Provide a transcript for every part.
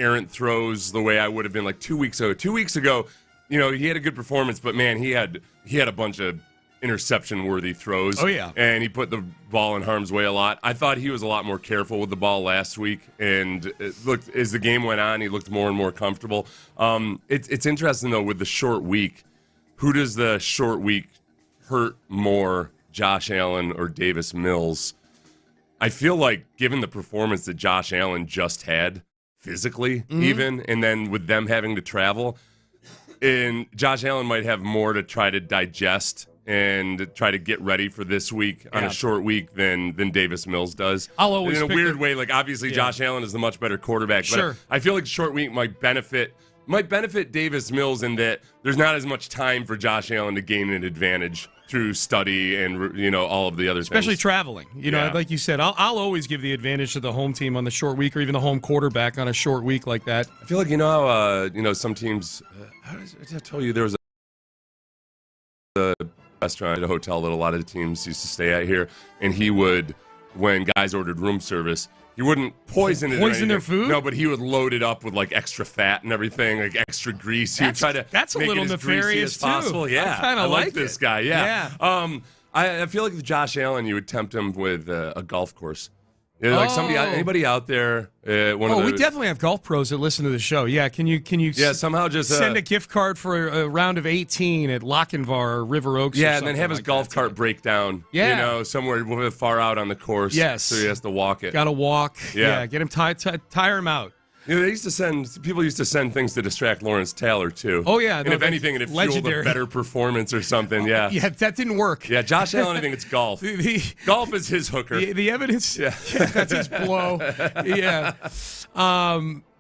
errant throws the way I would have been like 2 weeks ago. 2 weeks ago, he had a good performance, but man, he had a bunch of interception-worthy throws. Oh, yeah. And he put the ball in harm's way a lot. I thought he was a lot more careful with the ball last week, and as the game went on, he looked more and more comfortable. It's interesting, though, with the short week, who does the short week hurt more, Josh Allen or Davis Mills? I feel like given the performance that Josh Allen just had, physically even, and then with them having to travel, and Josh Allen might have more to try to digest and try to get ready for this week on a short week than Davis Mills does. I'll always in a weird way, like obviously Josh Allen is the much better quarterback, but I feel like short week might benefit Davis Mills in that there's not as much time for Josh Allen to gain an advantage through study and all of the other especially things. Traveling. Like you said, I'll always give the advantage to the home team on the short week, or even the home quarterback on a short week like that. I feel like how some teams. How did I tell you there was a restaurant at a hotel that a lot of the teams used to stay at here, and he would, when guys ordered room service, he wouldn't poison their food. No, but he would load it up with like extra fat and everything, like extra grease. He would try to that's make a little it as nefarious greasy as possible. too. Yeah, I like this guy. Yeah. I feel like with Josh Allen, you would tempt him with a golf course. Like anybody out there? We definitely have golf pros that listen to the show. Yeah, can you somehow just send a gift card for a round of 18 at Lochinvar or River Oaks? Yeah, and then have his golf cart break down. Yeah, somewhere far out on the course. Yes, so he has to walk it. Got to walk. Yeah, get him tire him out. People used to send things to distract Lawrence Taylor too. Oh yeah, and if anything, it fueled a better performance or something. Yeah, yeah, that didn't work. Yeah, Josh Allen, I think it's golf. Golf is his hooker. The evidence. Yeah, that's his blow. Yeah.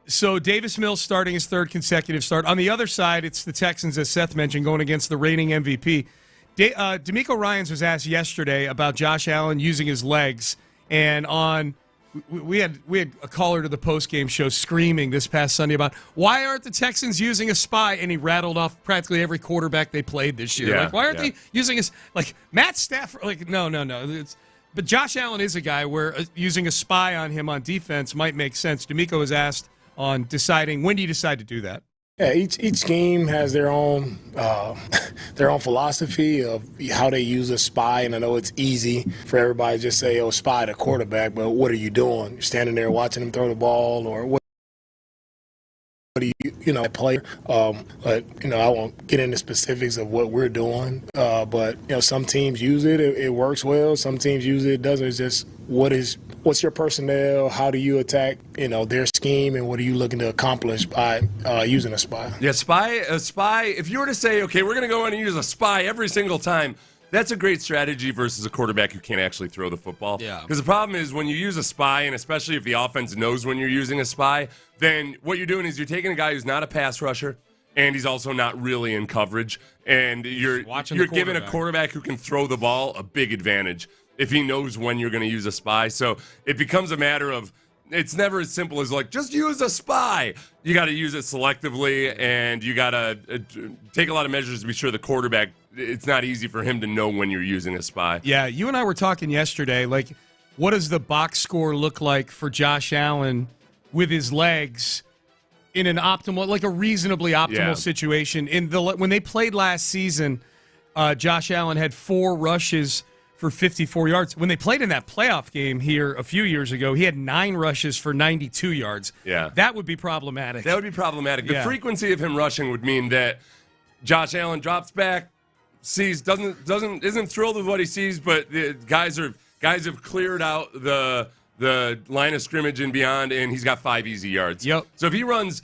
So Davis Mills starting his third consecutive start. On the other side, it's the Texans, as Seth mentioned, going against the reigning MVP. D'Amico Ryans was asked yesterday about Josh Allen using his legs, and we had a caller to the postgame show screaming this past Sunday about why aren't the Texans using a spy, and he rattled off practically every quarterback they played this year. Yeah, like, why aren't they using a like Matt Stafford? Like, no. But Josh Allen is a guy where using a spy on him on defense might make sense. D'Amico was asked on deciding when do you decide to do that. Yeah, each scheme has their own philosophy of how they use a spy, and I know it's easy for everybody to just say, "Oh, spy the quarterback," but what are you doing? You're standing there watching him throw the ball, or what do you player? But I won't get into specifics of what we're doing. But some teams use it; it works well. Some teams use it doesn't. It's just what's your personnel? How do you attack, their scheme, and what are you looking to accomplish by using a spy? Yeah, a spy. If you were to say, okay, we're going to go in and use a spy every single time, that's a great strategy versus a quarterback who can't actually throw the football. Yeah. Because the problem is when you use a spy, and especially if the offense knows when you're using a spy, then what you're doing is you're taking a guy who's not a pass rusher, and he's also not really in coverage, and you're giving a quarterback who can throw the ball a big advantage if he knows when you're going to use a spy. So it becomes a matter of, it's never as simple as like, just use a spy. You got to use it selectively, and you got to take a lot of measures to be sure the quarterback, it's not easy for him to know when you're using a spy. Yeah, you and I were talking yesterday, like, what does the box score look like for Josh Allen with his legs in an optimal, like a reasonably optimal situation? When they played last season, Josh Allen had 4 rushes for 54 yards. When they played in that playoff game here a few years ago, he had 9 rushes for 92 yards. Yeah. That would be problematic. The frequency of him rushing would mean that Josh Allen drops back, isn't thrilled with what he sees, but the guys have cleared out the line of scrimmage and beyond, and he's got 5 easy yards. Yep. So if he runs,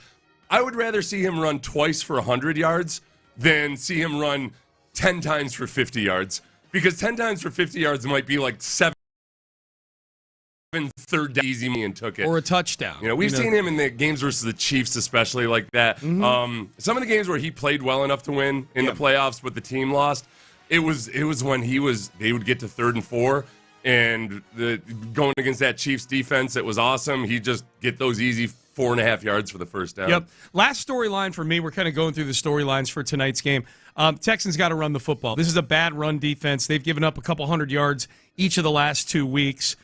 I would rather see him run twice for 100 yards than see him run 10 times for 50 yards. Because 10 times for 50 yards might be like 7 third down easy and took it. Or a touchdown. We've seen him in the games versus the Chiefs especially like that. Mm-hmm. Some of the games where he played well enough to win in the playoffs but the team lost, it was when they would get to 3rd and 4 and going against that Chiefs defense, it was awesome. He'd just get those easy 4.5 yards for the first down. Yep. Last storyline for me, we're kind of going through the storylines for tonight's game. Texans got to run the football. This is a bad run defense. They've given up a couple hundred yards each of the last 2 weeks.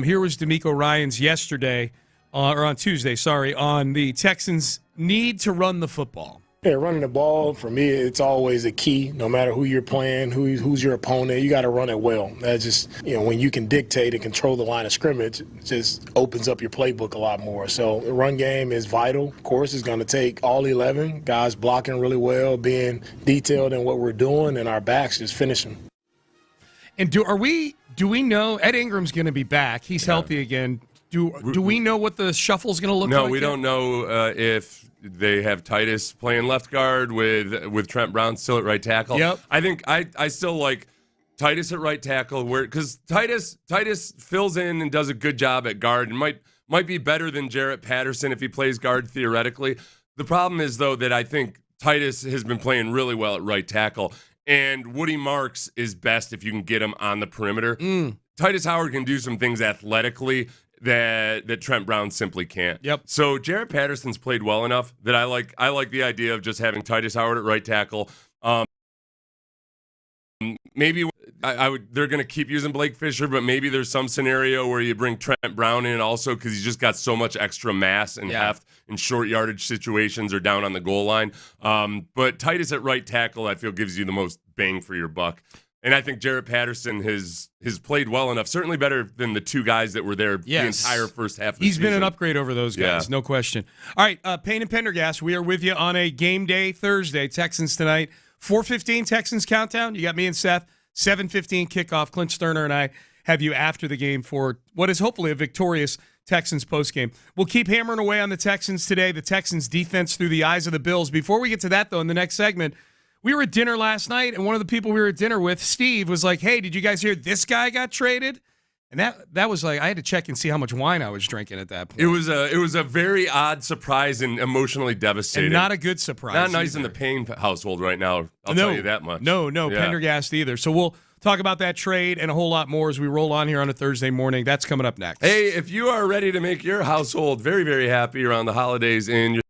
Here was D'Amico Ryans yesterday or on Tuesday, on the Texans' need to run the football. Yeah, running the ball, for me, it's always a key. No matter who you're playing, who's your opponent, you got to run it well. That just, when you can dictate and control the line of scrimmage, it just opens up your playbook a lot more. So the run game is vital. Of course, it's going to take all 11 guys blocking really well, being detailed in what we're doing, and our backs just finishing. And do we know Ed Ingram's going to be back? He's healthy again. Do we know what the shuffle's going to look like? No, we don't know if they have Titus playing left guard with Trent Brown still at right tackle. Yep. I think I still like Titus at right tackle because Titus fills in and does a good job at guard and might be better than Jarrett Patterson if he plays guard theoretically. The problem is, though, that I think Titus has been playing really well at right tackle, and Woody Marks is best if you can get him on the perimeter. Titus Howard can do some things athletically that Trent Brown simply can't. Yep. So Jarrett Patterson's played well enough that I like the idea of just having Titus Howard at right tackle. Maybe they're going to keep using Blake Fisher, but maybe there's some scenario where you bring Trent Brown in also because he's just got so much extra mass and heft in short yardage situations or down on the goal line. But Titus at right tackle, I feel, gives you the most bang for your buck. And I think Jarrett Patterson has played well enough, certainly better than the two guys that were there the entire first half of the season. He's been an upgrade over those guys, no question. All right, Payne and Pendergast, we are with you on a game day Thursday. Texans tonight, 4:15 Texans countdown. You got me and Seth, 7:15 kickoff. Clint Stoerner and I have you after the game for what is hopefully a victorious Texans postgame. We'll keep hammering away on the Texans today, the Texans defense through the eyes of the Bills. Before we get to that, though, in the next segment, we were at dinner last night, and one of the people we were at dinner with, Steve, was like, hey, did you guys hear this guy got traded? And that was like, I had to check and see how much wine I was drinking at that point. It was a very odd surprise and emotionally devastating. And not a good surprise. Not nice either. in the Payne household right now, I'll tell you that much. No, Pendergast either. So we'll talk about that trade and a whole lot more as we roll on here on a Thursday morning. That's coming up next. Hey, if you are ready to make your household very, very happy around the holidays and your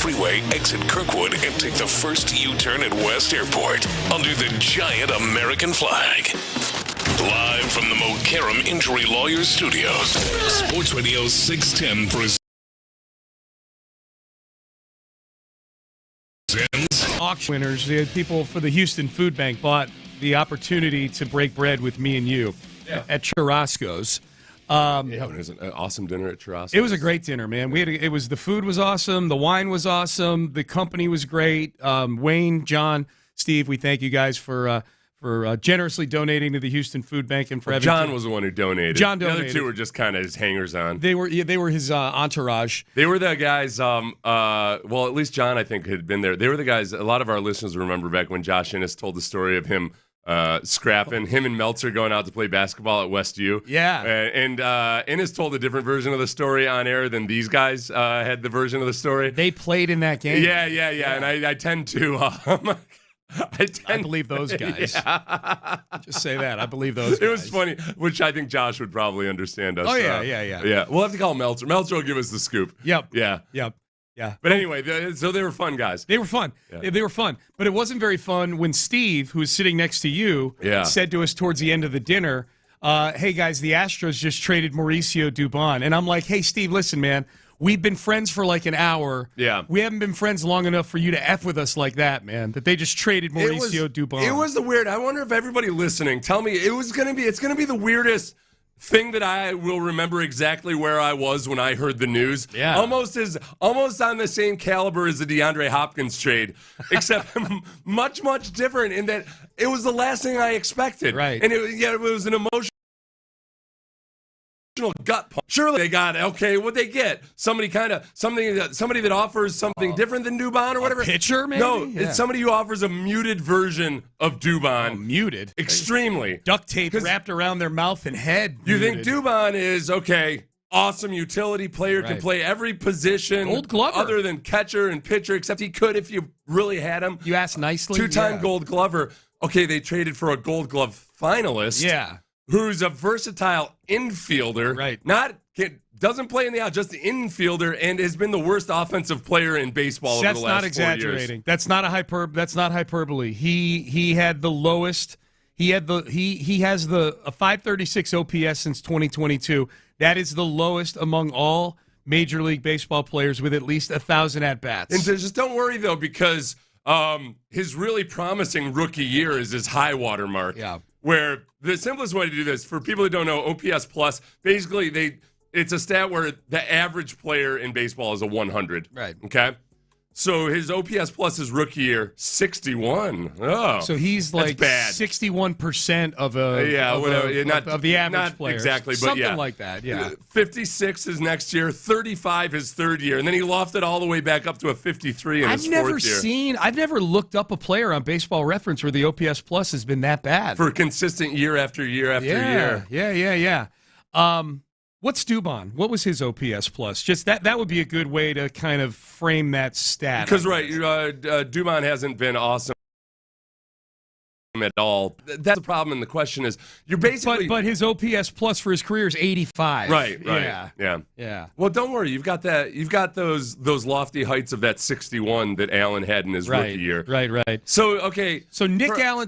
Freeway, exit Kirkwood, and take the first U-turn at West Airport under the giant American flag. Live from the Mokaram Injury Lawyers Studios, Sports Radio 610 presents auction winners. The people for the Houston Food Bank bought the opportunity to break bread with me and you at Churrasco's. It was an awesome dinner at Churrasco's. It was a great dinner, man. The food was awesome, the wine was awesome, the company was great. Wayne, John, Steve, we thank you guys for generously donating to the Houston Food Bank and for everything. John was the one who donated. John donated. The other two were just kind of his hangers-on. They were his entourage. They were the guys, well, at least John, I think, had been there. They were the guys, a lot of our listeners remember back when Josh Innes told the story of him scrapping, him and Meltzer going out to play basketball at West U. Yeah. And Innes told a different version of the story on air than these guys had the version of the story. They played in that game. Yeah. And I tend to... I believe those guys. Yeah. Just say that. I believe those guys. It was funny, which I think Josh would probably understand us. Oh, yeah. Yeah, we'll have to call Meltzer. Meltzer will give us the scoop. Yep. Yeah. But anyway, so they were fun guys. They were fun. Yeah. They were fun. But it wasn't very fun when Steve, who was sitting next to you, said to us towards the end of the dinner, hey, guys, the Astros just traded Mauricio Dubon. And I'm like, hey, Steve, listen, man. We've been friends for like an hour. Yeah. We haven't been friends long enough for you to F with us like that, man. That they just traded Mauricio Dubon. It was the weird. I wonder if everybody listening, tell me, it's going to be the weirdest thing that I will remember exactly where I was when I heard the news. Yeah. Almost on the same caliber as the DeAndre Hopkins trade, except much, much different in that it was the last thing I expected. Right. And it was an emotional gut punch. Surely they got what'd they get? Somebody that offers something different than Dubon or whatever. A pitcher, maybe? No, it's somebody who offers a muted version of Dubon. Muted, extremely duct tape wrapped around their mouth and head. You think Dubon is awesome utility player, can play every position, Gold Glover, other than catcher and pitcher, except he could if you really had him. You asked nicely. 2-time Gold Glover. Okay, they traded for a Gold Glove finalist. Yeah. Who's a versatile infielder, right? Doesn't play in the out, just the infielder, and has been the worst offensive player in baseball over the last 4 years. That's not exaggerating. That's not hyperbole. He had the lowest. He has a 536 OPS since 2022. That is the lowest among all Major League Baseball players with at least 1,000 at bats. And just don't worry though, because his really promising rookie year is his high water mark. Yeah. Where the simplest way to do this, for people who don't know, OPS plus, basically it's a stat where the average player in baseball is a 100. Right. Okay? So his OPS plus his rookie year, 61. Oh, so he's like 61% of the average player. Exactly, but something like that. Yeah, 56 is next year, 35 his third year, and then he lofted all the way back up to a 53 in his fourth year. I've never looked up a player on Baseball Reference where the OPS plus has been that bad for consistent year after year after year. Yeah. What's Dubon? What was his OPS plus? Just that would be a good way to kind of frame that stat. Because Dubon hasn't been awesome at all. That's the problem, and the question is, you're basically... But his OPS plus for his career is 85. Right. Yeah. Well, don't worry. You've got those lofty heights of that 61 that Allen had in his rookie year. Right. So, okay. So Nick Allen,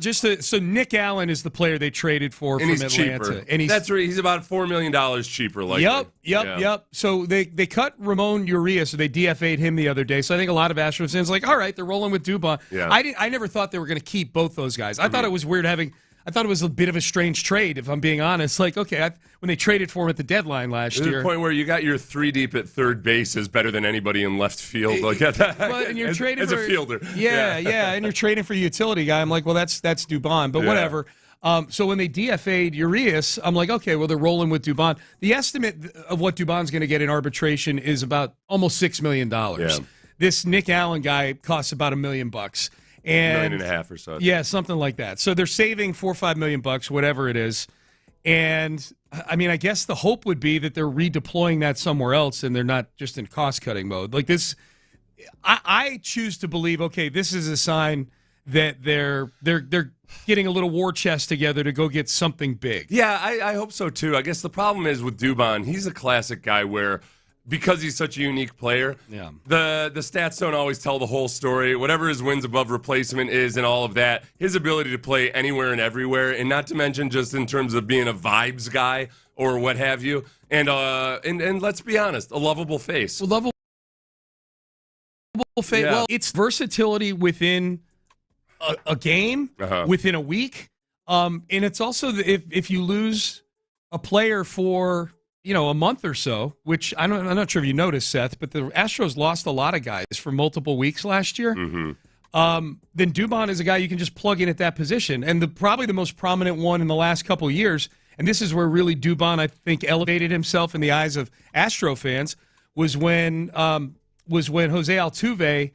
Nick Allen is the player they traded for from Atlanta. Cheaper. And that's right. He's about $4 million cheaper, likely. Yep. So they cut Ramon Urias, so they DFA'd him the other day. So I think a lot of Astros fans like, all right, they're rolling with Dubon. Yeah. I never thought they were going to keep both those guys. I thought it was weird I thought it was a bit of a strange trade, if I'm being honest. Like, okay, when they traded for him at the deadline last year. To the point where you got your 3 deep at third base is better than anybody in left field. Like that. And you're trading as a fielder. Yeah, and you're trading for a utility guy. I'm like, well, that's Dubon, but whatever. So when they DFA'd Urias, I'm like, okay, well, they're rolling with Dubon. The estimate of what Dubon's going to get in arbitration is about almost $6 million. Yeah. This Nick Allen guy costs about $1 million. And $1.5 million or so. Yeah, something like that. So they're saving $4 or $5 million, whatever it is. And I mean, I guess the hope would be that they're redeploying that somewhere else and they're not just in cost-cutting mode. Like this, I choose to believe, okay, this is a sign that they're getting a little war chest together to go get something big. Yeah, I hope so too. I guess the problem is with Dubon, he's a classic guy where because he's such a unique player, the stats don't always tell the whole story. Whatever his wins above replacement is and all of that, his ability to play anywhere and everywhere, and not to mention just in terms of being a vibes guy or what have you, and let's be honest, a lovable face. Lovable face. Yeah. Well, it's versatility within a game, within a week, and it's also if you lose a player for a month or so, which I'm not sure if you noticed, Seth, but the Astros lost a lot of guys for multiple weeks last year. Then Dubon is a guy you can just plug in at that position, and probably the most prominent one in the last couple of years. And this is where really Dubon, I think, elevated himself in the eyes of Astro fans, was when Jose Altuve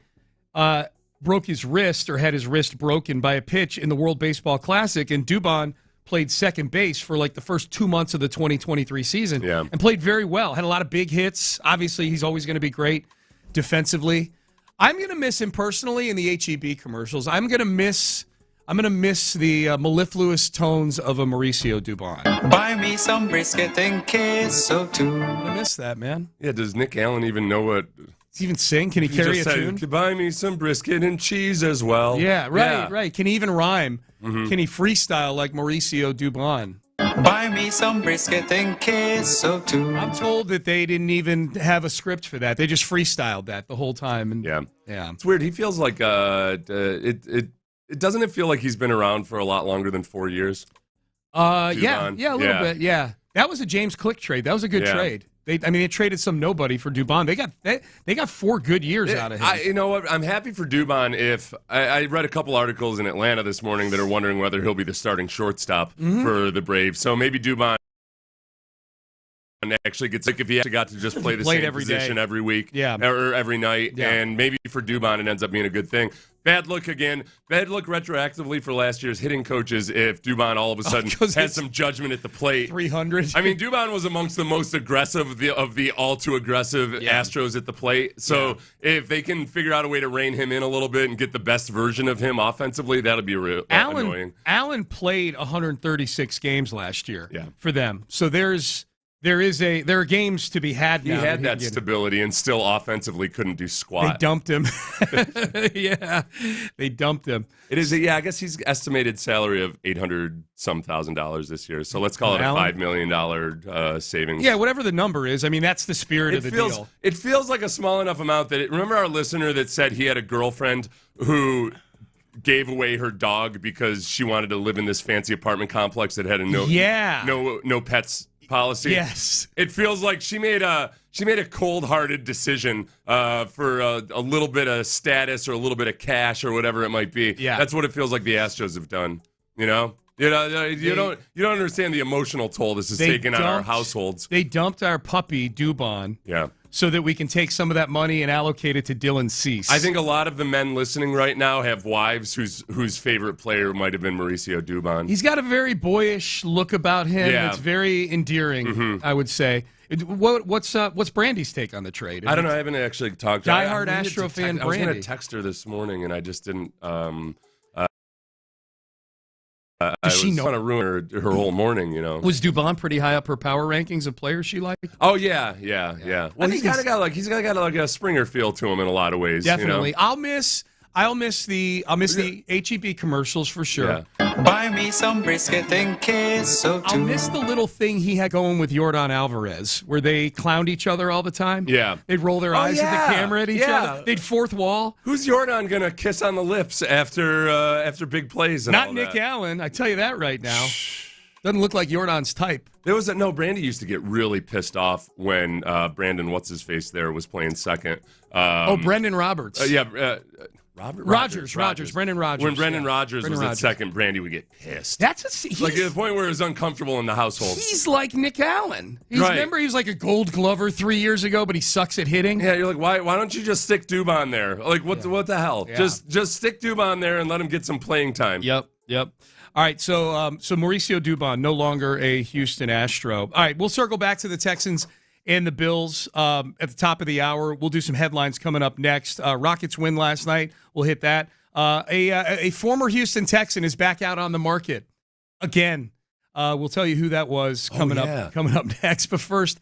broke his wrist or had his wrist broken by a pitch in the World Baseball Classic, and Dubon played second base for like the first 2 months of the 2023 season and played very well. Had a lot of big hits. Obviously, he's always going to be great defensively. I'm going to miss him personally in the HEB commercials. I'm going to miss the mellifluous tones of a Mauricio Dubon. Buy me some brisket and queso too. I'm going to miss that, man. Yeah, does Nick Allen even know what... Does he even sing? Can he carry a tune? Buy me some brisket and cheese as well. Yeah, right. Can he even rhyme? Can he freestyle like Mauricio Dubon? Buy me some brisket and queso too. I'm told that they didn't even have a script for that. They just freestyled that the whole time. And yeah. It's weird. He feels like it doesn't it feel like he's been around for a lot longer than 4 years? Yeah, a little bit. Yeah, that was a James Click trade. That was a good trade. They traded some nobody for Dubon. They got 4 good years out of him. You know what? I'm happy for Dubon. If I read a couple articles in Atlanta this morning that are wondering whether he'll be the starting shortstop for the Braves. So maybe Dubon actually gets like if he actually got to just play the same position every week, or every night, and maybe for Dubon it ends up being a good thing. Bad look again. Bad look retroactively for last year's hitting coaches if Dubon all of a sudden has some judgment at the plate. 300. I mean, Dubon was amongst the most aggressive of the all too aggressive Astros at the plate. So if they can figure out a way to rein him in a little bit and get the best version of him offensively, that'll be real annoying. Allen played 136 games last year for them. So there are games to be had now. He had that stability and still offensively couldn't do squat. They dumped him. They dumped him. It is, I guess he's estimated salary of $800,000 this year. So let's call it a $5 million savings. Yeah, whatever the number is. I mean, that's the spirit of the deal. It feels like a small enough amount that remember our listener that said he had a girlfriend who gave away her dog because she wanted to live in this fancy apartment complex that had a no pets policy. Yes, it feels like she made a cold-hearted decision for a little bit of status or a little bit of cash or whatever it might be. Yeah, that's what it feels like the Astros have done. You don't understand the emotional toll this has taken on our households. They dumped our puppy Dubon. Yeah. So that we can take some of that money and allocate it to Dylan Cease. I think a lot of the men listening right now have wives whose favorite player might have been Mauricio Dubon. He's got a very boyish look about him. Yeah. It's very endearing, I would say. What's Brandy's take on the trade? I don't know. I haven't actually talked to her. Diehard Astro fan Brandy. I was going to text her this morning, and I just didn't. Does she know? I was trying to ruin her whole morning, Was Dubon pretty high up her power rankings of players she liked? Oh yeah. Well, he's got a Springer feel to him in a lot of ways. Definitely. I'll miss the HEB commercials for sure. Yeah. Buy me some brisket and queso too. I'll miss the little thing he had going with Yordan Alvarez, where they clowned each other all the time. Yeah, they'd roll their eyes at the camera at each other. They'd fourth wall. Who's Yordan gonna kiss on the lips after big plays? And Not all Nick that? Allen. I tell you that right now. Doesn't look like Yordan's type. There was Brandy used to get really pissed off when Brandon what's-his-face there was playing second. Brendan Roberts. Rogers. Brendan Rogers. When Brendan Rogers was at second, Brandy would get pissed. He's like at the point where it was uncomfortable in the household. He's like Nick Allen. Remember, he was like a Gold Glover 3 years ago, but he sucks at hitting. Yeah, you're like, why don't you just stick Dubon there? Like, what the hell? Yeah. Just stick Dubon there and let him get some playing time. Yep. All right, so Mauricio Dubon, no longer a Houston Astro. All right, we'll circle back to the Texans and the Bills at the top of the hour. We'll do some headlines coming up next. Rockets win last night. We'll hit that. A former Houston Texan is back out on the market again. We'll tell you who that was coming up next. But first,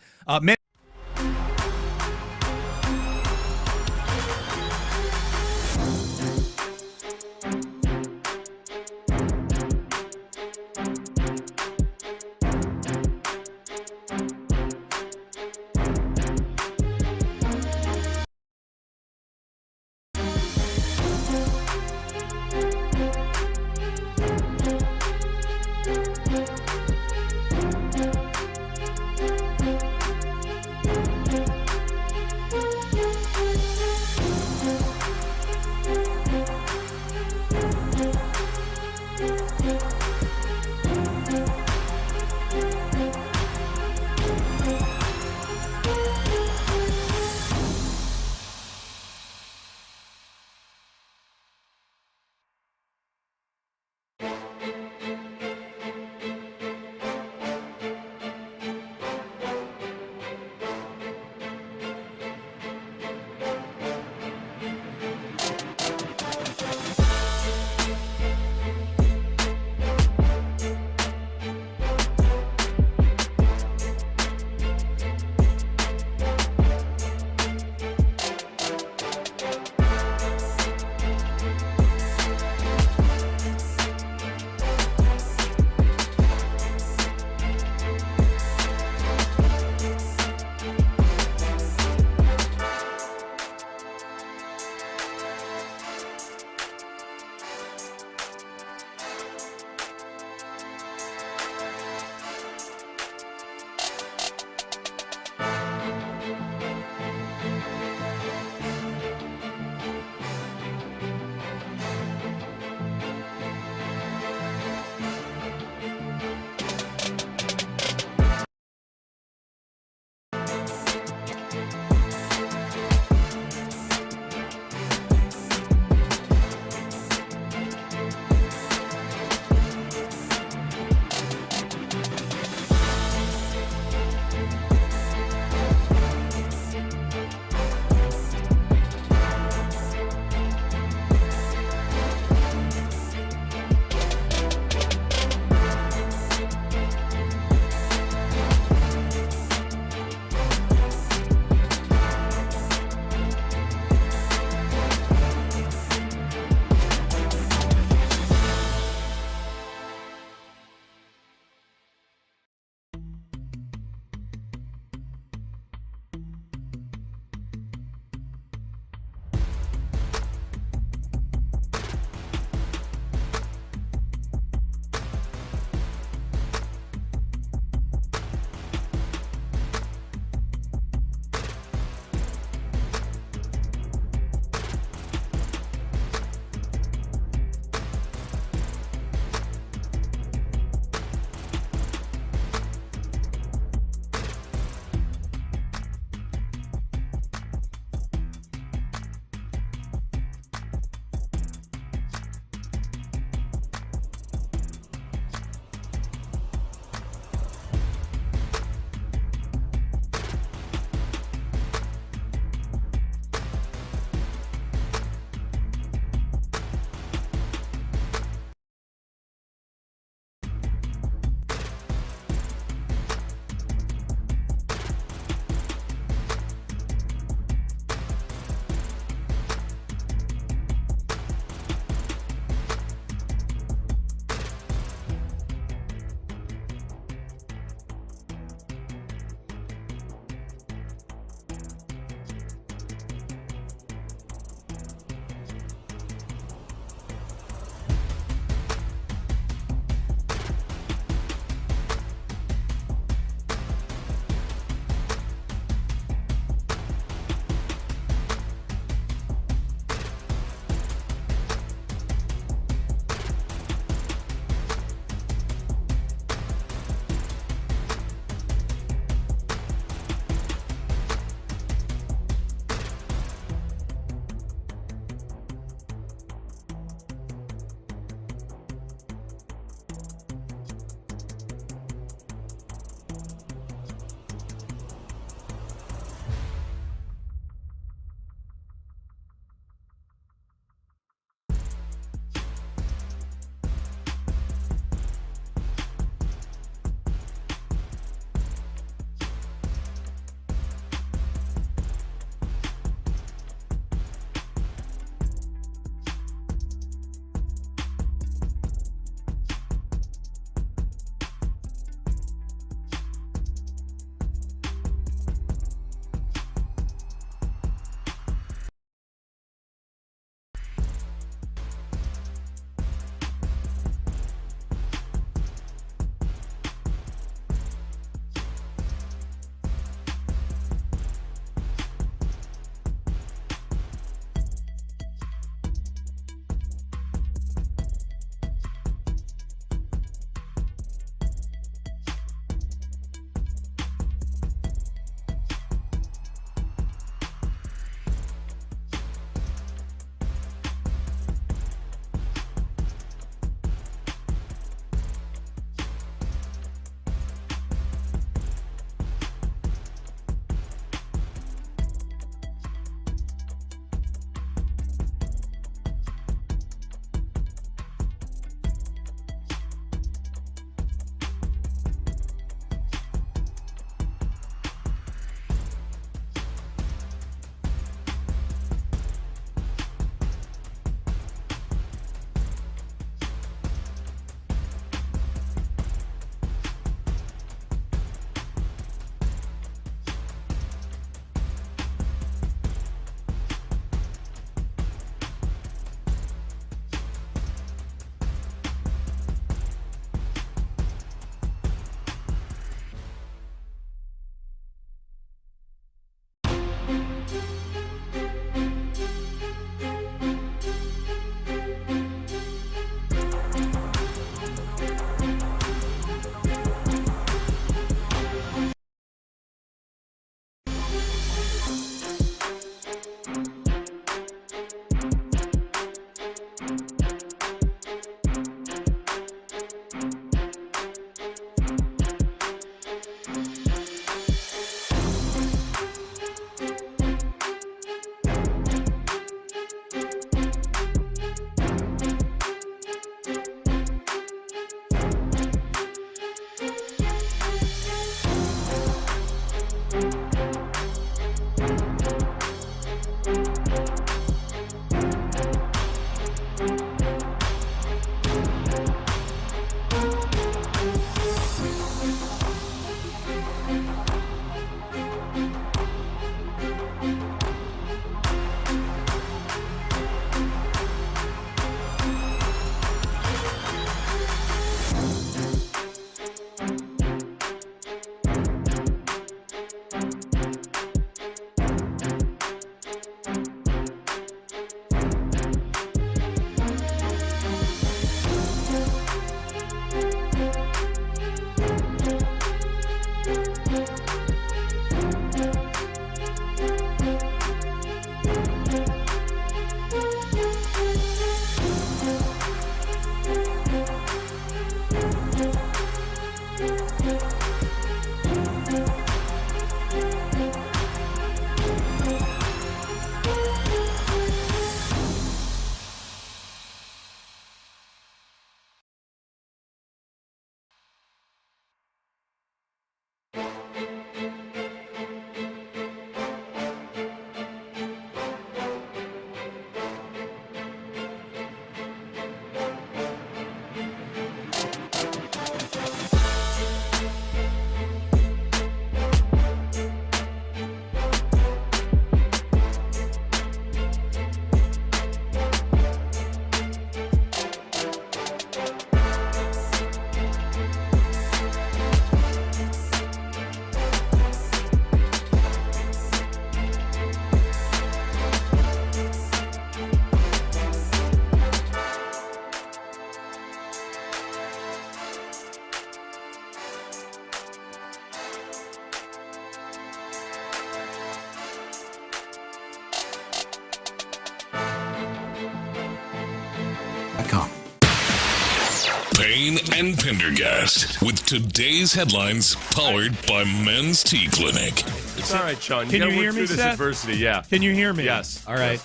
Payne and Pendergast with today's headlines powered by Men's Tea Clinic. It's all right, Sean. Can gotta you work hear me, through this Seth? adversity, yeah. Can you hear me? Yes. All right.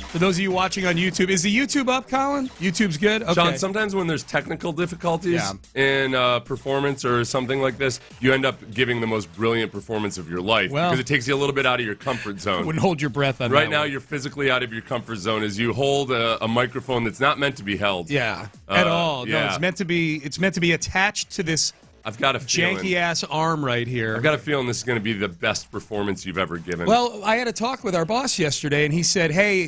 For those of you watching on YouTube, is the YouTube up, Colin? YouTube's good? Okay. Sean, sometimes when there's technical difficulties in performance or something like this, you end up giving the most brilliant performance of your life Well, because it takes you a little bit out of your comfort zone. Wouldn't hold your breath on Right that now, one. you're physically out of your comfort zone as you hold a microphone that's not meant to be held. Yeah, at all. No, yeah. it's meant to be attached to this I've got a feeling. janky-ass arm right here. I've got a feeling this is going to be the best performance you've ever given. Well, I had a talk with our boss yesterday, and he said, hey,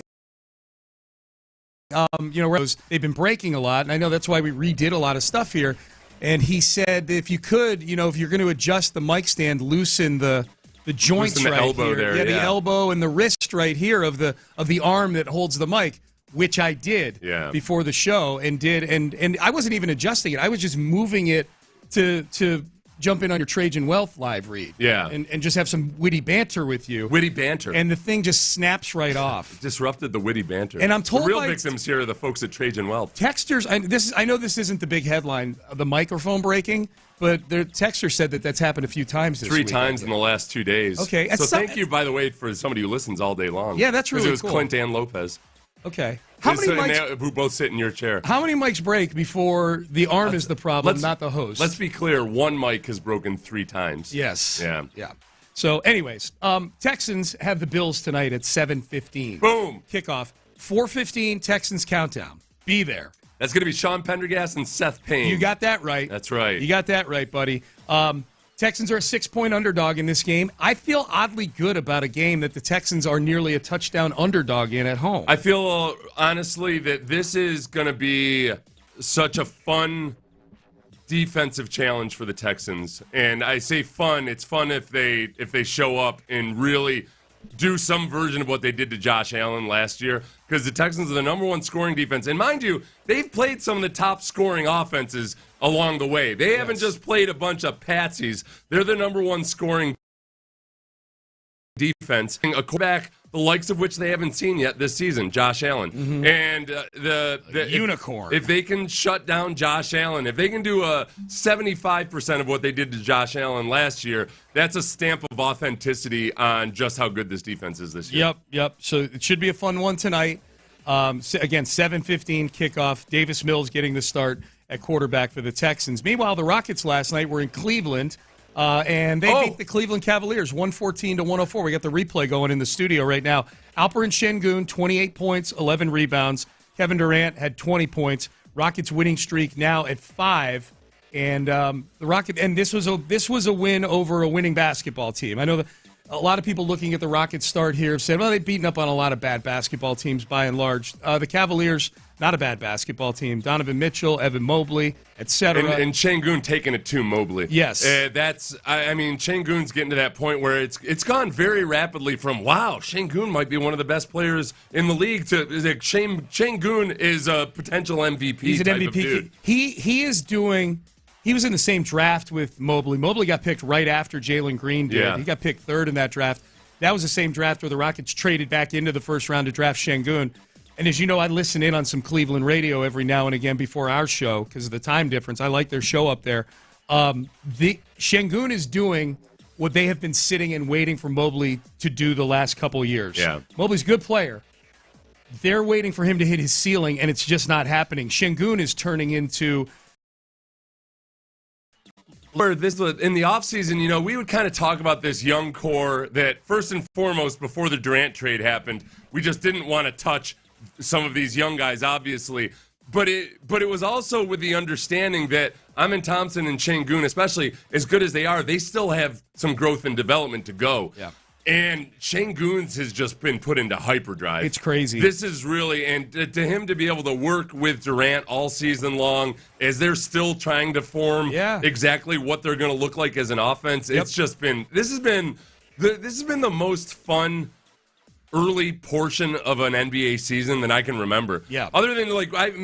they've been breaking a lot, and I know that's why we redid a lot of stuff here. And he said, if you could, if you're going to adjust the mic stand, loosen the joints Loosen the right elbow here. there, Yeah, the yeah. elbow and the wrist right here of the arm that holds the mic, which I did before the show and I wasn't even adjusting it. I was just moving it to jump in on your Trajan Wealth live read. Yeah. And just have some witty banter with you. Witty banter. And the thing just snaps right off. Disrupted the witty banter. And I'm told the real by victims here are the folks at Trajan Wealth. Texters, I know this isn't the big headline, the microphone breaking, but the texter said that's happened a few times this week. 3 times in the last 2 days. Okay. So thank you, by the way, for somebody who listens all day long. Yeah, that's really Because it was cool. Clint and Lopez. Okay. How many mics? Who both sit in your chair. How many mics break before the arm is the problem, not the host? Let's be clear. One mic has broken 3 times. Yes. Yeah. Yeah. So, anyways, Texans have the Bills tonight at 7:15. Boom. Kickoff. 4:15 Texans countdown. Be there. That's going to be Sean Pendergast and Seth Payne. You got that right. That's right. You got that right, buddy. Texans are a 6-point underdog in this game. I feel oddly good about a game that the Texans are nearly a touchdown underdog in at home. I feel, honestly, that this is going to be such a fun defensive challenge for the Texans. And I say fun. It's fun if they show up and really do some version of what they did to Josh Allen last year, because the Texans are the number 1 scoring defense. And mind you, they've played some of the top scoring offenses along the way. They haven't just played a bunch of patsies. They're the number 1 scoring defense. A quarterback the likes of which they haven't seen yet this season, Josh Allen. Mm-hmm. And the unicorn. If they can shut down Josh Allen, if they can do a 75% of what they did to Josh Allen last year, that's a stamp of authenticity on just how good this defense is this year. Yep. So it should be a fun one tonight. Again, 7:15 kickoff. Davis Mills getting the start at quarterback for the Texans. Meanwhile, the Rockets last night were in Cleveland. And they beat the Cleveland Cavaliers 114-104. We got the replay going in the studio right now. Alperen Şengün, 28 points, 11 rebounds. Kevin Durant had 20 points. Rockets winning streak now at 5. And this was a win over a winning basketball team. I know that a lot of people looking at the Rockets start here have said, well, they've beaten up on a lot of bad basketball teams by and large. The Cavaliers, not a bad basketball team. Donovan Mitchell, Evan Mobley, etc. And Şengün taking it to Mobley. Yes. Şengün's getting to that point where it's gone very rapidly from, wow, Şengün might be one of the best players in the league to Şengün is a potential MVP He's an type MVP. of dude. He is doing he was in the same draft with Mobley. Mobley got picked right after Jalen Green did. Yeah. He got picked third in that draft. That was the same draft where the Rockets traded back into the first round to draft Şengün. And as you know, I listen in on some Cleveland radio every now and again before our show because of the time difference. I like their show up there. The Şengün is doing what they have been sitting and waiting for Mobley to do the last couple of years. Yeah. Mobley's a good player. They're waiting for him to hit his ceiling, and it's just not happening. Şengün is turning into... In the offseason, we would kind of talk about this young core that, first and foremost, before the Durant trade happened, we just didn't want to touch some of these young guys, obviously. But it was also with the understanding that Amen Thompson and Şengün, especially as good as they are, they still have some growth and development to go. Yeah. And Şengün's has just been put into hyperdrive. It's crazy. This is really, and to him to be able to work with Durant all season long as they're still trying to form exactly what they're going to look like as an offense. Yep. It's just been, this has been the most fun early portion of an NBA season than I can remember. Yeah. Other than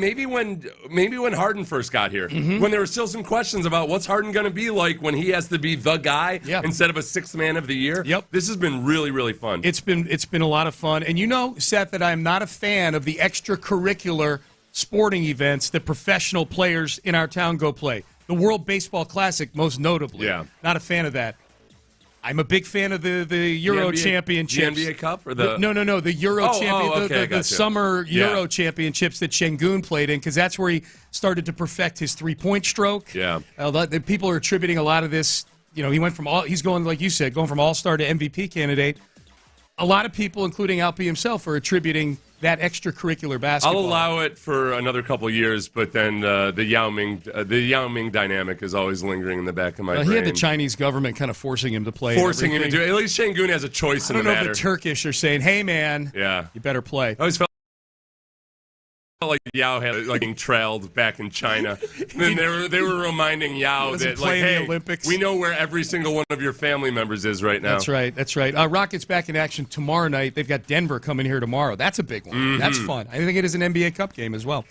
maybe when Harden first got here, when there were still some questions about what's Harden going to be like when he has to be the guy instead of a sixth man of the year. Yep. This has been really, really fun. It's been a lot of fun. And Seth, that I'm not a fan of the extracurricular sporting events that professional players in our town go play. The World Baseball Classic, most notably. Yeah. Not a fan of that. I'm a big fan of the Euro Championships. The NBA Cup? Or the... No, the Euro the summer Euro Championships that Şengün played in, because that's where he started to perfect his three-point stroke. Yeah. The people are attributing a lot of this. He went from he's going, like you said, going from All-Star to MVP candidate. A lot of people, including Alpi himself, are attributing that extracurricular basketball. I'll allow it for another couple of years, but then the Yao Ming dynamic is always lingering in the back of my brain. He had the Chinese government kind of forcing him to play. Forcing him to do it. At least Şengün has a choice in the matter. I don't know if the Turkish are saying, hey, man, you better play. I always felt like Yao had being trailed back in China. And then they were reminding Yao that, hey, Olympics. We know where every single one of your family members is right now. That's right. Rockets back in action tomorrow night. They've got Denver coming here tomorrow. That's a big one. Mm-hmm. That's fun. I think it is an NBA Cup game as well.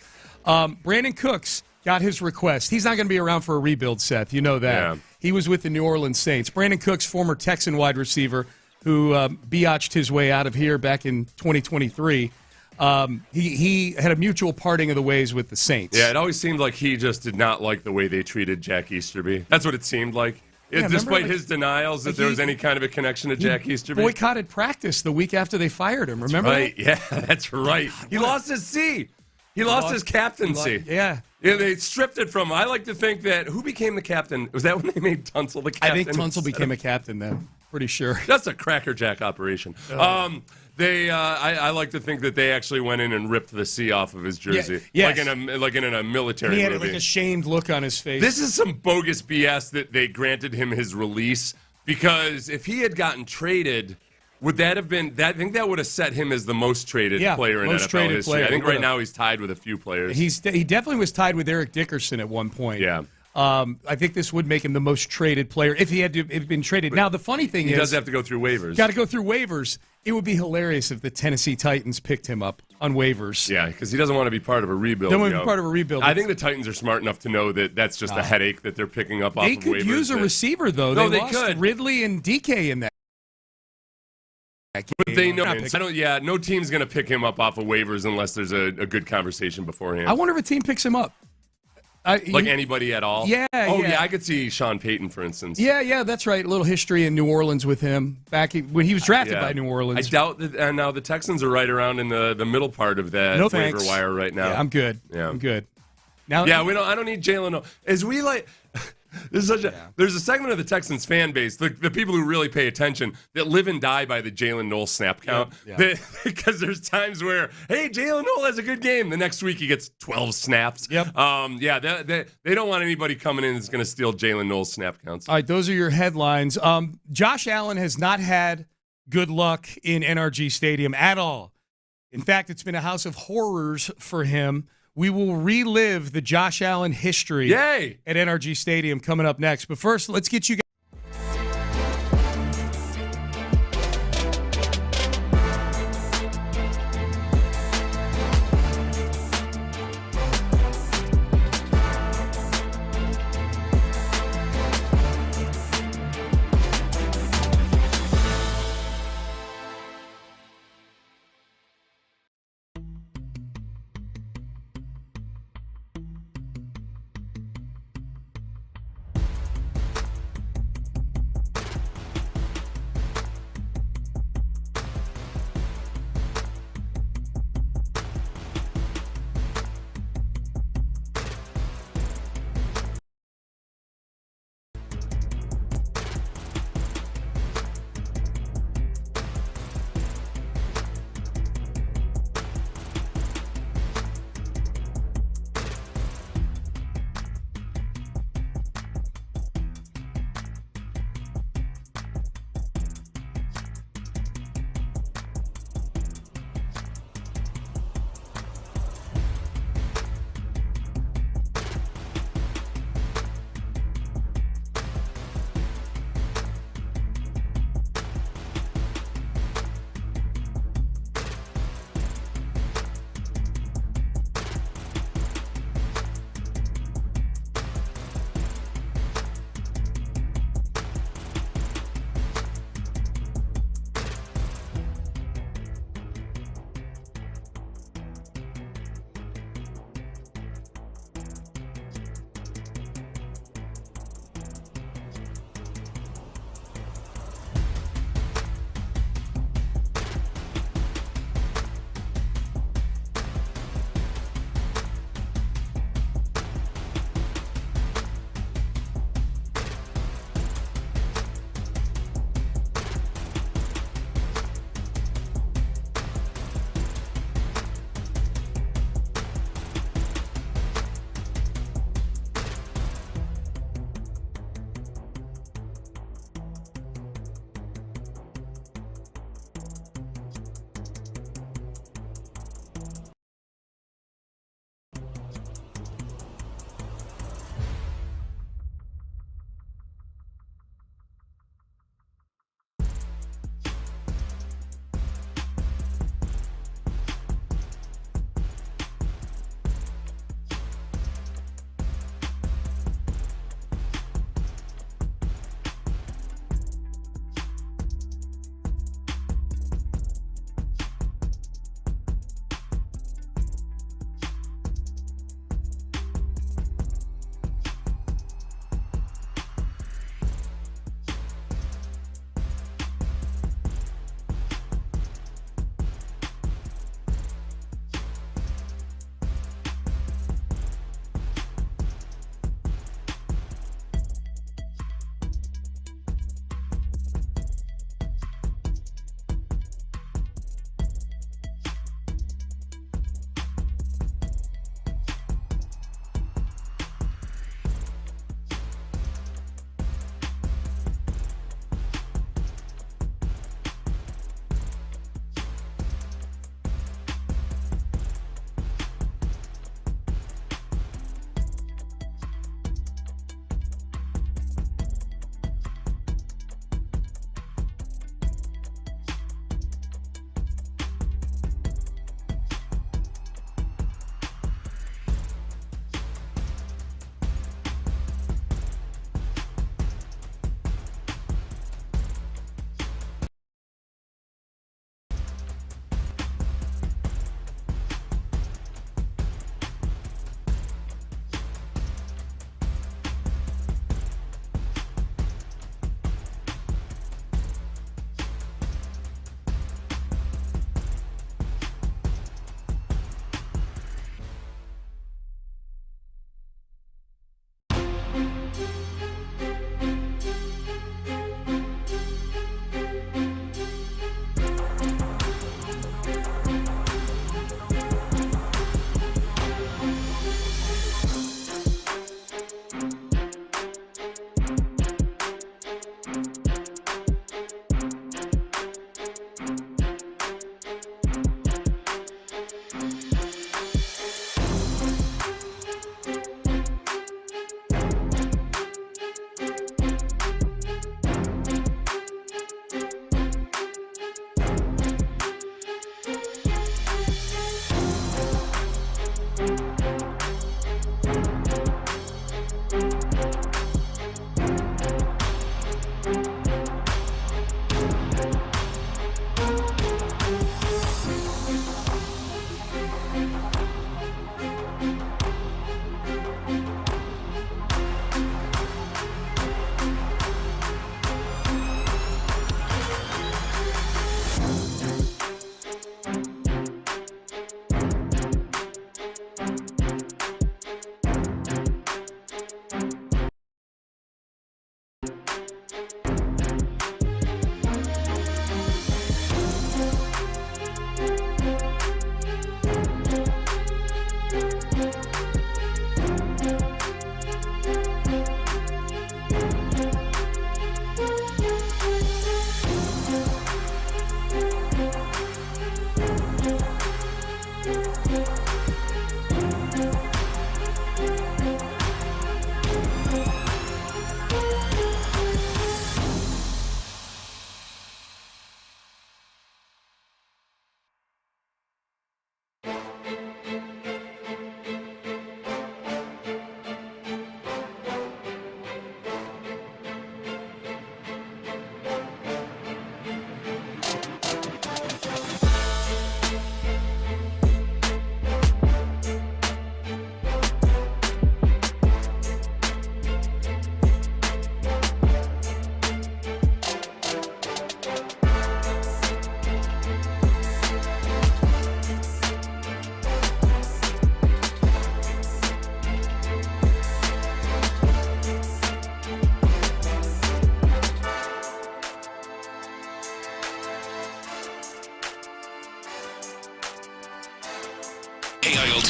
Brandon Cooks got his request. He's not going to be around for a rebuild, Seth. You know that. Yeah. He was with the New Orleans Saints. Brandon Cooks, former Texan wide receiver, who biatched his way out of here back in 2023. He had a mutual parting of the ways with the Saints. Yeah, it always seemed like he just did not like the way they treated Jack Easterby. That's what it seemed like. Despite his denials that there was any kind of a connection to Jack Easterby. Boycotted practice the week after they fired him, remember? Right, yeah, that's right. He lost his C. He lost his captaincy. Yeah, they stripped it from him. I like to think that, who became the captain? Was that when they made Tunsil the captain? I think Tunsil became a captain then. Pretty sure. That's a crackerjack operation. I like to think that they actually went in and ripped the C off of his jersey, like in a military movie. He had movie. like a shamed look on his face. This is some bogus BS that they granted him his release, because if he had gotten traded, would that have been? I think that would have set him as the most traded player in NFL history. I think right now he's tied with a few players. He definitely was tied with Eric Dickerson at one point. Yeah. I think this would make him the most traded player if he had been traded. Now, the funny thing is... He does have to go through waivers. Got to go through waivers. It would be hilarious if the Tennessee Titans picked him up on waivers. Yeah, because he doesn't want to be part of a rebuild. Don't want to be part of a rebuild. I think the Titans are smart enough to know that that's just a headache that they're picking up off of waivers. They could use a receiver, though. No, they could. Ridley and DK in that. But they know. No team's going to pick him up off of waivers unless there's a good conversation beforehand. I wonder if a team picks him up. Anybody at all? Yeah. I could see Sean Payton, for instance. Yeah, that's right. A little history in New Orleans with him back when he was drafted by New Orleans. I doubt that. And now the Texans are right around in the middle part of that waiver wire right now. Yeah, I'm good. Yeah. I'm good. Now, I don't need Jalen. There's a segment of the Texans fan base, the people who really pay attention, that live and die by the Jalen Noel snap count. Because there's times where, hey, Jalen Noel has a good game. The next week he gets 12 snaps. Yep. They don't want anybody coming in that's going to steal Jalen Noel's snap counts. All right, those are your headlines. Josh Allen has not had good luck in NRG Stadium at all. In fact, it's been a house of horrors for him. We will relive the Josh Allen history at NRG Stadium coming up next. But first, let's get you guys.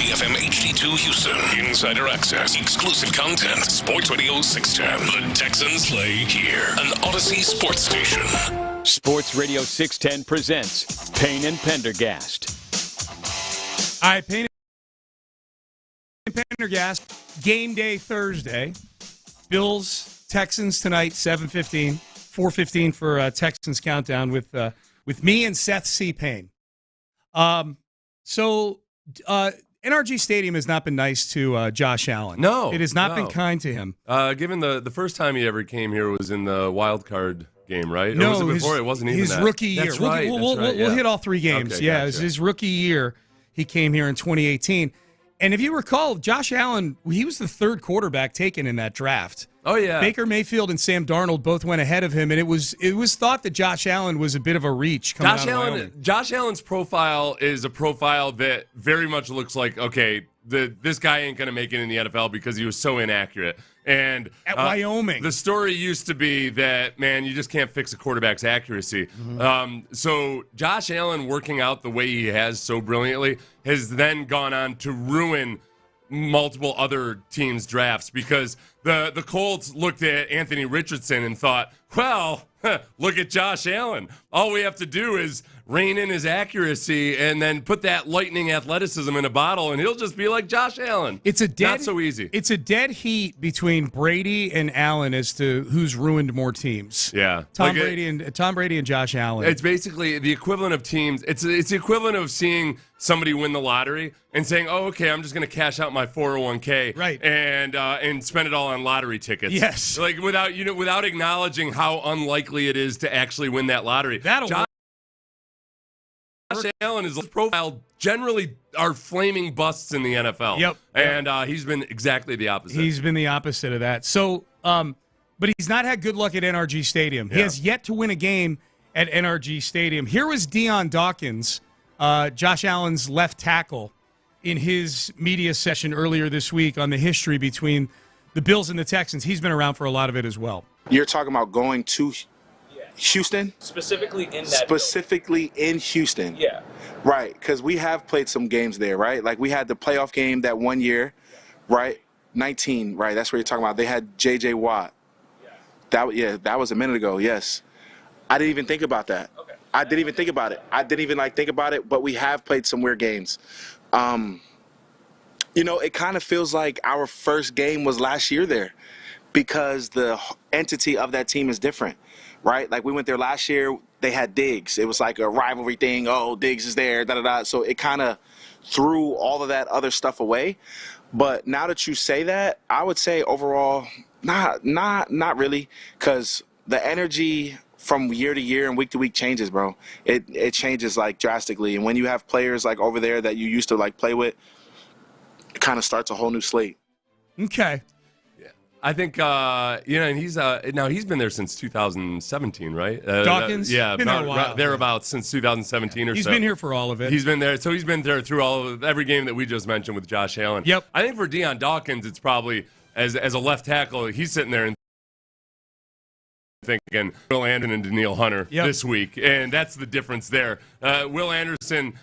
FM HD2 Houston. Insider access, exclusive content. Sports Radio 610. The Texans play here. An Odyssey sports station. Sports Radio 610 presents Payne and Pendergast. All right, Payne and Pendergast, game day Thursday. Bills, Texans tonight, 7:15, 4:15 for Texans Countdown with me and Seth C. Payne. So NRG Stadium has not been nice to Josh Allen. No. It has not been kind to him. Given the first time he ever came here was in the wild card game, right? No, or was it before? It wasn't even his that. rookie year. That's right. We'll hit all three games. Okay, yeah, gotcha. It was his rookie year. He came here in 2018. And if you recall, Josh Allen, he was the third quarterback taken in that draft. Oh, yeah. Baker Mayfield and Sam Darnold both went ahead of him, and it was thought that Josh Allen was a bit of a reach coming out of Wyoming. Josh Allen's profile is a profile that very much looks like, okay, this guy ain't going to make it in the NFL because he was so inaccurate. And At Wyoming. The story used to be that, man, you just can't fix a quarterback's accuracy. Mm-hmm. So Josh Allen working out the way he has so brilliantly has then gone on to ruin multiple other teams' drafts because the Colts looked at Anthony Richardson and thought, well, look at Josh Allen. All we have to do is rein in his accuracy and then put that lightning athleticism in a bottle, and he'll just be like Josh Allen. It's not so easy. It's a dead heat between Brady and Allen as to who's ruined more teams. Yeah, Tom Brady and Josh Allen. It's basically the equivalent of teams. It's the equivalent of seeing somebody win the lottery and saying, "Oh, okay, I'm just going to cash out my 401k, right, and spend it all on lottery tickets." Yes, like without acknowledging how unlikely it is to actually win that lottery. Josh Allen, his profile generally are flaming busts in the NFL. Yep. And he's been exactly the opposite. He's been the opposite of that. So, but he's not had good luck at NRG Stadium. He has yet to win a game at NRG Stadium. Here was Deion Dawkins, Josh Allen's left tackle, in his media session earlier this week on the history between the Bills and the Texans. He's been around for a lot of it as well. You're talking about going to Houston? Specifically in that Specifically in Houston. Yeah. Right, because we have played some games there, right? Like we had the playoff game that one year, right? 19, right? That's what you're talking about. They had J.J. Watt. Yeah. That was a minute ago, yes. I didn't even think about that. Okay. I didn't even think about it. I didn't even think about it, but we have played some weird games. It kind of feels like our first game was last year there because the entity of that team is different. Right? Like we went there last year, they had Diggs. It was like a rivalry thing. Oh, Diggs is there, da-da-da. So it kind of threw all of that other stuff away. But now that you say that, I would say overall, not really, because the energy from year to year and week to week changes, bro. It changes like drastically. And when you have players like over there that you used to like play with, it kind of starts a whole new slate. Okay. I think, and he's been there since 2017, right? Dawkins? Been there a while. Thereabouts since 2017 or so. He's been here for all of it. He's been there. So he's been there through every game that we just mentioned with Josh Allen. Yep. I think for Deion Dawkins, it's probably, as a left tackle, he's sitting there and thinking Will Anderson and Daniil Hunter this week. And that's the difference there. Will Anderson,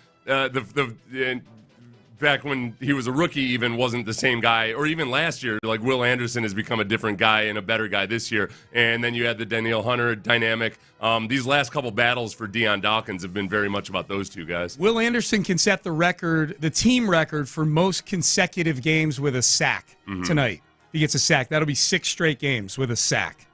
back when he was a rookie, even wasn't the same guy, or even last year, like Will Anderson has become a different guy and a better guy this year. And then you had the Daniil Hunter dynamic. These last couple battles for Deion Dawkins have been very much about those two guys. Will Anderson can set the team record for most consecutive games with a sack tonight. If he gets a sack, that'll be 6 straight games with a sack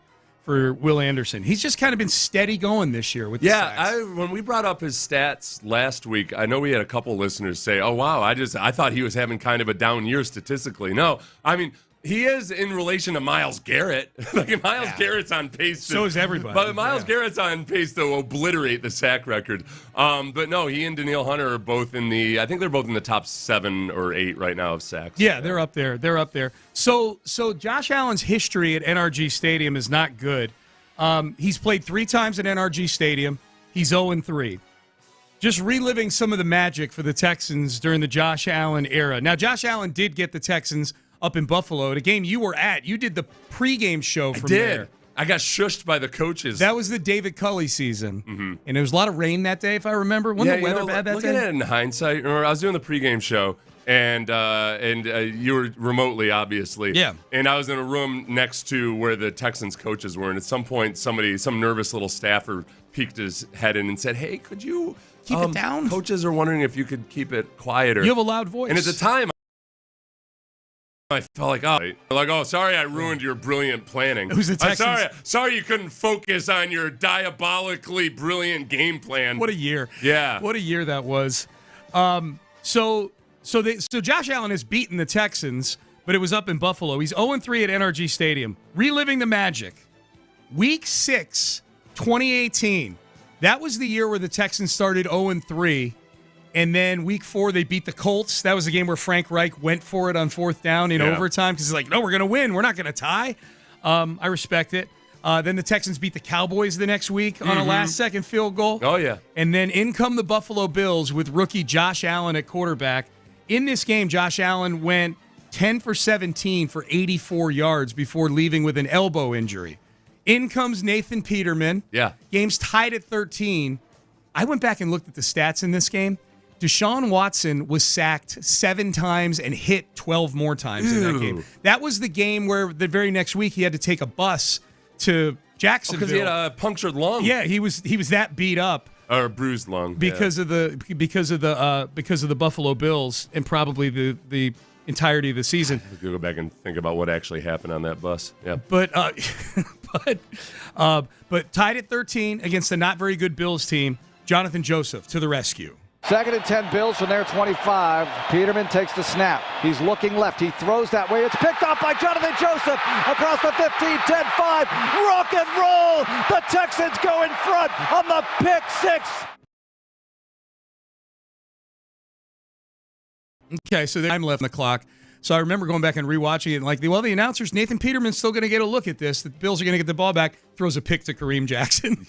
for Will Anderson. He's just kind of been steady going this year with the sacks. When we brought up his stats last week, I know we had a couple listeners say, "Oh wow, I thought he was having kind of a down year statistically." No, I mean he is in relation to Myles Garrett. Like Myles Garrett's on pace. So is everybody. But Myles Garrett's on pace to obliterate the sack record. But no, he and Daniil Hunter are both I think they're both in the top 7 or 8 right now of sacks. Yeah, they're up there. So Josh Allen's history at NRG Stadium is not good. He's played 3 times at NRG Stadium. He's 0-3. Just reliving some of the magic for the Texans during the Josh Allen era. Now, Josh Allen did get the Texans up in Buffalo at a game you were at. You did the pregame show from there. I got shushed by the coaches. That was the David Culley season. And there was a lot of rain that day, if I remember. Wasn't the weather bad that day? Looking at it in hindsight, remember, I was doing the pregame show, and you were remotely, obviously. Yeah. And I was in a room next to where the Texans coaches were, and at some point, some nervous little staffer peeked his head in and said, "Hey, could you keep it down? Coaches are wondering if you could keep it quieter." You have a loud voice. And at the time, I felt like, sorry, I ruined your brilliant planning. It was the Texans. I'm sorry you couldn't focus on your diabolically brilliant game plan. What a year. Yeah. What a year that was. So Josh Allen has beaten the Texans, but it was up in Buffalo. He's 0-3 at NRG Stadium. Reliving the magic. Week 6, 2018. That was the year where the Texans started 0-3. And then week 4, they beat the Colts. That was the game where Frank Reich went for it on 4th down in overtime because he's like, no, we're going to win. We're not going to tie. I respect it. Then the Texans beat the Cowboys the next week on a last-second field goal. Oh, yeah. And then in come the Buffalo Bills with rookie Josh Allen at quarterback. In this game, Josh Allen went 10 for 17 for 84 yards before leaving with an elbow injury. In comes Nathan Peterman. Yeah. Game's tied at 13. I went back and looked at the stats in this game. Deshaun Watson was sacked 7 times and hit 12 more times in that game. That was the game where the very next week he had to take a bus to Jacksonville. Because he had a punctured lung. Yeah, he was that beat up. Or a bruised lung. Because of the Buffalo Bills and probably the entirety of the season. We could go back and think about what actually happened on that bus. Yeah. But tied at 13 against the not very good Bills team, Jonathan Joseph to the rescue. 2nd and 10 Bills from their 25. Peterman takes the snap. He's looking left. He throws that way. It's picked off by Jonathan Joseph across the 15, 10, 5. Rock and roll. The Texans go in front on the pick 6. Okay, so I'm left on the clock. So I remember going back and rewatching it and the announcers, Nathan Peterman's still going to get a look at this. The Bills are going to get the ball back. Throws a pick to Kareem Jackson.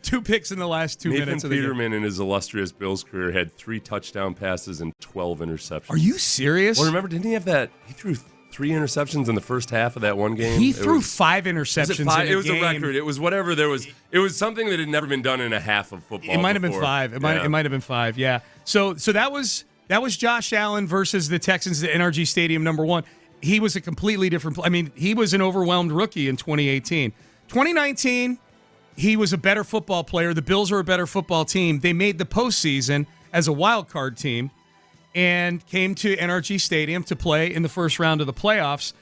2 picks in the last 2 minutes of the game. Nathan Peterman in his illustrious Bills career had 3 touchdown passes and 12 interceptions. Are you serious? Well, remember, didn't he have that? He threw 3 interceptions in the first half of that one game. He threw 5 interceptions in a game. It was a record. It was whatever there was. It was something that had never been done in a half of football. It might have been 5. It might have been 5. Yeah. So that was Josh Allen versus the Texans at NRG Stadium, number 1. He was a completely different – he was an overwhelmed rookie in 2018. 2019, he was a better football player. The Bills are a better football team. They made the postseason as a wild card team and came to NRG Stadium to play in the first round of the playoffs.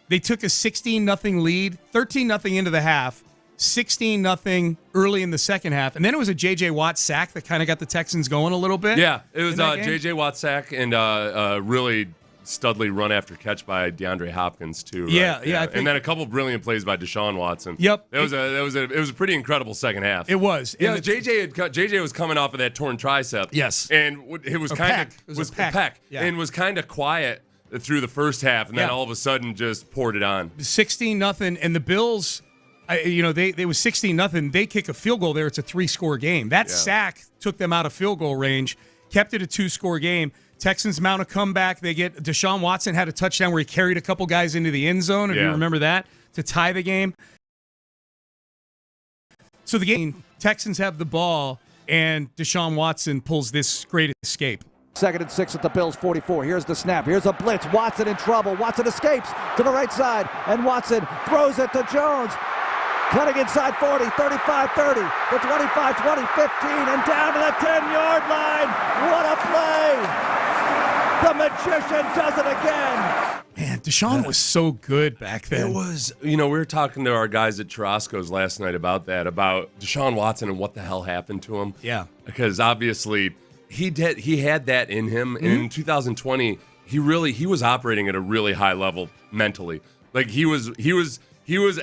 They took a 16-0 lead, 13-0 into the half, 16-0 early in the second half. And then it was a J.J. Watt sack that kind of got the Texans going a little bit. Yeah, it was J.J. Watt sack and really studly run after catch by DeAndre Hopkins too. Right? Yeah. And then a couple brilliant plays by Deshaun Watson. Yep. It was a pretty incredible second half. It was. Yeah, JJ was coming off of that torn tricep. Yes. And it was kind of a peck. Yeah. And was kind of quiet through the first half, and then all of a sudden just poured it on. 16-0, and the Bills. They was 16-0. They kick a field goal there. It's a 3-score game. That sack took them out of field goal range, kept it a 2-score game. Texans mount a comeback. They get Deshaun Watson had a touchdown where he carried a couple guys into the end zone, if you remember that, to tie the game. So the game, Texans have the ball, and Deshaun Watson pulls this great escape. 2nd and 6 at the Bills 44. Here's the snap. Here's a blitz. Watson in trouble. Watson escapes to the right side, and Watson throws it to Jones. Cutting inside 40, 35, 30, the 25, 20, 15, and down to the 10-yard line. What a play! The magician does it again. Man, Deshaun was so good back then. It was, we were talking to our guys at Churrasco's last night about Deshaun Watson and what the hell happened to him. Yeah. Because obviously he had that in him. And in 2020, he was operating at a really high level mentally. Like he was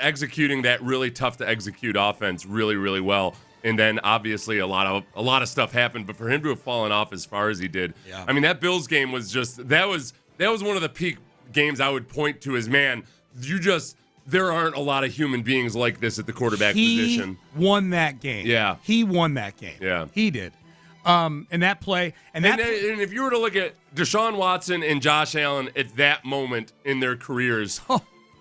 executing that really tough to execute offense really, really well. And then obviously a lot of stuff happened, but for him to have fallen off as far as he did, that Bills game was just that was one of the peak games I would point to as, man, there aren't a lot of human beings like this at the quarterback position. He won that game. Yeah. He won that game. Yeah. He did. And that play and if you were to look at Deshaun Watson and Josh Allen at that moment in their careers,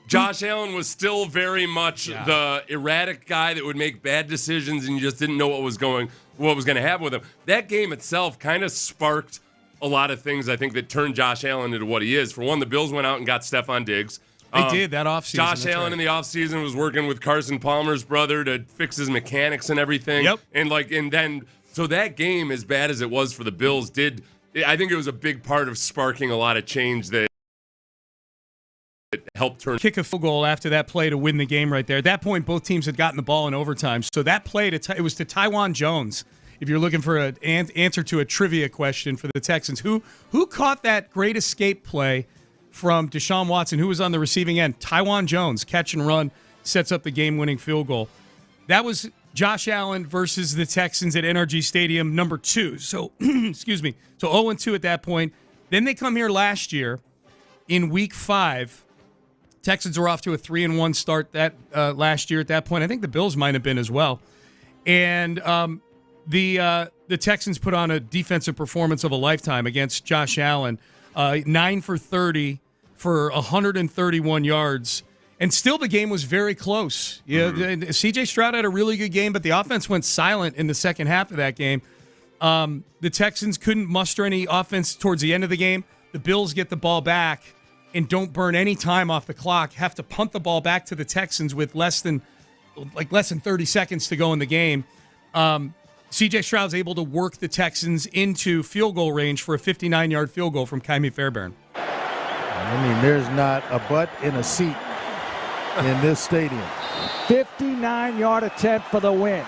Josh Allen was still very much the erratic guy that would make bad decisions, and you just didn't know what was going to happen with him. That game itself kind of sparked a lot of things, I think, that turned Josh Allen into what he is. For one, the Bills went out and got Stephon Diggs. They did that offseason. Josh Allen in the offseason was working with Carson Palmer's brother to fix his mechanics and everything. Yep. So that game, as bad as it was for the Bills, I think it was a big part of sparking a lot of change that helped turn. Kick a field goal after that play to win the game right there. At that point, both teams had gotten the ball in overtime. So that play, it was to Tywan Jones. If you're looking for an answer to a trivia question for the Texans, who caught that great escape play from Deshaun Watson, who was on the receiving end? Tywan Jones, catch and run, sets up the game-winning field goal. That was Josh Allen versus the Texans at NRG Stadium, number 2. So, excuse me. So 0-2 at that point. Then they come here last year in Week 5. Texans were off to a 3-1 start that last year at that point. I think the Bills might have been as well. And the Texans put on a defensive performance of a lifetime against Josh Allen. 9 for 30 for 131 yards. And still the game was very close. Yeah, C.J. Stroud had a really good game, but the offense went silent in the second half of that game. The Texans couldn't muster any offense towards the end of the game. The Bills get the ball back and don't burn any time off the clock, have to punt the ball back to the Texans with less than 30 seconds to go in the game. C.J. Stroud's able to work the Texans into field goal range for a 59-yard field goal from Kaimi Fairbairn. I mean, there's not a butt in a seat in this stadium. 59-yard attempt for the win.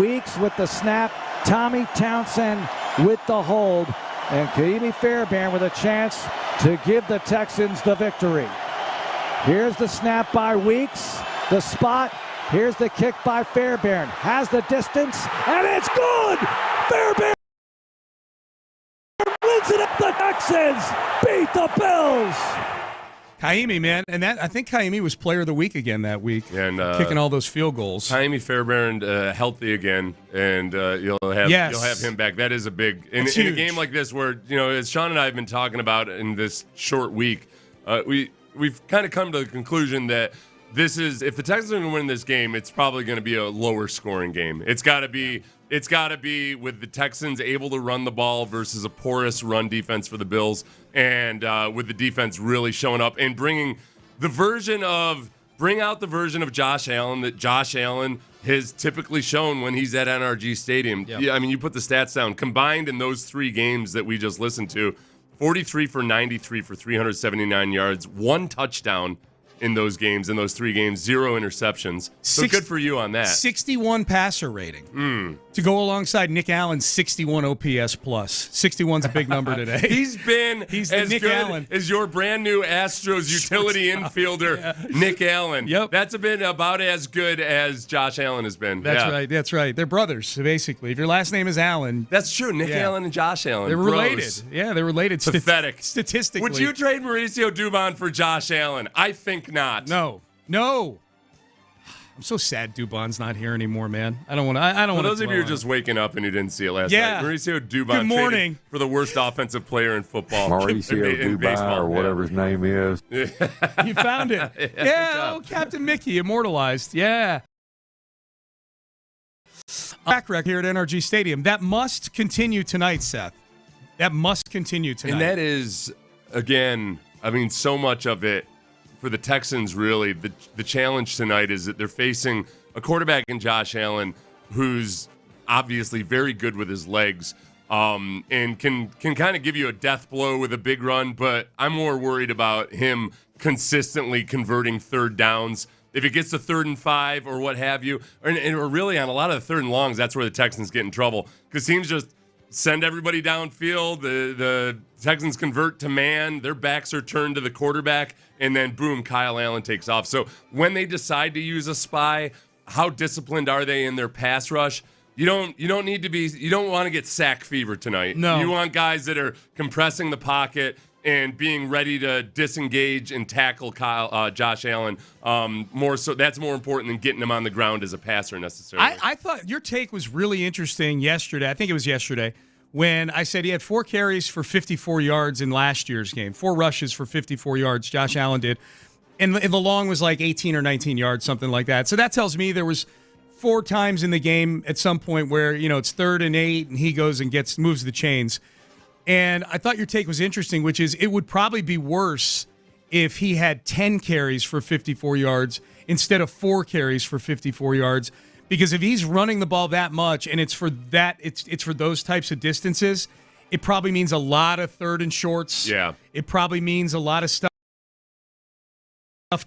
Weeks with the snap, Tommy Townsend with the hold, and Kaimi Fairbairn with a chance to give the Texans the victory. Here's the snap by Weeks, the spot. Here's the kick by Fairbairn. Has the distance, and it's good! Fairbairn wins it up. The Texans beat the Bills. Kaimi, man, and I think Kaimi was Player of the Week again that week, and kicking all those field goals. Kaimi Fairbairn healthy again, and you'll have him back. That is a big in a game like this, where as Sean and I have been talking about in this short week, we've kind of come to the conclusion that this is, if the Texans are going to win this game, it's probably going to be a lower scoring game. It's got to be with the Texans able to run the ball versus a porous run defense for the Bills, and with the defense really showing up and bring out the version of Josh Allen that Josh Allen has typically shown when he's at NRG Stadium. Yep. Yeah, I mean, you put the stats down. Combined in those 3 games that we just listened to, 43 for 93 for 379 yards, 1 touchdown in those games, in those 3 games, 0 interceptions. So good for you on that. 61 passer rating to go alongside Nick Allen's 61 OPS plus. 61's a big number today. He's as Nick good Allen. as your brand new Astros utility infielder, Nick Allen. Yep. That's been about as good as Josh Allen has been. That's right. They're brothers, basically. If your last name is Allen. That's true. Nick Allen and Josh Allen. They're related. Yeah, they're related. Pathetic. Statistically. Would you trade Mauricio Dubon for Josh Allen? I think not. No. I'm so sad Dubon's not here anymore, man. I don't want to. For those of you who are just waking up and you didn't see it last night, Mauricio Dubon Good morning. traded for the worst offensive player in football. Mauricio in Dubon, baseball, or whatever his name is. You found it. Yeah, Captain Mickey, immortalized. Yeah. Track record here at NRG Stadium. That must continue tonight, Seth. That must continue tonight. And that is, again, I mean, so much of it. For the Texans, really, the challenge tonight is that they're facing a quarterback in Josh Allen who's obviously very good with his legs and can kind of give you a death blow with a big run, but I'm more worried about him consistently converting third downs. If it gets to 3rd and 5 or what have you, or really on a lot of the 3rd and longs, that's where the Texans get in trouble because teams just send everybody downfield. The Texans convert to man. Their backs are turned to the quarterback, and then boom, Kyle Allen takes off. So when they decide to use a spy, how disciplined are they in their pass rush? You don't want to get sack fever tonight. No. You want guys that are compressing the pocket and being ready to disengage and tackle Josh Allen. More so, that's more important than getting him on the ground as a passer necessarily. I thought your take was really interesting yesterday. I think it was yesterday when I said he had 4 carries for 54 yards in last year's game, 4 rushes for 54 yards. Josh Allen did, and the long was like 18 or 19 yards, something like that. So that tells me there was 4 times in the game at some point where it's 3rd and 8, and he goes and moves the chains. And I thought your take was interesting, which is it would probably be worse if he had 10 carries for 54 yards instead of 4 carries for 54 yards. Because if he's running the ball that much and it's for those types of distances, it probably means a lot of third and shorts. Yeah. It probably means a lot of stuff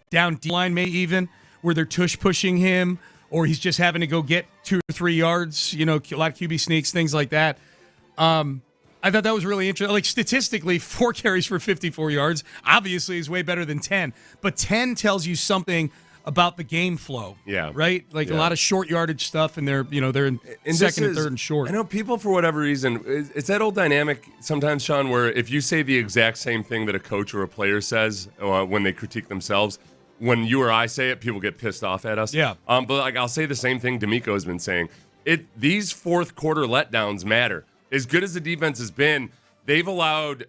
down D-line, maybe even, where they're tush pushing him, or he's just having to go get 2 or 3 yards, a lot of QB sneaks, things like that. I thought that was really interesting. Like, statistically, 4 carries for 54 yards obviously is way better than 10. But 10 tells you something about the game flow. Yeah. Right? Like a lot of short yardage stuff, and they're in second and third and short. I know people, for whatever reason, it's that old dynamic sometimes, Sean, where if you say the exact same thing that a coach or a player says when they critique themselves, when you or I say it, people get pissed off at us. Yeah. But like I'll say the same thing D'Amico has been saying. These fourth quarter letdowns matter. As good as the defense has been, they've allowed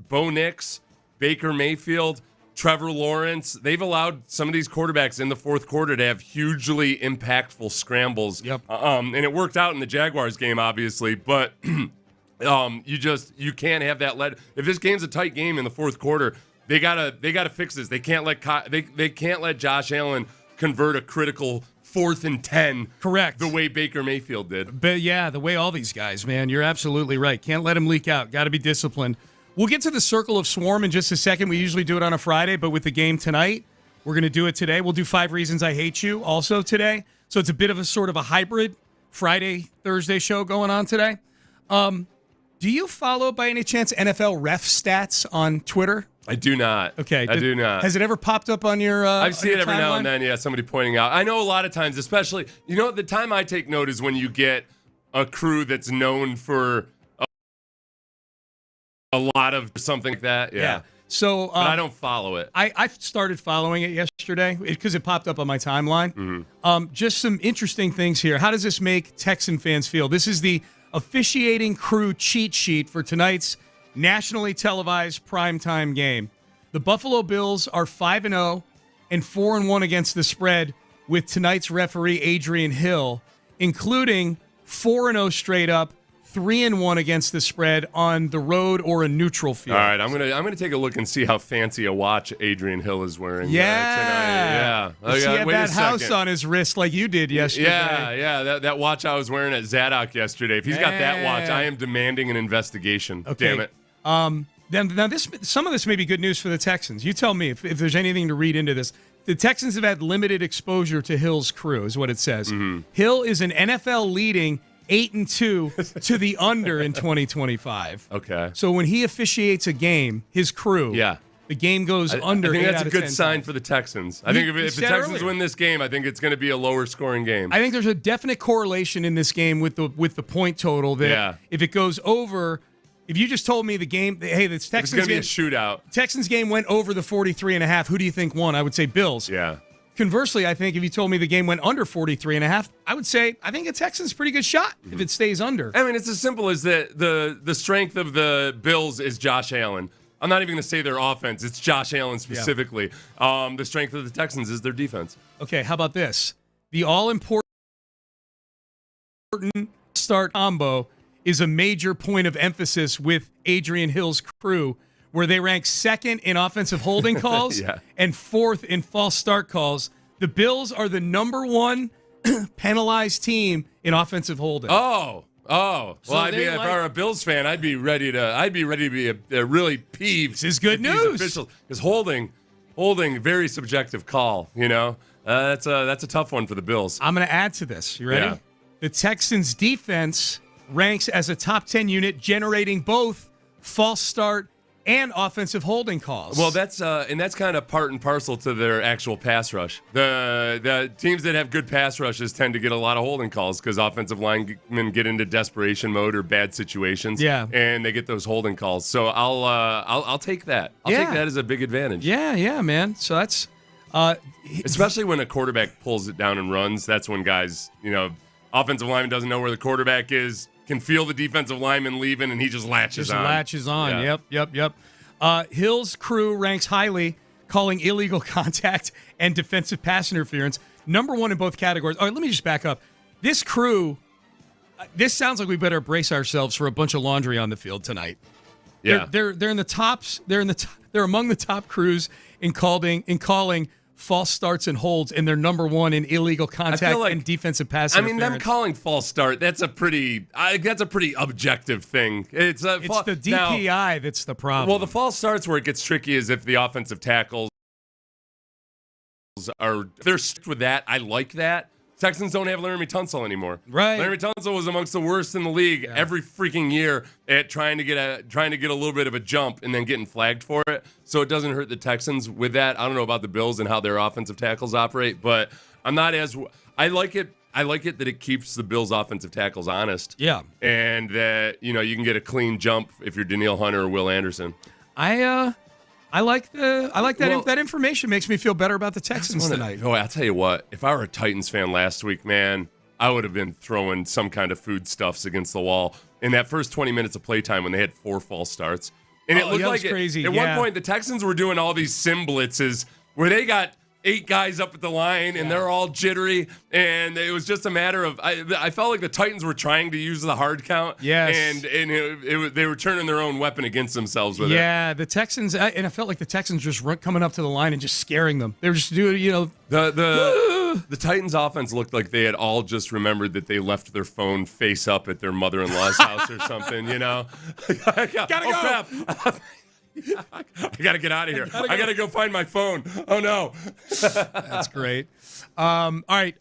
Bo Nix, Baker Mayfield, Trevor Lawrence, they've allowed some of these quarterbacks in the fourth quarter to have hugely impactful scrambles. Yep. And it worked out in the Jaguars game, obviously, but you can't have that if this game's a tight game in the fourth quarter, they gotta fix this. They can't let Josh Allen convert a critical 4th and 10. Correct. The way Baker Mayfield did. But yeah, the way all these guys, man, you're absolutely right. Can't let him leak out. Got to be disciplined. We'll get to the Circle of Swarm in just a second. We usually do it on a Friday, but with the game tonight, we're going to do it today. We'll do 5 Reasons I Hate You also today. So it's a bit of a sort of a hybrid Friday, Thursday show going on today. Do you follow, by any chance, NFL ref stats on Twitter? I do not. Okay. I do not. Has it ever popped up on your I've seen it every timeline? now and then, yeah, somebody pointing out. I know a lot of times, especially, the time I take note is when you get a crew that's known for a lot of something like that. Yeah. So but I don't follow it. I started following it yesterday because it popped up on my timeline. Mm-hmm. Just some interesting things here. How does this make Texan fans feel? This is the officiating crew cheat sheet for tonight's nationally televised primetime game. The Buffalo Bills are 5-0 and 4-1 against the spread with tonight's referee Adrian Hill, including 4-0 straight up, 3-1 against the spread on the road or a neutral field. All right, I'm gonna take a look and see how fancy a watch Adrian Hill is wearing. Yeah. tonight. He had Wait that a house second. on his wrist like you did yesterday. Yeah. That watch I was wearing at Zadok yesterday. If he's got that watch, I am demanding an investigation. Okay. Damn it. Now some of this may be good news for the Texans. You tell me if there's anything to read into this. The Texans have had limited exposure to Hill's crew, is what it says. Mm-hmm. Hill is an NFL leading 8-2 to the under in 2025. Okay. So when he officiates a game, his crew, the game goes under. I think 8 that's out a of good 10 sign times. for the Texans. I think if the Texans win this game, I think it's going to be a lower scoring game. I think there's a definite correlation in this game with the point total that if it goes over. If you just told me the game, hey, this Texans it's going to be a game, shootout. Texans game went over the 43.5. Who do you think won? I would say Bills. Yeah. Conversely, I think if you told me the game went under 43.5, I would say I think a Texans pretty good shot if it stays under. I mean, it's as simple as that. The strength of the Bills is Josh Allen. I'm not even going to say their offense. It's Josh Allen specifically. The strength of the Texans is their defense. Okay, how about this? The all-important start combo is a major point of emphasis with Adrian Hill's crew, where they rank second in offensive holding calls and fourth in false start calls. The Bills are the number 1 penalized team in offensive holding. Oh. Well, So if I were a Bills fan, I'd be ready to be a really peeved. This is good news. Because holding, very subjective call. That's a tough one for the Bills. I'm going to add to this. You ready? Yeah. The Texans' defense ranks as a top 10 unit, generating both false start and offensive holding calls. Well, that's kind of part and parcel to their actual pass rush. The teams that have good pass rushes tend to get a lot of holding calls because offensive linemen get into desperation mode or bad situations. Yeah. And they get those holding calls. So I'll take that. I'll take that as a big advantage. Yeah, man. So that's especially when a quarterback pulls it down and runs. That's when guys, offensive lineman doesn't know where the quarterback is, can feel the defensive lineman leaving, and he just latches on. Yep. Hill's crew ranks highly, calling illegal contact and defensive pass interference. Number 1 in both categories. All right, let me just back up. This crew, this sounds like we better brace ourselves for a bunch of laundry on the field tonight. Yeah. They're in the tops. They're among the top crews in calling false starts and holds, and they're number one in illegal contact and defensive pass interference. them calling false start, that's a pretty objective thing. It's the DPI that's the problem. Well, the false starts where it gets tricky is if the offensive tackles they're strict with that. I like that. Texans don't have Laramie Tunsil anymore. Right. Laramie Tunsil was amongst the worst in the league every freaking year at trying to get a little bit of a jump and then getting flagged for it. So it doesn't hurt the Texans with that. I don't know about the Bills and how their offensive tackles operate, but I'm not as I like it that it keeps the Bills' offensive tackles honest. Yeah. And that you can get a clean jump if you're Danielle Hunter or Will Anderson. I like that. That information makes me feel better about the Texans tonight. Oh, I'll tell you what. If I were a Titans fan last week, man, I would have been throwing some kind of foodstuffs against the wall in that first 20 minutes of playtime when they had 4 false starts. And it looked like crazy. At one point, the Texans were doing all these sim blitzes where they got 8 guys up at the line, and they're all jittery, and it was just a matter of I felt like the Titans were trying to use the hard count, yes, and they were turning their own weapon against themselves with it. Yeah, the Texans, and I felt like the Texans just coming up to the line and just scaring them. They were just doing, The Titans' offense looked like they had all just remembered that they left their phone face up at their mother-in-law's house or something, Gotta go. Crap. I got to get out of here. I got to go find my phone. Oh, no. That's great. All right,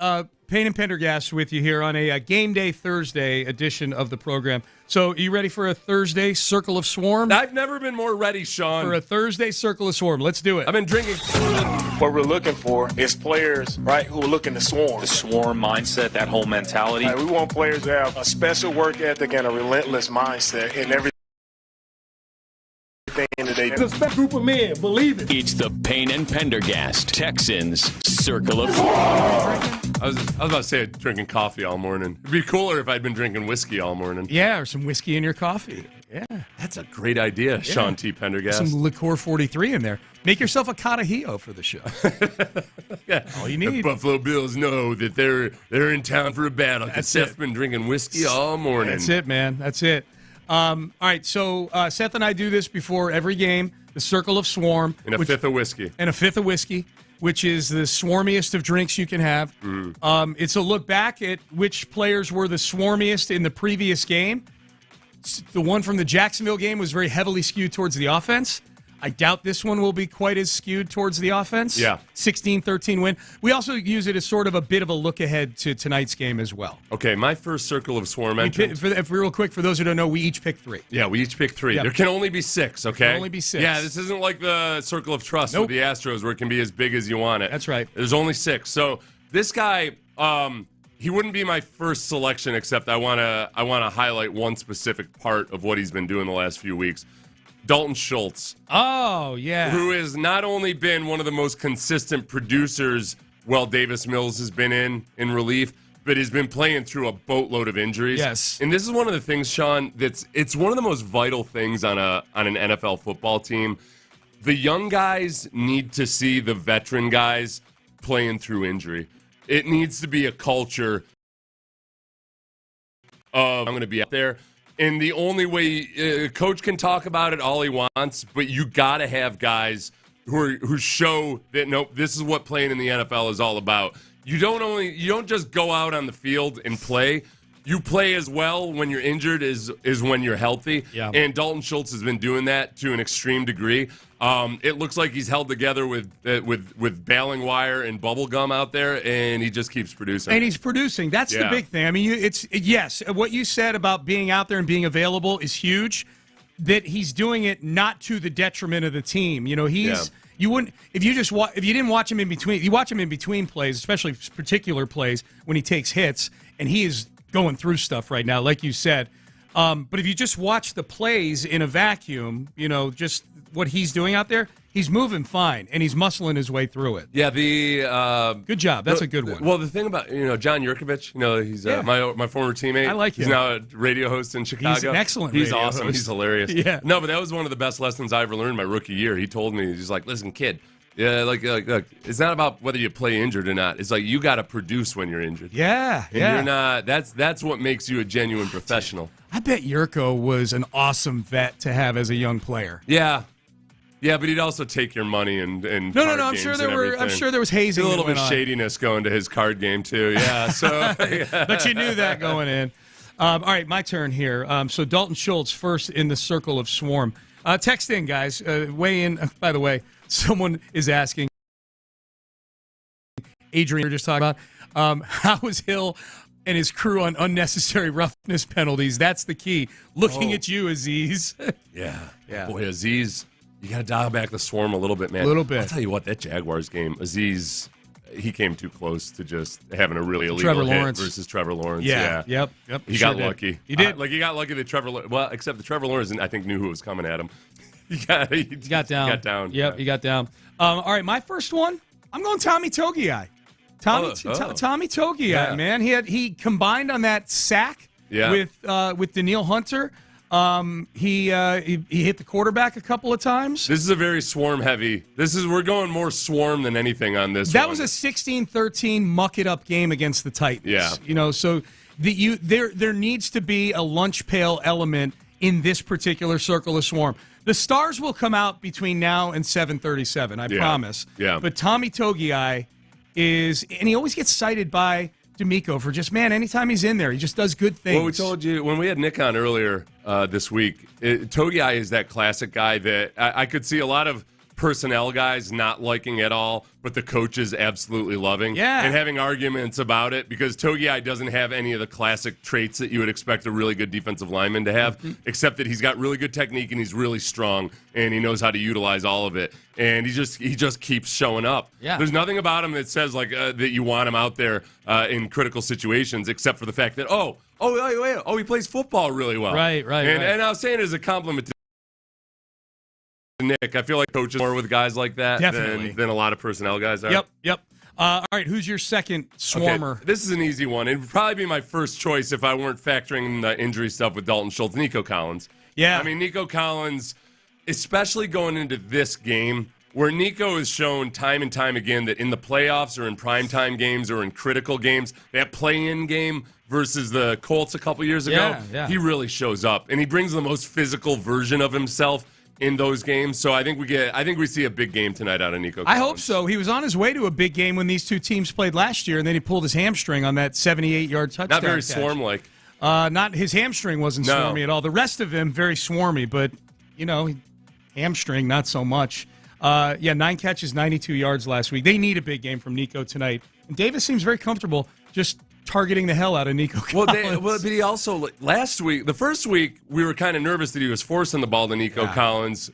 Payne and Pendergast with you here on a Game Day Thursday edition of the program. So are you ready for a Thursday Circle of Swarm? I've never been more ready, Sean. For a Thursday Circle of Swarm. Let's do it. I've been drinking. What we're looking for is players, right, who are looking to swarm. The swarm mindset, that whole mentality. We want players to have a special work ethic and a relentless mindset in everything that they do. It's a special group of men, believe it. It's the Payne and Pendergast Texans Circle of Swarm. I was about to say drinking coffee all morning. It'd be cooler if I'd been drinking whiskey all morning. Yeah, or some whiskey in your coffee. Yeah. That's a great idea, Sean T. Pendergast. Some liqueur 43 in there. Make yourself a Carajillo for the show. Yeah. All you need. The Buffalo Bills know that they're in town for a battle because Seth's been drinking whiskey all morning. That's it, man. That's it. All right, so Seth and I do this before every game, the Circle of Swarm. And a fifth of whiskey. And a fifth of whiskey, which is the swarmiest of drinks you can have. It's a look back at which players were the swarmiest in the previous game. The one from the Jacksonville game was very heavily skewed towards the offense. I doubt this one will be quite as skewed towards the offense. Yeah. 16-13 win. We also use it as sort of a bit of a look ahead to tonight's game as well. Okay, my first Circle of Swarm entrance. Real quick, for those who don't know, we each pick 3. Yeah, we each pick 3. Yep. There can only be 6, okay? There can only be 6. Yeah, this isn't like the Circle of Trust Nope. with the Astros where it can be as big as you want it. That's right. There's only 6. So this guy, he wouldn't be my first selection, except I wanna highlight one specific part of what he's been doing the last few weeks. Dalton Schultz. Oh, yeah. Who has not only been one of the most consistent producers while Davis Mills has been in relief, but has been playing through a boatload of injuries. Yes. And this is one of the things, Sean, it's one of the most vital things on an NFL football team. The young guys need to see the veteran guys playing through injury. It needs to be a culture of I'm going to be out there. And the only way a coach can talk about it all he wants, but you got to have guys who show that nope, this is what playing in the NFL is all about. You don't just go out on the field and play. You play as well when you're injured as when you're healthy. Yeah. And Dalton Schultz has been doing that to an extreme degree. It looks like he's held together with baling wire and bubble gum out there, and he just keeps producing. And he's producing. That's the big thing. I mean, yes, what you said about being out there and being available is huge. That he's doing it not to the detriment of the team. You know, you wouldn't if you didn't watch him in between. You watch him in between plays, especially particular plays when he takes hits, and he is going through stuff right now, like you said. But if you just watch the plays in a vacuum, you know, just what he's doing out there, he's moving fine, and he's muscling his way through it. Yeah, good job. That's a good one. Well, the thing about, John Yurkovich, he's my former teammate. I like him. He's now a radio host in Chicago. He's an excellent He's radio awesome. host. He's hilarious. Yeah. No, but that was one of the best lessons I ever learned my rookie year. He told me, he's like, listen, kid, Yeah, look, it's not about whether you play injured or not. It's like you got to produce when you're injured. Yeah, and you're not. That's what makes you a genuine professional. I bet Yurko was an awesome vet to have as a young player. Yeah, but he'd also take your money and no. I'm sure there was hazing. A little bit of shadiness going to his card game too. Yeah, so but you knew that going in. All right, my turn here. So Dalton Schultz first in the circle of swarm. Text in, guys. Weigh in. By the way, someone is asking. Adrian, we were just talking about how was Hill and his crew on unnecessary roughness penalties. That's the key. Looking at you, Aziz. Yeah. Boy, Aziz, you got to dial back the swarm a little bit, man. A little bit. I'll tell you what, that Jaguars game, Aziz, he came too close to just having a really illegal hit versus Trevor Lawrence. Yeah. Yep. He got lucky. He did. He got lucky that except that Trevor Lawrence, I think, knew who was coming at him. He got down. Got down. Yep, he got down. All right, my first one, I'm going Tommy Togiai. Tommy Togiai, man. He combined on that sack with Danielle Hunter. He hit the quarterback a couple of times. This is a very swarm heavy. We're going more swarm than anything on this. That was a 16-13 muck it up game against the Titans. Yeah. So there needs to be a lunch pail element in this particular circle of swarm. The stars will come out between now and 7:37, I promise. Yeah. But Tommy Togiai and he always gets cited by D'Amico for just, anytime he's in there, he just does good things. Well, we told you when we had Nick on earlier this week, Togiai is that classic guy that I could see a lot of personnel guys not liking at all, but the coaches absolutely loving and having arguments about it because Togiai doesn't have any of the classic traits that you would expect a really good defensive lineman to have, except that he's got really good technique and he's really strong and he knows how to utilize all of it. And he just keeps showing up. Yeah. There's nothing about him that says that you want him out there in critical situations, except for the fact that he plays football really well. Right. And I was saying it as a compliment to Nick. I feel like coaches more with guys like that than a lot of personnel guys are. Yep. All right, who's your second swarmer? Okay, this is an easy one. It would probably be my first choice if I weren't factoring in the injury stuff with Dalton Schultz. Nico Collins. Yeah. I mean, Nico Collins, especially going into this game, where Nico has shown time and time again that in the playoffs or in primetime games or in critical games, that play-in game versus the Colts a couple years ago, he really shows up. And he brings the most physical version of himself in those games. So I think we see a big game tonight out of Nico Collins. I hope so. He was on his way to a big game when these two teams played last year, and then he pulled his hamstring on that 78-yard touchdown. Not very swarm-like. Not his hamstring wasn't swarmy at all. The rest of him very swarmy, but hamstring not so much. 9 catches, 92 yards last week. They need a big game from Nico tonight. And Davis seems very comfortable just targeting the hell out of Nico Collins. But he also, the first week, we were kind of nervous that he was forcing the ball to Nico Collins.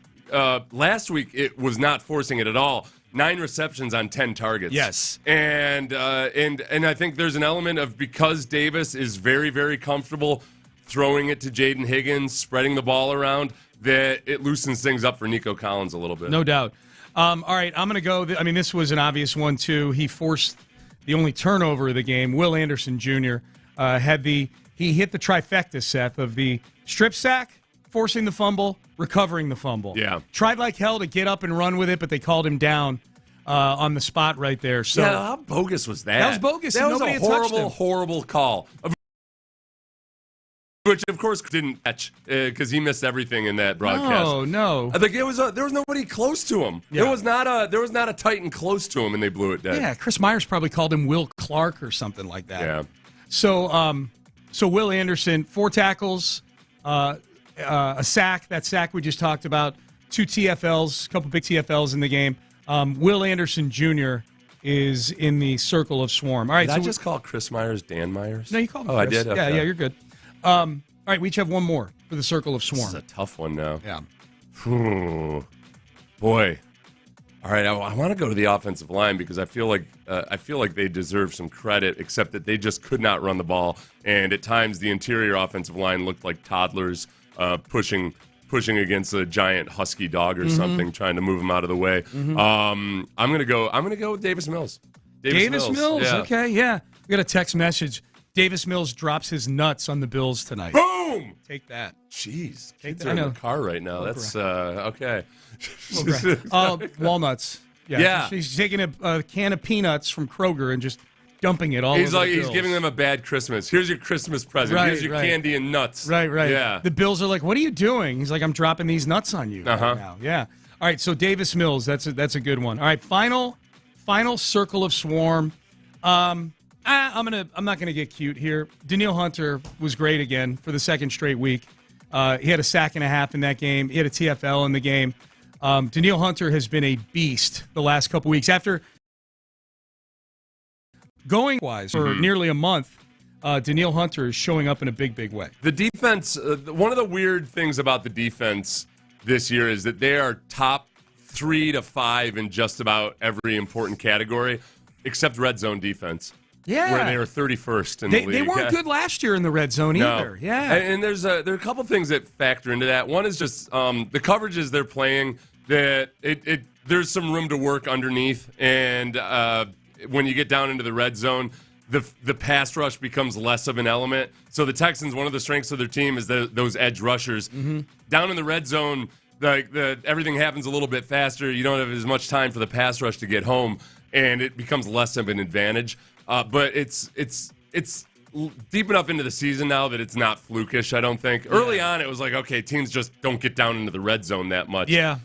Last week, it was not forcing it at all. 9 receptions on 10 targets. Yes. And I think there's an element of, because Davis is very, very comfortable throwing it to Jaden Higgins, spreading the ball around, that it loosens things up for Nico Collins a little bit. No doubt. All right, I'm going to go. This was an obvious one, too. He forced the only turnover of the game. Will Anderson Jr. He hit the trifecta, Seth, of the strip sack, forcing the fumble, recovering the fumble. Yeah. Tried like hell to get up and run with it, but they called him down on the spot right there. So how bogus was that? That was bogus. That was nobody a had touched him. horrible call. Which, of course, didn't catch because he missed everything in that broadcast. No. I think there was nobody close to him. Yeah. There was not a Titan close to him, and they blew it dead. Yeah, Chris Myers probably called him Will Clark or something like that. Yeah. So Will Anderson, 4 tackles, a sack. That sack we just talked about. 2 TFLs, a couple big TFLs in the game. Will Anderson Jr. is in the circle of swarm. All right. Did I just call Chris Myers Dan Myers? No, you called him Chris. I did? Okay. Yeah, you're good. All right, we each have one more for the circle of swarm. This is a tough one now. Yeah. Boy. All right, I want to go to the offensive line because I feel like they deserve some credit, except that they just could not run the ball, and at times the interior offensive line looked like toddlers pushing against a giant husky dog or something, trying to move him out of the way. I'm gonna go with Davis Mills. Davis Mills. Yeah. Okay, yeah. We got a text message. Davis Mills drops his nuts on the Bills tonight. Boom! Take that. Jeez, kids are in the car right now. That's okay. Walnuts. Yeah. He's taking a can of peanuts from Kroger and just dumping it all over the Bills. He's giving them a bad Christmas. Here's your Christmas present. Here's your candy and nuts. Right. Yeah. The Bills are like, what are you doing? He's like, I'm dropping these nuts on you right now. Yeah. All right, so Davis Mills, that's a good one. All right, final circle of swarm. I'm not gonna get cute here. Danielle Hunter was great again for the second straight week. He had a sack and a half in that game. He had a TFL in the game. Danielle Hunter has been a beast the last couple weeks. After going wise for nearly a month, Danielle Hunter is showing up in a big way. The defense, one of the weird things about the defense this year is that they are top 3 to 5 in just about every important category, except red zone defense. Yeah, where they were 31st in the league. They weren't good last year in the red zone either. Yeah, and there are a couple things that factor into that. One is just the coverages they're playing. That there's some room to work underneath, and when you get down into the red zone, the pass rush becomes less of an element. So the Texans, one of the strengths of their team is those edge rushers. Down in the red zone, everything happens a little bit faster. You don't have as much time for the pass rush to get home, and it becomes less of an advantage. But it's deep enough into the season now that it's not flukish, I don't think. Early on, it was like, okay, teams just don't get down into the red zone that much. Yeah.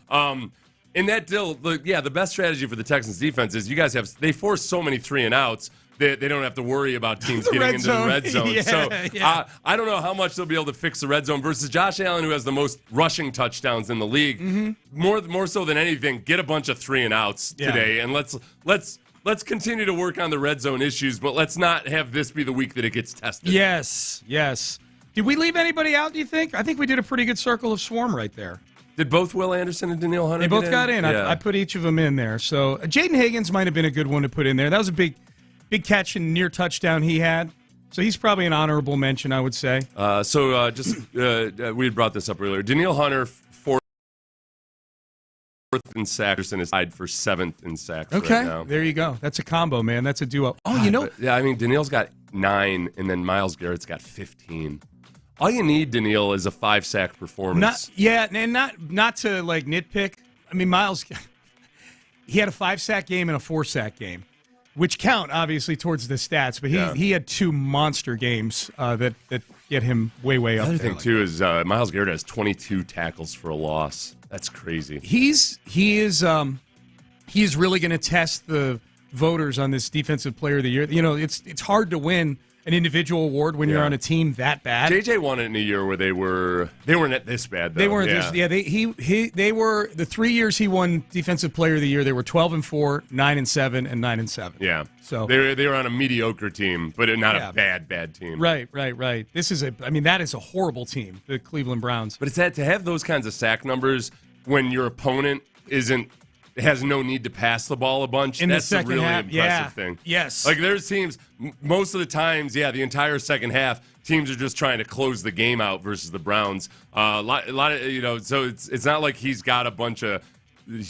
In that deal, the best strategy for the Texans defense is they force so many 3-and-outs that they don't have to worry about teams getting into the red zone. I don't know how much they'll be able to fix the red zone versus Josh Allen, who has the most rushing touchdowns in the league. More so than anything, get a bunch of 3-and-outs today, and let's continue to work on the red zone issues, but let's not have this be the week that it gets tested. Yes. Did we leave anybody out, do you think? I think we did a pretty good circle of swarm right there. Did both Will Anderson and Danielle Hunter They both got in. Yeah. I put each of them in there. So Jaden Higgins might have been a good one to put in there. That was a big catch and near touchdown he had. So he's probably an honorable mention, I would say. We had brought this up earlier. Danielle Hunter, 4th in sacks, and is tied for 7th in sacks right now. There you go. That's a combo, man. That's a duo. Danielle's got 9, and then Myles Garrett's got 15. All you need, Danielle, is a 5-sack performance. And not to like nitpick. I mean, Myles, he had a 5-sack game and a 4-sack game, which count obviously towards the stats. But he had 2 monster games that get him way up there. The other thing too is Myles Garrett has 22 tackles for a loss. That's crazy. He is really going to test the voters on this Defensive Player of the Year. You know, it's hard to win an individual award when you're on a team that bad. JJ won it in a year where they weren't this bad though. They weren't they were the 3 years he won Defensive Player of the Year, they were 12-4, 9-7, and 9-7. Yeah. So they were on a mediocre team, but not a bad team. Right. That is a horrible team, the Cleveland Browns. But it's to have those kinds of sack numbers when your opponent has no need to pass the ball a bunch. That's a really impressive thing. Yes. Like there's teams, most of the times, the entire second half, teams are just trying to close the game out versus the Browns. A lot of, so it's not like he's got a bunch of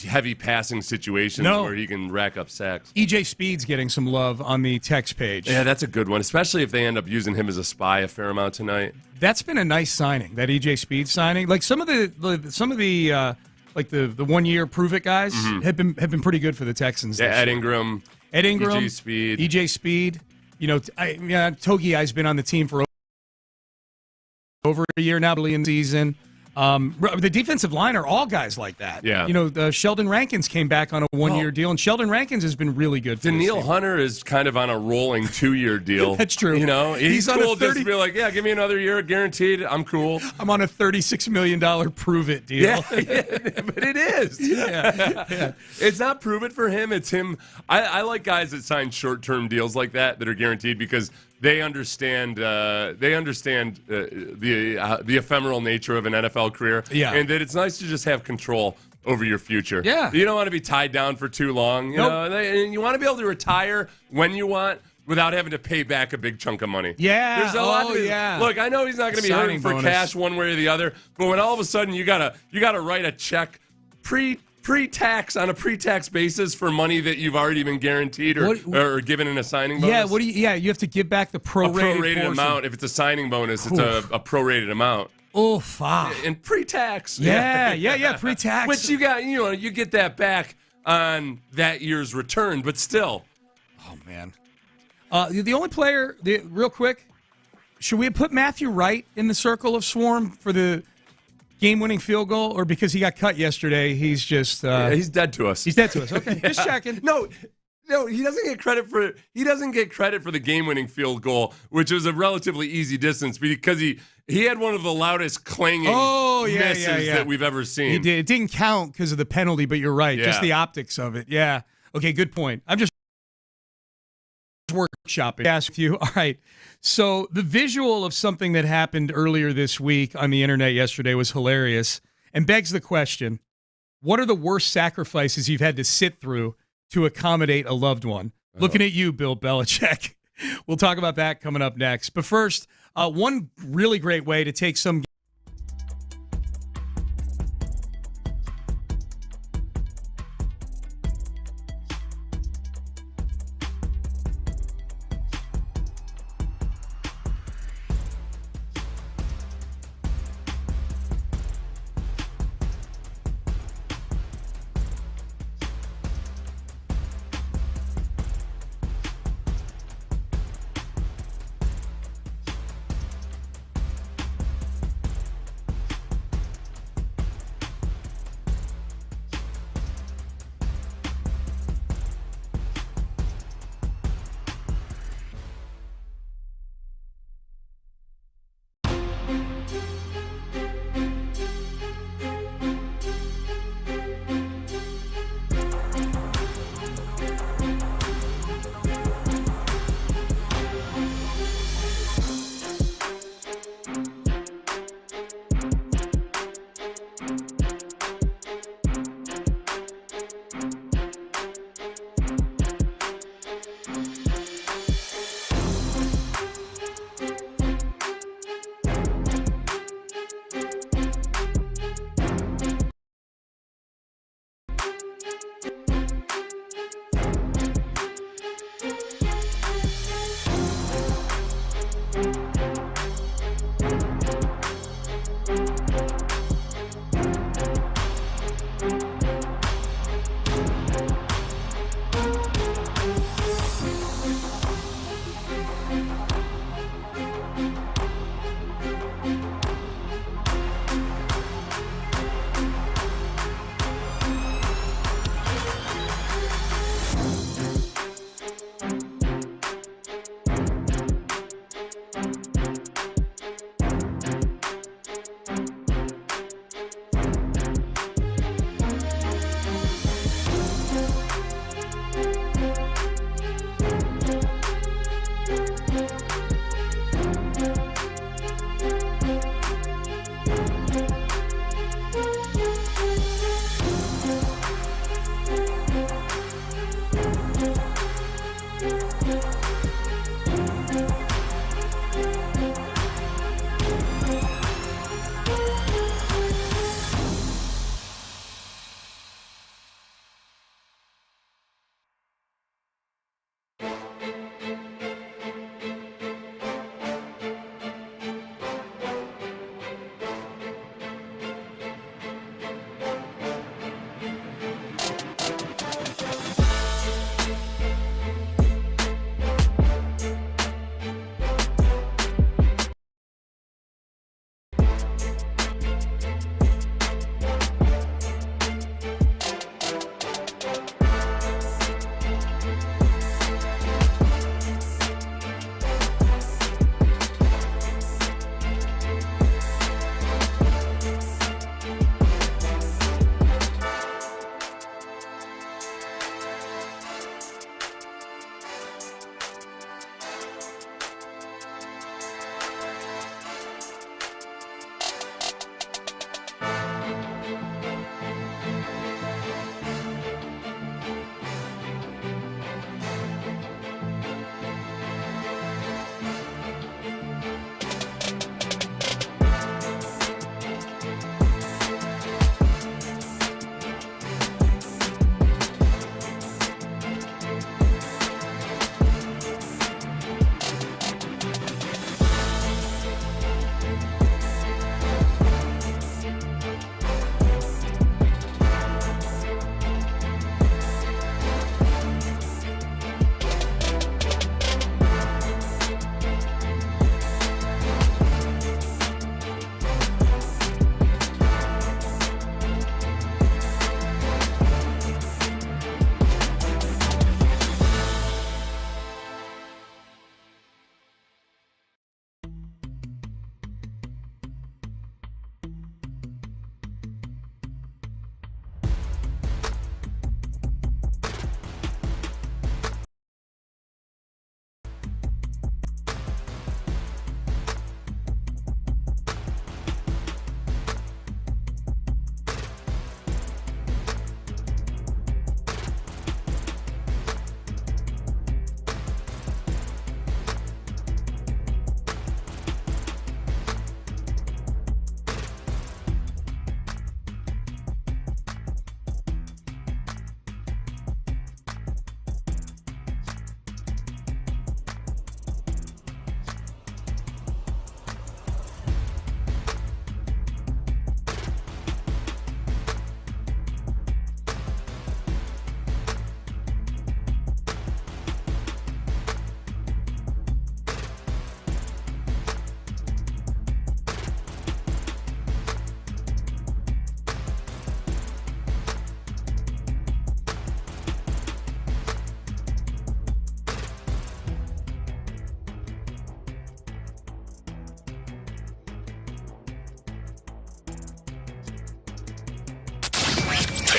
heavy passing situations where he can rack up sacks. EJ Speed's getting some love on the text page. Yeah, that's a good one, especially if they end up using him as a spy a fair amount tonight. That's been a nice signing, that EJ Speed signing. Like some of the like the 1 year prove it guys have been pretty good for the Texans. Yeah, Ed Ingram, EJ Speed. You know, Togi has been on the team for over a year now, in the season. The defensive line are all guys like that. Yeah. You know, Sheldon Rankins came back on a 1 year deal, and Sheldon Rankins has been really good for Danielle Hunter is kind of on a rolling 2 year deal. That's true. You know, he's cool just to be like, give me another year guaranteed. I'm cool. I'm on a $36 million prove it deal. Yeah, but it is. Yeah. It's not prove it for him. It's him. I like guys that sign short term deals like that are guaranteed because they understand the ephemeral nature of an NFL career, and that it's nice to just have control over your future. Yeah, you don't want to be tied down for too long. You know, and you want to be able to retire when you want without having to pay back a big chunk of money. Yeah, there's a lot. Look, I know he's not going to be hurting for cash one way or the other, but when all of a sudden you gotta write a check pre-tax on a pre-tax basis for money that you've already been guaranteed or given in a signing bonus. You have to give back the prorated amount. If it's a signing bonus, it's a prorated amount. Oh, fuck. And pre-tax. Yeah, pre-tax. Which you got, you get that back on that year's return, but still. Oh, man. The only player, real quick, should we have put Matthew Wright in the circle of swarm for the game-winning field goal, or because he got cut yesterday, he's just... he's dead to us. He's dead to us. Okay, just checking. No, he doesn't get credit for the game-winning field goal, which was a relatively easy distance because he had one of the loudest clanging misses that we've ever seen. He did. It didn't count because of the penalty, but you're right. Just the optics of it. Yeah. Okay, good point. I'm just workshopping. Ask you. All right. So the visual of something that happened earlier this week on the internet yesterday was hilarious and begs the question, what are the worst sacrifices you've had to sit through to accommodate a loved one? Looking at you, Bill Belichick. We'll talk about that coming up next. But first, one really great way to take some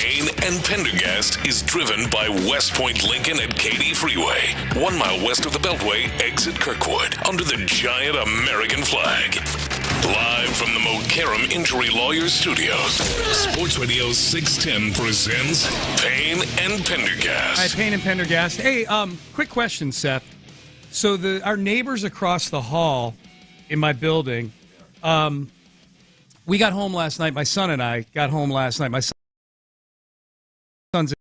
Payne and Pendergast is driven by West Point Lincoln at Katy Freeway, 1 mile west of the Beltway, exit Kirkwood, under the giant American flag. Live from the Mokaram Injury Lawyers Studios, Sports Radio 610 presents Payne and Pendergast. Hi, Payne and Pendergast. Hey, quick question, Seth. So our neighbors across the hall in my building, we got home last night. My son and I got home last night. My son's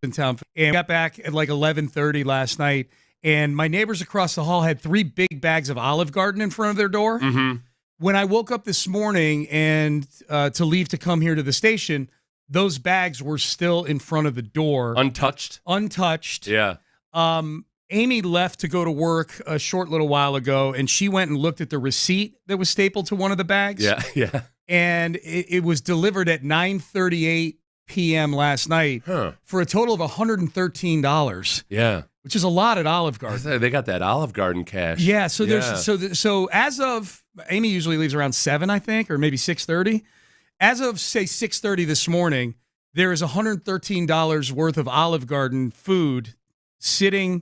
in town, and we got back at like 11:30 last night. And my neighbors across the hall had 3 big bags of Olive Garden in front of their door. Mm-hmm. When I woke up this morning and to leave to come here to the station, those bags were still in front of the door. Untouched? Untouched. Yeah. Amy left to go to work a short little while ago, and she went and looked at the receipt that was stapled to one of the bags. Yeah. And it was delivered at 9:38 p.m. last night for a total of $113. Yeah. Which is a lot at Olive Garden. They got that Olive Garden cash. Yeah, so there's so as of Amy usually leaves around 7, I think, or maybe 6:30. As of say 6:30 this morning, there is $113 worth of Olive Garden food sitting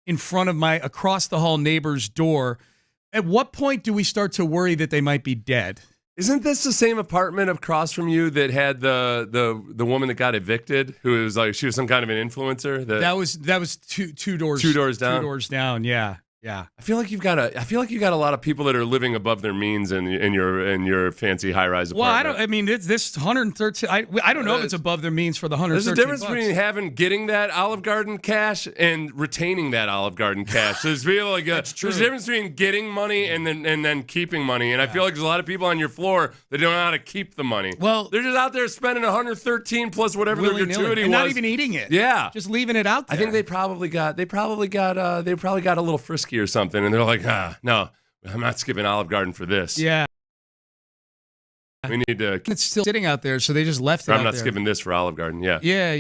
in front of my across the hall neighbor's door. At what point do we start to worry that they might be dead? Isn't this the same apartment across from you that had the woman that got evicted, who was like she was some kind of an influencer? That was two doors down. 2 doors down. Yeah. I feel like you got a lot of people that are living above their means in your fancy high rise apartment. Well, I mean, this 113. I don't know if it's above their means for the 113. There's a difference between getting that Olive Garden cash and retaining that Olive Garden cash. There's really like there's a difference between getting money and then keeping money. And I feel like there's a lot of people on your floor that don't know how to keep the money. Well, they're just out there spending 113 plus whatever their gratuity was, and not even eating it. Yeah, just leaving it out there. I think they probably got a little frisky or something, and they're like, no, I'm not skipping Olive Garden for this. Yeah. We need to. It's still sitting out there, so they just left it out there. I'm not skipping this for Olive Garden. Yeah. Yeah.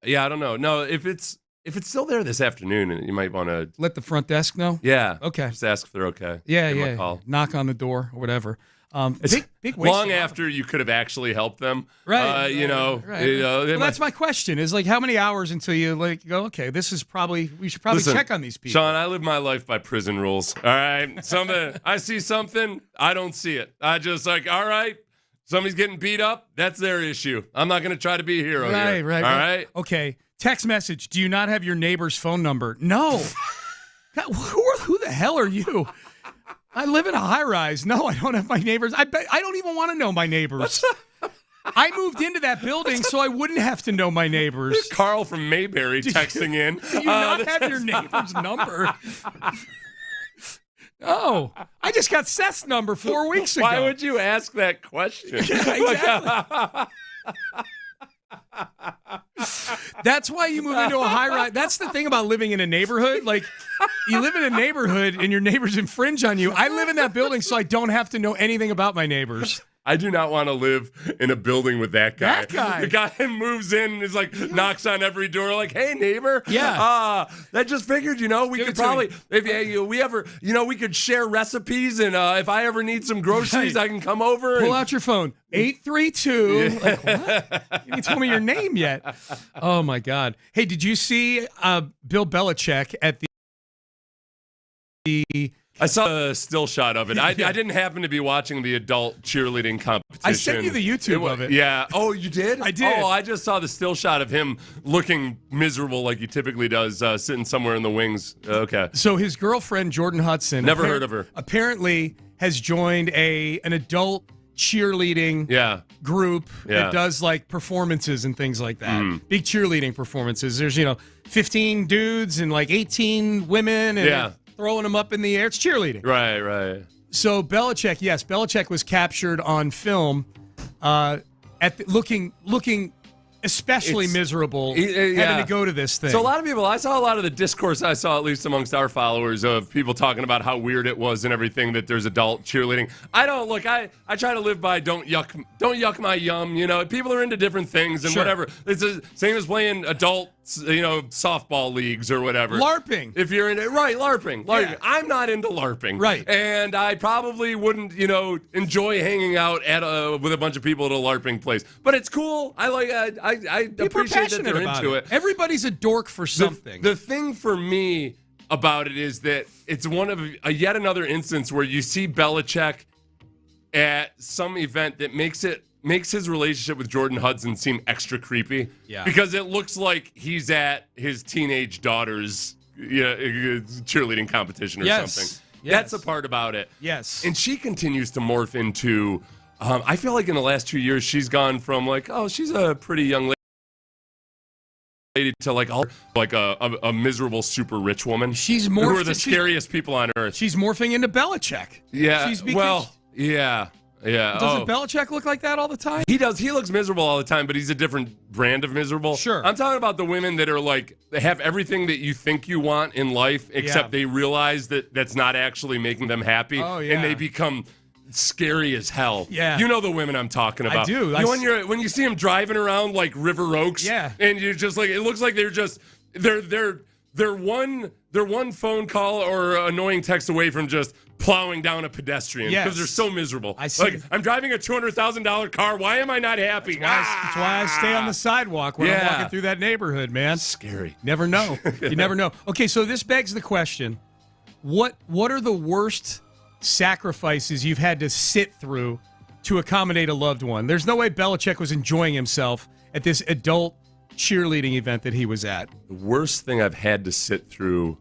Yeah, I don't know. No, if it's still there this afternoon, you might want to let the front desk know. Yeah. Okay. Just ask if they're okay. Yeah. Give them a call. Knock on the door or whatever. Big long after you could have actually helped them, right? Right. Well, that's my question: is like how many hours until you go? Okay, we should probably check on these people. Sean, I live my life by prison rules. All right, I see something, I don't see it. I just all right. Somebody's getting beat up. That's their issue. I'm not going to try to be a hero here. Right. All right. Okay. Text message: do you not have your neighbor's phone number? No. God, who the hell are you? I live in a high rise. No, I don't have my neighbors. I don't even want to know my neighbors. I moved into that building so I wouldn't have to know my neighbors. Carl from Mayberry texting in. Do you not have your neighbor's number? No. I just got Seth's number 4 weeks ago. Why would you ask that question? Exactly. That's why you move into a high rise. That's the thing about living in a neighborhood. Like, you live in a neighborhood and your neighbors infringe on you. I live in that building so I don't have to know anything about my neighbors. I do not want to live in a building with that guy. That guy. The guy moves in and is like, knocks on every door like, hey, neighbor. Yeah. That just figured, we could probably, we could share recipes. And if I ever need some groceries, I can come over. Pull out your phone. 832. Yeah. Like, what? You didn't tell me your name yet. Oh, my God. Hey, did you see Bill Belichick at the I saw a still shot of it. I didn't happen to be watching the adult cheerleading competition. I sent you the YouTube of it. Yeah. Oh, you did? I did. Oh, I just saw the still shot of him looking miserable like he typically does, sitting somewhere in the wings. Okay. So his girlfriend, Jordan Hudson. Never heard of her. Apparently has joined an adult cheerleading group that does like performances and things like that. Big cheerleading performances. There's, 15 dudes and like 18 women and throwing them up in the air. It's cheerleading. Right. So Belichick was captured on film looking especially miserable having to go to this thing. So I saw a lot of the discourse I saw, at least amongst our followers, of people talking about how weird it was and everything that there's adult cheerleading. I try to live by don't yuck my yum. People are into different things and whatever. It's the same as playing adult softball leagues or whatever. LARPing. If you're in it, right, LARPing. Yeah. I'm not into LARPing. Right. And I probably wouldn't, enjoy hanging out with a bunch of people at a LARPing place. But it's cool. I appreciate that they're into it. Everybody's a dork for something. The thing for me about it is that it's one of yet another instance where you see Belichick at some event that makes his relationship with Jordan Hudson seem extra creepy. Yeah. Because it looks like he's at his teenage daughter's cheerleading competition or something. Yes. That's the part about it. Yes. And she continues to morph into, I feel like in the last 2 years, she's gone from she's a pretty young lady to a miserable super rich woman. She's morphed. Who are the scariest people on earth. She's morphing into Belichick. Yeah. Yeah. Doesn't Belichick look like that all the time? He does. He looks miserable all the time, but he's a different brand of miserable. Sure. I'm talking about the women that are they have everything that you think you want in life, except they realize that that's not actually making them happy. Oh, yeah. And they become scary as hell. Yeah. You know the women I'm talking about. I do. When you see them driving around like River Oaks, yeah. And you're just it looks like they're one phone call or annoying text away from just plowing down a pedestrian because they're so miserable. I see. I'm driving a $200,000 car. Why am I not happy? That's why I stay on the sidewalk when I'm walking through that neighborhood, man. Scary. Never know. You never know. Okay, so this begs the question: what are the worst sacrifices you've had to sit through to accommodate a loved one? There's no way Belichick was enjoying himself at this adult cheerleading event that he was at. The worst thing I've had to sit through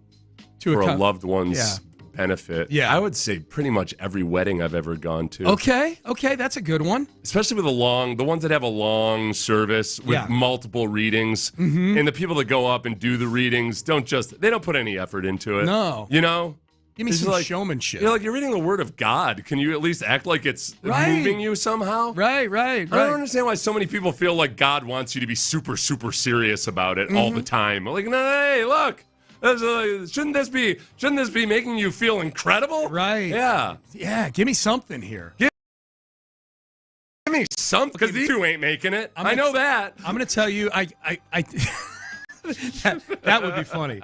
for a loved one's benefit. Yeah. I would say pretty much every wedding I've ever gone to. Okay, that's a good one. Especially with the ones that have a long service with multiple readings. Mm-hmm. And the people that go up and do the readings they don't put any effort into it. No. Give me It's some showmanship. You're reading the word of God. Can you at least act like it's moving you somehow? Right. I don't understand why so many people feel like God wants you to be super, super serious about it all the time. Like, no, hey, look. Shouldn't this be making you feel incredible? Right. Yeah. Give me something here. Give me something, because these two ain't making it. I know that. I'm going to tell you, I that would be funny.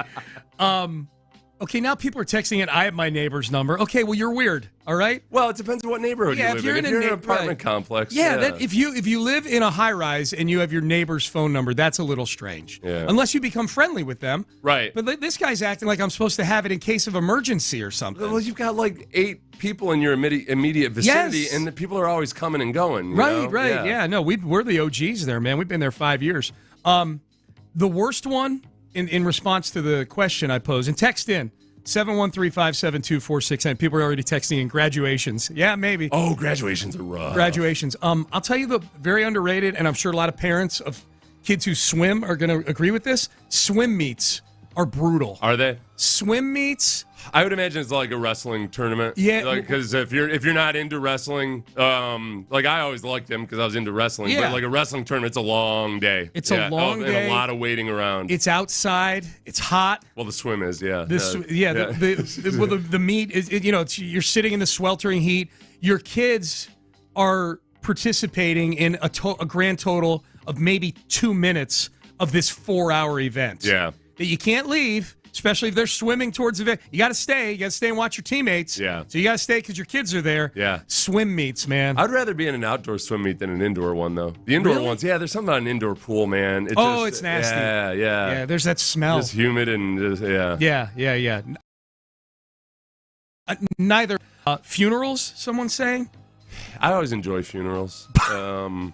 Okay, now people are texting it. I have my neighbor's number. Okay, well, you're weird. All right. Well, it depends on what neighborhood you live in. If you're in an apartment complex, if you live in a high rise and you have your neighbor's phone number, that's a little strange. Yeah. Unless you become friendly with them. Right. But this guy's acting like I'm supposed to have it in case of emergency or something. Well, you've got 8 people in your immediate vicinity, and the people are always coming and going. Right. Yeah. No, we're the OGs there, man. We've been there 5 years. The worst one in response to the question I posed, and text in. 713-572-4610. People are already texting in graduations. Yeah, maybe. Oh, graduations are rough. Graduations. I'll tell you the very underrated, and I'm sure a lot of parents of kids who swim are going to agree with this. Swim meets are brutal. Are they? Swim meets? I would imagine it's like a wrestling tournament. Yeah. Because if you're not into wrestling, I always liked them because I was into wrestling. Yeah. But like a wrestling tournament, it's a long day. It's a long day. And a lot of waiting around. It's outside. It's hot. Well, the swim is, yeah. The meet is, you're sitting in the sweltering heat. Your kids are participating in a grand total of maybe 2 minutes of this 4-hour event. Yeah. That you can't leave. Especially if they're swimming towards the event. You got to stay. You got to stay and watch your teammates. Yeah. So you got to stay because your kids are there. Yeah. Swim meets, man. I'd rather be in an outdoor swim meet than an indoor one, though. The indoor ones, there's something about an indoor pool, man. It's nasty. Yeah. Yeah, there's that smell. It's humid and Yeah. Neither. Funerals, someone's saying? I always enjoy funerals. Time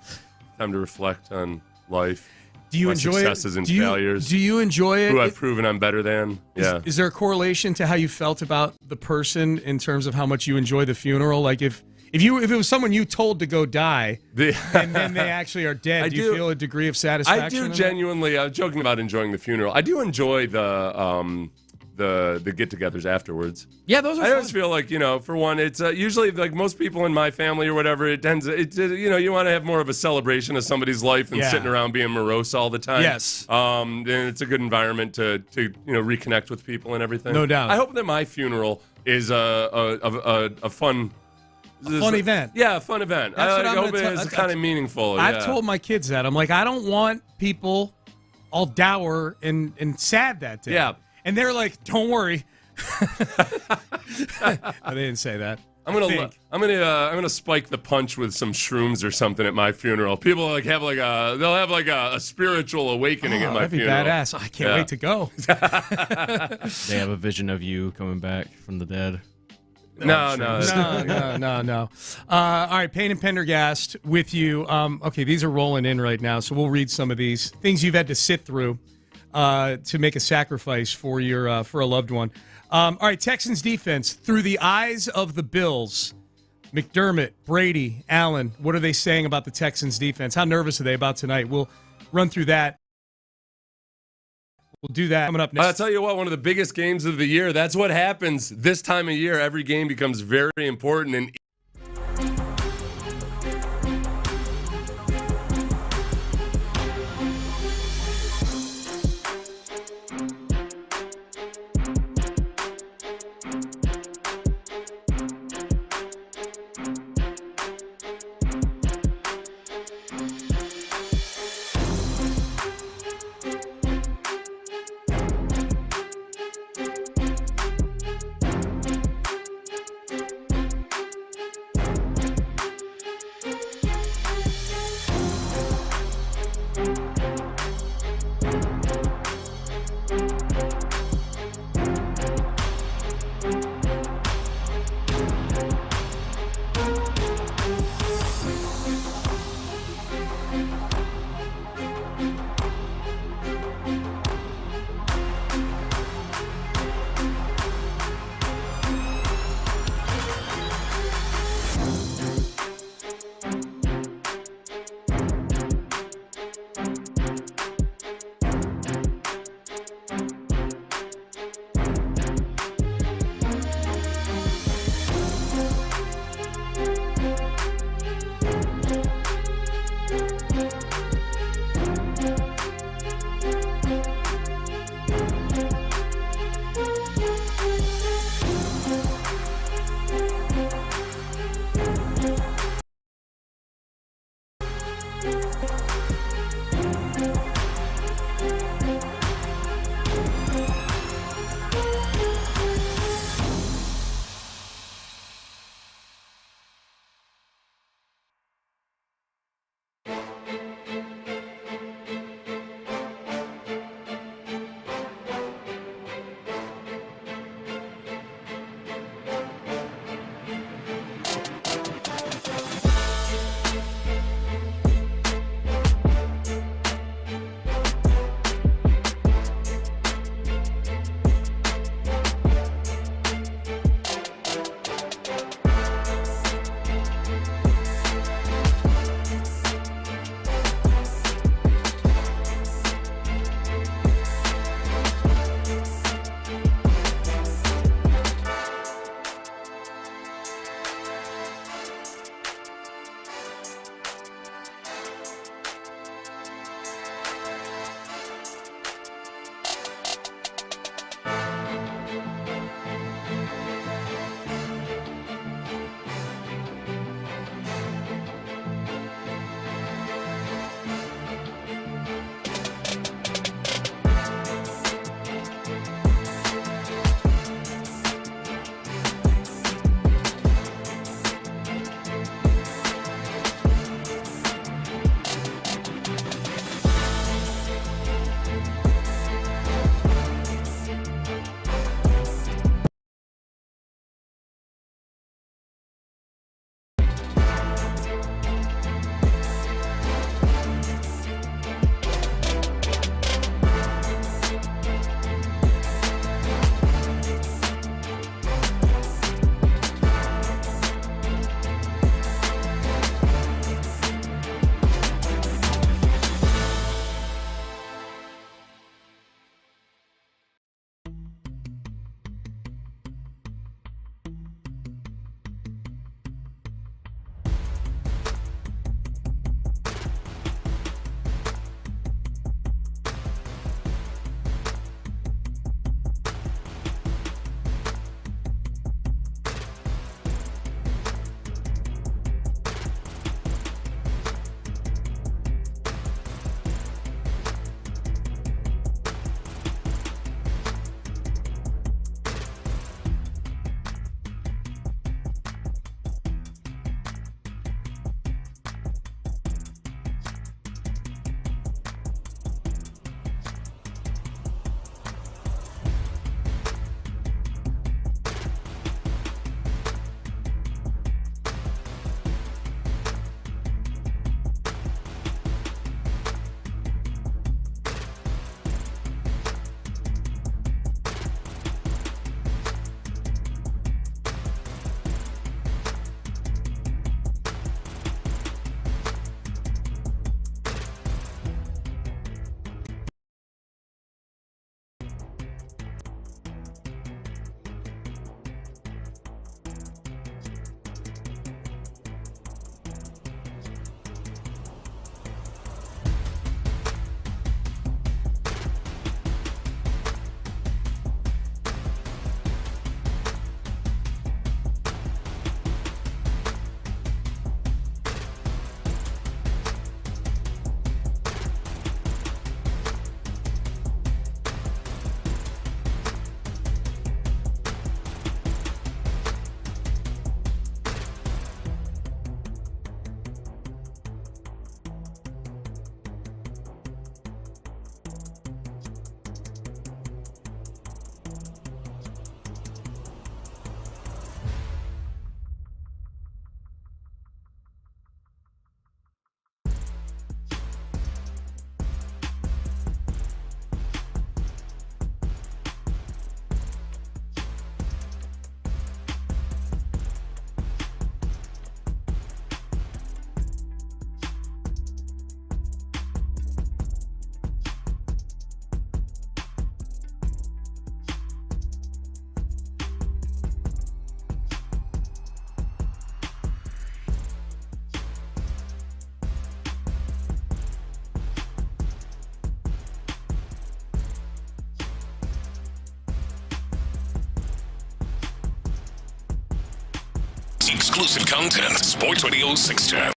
to reflect on life. Do you enjoy successes and failures? Do you enjoy it? Who I've proven I'm better than. Yeah. Is there a correlation to how you felt about the person in terms of how much you enjoy the funeral? Like if it was someone you told to go die and then they actually are dead, do you feel a degree of satisfaction? I do genuinely. I was joking about enjoying the funeral. I do enjoy the get-togethers afterwards. Yeah, those are fun. I always feel like, for one, it's usually like most people in my family or whatever, you want to have more of a celebration of somebody's life than sitting around being morose all the time. Yes. And it's a good environment to reconnect with people and everything. No doubt. I hope that my funeral is a fun event. Yeah, a fun event. I hope it's kind of meaningful. I've told my kids that. I'm like, I don't want people all dour and sad that day. Yeah. And they're like, don't worry. No, they didn't say that. I'm gonna spike the punch with some shrooms or something at my funeral. People they'll have a spiritual awakening at my that'd be funeral. badass. I can't wait to go. They have a vision of you coming back from the dead. No. All right, Payne and Pendergast with you. Okay, these are rolling in right now, so we'll read some of these things you've had to sit through to make a sacrifice for your for a loved one. All right, Texans defense through the eyes of the Bills. McDermott, Brady, Allen. What are they saying about the Texans defense? How nervous are they about tonight? We'll run through that. We'll do that coming up next. I'll tell you what, one of the biggest games of the year. That's what happens this time of year. Every game becomes very important. And Exclusive content. Sports Radio 610.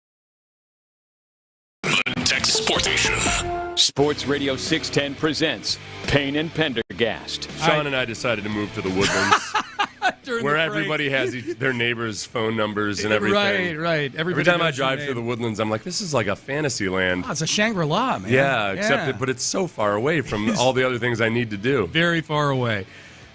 The Texas Sports Station. Sports Radio 610 presents Payne and Pendergast. Sean and I decided to move to the Woodlands. Where everybody has their neighbors' phone numbers and everything. Right. Every time I drive through the Woodlands, I'm like, this is like a fantasy land. Oh, it's a Shangri-La, man. Yeah, but it's so far away from all the other things I need to do. Very far away.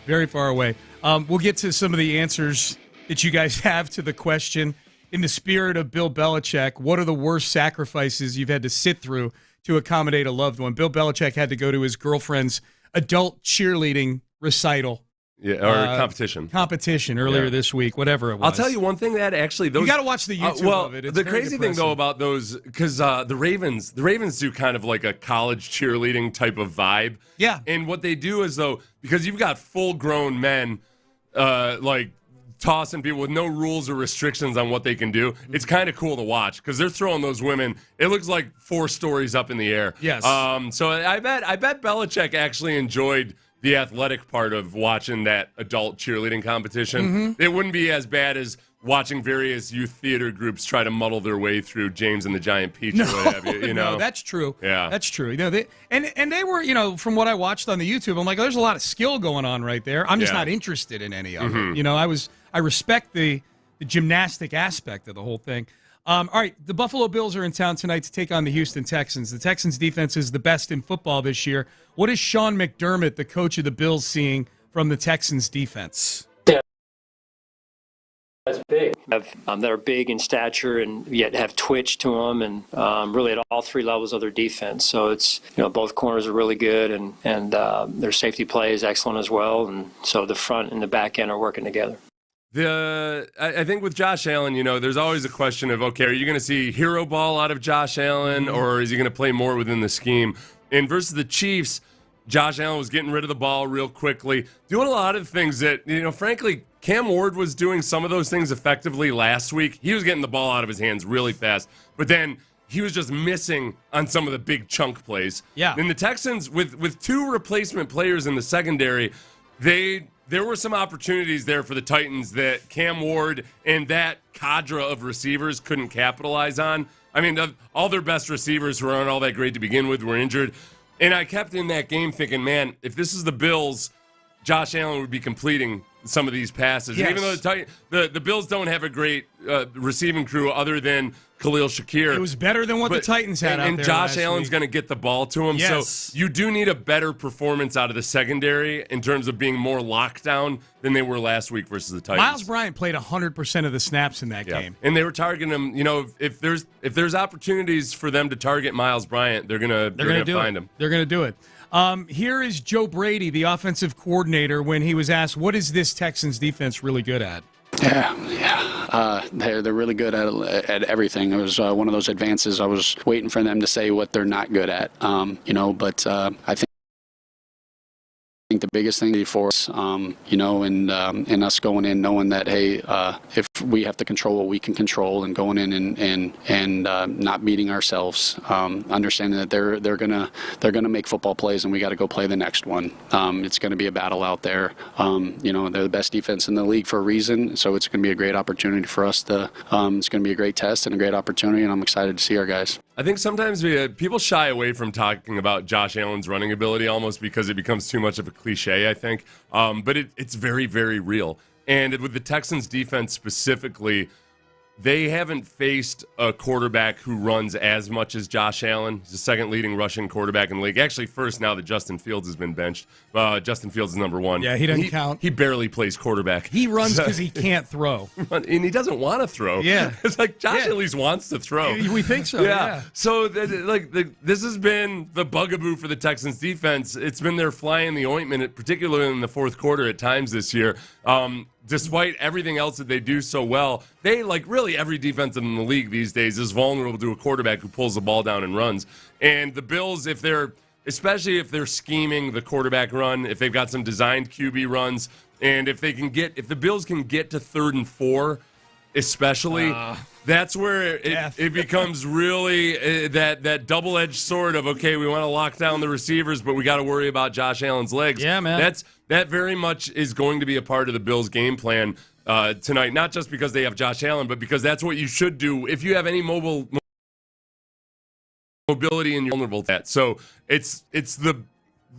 Very far away. We'll get to some of the answers that you guys have to the question. In the spirit of Bill Belichick, what are the worst sacrifices you've had to sit through to accommodate a loved one? Bill Belichick had to go to his girlfriend's adult cheerleading recital. Yeah, or competition earlier this week, whatever it was. I'll tell you one thing that actually you got to watch the YouTube of it. It's the crazy thing though about those, because the Ravens do kind of like a college cheerleading type of vibe. Yeah, and what they do is though, because you've got full-grown men, like tossing people with no rules or restrictions on what they can do. It's kind of cool to watch because they're throwing those women. It looks like 4 stories up in the air. Yes. So I bet Belichick actually enjoyed the athletic part of watching that adult cheerleading competition. Mm-hmm. It wouldn't be as bad as watching various youth theater groups try to muddle their way through James and the Giant Peach or what have you. No, that's true. Yeah, that's true. You know, they were, from what I watched on the YouTube, I'm like, oh, there's a lot of skill going on right there. I'm just not interested in any of it. I respect the gymnastic aspect of the whole thing. All right, the Buffalo Bills are in town tonight to take on the Houston Texans. The Texans' defense is the best in football this year. What is Sean McDermott, the coach of the Bills, seeing from the Texans' defense? Yeah, that's big. That are big in stature and yet have twitch to them, and really at all 3 levels of their defense. So it's both corners are really good, and their safety play is excellent as well. And so the front and the back end are working together. I think with Josh Allen, there's always a question of, okay, are you going to see hero ball out of Josh Allen, or is he going to play more within the scheme? And versus the Chiefs, Josh Allen was getting rid of the ball real quickly, doing a lot of things that, frankly, Cam Ward was doing some of those things effectively last week. He was getting the ball out of his hands really fast, but then he was just missing on some of the big chunk plays. Yeah. And the Texans, with 2 replacement players in the secondary, there were some opportunities there for the Titans that Cam Ward and that cadre of receivers couldn't capitalize on. I mean, all their best receivers who aren't all that great to begin with were injured. And I kept in that game thinking, man, if this is the Bills, Josh Allen would be completing some of these passes. Yes. And even though the Bills don't have a great receiving crew other than Khalil Shakir. It was better than what the Titans had out there. And Josh Allen's going to get the ball to him. Yes. So you do need a better performance out of the secondary in terms of being more locked down than they were last week versus the Titans. Miles Bryant played 100% of the snaps in that game. And they were targeting him. If there's opportunities for them to target Miles Bryant, they're gonna find him. They're gonna do it. Here is Joe Brady, the offensive coordinator, when he was asked, what is this Texans defense really good at? They're really good at everything. It was one of those advances. I was waiting for them to say what they're not good at, but I think the biggest thing for us, and us going in knowing that, hey, if we have to control what we can control, and going in and not beating ourselves, understanding that they're gonna make football plays, and we got to go play the next one. It's going to be a battle out there. They're the best defense in the league for a reason, so it's going to be a great opportunity for us to. It's going to be a great test and a great opportunity, and I'm excited to see our guys. I think sometimes people shy away from talking about Josh Allen's running ability almost because it becomes too much of a cliche, I think. But it's very, very real. And with the Texans defense specifically, they haven't faced a quarterback who runs as much as Josh Allen. He's the second leading rushing quarterback in the league. Actually, first now that Justin Fields has been benched. Justin Fields is number 1. Yeah, he doesn't count. He barely plays quarterback. He runs because he can't throw. And he doesn't want to throw. Yeah. It's like Josh at least wants to throw. We think so, yeah. So, this has been the bugaboo for the Texans defense. It's been their fly in the ointment, particularly in the fourth quarter at times this year. Despite everything else that they do so well, they, really every defense in the league these days is vulnerable to a quarterback who pulls the ball down and runs. And the Bills, especially if they're scheming the quarterback run, if they've got some designed QB runs, and if the Bills can get to 3rd and 4, especially, that's where it becomes really that double-edged sword of, okay, we want to lock down the receivers, but we got to worry about Josh Allen's legs. Yeah, man. That very much is going to be a part of the Bills' game plan. tonight, not just because they have Josh Allen, but because that's what you should do if you have any mobility and you're vulnerable to that. So it's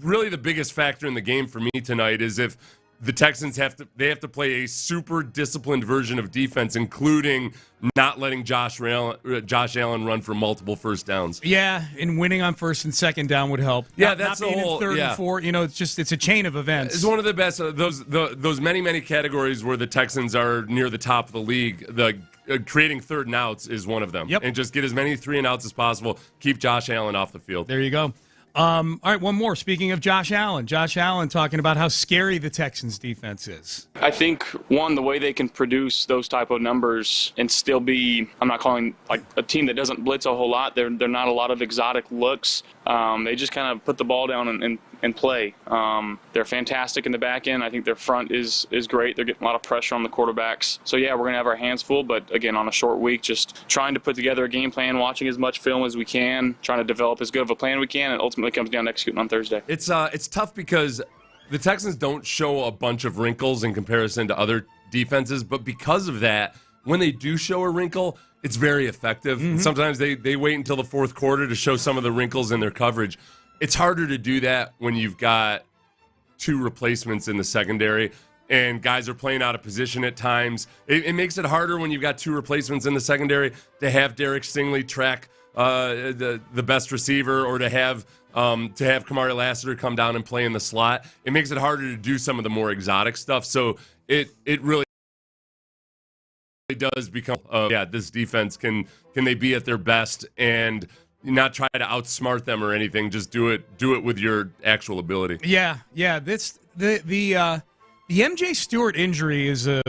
really the biggest factor in the game for me tonight is if the Texans have to play a super disciplined version of defense, including not letting Josh Allen run for multiple first downs. Yeah, and winning on first and second down would help. Yeah, that's the whole third and fourth. It's a chain of events. It's one of the best. Those many categories where the Texans are near the top of the league. The creating third and outs is one of them. Yep. And just get as many 3 and outs as possible. Keep Josh Allen off the field. There you go. All right, one more. Speaking of Josh Allen talking about how scary the Texans defense is. I think, one, the way they can produce those type of numbers and still be, I'm not calling like a team that doesn't blitz a whole lot. They're not a lot of exotic looks. They just kind of put the ball down and play. They're fantastic in the back end. I think their front is great. They're getting a lot of pressure on the quarterbacks. So, yeah, we're going to have our hands full. But, again, on a short week, just trying to put together a game plan, watching as much film as we can, trying to develop as good of a plan we can, and ultimately comes down to executing on Thursday. It's tough because the Texans don't show a bunch of wrinkles in comparison to other defenses, but because of that, when they do show a wrinkle, it's very effective. Mm-hmm. Sometimes they wait until the fourth quarter to show some of the wrinkles in their coverage. It's harder to do that when you've got 2 replacements in the secondary and guys are playing out of position at times. It makes it harder when you've got 2 replacements in the secondary to have Derek Stingley track the best receiver or to have Kamari Lassiter come down and play in the slot. It makes it harder to do some of the more exotic stuff. So it really does become this defense can they be at their best and not try to outsmart them or anything. Just do it with your actual ability. Yeah. The MJ Stewart injury is a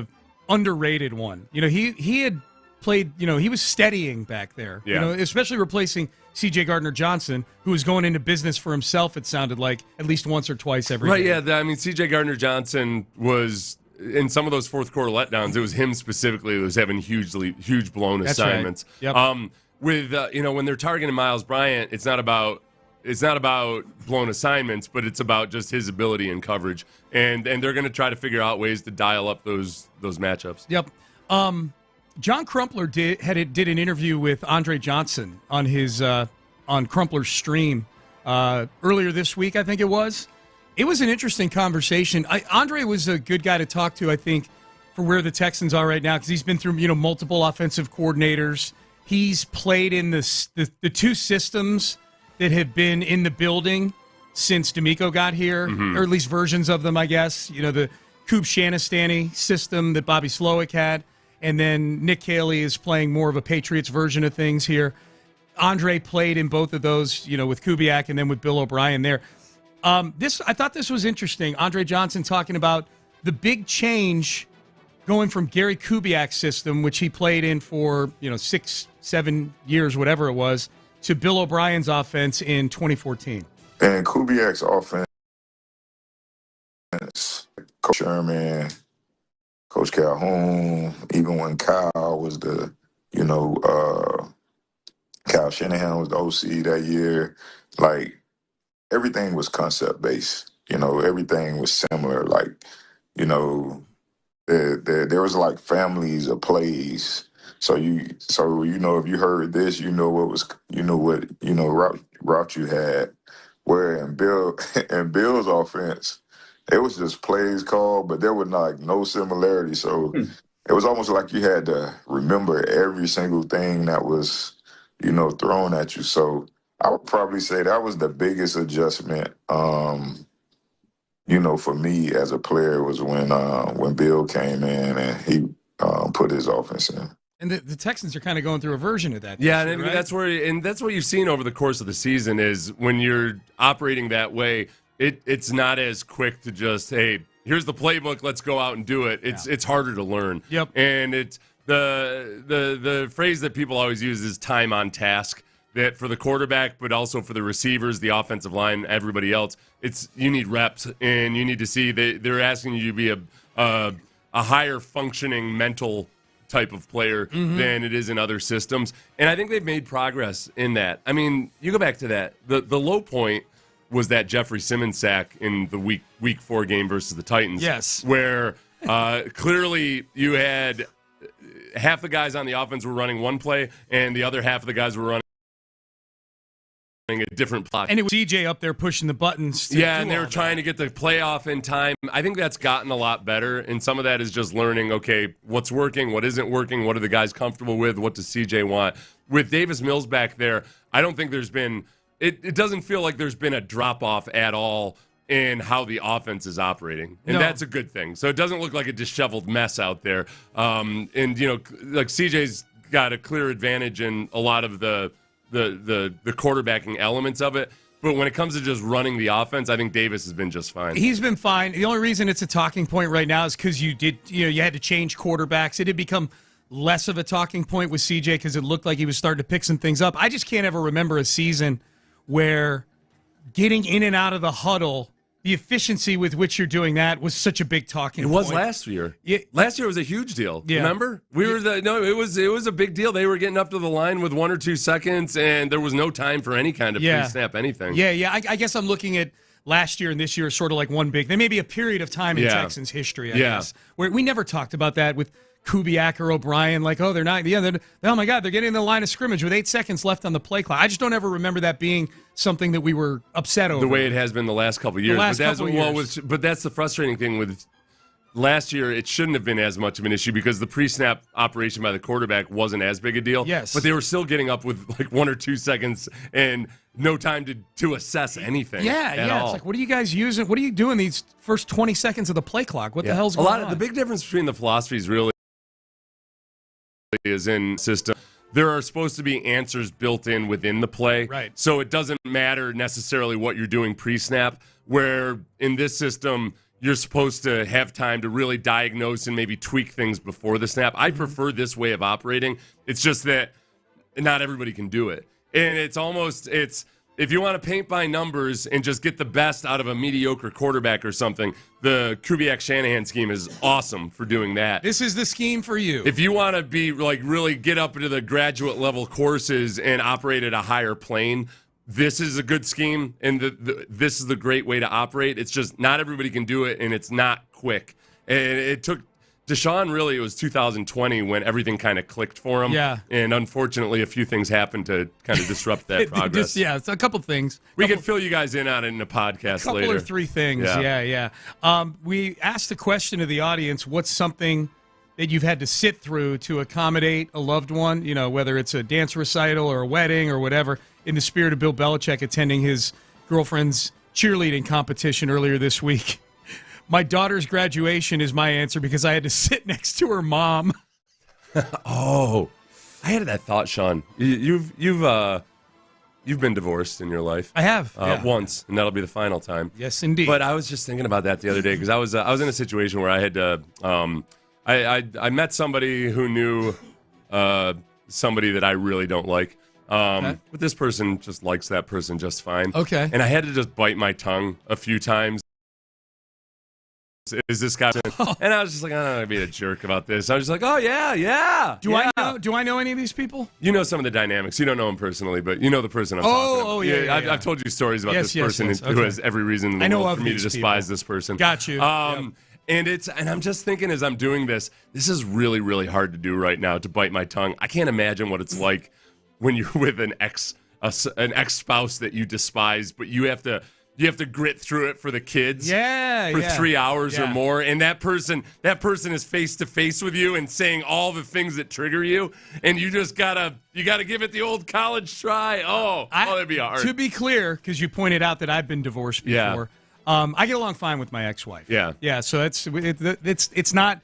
underrated one. He had played, he was steadying back there. Yeah. Especially replacing C.J. Gardner-Johnson, who was going into business for himself, it sounded like, at least once or twice every right, game. Yeah. C.J. Gardner-Johnson was, in some of those fourth quarter letdowns, it was him specifically who was having huge blown That's assignments. Right. Yep. With when they're targeting Miles Bryant, it's not about blown assignments, but it's about just his ability and coverage. And they're going to try to figure out ways to dial up those matchups. Yep. John Crumpler did an interview with Andre Johnson on his on Crumpler's stream earlier this week, I think it was. It was an interesting conversation. Andre was a good guy to talk to, I think, for where the Texans are right now because he's been through multiple offensive coordinators. He's played in the 2 systems that have been in the building since D'Amico got here, or at least versions of them, I guess. The Coop Shanastani system that Bobby Slowick had, and then Nick Caley is playing more of a Patriots version of things here. Andre played in both of those, with Kubiak and then with Bill O'Brien there. I thought this was interesting. Andre Johnson talking about the big change going from Gary Kubiak's system, which he played in for 6-7 years, whatever it was, to Bill O'Brien's offense in 2014. And Kubiak's offense, Coach Sherman, Coach Calhoun, even when Kyle was Kyle Shanahan was the OC that year, everything was concept-based. Everything was similar. There was families of plays. So if you heard this, route you had. Where in Bill's offense, it was just plays called, but there was no similarity. So it was almost like you had to remember every single thing that was, thrown at you. So I would probably say that was the biggest adjustment, for me as a player was when Bill came in and he put his offense in. And the Texans are kind of going through a version of that. Yeah, year, right? that's what you've seen over the course of the season is when you're operating that way, it's not as quick to just, hey, here's the playbook, let's go out and do it. It's harder to learn. Yep. And it's the phrase that people always use is time on task. That for the quarterback, but also for the receivers, the offensive line, everybody else, you need reps, and you need to see they're asking you to be a higher functioning mental type of player than it is in other systems. And I think they've made progress in that. I mean, you go back to that. The low point was that Jeffrey Simmons sack in the week 4 game versus the Titans. Yes. Where Clearly, you had half the guys on the offense were running one play, and the other half of the guys were running a different plot. And it was CJ up there pushing the buttons. And they were trying to get the playoff in time. I think that's gotten a lot better, and some of that is just learning, okay, what's working, what isn't working, what are the guys comfortable with, what does CJ want. With Davis Mills back there, I don't think there's been – it doesn't feel like there's been a drop-off at all in how the offense is operating, and that's a good thing. So it doesn't look like a disheveled mess out there. And, like CJ's got a clear advantage in a lot of the quarterbacking elements of it. But when it comes to just running the offense, I think Davis has been just fine. He's been fine. The only reason it's a talking point right now is because you had to change quarterbacks. It had become less of a talking point with CJ because it looked like he was starting to pick some things up. I just can't ever remember a season where getting in and out of the huddle, the efficiency with which you're doing that was such a big talking point. It was last year. Last year was a huge deal. Yeah. Remember? It was a big deal. They were getting up to the line with 1 or 2 seconds, and there was no time for any kind of pre-snap anything. Yeah. I guess I'm looking at last year and this year sort of like one big. There may be a period of time in Texans history, I guess, where we never talked about that with Kubiak or O'Brien, like, oh, they're not, oh my God, they're getting in the line of scrimmage with 8 seconds left on the play clock. I just don't ever remember that being something that we were upset over. The way it has been the last couple of years. But that's the frustrating thing with last year. It shouldn't have been as much of an issue because the pre-snap operation by the quarterback wasn't as big a deal. Yes. But they were still getting up with like 1 or 2 seconds and no time to assess anything. At all. It's like, what are you guys using? What are you doing these first 20 seconds of the play clock? What the hell's going on? The big difference between the philosophies really is in system. There are supposed to be answers built in within the play. Right. So it doesn't matter necessarily what you're doing pre-snap, where in this system, you're supposed to have time to really diagnose and maybe tweak things before the snap. I prefer this way of operating. It's just that not everybody can do it. And it's if you want to paint by numbers and just get the best out of a mediocre quarterback or something, the Kubiak-Shanahan scheme is awesome for doing that. This is the scheme for you. If you want to be like really get up into the graduate level courses and operate at a higher plane, this is a good scheme, and this is the great way to operate. It's just not everybody can do it, and it's not quick. And it took Deshaun, really, it was 2020 when everything kind of clicked for him. Yeah. And unfortunately, a few things happened to kind of disrupt that progress. It's a couple things. We can fill you guys in on it in a podcast later. A couple or 3 things, yeah. We asked the question of the audience, what's something that you've had to sit through to accommodate a loved one, whether it's a dance recital or a wedding or whatever, in the spirit of Bill Belichick attending his girlfriend's cheerleading competition earlier this week. My daughter's graduation is my answer because I had to sit next to her mom. Oh, I had that thought, Sean. You've been divorced in your life. I have once, and that'll be the final time. Yes, indeed. But I was just thinking about that the other day because I was in a situation where I had to. I met somebody who knew somebody that I really don't like. But this person just likes that person just fine. Okay. And I had to just bite my tongue a few times. Is this guy? And I was just like, I'm not gonna be a jerk about this. I was just like, oh yeah. Do I know any of these people? You know some of the dynamics. You don't know him personally, but you know the person I'm talking about. Yeah. I've told you stories about this person who has every reason in the world for me to despise this person. Got you. And I'm just thinking as I'm doing this is really, really hard to do right now, to bite my tongue. I can't imagine what it's like when you're with an ex-spouse that you despise, but you have to grit through it for the kids. For 3 hours or more, and that person is face to face with you and saying all the things that trigger you, and you just gotta give it the old college try. That'd be hard. To be clear, because you pointed out that I've been divorced before. I get along fine with my ex-wife. Yeah. So it's not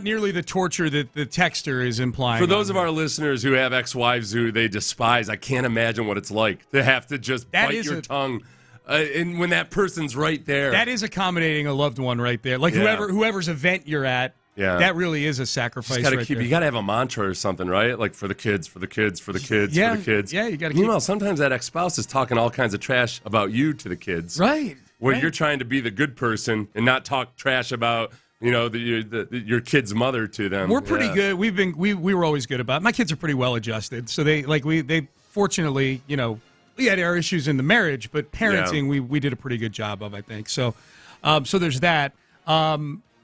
nearly the torture that the texter is implying. For those of our listeners who have ex-wives who they despise, I can't imagine what it's like to have to just bite your tongue. And when that person's right there. That is accommodating a loved one right there. Like whoever's event you're at, that really is a sacrifice. You got to have a mantra or something, right? Like for the kids, for the kids, for the kids, for the kids. Yeah, you got to keep. Meanwhile, sometimes that ex-spouse is talking all kinds of trash about you to the kids. Right. Where you're trying to be the good person and not talk trash about your kid's mother to them. We're pretty good. We were always good about it. My kids are pretty well adjusted. So they fortunately, we had our issues in the marriage, but parenting we did a pretty good job of, I think. So so there's that.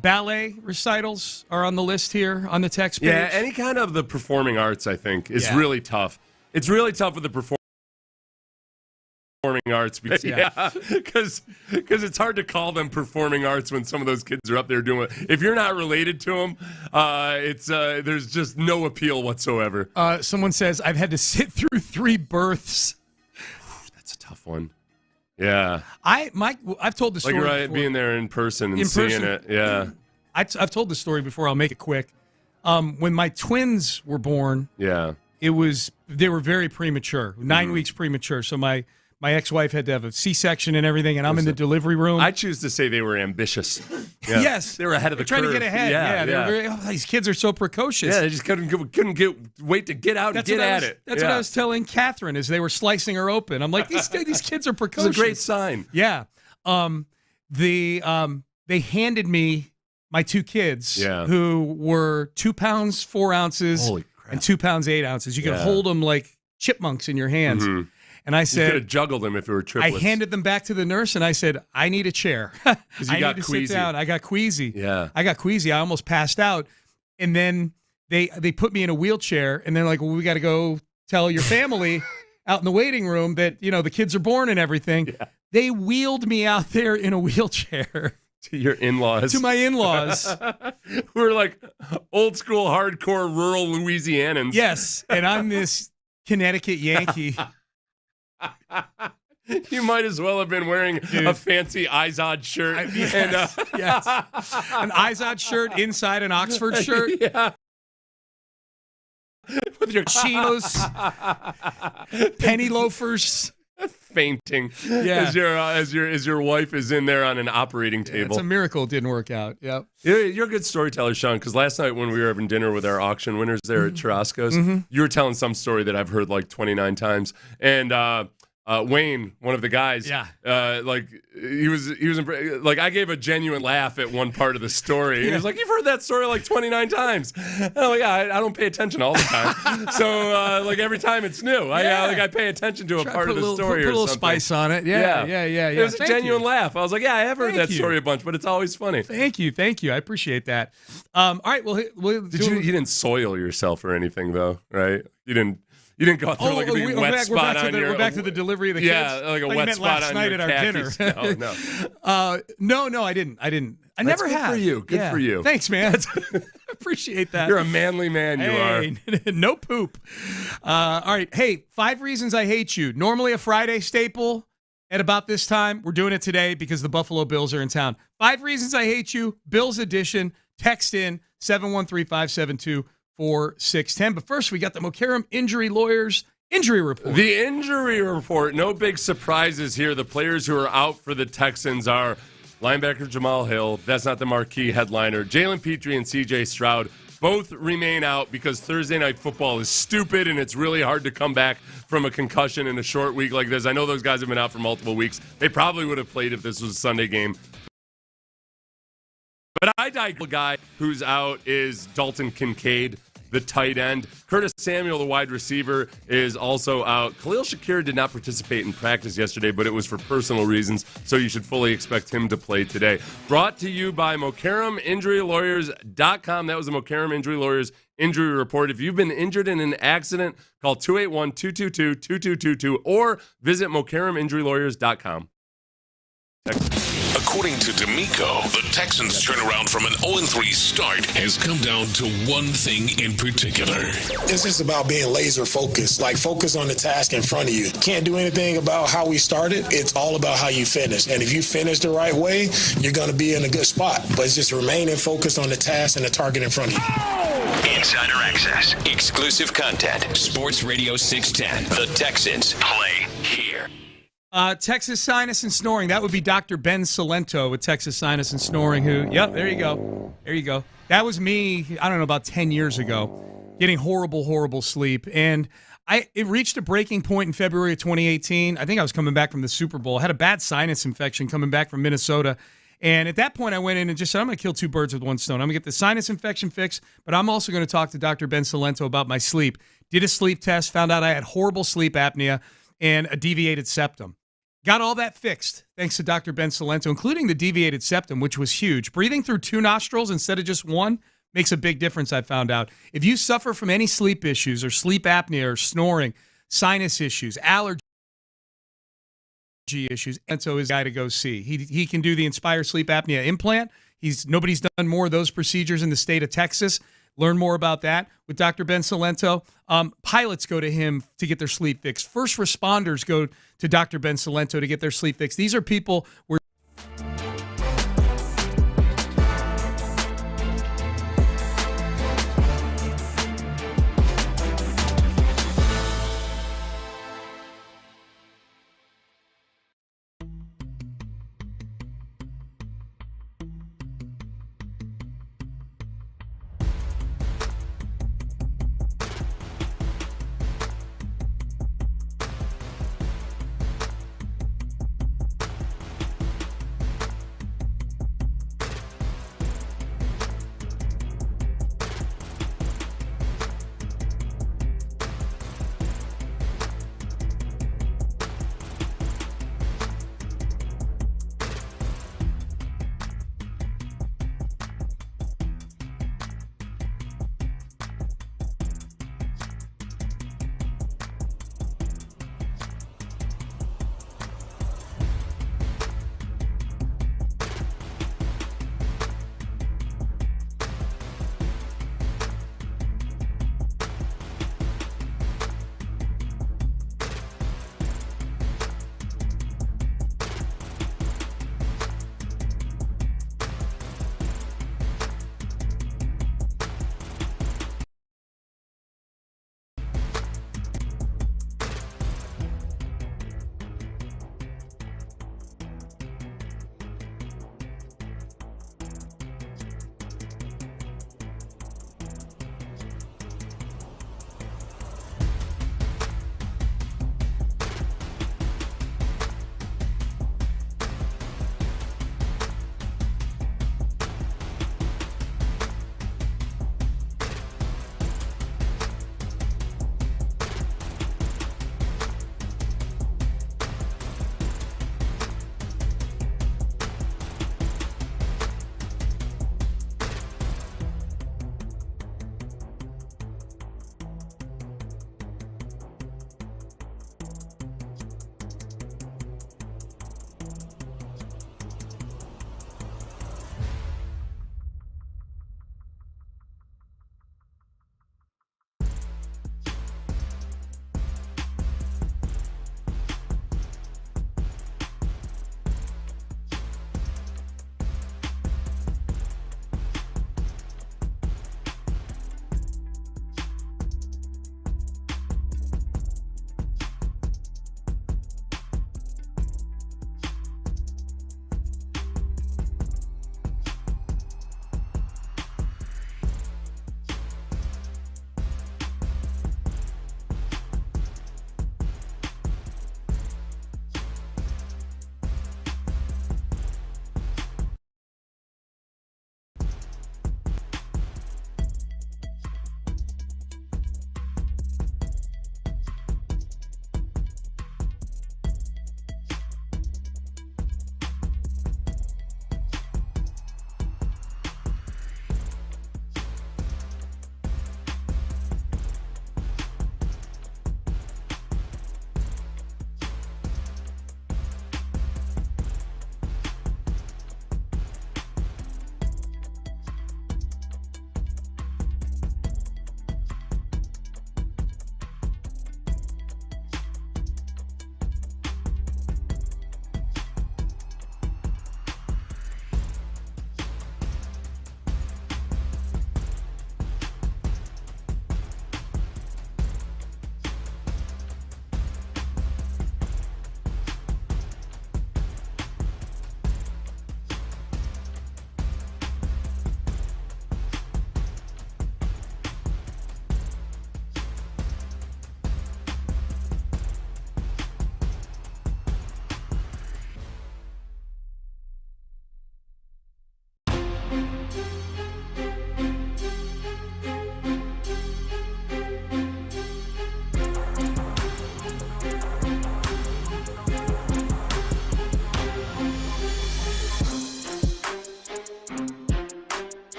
ballet recitals are on the list here on the text page. Yeah, any kind of the performing arts, I think, is really tough. It's really tough with the performing arts because it's hard to call them performing arts when some of those kids are up there doing it. If you're not related to them, there's just no appeal whatsoever. Someone says, I've had to sit through 3 births. That's a tough one. Yeah. I've told the story like before. being there in person and seeing it. Yeah. I've told the story before. I'll make it quick. When my twins were born, they were very premature, 9 weeks premature. So my ex-wife had to have a C-section and everything, and I'm in the delivery room. I choose to say they were ambitious. Yeah. Yes. They were ahead of the curve. Trying to get ahead. Yeah. They were very, these kids are so precocious. Yeah, they just couldn't wait to get out and get at it. That's what I was telling Catherine as they were slicing her open. I'm like, these kids are precocious. It's a great sign. Yeah. They handed me my 2 kids who were 2 pounds 4 ounces and 2 pounds 8 ounces. You could hold them like chipmunks in your hands. Mm-hmm. And I said, you could have juggled them if it were triplets. I handed them back to the nurse and I said, I need a chair. I need to sit down. I got queasy. Yeah. I got queasy. I almost passed out. And then they put me in a wheelchair and they're like, well, we got to go tell your family out in the waiting room that, the kids are born and everything. Yeah. They wheeled me out there in a wheelchair. To your in-laws. To my in-laws. Who are like old school, hardcore, rural Louisianans. Yes. And I'm this Connecticut Yankee. You might as well have been wearing a fancy Izod shirt. Yes. An Izod shirt inside an Oxford shirt. Yeah. With your chinos, penny loafers. Fainting as your wife is in there on an operating table. It's a miracle it didn't work out. Yep. You're a good storyteller, Sean, because last night when we were having dinner with our auction winners there at Churrasco's, you were telling some story that I've heard like 29 times. And Wayne, one of the guys, he was like, I gave a genuine laugh at one part of the story. He was like, you've heard that story like 29 times. And I'm like, I don't pay attention all the time. So like every time it's new, I pay attention to a part of the story put or a little something. spice on it. Yeah. It was a genuine laugh. I was like, I have heard that story a bunch, but it's always funny. Thank you. I appreciate that. All right, well, you didn't soil yourself or anything though, right? You didn't go through like a big wet spot on your... We're back to the delivery of the kids. Yeah, like a wet spot on your khakis. No, I didn't. I never have. Good for you. Good for you. Thanks, man. Appreciate that. You're a manly man, you are. No poop. All right. Hey, 5 reasons I hate you. Normally a Friday staple at about this time. We're doing it today because the Buffalo Bills are in town. 5 reasons I hate you. Bills edition. Text in 713-572-4610. But first, we got the Mokaram Injury Lawyers injury report. The injury report. No big surprises here. The players who are out for the Texans are linebacker Jamal Hill. That's not the marquee headliner. Jalen Petrie and C.J. Stroud both remain out because Thursday Night Football is stupid and it's really hard to come back from a concussion in a short week like this. I know those guys have been out for multiple weeks. They probably would have played if this was a Sunday game. But the guy who's out is Dalton Kincaid, the tight end. Curtis Samuel, the wide receiver, is also out. Khalil Shakir did not participate in practice yesterday, but it was for personal reasons, so you should fully expect him to play today. Brought to you by MokaramInjuryLawyers.com. That was the Mokaram Injury Lawyers injury report. If you've been injured in an accident, call 281-222-2222 or visit MokaramInjuryLawyers.com. According to D'Amico, the Texans' turnaround from an 0-3 start has come down to one thing in particular. It's just about being laser focused, like focus on the task in front of you. Can't do anything about how we started. It's all about how you finish. And if you finish the right way, you're going to be in a good spot. But it's just remaining focused on the task and the target in front of you. Insider access, exclusive content. Sports Radio 610. The Texans play here. Texas Sinus and Snoring. That would be Dr. Ben Salento with Texas Sinus and Snoring, there you go. That was me, I don't know, about 10 years ago, getting horrible sleep. And it reached a breaking point in February of 2018. I think I was coming back from the Super Bowl. I had a bad sinus infection coming back from Minnesota. And at that point, I went in and just said, I'm going to kill 2 birds with one stone. I'm going to get the sinus infection fixed, but I'm also going to talk to Dr. Ben Salento about my sleep. Did a sleep test, found out I had horrible sleep apnea and a deviated septum. Got all that fixed thanks to Dr. Ben Salento, including the deviated septum, which was huge. Breathing through 2 nostrils instead of just one makes a big difference, I found out. If you suffer from any sleep issues or sleep apnea or snoring, sinus issues, allergy issues, Salento is the guy to go see. He can do the Inspire sleep apnea implant. Nobody's done more of those procedures in the state of Texas. Learn more about that with Dr. Ben Salento. Pilots go to him to get their sleep fixed. First responders go to Dr. Ben Salento to get their sleep fixed. These are people where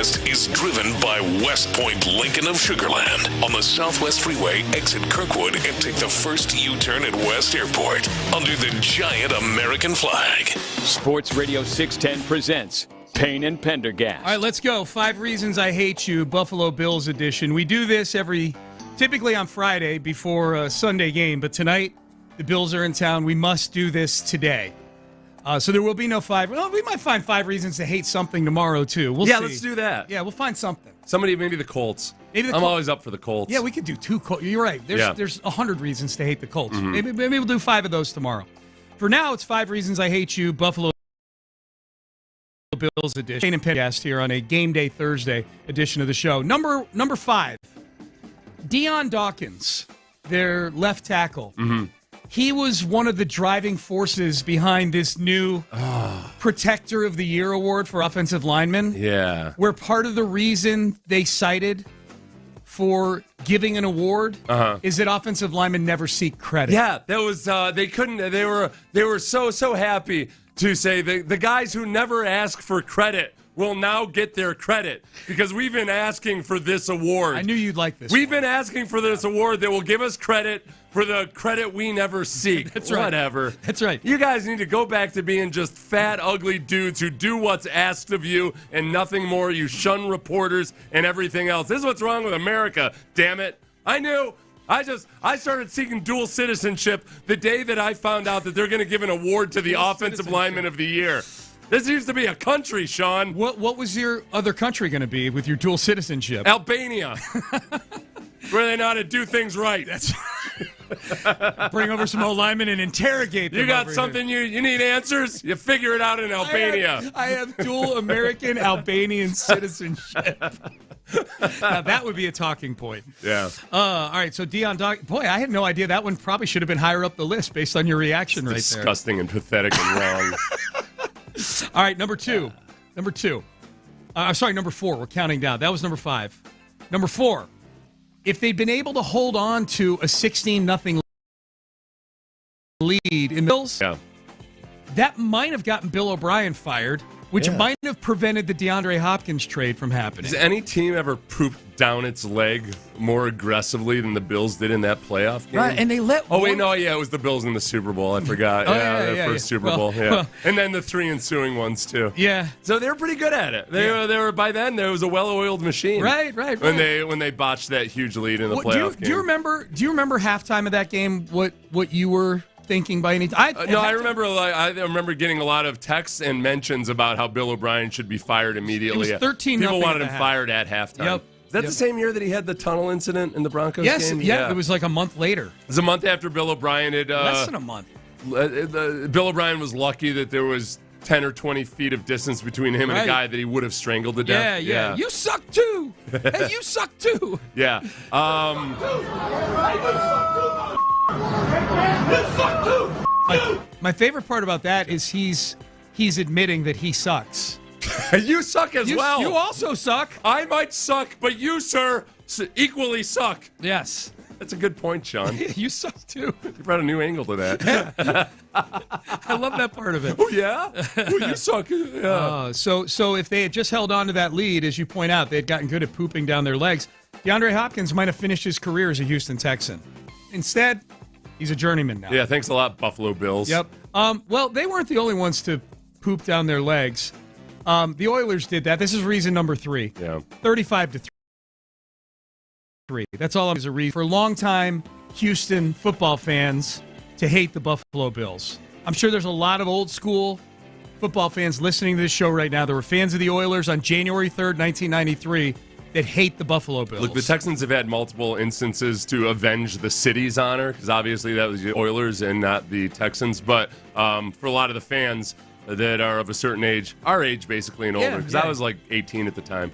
Pendergast is driven by West Point Lincoln of Sugarland on the Southwest Freeway. Exit Kirkwood and take the first U-turn at West Airport under the giant American flag. Sports Radio 610 presents Payne and Pendergast. All right, let's go. 5 Reasons I Hate You, Buffalo Bills edition. We do this typically on Friday before a Sunday game, but tonight the Bills are in town. We must do this today. So there will be no 5. Well, we might find 5 reasons to hate something tomorrow, too. We'll see. Let's do that. Yeah, we'll find something. Maybe the Colts. I'm always up for the Colts. Yeah, we could do 2 Colts. You're right. There's 100 reasons to hate the Colts. Mm-hmm. Maybe we'll do 5 of those tomorrow. For now, it's 5 Reasons I Hate You, Buffalo Bills edition. Payne and Pendergast here on a Game Day Thursday edition of the show. Number 5, Dion Dawkins, their left tackle. Mm-hmm. He was one of the driving forces behind this new Protector of the Year award for offensive linemen. Yeah. Where part of the reason they cited for giving an award is that offensive linemen never seek credit. Yeah, that was they couldn't. They were so happy to say the guys who never ask for credit will now get their credit because we've been asking for this award. I knew you'd like this. We've been asking for this award that will give us credit for the credit we never seek. That's right. Whatever. That's right. You guys need to go back to being just fat, ugly dudes who do what's asked of you and nothing more. You shun reporters and everything else. This is what's wrong with America, damn it. I knew. I started seeking dual citizenship the day that I found out that they're going to give an award to the offensive lineman of the year. This used to be a country, Sean. What was your other country going to be with your dual citizenship? Albania. Where they know how to do things right. That's bring over some old linemen and interrogate them. You got something you need answers? You figure it out in Albania. I have dual American Albanian citizenship. Now that would be a talking point. Yeah. All right, so Dion Dawkins. Boy, I had no idea that one probably should have been higher up the list based on your reaction right there. Disgusting and pathetic and wrong. All right, number 2. I'm sorry, number 4. We're counting down. That was number 5. Number 4. If they'd been able to hold on to a 16-0 lead in the Bills, that might have gotten Bill O'Brien fired, which might have prevented the DeAndre Hopkins trade from happening. Has any team ever pooped down its leg more aggressively than the Bills did in that playoff game? Right, and they let it was the Bills in the Super Bowl. I forgot. First Super Bowl. Yeah. And then the 3 ensuing ones, too. Yeah. So they were pretty good at it. They were by then, there was a well-oiled machine. Right. When they botched that huge lead in the playoff game. Do you remember halftime of that game, what you were thinking by any time? I remember getting a lot of texts and mentions about how Bill O'Brien should be fired immediately. It was 13-0. People wanted him fired at halftime. Yep. Is that the same year that he had the tunnel incident in the Broncos game? Yeah, it was like a month later. It was a month after Bill O'Brien had... less than a month. Bill O'Brien was lucky that there was 10 or 20 feet of distance between him and a guy that he would have strangled to death. Yeah. You suck too. Hey, you suck too. Yeah. My favorite part about that is he's admitting that he sucks. You suck as well. You also suck. I might suck, but you, sir, equally suck. Yes. That's a good point, Sean. You suck too. You brought a new angle to that. I love that part of it. Oh, yeah? You suck. Yeah. So if they had just held on to that lead, as you point out, they had gotten good at pooping down their legs, DeAndre Hopkins might have finished his career as a Houston Texan. Instead, he's a journeyman now. Yeah, thanks a lot, Buffalo Bills. Yep. Well, they weren't the only ones to poop down their legs. The Oilers did that. This is reason number 3. Yeah. 35-3. That's all as a reason for a long time Houston football fans to hate the Buffalo Bills. I'm sure there's a lot of old school football fans listening to this show right now that were fans of the Oilers on January 3rd, 1993 that hate the Buffalo Bills. Look, the Texans have had multiple instances to avenge the city's honor because obviously that was the Oilers and not the Texans. But for a lot of the fans that are of a certain age, our age basically and older, because I was like 18 at the time,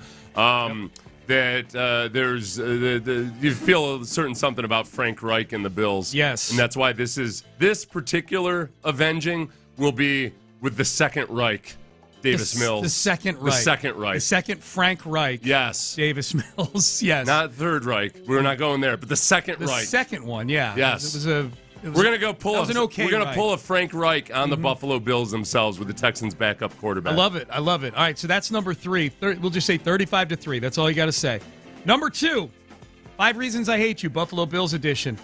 that there's you feel a certain something about Frank Reich and the Bills. Yes. And that's why this particular avenging will be with the second Reich, Davis Mills. The second Reich. The second Reich. The second Frank Reich. Yes. Davis Mills, yes. Not third Reich. We're not going there, but the second Reich. The second one, yeah. Yes. It was We're gonna go pull. That was an okay We're gonna ride. pull a Frank Reich on the Buffalo Bills themselves with the Texans' backup quarterback. I love it. All right, so that's number 3. We'll just say 35-3. That's all you got to say. Number 2, 5 Reasons I Hate You, Buffalo Bills edition.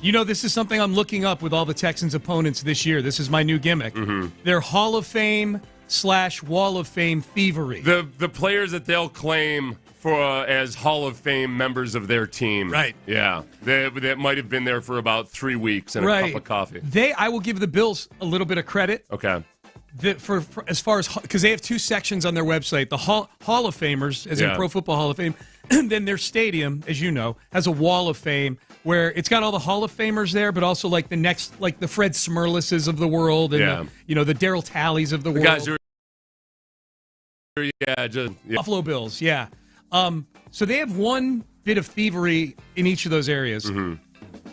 You know, this is something I'm looking up with all the Texans opponents this year. This is my new gimmick. Their Hall of Fame / Wall of Fame thievery. The players that they'll claim for as Hall of Fame members of their team. Right. Yeah. That might have been there for about 3 weeks and a cup of coffee. I will give the Bills a little bit of credit. Okay. For as far as, because they have 2 sections on their website, the Hall of Famers, as in Pro Football Hall of Fame, and then their stadium, as you know, has a Wall of Fame where it's got all the Hall of Famers there, but also like the next, like the Fred Smirlises of the world and the Darryl Tallies of the world. Guys who Buffalo Bills, so they have one bit of thievery in each of those areas.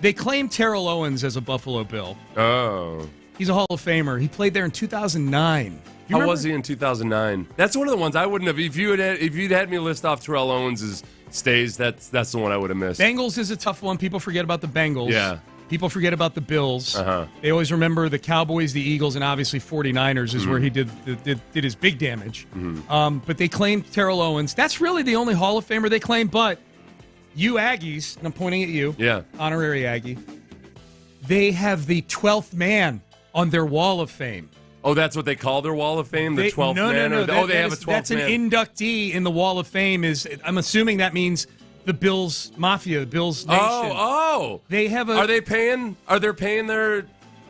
They claim Terrell Owens as a Buffalo Bill. Oh. He's a Hall of Famer. He played there in 2009. How was he in 2009? That's one of the ones I wouldn't have. If you'd had me list off Terrell Owens' stays, that's the one I would have missed. Bengals is a tough one. People forget about the Bengals. Yeah. People forget about the Bills. They always remember the Cowboys, the Eagles, and obviously 49ers is where he did his big damage. But they claimed Terrell Owens. That's really the only Hall of Famer they claim. But you Aggies, and I'm pointing at you, honorary Aggie, they have the 12th man on their Wall of Fame. Oh, that's what they call their Wall of Fame, the 12th man? No. They have a 12th man. That's an inductee in the Wall of Fame. I'm assuming that means the Bills Mafia, the Bills Nation. Oh. They have a. Are they paying their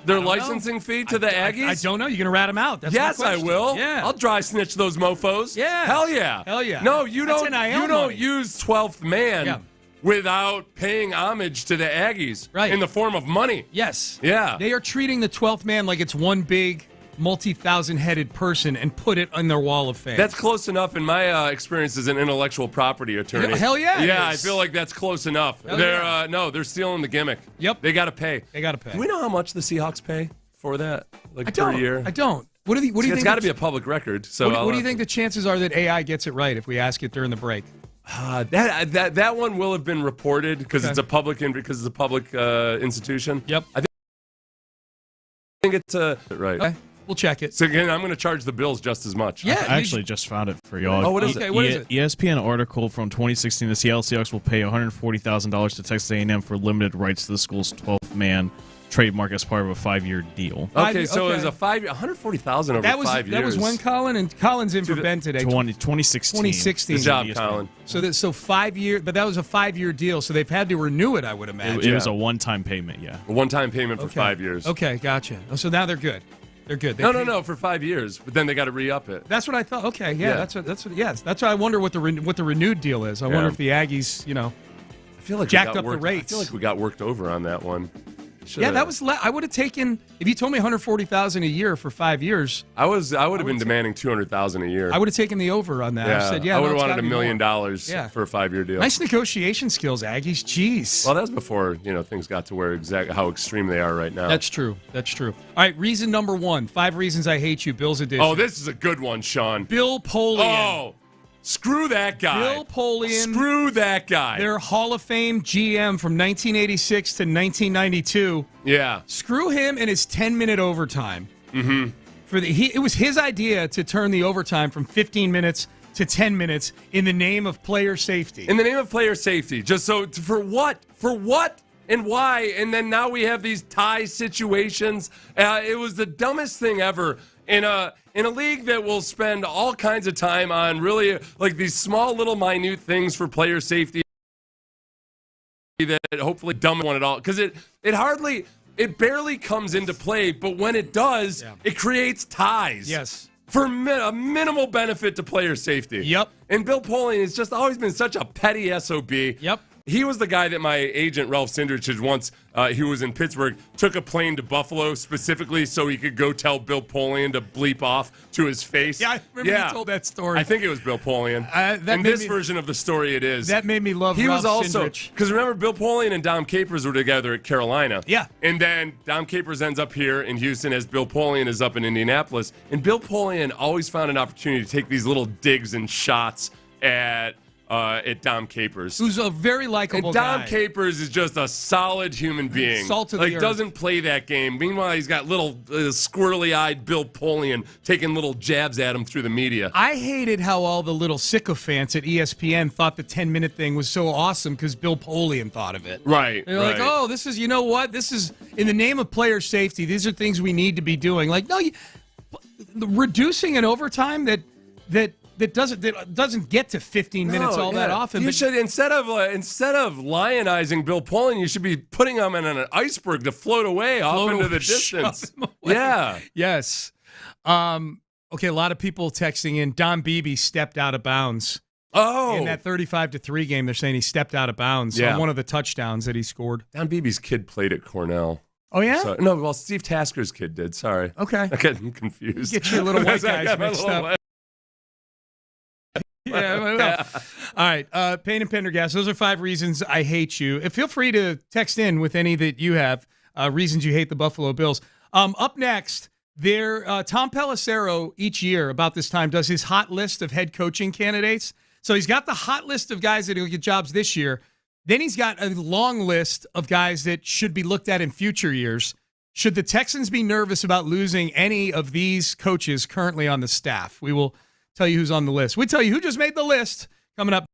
licensing fee to the Aggies? I don't know. You're going to rat them out. That's yes, my I question. will. Yeah. I'll dry snitch those mofos. Yeah. Hell yeah. No, you That's don't. NIL You don't money. use 12th man without paying homage to the Aggies in the form of money. Yes. Yeah. They are treating the 12th man like it's one big multi-thousand-headed person and put it on their Wall of Fame. That's close enough in my experience as an intellectual property attorney. Yeah, hell yeah. Yeah, I feel like that's close enough. They're stealing the gimmick. Yep. They got to pay. Do we know how much the Seahawks pay for that? Like per year? I don't. What do you think? It's got to be a public record. So what do you think the chances are that AI gets it right if we ask it during the break? That one will have been reported because it's a public institution. Yep. I think it's right. Okay. We'll check it. So again, I'm going to charge the Bills just as much. Yeah, I actually just found it for y'all. Oh, what is it? What is it? ESPN article from 2016: the Seattle Seahawks will pay $140,000 to Texas A&M for limited rights to the school's 12th man trademark as part of a 5-year deal. Okay, so it was a 5 year, $140,000 over 5 years. That was when Colin's in for Ben today. 2016. 2016. Good job, Colin. So 5 years, but that was a 5-year deal, so they've had to renew it, I would imagine. It was a one-time payment, yeah. A one-time payment for 5 years. Okay, gotcha. So now they're good. They're good. No, for 5 years, but then they got to re-up it. That's what I thought. Okay, that's why I wonder what the renewed deal is. I wonder if the Aggies, I feel like jacked up the rates. I feel like we got worked over on that one. Yeah, that was. I would have taken if you told me $140,000 a year for 5 years. I would have been demanding $200,000 a year. I would have taken the over on that. I would have wanted $1 million for a 5-year deal. Nice negotiation skills, Aggies. Jeez. Well, that's before things got to where how extreme they are right now. That's true. All right, reason number 1: 5 reasons I hate you, Bills edition. Oh, this is a good one, Sean. Bill Polian. Oh. Screw that guy. Bill Polian. Screw that guy. Their Hall of Fame GM from 1986 to 1992. Yeah. Screw him and his 10-minute overtime. It was his idea to turn the overtime from 15 minutes to 10 minutes in the name of player safety. In the name of player safety. Just so, for what? For what? And why? And then now we have these tie situations. It was the dumbest thing ever in a league that will spend all kinds of time on really like these small little minute things for player safety that hopefully dumb one at all. Because it barely comes into play, but when it does, it creates ties. Yes. For a minimal benefit to player safety. Yep. And Bill Polian has just always been such a petty SOB. Yep. He was the guy that my agent, Ralph Sindrich, had once, he was in Pittsburgh, took a plane to Buffalo specifically so he could go tell Bill Polian to bleep off to his face. Yeah, I remember you told that story. I think it was Bill Polian. In this version of the story, it is. That made me love He Ralph was also, Sindrich. because remember, Bill Polian and Dom Capers were together at Carolina. Yeah. And then Dom Capers ends up here in Houston as Bill Polian is up in Indianapolis. And Bill Polian always found an opportunity to take these little digs and shots at at Dom Capers. Who's a very likable guy. Dom Capers is just a solid human being. Salt of the earth. Doesn't play that game. Meanwhile, he's got little squirrely-eyed Bill Polian taking little jabs at him through the media. I hated how all the little sycophants at ESPN thought the 10-minute thing was so awesome because Bill Polian thought of it. Right. They're like, oh, this is, you know what? This is, in the name of player safety, these are things we need to be doing. Like, no, reducing an overtime that doesn't get to 15 minutes that often. You should instead of lionizing Bill Polian, you should be putting him in an iceberg to float away off into the distance. Yeah. Yes. Okay. A lot of people texting in. Don Beebe stepped out of bounds. Oh, in that 35-3 game, they're saying he stepped out of bounds on one of the touchdowns that he scored. Don Beebe's kid played at Cornell. Oh, yeah? So, no, well, Steve Tasker's kid did. Sorry. Okay. I'm getting confused. Get your little white guys mixed up. Yeah. All right. Payne and Pendergast. Those are 5 reasons I hate you. Feel free to text in with any that you have, reasons you hate the Buffalo Bills. Up next, Tom Pelissero each year about this time does his hot list of head coaching candidates. So he's got the hot list of guys that will get jobs this year. Then he's got a long list of guys that should be looked at in future years. Should the Texans be nervous about losing any of these coaches currently on the staff? We will tell you who's on the list. We tell you who just made the list coming up.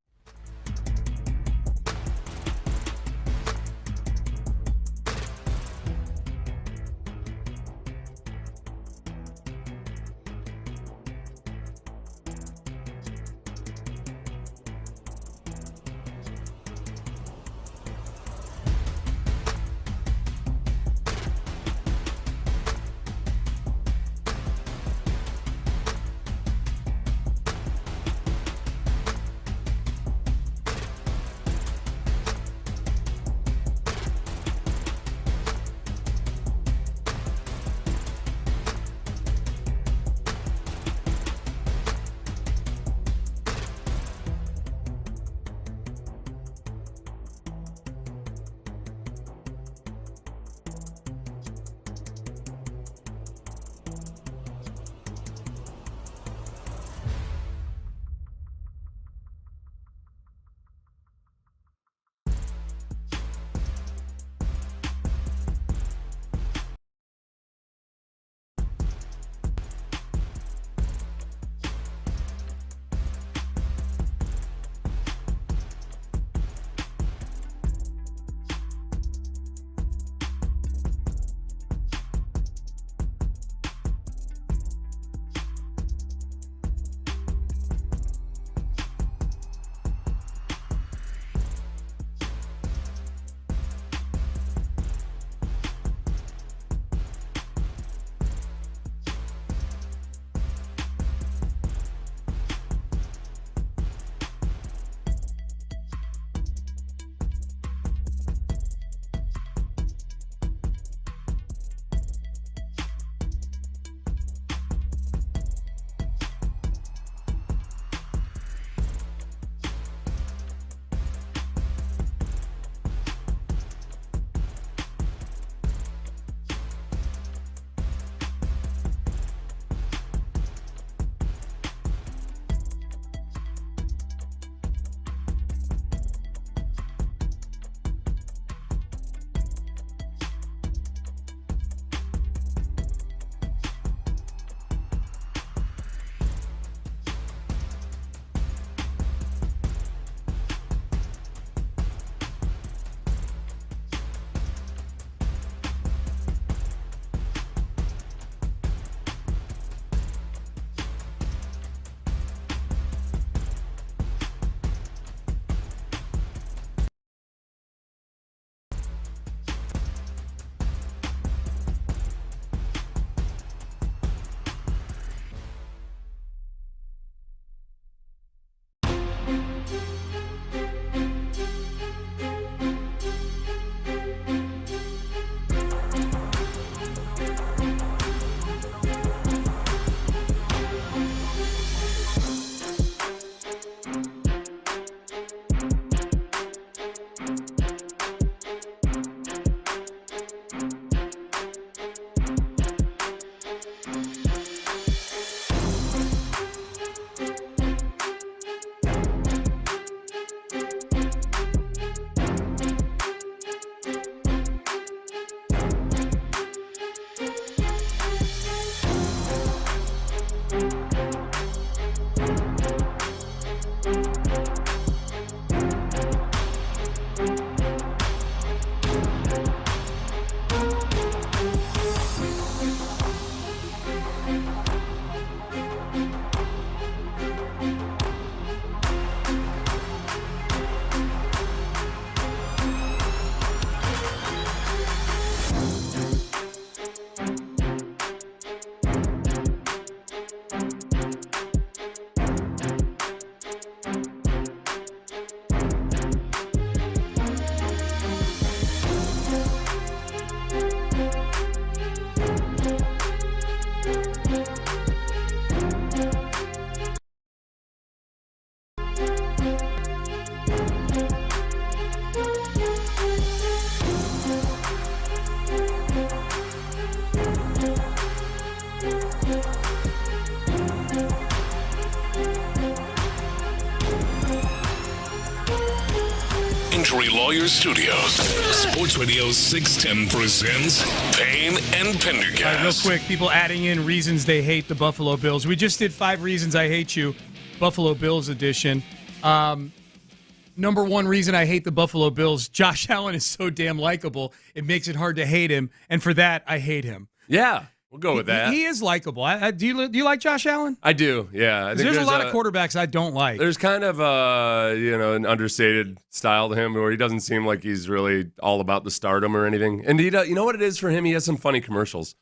Injury Lawyers Studios. Sports Radio 610 presents Payne and Pendergast. All right, real quick, people adding in reasons they hate the Buffalo Bills. We just did 5 reasons I hate you, Buffalo Bills edition. Number one reason I hate the Buffalo Bills, Josh Allen is so damn likable, it makes it hard to hate him, and for that, I hate him. Yeah, we'll go with that. He is likable. Do you like Josh Allen? I do, yeah. I think there's a lot of quarterbacks I don't like. There's kind of an understated style to him where he doesn't seem like he's really all about the stardom or anything. And he does, you know what it is for him? He has some funny commercials.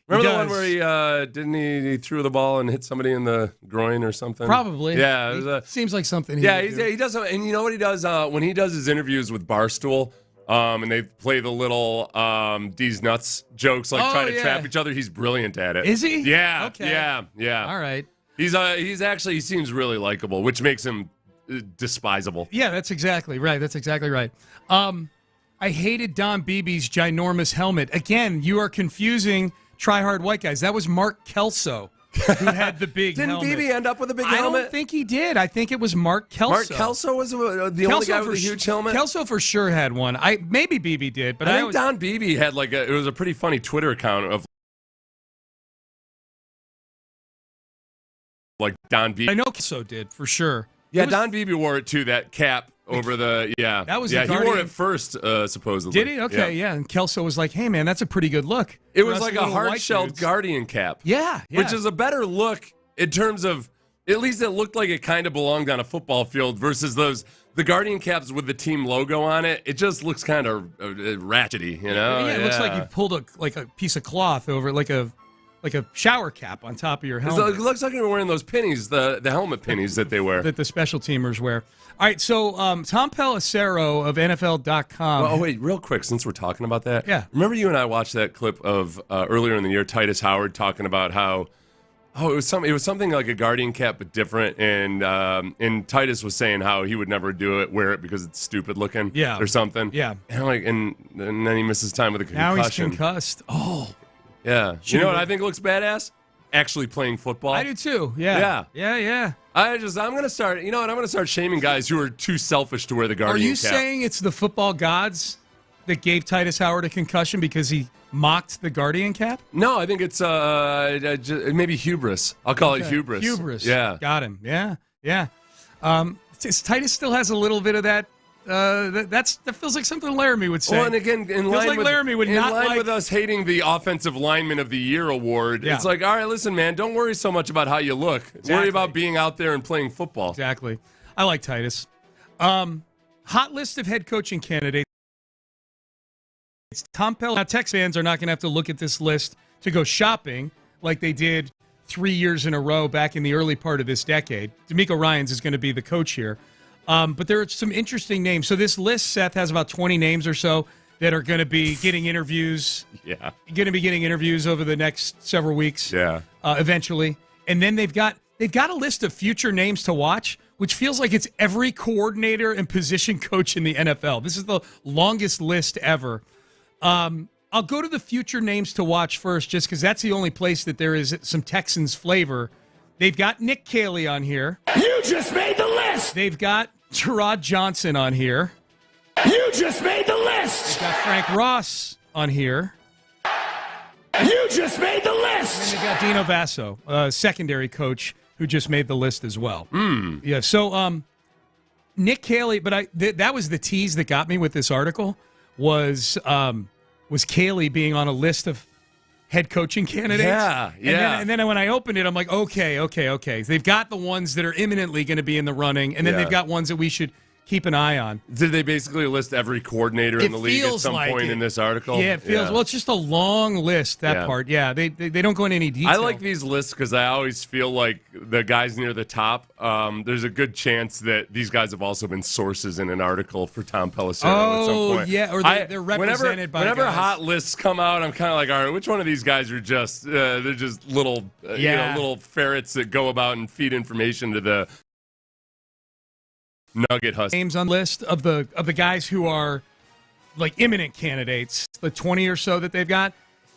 Remember the one where he threw the ball and hit somebody in the groin or something? Probably. Yeah. Seems like something he does. And you know what he does? When he does his interviews with Barstool, and they play the little D's nuts jokes, like trying to trap each other, he's brilliant at it. Is he? Yeah. Okay. Yeah. All right. He seems really likable, which makes him despisable. Yeah, that's exactly right. I hated Don Beebe's ginormous helmet. Again, you are confusing try-hard white guys. That was Mark Kelso who had the big helmet. Didn't Beebe end up with a big helmet? I don't think he did. I think it was Mark Kelso. Mark Kelso was the only guy with a huge helmet? Kelso for sure had one. Maybe Beebe did, but I think Don Beebe had it was a pretty funny Twitter account of like Don Beebe. I know Kelso did for sure. Yeah, Don Beebe wore it too, that cap over the, That was he wore it first, supposedly. Did he? Okay, yeah. And Kelso was like, hey, man, that's a pretty good look. It was like a hard-shelled Guardian cap. Yeah. Which is a better look in terms of, at least it looked like it kind of belonged on a football field versus the Guardian caps with the team logo on it. It just looks kind of ratchety, you know? Yeah, it looks like you pulled a piece of cloth over, like a shower cap on top of your helmet. It looks like you're wearing those pennies, the helmet pennies that they wear. That the special teamers wear. All right, so Tom Pelissero of NFL.com. Well, wait, real quick, since we're talking about that. Yeah. Remember you and I watched that clip of earlier in the year, Titus Howard talking about how, it was something like a Guardian cap but different, and Titus was saying how he would never wear it because it's stupid looking, or something. Yeah. And and then he misses time with a concussion. Now he's concussed. Oh. Yeah. You know what I think looks badass? Actually playing football. I do too. Yeah. I'm going to start, you know what? I'm going to start shaming guys who are too selfish to wear the Guardian cap. Are you saying it's the football gods that gave Titus Howard a concussion because he mocked the Guardian cap? No, I think it's maybe hubris. I'll call it hubris. Hubris. Yeah. Got him. Yeah. Titus still has a little bit of that. That feels like something Laramie would say. Well, and again, in line with us hating the Offensive Lineman of the Year award, it's like, all right, listen, man, don't worry so much about how you look. Exactly. Worry about being out there and playing football. Exactly. I like Titus. Hot list of head coaching candidates. Tom Pelissero. Now, Tex fans are not going to have to look at this list to go shopping like they did 3 years in a row back in the early part of this decade. DeMeco Ryans is going to be the coach here. But there are some interesting names. So this list, Seth, has about 20 names or so that are going to be getting interviews. Yeah. Going to be getting interviews over the next several weeks. Yeah. Eventually. And then they've got a list of future names to watch, which feels like it's every coordinator and position coach in the NFL. This is the longest list ever. I'll go to the future names to watch first, just because that's the only place that there is some Texans flavor. They've got Nick Caley on here. You just made the list! They've got Terod Johnson on here. You just made the list! They've got Frank Ross on here. You just made the list! And they've got Dino Vasso, a secondary coach who just made the list as well. Mm. Yeah, so Nick Caley, but that was the tease that got me with this article was Caley being on a list of head coaching candidates. Yeah. And then when I opened it, I'm like, okay. They've got the ones that are imminently going to be in the running, and then they've got ones that we should keep an eye on. Did they basically list every coordinator in the league at some point in this article? Yeah, it feels well. It's just a long list. That part. Yeah, they don't go into any detail. I like these lists because I always feel like the guys near the top. There's a good chance that these guys have also been sources in an article for Tom Pelissero at some point. Yeah, or they're represented by. Whenever guys. hot lists come out, I'm kind of like, all right, which one of these guys are just they're just little little ferrets that go about and feed information to the Nugget Husk. Names on the list of the guys who are like imminent candidates, the 20 or so that they've got.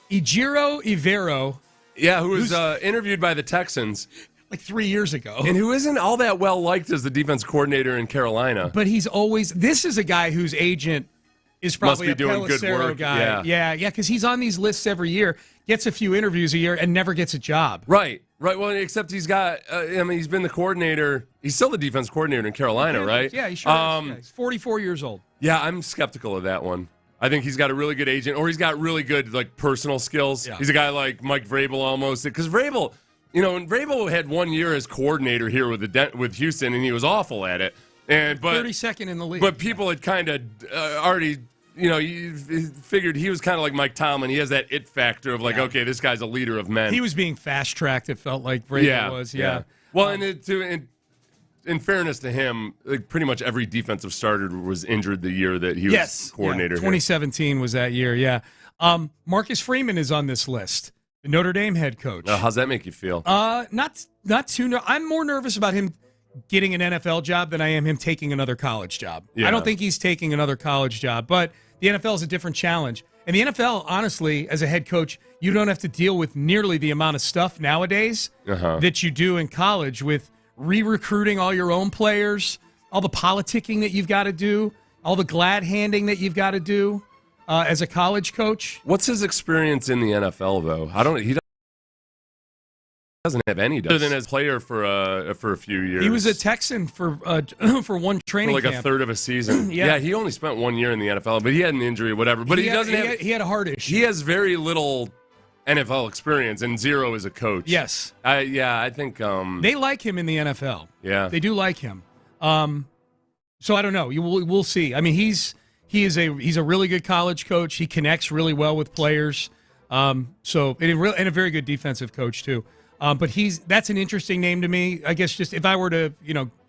Ejiro Evero. Yeah, who was interviewed by the Texans like 3 years ago. And who isn't all that well liked as the defense coordinator in Carolina. But he's always, this is a guy whose agent is probably Must be doing good work. Guy. Yeah, because he's on these lists every year, gets a few interviews a year, and never gets a job. Right. Well, except he's got, he's been the coordinator. He's still the defense coordinator in Carolina, right? Yeah, he sure is. Yeah, he's 44 years old. Yeah, I'm skeptical of that one. I think he's got a really good agent, or he's got really good like personal skills. Yeah. He's a guy like Mike Vrabel almost, because Vrabel, and Vrabel had 1 year as coordinator here with Houston, and he was awful at it. But 32nd in the league. But people had kind of already. You figured he was kind of like Mike Tomlin. He has that it factor of like, okay, this guy's a leader of men. He was being fast-tracked, it felt like Vrabel was. Yeah. Well, in fairness to him, like pretty much every defensive starter was injured the year that he was coordinator. 2017 was that year, yeah. Marcus Freeman is on this list, the Notre Dame head coach. How's that make you feel? Not too. I'm more nervous about him getting an NFL job than I am him taking another college job. Yeah. I don't think he's taking another college job, but the NFL is a different challenge. And the NFL, honestly, as a head coach, you don't have to deal with nearly the amount of stuff nowadays that you do in college with re-recruiting all your own players, all the politicking that you've got to do, all the glad-handing that you've got to do as a college coach. What's his experience in the NFL, though? He doesn't have any other than as player for a few years. He was a Texan for one training for like camp. a third of a season. Yeah, he only spent 1 year in the NFL, but he had an injury or whatever. But he had a heart issue. He has very little NFL experience and zero as a coach. Yes. I think they like him in the NFL. Yeah, they do like him. So I don't know. We'll see. I mean, he's a really good college coach. He connects really well with players. And a very good defensive coach too. But that's an interesting name to me. I guess just if I were to,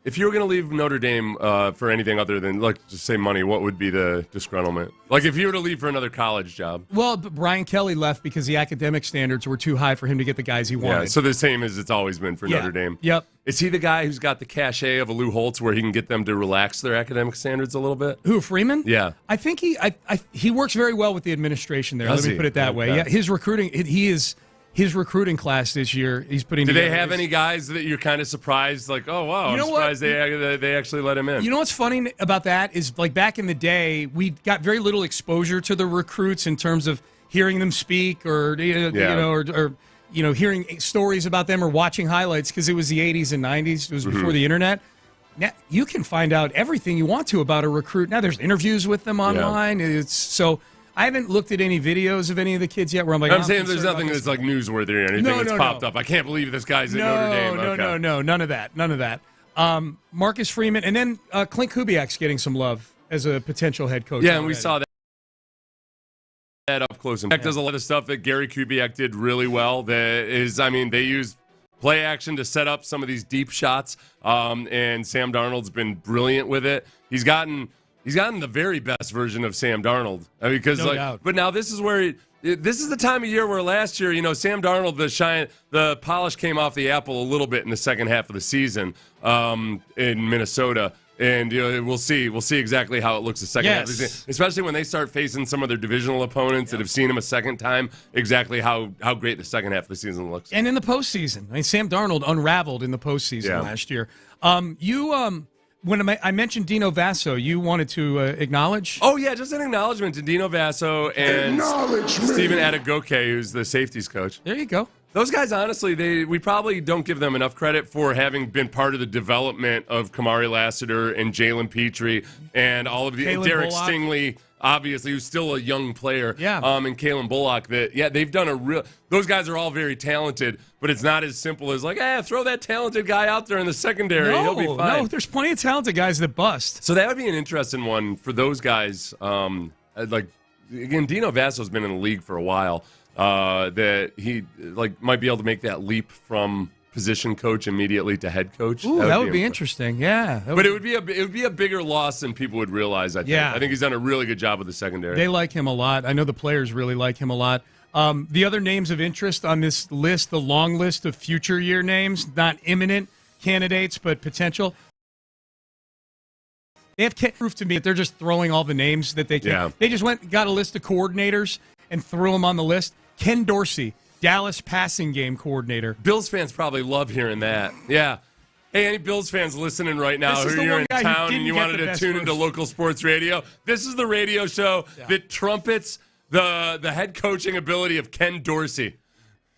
if you were going to leave Notre Dame for anything other than just say money, what would be the disgruntlement? Like if you were to leave for another college job. Well, Brian Kelly left because the academic standards were too high for him to get the guys he wanted. Yeah, so the same as it's always been for Notre Dame. Yep. Is he the guy who's got the cachet of a Lou Holtz where he can get them to relax their academic standards a little bit? Who, Freeman? Yeah. I think he works very well with the administration there. Does Let me he? put it that way. Yeah, his recruiting, his recruiting class this year, he's putting together. Do they have any guys that you're kind of surprised, like, oh, wow, I'm surprised they actually let him in? You know what's funny about that is, like, back in the day, we got very little exposure to the recruits in terms of hearing them speak or hearing stories about them or watching highlights because it was the 80s and 90s. It was before the internet. Now, you can find out everything you want to about a recruit. Now there's interviews with them online. Yeah. I haven't looked at any videos of any of the kids yet where I'm like, I'm saying there's nothing that's like newsworthy or anything that's popped up. I can't believe this guy's at Notre Dame. No, none of that. Marcus Freeman, and then Clint Kubiak's getting some love as a potential head coach. Yeah, and we saw that up close. In fact, does a lot of stuff that Gary Kubiak did really well. They use play action to set up some of these deep shots, and Sam Darnold's been brilliant with it. He's gotten the very best version of Sam Darnold. No doubt. But now this is where this is the time of year where last year, Sam Darnold, the polish came off the apple a little bit in the second half of the season in Minnesota. And we'll see exactly how it looks the second half of the season, especially when they start facing some of their divisional opponents that have seen him a second time. Exactly how great the second half of the season looks. And in the postseason, Sam Darnold unraveled in the postseason last year. When I mentioned Dino Vasso, you wanted to acknowledge? Oh, yeah, just an acknowledgement to Dino Vasso and Stephen Adegoke, who's the safeties coach. There you go. Those guys, honestly, we probably don't give them enough credit for having been part of the development of Kamari Lassiter and Jalen Petrie and all of the Derek Stingley, obviously, who's still a young player. Yeah. And Kalen Bullock. They've done a real. Those guys are all very talented, but it's not as simple as like, throw that talented guy out there in the secondary. He'll be fine. No, there's plenty of talented guys that bust. So that would be an interesting one for those guys. Again, Dino Vasso's been in the league for a while. That he might be able to make that leap from position coach immediately to head coach. Ooh, that would be interesting. Yeah, but it would be a bigger loss than people would realize. I think he's done a really good job with the secondary. They like him a lot. I know the players really like him a lot. The other names of interest on this list, the long list of future year names, not imminent candidates but potential. They have proof to me that they're just throwing all the names that they can. Yeah. They just got a list of coordinators and threw them on the list. Ken Dorsey, Dallas passing game coordinator. Bills fans probably love hearing that. Yeah. Hey, any Bills fans listening right now who you're in town and you wanted to tune into local sports radio, this is the radio show that trumpets the head coaching ability of Ken Dorsey.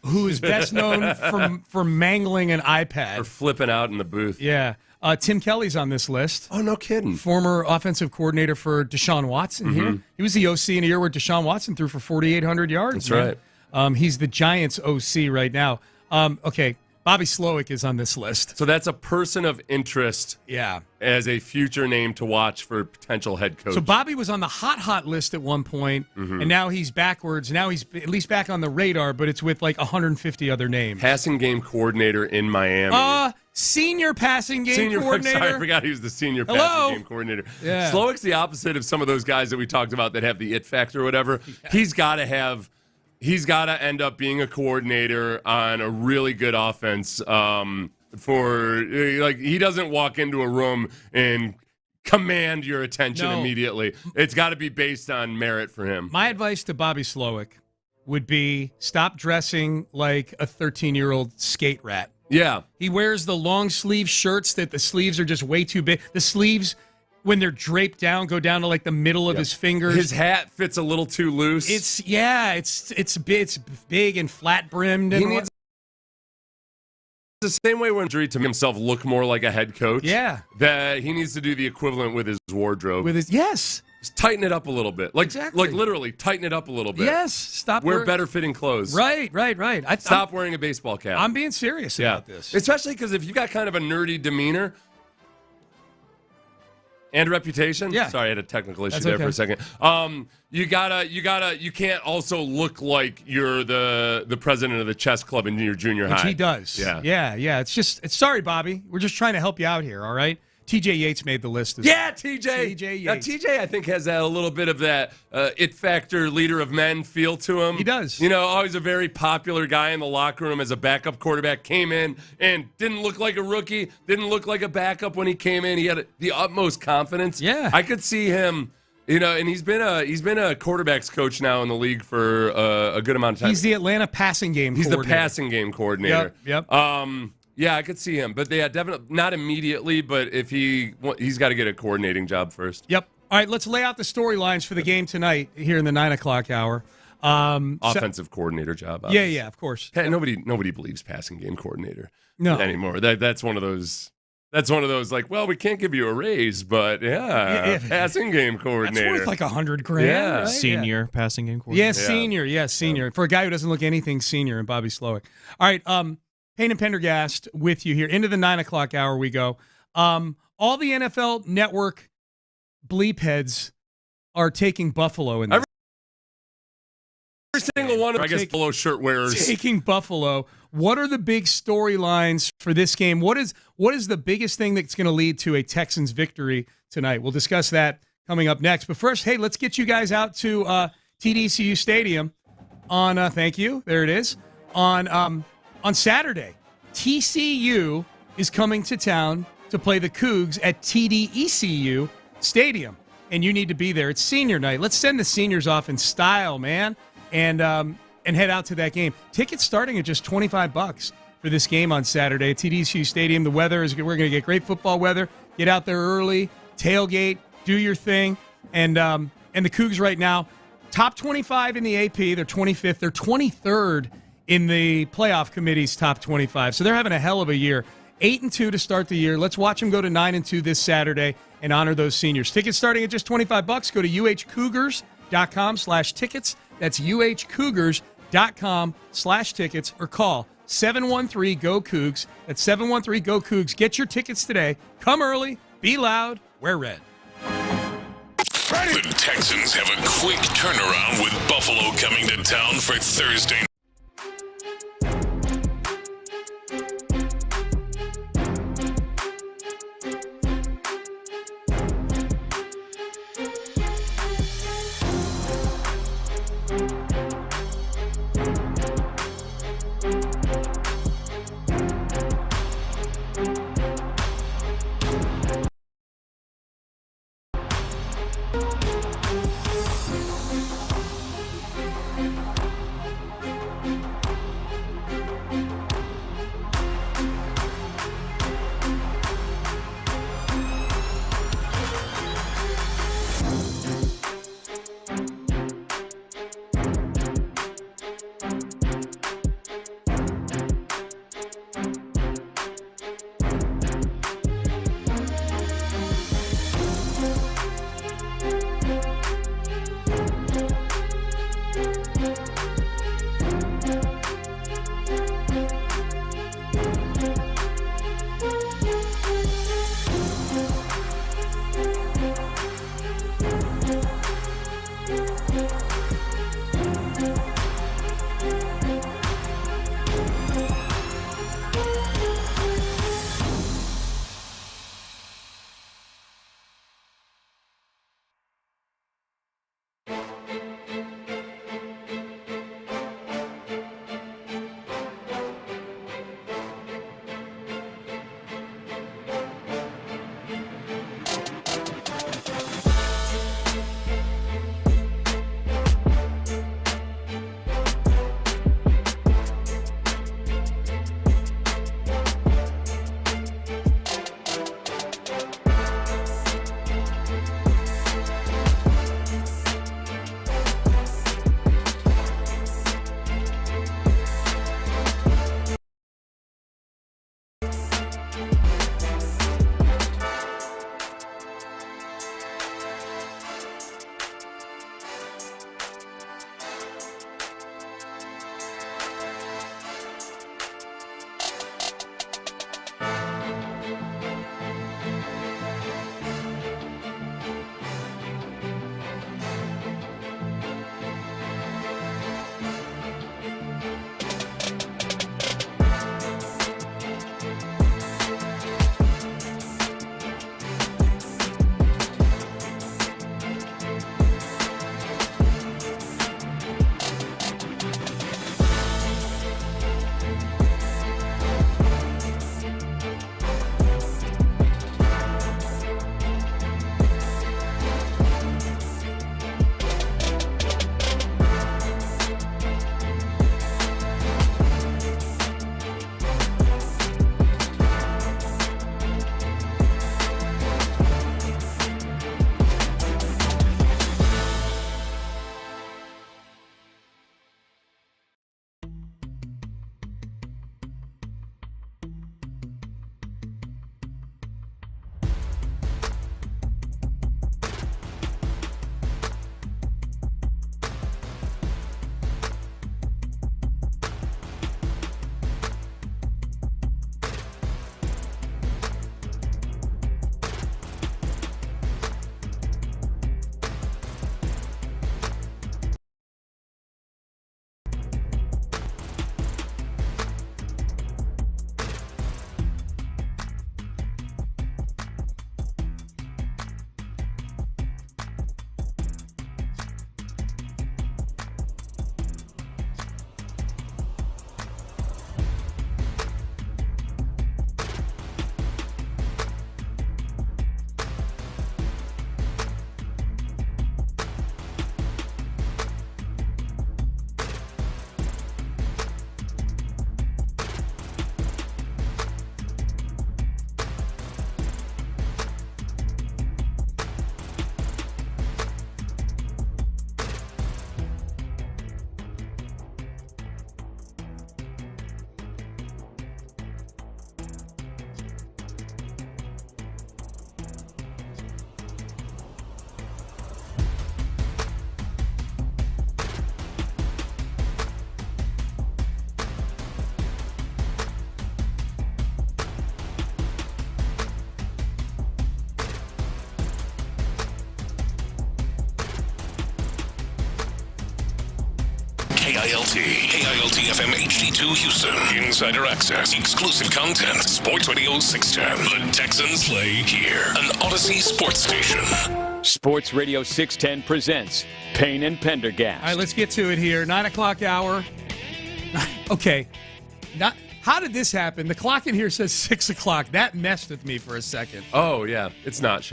Who is best known for mangling an iPad. Or flipping out in the booth. Yeah. Tim Kelly's on this list. Oh, no kidding. Former offensive coordinator for Deshaun Watson here. He was the OC in a year where Deshaun Watson threw for 4,800 yards. That's right. He's the Giants OC right now. Okay, Bobby Slowick is on this list. So that's a person of interest as a future name to watch for potential head coach. So Bobby was on the hot list at one point, and now he's backwards. Now he's at least back on the radar, but it's with like 150 other names. Passing game coordinator in Miami. Senior passing game coordinator. I'm sorry, I forgot he was the senior passing game coordinator. Yeah. Slowick's the opposite of some of those guys that we talked about that have the it factor or whatever. Yeah. He's got to end up being a coordinator on a really good offense. He doesn't walk into a room and command your attention immediately. It's got to be based on merit for him. My advice to Bobby Slowick would be stop dressing like a 13-year-old skate rat. Yeah. He wears the long sleeve shirts that the sleeves are just way too big. The sleeves, when they're draped down, go down to like the middle of his fingers. His hat fits a little too loose. It's big and flat brimmed. He needs the same way when Drew to himself look more like a head coach. Yeah. That he needs to do the equivalent with his wardrobe. Yes. Just tighten it up a little bit. Exactly. Like literally tighten it up a little bit. Yes. Stop wear better fitting clothes. Right. Stop wearing a baseball cap. I'm being serious about this. Especially because if you got kind of a nerdy demeanor and reputation. Yeah. Sorry, I had a technical issue there for a second. You can't also look like you're the president of the chess club in your junior high. Which he does. Yeah. It's sorry, Bobby. We're just trying to help you out here, all right? TJ Yates made the list. TJ. TJ Yates. Now, TJ, I think, has a little bit of that it factor, leader of men feel to him. He does. Always a very popular guy in the locker room as a backup quarterback. Came in and didn't look like a rookie, didn't look like a backup when he came in. He had the utmost confidence. Yeah. I could see him, and he's been a quarterbacks coach now in the league for a good amount of time. He's the Atlanta passing game coordinator. He's the passing game coordinator. Yep. Yeah, I could see him, but definitely not immediately. But if he's got to get a coordinating job first. Yep. All right, let's lay out the storylines for the game tonight here in the 9 o'clock hour. Offensive coordinator job. Obviously. Yeah, of course. Hey, nobody believes passing game coordinator anymore. That's one of those. That's one of those like, well, we can't give you a raise, but passing game coordinator. That's worth like $100,000. Yeah, right? Senior passing game coordinator. Yeah, senior. For a guy who doesn't look anything senior, and Bobby Slowick. All right, Payne and Pendergast with you here. Into the 9 o'clock hour we go. All the NFL Network bleep heads are taking Buffalo in this. Every single one of them, I guess, polo shirt wearers. Taking Buffalo. What are the big storylines for this game? What is the biggest thing that's going to lead to a Texans victory tonight? We'll discuss that coming up next. But first, hey, let's get you guys out to TDCU Stadium on, thank you, there it is, on Saturday. TCU is coming to town to play the Cougs at TDECU Stadium, and you need to be there. It's senior night. Let's send the seniors off in style, man, and head out to that game. Tickets starting at just $25 for this game on Saturday at TDECU Stadium. The weather is good. We're going to get great football weather. Get out there early, tailgate, do your thing, and the Cougs right now, top 25 in the AP. They're 25th. They're 23rd in the playoff committee's top 25. So they're having a hell of a year. 8-2 to start the year. Let's watch them go to 9-2 this Saturday and honor those seniors. Tickets starting at just $25. Go to uhcougars.com/tickets. That's uhcougars.com/tickets or call 713-GO-COUGS. That's 713-GO-COUGS. Get your tickets today. Come early, be loud, wear red. The Texans have a quick turnaround with Buffalo coming to town for Thursday. KILT FM HD2 Houston. Insider access, exclusive content. Sports Radio 610. The Texans play here. An Odyssey sports station. Sports Radio 610 presents Payne and Pendergast. All right, let's get to it here. 9 o'clock hour. Okay. How did this happen? The clock in here says 6 o'clock. That messed with me for a second. Oh, yeah. It's not, Sean.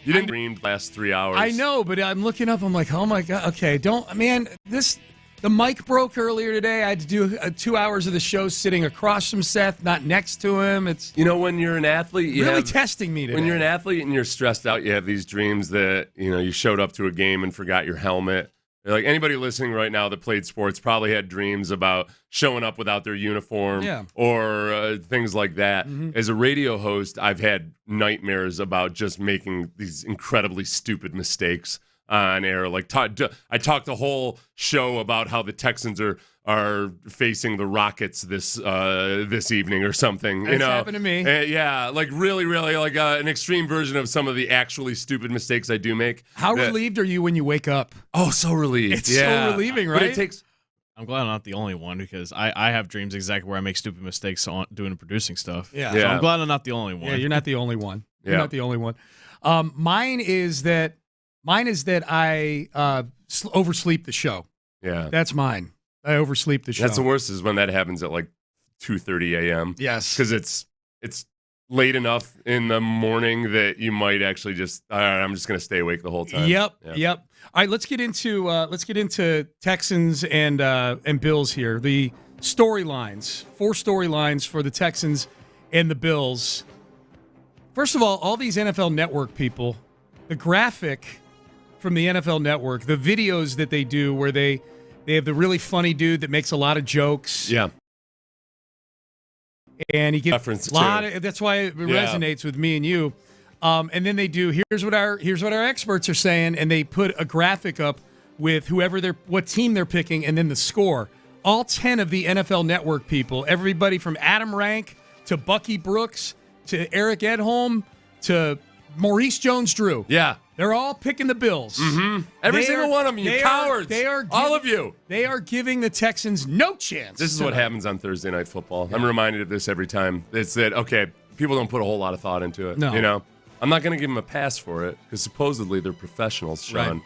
You didn't dream the last 3 hours. I know, but I'm looking up. I'm like, oh, my God. Okay, the mic broke earlier today. I had to do 2 hours of the show sitting across from Seth, not next to him. It's when you're an athlete, really testing me today. When you're an athlete and you're stressed out, you have these dreams that, you showed up to a game and forgot your helmet. Like anybody listening right now that played sports probably had dreams about showing up without their uniform or things like that. Mm-hmm. As a radio host, I've had nightmares about just making these incredibly stupid mistakes on air. Like I talked the whole show about how the Texans are facing the Rockets this evening or something. That's happened to me. Yeah, like really, really like an extreme version of some of the actually stupid mistakes I do make. How relieved are you when you wake up? Oh, so relieved. It's so relieving, right? But it takes. I'm glad I'm not the only one because I have dreams exactly where I make stupid mistakes on doing and producing stuff. Yeah. So I'm glad I'm not the only one. Yeah, you're not the only one. You're not the only one. Mine is that I oversleep the show. Yeah. That's mine. I oversleep the show. That's the worst is when that happens at like 2:30 a.m. Yes. Because it's late enough in the morning that you might actually just, all right, I'm just going to stay awake the whole time. Yep. All right, let's get into Texans and Bills here. The storylines, 4 storylines for the Texans and the Bills. First of all these NFL Network people, the graphic from the NFL Network, the videos that they do where they have the really funny dude that makes a lot of jokes. Yeah. And he gives a lot of, that's why it resonates with me and you. And then they do, here's what our experts are saying, and they put a graphic up with what team they're picking, and then the score. All 10 of the NFL Network people, everybody from Adam Rank to Bucky Brooks to Eric Edholm to Maurice Jones-Drew. Yeah. They're all picking the Bills. Mm-hmm. Every single one of them, you cowards. All of you. They are giving the Texans no chance. This is what happens on Thursday Night Football. Yeah. I'm reminded of this every time. It's that, okay, people don't put a whole lot of thought into it. No. I'm not going to give them a pass for it because supposedly they're professionals, Sean. Right.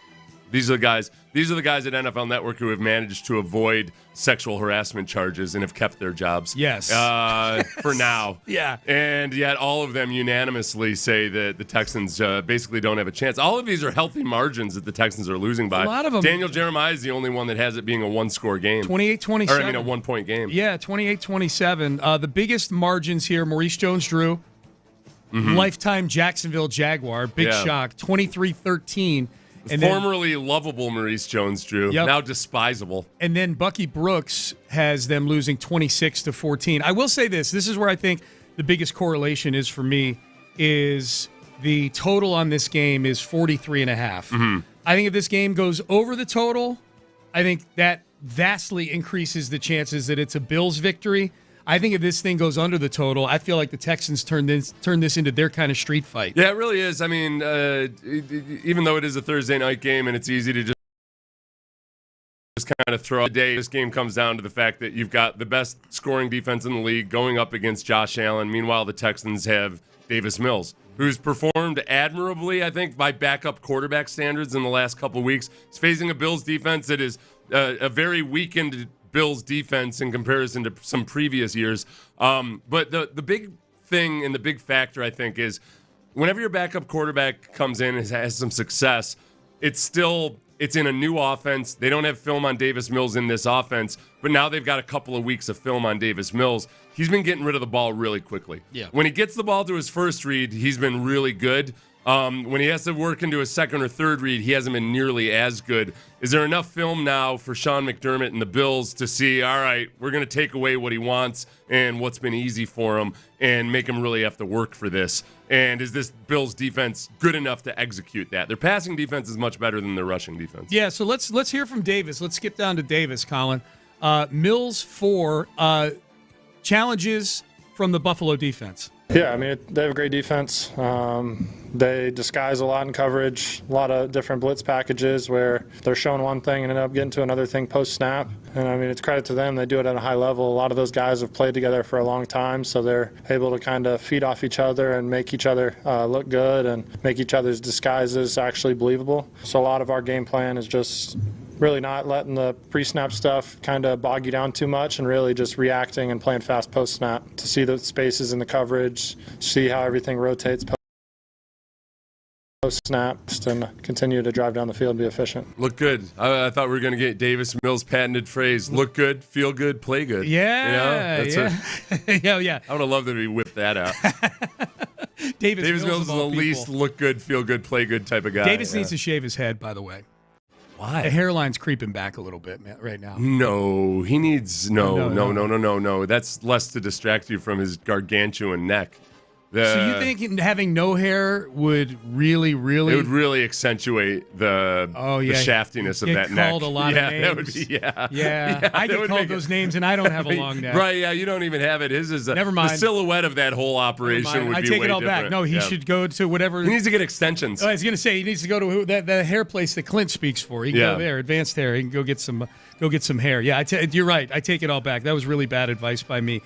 These are the guys at NFL Network who have managed to avoid sexual harassment charges and have kept their jobs. Yes. For now. Yeah. And yet all of them unanimously say that the Texans basically don't have a chance. All of these are healthy margins that the Texans are losing by. A lot of them. Daniel Jeremiah is the only one that has it being a one-score game. 28-27. Or, a one-point game. Yeah, 28-27. The biggest margins here, Maurice Jones-Drew, lifetime Jacksonville Jaguar, big shock, 23-13. And formerly lovable Maurice Jones-Drew, now despisable. And then Bucky Brooks has them losing 26-14. I will say this is where I think the biggest correlation is for me, is the total on this game is 43.5. Mm-hmm. I think if this game goes over the total, I think that vastly increases the chances that it's a Bills victory. I think if this thing goes under the total, I feel like the Texans turn this into their kind of street fight. Yeah, it really is. I mean, even though it is a Thursday night game and it's easy to just kind of throw a day, this game comes down to the fact that you've got the best scoring defense in the league going up against Josh Allen. Meanwhile, the Texans have Davis Mills, who's performed admirably, I think, by backup quarterback standards in the last couple of weeks. He's facing a Bills defense that is a very weakened Bills defense in comparison to some previous years. But the big thing and the big factor, I think, is whenever your backup quarterback comes in and has some success, it's in a new offense. They don't have film on Davis Mills in this offense, but now they've got a couple of weeks of film on Davis Mills. He's been getting rid of the ball really quickly. Yeah. When he gets the ball to his first read, he's been really good. When he has to work into a second or third read, he hasn't been nearly as good. Is there enough film now for Sean McDermott and the Bills to see, all right, we're going to take away what he wants and what's been easy for him and make him really have to work for this? And is this Bills defense good enough to execute that? Their passing defense is much better than their rushing defense. Yeah, so let's hear from Davis. Let's skip down to Davis, Colin. Mills 4 challenges from the Buffalo defense. Yeah, I mean, they have a great defense. They disguise a lot in coverage, a lot of different blitz packages where they're showing one thing and end up getting to another thing post-snap. And, I mean, it's credit to them. They do it at a high level. A lot of those guys have played together for a long time, so they're able to kind of feed off each other and make each other look good and make each other's disguises actually believable. So a lot of our game plan is just really not letting the pre-snap stuff kind of bog you down too much and really just reacting and playing fast post-snap to see the spaces in the coverage, see how everything rotates post-snap, and continue to drive down the field and be efficient. Look good. I thought we were going to get Davis Mills' patented phrase, look good, feel good, play good. Yeah, yeah. I would have loved that he whipped that out. Davis Mills is the least look good, feel good, play good type of guy. Davis needs to shave his head, by the way. Why? The hairline's creeping back a little bit right now. No, he needs no. That's less to distract you from his gargantuan neck. So you think having no hair would really? It would really accentuate the shaftiness of that neck. Called a lot of names. That would be, yeah. I get called those names, and I don't have a long neck. Right? Yeah, you don't even have it. His is never mind. The silhouette of that whole operation would be way different. I take it all back. No, he should go to whatever. He needs to get extensions. I was going to say he needs to go to the hair place that Clint speaks for. He can go there, advanced hair. He can go get some hair. Yeah, you're right. I take it all back. That was really bad advice by me.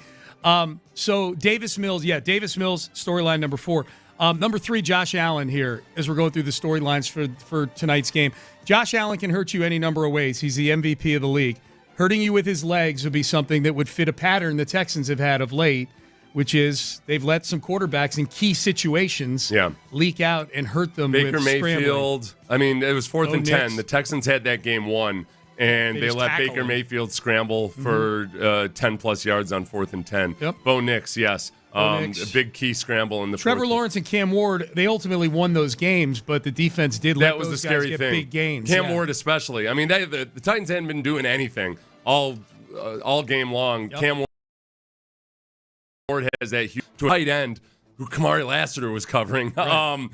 So Davis Mills, storyline number 4. Number 3, Josh Allen here, as we're going through the storylines for tonight's game. Josh Allen can hurt you any number of ways. He's the MVP of the league. Hurting you with his legs would be something that would fit a pattern the Texans have had of late, which is they've let some quarterbacks in key situations leak out and hurt them Baker with Mayfield. scrambling. I mean, it was 4th and 10. The Texans had that game won. And they let Baker Mayfield scramble for 10-plus yards on 4th and 10. Yep. Bo Nix, yes. A big key scramble in the Trevor Lawrence and Cam Ward, they ultimately won those games, but the defense did let those the guys scary get thing. big gains. Cam Ward especially. I mean, the Titans hadn't been doing anything all game long. Yep. Cam Ward has that huge tight end who Kamari Lassiter was covering. Right.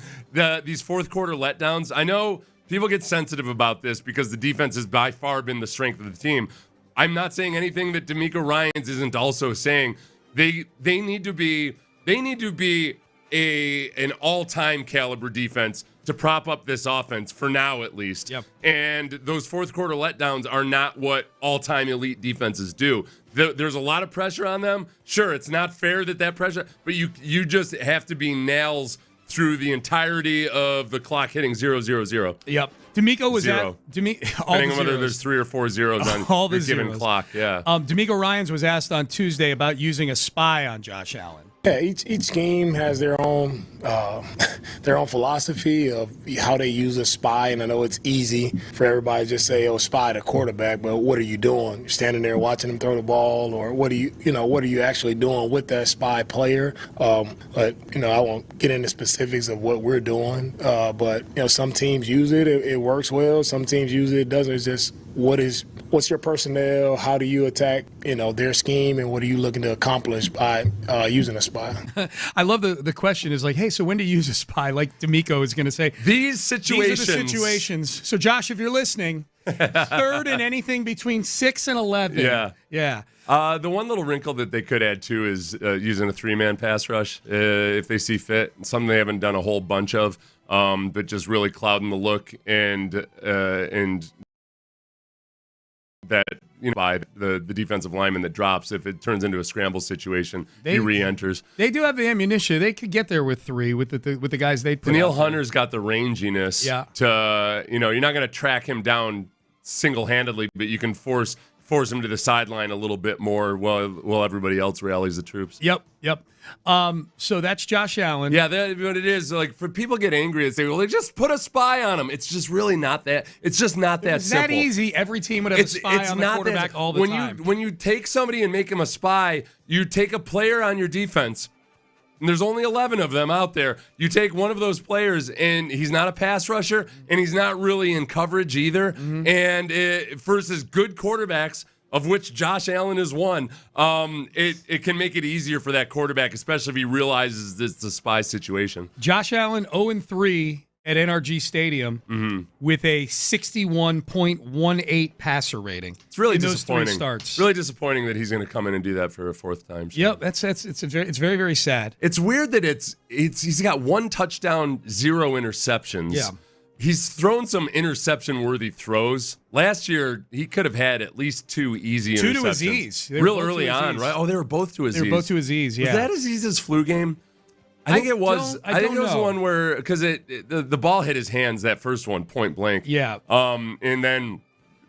These fourth-quarter letdowns, I know – people get sensitive about this because the defense has by far been the strength of the team. I'm not saying anything that D'Amico Ryans isn't also saying. They need to be an all-time caliber defense to prop up this offense for now at least. Yep. And those fourth quarter letdowns are not what all-time elite defenses do. There's a lot of pressure on them. Sure, it's not fair that pressure, but you just have to be nails through the entirety of the clock hitting 0-0-0. Yep. D'Amico was Zero. Depending on whether there's 3 or 4 zeros on all the given zeros. clock. Yeah. D'Amico Ryans was asked on Tuesday about using a spy on Josh Allen. Yeah, each game has their own philosophy of how they use a spy, and I know it's easy for everybody to just say, "Oh, spy the quarterback," but what are you doing? You're standing there watching him throw the ball, or what are you actually doing with that spy player? But I won't get into specifics of what we're doing. But some teams use it; it works well. Some teams use it doesn't. It's just what's your personnel? How do you attack their scheme, and what are you looking to accomplish by using a spy? I love the question is like, hey, so when do you use a spy? Like D'Amico is going to say, these situations. These are the situations. So Josh, if you're listening, third and anything between 6 and 11. Yeah. The one little wrinkle that they could add too is using a 3-man pass rush if they see fit. Something they haven't done a whole bunch of, but just really clouding the look and that by the defensive lineman that drops, if it turns into a scramble situation, he re-enters. They do have the ammunition. They could get there with 3 with the guys they put. Daniil Hunter's got the ranginess to you're not going to track him down single-handedly, but you can force him to the sideline a little bit more while everybody else rallies the troops. Yep. So that's Josh Allen. Yeah, what it is, like, for people get angry and say, well, they just put a spy on him. It's just really not that. It's just not that simple. It's that easy. Every team would have a spy on the quarterback all the time. When you take somebody and make him a spy, you take a player on your defense, and there's only 11 of them out there. You take one of those players, and he's not a pass rusher, and he's not really in coverage either. Mm-hmm. And versus good quarterbacks, of which Josh Allen is one, it can make it easier for that quarterback, especially if he realizes it's a spy situation. Josh Allen 0-3 at NRG Stadium with a 61.18 passer rating. It's really in those disappointing. 3 starts. Really disappointing that he's going to come in and do that for a 4th time. Yep, it's very, very sad. It's weird that he's got 1 touchdown, 0 interceptions. Yeah. He's thrown some interception-worthy throws. Last year, he could have had at least 2 easy interceptions. 2 to Aziz. Real early on, right? Oh, they were both to Aziz. They were both to Aziz, yeah. Was that Aziz's flu game? I think it was. I think it was the one where, because the ball hit his hands, that first one, point blank. Yeah. And then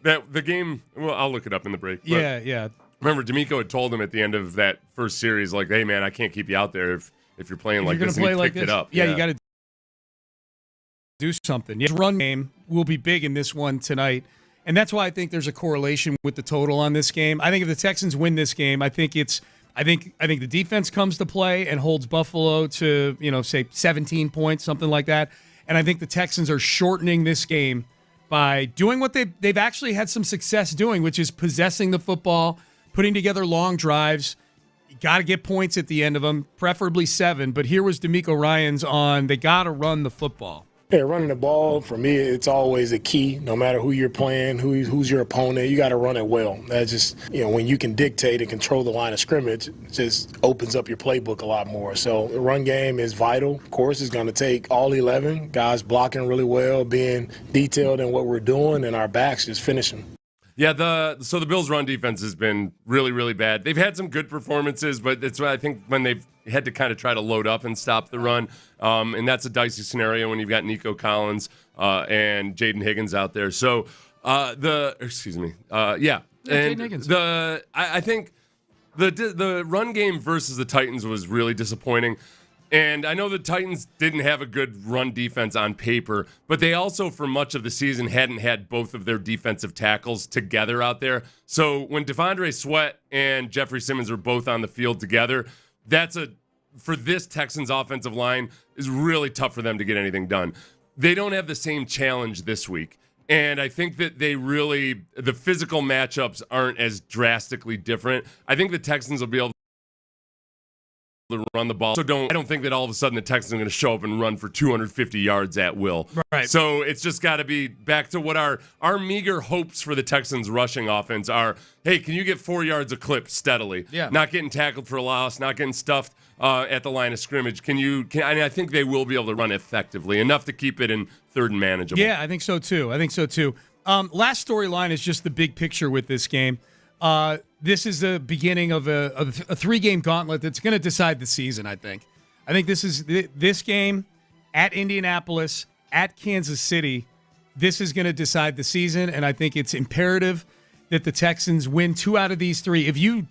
the game, well, I'll look it up in the break. Yeah. Remember, D'Amico had told him at the end of that first series, like, hey, man, I can't keep you out there if you're playing like this. And he picked it up. Yeah, you got to do something. Yeah, run game will be big in this one tonight. And that's why I think there's a correlation with the total on this game. I think if the Texans win this game, I think the defense comes to play and holds Buffalo to, say 17 points, something like that. And I think the Texans are shortening this game by doing what they've actually had some success doing, which is possessing the football, putting together long drives. You got to get points at the end of them, preferably 7. But here was D'Amico Ryans on, they got to run the football. Yeah, running the ball, for me, it's always a key. No matter who you're playing, who's your opponent, you got to run it well. That's just, when you can dictate and control the line of scrimmage, it just opens up your playbook a lot more. So the run game is vital. Of course, it's going to take all 11 guys blocking really well, being detailed in what we're doing, and our backs just finishing. Yeah, so the Bills' run defense has been really, really bad. They've had some good performances, but it's I think when they've had to kind of try to load up and stop the run, and that's a dicey scenario when you've got Nico Collins and Jaden Higgins out there. So Jaden Higgins. I think the run game versus the Titans was really disappointing. And I know the Titans didn't have a good run defense on paper, but they also, for much of the season, hadn't had both of their defensive tackles together out there. So when Devondre Sweat and Jeffrey Simmons are both on the field together, for this Texans offensive line, is really tough for them to get anything done. They don't have the same challenge this week. And I think that the physical matchups aren't as drastically different. I think the Texans will be able to run the ball. So I don't think that all of a sudden the Texans are going to show up and run for 250 yards at will. Right. So it's just got to be back to what our meager hopes for the Texans rushing offense are. Hey, can you get 4 yards a clip steadily? Yeah. Not getting tackled for a loss, not getting stuffed at the line of scrimmage. I think they will be able to run effectively, enough to keep it in third and manageable. Yeah, I think so too. Last storyline is just the big picture with this game. This is the beginning of a 3-game gauntlet that's going to decide the season, I think. I think this game at Indianapolis, at Kansas City, this is going to decide the season, and I think it's imperative that the Texans win 2 out of these 3. If you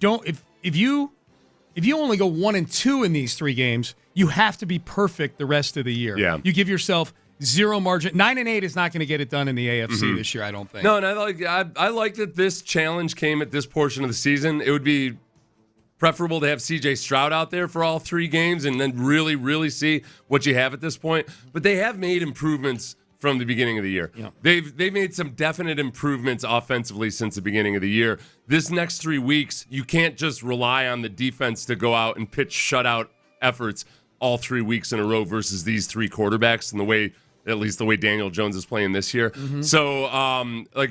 only go 1-2 in these 3 games, you have to be perfect the rest of the year. Yeah. You give yourself 0 margin. 9-8 is not going to get it done in the AFC this year, I don't think. No, and I like that this challenge came at this portion of the season. It would be preferable to have C.J. Stroud out there for all 3 games and then really, really see what you have at this point. But they have made improvements from the beginning of the year. Yeah. They've made some definite improvements offensively since the beginning of the year. This next 3 weeks, you can't just rely on the defense to go out and pitch shutout efforts all 3 weeks in a row versus these 3 quarterbacks and at least the way Daniel Jones is playing this year. Mm-hmm. So,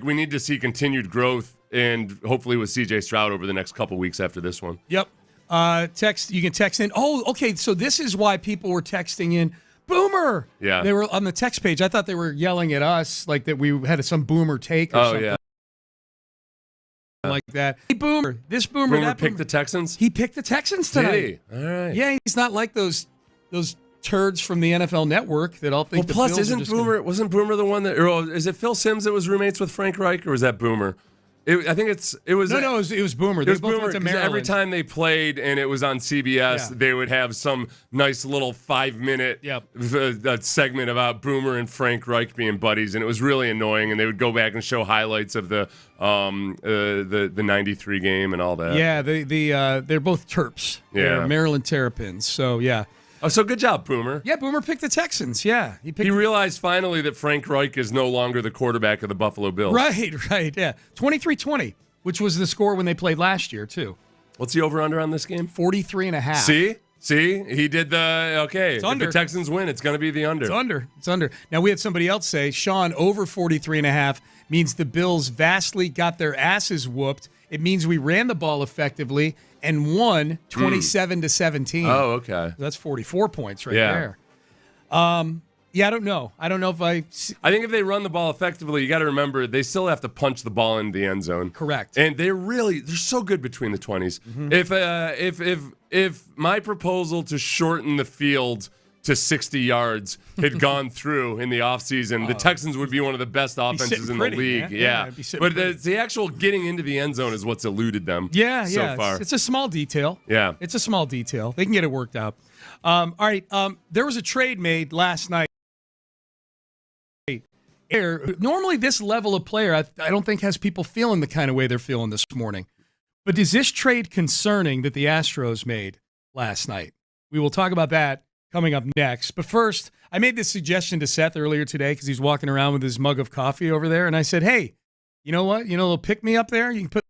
we need to see continued growth, and hopefully with C.J. Stroud over the next couple weeks after this one. Yep. You can text in. Oh, okay, so this is why people were texting in, Boomer! Yeah. They were on the text page. I thought they were yelling at us, like that we had some Boomer take or something. Yeah. Like that. Hey, Boomer. This Boomer. Boomer that picked Boomer. the Texans? He picked the Texans tonight. Did he? All right. Yeah, he's not like those turds from the NFL Network that all think the plus, Bills isn't Boomer wasn't Boomer the one that, or is it Phil Simms that was roommates with Frank Reich, or was that Boomer? I think it was. No, it was Boomer. They both Boomer, went to Maryland. Every time they played and it was on CBS, they would have some nice little 5-minute segment about Boomer and Frank Reich being buddies, and it was really annoying. And they would go back and show highlights of the '93 game and all that. Yeah, they're both Terps. Yeah, they're Maryland Terrapins. So yeah. Oh, so good job, Boomer. Yeah, Boomer picked the Texans. Yeah. He realized finally that Frank Reich is no longer the quarterback of the Buffalo Bills. Right, yeah. 23-20, which was the score when they played last year, too. What's the over-under on this game? 43.5. See? See, he did the okay. If the Texans win, it's going to be the under. It's under. Now we had somebody else say Sean over 43.5 means the Bills vastly got their asses whooped. It means we ran the ball effectively and won 27-17. Oh, okay. That's 44 points there. Yeah, I don't know. I don't know if I think if they run the ball effectively, you got to remember they still have to punch the ball into the end zone. Correct. And they're so good between the 20s. Mm-hmm. If my proposal to shorten the field to 60 yards had gone through in the offseason, the Texans would be one of the best offenses in the league. Yeah. But the actual getting into the end zone is what's eluded them so far. It's a small detail. Yeah. It's a small detail. They can get it worked out. All right. There was a trade made last night. Normally, this level of player, I don't think has people feeling the kind of way they're feeling this morning. But is this trade concerning that the Astros made last night? We will talk about that coming up next. But first, I made this suggestion to Seth earlier today because he's walking around with his mug of coffee over there. And I said, hey, you know what? You know, they'll pick me up there. You can put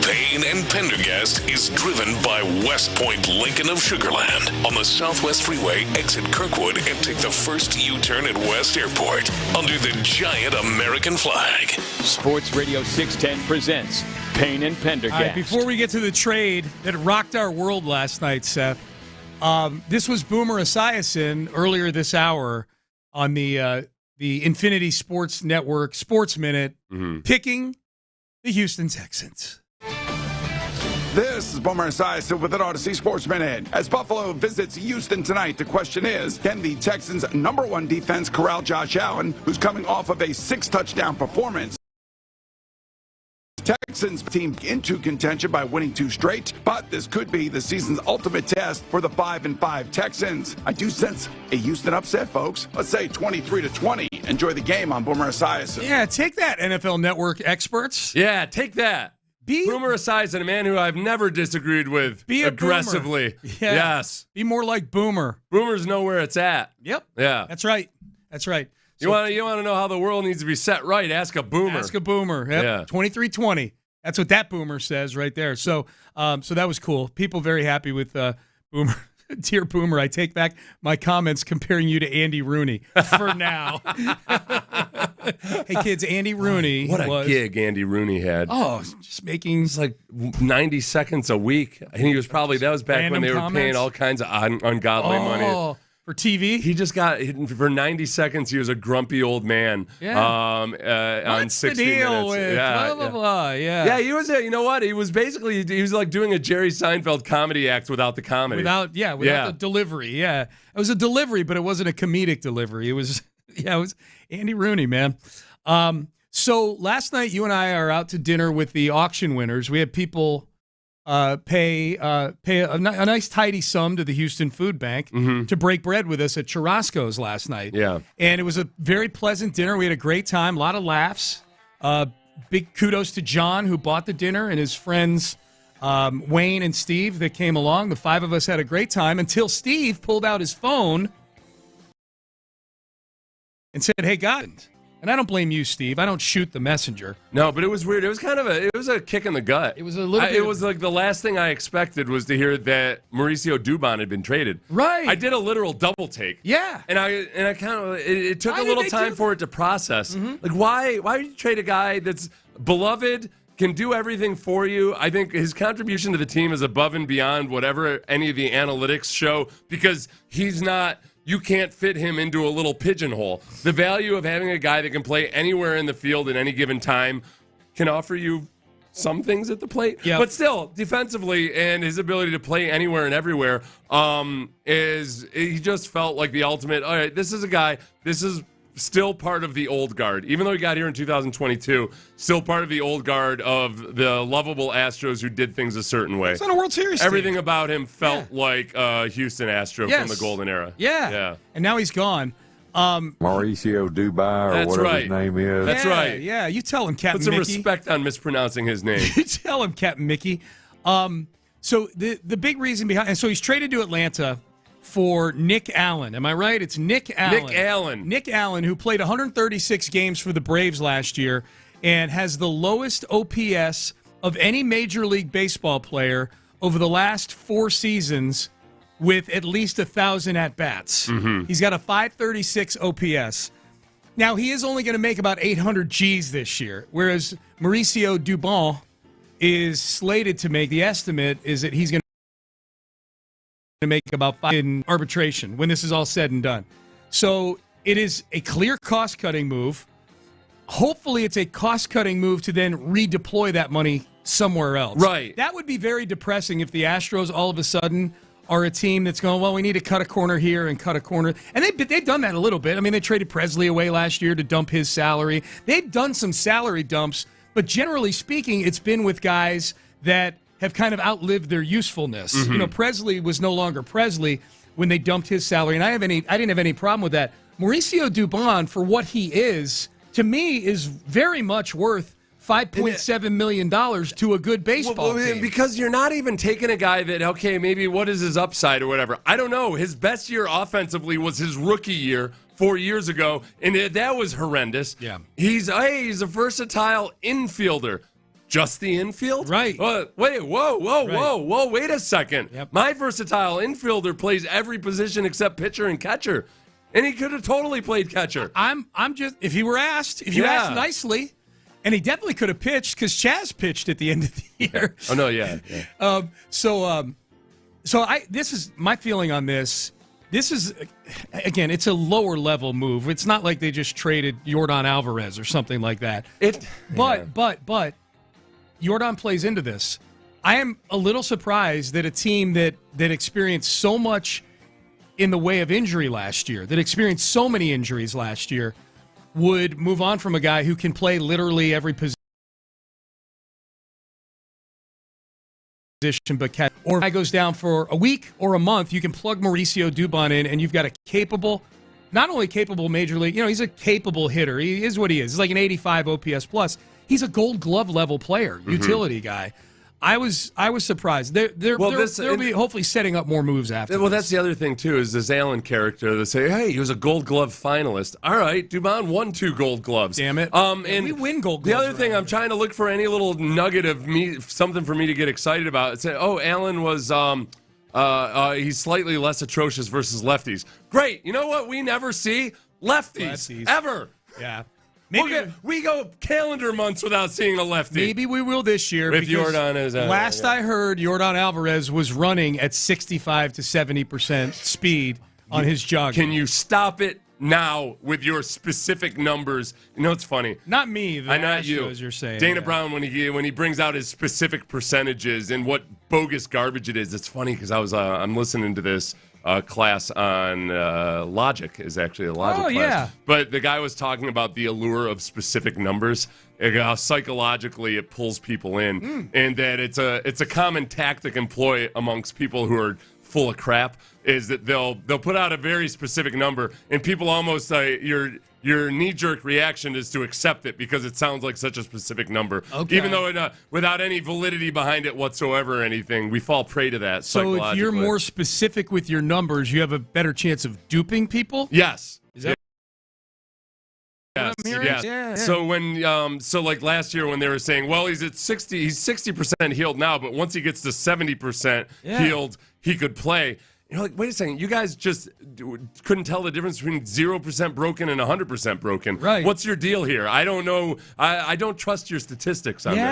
Payne and Pendergast is driven by West Point Lincoln of Sugar Land on the Southwest Freeway. Exit Kirkwood and take the first U-turn at West Airport under the giant American flag. Sports Radio 610 presents Payne and Pendergast. All right, before we get to the trade that rocked our world last night, Seth, this was Boomer Esiason earlier this hour on the Infinity Sports Network Sports Minute, picking the Houston Texans. This is Boomer Esiason with an Odyssey Sports Minute. As Buffalo visits Houston tonight, the question is, can the Texans' #1 defense corral Josh Allen, who's coming off of a 6-touchdown performance? Texans team into contention by winning 2 straight, but this could be the season's ultimate test for the 5-5 Texans. I do sense a Houston upset, folks. Let's say 23-20. Enjoy the game on Boomer Esiason. Yeah, take that, NFL Network experts. Yeah, take that. Boomer Esiason, a man who I've never disagreed with aggressively. Yeah. Yes. Be more like Boomer. Boomer's know where it's at. Yep. Yeah. That's right. That's right. You want to know how the world needs to be set right? Ask a Boomer. Ask a Boomer. Yep. Yeah. 23-20. That's what that Boomer says right there. So that was cool. People very happy with Boomer. Dear Boomer, I take back my comments comparing you to Andy Rooney for now. Hey, kids, Andy Rooney. What a gig Andy Rooney had. Oh, just making. It's like 90 seconds a week. I think he was probably, that was back when they were paying all kinds of ungodly money. For TV? He just got, for 90 seconds, he was a grumpy old man. Yeah. On 60 the deal Minutes. with blah, blah, blah. Yeah. Yeah, he was, you know what? He was basically, he was like doing a Jerry Seinfeld comedy act without the comedy. Without the delivery. Yeah. It was a delivery, but it wasn't a comedic delivery. It was Andy Rooney, man. So last night, you and I are out to dinner with the auction winners. We had people pay a nice tidy sum to the Houston Food Bank to break bread with us at Churrasco's last night. Yeah. And it was a very pleasant dinner. We had a great time, a lot of laughs. Big kudos to John, who bought the dinner, and his friends Wayne and Steve that came along. The 5 of us had a great time until Steve pulled out his phone and said, "Hey, guys." And I don't blame you, Steve. I don't shoot the messenger. No, but it was weird. It was kind of it was a kick in the gut. It was a little bit. It was like the last thing I expected was to hear that Mauricio Dubon had been traded. Right. I did a literal double take. Yeah. And I kind of it took a little time for it to process. Like why did you trade a guy that's beloved, can do everything for you? I think his contribution to the team is above and beyond whatever any of the analytics show, because he's not. You can't fit him into a little pigeonhole. The value of having a guy that can play anywhere in the field at any given time can offer you some things at the plate. Yep. But still, defensively and his ability to play anywhere and everywhere he just felt like the ultimate, all right, this is a guy, this is still part of the old guard. Even though he got here in 2022, still part of the old guard of the lovable Astros who did things a certain way. It's on a World Series Everything team. about him felt like a Houston Astro from the golden era. Yeah. And now he's gone. Mauricio Dubon or whatever his name is. That's right. Yeah, you tell him, Captain Put some Mickey. respect on mispronouncing his name. You tell him, Captain Mickey. So the big reason behind, and so he's traded to Atlanta for Nick Allen. Am I right? It's Nick Allen. Nick Allen, who played 136 games for the Braves last year and has the lowest OPS of any Major League Baseball player over the last 4 seasons with at least 1,000 at-bats. He's got a 536 OPS. Now, he is only going to make about 800 Gs this year, whereas Mauricio Dubon is slated to make, the estimate is that he's going to make about 5 in arbitration when this is all said and done. So it is a clear cost-cutting move. Hopefully it's a cost-cutting move to then redeploy that money somewhere else. Right. That would be very depressing if the Astros all of a sudden are a team that's going, well, we need to cut a corner here and cut a corner. And they've done that a little bit. I mean, they traded Presley away last year to dump his salary. They've done some salary dumps, but generally speaking, it's been with guys that have kind of outlived their usefulness. You know, Presley was no longer Presley when they dumped his salary, and I didn't have any problem with that. Mauricio Dubon, for what he is, to me, is very much worth $5.7 million to a good baseball team. Because you're not even taking a guy that, okay, maybe what is his upside or whatever. I don't know. His best year offensively was his rookie year 4 years ago, and that was horrendous. Yeah. He's a versatile infielder. Just the infield? Right. Wait, whoa, wait a second. Yep. My versatile infielder plays every position except pitcher and catcher. And he could have totally played catcher. I'm just, if you asked nicely, and he definitely could have pitched because Chaz pitched at the end of the year. Oh, no, yeah. This is my feeling on this. This is, again, it's a lower level move. It's not like they just traded Yordan Alvarez or something like that. But Yordan plays into this. I am a little surprised that a team that experienced so much in the way of injury last year, that experienced so many injuries last year, would move on from a guy who can play literally every position but catch. Or if a guy goes down for a week or a month, you can plug Mauricio Dubon in, and you've got a capable, not only capable major league, he's a capable hitter. He is what he is. He's like an 85 OPS plus. He's a Gold Glove level player, utility guy. I was surprised. They'll be hopefully setting up more moves after. Well, that's the other thing too, is this Allen character. They say, hey, he was a Gold Glove finalist. All right, Dubon won 2 Gold Gloves. Damn it! And we win Gold Gloves. The other thing, I'm trying to look for any little nugget of something for me to get excited about. It's Allen was he's slightly less atrocious versus lefties. Great. You know what? We never see lefties. Ever. Yeah. We go calendar months without seeing a lefty. Maybe we will this year. If Yordan is last I heard, Yordan Alvarez was running at 65 to 70% speed on his jogging. Can you stop it now with your specific numbers? It's funny. Not me. Not you. You're saying Dana Brown when he brings out his specific percentages and what bogus garbage it is. It's funny because I'm listening to this. Class on logic is actually a logic class. Yeah. But the guy was talking about the allure of specific numbers, and how psychologically it pulls people in, and that it's a common tactic employed amongst people who are full of crap, is that they'll put out a very specific number, and people almost your knee-jerk reaction is to accept it because it sounds like such a specific number. Okay. Even though without any validity behind it whatsoever or anything, we fall prey to that psychologically. So if you're more specific with your numbers, you have a better chance of duping people? Yes. Is that Yes. what I'm hearing? Yeah. So when like last year when they were saying, well, he's 60% healed now, but once he gets to 70% healed, he could play. You're like, wait a second, you guys just couldn't tell the difference between 0% broken and 100% broken. Right. What's your deal here? I don't know. I don't trust your statistics on this.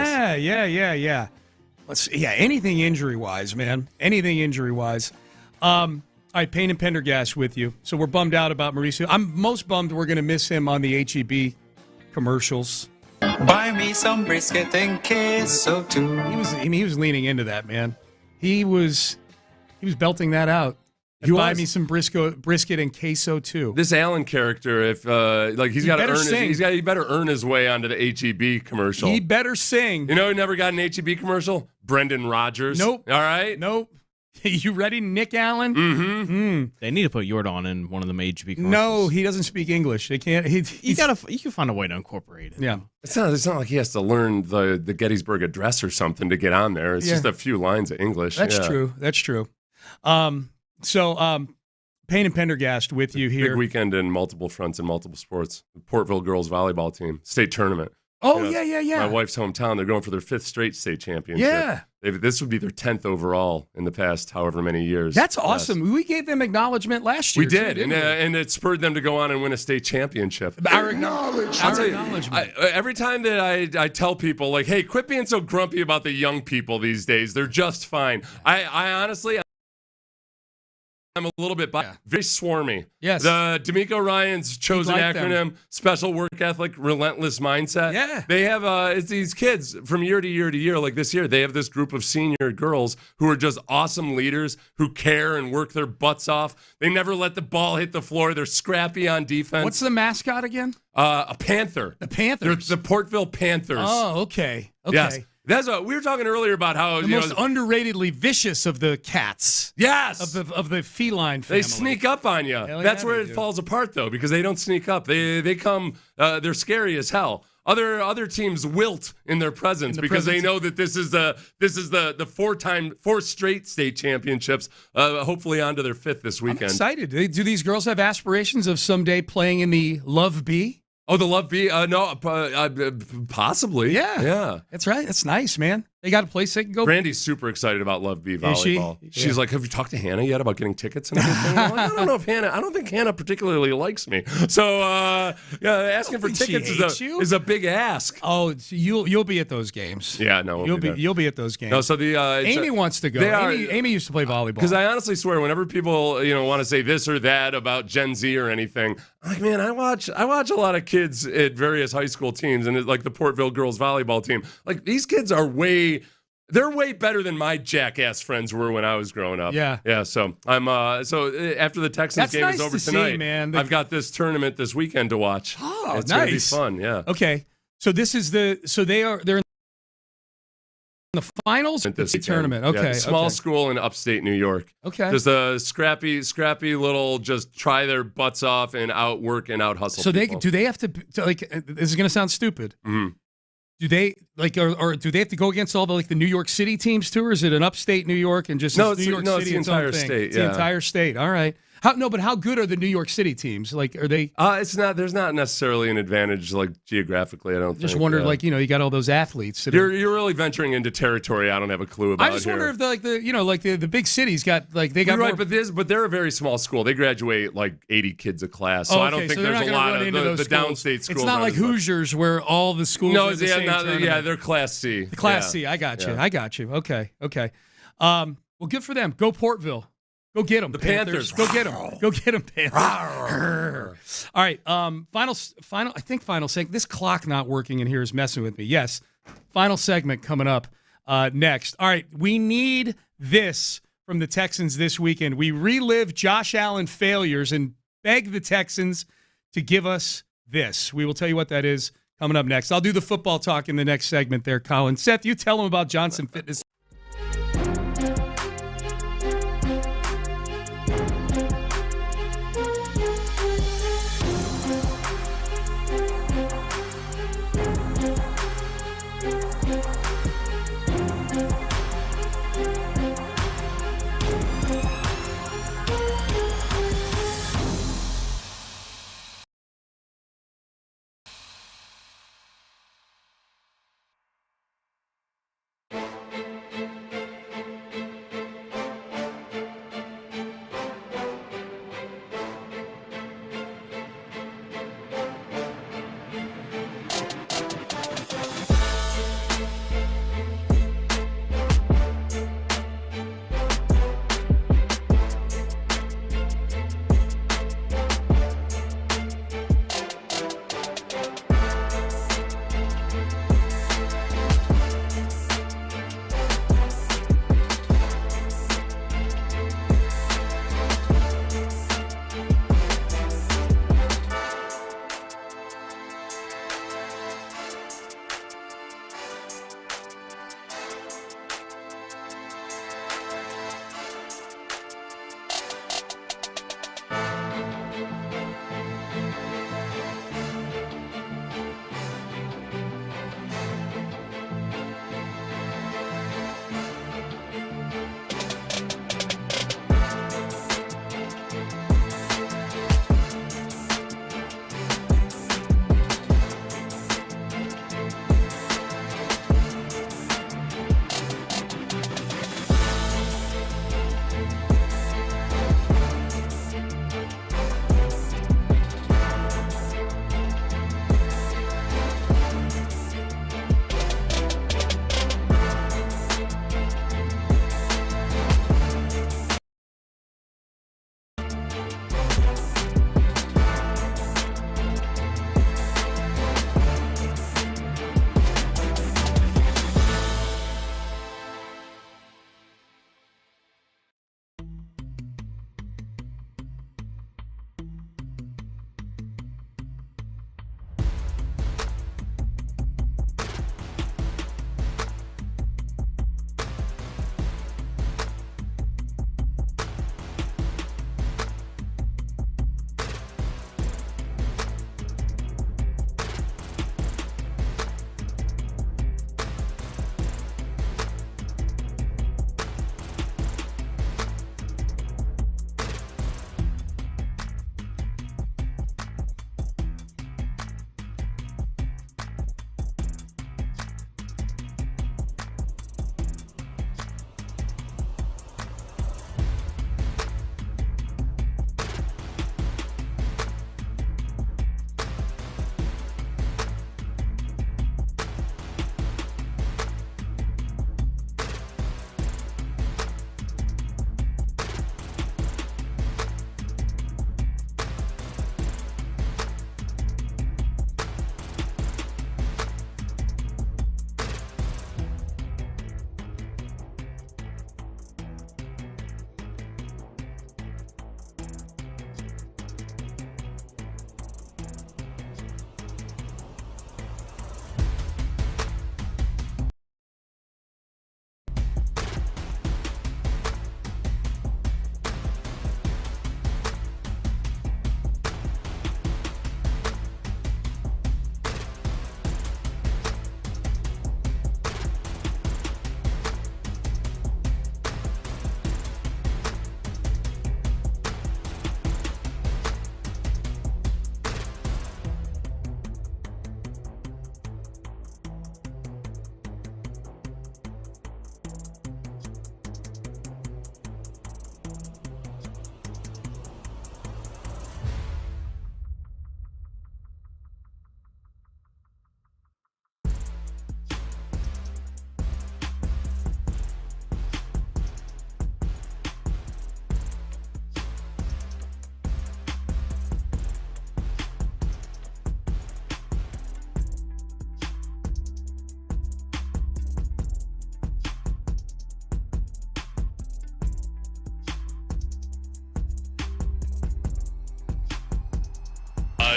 Yeah. Anything injury-wise, man. Anything injury-wise. All right, Payne and Pendergast with you. So we're bummed out about Mauricio. I'm most bummed we're going to miss him on the HEB commercials. Buy me some brisket and queso too. He was leaning into that, man. He was belting that out. Buy me some brisket and queso too. This Allen character, if he's got to earn he better earn his way onto the HEB commercial. He better sing. You know who never got an HEB commercial? Brendan Rodgers. Nope. All right. Nope. You ready, Nick Allen? Mm-hmm. They need to put Yordan in one of them HB commercials. No, he doesn't speak English. They can't. You can find a way to incorporate it. Yeah. It's not like he has to learn the Gettysburg Address or something to get on there. It's just a few lines of English. That's true. So Payne and Pendergast with you here. Big weekend in multiple fronts and multiple sports. The Portville girls volleyball team state tournament. Oh, yeah. My wife's hometown. They're going for their 5th straight state championship. Yeah. This would be their 10th overall in the past however many years. That's awesome. Yes. We gave them acknowledgement last year. We did, and it spurred them to go on and win a state championship. Our acknowledgement. Every time that I tell people, like, hey, quit being so grumpy about the young people these days. They're just fine. I honestly... I'm a little bit very swarmy. Yes. The D'Amico Ryan's chosen acronym, special work ethic, relentless mindset. Yeah. They have it's these kids from year to year to year. Like this year, they have this group of senior girls who are just awesome leaders who care and work their butts off. They never let the ball hit the floor. They're scrappy on defense. What's the mascot again? A panther. The Panthers. They're the Portville Panthers. Oh, okay. Yes. That's what we were talking earlier about how the most underratedly vicious of the cats. Yes, of the feline family. They sneak up on you. That's where it falls apart, though, because they don't sneak up. They come. They're scary as hell. Other teams wilt in their presence because they know that this is the 4 straight state championships. Hopefully onto their 5th this weekend. I'm excited. Do these girls have aspirations of someday playing in the Love B? Oh, the Love V? No, possibly. Yeah. That's right. That's nice, man. They got a place they can go. Brandy's super excited about Love V volleyball. She's like, have you talked to Hannah yet about getting tickets and everything? I'm like, I don't know if I don't think Hannah particularly likes me. So asking for tickets is a big ask. Oh, so you'll be at those games. Yeah, no, you'll be at those games. No, so Amy wants to go. Amy used to play volleyball. Because I honestly swear, whenever people want to say this or that about Gen Z or anything, I'm like, man, I watch a lot of kids at various high school teams, and it's like the Portville girls volleyball team. Like, these kids are they're way better than my jackass friends were when I was growing up. Yeah. So I'm so after the Texans game is over tonight, man. I've got this tournament this weekend to watch. Oh, it's nice. gonna be fun. Yeah. Okay. So they're in the finals of the tournament. Okay. Yeah, small school in upstate New York. Okay. Just a scrappy little, just try their butts off and outwork and out hustle. So people. do they have to like? This is gonna sound stupid. Mm-hmm. Do they or do they have to go against all the New York City teams too, or is it an upstate New York and just New York City? It's the entire state. It's the entire state. All right. But how good are the New York City teams? Like, are they? It's not. There's not necessarily an advantage geographically. I don't. Just wondered, you got all those athletes. You're really venturing into territory I don't have a clue about. I just wonder if the big cities got they got. You're right, but they're a very small school. They graduate 80 kids a class. So I don't think there's a lot of the downstate schools. It's not like Hoosiers where all the schools. No, are the same they're Class C. Class C. I got you. Okay. Well, good for them. Go Portville. Go get them, the Panthers. Go get them. Go get them, Panthers. All right. Final segment. This clock not working in here is messing with me. Yes. Final segment coming up next. All right. We need this from the Texans this weekend. We relive Josh Allen failures and beg the Texans to give us this. We will tell you what that is coming up next. I'll do the football talk in the next segment there, Colin. Seth, you tell them about Johnson Fitness.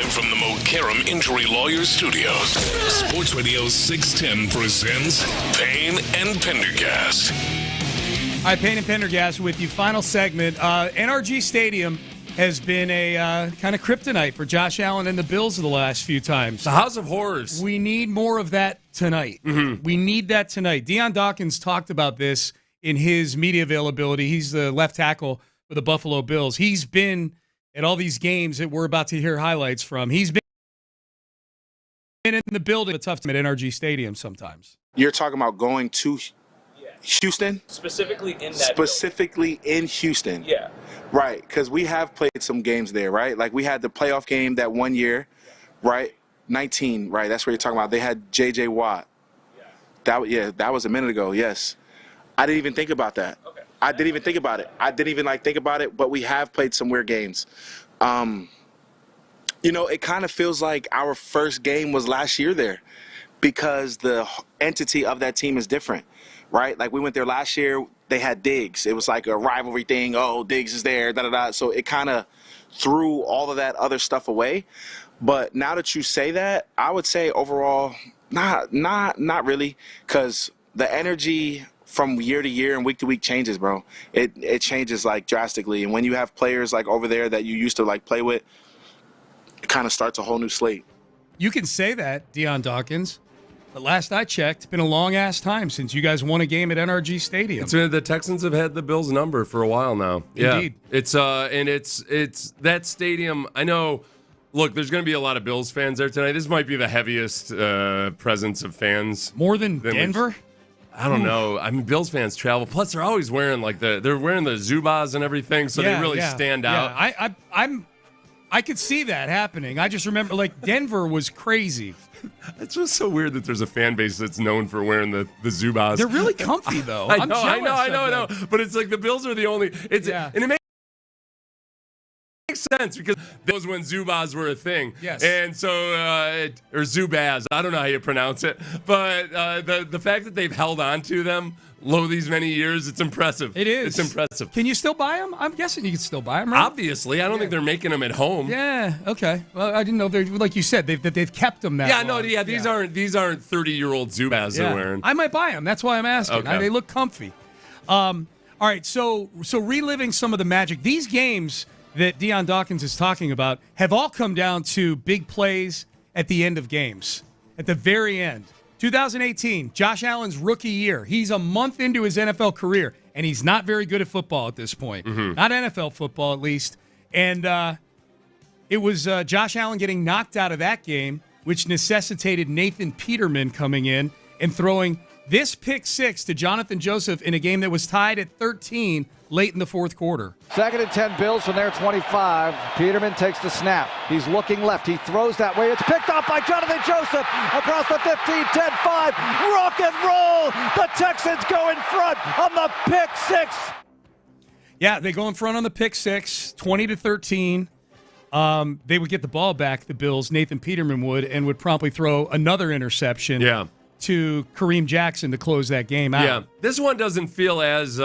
Live from the Mokaram Injury Lawyers Studios, Sports Radio 610 presents Payne and Pendergast. All right, Payne and Pendergast with you. Final segment. NRG Stadium has been a kind of kryptonite for Josh Allen and the Bills the last few times. The House of Horrors. We need more of that tonight. Mm-hmm. We need that tonight. Deion Dawkins talked about this in his media availability. He's the left tackle for the Buffalo Bills. He's been at all these games that we're about to hear highlights from. He's been in the building. It's tough to at NRG Stadium sometimes. You're talking about going to Houston? Specifically in that Specifically in Houston. Yeah. Right, because we have played some games there, right? Like we had the playoff game that one year, right? 19, right? That's what you're talking about. They had J.J. Watt. That was a minute ago, yes. I didn't even think about that. Okay. I didn't even think about it. I didn't even think about it, but we have played some weird games. It kind of feels like our first game was last year there because the entity of that team is different. Right? Like we went there last year, they had Diggs. It was like a rivalry thing. Oh, Diggs is there, da-da-da. So it kind of threw all of that other stuff away. But now that you say that, I would say overall, not really, because the energy from year to year and week to week changes, bro. It changes like drastically. And when you have players like over there that you used to like play with, it kind of starts a whole new slate. You can say that, Deion Dawkins. But last I checked, it's been a long-ass time since you guys won a game at NRG Stadium. The Texans have had the Bills number for a while now. Indeed. Yeah. It's that stadium. I know, look, there's going to be a lot of Bills fans there tonight. This might be the heaviest presence of fans. More than Denver? I don't know. I mean, Bills fans travel. Plus, they're always wearing they're wearing the Zubaz and everything, so they really stand out. I could see that happening. I just remember, Denver was crazy. It's just so weird that there's a fan base that's known for wearing the Zubaz. They're really comfy, though. I know. But it's like the Bills are the only. And it makes sense because those when Zubaz were a thing. Yes. And so, or Zubaz, I don't know how you pronounce it, but the fact that they've held on to them these many years, it's impressive. It is. It's impressive. Can you still buy them? I'm guessing you can still buy them, right? Obviously. I don't think they're making them at home. Yeah, okay. Well, I didn't know they're, like you said, they've kept them that long. These aren't 30-year-old Zubaz they're wearing. I might buy them. That's why I'm asking. Okay. They look comfy. All right, so reliving some of the magic. These games that Deion Dawkins is talking about have all come down to big plays at the end of games, at the very end. 2018, Josh Allen's rookie year. He's a month into his NFL career, and he's not very good at football at this point. Mm-hmm. Not NFL football, at least. And it was Josh Allen getting knocked out of that game, which necessitated Nathan Peterman coming in and throwing this pick six to Jonathan Joseph in a game that was tied at 13 late in the fourth quarter. 2nd and 10 Bills from their 25. Peterman takes the snap. He's looking left. He throws that way. It's picked off by Jonathan Joseph across the 15, 10, 5. Rock and roll. The Texans go in front on the pick six. Yeah, they go in front on the pick six, 20-13. They would get the ball back, the Bills. Nathan Peterman would promptly throw another interception. Yeah. To Kareem Jackson to close that game out. Yeah, this one doesn't feel as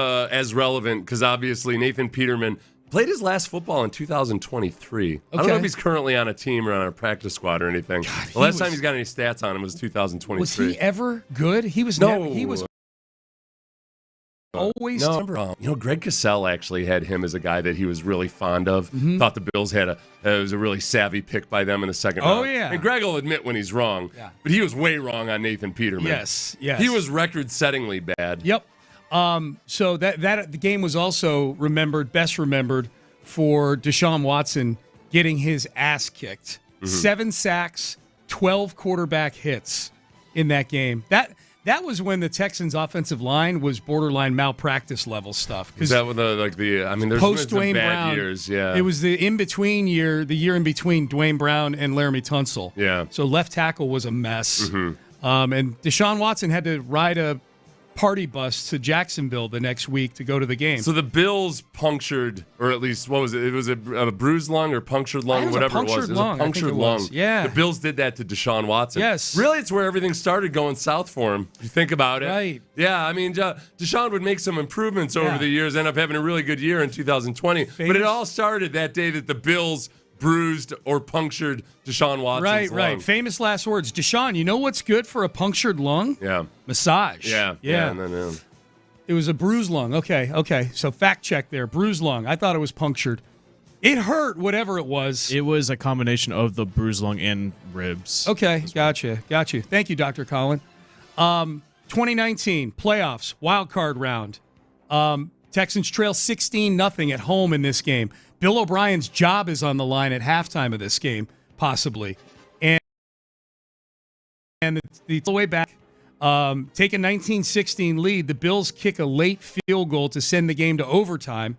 relevant because obviously Nathan Peterman played his last football in 2023. Okay. I don't know if he's currently on a team or on a practice squad or anything. God, the last time he's got any stats on him was 2023. Was he ever good? He was no. He was always. No, Greg Cassell actually had him as a guy that he was really fond of. Mm-hmm. Thought the Bills had it was a really savvy pick by them in the second round. Oh, yeah. And Greg will admit when he's wrong, but he was way wrong on Nathan Peterman. Yes. He was record-settingly bad. Yep. So that the game was also best remembered for Deshaun Watson getting his ass kicked. Mm-hmm. 7 sacks, 12 quarterback hits in that game. That was when the Texans' offensive line was borderline malpractice level stuff. Is that with there's post been some Dwayne bad Brown years, yeah. It was the year in between Dwayne Brown and Laramie Tunsil. Yeah. So left tackle was a mess. Mm-hmm. And Deshaun Watson had to ride a party bus to Jacksonville the next week to go to the game. So the Bills punctured, or at least, what was it? It was a bruised lung or punctured lung, whatever it was. It was a punctured lung. Yeah. The Bills did that to Deshaun Watson. Yes. Really, it's where everything started going south for him, if you think about it. Right. Yeah, I mean, Deshaun would make some improvements over the years, end up having a really good year in 2020. But it all started that day that the Bills bruised or punctured Deshaun Watson's lung. Right. Famous last words. Deshaun, you know what's good for a punctured lung? Yeah. Massage. Yeah. No. It was a bruised lung. Okay. So fact check there. Bruised lung. I thought it was punctured. It hurt, whatever it was. It was a combination of the bruised lung and ribs. Okay, gotcha. Thank you, Dr. Colin. 2019 playoffs, wild card round. Texans trail 16-0 at home in this game. Bill O'Brien's job is on the line at halftime of this game, possibly. And the way back, take a 19-16 lead. The Bills kick a late field goal to send the game to overtime.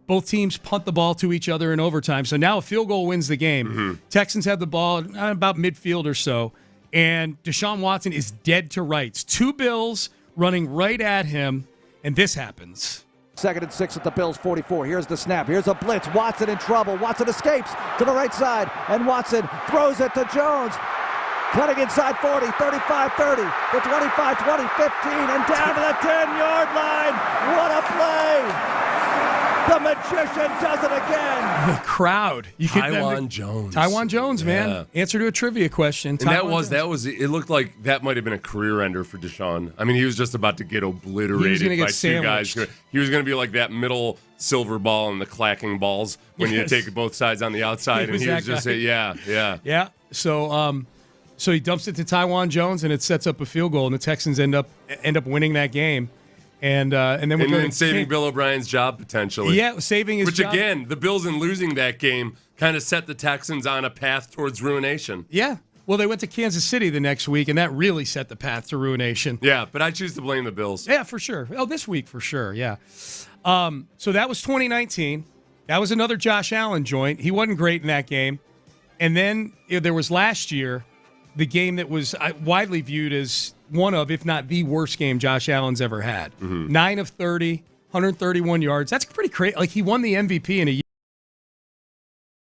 Both teams punt the ball to each other in overtime. So now a field goal wins the game. Mm-hmm. Texans have the ball about midfield or so. And Deshaun Watson is dead to rights. 2 Bills running right at him. And this happens. 2nd and 6 at the Bills 44. Here's the snap. Here's a blitz. Watson in trouble. Watson escapes to the right side. And Watson throws it to Jones. Cutting inside 40, 35, 30, the 25, 20, 15, and down to the 10-yard line. What a play! The magician does it again. The crowd. Tywan Jones. Tywan Jones, man. Yeah. Answer to a trivia question. And that was. It looked like that might have been a career ender for Deshaun. I mean, he was just about to get obliterated by 2 guys. He was going to be like that middle silver ball and the clacking balls when you take both sides on the outside. And he was just yeah. So he dumps it to Tywan Jones, and it sets up a field goal, and the Texans end up winning that game. And then saving Bill O'Brien's job potentially. Yeah, saving his job. Which again, the Bills in losing that game kind of set the Texans on a path towards ruination. Yeah. Well, they went to Kansas City the next week, and that really set the path to ruination. Yeah, but I choose to blame the Bills. Yeah, for sure. Oh, this week for sure. Yeah. So that was 2019. That was another Josh Allen joint. He wasn't great in that game. And then there was last year, the game that was widely viewed as one of, if not the worst game Josh Allen's ever had. Mm-hmm. 9 of 30, 131 yards. That's pretty crazy. Like, he won the MVP in a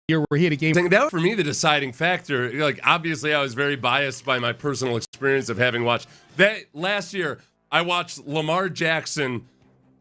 year where he had a game. That was, for me, the deciding factor. Like, obviously, I was very biased by my personal experience of having watched that last year. I watched Lamar Jackson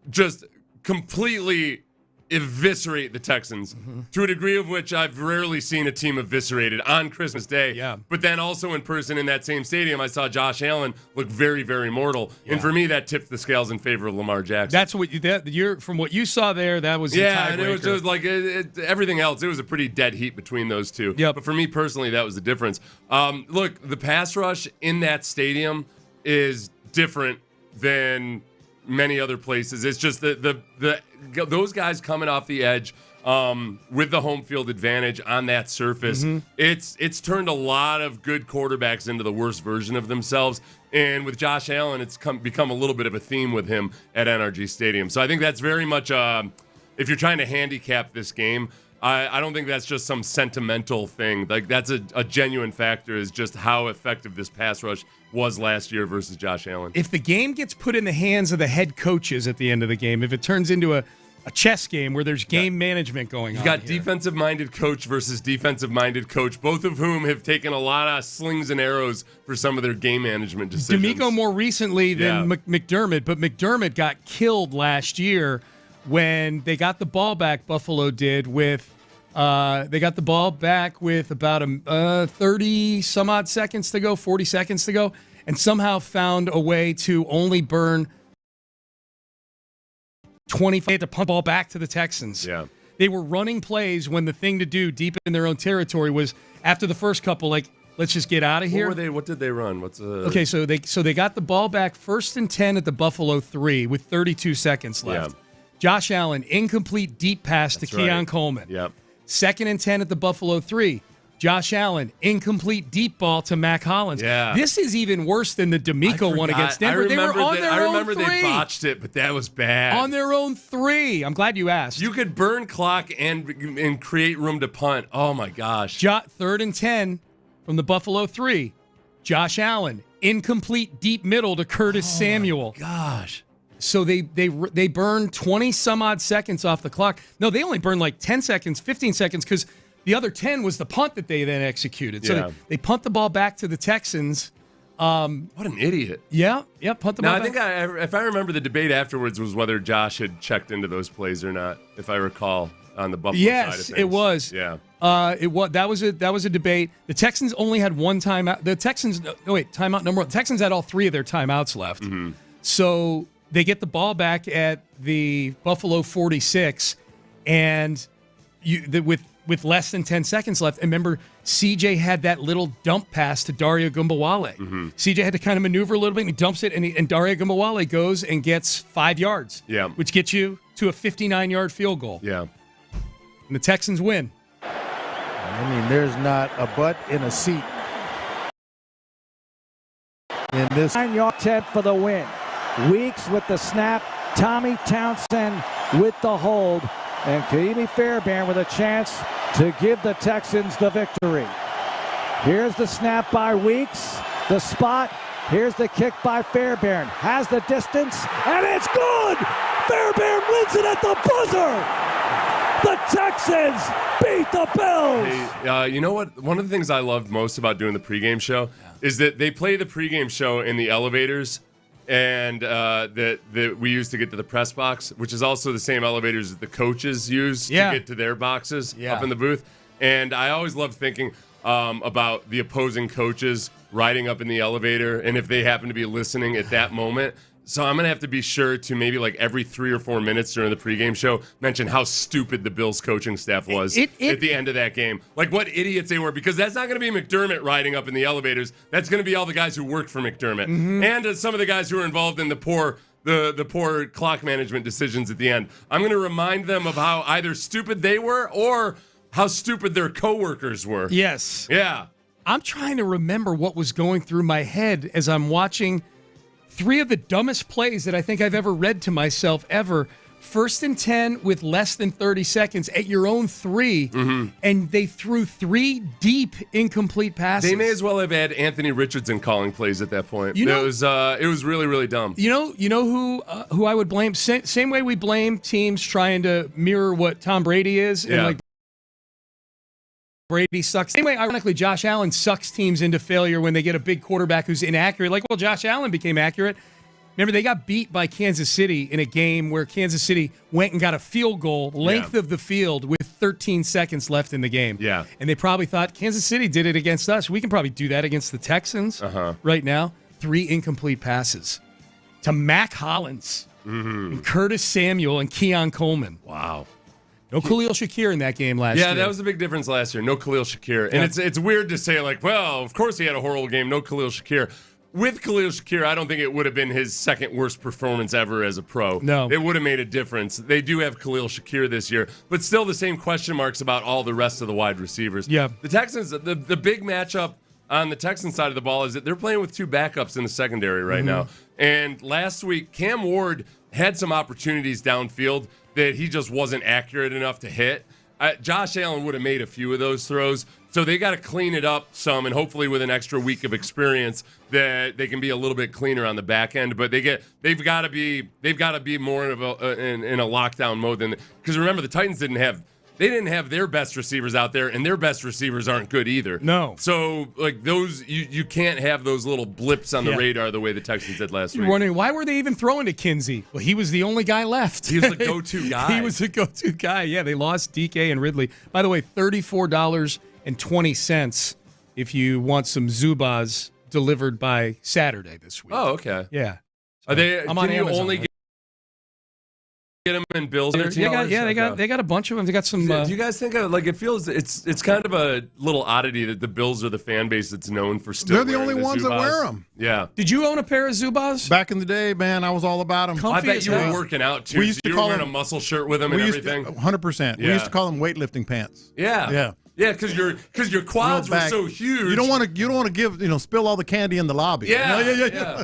just completely eviscerate the Texans to a degree of which I've rarely seen a team eviscerated on Christmas Day. Yeah. But then also in person in that same stadium, I saw Josh Allen look very, very mortal. Yeah. And for me, that tipped the scales in favor of Lamar Jackson. That's what you're from what you saw there. That was and it was just like everything else. It was a pretty dead heat between those two. Yep. But for me personally, that was the difference. Look, the pass rush in that stadium is different than many other places. It's just those guys coming off the edge with the home field advantage on that surface. Mm-hmm. It's turned a lot of good quarterbacks into the worst version of themselves. And with Josh Allen, it's become a little bit of a theme with him at NRG Stadium. So I think that's very much if you're trying to handicap this game, I don't think that's just some sentimental thing. Like, that's a genuine factor, is just how effective this pass rush was last year versus Josh Allen. If the game gets put in the hands of the head coaches at the end of the game, if it turns into a chess game where there's game management going on. You've got defensive-minded coach versus defensive-minded coach, both of whom have taken a lot of slings and arrows for some of their game management decisions. D'Amico more recently than McDermott, but McDermott got killed last year when they got the ball back, Buffalo did, with they got the ball back with about 30-some-odd seconds to go, 40 seconds to go, and somehow found a way to only burn 25. They had to punt the ball back to the Texans. Yeah. They were running plays when the thing to do deep in their own territory was, after the first couple, like, let's just get out of here. What did they run? Okay, so they got the ball back 1st and 10 at the Buffalo 3 with 32 seconds left. Yeah. Josh Allen, incomplete deep pass to Keon Coleman. Yep. 2nd and 10 at the Buffalo 3. Josh Allen, incomplete deep ball to Mac Hollins. Yeah. This is even worse than the D'Amico one against Denver. They were on their own 3. I remember they botched it, but that was bad. On their own 3. I'm glad you asked. You could burn clock and create room to punt. Oh, my gosh. 3rd and 10 from the Buffalo 3. Josh Allen, incomplete deep middle to Curtis Samuel. My gosh. So they burned 20-some-odd seconds off the clock. No, they only burned like 10 seconds, 15 seconds, because the other 10 was the punt that they then executed. So they punt the ball back to the Texans. What an idiot. Yeah, punt the ball back. I think if I remember, the debate afterwards was whether Josh had checked into those plays or not, if I recall. on the Buffalo side of things. Yes, it was. Yeah. It was. That was a debate. The Texans only had one timeout. The Texans. No, wait. Timeout number one. The Texans had all three of their timeouts left. Mm-hmm. So they get the ball back at the Buffalo 46, and with less than 10 seconds left. And remember, CJ had that little dump pass to Dario Gumbawale. Mm-hmm. CJ had to kind of maneuver a little bit, and he dumps it, and Dario Gumbawale goes and gets 5 yards. Yeah. Which gets you to a 59-yard field goal. Yeah. And the Texans win. I mean, there's not a butt in a seat in this. 9-yard attempt for the win. Weeks with the snap. Tommy Townsend with the hold. And Kaimi Fairbairn with a chance to give the Texans the victory. Here's the snap by Weeks. The spot. Here's the kick by Fairbairn. Has the distance. And it's good! Fairbairn wins it at the buzzer! The Texans beat the Bills! Hey, you know what? One of the things I loved most about doing the pregame show is that they play the pregame show in the elevators and that we use to get to the press box, which is also the same elevators that the coaches use to get to their boxes up in the booth. And I always love thinking about the opposing coaches riding up in the elevator and if they happen to be listening at that moment. So I'm going to have to be sure to maybe like every 3 or 4 minutes during the pregame show mention how stupid the Bills coaching staff was at the end of that game. Like what idiots they were, because that's not going to be McDermott riding up in the elevators. That's going to be all the guys who worked for McDermott and some of the guys who were involved in the poor clock management decisions at the end. I'm going to remind them of how either stupid they were or how stupid their coworkers were. Yes. Yeah. I'm trying to remember what was going through my head as I'm watching 3 of the dumbest plays that I think I've ever read to myself ever. 1st and 10 with less than 30 seconds at your own 3, and they threw 3 deep incomplete passes. They may as well have had Anthony Richardson calling plays at that point. It was really, really dumb. You know who I would blame? Same way we blame teams trying to mirror what Tom Brady is, and like Brady sucks. Anyway, ironically, Josh Allen sucks teams into failure when they get a big quarterback who's inaccurate. Like, well, Josh Allen became accurate. Remember, they got beat by Kansas City in a game where Kansas City went and got a field goal, length of the field, with 13 seconds left in the game. Yeah. And they probably thought, Kansas City did it against us. We can probably do that against the Texans right now. 3 incomplete passes to Mac Hollins, and Curtis Samuel, and Keon Coleman. Wow. No Khalil Shakir in that game last year. Yeah, that was a big difference last year. No Khalil Shakir. And it's weird to say, like, well, of course he had a horrible game. No Khalil Shakir. With Khalil Shakir, I don't think it would have been his second worst performance ever as a pro. No. It would have made a difference. They do have Khalil Shakir this year, but still the same question marks about all the rest of the wide receivers. Yeah. The Texans, the big matchup on the Texans side of the ball is that they're playing with 2 backups in the secondary right now. And last week, Cam Ward had some opportunities downfield that he just wasn't accurate enough to hit. Josh Allen would have made a few of those throws, so they got to clean it up some, and hopefully with an extra week of experience that they can be a little bit cleaner on the back end. But they've got to be more of in a lockdown mode than, because remember the Titans didn't have their best receivers out there, and their best receivers aren't good either. No. So, like, those, you can't have those little blips on the radar the way the Texans did last week. You're wondering, why were they even throwing to Kinsey? Well, he was the only guy left. He was the go-to guy. He was the go-to guy. Yeah, they lost DK and Ridley. By the way, $34.20 if you want some Zubaz delivered by Saturday this week. Oh, okay. Yeah. Are they? I'm on Amazon. Only get them in Bills? They got a bunch of them. They got some. Do you guys think it feels it's kind of a little oddity that the Bills are the fan base that's known for still. They're the only ones that wear them. Yeah. Did you own a pair of Zubaz? Back in the day, man, I was all about them. I bet you were working out too. You were wearing a muscle shirt with them and everything. 100%. We used to call them weightlifting pants. Yeah. Yeah. Yeah, because your quads were so huge. You don't want to give spill all the candy in the lobby. Yeah.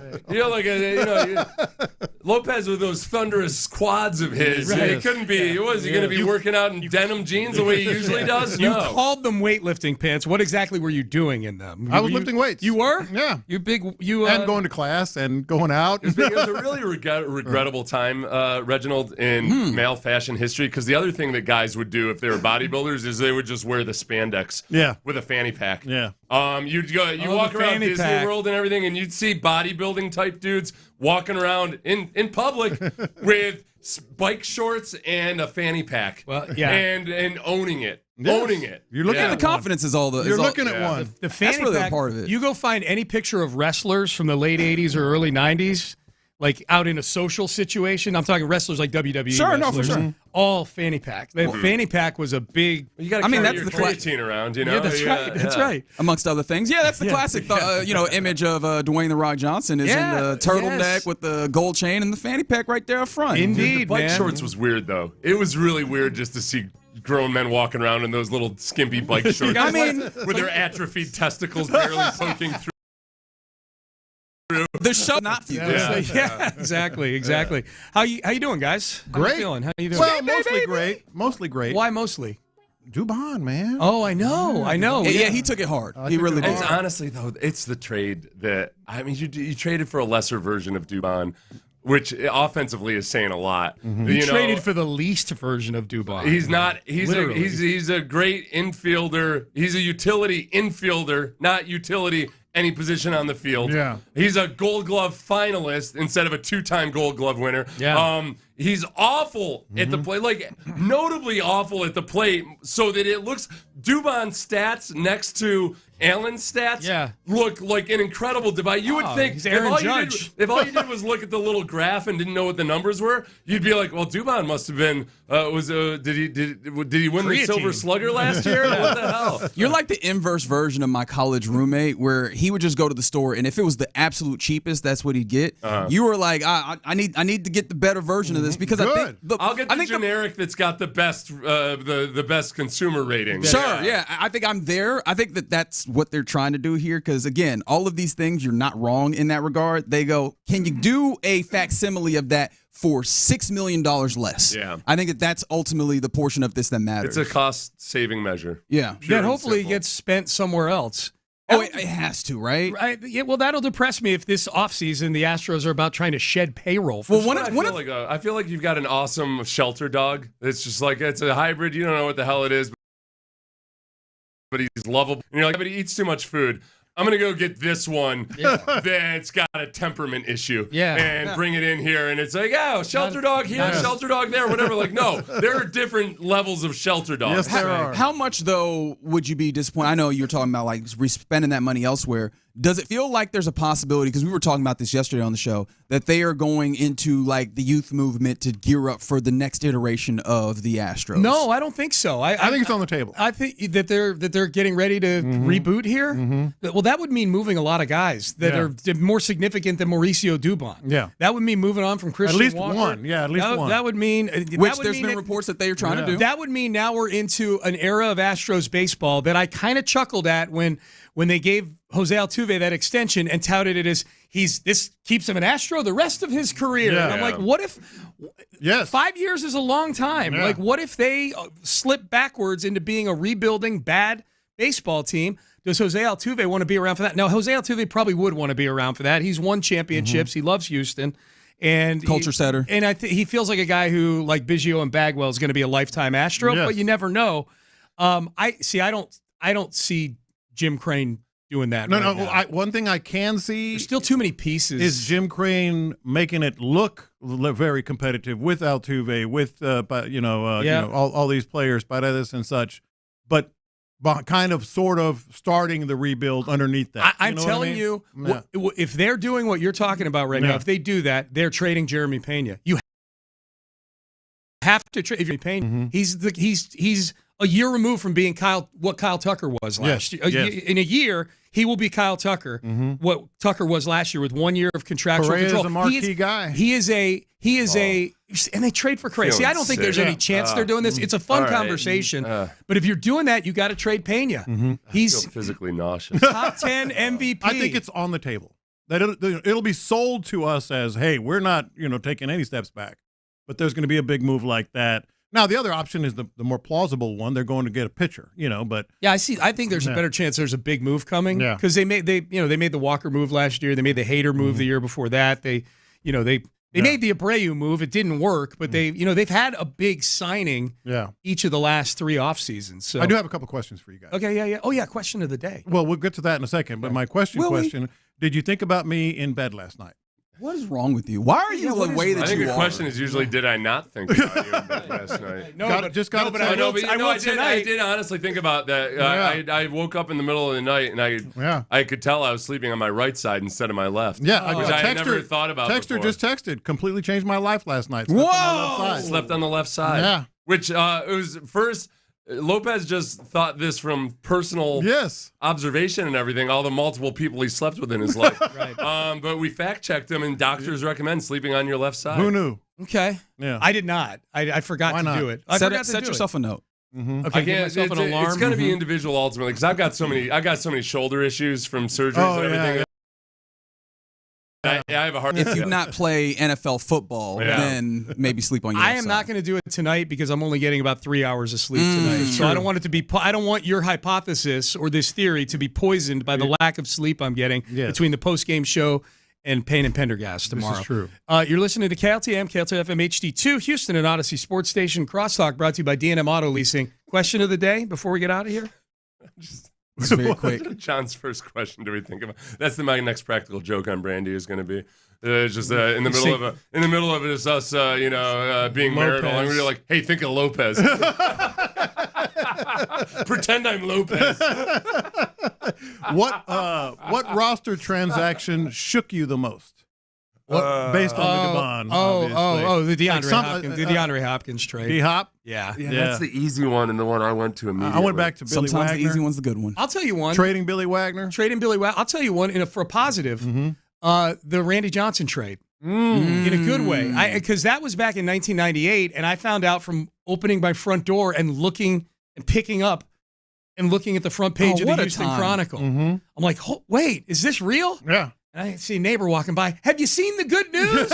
Lopez with those thunderous quads of his. Right. He couldn't be. Was he going to be working out in denim jeans the way he usually does? You No. called them weightlifting pants. What exactly were you doing in them? I was lifting weights. You were? Yeah. And going to class and going out. It was a really regrettable time, Reginald, in male fashion history. Because the other thing that guys would do if they were bodybuilders is they would just wear the spandex with a fanny pack. Yeah. You'd walk around Disney World and everything, and you'd see bodybuilding type dudes walking around in public with bike shorts and a fanny pack. Well, yeah. And owning it. Yes. Owning it. You're looking Yeah. at The confidence is all the. You're is all- looking at one. The fanny That's really pack, a part of it. You go find any picture of wrestlers from the late 80s or early 90s, like out in a social situation. I'm talking wrestlers like WWE Sure, no, wrestlers. for sure. All fanny pack. The fanny pack was a big. You got to carry your creatine around, you know? Yeah, that's right. That's right. Amongst other things. Yeah, that's the classic image of Dwayne The Rock Johnson is in the turtleneck with the gold chain and the fanny pack right there up front. Indeed, The bike shorts was weird, though. It was really weird just to see grown men walking around in those little skimpy bike shorts. I mean, with their atrophied testicles barely poking through. The show not for you. Yeah, exactly. How you doing, guys? How Great. you feeling? How you doing? Well, mostly great. Why mostly? Dubon, man. Oh, I know. Yeah, he took it hard. He really did. It's honestly though, it's the trade that you traded for a lesser version of Dubon, which offensively is saying a lot. You traded for the least version of Dubon. He's not. Literally. He's a great infielder. He's a utility infielder, not utility any position on the field. Yeah. He's a Gold Glove finalist instead of a 2-time Gold Glove winner. Yeah. He's awful at the plate, like notably awful at the plate, so that it looks Dubon's stats next to Allen's stats look like an incredible divide. You would think he's Aaron Judge. if all you did was look at the little graph and didn't know what the numbers were, you'd be like, well, Dubon must have been did he win the Silver Slugger last year? What the hell? You're like the inverse version of my college roommate, where he would just go to the store, and if it was the absolute cheapest, that's what he'd get. You were like, I need to get the better version of this because I think I'll get the generic that's got the best the best consumer rating. Sure, yeah. I think I'm there. I think that's what they're trying to do here because, again, all of these things, you're not wrong in that regard. They go, can you do a facsimile of that for $6 million less? Yeah. I think that's ultimately the portion of this that matters. It's a cost-saving measure. Yeah. That hopefully gets spent somewhere else. Oh, it has to, right? Yeah, well, that'll depress me if this offseason the Astros are about trying to shed payroll. I feel like you've got an awesome shelter dog. It's just like it's a hybrid. You don't know what the hell it is, but he's lovable. And you're like, but he eats too much food. I'm going to go get this one that's got a temperament issue and bring it in here. And it's like, oh, shelter dog here, shelter dog there, whatever. Like, no, there are different levels of shelter dogs. Yes, there are. How much, though, would you be disappointed? I know you're talking about, like, spending that money elsewhere. Does it feel like there's a possibility, because we were talking about this yesterday on the show, that they are going into, like, the youth movement to gear up for the next iteration of the Astros? No, I don't think so. I think it's on the table. I think that they're getting ready to reboot here. Well, that would mean moving a lot of guys that are more significant than Mauricio Dubon. Yeah. That would mean moving on from Christian At least Walker. one. Yeah, at least one. That would mean... Which there's been reports that they are trying to do. That would mean now we're into an era of Astros baseball that I kind of chuckled at when they gave Jose Altuve that extension and touted it as this keeps him an Astro the rest of his career. Yeah. And I'm like, what if 5 years is a long time? Yeah. Like, what if they slip backwards into being a rebuilding bad baseball team? Does Jose Altuve want to be around for that? No, Jose Altuve probably would want to be around for that. He's won championships. He loves Houston. And culture setter. And he feels like a guy who, like Biggio and Bagwell, is going to be a lifetime Astro, but you never know. I don't see Jim Crane doing that. No. One thing I can see, there's still too many pieces, is Jim Crane making it look very competitive with Altuve, with all these players, Paredes and such, but kind of sort of starting the rebuild underneath that. I'm telling you, if they're doing what you're talking about right now, if they do that, they're trading Jeremy Pena. You have to trade Jeremy Pena. He's a year removed from being what Kyle Tucker was last year. In a year, he will be Kyle Tucker, what Tucker was last year with 1 year of contractual Correa control. Is a marquee guy. He is a, and they trade for Correa. See, I don't think there's any chance they're doing this. It's a fun conversation. But if you're doing that, you got to trade Pena. He's I feel physically nauseous. top 10 MVP. I think it's on the table. That it'll be sold to us as, hey, we're not taking any steps back. But there's going to be a big move like that. Now, the other option is the more plausible one. They're going to get a pitcher, but I think there's a better chance there's a big move coming because they made the Walker move last year. They made the Hader move the year before that. They made the Abreu move. It didn't work, but they've had a big signing each of the last 3 off seasons. So I do have a couple questions for you guys. Okay, yeah. Oh yeah, question of the day. Well, we'll get to that in a second. But my question: did you think about me in bed last night? What is wrong with you? Why are you the way that you are? I think the question is usually, did I not think about you in bed last night? I did honestly think about that. I woke up in the middle of the night, and I could tell I was sleeping on my right side instead of my left. Yeah, which I had never thought about Texter before. just texted. Completely changed my life last night. Slept on the left side. Yeah. Which it was first... Lopez just thought this from personal observation and everything, all the multiple people he slept with in his life. Right. But we fact-checked him, and doctors recommend sleeping on your left side. Who knew? Okay. Yeah. I did not. I forgot to do it. Set yourself a note. Mm-hmm. Okay, give myself an alarm. It's going to be individual ultimately, because I've got so many shoulder issues from surgeries and everything. Yeah. I have a hard If you not play NFL football, then maybe sleep on your left I am side. not going to do it tonight because I'm only getting about 3 hours of sleep tonight. So I don't want it to be. I don't want your hypothesis or this theory to be poisoned by the lack of sleep I'm getting between the post-game show and Payne and Pendergast tomorrow. This is true. You're listening to KLTM, KLTM FM HD2, Houston and Odyssey Sports Station. Crosstalk brought to you by DNM Auto Leasing. Question of the day before we get out of here? It's very quick. John's first question. Do we think about? That's my next practical joke on Brandy is going to be just in the middle of it is us, being marital. I'm really like, hey, think of Lopez. Pretend I'm Lopez. What roster transaction shook you the most? Based on the DeAndre Hopkins trade. D-Hop? Yeah, that's the easy one and the one I went to immediately. I went back to Billy Sometimes Wagner. the easy one's the good one. I'll tell you one. Trading Billy Wagner. I'll tell you one for a positive. The Randy Johnson trade. In a good way. Because that was back in 1998, and I found out from opening my front door and looking and picking up and looking at the front page of the Houston Chronicle. I'm like, wait, is this real? Yeah. And I see a neighbor walking by. Have you seen the good news?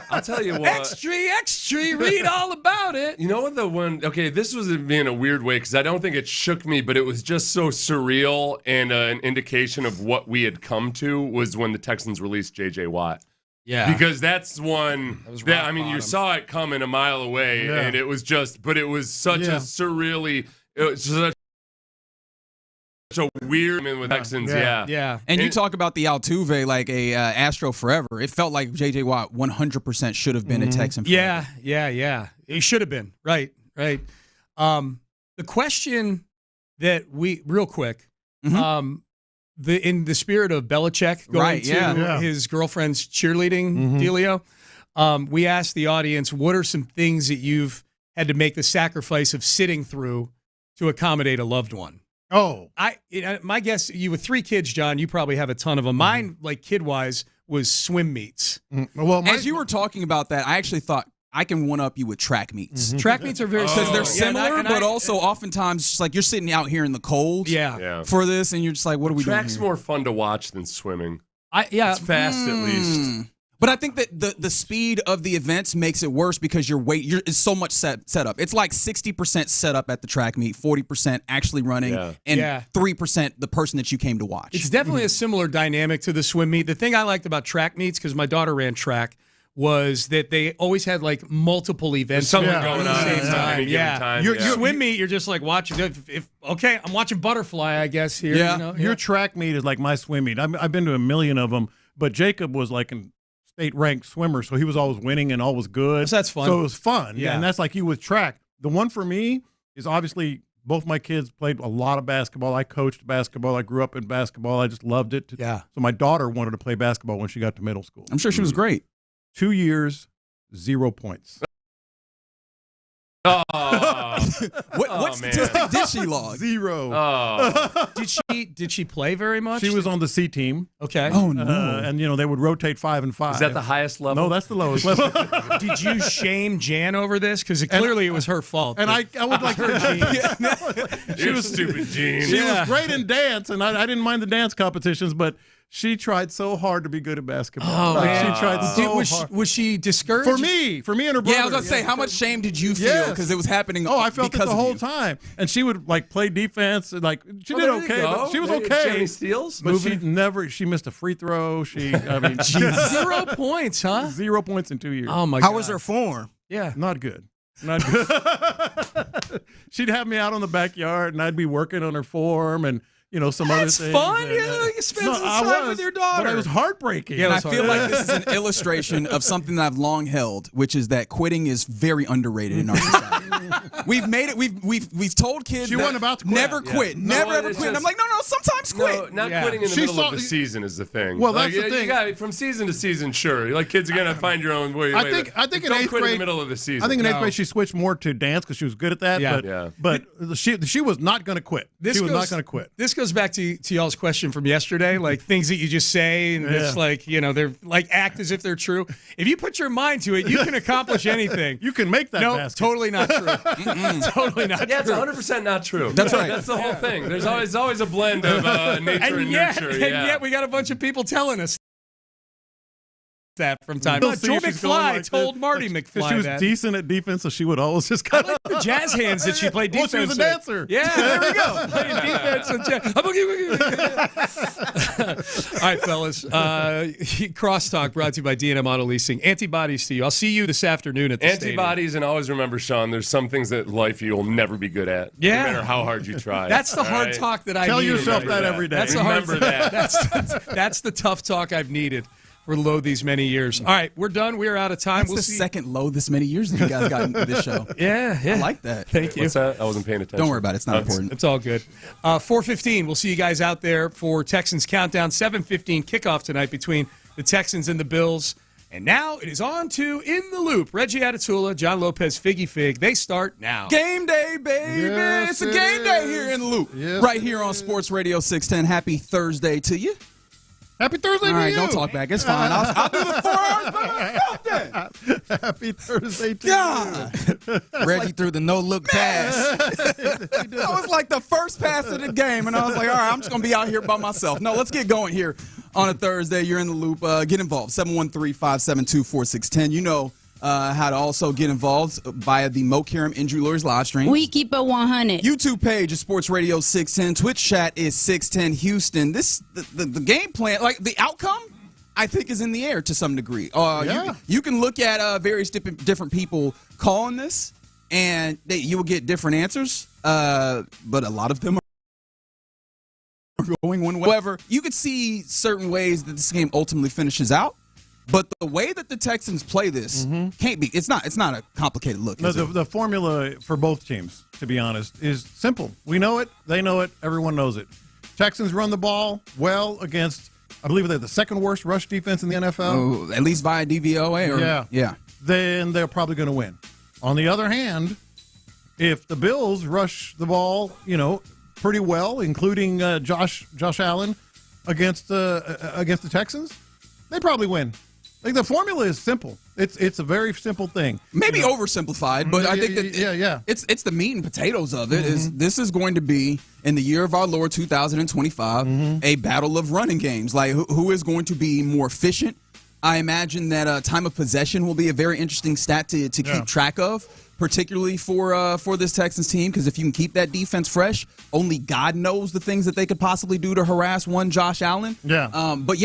I'll tell you what. Extra, read all about it. You know what the one, okay, this was in a weird way because I don't think it shook me, but it was just so surreal and an indication of what we had come to was when the Texans released J.J. Watt. Yeah. Because that's one that you saw it coming a mile away and it was just, but it was such a surreally, it was such a weird with Texans, yeah. And you talk about the Altuve like a Astro forever. It felt like J.J. Watt 100% should have been a Texan forever. Yeah. It should have been. Right. The question that real quick, in the spirit of Belichick going to his girlfriend's cheerleading dealio, we asked the audience, what are some things that you've had to make the sacrifice of sitting through to accommodate a loved one? Oh, my guess, you with 3 kids, John, you probably have a ton of them. Mine, like kid-wise, was swim meets. Well, as you were talking about that, I actually thought I can one-up you with track meets. Track meets are very because they're similar, but also oftentimes just like you're sitting out here in the cold for this, and you're just like, what are we doing Track's here? more fun to watch than swimming. It's fast at least. But I think that the speed of the events makes it worse because it's so much set up. It's like 60% set up at the track meet, 40% actually running, and 3% the person that you came to watch. It's definitely a similar dynamic to the swim meet. The thing I liked about track meets, because my daughter ran track, was that they always had like multiple events going on at the same time. Your swim meet, you're just like watching. I'm watching butterfly, I guess here. Yeah, your track meet is like my swim meet. I've been to a million of them, but Jacob was like an state-ranked swimmer, so he was always winning and always good. So that's fun. So it was fun, and that's like you with track. The one for me is obviously both my kids played a lot of basketball. I coached basketball. I grew up in basketball. I just loved it. Yeah. So my daughter wanted to play basketball when she got to middle school. I'm sure she was great. 2 years, 0 points. What statistic did she log? 0. Did she play very much? She was on the C team. Okay. Oh no. And they would rotate 5 and 5. Is that the highest level? No, that's the lowest level. Did you shame Jan over this? Because clearly it was her fault. And I would like her Jean. She was stupid, Jean. She was great in dance, and I didn't mind the dance competitions, but she tried so hard to be good at basketball. She tried so hard. Was she discouraged? For me and her brother. Yeah, I was going to say, how much shame did you feel? Because it was happening. Oh, I felt it the whole time. And she would play defense. She did okay. But she was okay. Any steals? But she missed a free throw. 0 points, huh? 0 points in 2 years. Oh my God. How was her form? Yeah. Not good. Not good. She'd have me out on the backyard, and I'd be working on her form, and some other things. That's fun. You spend some time with your daughter. But it was heartbreaking. Yeah, and I feel like this is an illustration of something that I've long held, which is that quitting is very underrated in our society. We've made it. We've told kids she wasn't about to quit. Never quit. Never ever quit. And I'm like, no, sometimes quit. No, not quitting in the middle of the season is the thing. Well, that's the thing. You got, from season to season, sure. Like kids are gonna find your own way. I think in don't eighth quit grade, in the middle of the season. I think in eighth grade she switched more to dance because she was good at that. But she was not going to quit. She was not going to quit. This goes back to y'all's question from yesterday, like things that you just say and it's like, they're like act as if they're true. If you put your mind to it, you can accomplish anything. You can make that basket. Totally not true. Totally not true. Yeah, it's 100% not true. That's right. That's the whole thing. There's always a blend of nature and nurture. And yet we got a bunch of people telling us that from time to time. Joe McFly told Marty McFly she was that. decent at defense, so she would always just kind of the jazz hands that she played defense. Well, she was a dancer. Yeah, there we go. Playing defense with jazz. All right, fellas. Crosstalk brought to you by D&M Auto Leasing. Antibodies to you. I'll see you this afternoon at the Antibodies, and always remember, Sean, there's some things that life you'll never be good at. Yeah. No matter how hard you try. That's the hard talk that I Tell need. yourself that every day. That's remember that. That's the tough talk I've needed for low these many years. All right, we're done. We're out of time. That's the second low this many years that you guys got into this show. Yeah. I like that. Thank you. What's that? I wasn't paying attention. Don't worry about it. It's not important. It's all good. 4:15. We'll see you guys out there for Texans Countdown. 7:15 kickoff tonight between the Texans and the Bills. And now it is on to In the Loop. Reggie Atatula, John Lopez, Figgy Fig. They start now. Game day, baby. Yes, it's a game day here in the Loop. Yes, right here on Sports Radio 610. Happy Thursday to you. Happy Thursday to you. All right, don't talk back. It's fine. I'll do the 4 hours by myself then. Happy Thursday to you. Reggie threw the no-look pass. That was like the first pass of the game, and I was like, all right, I'm just going to be out here by myself. No, let's get going here on a Thursday. You're in the Loop. Get involved. 713-572-4610. You know how to also get involved via the Mo Karam Injury Lawyers live stream. We keep it 100. YouTube page is Sports Radio 610. Twitch chat is 610 Houston. The game plan, like the outcome, I think is in the air to some degree. You can look at various different people calling this, and you will get different answers. But a lot of them are going one way. However, you could see certain ways that this game ultimately finishes out. But the way that the Texans play this can't be. It's not a complicated look. No, the formula for both teams, to be honest, is simple. We know it. They know it. Everyone knows it. Texans run the ball well against, I believe they're the second worst rush defense in the NFL. Oh, at least via DVOA. Yeah. Then they're probably going to win. On the other hand, if the Bills rush the ball, pretty well, including Josh Allen against the Texans, they probably win. Like the formula is simple. It's a very simple thing. Maybe oversimplified, but I think that it's the meat and potatoes of it. This is going to be, in the year of our Lord 2025, a battle of running games. Like who is going to be more efficient? I imagine that time of possession will be a very interesting stat to keep track of, particularly for this Texans team, because if you can keep that defense fresh, only God knows the things that they could possibly do to harass one Josh Allen. But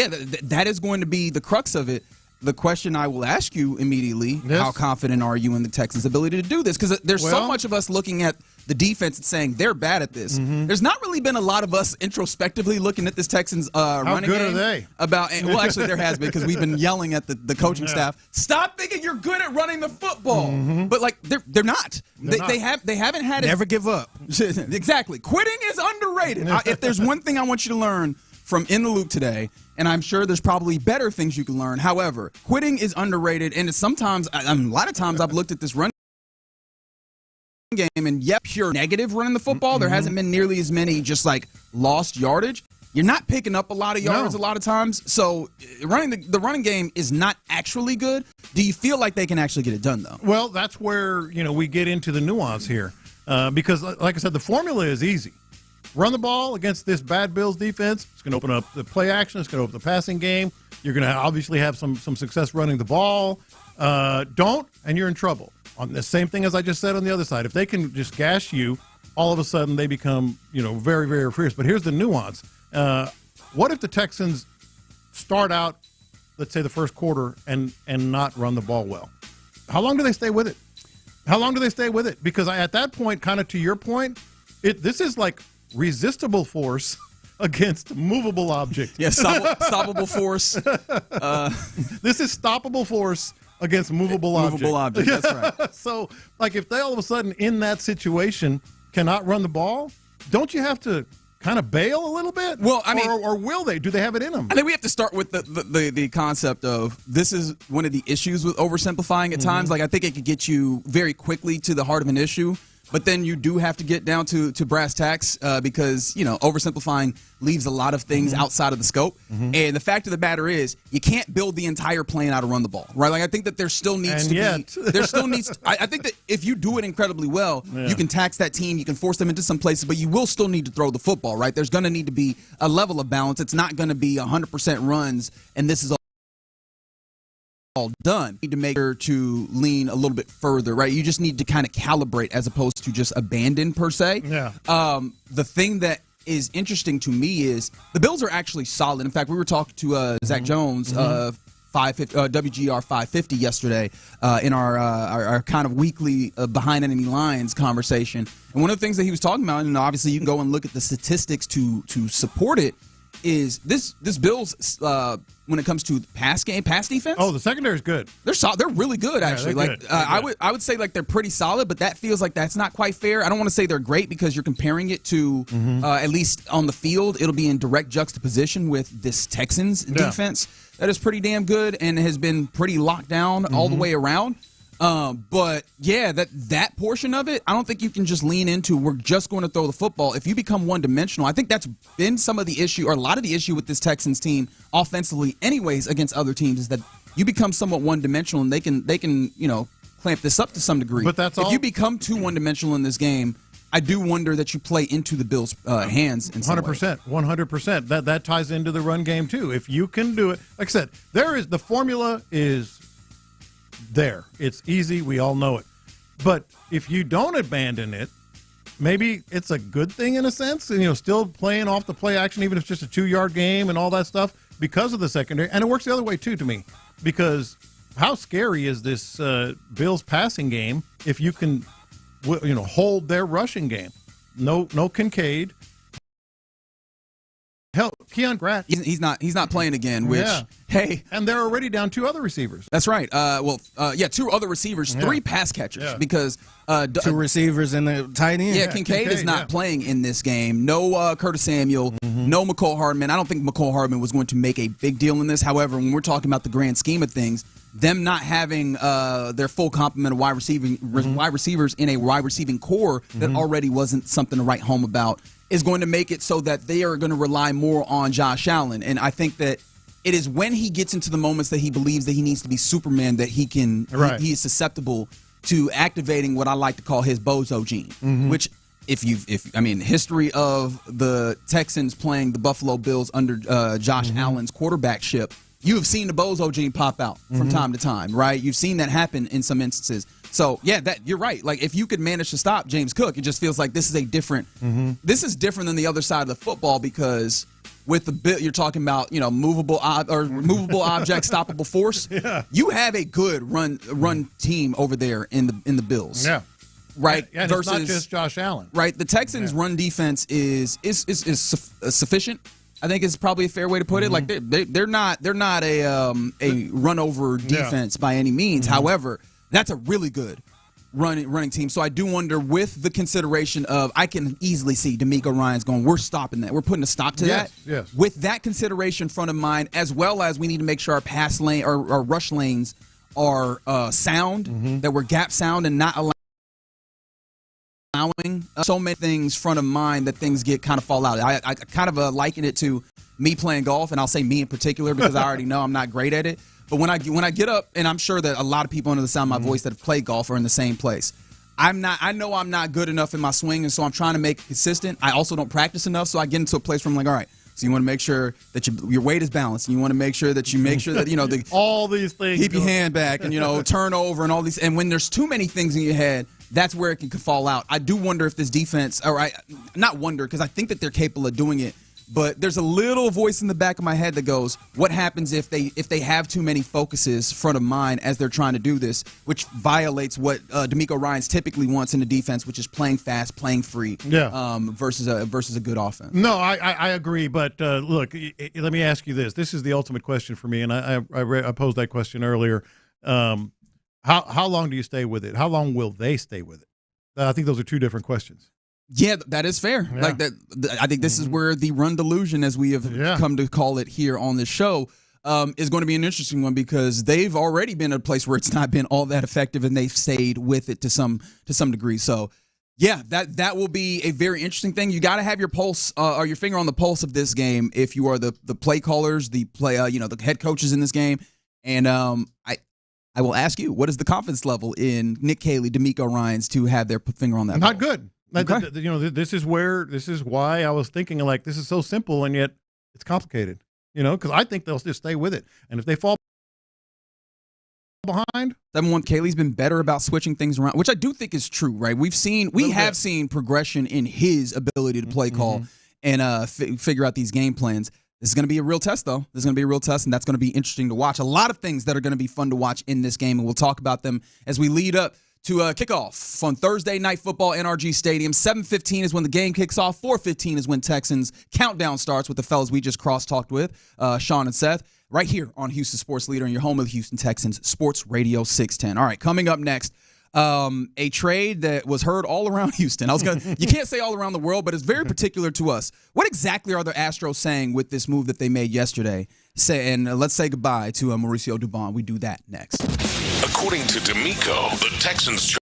that is going to be the crux of it. The question I will ask you immediately, how confident are you in the Texans' ability to do this? Because there's so much of us looking at the defense and saying they're bad at this. There's not really been a lot of us introspectively looking at this Texans running game. How good are they? Well, actually, there has been, because we've been yelling at the coaching staff, stop thinking you're good at running the football. But like they're not. They haven't had Never give up. Exactly. Quitting is underrated. If there's one thing I want you to learn from In the Loop today, and I'm sure there's probably better things you can learn. However, quitting is underrated, and it's sometimes, a lot of times I've looked at this run game, and pure negative running the football. There hasn't been nearly as many just like lost yardage. You're not picking up a lot of yards a lot of times, so running the running game is not actually good. Do you feel like they can actually get it done, though? Well, that's where we get into the nuance here, because like I said, the formula is easy. Run the ball against this bad Bills defense. It's going to open up the play action. It's going to open the passing game. You're going to obviously have some success running the ball. Don't, and you're in trouble. On the same thing as I just said on the other side. If they can just gash you, all of a sudden they become very, very fierce. But here's the nuance. What if the Texans start out, let's say the first quarter, and not run the ball well? How long do they stay with it? Because at that point, kind of to your point, this is like resistible force against movable object. Yes, stoppable force. This is stoppable force against movable object. Movable object, that's right. So, like, if they all of a sudden in that situation cannot run the ball, don't you have to kind of bail a little bit? Well, I mean, or will they? Do they have it in them? I think we have to start with the concept of this is one of the issues with oversimplifying at times. Like, I think it could get you very quickly to the heart of an issue, but then you do have to get down to brass tacks because, oversimplifying leaves a lot of things outside of the scope. And the fact of the matter is, you can't build the entire plan out to run the ball, right? Like, I think that there still needs I think that if you do it incredibly well, you can tax that team, you can force them into some places, but you will still need to throw the football, right? There's going to need to be a level of balance. It's not going to be 100% runs, and this is all done. You need to make sure to lean a little bit further, right? You just need to kind of calibrate as opposed to just abandon per se. Yeah. The thing that is interesting to me is the Bills are actually solid. In fact, we were talking to Zach Jones of WGR 550 yesterday in our kind of weekly behind enemy lines conversation. And one of the things that he was talking about, and obviously you can go and look at the statistics to support it, is this Bills when it comes to pass defense. Oh, the secondary is good. They're really good actually. Good. I would say like they're pretty solid, but that feels like that's not quite fair. I don't want to say they're great because you're comparing it to at least on the field, it'll be in direct juxtaposition with this Texans defense that is pretty damn good and has been pretty locked down all the way around. But yeah, that portion of it, I don't think you can just lean into we're just going to throw the football. If you become one-dimensional, I think that's been some of the issue or a lot of the issue with this Texans team offensively anyways against other teams is that you become somewhat one-dimensional and they can clamp this up to some degree. But that's if you become too one-dimensional in this game, I do wonder that you play into the Bills' hands in some way. 100%. That ties into the run game too. If you can do it, like I said, the formula is there. It's easy. We all know it. But if you don't abandon it, maybe it's a good thing in a sense. And, still playing off the play action, even if it's just a 2-yard game and all that stuff because of the secondary. And it works the other way too to me because how scary is this Bills passing game if you can, hold their rushing game? No Kincaid. Hell, Keon Gratz. He's not playing again, which, hey. And they're already down 2 other receivers. That's right. 2 other receivers, 3 pass catchers because 2 receivers and the tight end. Yeah, Kincaid is not playing in this game. No Curtis Samuel, no McCole Hardman. I don't think McCole Hardman was going to make a big deal in this. However, when we're talking about the grand scheme of things, them not having their full complement of wide receivers in a wide receiving core that already wasn't something to write home about is going to make it so that they are going to rely more on Josh Allen. And I think that it is when he gets into the moments that he believes that he needs to be Superman that he can he is susceptible to activating what I like to call his bozo gene, which history of the Texans playing the Buffalo Bills under Josh Allen's quarterbackship, you have seen the bozo gene pop out from time to time, right? You've seen that happen in some instances. So, yeah, you're right. Like, if you could manage to stop James Cook, it just feels like this is a different this is different than the other side of the football because with the bit you're talking about, movable object, stoppable force. Yeah. You have a good run team over there in the Bills. Yeah. Right. And versus, it's not just Josh Allen. Right. The Texans' run defense is sufficient. I think it's probably a fair way to put it. Like they're not a run over defense by any means. However, that's a really good running team. So I do wonder, with the consideration of, I can easily see D'Amico Ryans going, we're stopping that. We're putting a stop to that. Yes. With that consideration front of mind, as well as we need to make sure our pass lane or our rush lanes are sound, that we're gap sound and not allowing so many things front of mind that things kind of fall out. I kind of liken it to me playing golf, and I'll say me in particular because I already know I'm not great at it. But when I get up, and I'm sure that a lot of people under the sound of my voice that have played golf are in the same place. I know I'm not good enough in my swing, and so I'm trying to make it consistent. I also don't practice enough, so I get into a place where I'm like, all right, so you want to make sure that your weight is balanced, and you want to make sure that all these things, keep your hand back, and turn over, and all these. And when there's too many things in your head, that's where it can fall out. I do wonder if this defense, not wonder, because I think that they're capable of doing it. But there's a little voice in the back of my head that goes, what happens if they have too many focuses front of mind as they're trying to do this, which violates what D'Amico Ryans typically wants in the defense, which is playing fast, playing free, versus a good offense. No, I agree. But look, let me ask you this. This is the ultimate question for me, and I posed that question earlier. How long do you stay with it? How long will they stay with it? I think those are two different questions. Yeah, that is fair. Yeah. Like that, I think this is where the run delusion, as we have come to call it here on this show, is going to be an interesting one because they've already been at a place where it's not been all that effective, and they've stayed with it to some degree. So, yeah, that will be a very interesting thing. You got to have your pulse or your finger on the pulse of this game if you are the play callers, the head coaches in this game, and I will ask you, what is the confidence level in Nick Caley, D'Amico Ryans to have their finger on that? Not ball? Good. Okay. This is why I was thinking like this is so simple and yet it's complicated. Because I think they'll just stay with it, and if they fall behind, 7-1, Caley's been better about switching things around, which I do think is true. Right? We have seen progression in his ability to play call and figure out these game plans. This is going to be a real test, though. This is going to be a real test, and that's going to be interesting to watch. A lot of things that are going to be fun to watch in this game, and we'll talk about them as we lead up to kickoff on Thursday Night Football, NRG Stadium. 7:15 is when the game kicks off. 4:15 is when Texans countdown starts with the fellas we just cross-talked with, Sean and Seth, right here on Houston Sports Leader and your home of the Houston Texans, Sports Radio 610. All right, coming up next, a trade that was heard all around Houston. You can't say all around the world, but it's very particular to us. What exactly are the Astros saying with this move that they made yesterday? Let's say goodbye to Mauricio Dubon. We do that next. According to D'Amico, the Texans.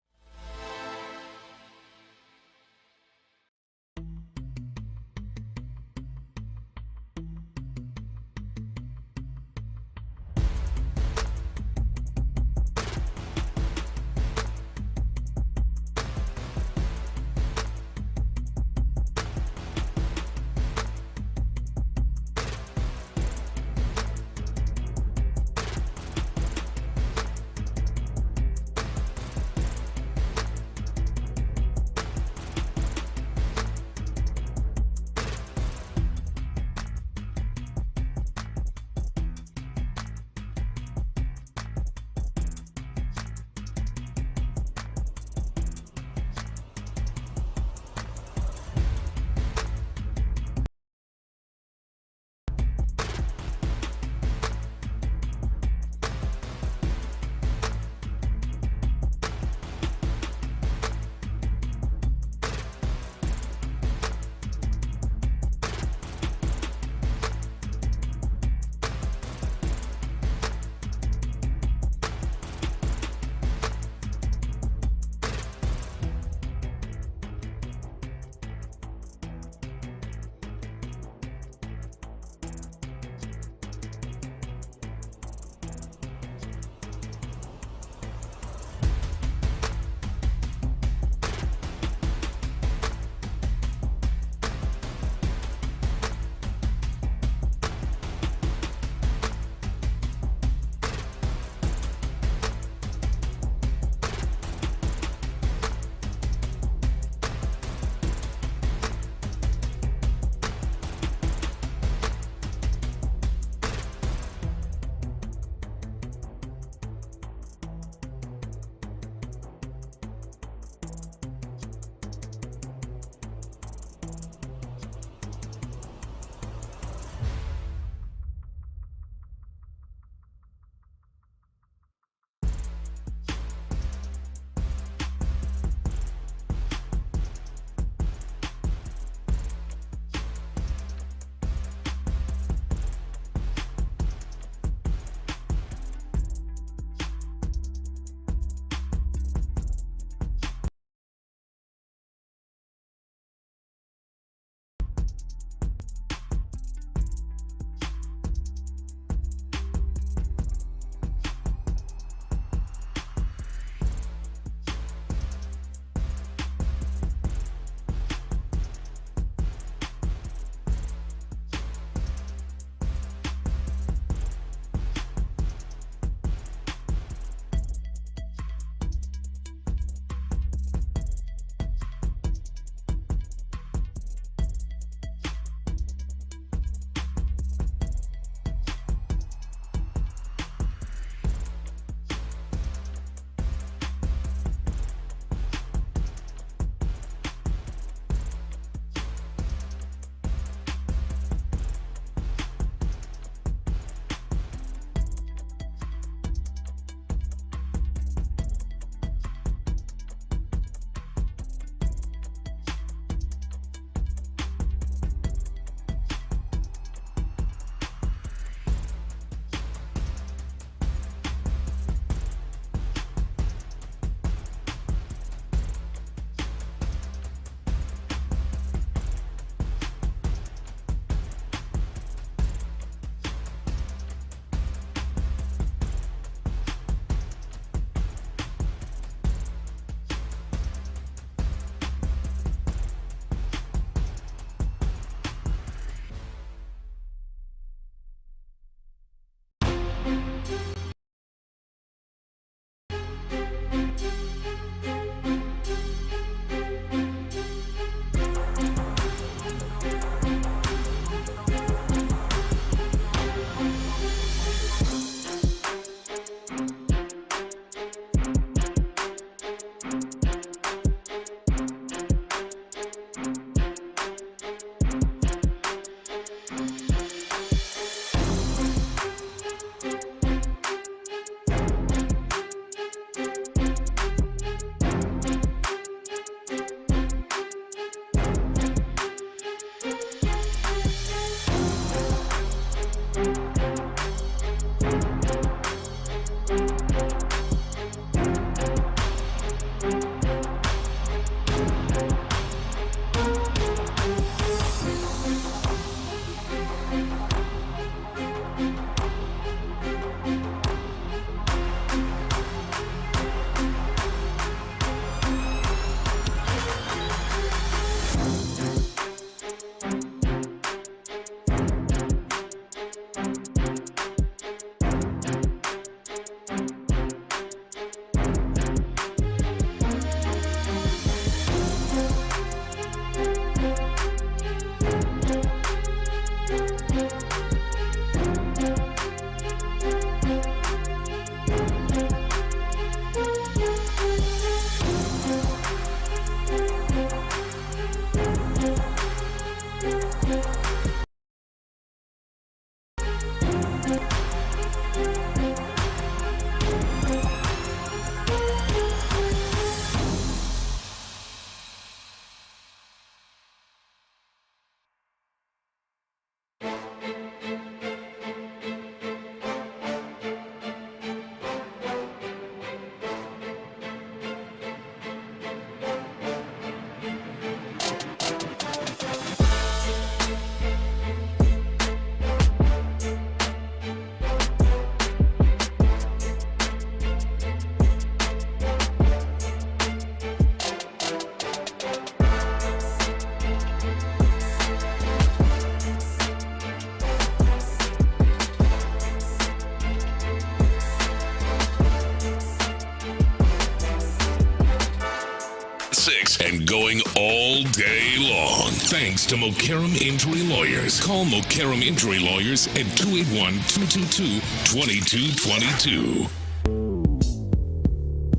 day long. Thanks to Mokaram Injury Lawyers. Call Mokaram Injury Lawyers at 281-222-2222.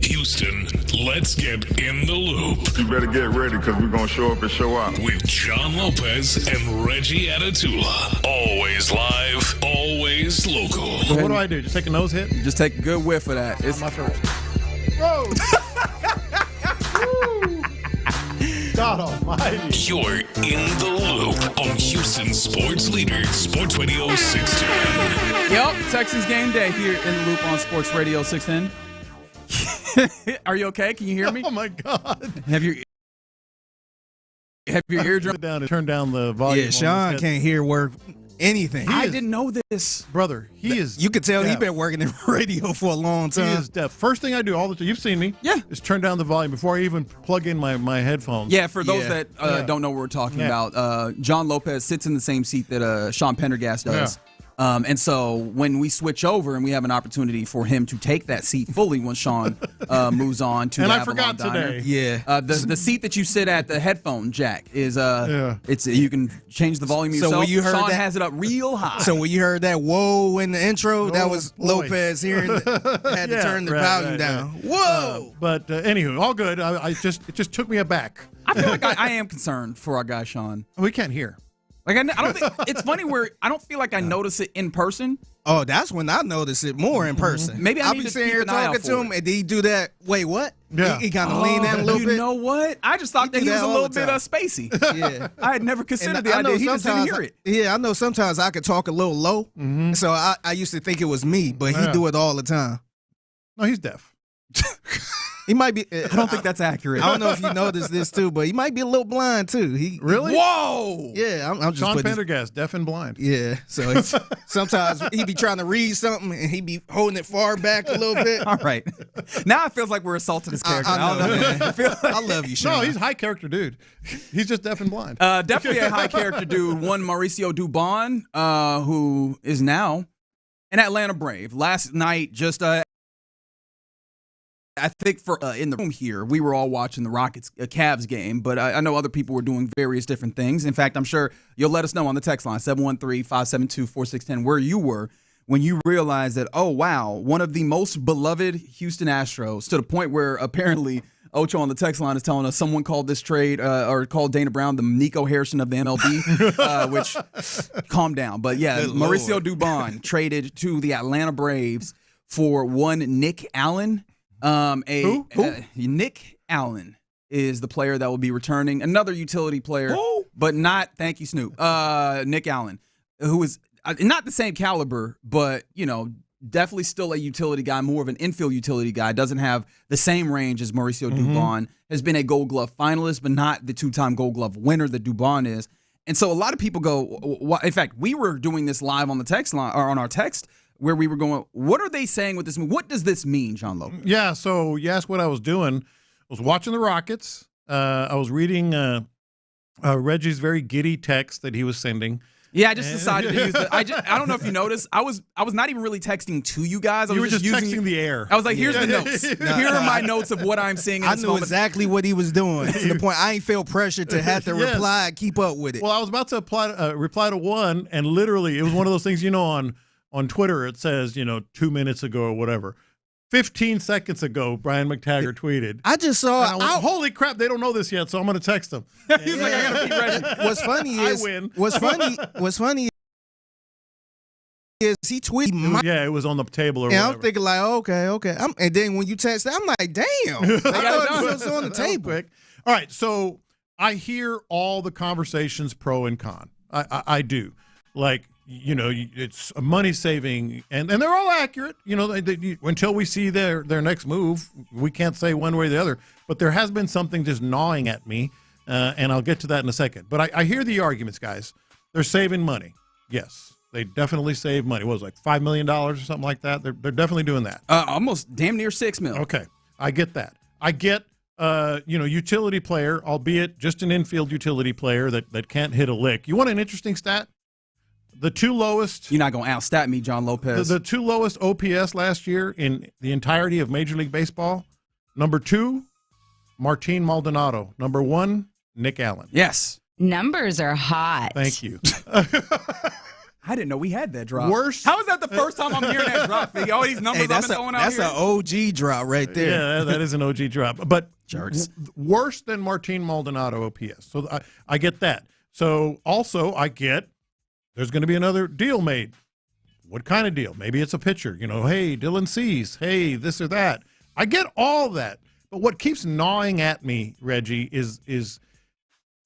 Houston, let's get in the loop. You better get ready because we're going to show up and show out. With John Lopez and Reggie Atatula. Always live, always local. So what do I do? Just take a nose hit? Just take a good whiff of that. It's my first. Whoa! God almighty. You're in the loop on Houston Sports Leader, Sports Radio 610. Yep, Texans game day here in the loop on Sports Radio 610. Are you okay? Can you hear me? Oh my God! Have your eardrum down and turn down the volume? Yeah, Sean can't hear anything. I didn't know this, brother. He is. You could tell deaf. he's been working in radio for a long time. He is deaf. First thing I do all the time, you've seen me. Yeah. Is turn down the volume before I even plug in my headphones. Yeah, for those that don't know what we're talking about, John Lopez sits in the same seat that Sean Pendergast does. And so when we switch over and we have an opportunity for him to take that seat fully when Sean moves on to and the I Avalon forgot Diner. today. The seat that you sit at, the headphone jack, is it's you can change the volume yourself. So when you heard Sean that, has it up real high. So when you heard that whoa in the intro, that was Lopez here had to turn the volume down. Whoa! But anywho, all good. It just took me aback. I feel like I am concerned for our guy Sean. We can't hear. Like I don't think it's funny where I don't feel like I notice it in person. Oh, that's when I notice it more in person. Maybe I'll need be to sitting keep here an eye talking out to for him, it. and he do that. Wait, what? Yeah. He kind of lean in a little bit. You know what? I just thought that he was a little bit spacey. Yeah, I had never considered And the I know idea. He just didn't sometimes hear it. Yeah, I know sometimes I could talk a little low, so I used to think it was me, but he do it all the time. No, he's deaf. He might be. I don't think that's accurate. I don't know if you noticed this too, but he might be a little blind too. Really? Whoa! Yeah, I'm just Sean putting Pendergast, deaf and blind. Yeah, so sometimes he be trying to read something and he be holding it far back a little bit. All right. Now it feels like we're assaulting his character. I know, man. I love you, Sean. No, he's a high character dude. He's just deaf and blind. Definitely a high character dude. One Mauricio Dubon, who is now an Atlanta Brave. Last night, just I think for in the room here, we were all watching the Rockets Cavs game, but I know other people were doing various different things. In fact, I'm sure you'll let us know on the text line 713-572-4610 where you were when you realized that, oh wow, one of the most beloved Houston Astros, to the point where apparently Ocho on the text line is telling us someone called this trade or called Dana Brown the Nico Harrison of the MLB, which calm down. But yeah, Mauricio Dubon traded to the Atlanta Braves for one Nick Allen. Who? Nick Allen is the player that will be returning. Another utility player, but not, thank you, Snoop. Nick Allen, who is not the same caliber, but, definitely still a utility guy, more of an infield utility guy. Doesn't have the same range as Mauricio Dubon. Has been a Gold Glove finalist, but not the two-time Gold Glove winner that Dubon is. And so a lot of people go, in fact, we were doing this live on the text line, or on our text, where we were going, what are they saying with this? What does this mean, John Lopez? Yeah, so you asked what I was doing. I was watching the Rockets. I was reading Reggie's very giddy text that he was sending. Yeah, I just decided to use the. I don't know if you noticed. I was not even really texting to you guys. You were just texting the air. I was like, here's the notes. Here are my notes of what I'm seeing. I knew exactly what he was doing. To the point, I ain't feel pressure to have to reply and keep up with it. Well, I was about to reply to one, and literally, it was one of those things, on Twitter, it says, 2 minutes ago or whatever. 15 seconds ago, Brian McTaggart tweeted. I just saw. And I went, holy crap! They don't know this yet, so I'm going to text them. He's like, I got to be ready. What's funny is, I win. What's funny is he tweeted. Yeah, it was on the table or and whatever. I'm thinking like, okay. and then when you text that, I'm like, damn. I thought it was on the table. Quick. All right, so I hear all the conversations pro and con. I do. Like, it's a money saving, and they're all accurate. Until we see their next move, we can't say one way or the other. But there has been something just gnawing at me, and I'll get to that in a second. But I hear the arguments, guys. They're saving money. Yes, they definitely save money. What was it, like $5 million or something like that? They're definitely doing that. Almost damn near $6 million. Okay, I get that. I get utility player, albeit just an infield utility player that can't hit a lick. You want an interesting stat? The two lowest. You're not going to outstat me, John Lopez. The two lowest OPS last year in the entirety of Major League Baseball. Number 2, Martin Maldonado. Number 1, Nick Allen. Yes. Numbers are hot. Thank you. I didn't know we had that drop. Worse. How is that the first time I'm hearing that drop? All these numbers I've been throwing out here. That's an OG drop right there. Yeah, that is an OG drop. But Jerks. Worse than Martin Maldonado OPS. So I get that. So also I get there's going to be another deal made. What kind of deal? Maybe it's a pitcher. Hey, Dylan Cease. Hey, this or that. I get all that. But what keeps gnawing at me, Reggie, is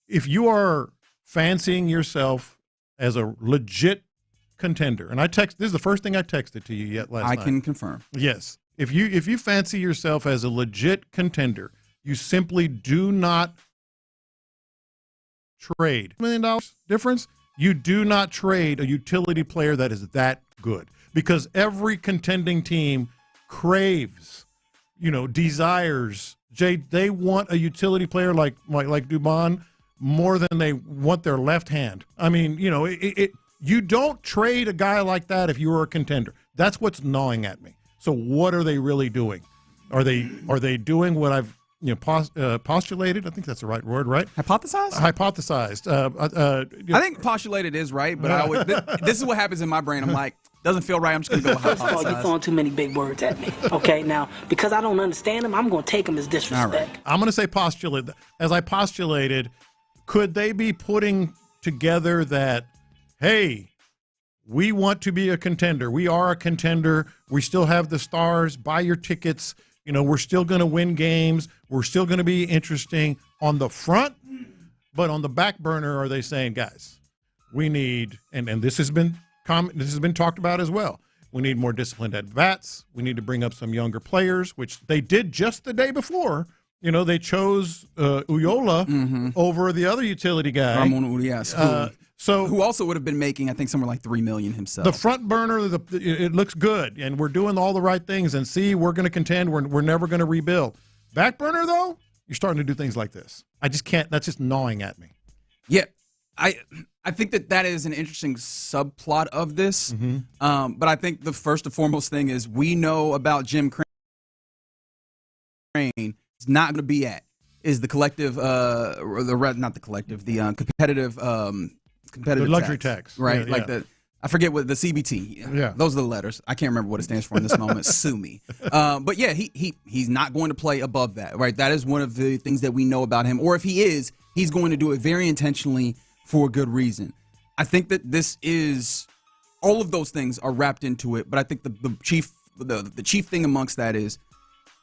if you are fancying yourself as a legit contender, and this is the first thing I texted to you last night. I can confirm. Yes. If you fancy yourself as a legit contender, you simply do not trade. $1 million difference? You do not trade a utility player that is that good, because every contending team craves, desires. They want a utility player like Dubon more than they want their left hand. I mean, you don't trade a guy like that if you were a contender. That's what's gnawing at me. So what are they really doing? Are they doing what I've postulated? I think that's the right word, right? Hypothesized. I think postulated is right, but this is what happens in my brain. I'm like, doesn't feel right. I'm just going to go with hypothesized. First of all, you're throwing too many big words at me. Okay, now, because I don't understand them, I'm going to take them as disrespect. All right. I'm going to say postulate. As I postulated, could they be putting together that, hey, we want to be a contender. We are a contender. We still have the stars. Buy your tickets. We're still going to win games. We're still going to be interesting on the front. But on the back burner, are they saying, guys, we need, and this has been talked about as well, we need more disciplined at-bats. We need to bring up some younger players, which they did just the day before. They chose Uyola over the other utility guy. Ramon Urias. Who also would have been making, I think, somewhere like $3 million himself. The front burner, it looks good, and we're doing all the right things. And we're going to contend. We're never going to rebuild. Back burner, though, you're starting to do things like this. I just can't. That's just gnawing at me. Yeah, I think that is an interesting subplot of this. But I think the first and foremost thing is we know about Jim Crane is not going to be is the collective, competitive. Competitive the luxury tax, right? I forget what the CBT. Yeah, those are the letters. I can't remember what it stands for in this moment. Sue me. But yeah, he's not going to play above that, right? That is one of the things that we know about him. Or if he is, he's going to do it very intentionally for a good reason. I think that this is all of those things are wrapped into it. But I think the chief thing amongst that is,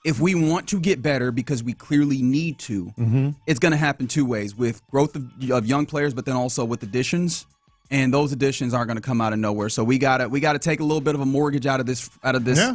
if we want to get better, because we clearly need to, it's going to happen two ways: with growth of young players, but then also with additions. And those additions aren't going to come out of nowhere. So we gotta take a little bit of a mortgage out of this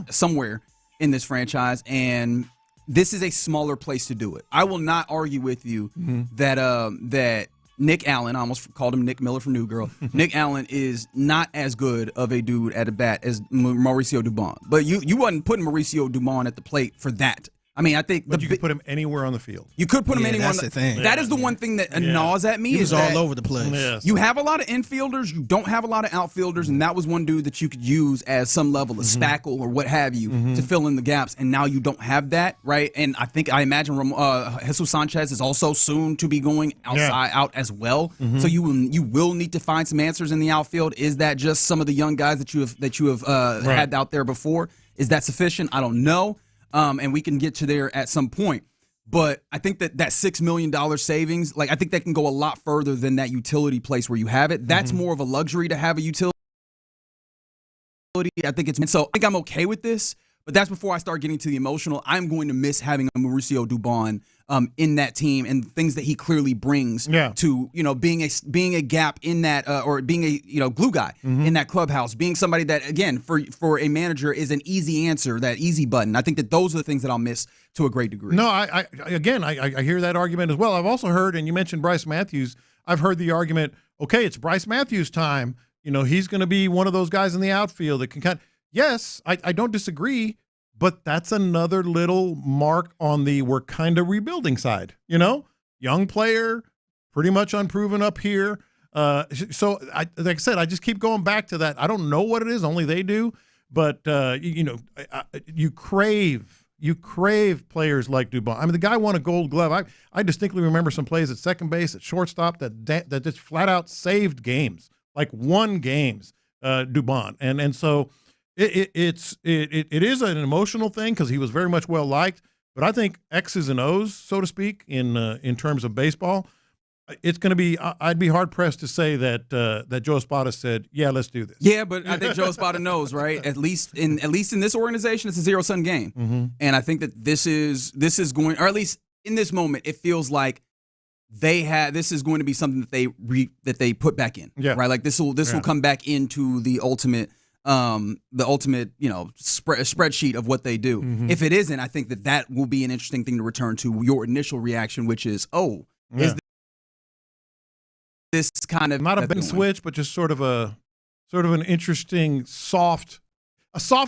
somewhere in this franchise. And this is a smaller place to do it. I will not argue with you that Nick Allen, I almost called him Nick Miller from New Girl. Nick Allen is not as good of a dude at a bat as Mauricio Dubon. But you wasn't putting Mauricio Dubon at the plate for that. I mean, I think you could put him anywhere on the field. You could put him anywhere. That's the thing. That is the one thing that gnaws at me. He was all over the place. Yes. You have a lot of infielders. You don't have a lot of outfielders, and that was one dude that you could use as some level of spackle or what have you to fill in the gaps. And now you don't have that, right? And I imagine Jesus Sanchez is also soon to be going out as well. So you will need to find some answers in the outfield. Is that just some of the young guys that you have had out there before? Is that sufficient? I don't know. And we can get to there at some point. But I think that $6 million savings, I think that can go a lot further than that utility place where you have it. That's more of a luxury to have a utility. I think I'm okay with this. But that's before I start getting to the emotional. I'm going to miss having a Mauricio Dubon in that team and things that he clearly brings to being a gap in that or being a glue guy in that clubhouse, being somebody that again for a manager is an easy answer, that easy button. I think that those are the things that I'll miss to a great degree. No, I hear that argument as well. I've also heard, and you mentioned Bryce Matthews. I've heard the argument. Okay, it's Bryce Matthews' time. He's going to be one of those guys in the outfield that can kind. Yes, I don't disagree, but that's another little mark on the we're kind of rebuilding side. Young player, pretty much unproven up here. So, like I said, I just keep going back to that. I don't know what it is, only they do. But, you crave you crave players like Dubon. I mean, the guy won a Gold Glove. I distinctly remember some plays at second base, at shortstop that just flat out saved games, like won games. Dubon, and so it is an emotional thing because he was very much well liked. But I think X's and O's, so to speak, in terms of baseball, it's going to be. I'd be hard pressed to say that Joe Espada said, "Yeah, let's do this." Yeah, but I think Joe Espada knows, right? At least in this organization, it's a zero-sum game, and I think that this is going, or at least in this moment, it feels like this is going to be something that they put back in, right? Like this will come back into the ultimate spreadsheet of what they do. If it isn't, I think that will be an interesting thing to return to your initial reaction, which is, is this kind of not a big switch, but just sort of an interesting soft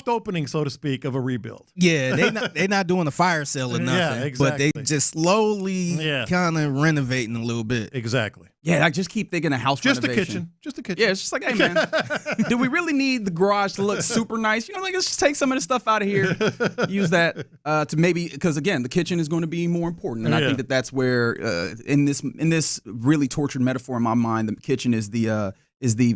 opening, so to speak, of a rebuild. Yeah, they not doing a fire sale or nothing. Yeah, exactly. But they just slowly kind of renovating a little bit. Exactly. Yeah, I just keep thinking of house renovation. Just the kitchen. Yeah, it's just like, hey, man, do we really need the garage to look super nice? Like, let's just take some of the stuff out of here, use that to maybe, because, again, the kitchen is going to be more important. And I think that's where, in this really tortured metaphor in my mind, the kitchen is the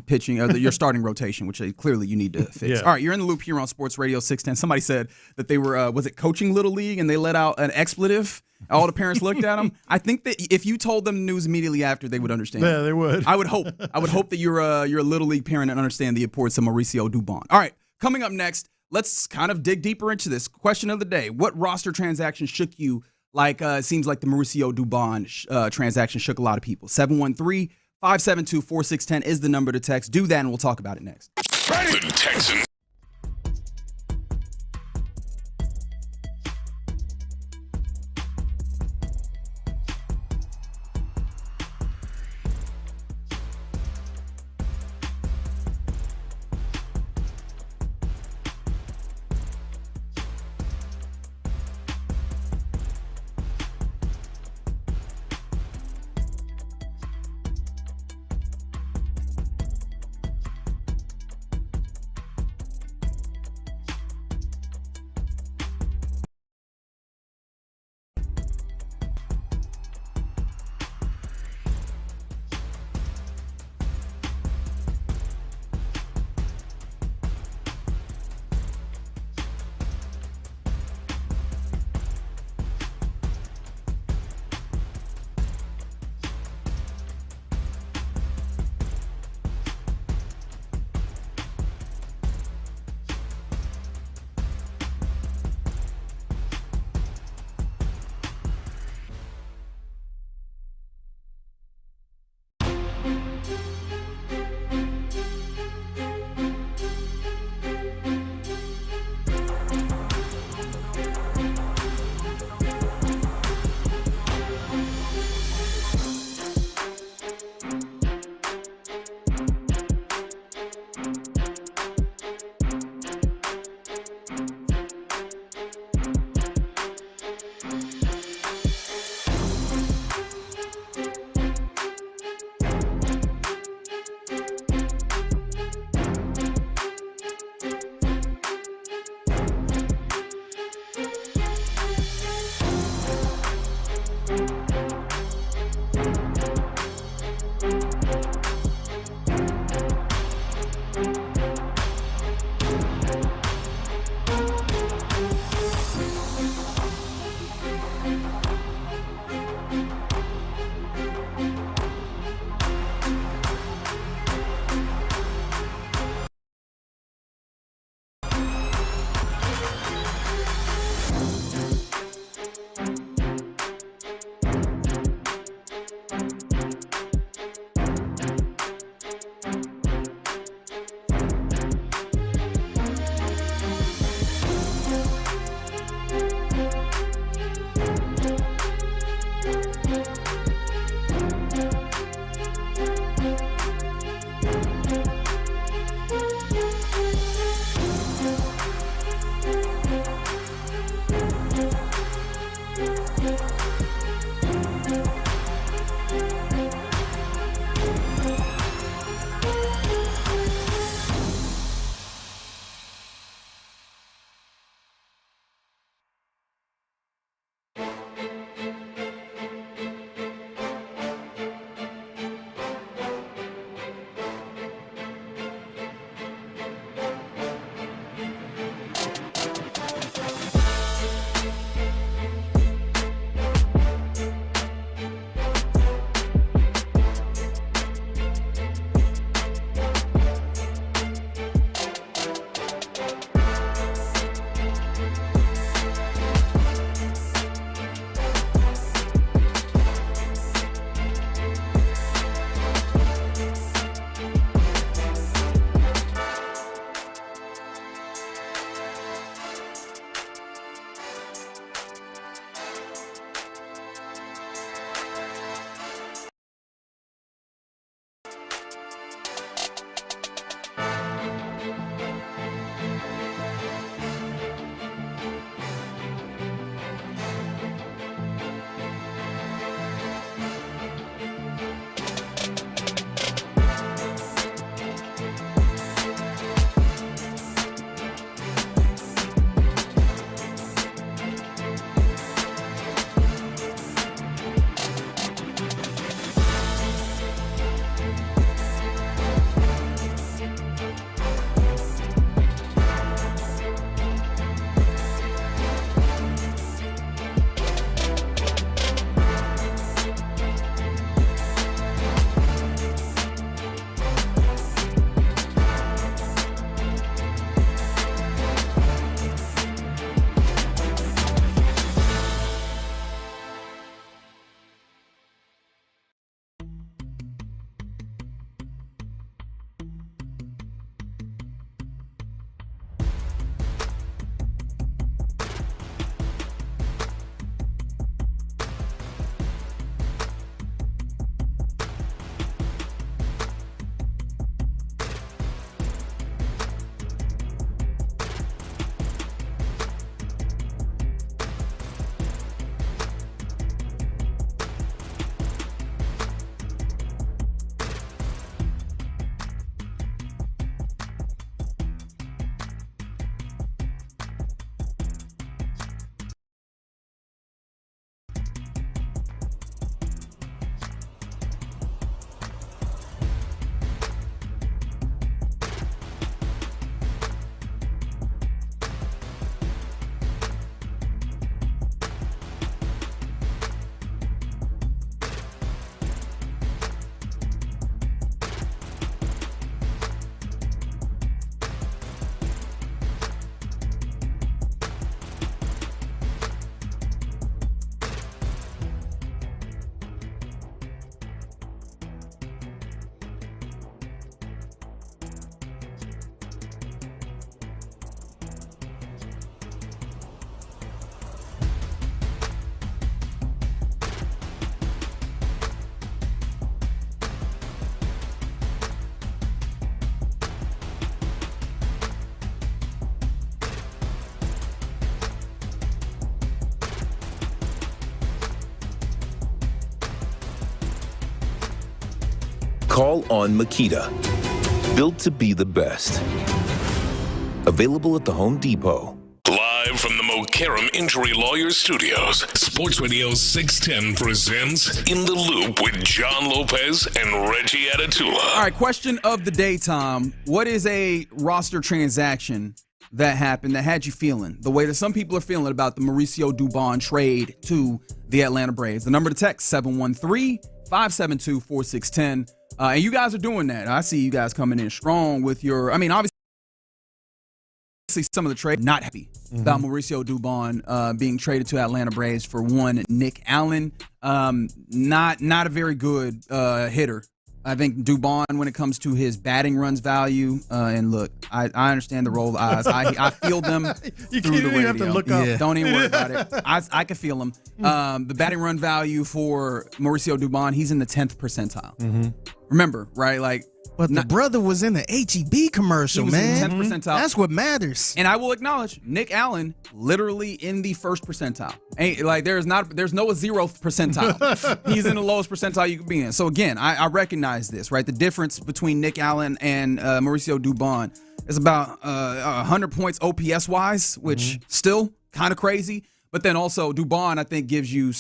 pitching, or your starting rotation, which clearly you need to fix. All right, you're in the loop here on Sports Radio 610. Somebody said that they were, was it coaching Little League, and they let out an expletive? All the parents looked at them. I think that if you told them the news immediately after, they would understand. Yeah, they would. I would hope that you're a Little League parent and understand the importance of Mauricio Dubon. All right, coming up next, let's kind of dig deeper into this. Question of the day: what roster transaction shook you? Like it seems like the Mauricio Dubon transaction shook a lot of people. 713-572-4610 is the number to text. Do that, and we'll talk about it next. The Texans. call on Makita. Built to be the best. Available at the Home Depot. Live from the Mokaram Injury Lawyers Studios, Sports Radio 610 presents In the Loop with John Lopez and Reggie Atatula. All right, question of the day, Tom. What is a roster transaction that happened that had you feeling the way that some people are feeling about the Mauricio Dubon trade to the Atlanta Braves? The number to text, 713-572-4610. And you guys are doing that. I see you guys coming in strong with your, obviously some of the trade, not happy about Mauricio Dubon being traded to Atlanta Braves for one Nick Allen. Not a very good hitter. I think Dubon, when it comes to his batting runs value, and look, I understand the roll eyes. I feel them You through can't the even radio. have to look up. Yeah. Don't even worry about it. I can feel them. The batting run value for Mauricio Dubon, he's in the 10th percentile. Remember, right? But the brother was in the HEB commercial, he was man. in the 10th percentile. That's what matters. And I will acknowledge Nick Allen literally in the first percentile. There's no 0th percentile. He's in the lowest percentile you can be in. So again, I recognize this, right? The difference between Nick Allen and Mauricio Dubon is about 100 points OPS wise, which still kind of crazy. But then also Dubon, I think, gives you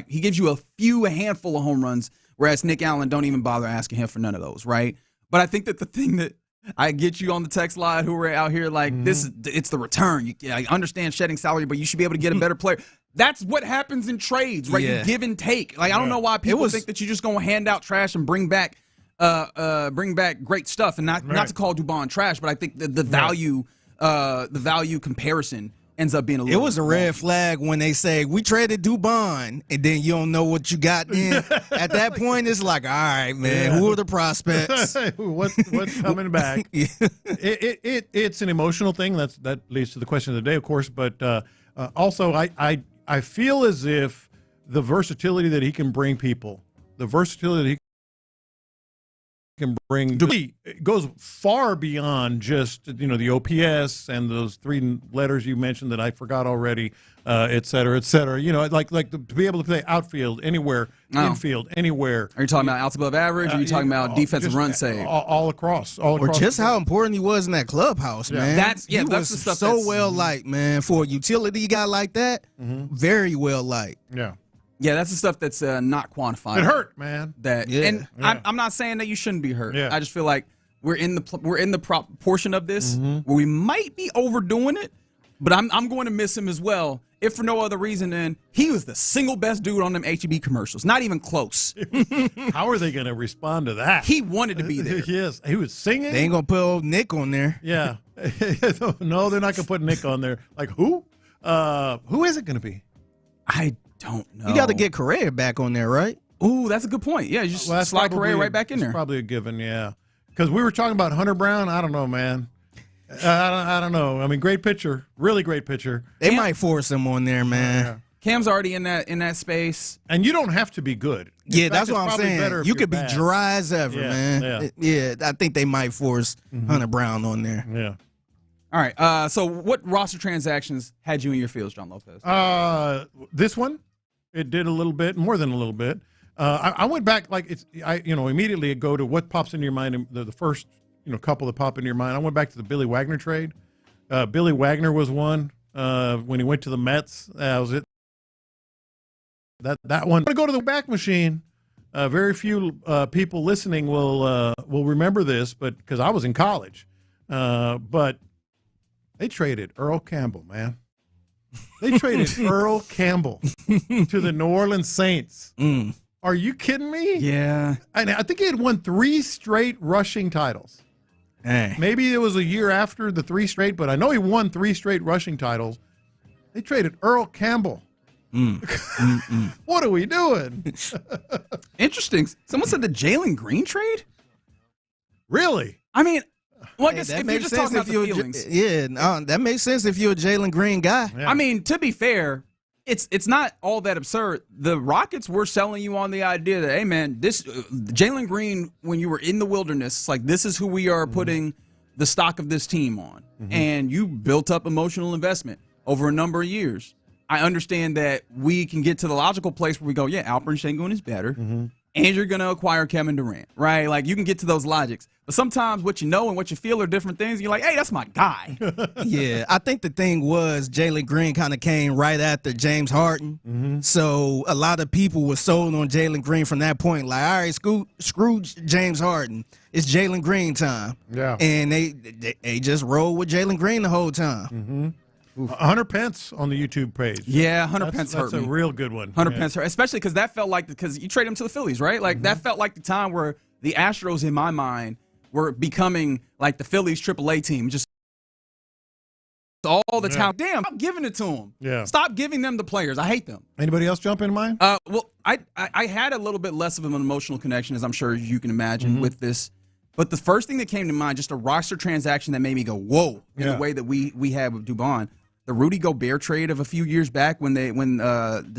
he gives you a handful of home runs, whereas Nick Allen, don't even bother asking him for none of those, right? But I think that the thing that I get you on the text line who are out here it's the return. I understand shedding salary, but you should be able to get a better player. That's what happens in trades, right? Yeah. You give and take. I don't know why people think that you're just going to hand out trash and bring back great stuff, and not to call Dubon trash, but I think the value comparison ends up being a little. It was a red flag when they say we traded Dubon, and then you don't know what you got in. At that point, it's like, all right, man, who are the prospects? what's coming back? It's an emotional thing. That leads to the question of the day, of course. But also, I feel as if the versatility that he can bring people, the versatility that he can bring, it goes far beyond just the OPS and those 3 letters you mentioned that I forgot already, et cetera, et cetera. To be able to play outfield anywhere, infield anywhere. Are you talking about outs above average? Or are you talking about defensive run save? All across. Or just how important he was in that clubhouse, man. That's the stuff so well liked, man. For a utility guy like that, very well liked. Yeah, that's the stuff that's not quantified. It hurt, man. I'm not saying that you shouldn't be hurt. Yeah. I just feel like we're in the portion of this where we might be overdoing it, but I'm going to miss him as well. If for no other reason than he was the single best dude on them HEB commercials. Not even close. How are they going to respond to that? He wanted to be there. Yes, he was singing. They ain't going to put old Nick on there. Yeah. No, they're not going to put Nick on there. Like who? Who is it going to be? I don't know. You got to get Correa back on there, right? Ooh, that's a good point. Yeah, you just slide Correa right back in there. Probably a given, yeah. Because we were talking about Hunter Brown. I don't know, man. I don't know. Great pitcher, really great pitcher. They might force him on there, man. Yeah. Cam's already in that space, and you don't have to be good. Yeah, that's what I'm saying. You could be dry as ever, man. Yeah, I think they might force Hunter Brown on there. Yeah. All right. So, what roster transactions had you in your feels, John Lopez? This one, it did a little bit, more than a little bit. I went back immediately go to what pops into your mind. The first couple that pop into your mind. I went back to the Billy Wagner trade. Billy Wagner was one when he went to the Mets. That was it. That one. I'm gonna go to the back machine. Very few people listening will remember this, but because I was in college, but they traded Earl Campbell, man. They traded Earl Campbell to the New Orleans Saints. Are you kidding me? Yeah. And I think he had won 3 straight rushing titles. Hey. Maybe it was a year after the 3 straight, but I know he won 3 straight rushing titles. They traded Earl Campbell. What are we doing? Interesting. Someone said the Jalen Green trade? Really? Well, I guess if you're just talking about the feelings. That makes sense if you're a Jalen Green guy. Yeah. To be fair, it's not all that absurd. The Rockets were selling you on the idea that, hey, man, this Jalen Green, when you were in the wilderness, this is who we are putting the stock of this team on. And you built up emotional investment over a number of years. I understand that we can get to the logical place where we go, yeah, Alperen Sengun is better. and you're going to acquire Kevin Durant, right? Like, you can get to those logics. But sometimes what you know and what you feel are different things. You're like, hey, that's my guy. Yeah, I think the thing was Jalen Green kind of came right after James Harden. Mm-hmm. So a lot of people were sold on Jalen Green from that point. Like, all right, screw James Harden. It's Jalen Green time. Yeah. And they just rolled with Jalen Green the whole time. Mm-hmm. Hunter Pence on the YouTube page. Yeah, Hunter Pence hurt me. That's a real good one. Hunter Pence hurt, especially because that felt like because you trade him to the Phillies, right? Like that felt like the time where the Astros, in my mind, were becoming like the Phillies AAA team, just all the talent. Damn, I'm giving it to them. Yeah. Stop giving them the players. I hate them. Anybody else jump in mind? Well, I had a little bit less of an emotional connection, as I'm sure you can imagine, with this. But the first thing that came to mind, just a roster transaction that made me go, whoa, in the way that we had with Dubon. The Rudy Gobert trade of a few years back when the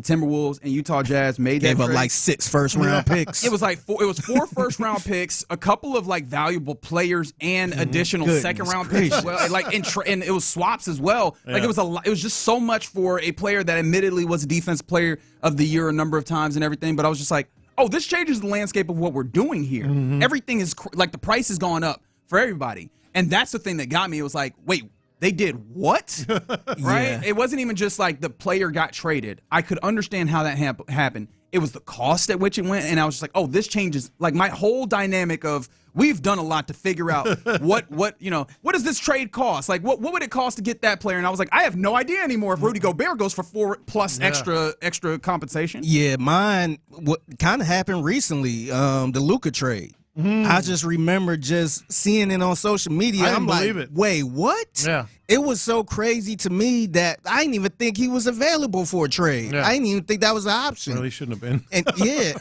Timberwolves and Utah Jazz made that Gave up trade. like 6 first-round picks. It was like four first-round picks, a couple of like valuable players, and additional second-round picks. As well, like and it was swaps as well. Like it was just so much for a player that admittedly was a defense player of the year a number of times and everything. But I was just like, oh, this changes the landscape of what we're doing here. Everything is like the price has gone up for everybody, and that's the thing that got me. It was like, wait. They did what? Right? Yeah. It wasn't even just like the player got traded. I could understand how that happened. It was the cost at which it went, and I was just like, oh, this changes like my whole dynamic of we've done a lot to figure out what does this trade cost? Like what would it cost to get that player? And I was like, I have no idea anymore if Rudy Gobert goes for 4+ extra compensation. Yeah, mine what kind of happened recently, the Luka trade. I just remember just seeing it on social media. I'm like, wait, what? Yeah. It was so crazy to me that I didn't even think he was available for a trade. Yeah. I didn't even think that was an option. Really shouldn't have been. And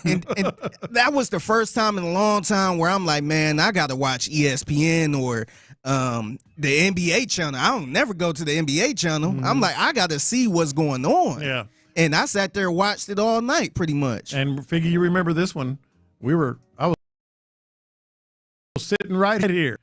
and that was the first time in a long time where I'm like, man, I got to watch ESPN or the NBA channel. I don't never go to the NBA channel. I'm like, I got to see what's going on. Yeah. And I sat there and watched it all night pretty much. And figure you remember this one. I was sitting right here.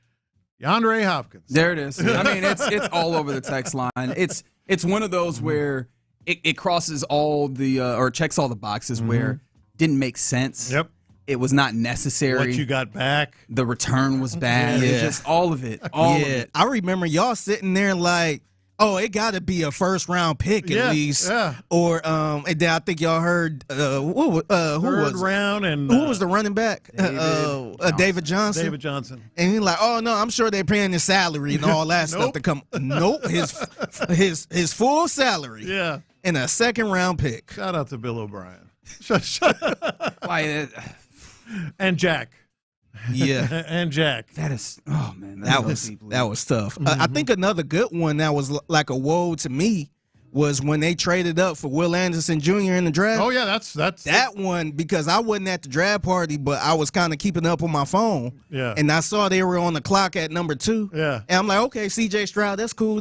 DeAndre Hopkins. There it is. I mean, it's all over the text line. It's one of those where it crosses all the or checks all the boxes where didn't make sense. Yep. It was not necessary. What you got back. The return was bad. Yeah. Just all of it. All of it. I remember y'all sitting there like, oh, it got to be a first-round pick at least. Yeah. Or and then I think y'all heard who Third was round and who was the running back? David Johnson. David Johnson. And he's like, oh no, I'm sure they're paying his salary and all that stuff to come. Nope, his full salary. Yeah. And a second-round pick. Shout out to Bill O'Brien. And Jack. Yeah. And Jack. That is, oh man, That was tough. I think another good one that was like a woe to me was when they traded up for Will Anderson Jr. in the draft. Oh yeah, that's that one, because I wasn't at the draft party, but I was kind of keeping up on my phone. Yeah. And I saw they were on the clock at number 2. Yeah. And I'm like, okay, CJ Stroud, that's cool.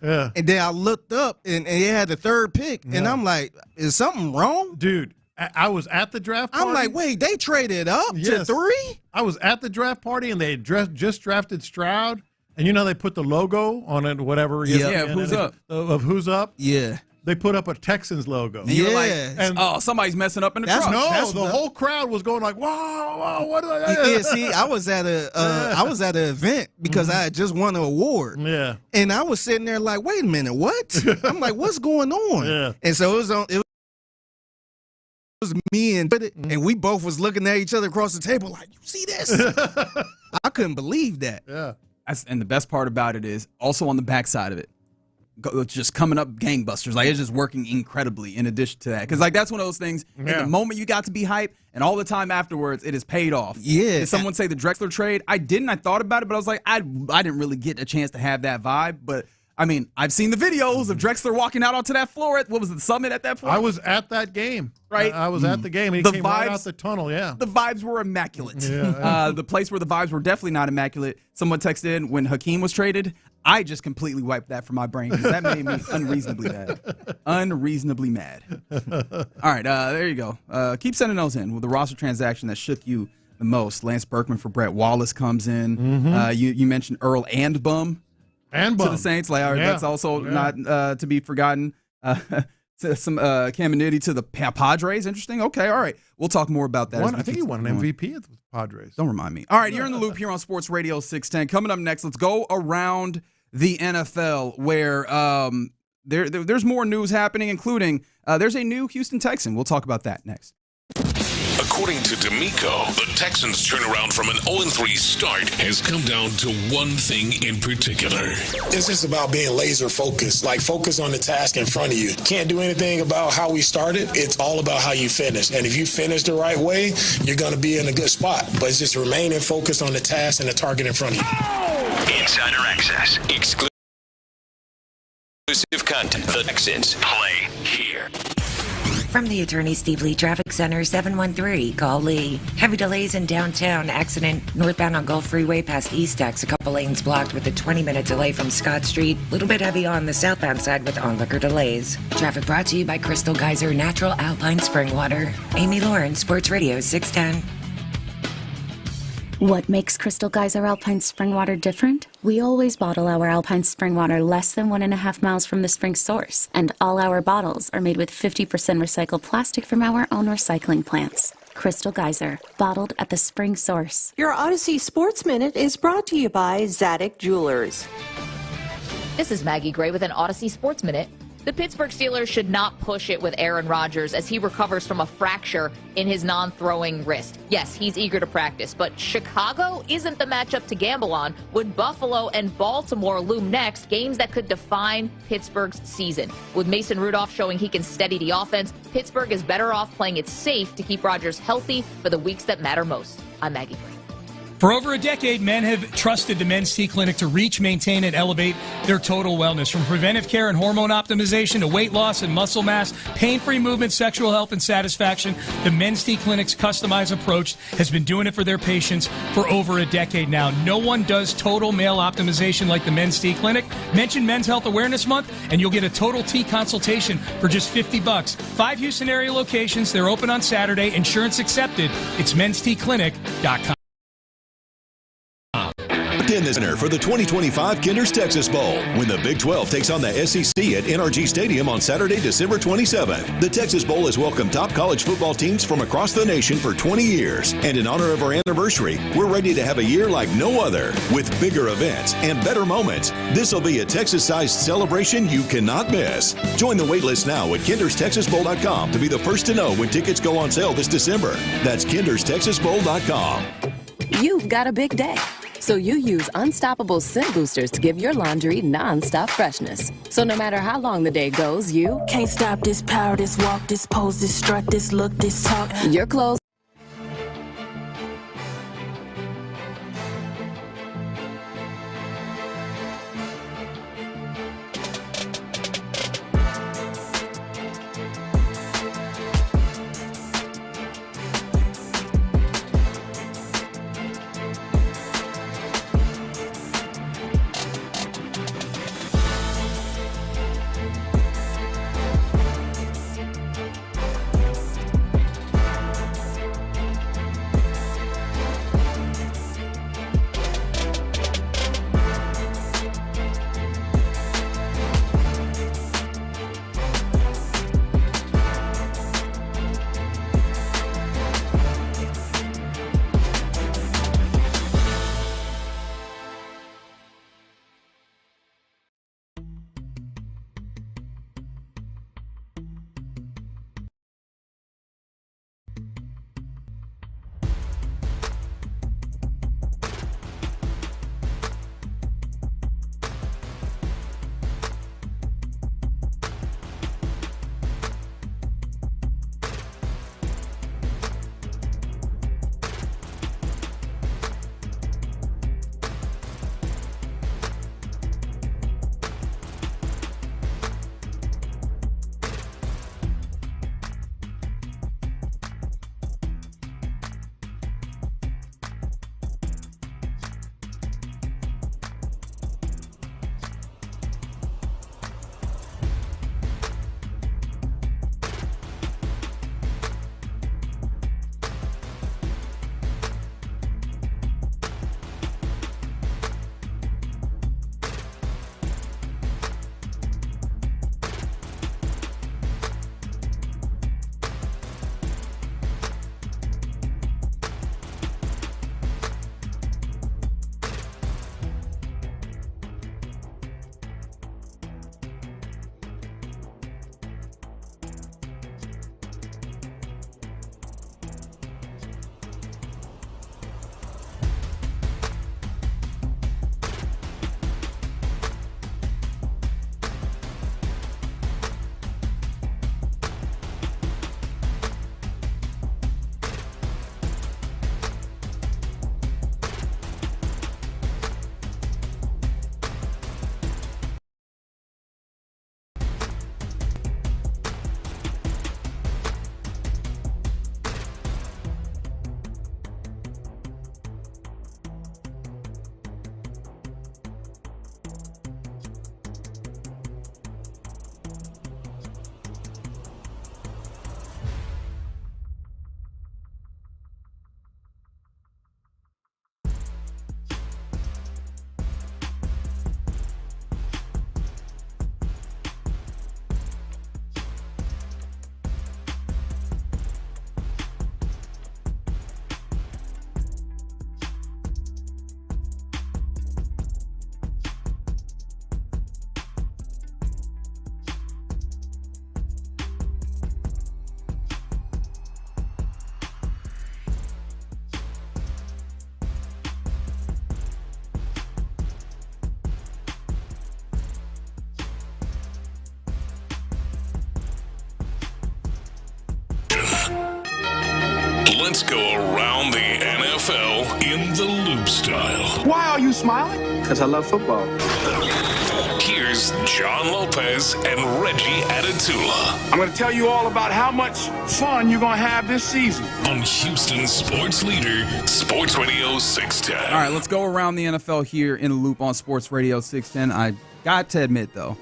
Yeah. And then I looked up and they had the third pick, and I'm like, is something wrong? Dude, I was at the draft party. I'm like, wait, they traded up to 3? I was at the draft party, and they had just drafted Stroud. And you know they put the logo on it, whatever. Yeah, Who's Up. Of Who's Up. Yeah. They put up a Texans logo. And you're like, somebody's messing up in the truck. The whole crowd was going like, wow, what? Yeah, see, I was at an event because I had just won an award. Yeah. And I was sitting there like, wait a minute, what? I'm like, what's going on? Yeah. And so it was me and we both was looking at each other across the table like, you see this? I couldn't believe that. Yeah. And the best part about it is also on the backside of it, it's just coming up gangbusters. Like, it's just working incredibly in addition to that. Because, like, that's one of those things, in the moment you got to be hyped, and all the time afterwards, it has paid off. Yeah. Did someone say the Drexler trade? I didn't. I thought about it, but I was like, I didn't really get a chance to have that vibe. But, I mean, I've seen the videos of Drexler walking out onto that floor at, what was it, the Summit at that point? I was at that game. Right? I was at the game. He came right out the tunnel, yeah. The vibes were immaculate. Yeah. The place where the vibes were definitely not immaculate, someone texted in when Hakeem was traded. I just completely wiped that from my brain because that made me unreasonably mad. Unreasonably mad. All right, there you go. Keep sending those in with the roster transaction that shook you the most. Lance Berkman for Brett Wallace comes in. You mentioned Earl and Bum. And to the Saints. Like, that's also not to be forgotten. some Caminiti to the Padres. Interesting. Okay, all right. We'll talk more about that. I think he won an MVP at the Padres. Don't remind me. All right, you're in the loop here on Sports Radio 610. Coming up next, let's go around the NFL where there's more news happening, including there's a new Houston Texan. We'll talk about that next. According to D'Amico, the Texans' turnaround from an 0-3 start has come down to one thing in particular. It's just about being laser focused, like focus on the task in front of you. Can't do anything about how we started. It's all about how you finish. And if you finish the right way, you're going to be in a good spot. But it's just remaining focused on the task and the target in front of you. Insider access. Exclusive content. The Texans play here. From the Attorney Steve Lee Traffic Center, 713, call Lee. Heavy delays in downtown. Accident northbound on Gulf Freeway past Eastex. A couple lanes blocked with a 20-minute delay from Scott Street. A little bit heavy on the southbound side with onlooker delays. Traffic brought to you by Crystal Geyser Natural Alpine Spring Water. Amy Lawrence, Sports Radio 610. What makes Crystal Geyser Alpine Spring Water different? We always bottle our Alpine Spring Water less than 1.5 miles from the spring source, and all our bottles are made with 50% recycled plastic from our own recycling plants. Crystal Geyser, bottled at the spring source. Your Odyssey Sports Minute is brought to you by Zadig Jewelers. This is Maggie Gray with an Odyssey Sports Minute. The Pittsburgh Steelers should not push it with Aaron Rodgers as he recovers from a fracture in his non-throwing wrist. Yes, he's eager to practice, but Chicago isn't the matchup to gamble on when Buffalo and Baltimore loom next, games that could define Pittsburgh's season. With Mason Rudolph showing he can steady the offense, Pittsburgh is better off playing it safe to keep Rodgers healthy for the weeks that matter most. I'm Maggie Gray. For over a decade, men have trusted the Men's T Clinic to reach, maintain, and elevate their total wellness. From preventive care and hormone optimization to weight loss and muscle mass, pain-free movement, sexual health, and satisfaction, the Men's T Clinic's customized approach has been doing it for their patients for over a decade now. No one does total male optimization like the Men's T Clinic. Mention Men's Health Awareness Month, and you'll get a total T consultation for just $50. 5 Houston area locations. They're open on Saturday. Insurance accepted. It's menstclinic.com. In the center for the 2025 Kinder's Texas Bowl when the Big 12 takes on the SEC at NRG Stadium on Saturday, December 27th. The Texas Bowl has welcomed top college football teams from across the nation for 20 years. And in honor of our anniversary, we're ready to have a year like no other with bigger events and better moments. This will be a Texas-sized celebration you cannot miss. Join the waitlist now at kinderstexasbowl.com to be the first to know when tickets go on sale this December. That's kinderstexasbowl.com. You've got a big day. So you use Unstoppable Scent Boosters to give your laundry non-stop freshness. So no matter how long the day goes, you can't stop this power, this walk, this pose, this strut, this look, this talk. Your clothes. Let's go around the NFL in the loop style. Why are you smiling? Because I love football. Here's John Lopez and Reggie Atatula. I'm going to tell you all about how much fun you're going to have this season. On Houston sports leader, Sports Radio 610. All right, let's go around the NFL here in the loop on Sports Radio 610. I got to admit, though,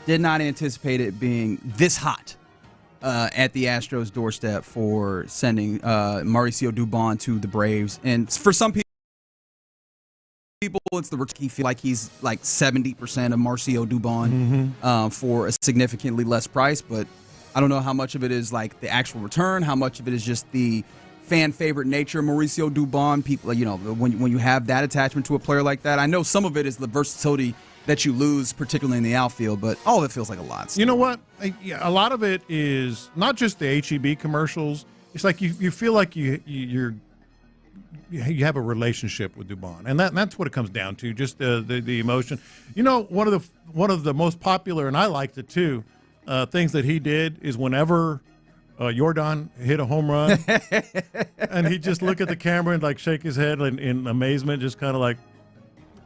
did not anticipate it being this hot at the Astros' doorstep for sending Mauricio Dubon to the Braves. And for some people, it's the rookie. Feel like he's like 70% of Mauricio Dubon for a significantly less price. But I don't know how much of it is like the actual return, how much of it is just the fan favorite nature of Mauricio Dubon. People, you know, when you have that attachment to a player like that, I know some of it is the versatility that you lose, particularly in the outfield, but all of it feels like a lot. You know what? A lot of it is not just the HEB commercials. It's like you feel like you have a relationship with Dubon, and that's what it comes down to, just the emotion. You know, one of the most popular, and I liked it too, things that he did is whenever Jordan hit a home run, and he'd just look at the camera and like shake his head in amazement, just kind of like,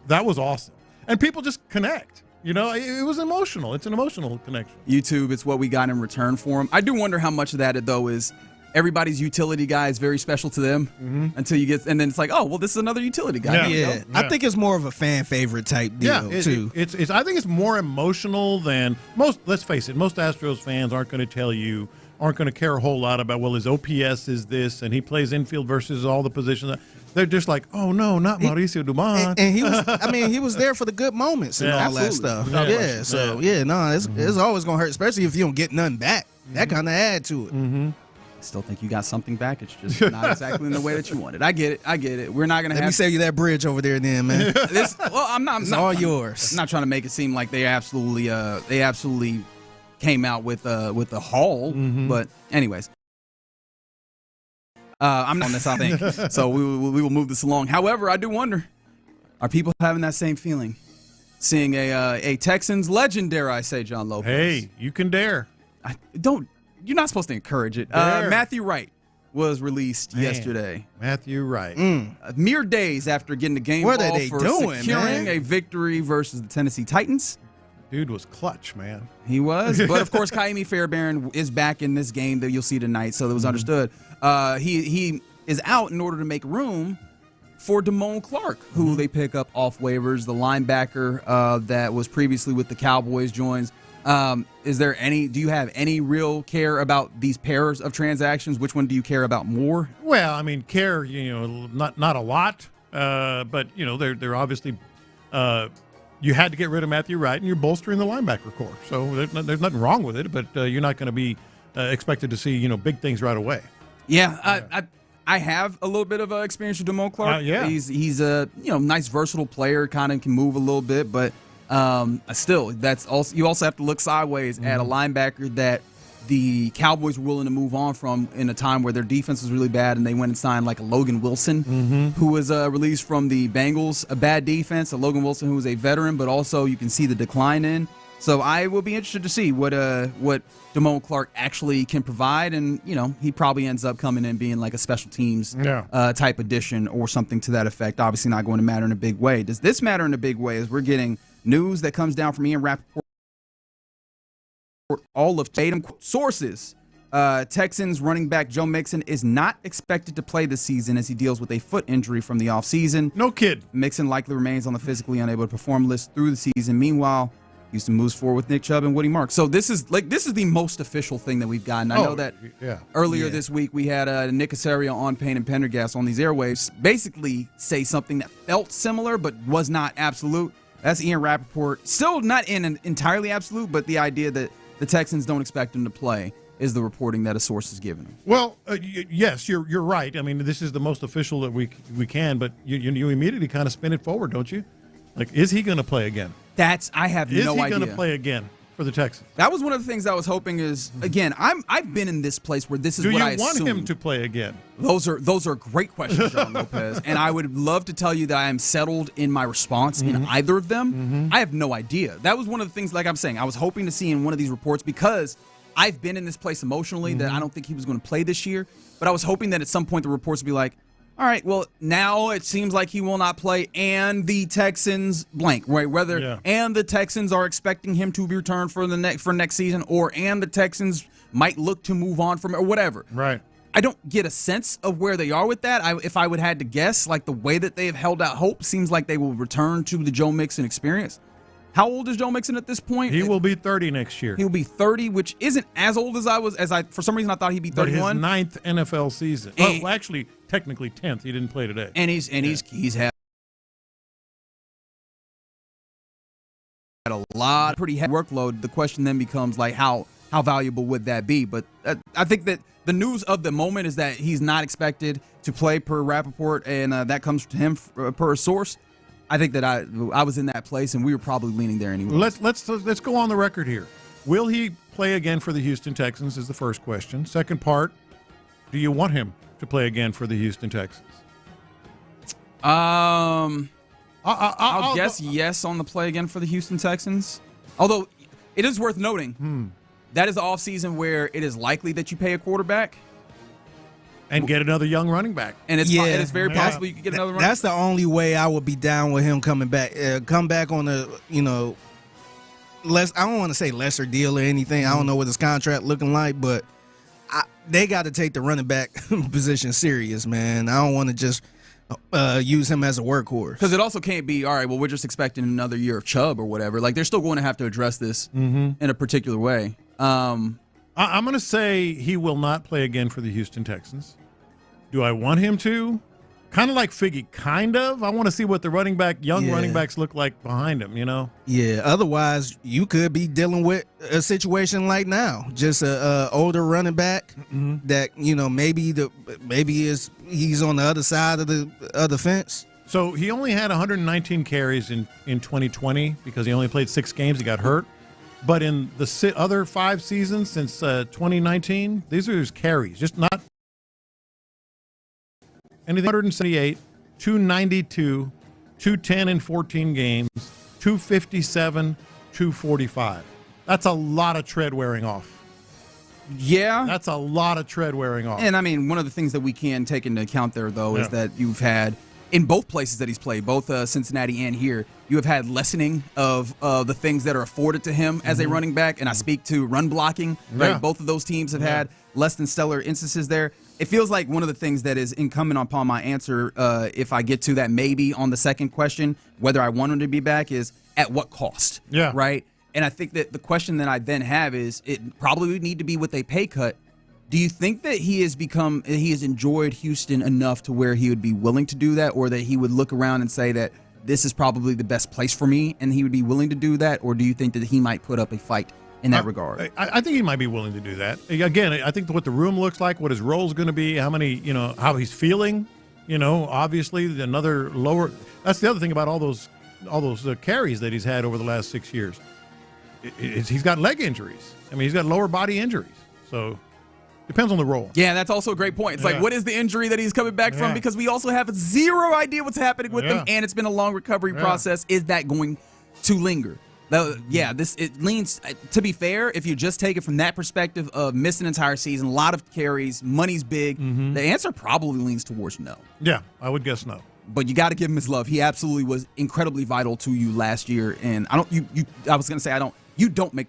that was awesome. And people just connect. You know, it was emotional. It's an emotional connection. YouTube, it's what we got in return for him. I do wonder how much of that, though, is everybody's utility guy is very special to them until you get, and then it's like, oh, well, this is another utility guy. Yeah. I think it's more of a fan favorite type deal, too. It's I think it's more emotional than most. Let's face it, most Astros fans aren't going to care a whole lot about, well, his OPS is this, and he plays infield versus all the positions. They're just like, oh no, not Mauricio Dubon. And he was, he was there for the good moments and all that stuff. It's always gonna hurt, especially if you don't get nothing back. That kind of add to it. I still think you got something back. It's just not exactly in the way that you wanted. I get it. We're not gonna Let me sell you that bridge over there, then, man. I'm not. It's all yours. I'm not trying to make it seem like they absolutely came out with a haul. But anyways. I'm not on this, I think. So we will move this along. However, I do wonder, are people having that same feeling? Seeing a Texans legend, dare I say, John Lopez. Hey, you can dare. You're not supposed to encourage it. Matthew Wright was released yesterday. Matthew Wright. Mere days after getting the game ball for securing a victory versus the Tennessee Titans. Dude was clutch, man. He was. But, of course, Kaimi Fairbairn is back in this game that you'll see tonight, so that was understood. He is out in order to make room for Damone Clark, who they pick up off waivers. The linebacker that was previously with the Cowboys joins. Do you have any real care about these pairs of transactions? Which one do you care about more? Well, I mean, care, not a lot, but, they're obviously you had to get rid of Matthew Wright, and you're bolstering the linebacker core. So there's nothing wrong with it, but you're not going to be expected to see, big things right away. Yeah, I have a little bit of experience with Damone Clark. He's a nice versatile player, kind of can move a little bit, but still, you also have to look sideways at a linebacker that the Cowboys were willing to move on from in a time where their defense was really bad, and they went and signed like a Logan Wilson, who was released from the Bengals, a bad defense. A Logan Wilson who was a veteran, but also you can see the decline in. So I will be interested to see what Damone Clark actually can provide, and he probably ends up coming in being like a special teams type addition or something to that effect. Obviously, not going to matter in a big way. Does this matter in a big way? As we're getting news that comes down from Ian Rappaport, all of Tatum sources. Texans running back Joe Mixon is not expected to play this season as he deals with a foot injury from the offseason. No kid. Mixon likely remains on the physically unable to perform list through the season. Meanwhile, Houston moves forward with Nick Chubb and Woody Marks. So this is the most official thing that we've gotten. I know that earlier this week we had Nick Caserio on Payne and Pendergast on these airwaves basically say something that felt similar but was not absolute. That's Ian Rappaport. Still not in an entirely absolute, but the idea that the Texans don't expect him to play is the reporting that a source is giving him. Well, yes, you're right. I mean, this is the most official that we can, but you immediately kind of spin it forward, don't you? Like, is he going to play again? I have no idea. Is he going to play again for the Texans? That was one of the things I was hoping is, again, I've been in this place where this is what I assume. Do you want him to play again? Those are great questions, John Lopez. And I would love to tell you that I am settled in my response in either of them. I have no idea. That was one of the things, like I'm saying, I was hoping to see in one of these reports because I've been in this place emotionally that I don't think he was going to play this year, but I was hoping that at some point the reports would be like, all right, well, now it seems like he will not play, and the Texans blank, right? And the Texans are expecting him to be returned for next season, and the Texans might look to move on from it, or whatever. Right. I don't get a sense of where they are with that. If I would had to guess, like the way that they have held out hope seems like they will return to the Joe Mixon experience. How old is Joe Mixon at this point? He will be 30 next year. He'll be 30, which isn't as old as I was. For some reason I thought he'd be 31. But his 9th NFL season. Well, actually, technically 10th. He didn't play today. And he's had a lot of pretty heavy workload. The question then becomes like how valuable would that be? But I think that the news of the moment is that he's not expected to play per Rappaport, and that comes to him per source. I think that I was in that place, and we were probably leaning there anyway. Let's go on the record here. Will he play again for the Houston Texans is the first question. Second part, do you want him to play again for the Houston Texans? I'll guess yes on the play again for the Houston Texans. Although it is worth noting that is the offseason where it is likely that you pay a quarterback. And get another young running back. And it is very possible you could get another running back. That's the only way I would be down with him coming back. Come back on a, I don't want to say lesser deal or anything. I don't know what his contract looking like, but they got to take the running back position serious, man. I don't want to just use him as a workhorse. Because it also can't be, all right, well, we're just expecting another year of Chubb or whatever. Like, they're still going to have to address this in a particular way. I'm going to say he will not play again for the Houston Texans. Do I want him to? Kind of like Figgy, kind of. I want to see what the running backs look like behind him, Yeah, otherwise you could be dealing with a situation like now. Just a older running back that, maybe he's on the other side of the fence. So he only had 119 carries in 2020 because he only played 6 games. He got hurt. But in the other 5 seasons since 2019, these are his carries, just not anything. 178, 292, 210 in 14 games, 257, 245. That's a lot of tread wearing off. Yeah. That's a lot of tread wearing off. And, I mean, one of the things that we can take into account there, though, is that you've had, in both places that he's played, both Cincinnati and here, you have had lessening of the things that are afforded to him as a running back, and I speak to run blocking. Right? Both of those teams have had less than stellar instances there. It feels like one of the things that is incumbent upon my answer, if I get to that maybe on the second question, whether I want him to be back, is at what cost? Yeah. Right? And I think that the question that I then have is, it probably would need to be with a pay cut. Do you think that he has enjoyed Houston enough to where he would be willing to do that, or that he would look around and say that this is probably the best place for me and he would be willing to do that? Or do you think that he might put up a fight in that regard? I think he might be willing to do that. Again, I think what the room looks like, what his role is going to be, how he's feeling, obviously another lower. That's the other thing about all those carries that he's had over the last 6 years. He's got leg injuries. I mean, he's got lower body injuries. So depends on the role. Yeah, that's also a great point. It's like, what is the injury that he's coming back from? Because we also have zero idea what's happening with him, and it's been a long recovery process. Is that going to linger? It leans, to be fair, if you just take it from that perspective of missed an entire season, a lot of carries, money's big, the answer probably leans towards no. Yeah, I would guess no. But you got to give him his love. He absolutely was incredibly vital to you last year, and you don't make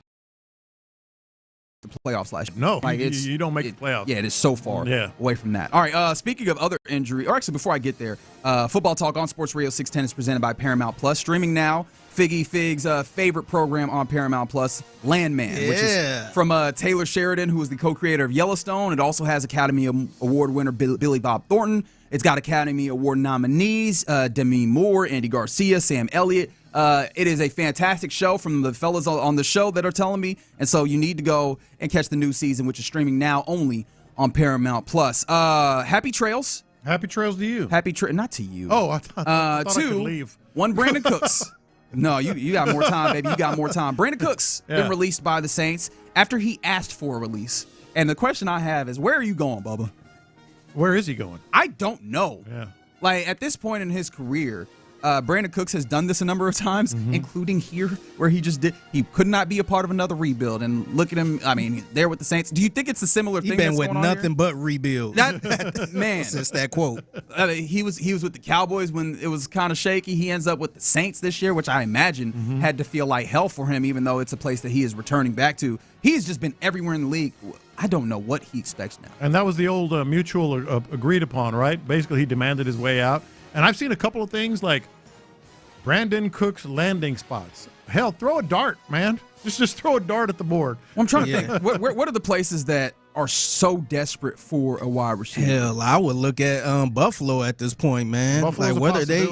the playoffs last year. No, you don't make the playoffs. Yeah, it is so far away from that. All right, speaking of other injury, or actually before I get there, Football Talk on Sports Radio 610 is presented by Paramount Plus. Streaming now, Fig's favorite program on Paramount Plus, Landman, which is from Taylor Sheridan, who is the co-creator of Yellowstone. It also has Academy Award winner Billy Bob Thornton. It's got Academy Award nominees, Demi Moore, Andy Garcia, Sam Elliott. It is a fantastic show from the fellas on the show that are telling me, and so you need to go and catch the new season, which is streaming now only on Paramount Plus. Happy trails. Happy trails to you. Not to you. Oh, I thought I could leave. One, Brandon Cooks. No, you got more time, baby. You got more time. Brandon Cooks been released by the Saints after he asked for a release. And the question I have is, where are you going, Bubba? Where is he going? I don't know. Yeah. Like, at this point in his career, Brandon Cooks has done this a number of times, including here, where he could not be a part of another rebuild. And look at him, I mean, there with the Saints. Do you think it's a similar thing? He's been with nothing but rebuild. Man, since that quote. He was with the Cowboys when it was kind of shaky. He ends up with the Saints this year, which I imagine had to feel like hell for him, even though it's a place that he is returning back to. He's just been everywhere in the league. I don't know what he expects now. And that was the old mutual agreed upon, right? Basically, he demanded his way out. And I've seen a couple of things like Brandon Cooks landing spots. Hell, throw a dart, man. Just throw a dart at the board. Well, I'm trying to think. What are the places that are so desperate for a wide receiver? Hell, I would look at Buffalo at this point, man. Buffalo's like whether they,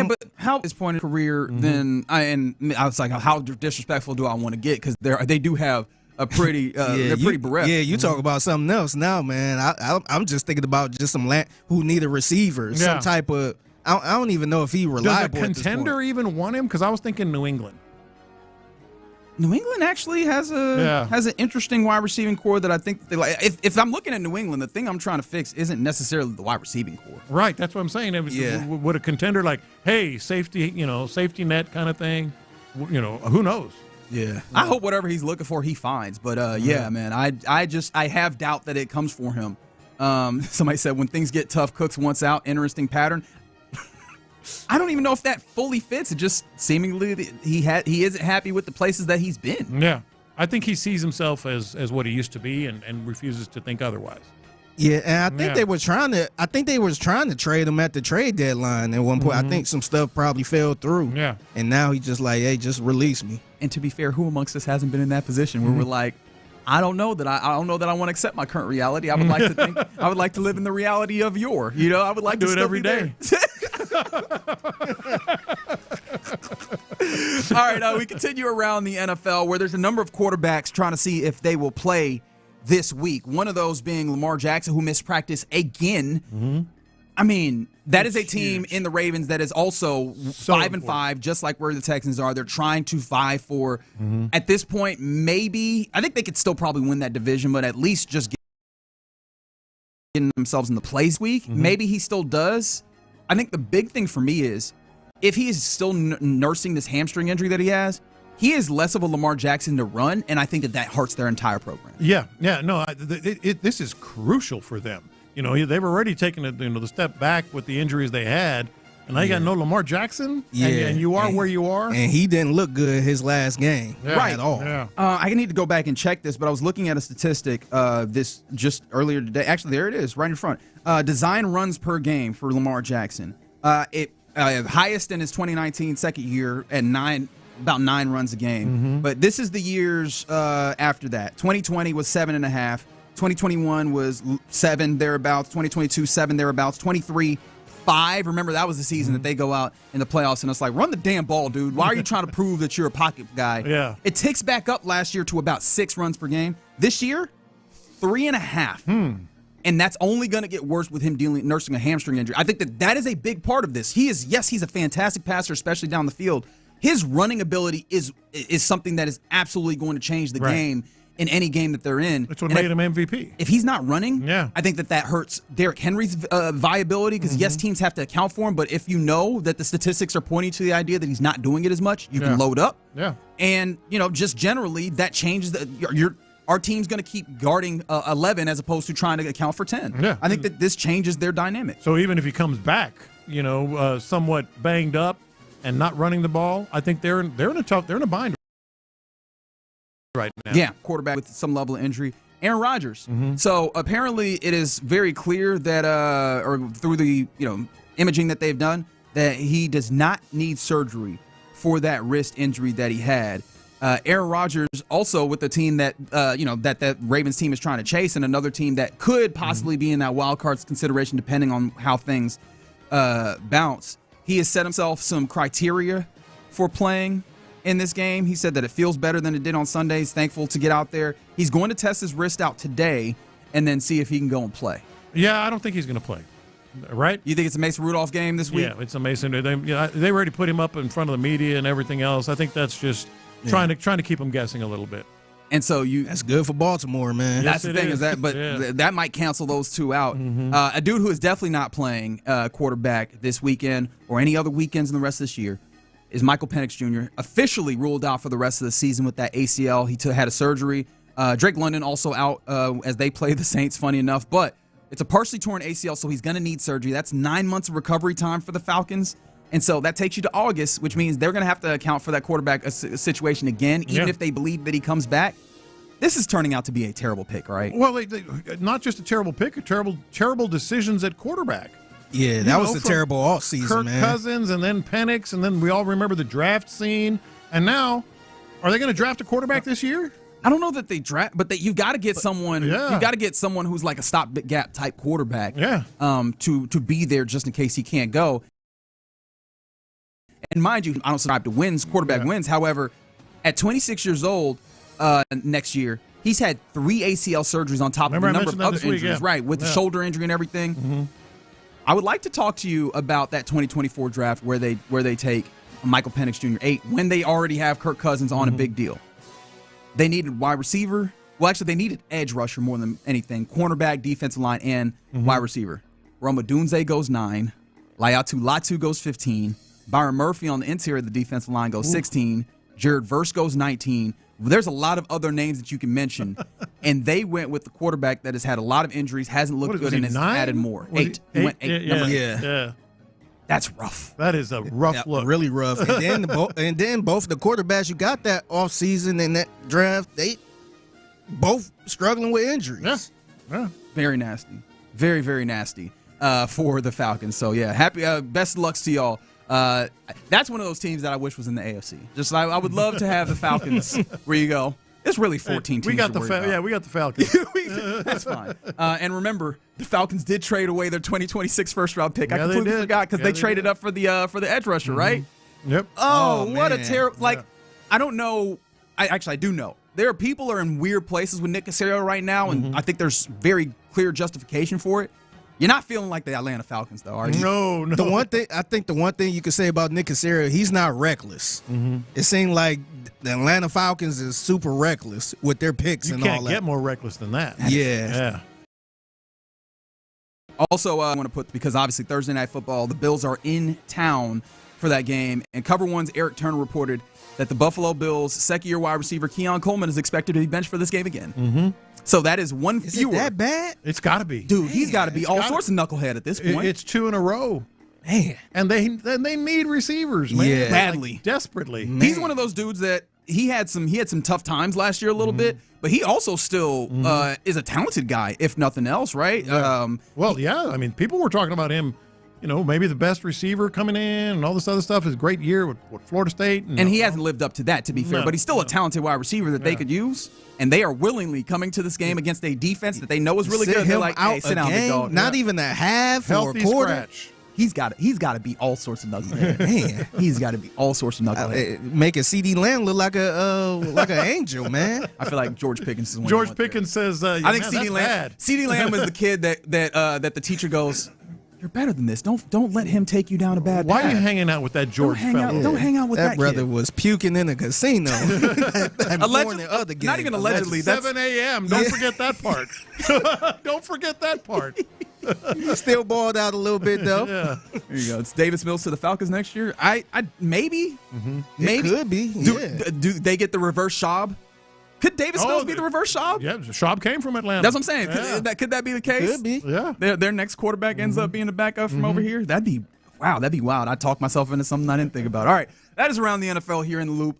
but how at this point in career, then I was like, how disrespectful do I want to get? Because they do have a pretty, they're pretty bereft. Yeah, you talk about something else now, man. I'm just thinking about just some who need a receiver, some type of. I don't even know if he reliable. Does a contender even want him? Because I was thinking New England. New England actually has an interesting wide receiving core that I think they like. If I'm looking at New England, the thing I'm trying to fix isn't necessarily the wide receiving core. Right, that's what I'm saying. Would a contender like, hey, safety net kind of thing, who knows? Yeah, I hope whatever he's looking for, he finds. But man, I have doubt that it comes for him. Somebody said when things get tough, Cooks wants out. Interesting pattern. I don't even know if that fully fits. It just seemingly he isn't happy with the places that he's been. Yeah, I think he sees himself as what he used to be and refuses to think otherwise. Yeah, and I think they were trying to. I think they was trying to trade him at the trade deadline at one point. I think some stuff probably fell through. Yeah, and now he's just like, hey, just release me. And to be fair, who amongst us hasn't been in that position where we're like, I don't know that I want to accept my current reality. I would like to think I would like to live in the reality of I would like to do it every day. All right, we continue around the NFL where there's a number of quarterbacks trying to see if they will play this week. One of those being Lamar Jackson, who missed practice again. I mean, that is a team in the Ravens that is also 5-5, just like where the Texans are. They're trying to vie for, at this point, maybe, I think they could still probably win that division, but at least just getting themselves in the plays week. Maybe he still does. I think the big thing for me is if he is still nursing this hamstring injury that he has, he is less of a Lamar Jackson to run, and I think that hurts their entire program. This is crucial for them. They've already taken the step back with the injuries they had, and now you got no Lamar Jackson, and you are where you are. And he didn't look good his last game at all. Yeah. I need to go back and check this, but I was looking at a statistic this just earlier today. Actually, there it is, right in front. Design runs per game for Lamar Jackson. Highest in his 2019 second year at about 9 runs a game. But this is the years after that. 2020 was 7.5. 2021 was 7 thereabouts. 2022 7 thereabouts. 23 5. Remember that was the season that they go out in the playoffs and it's like, run the damn ball, dude. Why are you trying to prove that you're a pocket guy? Yeah. It ticks back up last year to about 6 runs per game. This year, 3.5. And that's only going to get worse with him nursing a hamstring injury. I think that is a big part of this. He's a fantastic passer, especially down the field. His running ability is something that is absolutely going to change the game in any game that they're in. That's what made him MVP. If he's not running, I think that hurts Derrick Henry's viability because, yes, teams have to account for him, but if you know that the statistics are pointing to the idea that he's not doing it as much, you can load up. Yeah. And, just generally that changes our team's going to keep guarding 11 as opposed to trying to account for 10. Yeah. I think that this changes their dynamic. So even if he comes back, somewhat banged up and not running the ball, I think they're in a bind right now. Yeah, quarterback with some level of injury. Aaron Rodgers. So apparently it is very clear that, or through the imaging that they've done, that he does not need surgery for that wrist injury that he had. Aaron Rodgers also with the team that that Ravens team is trying to chase, and another team that could possibly be in that wild cards consideration depending on how things bounce. He has set himself some criteria for playing in this game. He said that it feels better than it did on Sunday. He's thankful to get out there. He's going to test his wrist out today and then see if he can go and play. Yeah, I don't think he's going to play. Right? You think it's a Mason Rudolph game this week? Yeah, it's a Mason. They already put him up in front of the media and everything else. I think that's just trying to keep him guessing a little bit. And so that's good for Baltimore, man. That's the thing is that, but that might cancel those two out. A dude who is definitely not playing quarterback this weekend or any other weekends in the rest of this year is Michael Penix Jr. Officially ruled out for the rest of the season with that ACL. He had a surgery. Drake London also out as they play the Saints, funny enough. But it's a partially torn ACL, so he's going to need surgery. That's 9 months of recovery time for the Falcons. And so that takes you to August, which means they're going to have to account for that quarterback situation again, even if they believe that he comes back. This is turning out to be a terrible pick, right? Well, not just a terrible pick, terrible decisions at quarterback. Yeah, that was a terrible offseason, man. Kirk Cousins and then Penix, and then we all remember the draft scene. And now, are they going to draft a quarterback this year? I don't know that they draft, but you've got to get someone. Yeah. You've got to get someone who's like a stop-gap type quarterback. Yeah. To be there just in case he can't go. And mind you, I don't subscribe to wins, quarterback wins. However, at 26 years old next year, he's had 3 ACL surgeries on top of a number of other injuries, right, with the shoulder injury and everything. Mm-hmm. I would like to talk to you about that 2024 draft where they take Michael Penix Jr. 8 when they already have Kirk Cousins on a big deal. They needed wide receiver. Well, actually, they needed edge rusher more than anything. Cornerback, defensive line, and wide receiver. Roma Dunze goes 9. Laiatu Latu goes 15. Byron Murphy on the interior of the defensive line goes 16. Jared Verse goes 19. There's a lot of other names that you can mention. And they went with the quarterback that has had a lot of injuries, hasn't looked good, and has added more. 8. He went 8. Yeah. That's rough. That is a rough look. Really rough. And then both the quarterbacks you got that offseason and that draft, they both struggling with injuries. Yeah. Very nasty. Very, very nasty for the Falcons. So, yeah, best of luck to y'all. That's one of those teams that I wish was in the AFC. Just I would love to have the Falcons where you go. It's really 14 teams. We got the Falcons. That's fine. And remember, the Falcons did trade away their 2026 first round pick. Yeah, I completely forgot because they traded up for the edge rusher, right? Yep. Oh, what a terrible! I don't know. I do know. There are people are in weird places with Nick Caserio right now, and I think there's very clear justification for it. You're not feeling like the Atlanta Falcons, though, are you? No. The one thing you can say about Nick Caserio, he's not reckless. It seemed like the Atlanta Falcons is super reckless with their picks and all that. You can't get more reckless than that. Yeah. Also, I want to put, because obviously Thursday Night Football, the Bills are in town for that game. And Cover One's Eric Turner reported that the Buffalo Bills' second-year wide receiver, Keon Coleman, is expected to be benched for this game again. So that is one fewer. Is it that bad? It's got to be. Dude, he's got to be all sorts of knucklehead at this point. It's 2 in a row. Man. And they need receivers, man. Yeah. Badly. Like, desperately. Man. He's one of those dudes that he had some tough times last year a little bit, but he also still is a talented guy, if nothing else, right? Well, yeah. I mean, people were talking about him, maybe the best receiver coming in and all this other stuff. His great year with Florida State. And he hasn't lived up to that, to be fair, but he's still a talented wide receiver that they could use. And they are willingly coming to this game against a defense that they know is really good. They're like, hey, sit down, big dog. Not even a half Healthy or a quarter. Scratch. He's got to be all sorts of knucklehead. Man, he's got to be all sorts of knucklehead. Making CD Lamb look like an angel, man. I feel like George Pickens is one. George Pickens says, I think CD Lamb is the kid that the teacher goes, you're better than this. Don't let him take you down a bad path. Why are you hanging out with that George fellow? Don't hang out with that brother kid. was puking in a casino. Not even allegedly. That's 7 a.m. Don't forget that part. Don't forget that part. Still balled out a little bit, though. Yeah. There you go. It's Davis Mills to the Falcons next year. Maybe. Maybe. It could be. Do they get the reverse Schaub? Could Davis Mills be the reverse Schaub? Yeah, Schaub came from Atlanta. That's what I'm saying. Yeah. Could that be the case? Could be. Yeah. Their next quarterback ends up being the backup from over here. That'd be wild. I talked myself into something I didn't think about. All right. That is Around the NFL here in the Loop.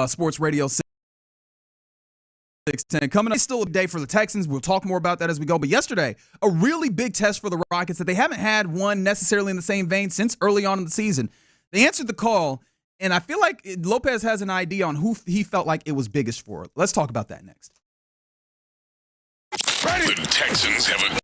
Sports Radio 610. Coming up, it's still a day for the Texans. We'll talk more about that as we go. But yesterday, a really big test for the Rockets that they haven't had one necessarily in the same vein since early on in the season. They answered the call, and I feel like Lopez has an idea on who he felt like it was biggest for. Let's talk about that next. The Texans have a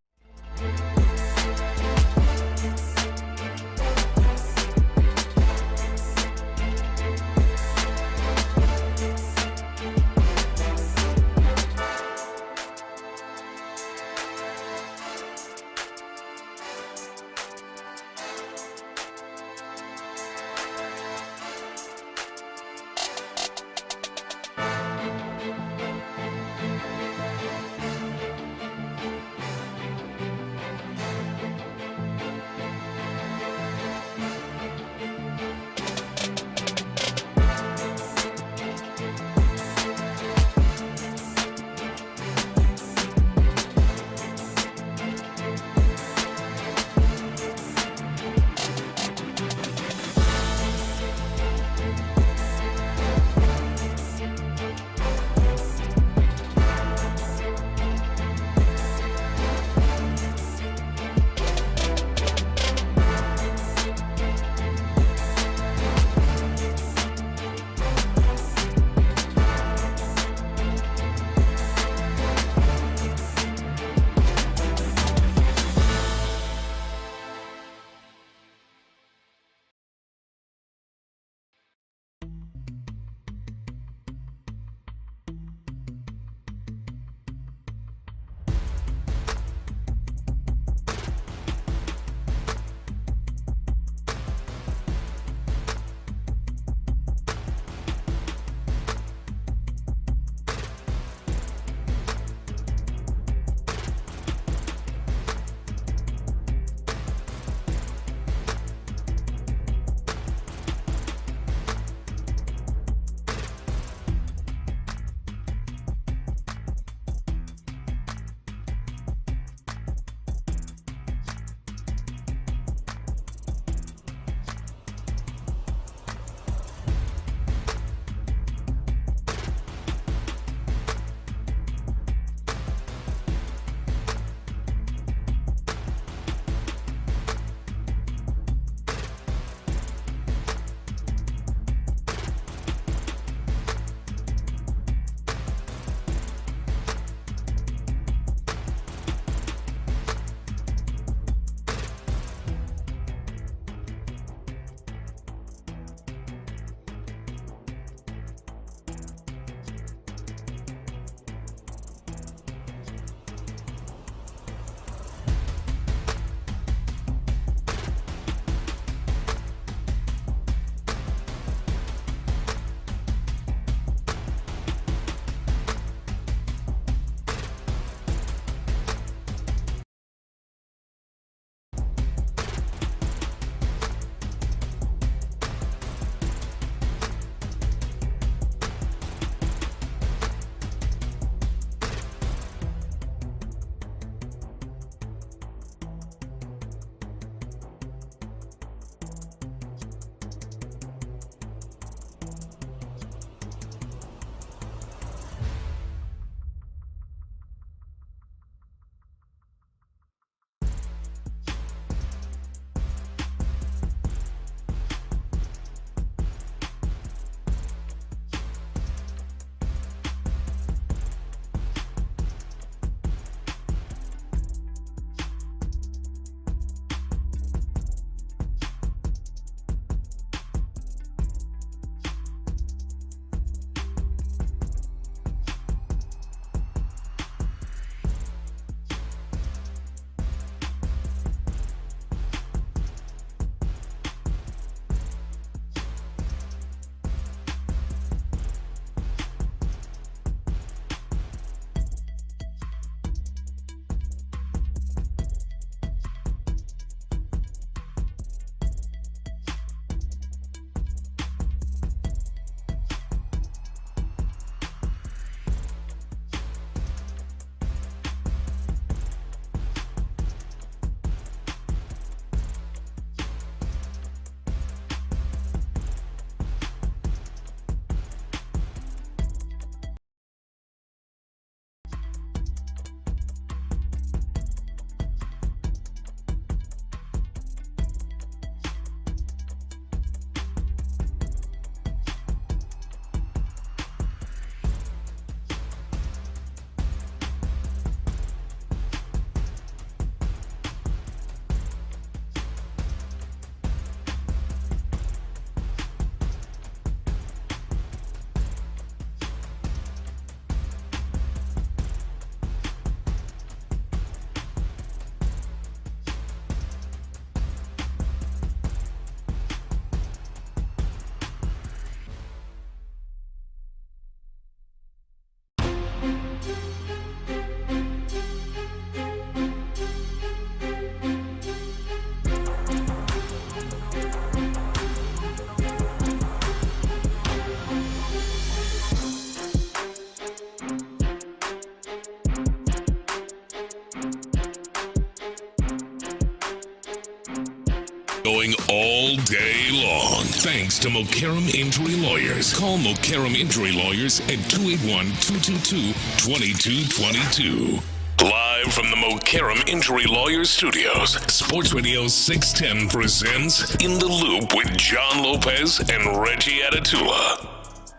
going all day long. Thanks to Mokaram Injury Lawyers. Call Mokaram Injury Lawyers at 281-222-2222. Live from the Mokaram Injury Lawyers Studios, Sports Radio 610 presents In the Loop with John Lopez and Reggie Atatula.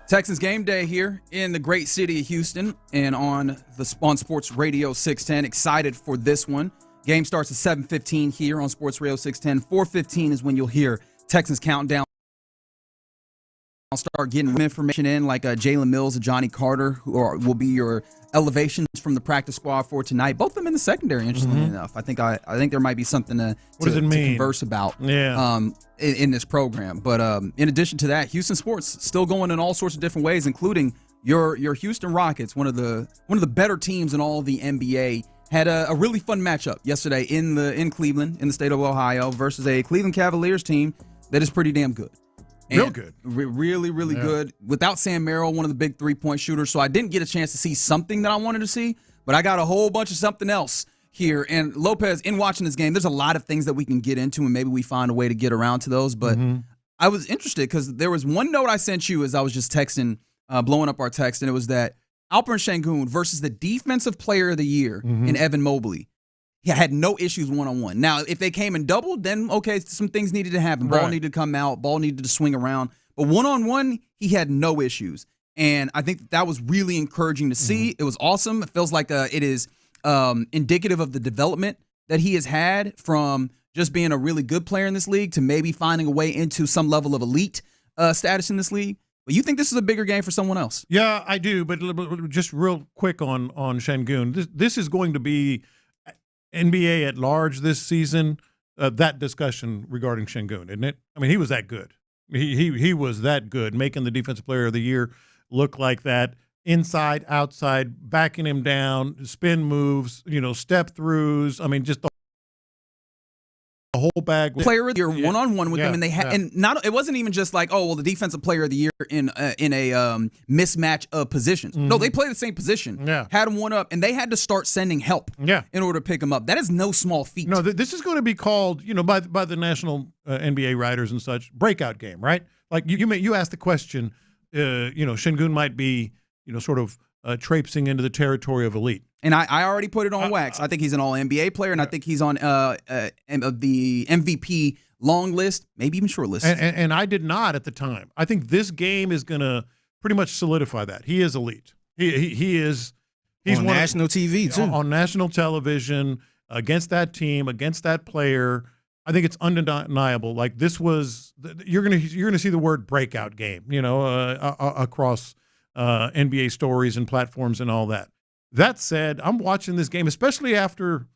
Texans game day here in the great city of Houston and on Sports Radio 610. Excited for this one. Game starts at 7:15 here on Sports Radio 610. 4:15 is when you'll hear Texans countdown. I'll start getting information in like Jalen Mills and Johnny Carter, who will be your elevations from the practice squad for tonight. Both of them in the secondary, interestingly enough. I think there might be something to converse about in this program. But in addition to that, Houston sports still going in all sorts of different ways, including your Houston Rockets, one of the better teams in all of the NBA. Had a really fun matchup yesterday in Cleveland, in the state of Ohio, versus a Cleveland Cavaliers team that is pretty damn good. Real good. Really good. Without Sam Merrill, one of the big three-point shooters, so I didn't get a chance to see something that I wanted to see, but I got a whole bunch of something else here. And Lopez, in watching this game, there's a lot of things that we can get into, and maybe we find a way to get around to those. But I was interested because there was one note I sent you as I was just texting, blowing up our text, and it was that Alperen Sengun versus the Defensive Player of the Year in Evan Mobley. He had no issues one-on-one. Now, if they came and doubled, then, okay, some things needed to happen. Ball needed to come out. Ball needed to swing around. But one-on-one, he had no issues. And I think that was really encouraging to see. It was awesome. It feels like it is indicative of the development that he has had from just being a really good player in this league to maybe finding a way into some level of elite status in this league. But you think this is a bigger game for someone else? Yeah, I do. But just real quick on Sengun, this is going to be NBA at large this season. That discussion regarding Sengun, isn't it? I mean, he was that good. He was that good, making the Defensive Player of the Year look like that. Inside, outside, backing him down, spin moves, step throughs. I mean, just the whole bag. Player of the Year one-on-one with them, and they had, and not. It wasn't even just like, the Defensive Player of the Year in a mismatch of positions. No, they played the same position. Had him one up, and they had to start sending help. In order to pick him up. That is no small feat. No, this is going to be called, by the national NBA writers and such, breakout game, right? Like you asked the question, Sengun might be, sort of traipsing into the territory of elite. And I already put it on wax. I think he's an all-NBA player, and I think he's on the MVP long list, maybe even short list. And I did not at the time. I think this game is going to pretty much solidify that. He is elite. He is. He's on national TV, too. On national television, against that team, against that player. I think it's undeniable. Like, this was – you're gonna see the word breakout game, across NBA stories and platforms and all that. That said, I'm watching this game, especially after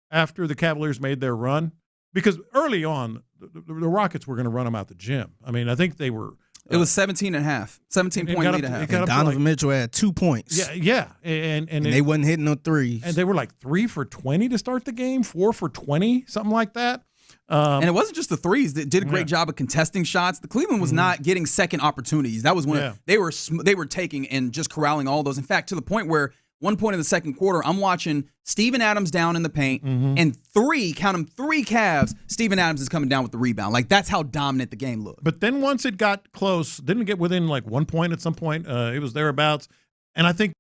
the Cavaliers made their run, because early on, the Rockets were going to run them out the gym. I mean, I think they were. It was 17.5, 17-point lead at half. And Donovan Mitchell had 2 points. Yeah. And they wasn't hitting no threes. And they were like 3 for 20 to start the game, 4 for 20, something like that. And it wasn't just the threes that did a great job of contesting shots. The Cleveland was not getting second opportunities. That was when they were taking and just corralling all those. In fact, to the point where one point in the second quarter, I'm watching Steven Adams down in the paint, and three Cavs, Steven Adams is coming down with the rebound. Like, that's how dominant the game looked. But then once it got close, didn't get within like 1 point at some point. It was thereabouts. And I think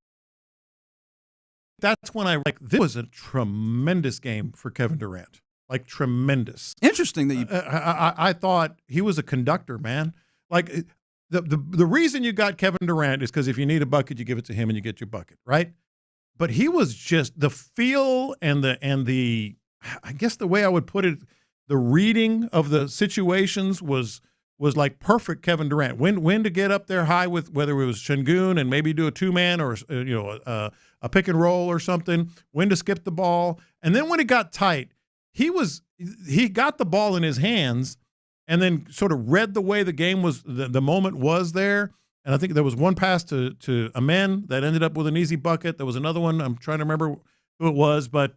that's when this was a tremendous game for Kevin Durant. Like, tremendous. Interesting that you. I thought he was a conductor, man. Like, the reason you got Kevin Durant is because if you need a bucket, you give it to him and you get your bucket, right? But he was just the feel and the I guess the way I would put it, the reading of the situations was like perfect Kevin Durant. When to get up there high with, whether it was Sengun and maybe do a two-man or a pick and roll or something. When to skip the ball, and then when it got tight, he got the ball in his hands and then sort of read the way the game was, the moment was there. And I think there was one pass to Amen that ended up with an easy bucket. There was another one. I'm trying to remember who it was. But,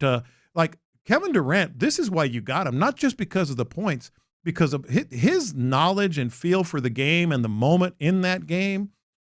Kevin Durant, this is why you got him, not just because of the points, because of his knowledge and feel for the game and the moment in that game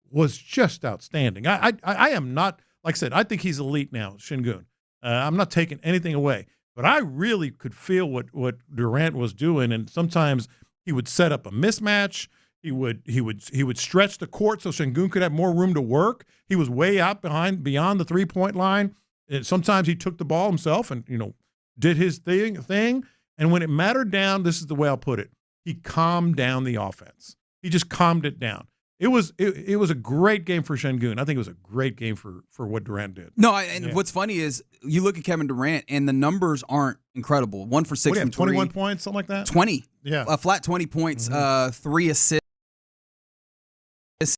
was just outstanding. I am not, like I said, I think he's elite now, Sengun. I'm not taking anything away. But I really could feel what Durant was doing, and sometimes he would set up a mismatch. He would stretch the court so Şengün could have more room to work. He was way out beyond the 3-point line. And sometimes he took the ball himself and did his thing. And when it mattered down, this is the way I'll put it: he calmed down the offense. He just calmed it down. It was a great game for Şengün. I think it was a great game for what Durant did. No, what's funny is you look at Kevin Durant and the numbers aren't incredible. 1 for 6 from 3. 21 points, something like that? 20. Yeah. A flat 20 points, 3 assists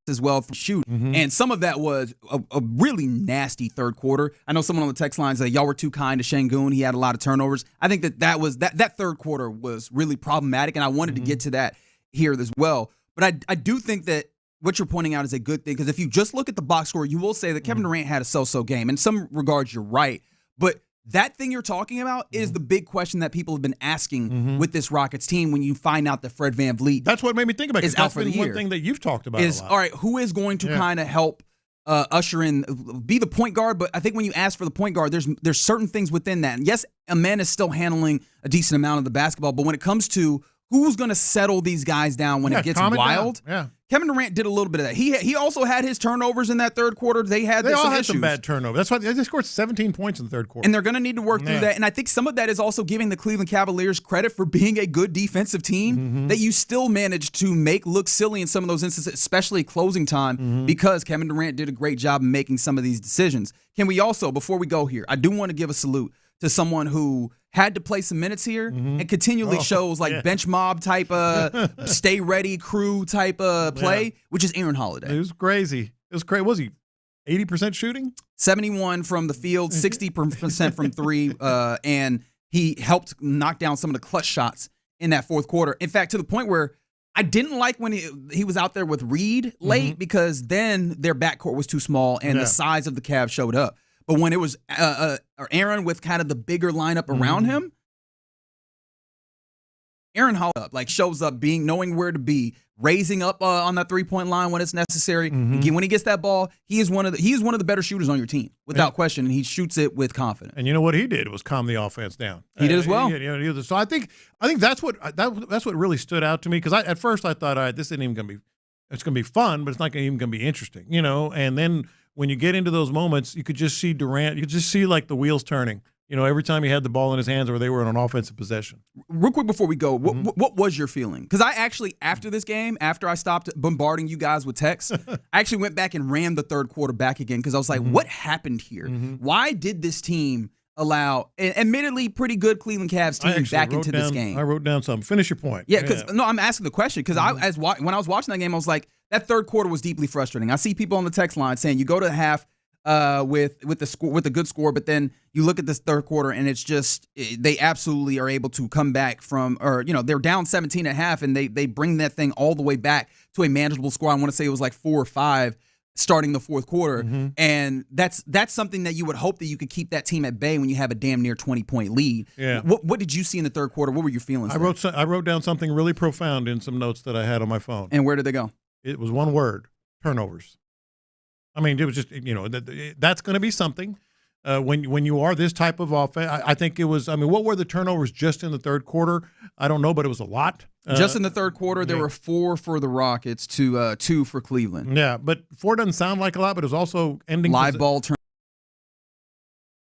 as well from shoot. And some of that was a really nasty third quarter. I know someone on the text line said, y'all were too kind to Şengün. He had a lot of turnovers. I think that third quarter was really problematic, and I wanted to get to that here as well. But I do think that what you're pointing out is a good thing, because if you just look at the box score, you will say that Kevin Durant had a so-so game. In some regards, you're right. But that thing you're talking about is the big question that people have been asking with this Rockets team when you find out that Fred VanVleet That's what made me think about it. is out for the year. One thing that you've talked about a lot. All right, who is going to kind of help usher in, be the point guard? But I think when you ask for the point guard, there's certain things within that. And yes, Amen is still handling a decent amount of the basketball, but when it comes to who's going to settle these guys down when it gets wild, Kevin Durant did a little bit of that. He also had his turnovers in that third quarter. They all had some bad turnovers. That's why they scored 17 points in the third quarter. And they're going to need to work through that. And I think some of that is also giving the Cleveland Cavaliers credit for being a good defensive team that you still managed to make look silly in some of those instances, especially closing time, because Kevin Durant did a great job in making some of these decisions. Can we also, before we go here, I do want to give a salute to someone who had to play some minutes here and continually shows like bench mob type stay ready crew type play, which is Aaron Holiday. It was crazy. It was crazy. Was he 80% shooting? 71 from the field, 60% from 3, and he helped knock down some of the clutch shots in that fourth quarter. In fact, to the point where I didn't like when he was out there with Reed late, because then their backcourt was too small and the size of the Cavs showed up. But when it was Aaron with kind of the bigger lineup around him, Aaron Holiday shows up knowing where to be, raising up on that 3-point line when it's necessary. Again, when he gets that ball, he is one of the better shooters on your team without question, and he shoots it with confidence. And you know what he did was calm the offense down. He did as well. So I think that's what really stood out to me, because at first I thought, all right, this isn't even going to be. It's going to be fun, but it's not even going to be interesting, And then when you get into those moments, you could just see Durant. You could just see the wheels turning. Every time he had the ball in his hands or they were in an offensive possession. Real quick before we go, what was your feeling? Because I actually, after this game, after I stopped bombarding you guys with texts, I actually went back and ran the third quarter back again, because I was like, what happened here? Why did this team allow an admittedly pretty good Cleveland Cavs team back into this game? I wrote down something. Finish your point. Yeah, because no, I'm asking the question because when I was watching that game, I was like, that third quarter was deeply frustrating. I see people on the text line saying you go to the half with a good score, but then you look at this third quarter and it's just they absolutely are able to come back from, or they're down 17 at half and they bring that thing all the way back to a manageable score. I want to say it was 4 or 5 starting the fourth quarter, and that's something that you would hope that you could keep that team at bay when you have a damn near 20-point lead. Yeah. What did you see in the third quarter? What were your feelings? I wrote down something really profound in some notes that I had on my phone. And where did they go? It was one word: turnovers. I mean, it was just that's going to be something when you are this type of offense. I think it was. I mean, what were the turnovers just in the third quarter? I don't know, but it was a lot. Just in the third quarter, there were 4 for the Rockets to 2 for Cleveland. Yeah, but 4 doesn't sound like a lot, but it was also ending live ball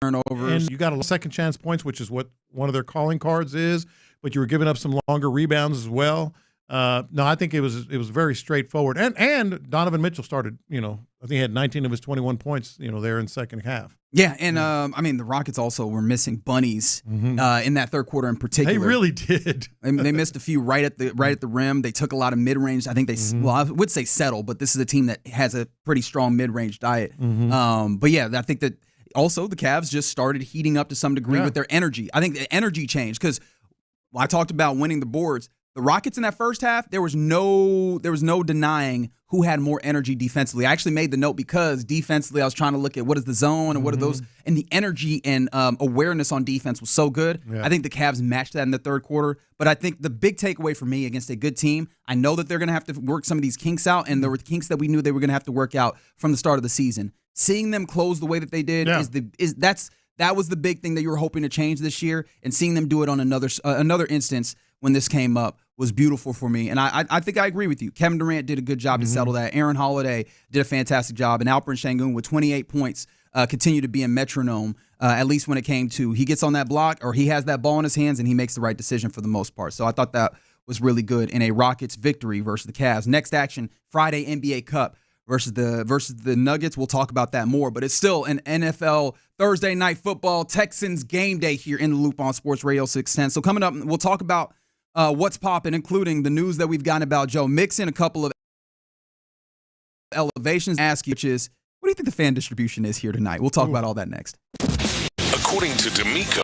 turnovers. And you got a second chance points, which is what one of their calling cards is. But you were giving up some longer rebounds as well. No, I think it was very straightforward. And Donovan Mitchell started. I think he had 19 of his 21 points. There in second half. Yeah, and I mean the Rockets also were missing bunnies in that third quarter in particular. They really did. They missed a few right at the rim. They took a lot of mid range. I think they well, I would say settle, but this is a team that has a pretty strong mid range diet. But yeah, I think that also the Cavs just started heating up to some degree with their energy. I think the energy changed because I talked about winning the boards. The Rockets in that first half, there was no denying who had more energy defensively. I actually made the note because defensively I was trying to look at what is the zone and what are those, and the energy and awareness on defense was so good. Yeah. I think the Cavs matched that in the third quarter. But I think the big takeaway for me against a good team, I know that they're going to have to work some of these kinks out, and there were kinks that we knew they were going to have to work out from the start of the season. Seeing them close the way that they did that was the big thing that you were hoping to change this year, and seeing them do it on another instance when this came up was beautiful for me. And I think I agree with you. Kevin Durant did a good job to settle that. Aaron Holiday did a fantastic job. And Alperen Sengun with 28 points continue to be a metronome, at least when it came to he gets on that block or he has that ball in his hands and he makes the right decision for the most part. So I thought that was really good in a Rockets victory versus the Cavs. Next action, Friday NBA Cup versus the Nuggets. We'll talk about that more, but it's still an NFL Thursday night football Texans game day here in the Loop on Sports Radio 610. So coming up, we'll talk about what's popping, including the news that we've gotten about Joe Mixon, a couple of elevations. Ask you, which is, what do you think the fan distribution is here tonight? We'll talk about all that next. According to D'Amico,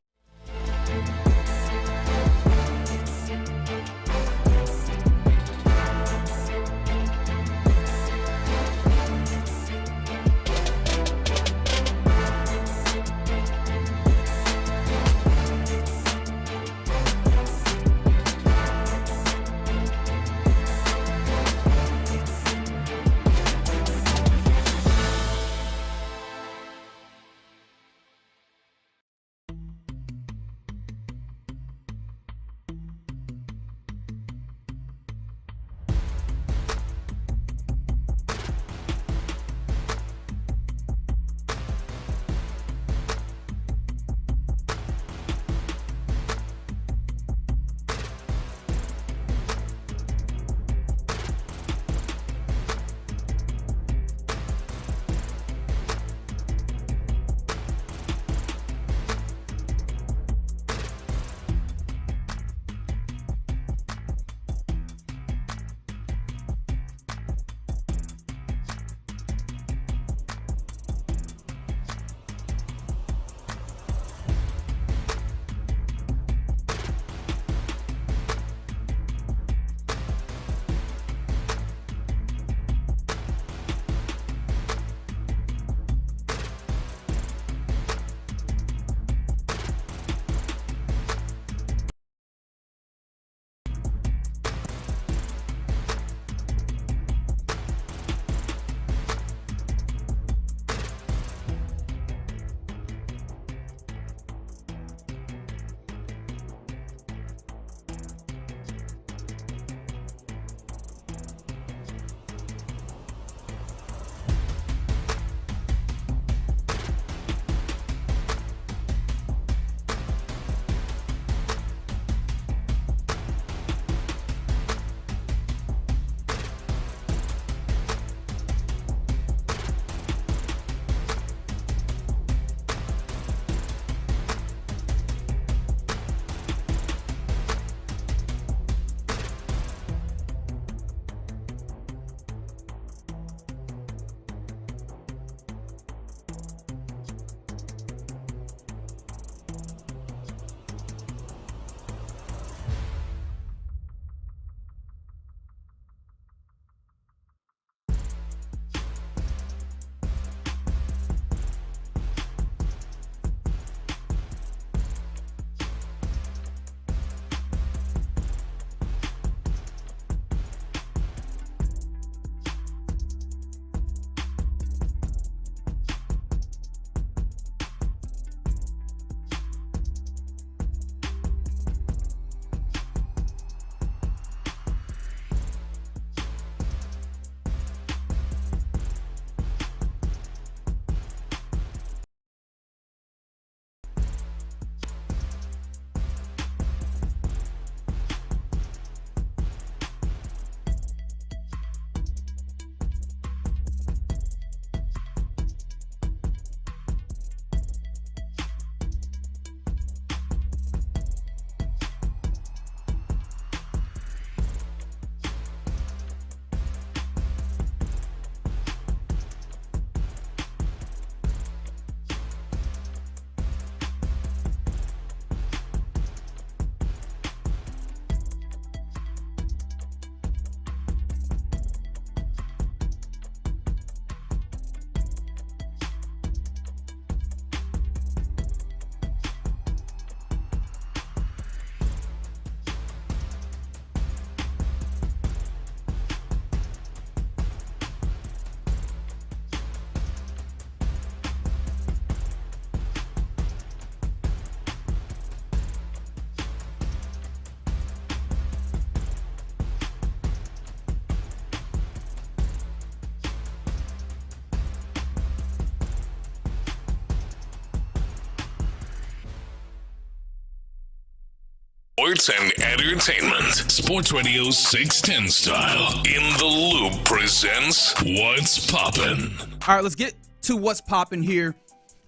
sports and entertainment. Sports Radio 610 style. In the Loop presents What's Poppin'. All right, let's get to What's Poppin' here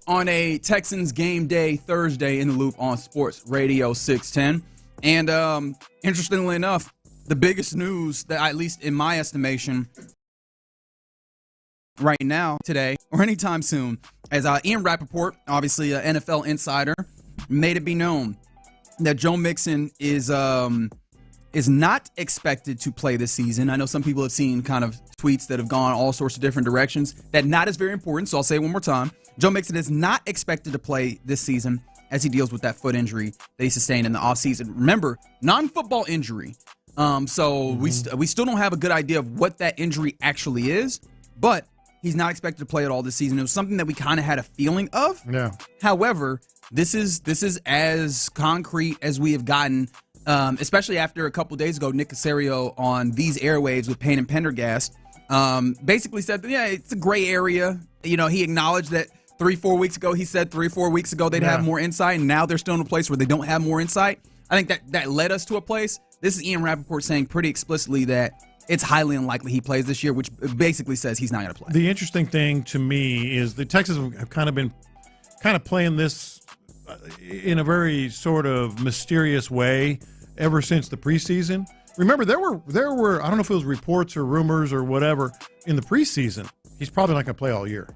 on a Texans game day Thursday in the Loop on Sports Radio 610. And interestingly enough, the biggest news that, at least in my estimation, right now, today, or anytime soon, as Ian Rappaport, obviously an NFL insider, made it be known that Joe Mixon is not expected to play this season. I know some people have seen kind of tweets that have gone all sorts of different directions. That not is very important, so I'll say it one more time. Joe Mixon is not expected to play this season as he deals with that foot injury that he sustained in the offseason. Remember, non-football injury. So we still don't have a good idea of what that injury actually is, but he's not expected to play at all this season. It was something that we kind of had a feeling of. Yeah. However, this is as concrete as we have gotten, especially after a couple days ago, Nick Caserio on these airwaves with Payne and Pendergast basically said, yeah, it's a gray area. You know, he acknowledged that 3-4 weeks ago, he said 3-4 weeks ago they'd have more insight, and now they're still in a place where they don't have more insight. I think that led us to a place. This is Ian Rappaport saying pretty explicitly that it's highly unlikely he plays this year, which basically says he's not going to play. The interesting thing to me is the Texans have kind of been playing this in a very sort of mysterious way ever since the preseason. Remember, there were I don't know if it was reports or rumors or whatever in the preseason. He's probably not going to play all year.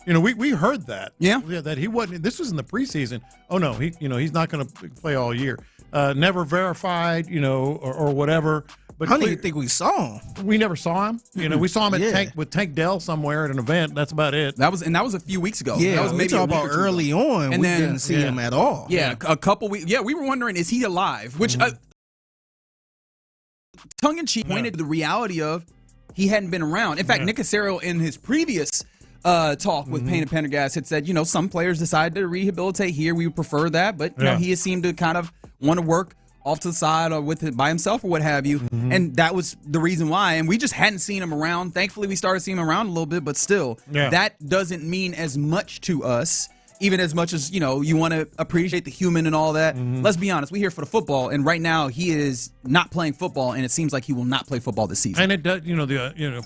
You know, we heard that. Yeah, that he wasn't. This was in the preseason. Oh no, he's not going to play all year. Never verified, or whatever. But I don't even think we saw him. We never saw him. We saw him with Tank Dell somewhere at an event. That's about it. That was a few weeks ago. Yeah, that was maybe we talking about early on. And we didn't see him at all. Yeah, a couple weeks. Yeah, we were wondering, is he alive? Which, tongue in cheek, pointed to the reality of he hadn't been around. In fact, Nick Caserio in his previous talk with Payne and Pendergast had said, some players decide to rehabilitate here. We would prefer that, but he has seemed to kind of want to work off to the side or with it by himself or what have you. And that was the reason why. And we just hadn't seen him around. Thankfully, we started seeing him around a little bit, but still, that doesn't mean as much to us, even as much as, you want to appreciate the human and all that. Let's be honest. We're here for the football. And right now he is not playing football, and it seems like he will not play football this season. And it does,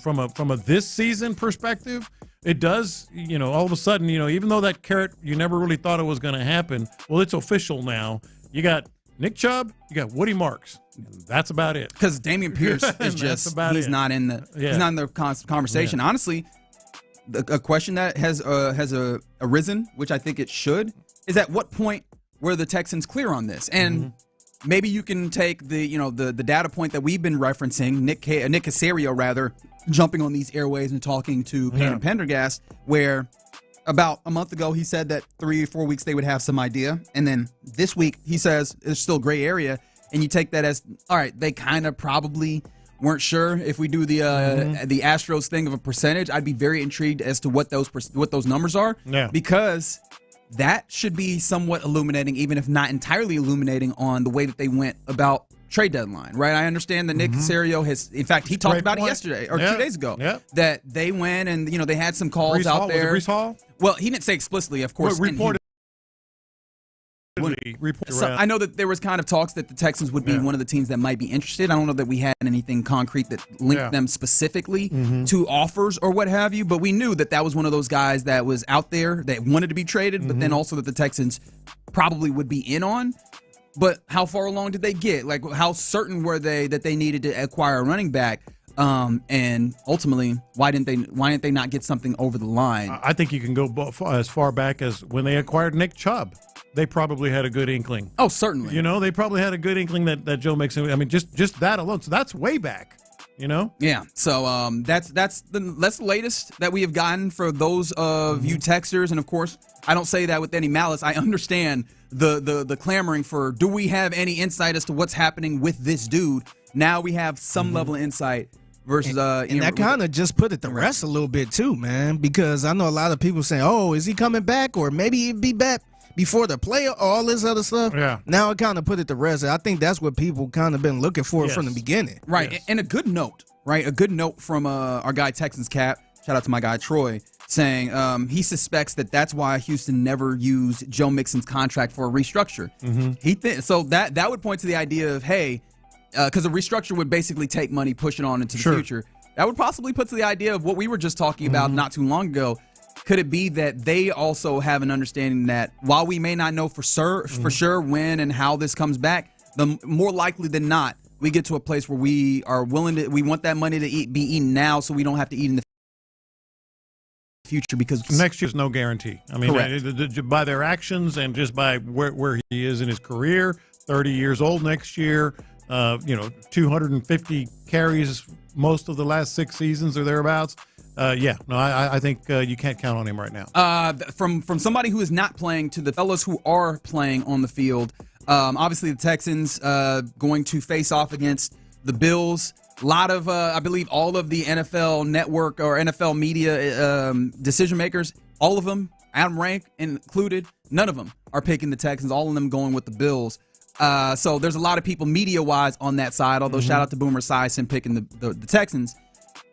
from a this season perspective, it does, all of a sudden, even though that carrot, you never really thought it was going to happen. Well, it's official now. You got Nick Chubb, you got Woody Marks. That's about it. Because Damian Pierce is just he's not in the conversation. Yeah. Honestly, a question that has arisen, which I think it should, is at what point were the Texans clear on this? And maybe you can take the data point that we've been referencing, Nick Caserio rather, jumping on these airways and talking to Payne and Pendergast, where about a month ago, he said that 3 or 4 weeks they would have some idea. And then this week, he says it's still gray area. And you take that as, all right, they kind of probably weren't sure if we do the Astros thing of a percentage. I'd be very intrigued as to what those numbers are. Yeah. Because that should be somewhat illuminating, even if not entirely illuminating, on the way that they went about trade deadline, right? I understand that Nick Caserio has, in fact, he talked about it yesterday or 2 days ago, that they went and, they had some calls out there. Was it Breece Hall? Well, he didn't say explicitly, of course. Reported. So I know that there was kind of talks that the Texans would be one of the teams that might be interested. I don't know that we had anything concrete that linked them specifically to offers or what have you, but we knew that was one of those guys that was out there that wanted to be traded, but then also that the Texans probably would be in on. But how far along did they get? Like, how certain were they that they needed to acquire a running back? And ultimately, why didn't they not get something over the line? I think you can go as far back as when they acquired Nick Chubb. They probably had a good inkling. Oh, certainly. They probably had a good inkling that Joe Mixon. I mean, just that alone. So that's way back. Yeah. So that's the latest that we have gotten for those of you texters, and of course, I don't say that with any malice. I understand the clamoring for, do we have any insight as to what's happening with this dude? Now we have some level of insight versus and that kind of just put it to rest a little bit too, man, because I know a lot of people saying, oh, is he coming back, or maybe he'd be back before the play, all this other stuff. Yeah. Now it kind of put it to rest. I think that's what people kind of been looking for from the beginning. Right. Yes. And a good note, right? A good note from our guy Texans Cap. Shout out to my guy Troy. saying he suspects that's why Houston never used Joe Mixon's contract for a restructure. So that would point to the idea of, hey, because a restructure would basically take money, push it on into the future. That would possibly put to the idea of what we were just talking about not too long ago. Could it be that they also have an understanding that while we may not know for sure when and how this comes back, the more likely than not, we get to a place where we are willing to, we want that money to be eaten now so we don't have to eat in the future, because next year's no guarantee. I mean, by their actions and just by where he is in his career, 30 years old next year, 250 carries most of the last 6 seasons or thereabouts. I think you can't count on him right now. From somebody who is not playing to the fellas who are playing on the field, obviously the Texans going to face off against the Bills. A lot of, I believe, all of the NFL network or NFL media decision makers, all of them, Adam Rank included, none of them are picking the Texans. All of them going with the Bills. So there's a lot of people media-wise on that side, although shout out to Boomer Esiason picking the Texans.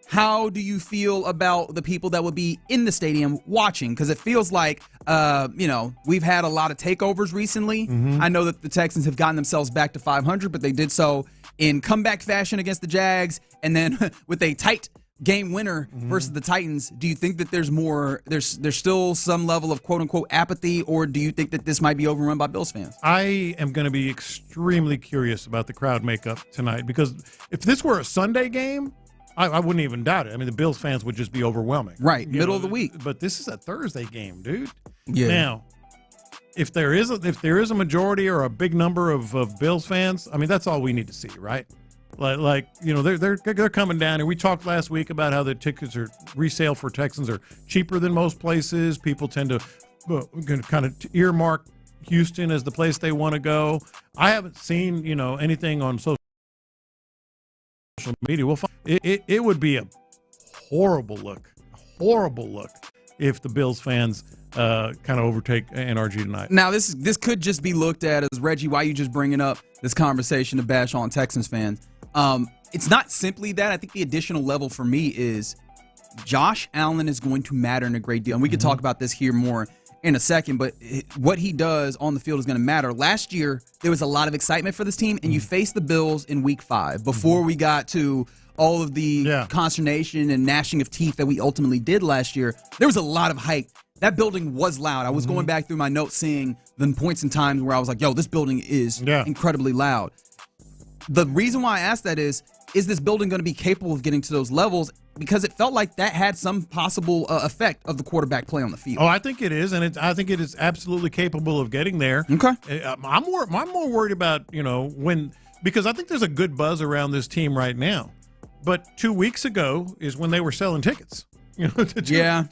How do you feel about the people that will be in the stadium watching? Because it feels like, we've had a lot of takeovers recently. I know that the Texans have gotten themselves back to 500, but they did so in comeback fashion against the Jags, and then with a tight game winner versus the Titans. Do you think that there's still some level of quote-unquote apathy, or do you think that this might be overrun by Bills fans? I am going to be extremely curious about the crowd makeup tonight, because if this were a Sunday game, I wouldn't even doubt it. I mean, the Bills fans would just be overwhelming. Right, middle of the week. But this is a Thursday game, dude. Yeah. Now, if there is a majority or a big number of Bills fans, I mean, that's all we need to see, right? They're coming down, and we talked last week about how the tickets are resale for Texans are cheaper than most places. People tend to kind of earmark Houston as the place they want to go. I haven't seen anything on social media. We'll find it would be a horrible look if the Bills fans kind of overtake NRG tonight. Now this could just be looked at as, Reggie, why you just bringing up this conversation to bash on Texans fans. It's not simply that. I think the additional level for me is Josh Allen is going to matter in a great deal, and we could talk about this here more in a second, but what he does on the field is going to matter. Last year, there was a lot of excitement for this team, and you faced the Bills in Week 5 before we got to all of the consternation and gnashing of teeth that we ultimately did last year. There was a lot of hype. That building was loud. I was going back through my notes, seeing the points and times where I was like, yo, this building is incredibly loud. The reason why I asked that is this building going to be capable of getting to those levels? Because it felt like that had some possible effect of the quarterback play on the field. Oh, I think it is, and I think it is absolutely capable of getting there. Okay. I'm more worried about, because I think there's a good buzz around this team right now. But 2 weeks ago is when they were selling tickets. 2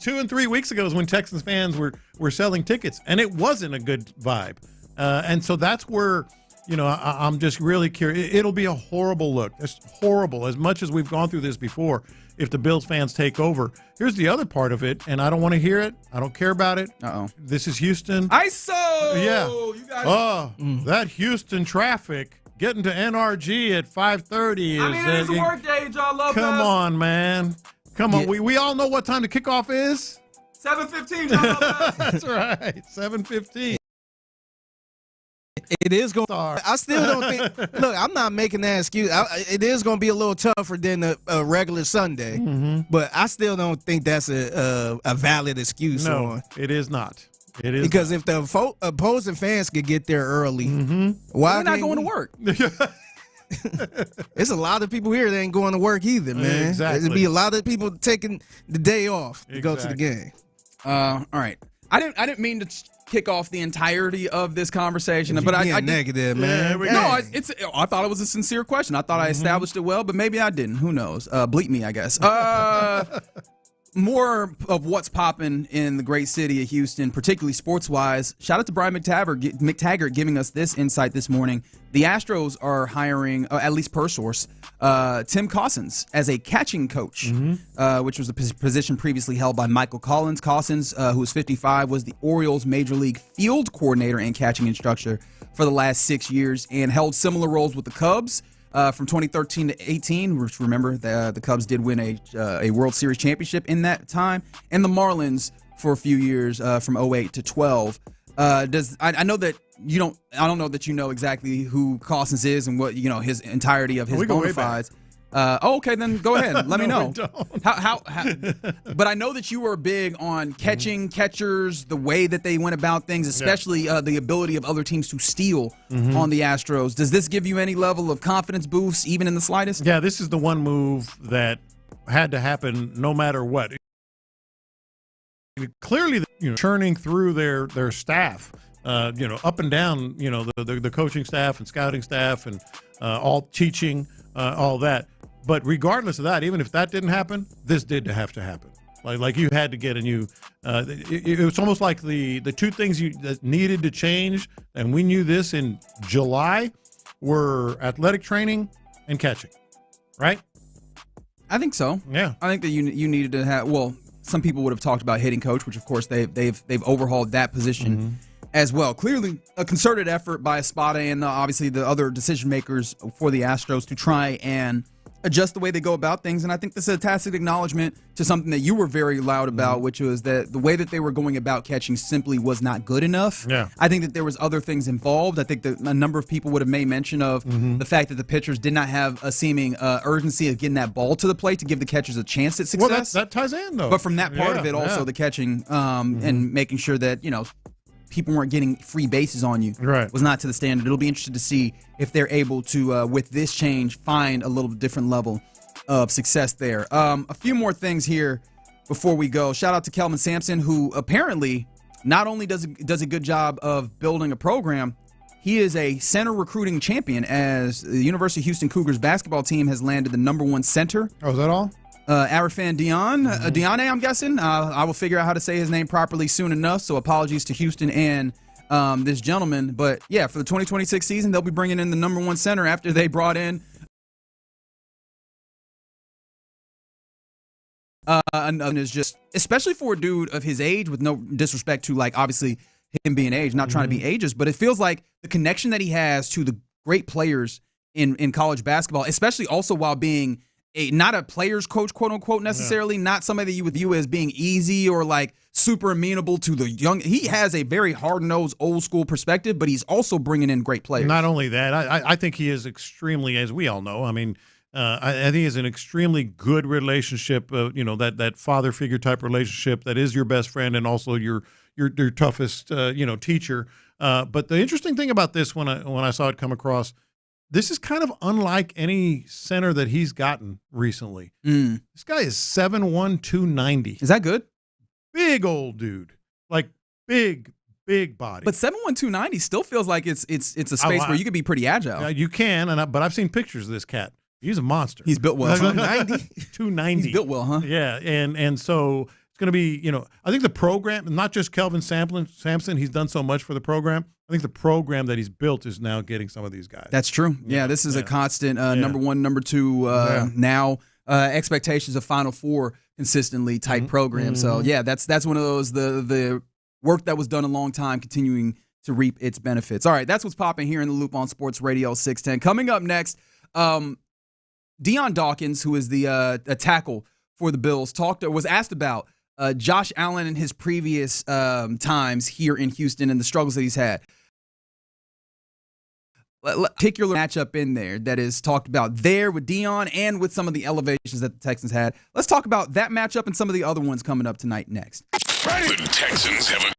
and 3 weeks ago is when Texans fans were selling tickets, and it wasn't a good vibe. And so that's where, I'm just really curious. It'll be a horrible look. It's horrible. As much as we've gone through this before, if the Bills fans take over. Here's the other part of it, and I don't want to hear it. I don't care about it. This is Houston. ISO! Yeah. You guys. That Houston traffic getting to NRG at 5:30 is. I mean, it's a work day. Y'all love that. Come on, man. Come on. We all know what time the kickoff is. 7:15. Y'all love that. That's right. 7:15. It is going to start. I still don't think. Look, I'm not making that excuse. It is going to be a little tougher than a regular Sunday, but I still don't think that's a valid excuse. No, it is not. It is because if the opposing fans could get there early, why they're not going to work? There's a lot of people here that ain't going to work either, man. Exactly. There'd be a lot of people taking the day off to go to the game. All right. I didn't mean to kick off the entirety of this conversation, but I negative, man. I thought it was a sincere question. I thought I established it well, but maybe I didn't. Who knows? Bleep me, I guess. More of what's popping in the great city of Houston, particularly sports-wise. Shout out to Brian McTaggart giving us this insight this morning. The Astros are hiring, at least per source, Tim Cossins as a catching coach, which was a position previously held by Michael Collins. Cossins, who was 55, was the Orioles' Major League field coordinator and catching instructor for the last 6 years and held similar roles with the Cubs. from 2013 to 18, which remember the Cubs did win a World Series championship in that time, and the Marlins for a few years from 08 to 12. I know that you don't. I don't know that you know exactly who Cosens is and what his entirety of his bona fides. Okay, then go ahead. Let me know. We don't. How but I know that you were big on catching catchers, the way that they went about things, especially the ability of other teams to steal on the Astros. Does this give you any level of confidence boost, even in the slightest? Yeah, this is the one move that had to happen no matter what. Clearly, churning through their staff, up and down, the coaching staff and scouting staff and all teaching, all that. But regardless of that, even if that didn't happen, this did have to happen. Like you had to get a new. It was almost like the two things that needed to change, and we knew this in July, were athletic training and catching, right? I think so. Yeah, I think that you needed to have. Well, some people would have talked about hitting coach, which of course they've overhauled that position as well. Clearly, a concerted effort by Espada and obviously the other decision makers for the Astros to try and adjust the way they go about things. And I think this is a tacit acknowledgement to something that you were very loud about, which was that the way that they were going about catching simply was not good enough. Yeah. I think that there was other things involved. I think that a number of people would have made mention of the fact that the pitchers did not have a seeming urgency of getting that ball to the plate to give the catchers a chance at success. Well, that ties in, though. But from that part of it, also the catching and making sure that, people weren't getting free bases on you was not to the standard. It'll be interesting to see if they're able to, with this change, find a little different level of success there. A few more things here before we go. Shout out to Kelvin Sampson, who apparently not only does a good job of building a program, he is a center recruiting champion, as the University of Houston Cougars basketball team has landed the #1 center. Oh, is that all? Arifan Diane, I'm guessing. I will figure out how to say his name properly soon enough, so apologies to Houston and this gentleman. But, yeah, for the 2026 season, they'll be bringing in the #1 center after they brought in and is just, especially for a dude of his age, with no disrespect to, obviously him being age, not trying to be ageist, but it feels like the connection that he has to the great players in college basketball, especially also while being not a player's coach, quote unquote, necessarily, not somebody that you would view as being easy or super amenable to the young. He has a very hard-nosed, old-school perspective, but he's also bringing in great players. Not only that, I think he is extremely, as we all know, I think it's an extremely good relationship, that father figure type relationship that is your best friend and also your toughest, teacher. But the interesting thing about this, when I saw it come across, this is kind of unlike any center that he's gotten recently. This guy is 7'1", 290. Is that good? Big old dude, big body. But 7'1", 290 still feels like it's a space where you could be pretty agile. You can, but I've seen pictures of this cat. He's a monster. He's built well. 290. He's built well, huh? Yeah, and so it's going to be, I think the program, not just Kelvin Sampson, he's done so much for the program. I think the program that he's built is now getting some of these guys. That's true. Yeah, this is a constant #1, #2 now. Expectations of Final Four consistently type program. So, yeah, that's one of those, the work that was done a long time continuing to reap its benefits. All right, that's what's popping here in the Loop on Sports Radio 610. Coming up next, Deion Dawkins, who is the tackle for the Bills, was asked about Josh Allen and his previous times here in Houston and the struggles that he's had. Particular matchup in there that is talked about there with Deion and with some of the elevations that the Texans had. Let's talk about that matchup and some of the other ones coming up tonight next. The Texans have a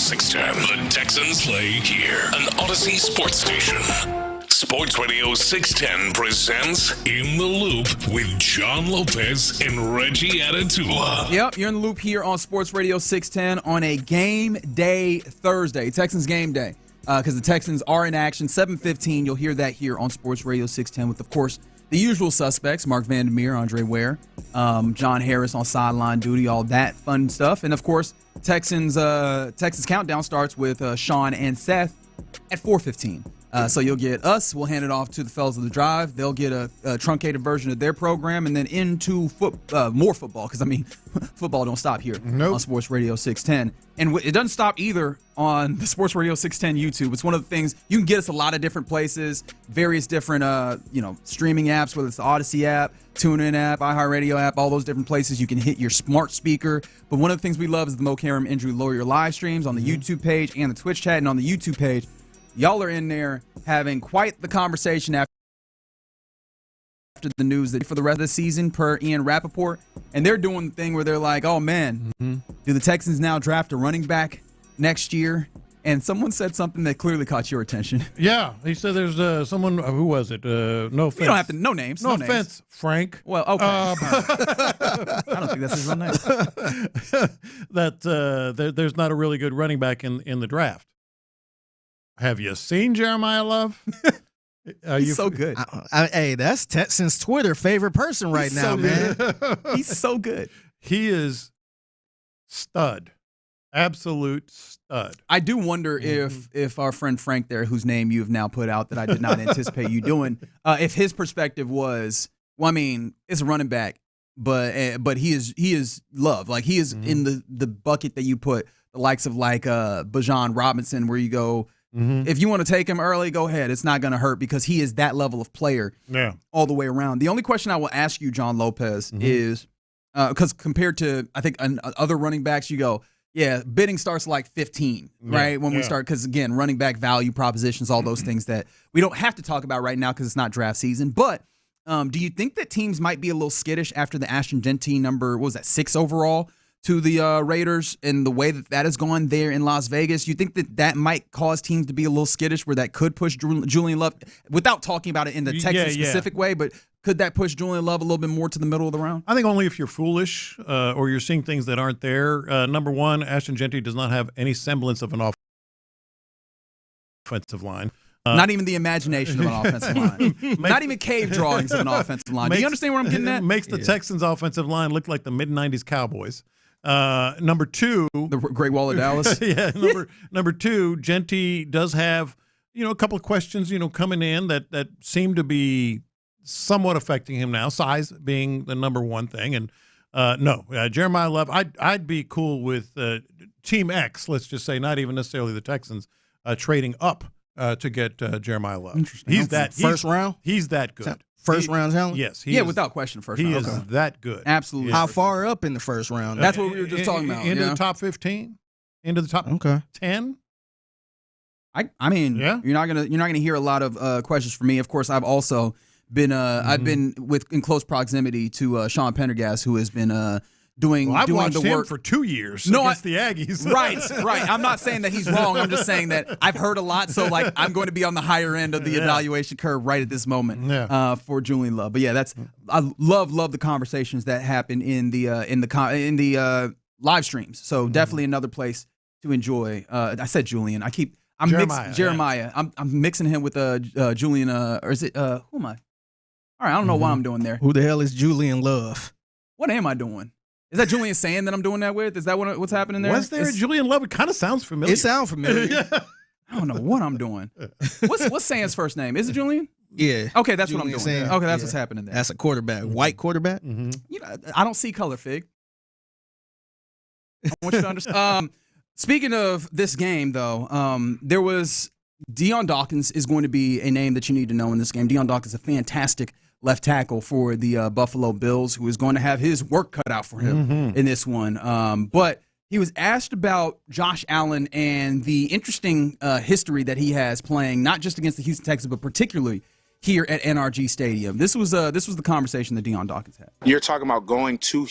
610. The Texans play here. An Odyssey sports station. Sports Radio 610 presents In the Loop with John Lopez and Reggie Atatula. Yep, you're in the loop here on Sports Radio 610 on a game day Thursday, Texans game day, because the Texans are in action. 7:15, you'll hear that here on Sports Radio 610 with, of course, the usual suspects, Mark Vandermeer, Andre Ware, John Harris on sideline duty, all that fun stuff. And, of course, Texans Countdown starts with Sean and Seth at 4:15. So you'll get us. We'll hand it off to the fellas of the drive. They'll get a truncated version of their program, and then into more football. Because, I mean, football don't stop here on Sports Radio 610. And it doesn't stop either on the Sports Radio 610 YouTube. It's one of the things, you can get us a lot of different places, various different streaming apps, whether it's the Odyssey app, TuneIn app, iHeartRadio app, all those different places. You can hit your smart speaker. But one of the things we love is the Mo Karam Injury Lawyer live streams on the YouTube page and the Twitch chat. And on the YouTube page, y'all are in there having quite the conversation after the news that for the rest of the season, per Ian Rappaport. And they're doing the thing where they're like, oh, man, do the Texans now draft a running back next year? And someone said something that clearly caught your attention. Yeah, he said there's someone, who was it? No offense. You don't have to, no names. No offense, names. Frank. Well, okay. I don't think that's his real name. That there's not a really good running back in the draft. Have you seen Jeremiah Love? He's so good. Hey, that's Texans Twitter favorite person right now, man. He's so good. He is stud. Absolute stud. I do wonder if our friend Frank there, whose name you've now put out that I did not anticipate you doing, if his perspective was, well, I mean, it's a running back, but he is Love. Like, he is in the bucket that you put the likes of like Bijan Robinson, where you go, if you want to take him early, go ahead. It's not going to hurt because he is that level of player all the way around. The only question I will ask you, John Lopez, is because compared to, I think, other running backs, you go, yeah, bidding starts like 15, right? When we start, because, again, running back value propositions, all those things that we don't have to talk about right now because it's not draft season. But do you think that teams might be a little skittish after the Ashton Jeanty number, what was that, 6 overall? To the Raiders and the way that has gone there in Las Vegas? You think that might cause teams to be a little skittish, where that could push Julian Love, without talking about it in the Texas-specific way, but could that push Julian Love a little bit more to the middle of the round? I think only if you're foolish or you're seeing things that aren't there. Number one, Ashton Jeanty does not have any semblance of an offensive line. Not even the imagination of an offensive line. Not even cave drawings of an offensive line. Do you understand what I'm getting at? Makes the Texans' offensive line look like the mid-'90s Cowboys. Number two, the Great Wall of Dallas. Number two, Jeanty does have, a couple of questions, coming in that seem to be somewhat affecting him now. Size being the number one thing, and Jeremiah Love, I'd be cool with Team X. Let's just say, not even necessarily the Texans, trading up to get Jeremiah Love. Interesting. First round. He's that good. First round talent? Yes. Without question, first round. He is that good. Absolutely. How far up in the first round? That's what we were just talking about. Into the top 15? Into the top 10? I mean, you're not gonna hear a lot of questions from me. Of course, I've also been I've been in close proximity to Sean Pendergast, who has been doing I've doing watched the work him for 2 years against the Aggies. Right. I'm not saying that he's wrong. I'm just saying that I've heard a lot, so like I'm going to be on the higher end of the evaluation curve right at this moment for Julian Love. But yeah, I love the conversations that happen in the live streams. So definitely another place to enjoy. I said Julian. Jeremiah. I'm mixing him with Julian. Or is it who am I? All right, I don't know what I'm doing there. Who the hell is Julian Love? What am I doing? Is that Julian Sand that I'm doing that with? Is that what's happening there? Was there a Julian Love? It kind of sounds familiar. It sounds familiar. I don't know what I'm doing. What's Sand's first name? Is it Julian? Yeah. Okay, that's Julian what I'm doing. Sand. Okay, that's what's happening there. That's a quarterback. White quarterback? I don't see color, Fig. I want you to understand. Speaking of this game, though, there was Dion Dawkins is going to be a name that you need to know in this game. Dion Dawkins is a fantastic left tackle for the Buffalo Bills, who is going to have his work cut out for him in this one. But he was asked about Josh Allen and the interesting history that he has playing, not just against the Houston Texans, but particularly here at NRG Stadium. This was the conversation that Dion Dawkins had. You're talking about going to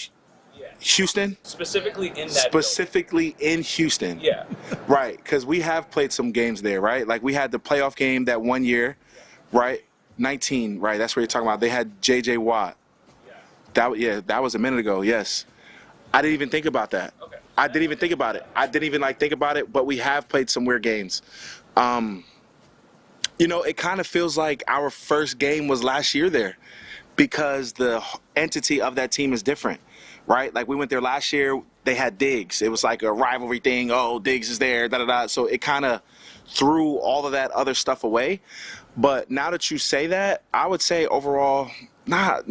Houston? Specifically in that Specifically in Houston. Yeah. Right, because we have played some games there, right? Like we had the playoff game that one year, right? 19, right? That's what you're talking about. They had J.J. Watt. That was a minute ago, yes. I didn't even think about that. Okay. I didn't even think about it. I didn't even think about it, but we have played some weird games. It kind of feels like our first game was last year there because the entity of that team is different, right? Like we went there last year. they had Diggs. It was like a rivalry thing. Oh, Diggs is there, da-da-da. So it kind of threw all of that other stuff away. But now that you say that, I would say overall, not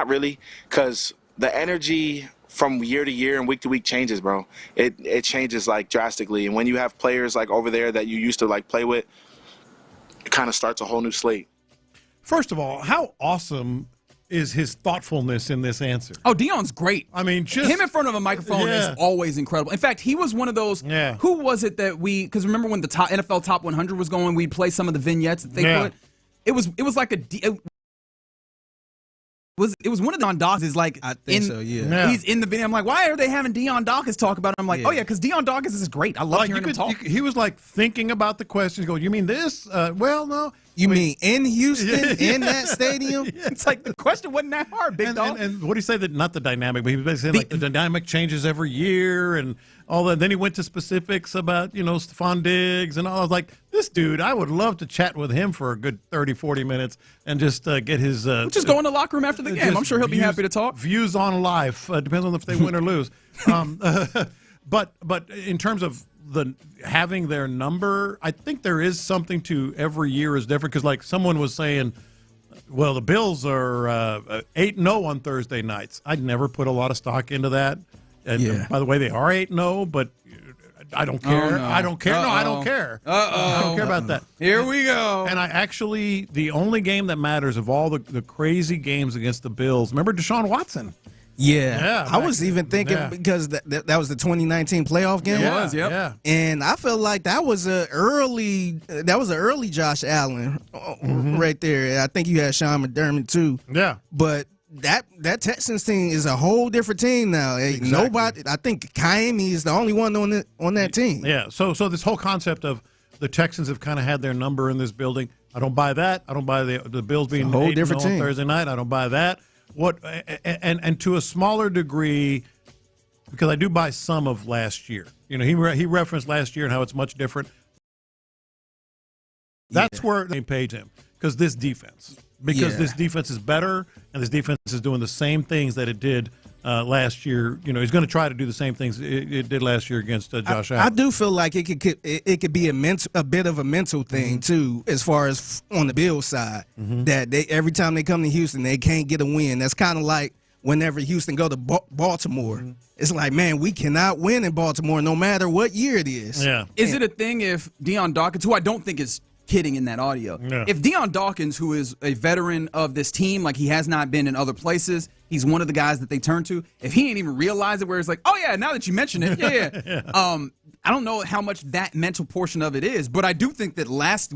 really, because the energy from year to year and week to week changes, bro. It changes like drastically. And when you have players like over there that you used to like play with, it kind of starts a whole new slate. First of all, how awesome is his thoughtfulness in this answer? Oh, Deion's great. I mean, just him in front of a microphone is always incredible. In fact, he was one of those. Yeah. Who was it that because remember when the NFL Top 100 was going, we'd play some of the vignettes that they put. It was like it was one of Deion Dawkins like I think so, yeah. He's in the video. I'm like, why are they having Deion Dawkins talk about it? I'm like, oh yeah, because Deion Dawkins is great. I love hearing him talk. He was like thinking about the questions. Going, you mean this? Well, no. You mean in Houston, in that stadium? It's like the question wasn't that hard, big dog. And what do you say that not the dynamic, but he was basically saying like the dynamic changes every year and all that. Then he went to specifics about, Stephon Diggs and all. I was like, this dude, I would love to chat with him for a good 30, 40 minutes and just get his just go in the locker room after the game. I'm sure he'll be happy to talk. Views on life. Depends on if they win or lose. But in terms of having their number, I think there is something to every year is different because like someone was saying, well, the Bills are 8-0 on Thursday nights. I'd never put a lot of stock into that. And by the way, they are 8-0, but I don't care. Oh, no. I don't care. No, I don't care. I don't care about that. Here we go. And the only game that matters of all the crazy games against the Bills, remember Deshaun Watson? Yeah, I was even thinking because that was the 2019 playoff game. It was, yeah. And I felt like that was an early Josh Allen right there. I think you had Sean McDermott too. Yeah, but that Texans team is a whole different team now. Exactly. Nobody, I think Kaimi is the only one on that team. Yeah. So this whole concept of the Texans have kind of had their number in this building. I don't buy that. I don't buy the Bills being a whole different team on Thursday night. I don't buy that. What and to a smaller degree, because I do buy some of last year. He referenced last year and how it's much different. That's where they paid him because this defense is better and this defense is doing the same things that it did last year. He's going to try to do the same things it did last year against Josh Allen. I do feel like it could be a bit of a mental thing too, as far as on the Bills side. That every time they come to Houston, they can't get a win. That's kind of like whenever Houston go to Baltimore. It's like, man, we cannot win in Baltimore no matter what year it is. Yeah. Is it a thing if Deion Dawkins, who I don't think is kidding in that audio, if Deion Dawkins, who is a veteran of this team, like he has not been in other places, he's one of the guys that they turn to, if he ain't even realize it, where it's like, oh yeah, now that you mention it, I don't know how much that mental portion of it is, but I do think that last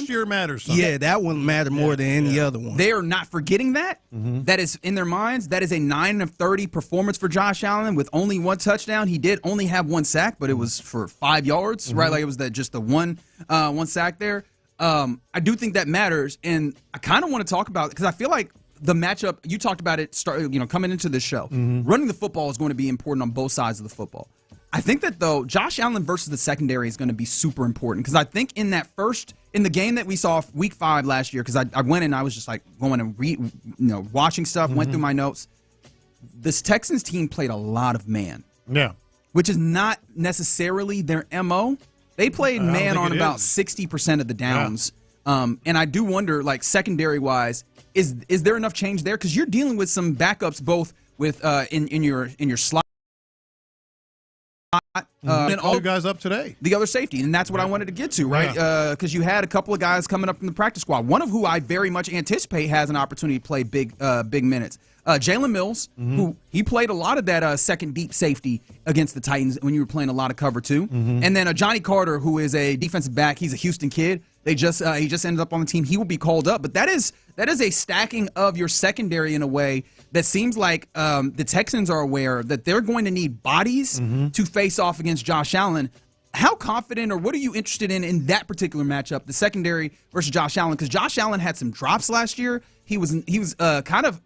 year matters. Yeah, that one mattered more than any other one. They are not forgetting that. That is in their minds. That is a 9 of 30 performance for Josh Allen with only one touchdown. He did only have one sack, but it was for 5 yards, right? Like it was just the one sack there. I do think that matters, and I kind of want to talk about it because I feel like the matchup, you talked about it coming into this show. Running the football is going to be important on both sides of the football. I think that, though, Josh Allen versus the secondary is going to be super important because I think in the game that we saw week 5 last year, because I went and I was just like going and watching stuff, went through my notes. This Texans team played a lot of man. Yeah. Which is not necessarily their MO. They played man on about 60% of the downs. Yeah. And I do wonder, like, secondary-wise, is there enough change there? Because you're dealing with some backups both with in your slot. And all the guys up today. The other safety, and that's what I wanted to get to, right? Because you had a couple of guys coming up from the practice squad, one of who I very much anticipate has an opportunity to play big minutes. Jalen Mills, who he played a lot of that second deep safety against the Titans when you were playing a lot of cover too. And then Johnny Carter, who is a defensive back. He's a Houston kid. He just ended up on the team. He will be called up, but that is a stacking of your secondary in a way that seems like the Texans are aware that they're going to need bodies to face off against Josh Allen. How confident, or what are you interested in that particular matchup, the secondary versus Josh Allen? Because Josh Allen had some drops last year. He was kind of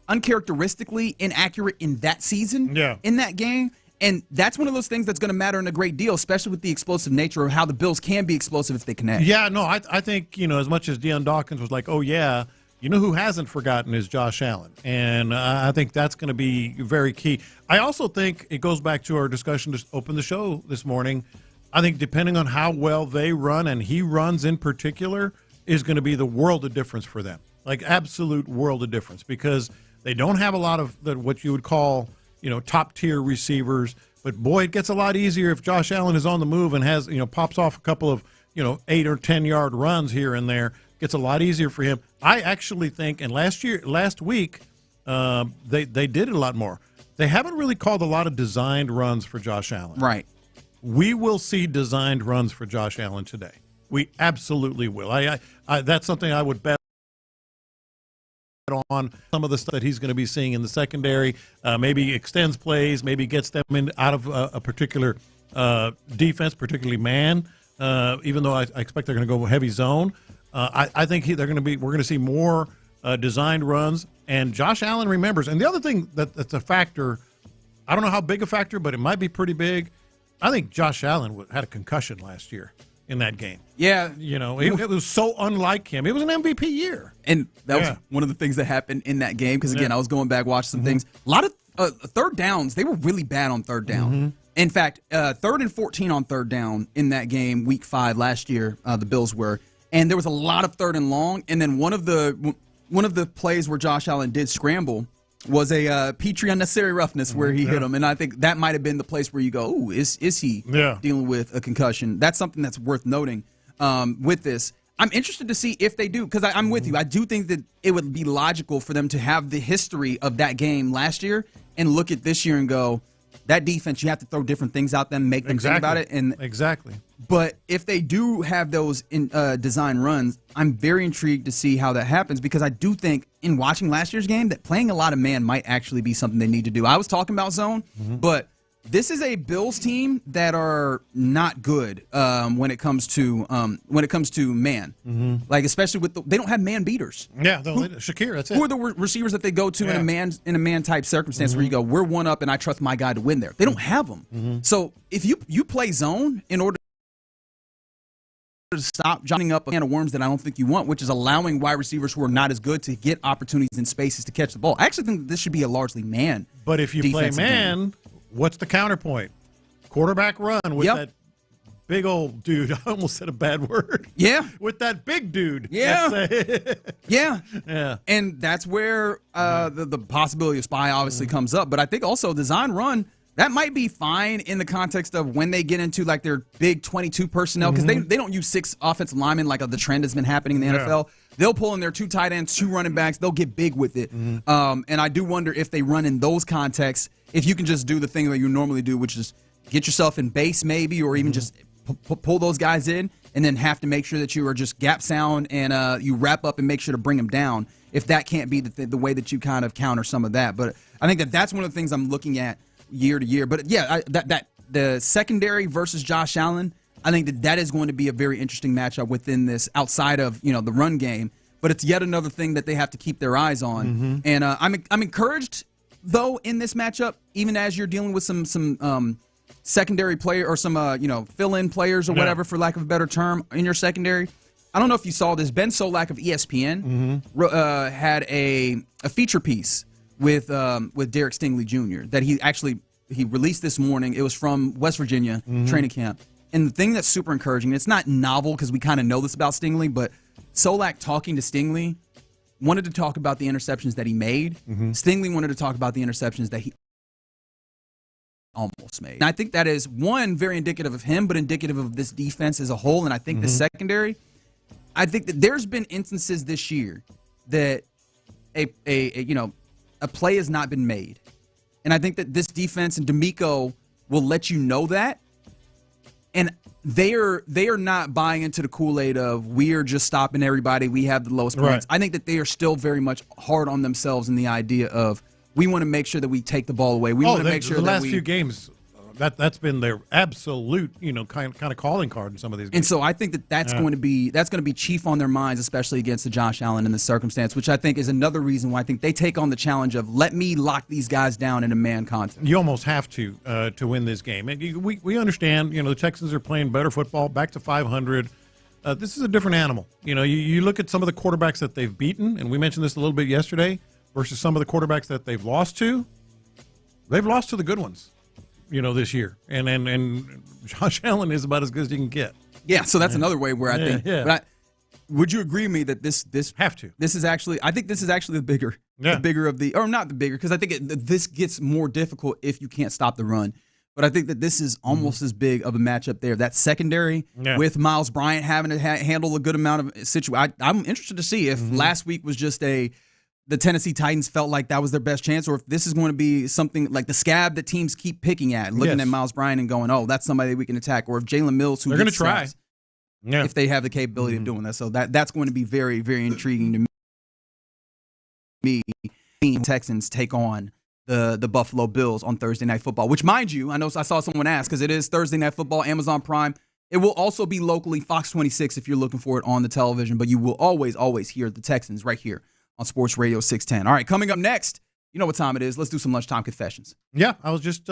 uncharacteristically inaccurate in that season, in that game. And that's one of those things that's going to matter in a great deal, especially with the explosive nature of how the Bills can be explosive if they connect. Yeah, no, I think, as much as Deion Dawkins was like, oh, yeah, You know who hasn't forgotten is Josh Allen, and I think that's going to be very key. I also think it goes back to our discussion to open the show this morning. I think depending on how well they run, and he runs in particular, is going to be the world of difference for them, like absolute world of difference, because they don't have a lot of what you would call top-tier receivers. But, boy, it gets a lot easier if Josh Allen is on the move and has pops off a couple of 8 or 10-yard runs here and there. Gets a lot easier for him. I actually think, and last week, they did it a lot more. They haven't really called a lot of designed runs for Josh Allen. Right. We will see designed runs for Josh Allen today. We absolutely will. I that's something I would bet on. Some of the stuff that he's going to be seeing in the secondary, maybe extends plays, maybe gets them out of a particular defense, particularly man. Even though I expect they're going to go heavy zone. I think we're going to see more designed runs, and Josh Allen remembers. And the other thing that's a factor, I don't know how big a factor, but it might be pretty big. I think Josh Allen had a concussion last year in that game. Yeah. It was so unlike him. It was an MVP year. And that was one of the things that happened in that game, because, again, I was going back, watching some things. A lot of third downs, they were really bad on third down. In fact, 3rd and 14 on third down in that game, Week 5 last year, the Bills were. And there was a lot of 3rd and long. And then one of the plays where Josh Allen did scramble was a Petrie unnecessary roughness where he hit him. And I think that might have been the place where you go, ooh, is he dealing with a concussion? That's something that's worth noting with this. I'm interested to see if they do, because I'm with you. I do think that it would be logical for them to have the history of that game last year and look at this year and go, that defense, you have to throw different things out them, make them think about it. Exactly. But if they do have those design runs, I'm very intrigued to see how that happens, because I do think in watching last year's game that playing a lot of man might actually be something they need to do. I was talking about zone, but this is a Bills team that are not good when it comes to man. Like, especially with they don't have man beaters. Yeah, Shakir, that's it. Who are the receivers that they go to in a man type circumstance where you go, we're one up and I trust my guy to win there? They don't have them. So if you play zone in order to stop joining up a can of worms that I don't think you want, which is allowing wide receivers who are not as good to get opportunities in spaces to catch the ball. I actually think that this should be a largely man. But if you play man, what's the counterpoint? Quarterback run with that big old dude. I almost said a bad word. Yeah. With that big dude. Yeah. Yeah. And that's where the possibility of spy obviously comes up. But I think also design run, that might be fine in the context of when they get into like their big 22 personnel, because they don't use 6 offensive linemen like the trend has been happening in the NFL. They'll pull in their 2 tight ends, 2 running backs. They'll get big with it. And I do wonder if they run in those contexts, if you can just do the thing that you normally do, which is get yourself in base maybe, or even just pull those guys in, and then have to make sure that you are just gap sound and you wrap up and make sure to bring them down, if that can't be the way that you kind of counter some of that. But I think that's one of the things I'm looking at year to year. But yeah, that the secondary versus Josh Allen, I think that is going to be a very interesting matchup within this, outside of the run game. But it's yet another thing that they have to keep their eyes on. And I'm encouraged though in this matchup, even as you're dealing with some secondary player or some fill-in players or whatever, for lack of a better term, in your secondary. I don't know if you saw this. Ben Solak of ESPN had a feature piece with Derek Stingley Jr. that he released this morning. It was from West Virginia training camp. And the thing that's super encouraging, it's not novel because we kind of know this about Stingley, but Solak talking to Stingley wanted to talk about the interceptions that he made. Stingley wanted to talk about the interceptions that he almost made. And I think that is, one, very indicative of him, but indicative of this defense as a whole. And I think the secondary, I think that there's been instances this year that a play has not been made. And I think that this defense and D'Amico will let you know that. And they are not buying into the Kool-Aid of we are just stopping everybody, we have the lowest points. I think that they are still very much hard on themselves in the idea of we want to make sure that we take the ball away. We want to make sure the that last few games, that's been their absolute kind of calling card in some of these games. And so I think that's going to be chief on their minds, especially against the Josh Allen in this circumstance, which I think is another reason why I think they take on the challenge of let me lock these guys down in a man contest. You almost have to win this game. And we understand, the Texans are playing better football, back to 500. this is a different animal. You look at some of the quarterbacks that they've beaten, and we mentioned this a little bit yesterday, versus some of the quarterbacks that they've lost to. They've lost to the good ones, this year. And Josh Allen is about as good as you can get. Yeah, so that's another way where I think. Yeah. But would you agree with me that this have to? This is actually, I think this is actually the bigger of the, or not the bigger, because I think this gets more difficult if you can't stop the run. But I think that this is almost as big of a matchup there. That secondary with Miles Bryant having to handle a good amount of situation. I'm interested to see if last week was just the Tennessee Titans felt like that was their best chance, or if this is going to be something like the scab that teams keep picking at, looking at Miles Bryant and going, oh, that's somebody we can attack. Or if Jalen Mills, they're going to try, if they have the capability of doing that. So that's going to be very, very intriguing to me. Texans take on the Buffalo Bills on Thursday Night Football, which, mind you, I know I saw someone ask, because it is Thursday Night Football, Amazon Prime. It will also be locally Fox 26 if you're looking for it on the television, but you will always hear the Texans right here on Sports Radio 610. All right, coming up next, you know what time it is. Let's do some lunchtime confessions. Yeah, I was just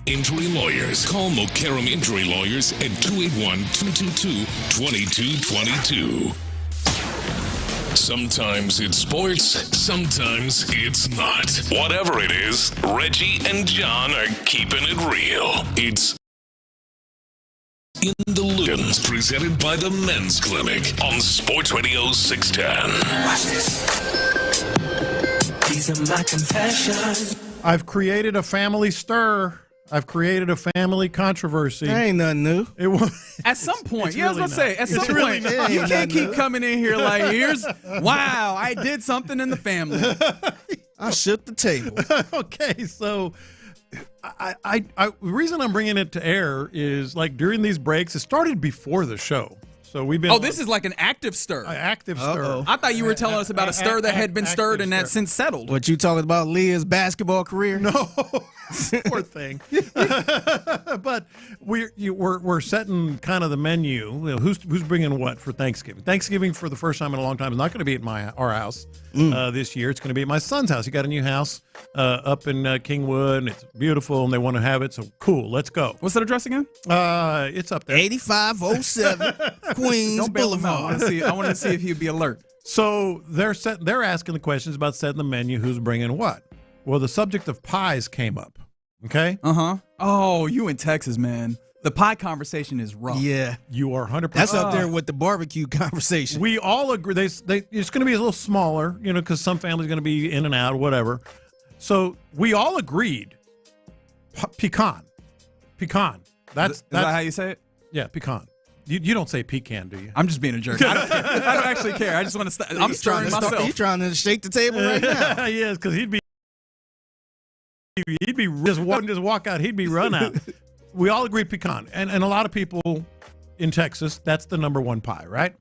Injury Lawyers. Call Mokaram Injury Lawyers at 281-222-2222. Sometimes it's sports, sometimes it's not. Whatever it is, Reggie and John are keeping it real. It's In the Loons, presented by the Men's Clinic on Sports Radio 610. Watch this. These are my confessions. I've created a family stir. I've created a family controversy. That ain't nothing new. It was At some point, it's yeah, I was really gonna say, at some point, you can't keep coming in here like, wow, I did something in the family. I shook the table. Okay, so I the reason I'm bringing it to air is like during these breaks, it started before the show. So we've been. Oh, this is like an active stir. Active stir. I thought you were telling us about a stir that had been stirred and that's since settled. What you talking about, Leah's basketball career? No, poor thing. But we're setting kind of the menu. You know, who's bringing what for Thanksgiving? Thanksgiving for the first time in a long time is not going to be at our house this year. It's going to be at my son's house. He got a new house up in Kingwood, and it's beautiful, and they want to have it. So cool, let's go. What's that address again? It's up there, 8507 Queens Boulevard. I want to see if he'd be alert. So they're asking the questions about setting the menu, who's bringing what. Well, the subject of pies came up. Okay. Oh, you in Texas, man. The pie conversation is rough. Yeah, you are 100%. That's up there with the barbecue conversation. We all agree. It's going to be a little smaller, you know, because some families going to be in and out or whatever. So we all agreed. Pecan. That's that how you say it? Yeah, pecan. You don't say pecan, do you? I'm just being a jerk. I don't actually care. I just want to. I'm stirring myself. He's trying to shake the table right now. Yes, because he'd be just walk out. He'd be run out. We all agree pecan, and a lot of people in Texas, that's the number one pie, right?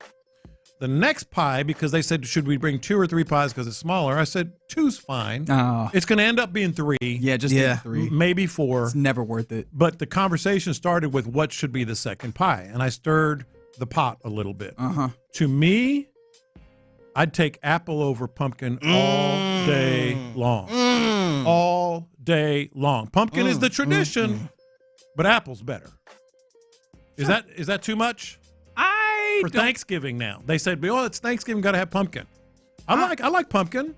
The next pie, because they said, should we bring 2 or 3 pies because it's smaller? I said 2's fine. Oh. It's going to end up being 3. Yeah, just 3. Maybe 4. It's never worth it. But the conversation started with what should be the second pie, and I stirred the pot a little bit. To me, I'd take apple over pumpkin all day long. All day long. Pumpkin is the tradition, but apple's better. Is that too much? For Thanksgiving now. They said, oh, it's Thanksgiving, got to have pumpkin. I like pumpkin.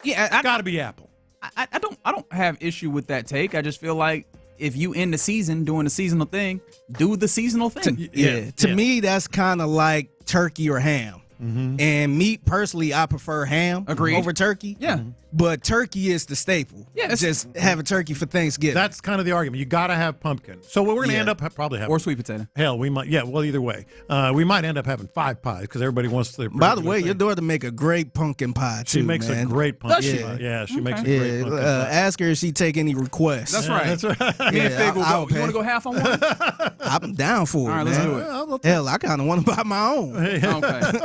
Yeah, it's got to be apple. I don't have issue with that take. I just feel like if you end the season doing a seasonal thing, do the seasonal thing. To me, that's kind of like turkey or ham. And me personally, I prefer ham over turkey. Yeah. But turkey is the staple. Yeah. Just have a turkey for Thanksgiving. That's kind of the argument. You got to have pumpkin. So what we're going to end up probably having. Or sweet potato. Hell, we might. Yeah, well, either way. We might end up having 5 pies because everybody wants to. By the way, your daughter make a great pumpkin pie, too, She makes a great pumpkin pie. Yeah, she makes a great pumpkin pie. Ask her if she take any requests. That's right. That's right. Me and Fig will go. You want to go half on one? I'm down for it, All right, man. let's do it. Hell, I kind of want to buy my own. Okay.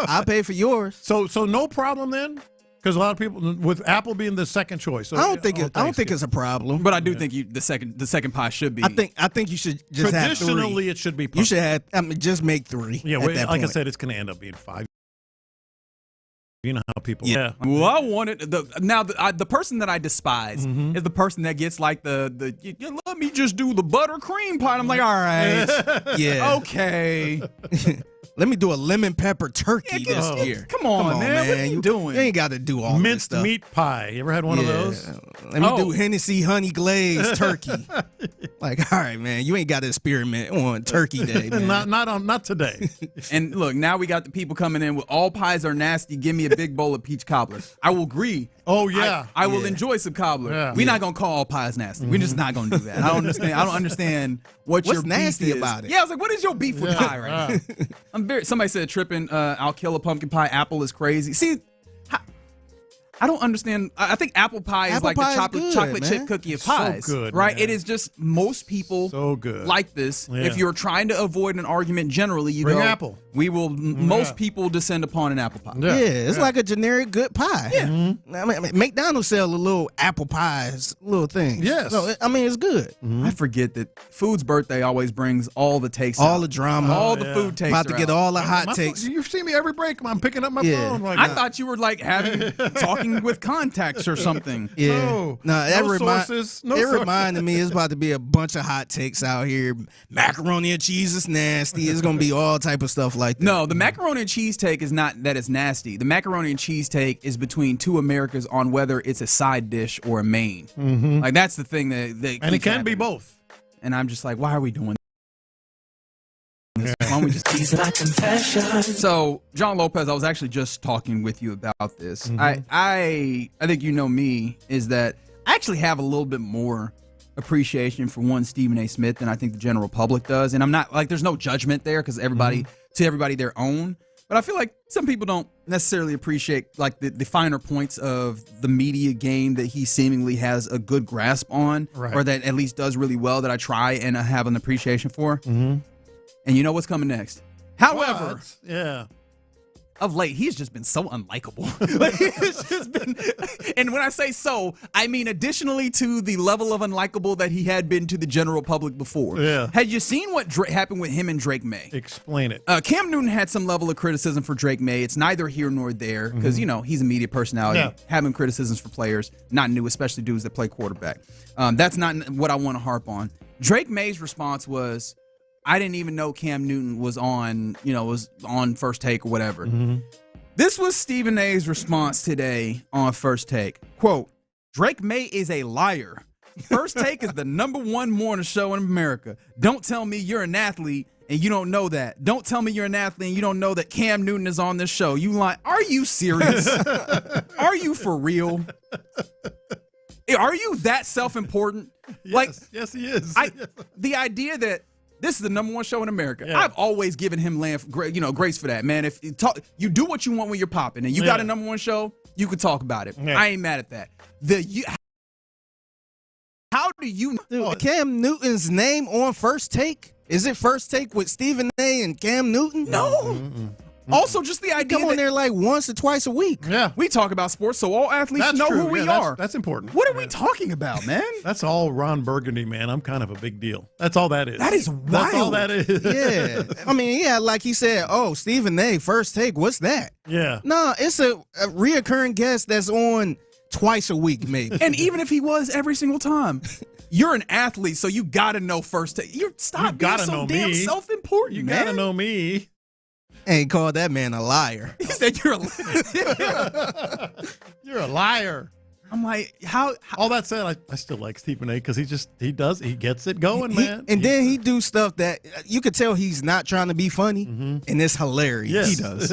I'll pay for yours. So no problem then? Because a lot of people, with apple being the second choice. So I don't think it's a problem. But I do think the second pie should be. I think you should just have 3. Traditionally, it should be pumpkin. You should have. just make 3. Yeah, like I said, it's going to end up being 5. You know how people. Yeah. Well, I wanted the person that I despise is the person that gets like the let me just do the buttercream pie. And I'm like, all right, yeah, okay. Let me do a lemon pepper turkey this year. Come on, man. What are you doing? You ain't got to do all minced this stuff. meat pie. You ever had one of those? Let me do Hennessy honey glazed turkey. Like, all right, man, you ain't got to experiment on Turkey Day, man. not today. And look, now we got the people coming in with all pies are nasty. Give me a big bowl of peach cobbler. I will agree. Oh yeah, I will enjoy some cobbler. Yeah. We're not gonna call all pies nasty. We're just not gonna do that. I don't understand what's your nasty beef is. about it. Yeah, I was like, what is your beef with pie right now? Somebody said tripping. I'll kill a pumpkin pie. Apple is crazy. See, I don't understand. I think apple pie is like the chocolate chip cookie of pies. So good, right? Man. It is just most people so good like this. Yeah. If you're trying to avoid an argument, generally you bring go apple. We will. Most people descend upon an apple pie. Yeah, it's like a generic good pie. Yeah. I mean, McDonald's sell a little apple pies, little things. Yes. So, I mean, it's good. I forget that food's birthday always brings all the takes, all the drama, all the food takes. About to get all the hot takes. You see me every break. I'm picking up my phone. I thought you were like talking speaking with context or something. Yeah. Sources. No sources. Reminded me it's about to be a bunch of hot takes out here. Macaroni and cheese is nasty. It's going to be all type of stuff like that. No, the macaroni and cheese take is not that it's nasty. The macaroni and cheese take is between two Americas on whether it's a side dish or a main. Mm-hmm. Like, that's the thing that and it can be both. And I'm just like, why are we doing this? Why don't we just These are my confessions. So, John Lopez, I was actually just talking with you about this. Mm-hmm. I think you know me, is that I actually have a little bit more appreciation for one Stephen A. Smith than I think the general public does. And I'm not like, there's no judgment there because everybody, to everybody their own. But I feel like some people don't necessarily appreciate like the finer points of the media game that he seemingly has a good grasp on, or that at least does really well, that I try and I have an appreciation for. Mm-hmm. And you know what's coming next. However, of late, he's just been so unlikable. Like, he's just been, and when I say so, I mean additionally to the level of unlikable that he had been to the general public before. Yeah. Had you seen what happened with him and Drake May? Explain it. Cam Newton had some level of criticism for Drake May. It's neither here nor there because, you know, he's a media personality. Yeah. Having criticisms for players, not new, especially dudes that play quarterback. That's not what I want to harp on. Drake May's response was, I didn't even know Cam Newton was on First Take or whatever. Mm-hmm. This was Stephen A's response today on First Take. Quote, Drake May is a liar. First Take is the #1 morning show in America. Don't tell me you're an athlete and you don't know that. Don't tell me you're an athlete and you don't know that Cam Newton is on this show. You lie. Are you serious? Are you for real? Are you that self-important? Yes, he is. The idea that this is the #1 show in America. Yeah. I've always given him grace for that, man. If you do what you want when you're popping, and you got a #1 show, you could talk about it. Yeah. I ain't mad at that. How do you know? Cam Newton's name on First Take? Is it First Take with Stephen A. and Cam Newton? No. Also, just the idea come on there like once or twice a week. Yeah. We talk about sports, so all athletes That's know true. who we Yeah, are. That's important. What are we talking about, man? That's all Ron Burgundy, man. I'm kind of a big deal. That's all that is. That is wild. That's all that is. Yeah. I mean, like he said, Stephen A. First Take, what's that? Yeah. No, it's a reoccurring guest that's on twice a week, maybe. And even if he was every single time, you're an athlete, so you got to know First Take. Stop being so damn self-important, You man. got to know me. Ain't called that man a liar. He said you're a liar. You're a liar. I'm like, how all that said, I still like Stephen A. because he gets it going, man. And then he do stuff that you could tell he's not trying to be funny, and it's hilarious. Yes. He does.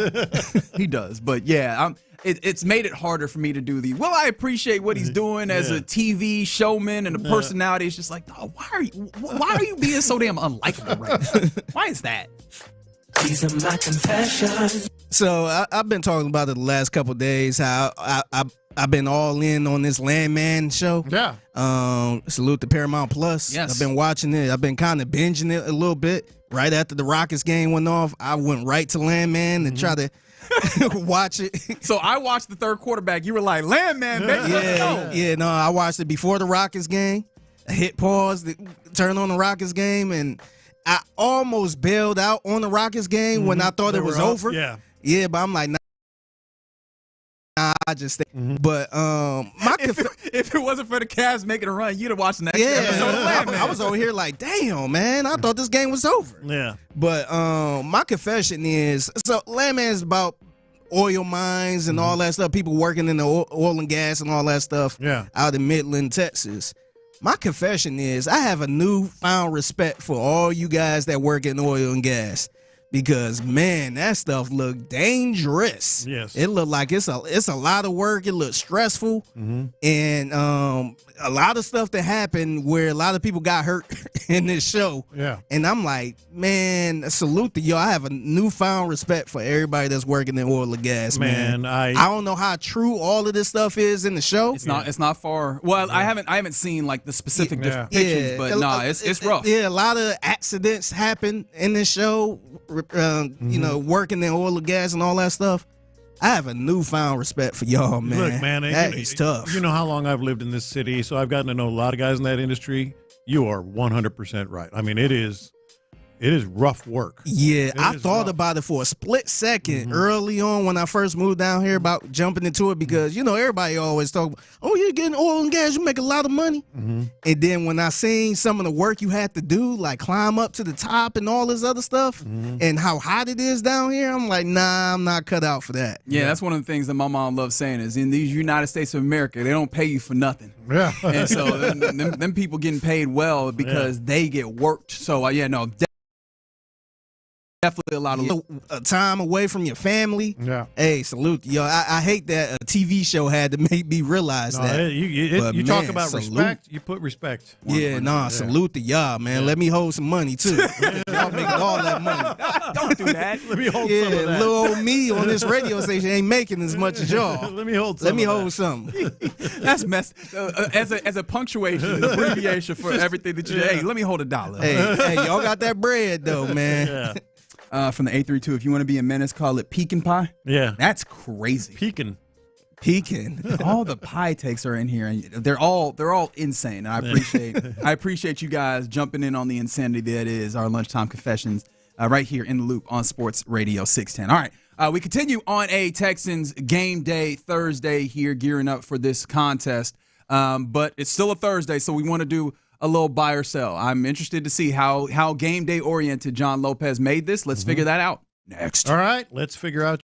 He does. But yeah, it's made it harder for me to do I appreciate what he's doing as a TV showman and a personality. It's just like, oh, why are you being so damn unlikable right now? Why is that? These are my confessions. So I've been talking about it the last couple of days, how I've been all in on this Landman show. Yeah. Salute to Paramount Plus. Yes. I've been watching it. I've been kind of binging it a little bit. Right after the Rockets game went off, I went right to Landman and try to watch it. So I watched the third quarterback. You were like, Landman, baby, let's go. Yeah, no, I watched it before the Rockets game. I hit pause, turn on the Rockets game, and I almost bailed out on the Rockets game when I thought it was over. Yeah. Yeah, but I'm like, nah, I just stay. But if it wasn't for the Cavs making a run, you'd have watched the next episode of Landman. I was over here like, damn, man, I thought this game was over. Yeah. But my confession is, so Landman is about oil mines and all that stuff, people working in the oil and gas and all that stuff out in Midland, Texas. My confession is I have a newfound respect for all you guys that work in oil and gas because, man, that stuff look dangerous. Yes. It looked like it's a lot of work. It looked stressful. And a lot of stuff that happened where a lot of people got hurt in this show. Yeah. And I'm like, man, salute to y'all. I have a newfound respect for everybody that's working in oil and gas, man. I don't know how true all of this stuff is in the show. It's not far. Well, I haven't seen like the specific depictions, but it's rough. Yeah, a lot of accidents happen in this show. You know, working in oil and gas and all that stuff. I have a newfound respect for y'all, man. Look, man, that is tough. You know how long I've lived in this city, so I've gotten to know a lot of guys in that industry. You are 100% right. I mean, it is It is rough work. Yeah, I thought about it for a split second early on when I first moved down here about jumping into it because, everybody always talk about, oh, you're getting oil and gas, you make a lot of money. And then when I seen some of the work you had to do, like climb up to the top and all this other stuff and how hot it is down here, I'm like, nah, I'm not cut out for that. Yeah, that's one of the things that my mom loves saying is in these United States of America, they don't pay you for nothing. Yeah. And so them people getting paid well because they get worked. So, definitely a lot of time away from your family. Yeah. Hey, salute. Yo, I hate that a TV show had to make me realize that. You talk about respect, you put respect. Salute to y'all, man. Let me hold some money, too. Y'all making all that money. Don't do that. Let me hold some of that. Little old me on this radio station ain't making as much as y'all. Let me hold some. That's messed. As a punctuation, abbreviation for everything that you. Hey, let me hold $1. Hey, y'all got that bread though, man. Yeah. From the 832, if you want to be a menace, call it pecan pie. Yeah, that's crazy. Pecan. All the pie takes are in here, and they're all insane. And I appreciate you guys jumping in on the insanity that is our lunchtime confessions right here in the Loop on Sports Radio 610. All right, we continue on a Texans game day Thursday here, gearing up for this contest. But it's still a Thursday, so we want to do a little buy or sell. I'm interested to see how game day oriented John Lopez made this. Let's figure that out next. All right, let's figure out.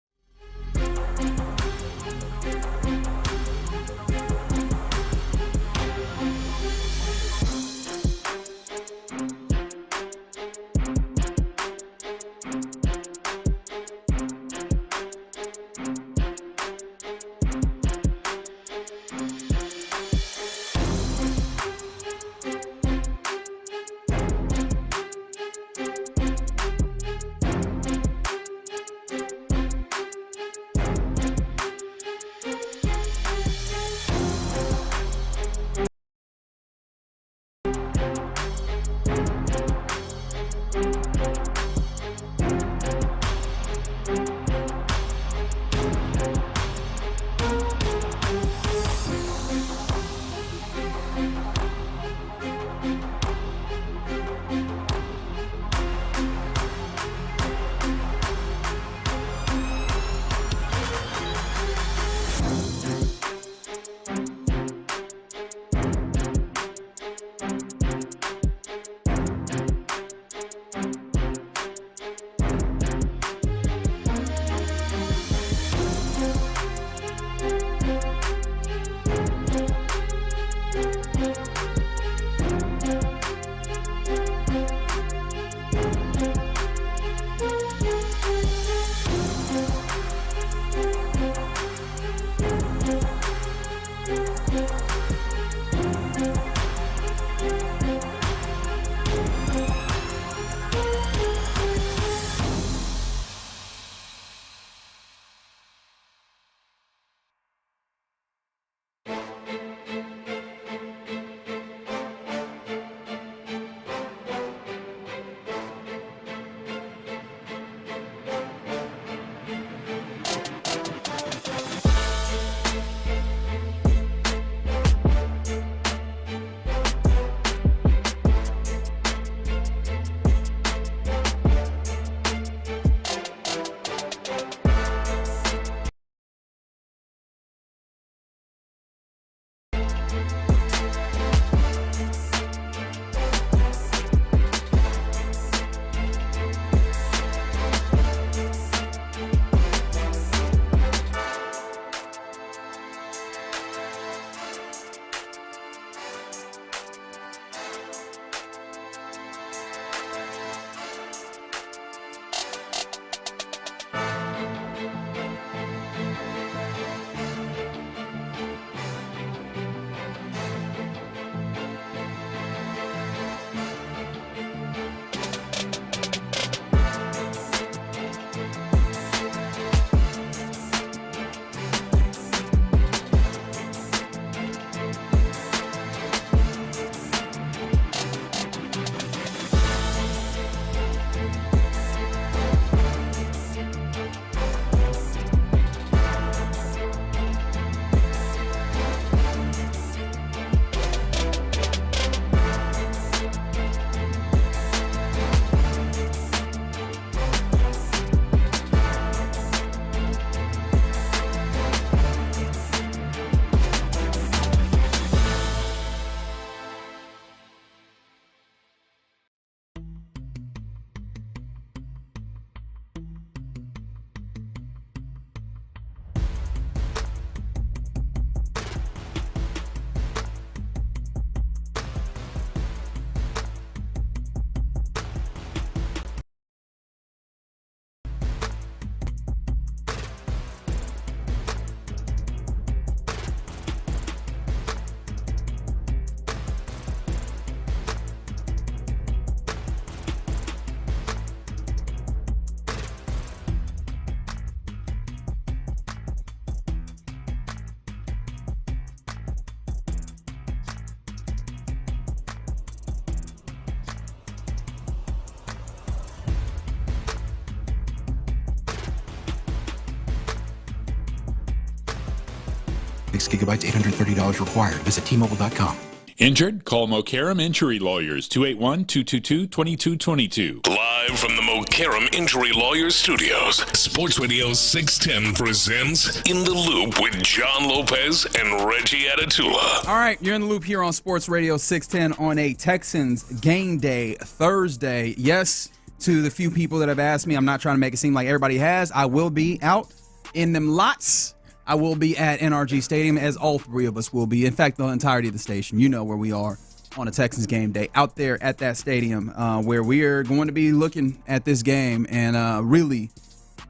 6 gigabytes, $830 required. Visit T-Mobile.com. Injured? Call Mokaram Injury Lawyers, 281-222-2222. Live from the Mokaram Injury Lawyers Studios, Sports Radio 610 presents In the Loop with John Lopez and Reggie Atatula. All right, you're in the loop here on Sports Radio 610 on a Texans game day Thursday. Yes, to the few people that have asked me, I'm not trying to make it seem like everybody has. I will be out in them lots. I will be at NRG Stadium, as all three of us will be. In fact, the entirety of the station. You know where we are on a Texans game day. Out there at that stadium where we are going to be looking at this game and really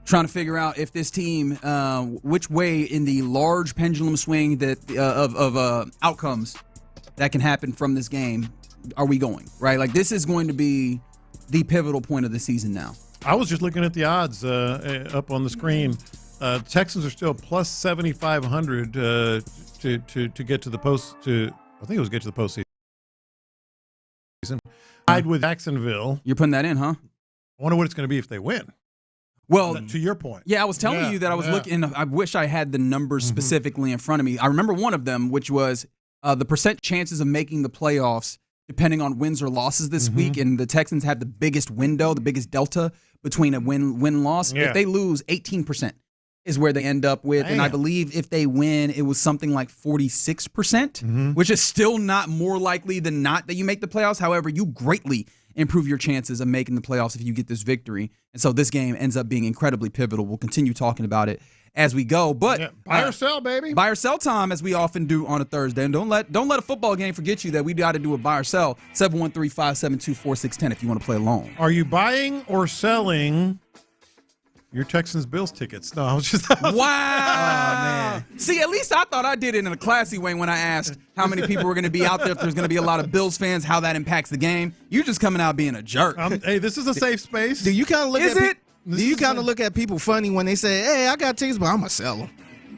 trying to figure out if this team, which way in the large pendulum swing that of outcomes that can happen from this game are we going, right? Like, this is going to be the pivotal point of the season now. I was just looking at the odds up on the screen. Texans are still plus 7,500 to get to the post. I think it was get to the postseason. Tied with Jacksonville. You're putting that in, huh? I wonder what it's going to be if they win. Well, to your point. Yeah, I was telling you that I was looking. I wish I had the numbers specifically in front of me. I remember one of them, which was the percent chances of making the playoffs depending on wins or losses this week. And the Texans have the biggest window, the biggest delta between a win-loss. Yeah. If they lose, 18% is where they end up with. Damn. And I believe if they win, it was something like 46%, which is still not more likely than not that you make the playoffs. However, you greatly improve your chances of making the playoffs if you get this victory. And so this game ends up being incredibly pivotal. We'll continue talking about it as we go. But buy or sell, baby. Buy or sell time, as we often do on a Thursday. And don't let a football game forget you that we got to do a buy or sell. 713-572-4610 if you want to play along. Are you buying or selling your Texans-Bills tickets? No, I was just... Wow. Man. See, at least I thought I did it in a classy way when I asked how many people were going to be out there, if there's going to be a lot of Bills fans, how that impacts the game. You're just coming out being a jerk. Hey, this is a safe space. Do you kind of look Is it? Do you kind of look at people funny when they say, hey, I got tickets, but I'm going to sell them?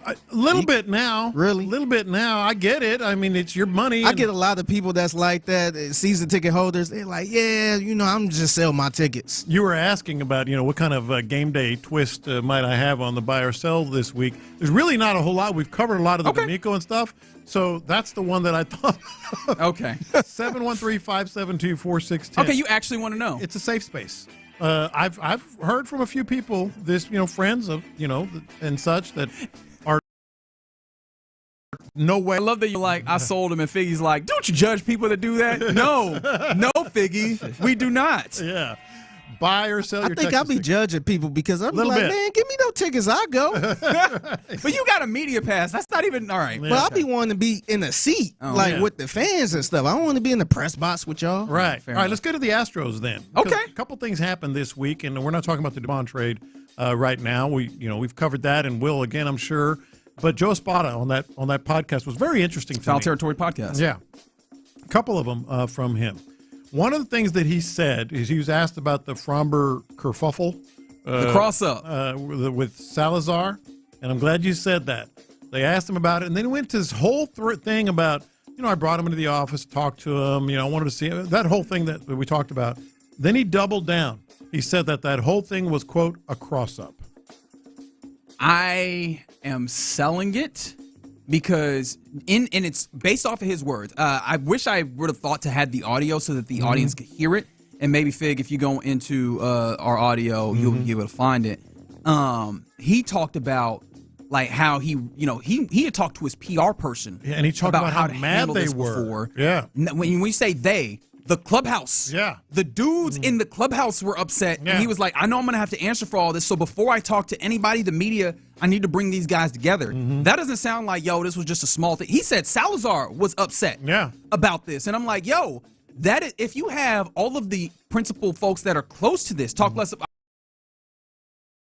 A little bit now. Really? A little bit now. I get it. I mean, it's your money. I get a lot of people that's like that, season ticket holders. They're like, yeah, I'm just sell my tickets. You were asking about, what kind of game day twist might I have on the buy or sell this week. There's really not a whole lot. We've covered a lot of the D'Amico and stuff. So that's the one that I thought. Okay. 713-572-4610. Okay, you actually want to know. It's a safe space. I've heard from a few people, friends of, and such that are no way. I love that you're like, I sold him, and Figgy's like, don't you judge people that do that? No, Figgy, we do not. Yeah. Buy or sell your I think I'll be judging people because I'm like, man, give me no tickets, I'll go. But you got a media pass. That's not even all right. But I'll be wanting to be in a seat, with the fans and stuff. I don't want to be in the press box with y'all. Right. All right, let's go to the Astros then. Okay. A couple things happened this week, and we're not talking about the Damen trade right now. We've covered that and will again, I'm sure. But Joe Espada on that podcast was very interesting to me. Foul Territory podcast. Yeah. A couple of them from him. One of the things that he said is he was asked about the Fromber kerfuffle. The cross-up. With Salazar, and I'm glad you said that. They asked him about it, and then he went to this whole thing about, I brought him into the office, talked to him, I wanted to see him, that whole thing that we talked about. Then he doubled down. He said that whole thing was, quote, a cross-up. I am selling it. Because and it's based off of his words. I wish I would have thought to have the audio so that the audience could hear it. And maybe, Fig, if you go into our audio, you'll be able to find it. He talked about like how he had talked to his PR person. Yeah, and he talked about how mad they were. Before. Yeah. When we say they, the clubhouse. Yeah. The dudes in the clubhouse were upset. Yeah. And he was like, I know I'm going to have to answer for all this. So before I talk to anybody, the media, I need to bring these guys together. That doesn't sound like, this was just a small thing. He said Salazar was upset about this. And I'm like, that is, if you have all of the principal folks that are close to this, talk less about.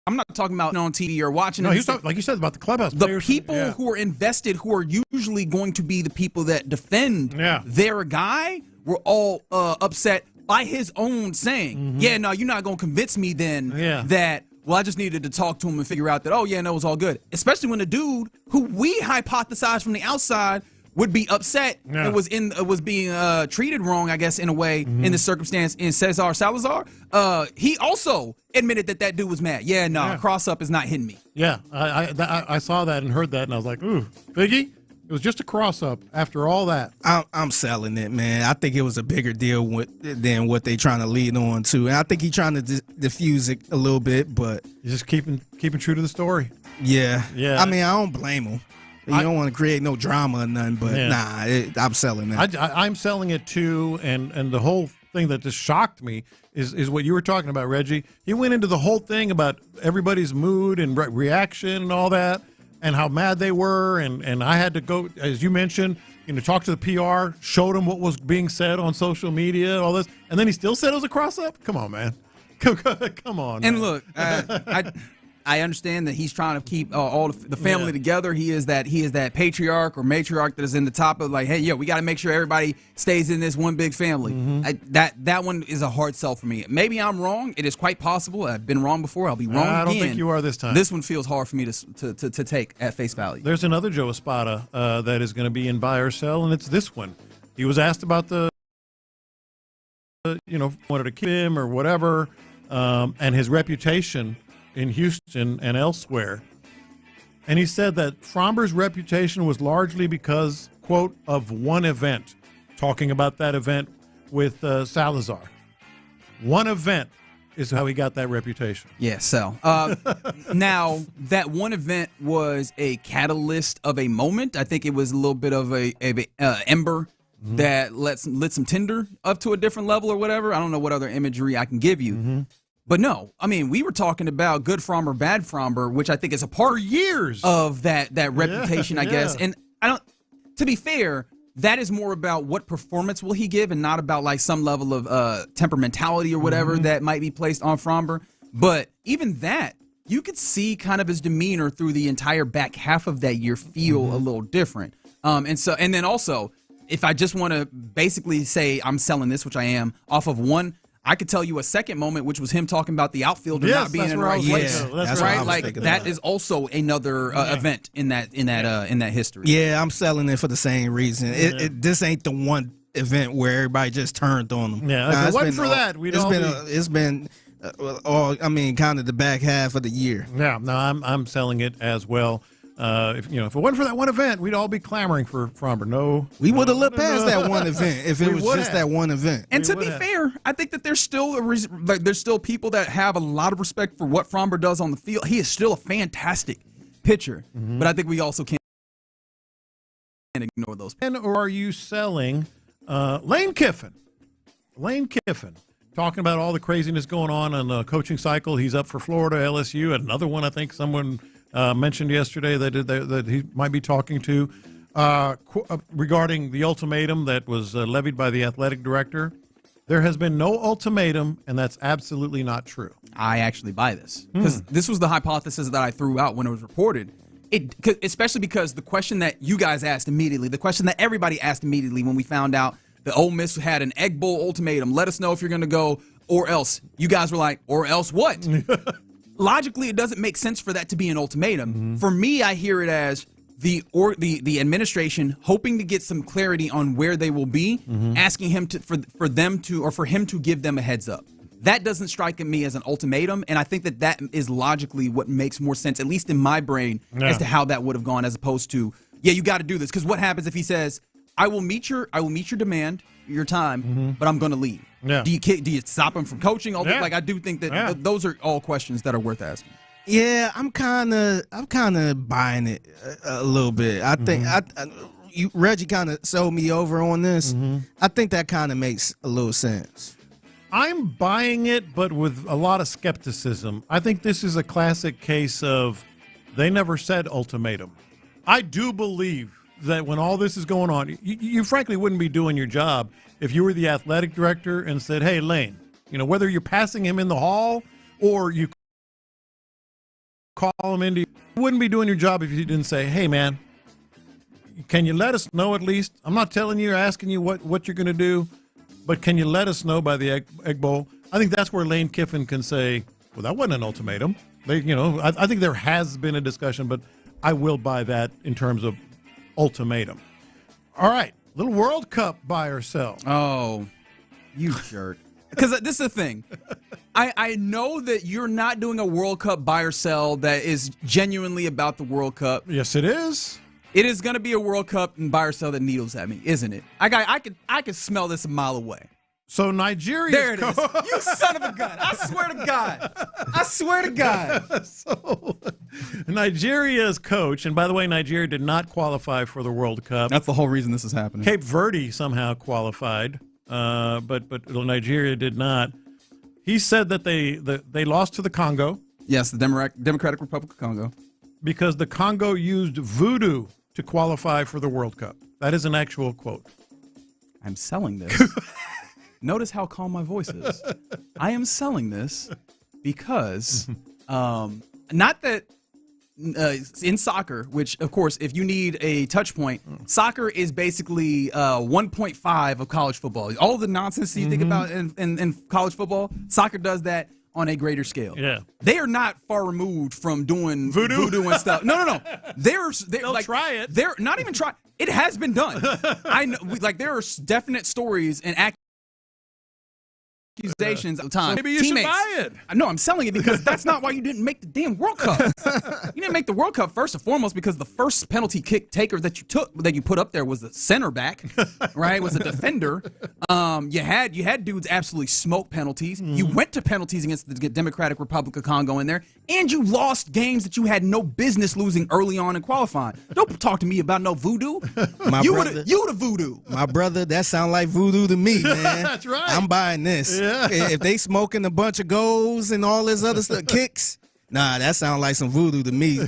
I'm not talking about on TV or watching. No, he was talking, like you said, about the clubhouse. The people who are invested, who are usually going to be the people that defend their guy, were all upset by his own saying, you're not going to convince me then that, I just needed to talk to him and figure out that, it was all good. Especially when the dude who we hypothesized from the outside would be upset and was being treated wrong, I guess, in a way, in this circumstance, in Cesar Salazar. He also admitted that dude was mad. Cross-up is not hitting me. Yeah, I saw that and heard that, and I was like, ooh, Figgy? It was just a cross-up after all that. I'm selling it, man. I think it was a bigger deal than what they trying to lead on to. And I think he's trying to diffuse it a little bit, but he's just keeping true to the story. Yeah. Yeah. I mean, I don't blame him. You don't want to create no drama or nothing, but I'm selling it. I'm selling it too, and the whole thing that just shocked me is what you were talking about, Reggie. He went into the whole thing about everybody's mood and reaction and all that, and how mad they were, and I had to go, as you mentioned, talk to the PR, showed him what was being said on social media, all this, and then he still said it was a cross-up? Come on, man. Come on, And man. look, I understand that he's trying to keep all the family together. He is that patriarch or matriarch that is in the top of like, hey, yo, we got to make sure everybody stays in this one big family. That one is a hard sell for me. Maybe I'm wrong. It is quite possible. I've been wrong before. I'll be wrong again. I don't think you are this time. This one feels hard for me to take at face value. There's another Joe Espada that is going to be in buy or sell, and it's this one. He was asked about wanted to keep him or whatever, and his reputation in Houston and elsewhere. And he said that Fromber's reputation was largely because, quote, of one event, talking about that event with Salazar. One event is how he got that reputation. Yeah, sell. Now, that one event was a catalyst of a moment. I think it was a little bit of a ember that lit some tinder up to a different level or whatever. I don't know what other imagery I can give you. But no, I mean, we were talking about good Fromber, bad Fromber, which I think is a part for years of that reputation, I guess. And to be fair, that is more about what performance will he give and not about like some level of temperamentality or whatever that might be placed on Fromber. But even that, you could see kind of his demeanor through the entire back half of that year feel a little different. And then also, if I just want to basically say I'm selling this, which I am, off of one, I could tell you a second moment, which was him talking about the outfielder not being in the right place. That's right. Like that is also another event in that history. Yeah, I'm selling it for the same reason. This ain't the one event where everybody just turned on them. Yeah, if it wasn't for that, it's been kind of the back half of the year. Yeah, no, I'm selling it as well. If it wasn't for that one event, we'd all be clamoring for Fromber. No, we would have looked past that one event if it was just that one event. And to be fair, I think that there's still people that have a lot of respect for what Fromber does on the field. He is still a fantastic pitcher, but I think we also can't ignore those people. Or are you selling Lane Kiffin? Lane Kiffin. Talking about all the craziness going on the coaching cycle. He's up for Florida, LSU. Another one, I think someone mentioned yesterday that he might be talking to regarding the ultimatum that was levied by the athletic director. There has been no ultimatum, and that's absolutely not true. I actually buy this because this was the hypothesis that I threw out when it was reported. Especially because the question that you guys asked immediately, the question that everybody asked immediately when we found out the Ole Miss had an Egg Bowl ultimatum, let us know if you're going to go or else. You guys were like, or else what? Logically, it doesn't make sense for that to be an ultimatum. For me, I hear it as the administration hoping to get some clarity on where they will be, asking him for him to give them a heads up. That doesn't strike me as an ultimatum, and I think that is logically what makes more sense, at least in my brain, as to how that would have gone, as opposed to, yeah, you got to do this. Because what happens if he says, I will meet your demand, your time, but I'm going to leave. Yeah. Do you stop him from coaching? Like, I do think that those are all questions that are worth asking. Yeah, I'm kind of buying it a little bit. I think Reggie kind of sold me over on this. I think that kind of makes a little sense. I'm buying it, but with a lot of skepticism. I think this is a classic case of they never said ultimatum. I do believe that when all this is going on, you frankly wouldn't be doing your job if you were the athletic director and said, hey, Lane, whether you're passing him in the hall or you call him into, you wouldn't be doing your job if you didn't say, hey, man, can you let us know at least? I'm not telling you or asking you what you're going to do, but can you let us know by the Egg Bowl? I think that's where Lane Kiffin can say, well, that wasn't an ultimatum. I think there has been a discussion, but I will buy that in terms of ultimatum. All right, little World Cup buy or sell. Oh, you jerk. Because this is the thing. I know that you're not doing a World Cup buy or sell that is genuinely about the World Cup. Yes, it is. It is going to be a World Cup and buy or sell the needles at me, isn't it? I could smell this a mile away. So Nigeria. There it is. You son of a gun. I swear to God. I swear to God. So Nigeria's coach, and by the way, Nigeria did not qualify for the World Cup. That's the whole reason this is happening. Cape Verde somehow qualified, but Nigeria did not. He said that they lost to the Congo. Yes, the Democratic Republic of Congo. Because the Congo used voodoo to qualify for the World Cup. That is an actual quote. I'm selling this. Notice how calm my voice is. I am selling this because, not that in soccer, which, of course, if you need a touch point, soccer is basically 1.5 of college football. All the nonsense that you think about in college football, soccer does that on a greater scale. Yeah. They are not far removed from doing voodoo and stuff. No. They'll like, try it. They're not even try. It has been done. I know. There are definite stories and accusations at the time. So maybe you should buy it. No, I'm selling it because that's not why you didn't make the damn World Cup. You didn't make the World Cup first and foremost because the first penalty kick taker that you put up there was the center back, right? Was a defender. You had dudes absolutely smoke penalties. You went to penalties against the Democratic Republic of Congo in there, and you lost games that you had no business losing early on in qualifying. Don't talk to me about no voodoo. You the voodoo. My brother, that sound like voodoo to me, man. That's right. I'm buying this. Yeah. If they smoking a bunch of goals and all this other stuff, kicks, nah, that sound like some voodoo to me.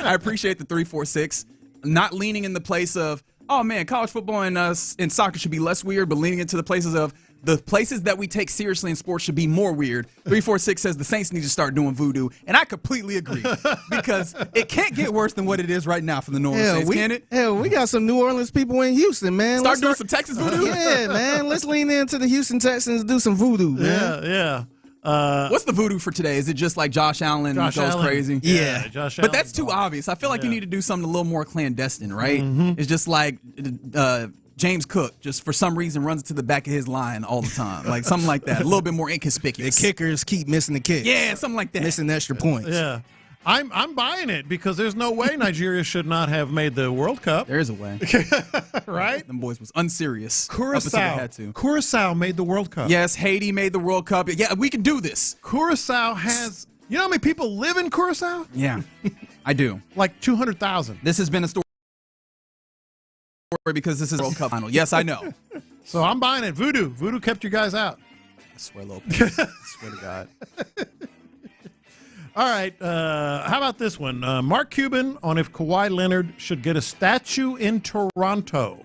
I appreciate the 346 not leaning in the place of, oh man, college football and soccer should be less weird, but leaning into the places of the places that we take seriously in sports should be more weird. 346 says the Saints need to start doing voodoo, and I completely agree because it can't get worse than what it is right now for the New Orleans Saints, can it? Hell, we got some New Orleans people in Houston, man. Start doing some Texas voodoo? Yeah, man. Let's lean into the Houston Texans and do some voodoo, man. Yeah. What's the voodoo for today? Is it just like Josh Allen goes crazy? Yeah, Josh Allen. But that's too obvious. I feel like you need to do something a little more clandestine, right? It's just like James Cook just for some reason runs to the back of his line all the time. Like something like that. A little bit more inconspicuous. The kickers keep missing the kicks. Yeah, something like that. Missing extra points. Yeah. I'm buying it because there's no way Nigeria should not have made the World Cup. There is a way. Right? Them boys was unserious. Curacao made the World Cup. Yes, Haiti made the World Cup. Yeah, we can do this. Curacao has, you know how many people live in Curacao? Yeah, I do. Like 200,000. This has been a story because this is a World Cup final. Yes, I know. So I'm buying it. Voodoo kept you guys out. I swear, Lopez. I swear to God. All right. How about this one? Mark Cuban on if Kawhi Leonard should get a statue in Toronto.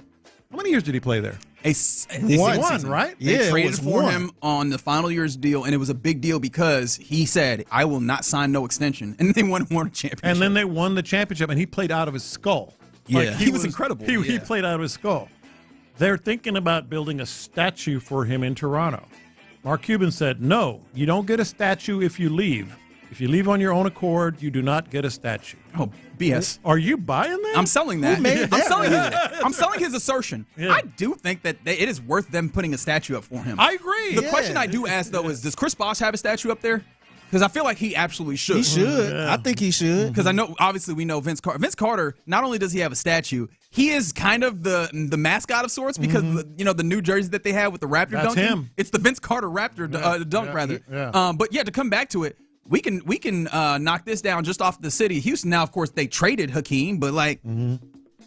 How many years did he play there? One, right? They traded for him on the final year's deal, and it was a big deal because he said, I will not sign no extension. And they won a championship. And then they won the championship, and he played out of his skull. Yeah, he was incredible. He played out of his skull. They're thinking about building a statue for him in Toronto. Mark Cuban said, no, you don't get a statue if you leave. If you leave on your own accord, you do not get a statue. Oh, BS. Are you buying that? I'm selling that. Who made that? I'm selling his assertion. Yeah. I do think that it is worth them putting a statue up for him. I agree. The question I do ask, though, is does Chris Bosh have a statue up there? Because I feel like he absolutely should. He should. Yeah. I think he should. Because I know, obviously, we know Vince Carter. Vince Carter, not only does he have a statue, he is kind of the mascot of sorts because, the new jersey that they have with the Raptor That's dunking. him. It's the Vince Carter Raptor dunk, rather. Yeah. But, to come back to it, we can knock this down just off the city of Houston. Now, of course, they traded Hakeem, but,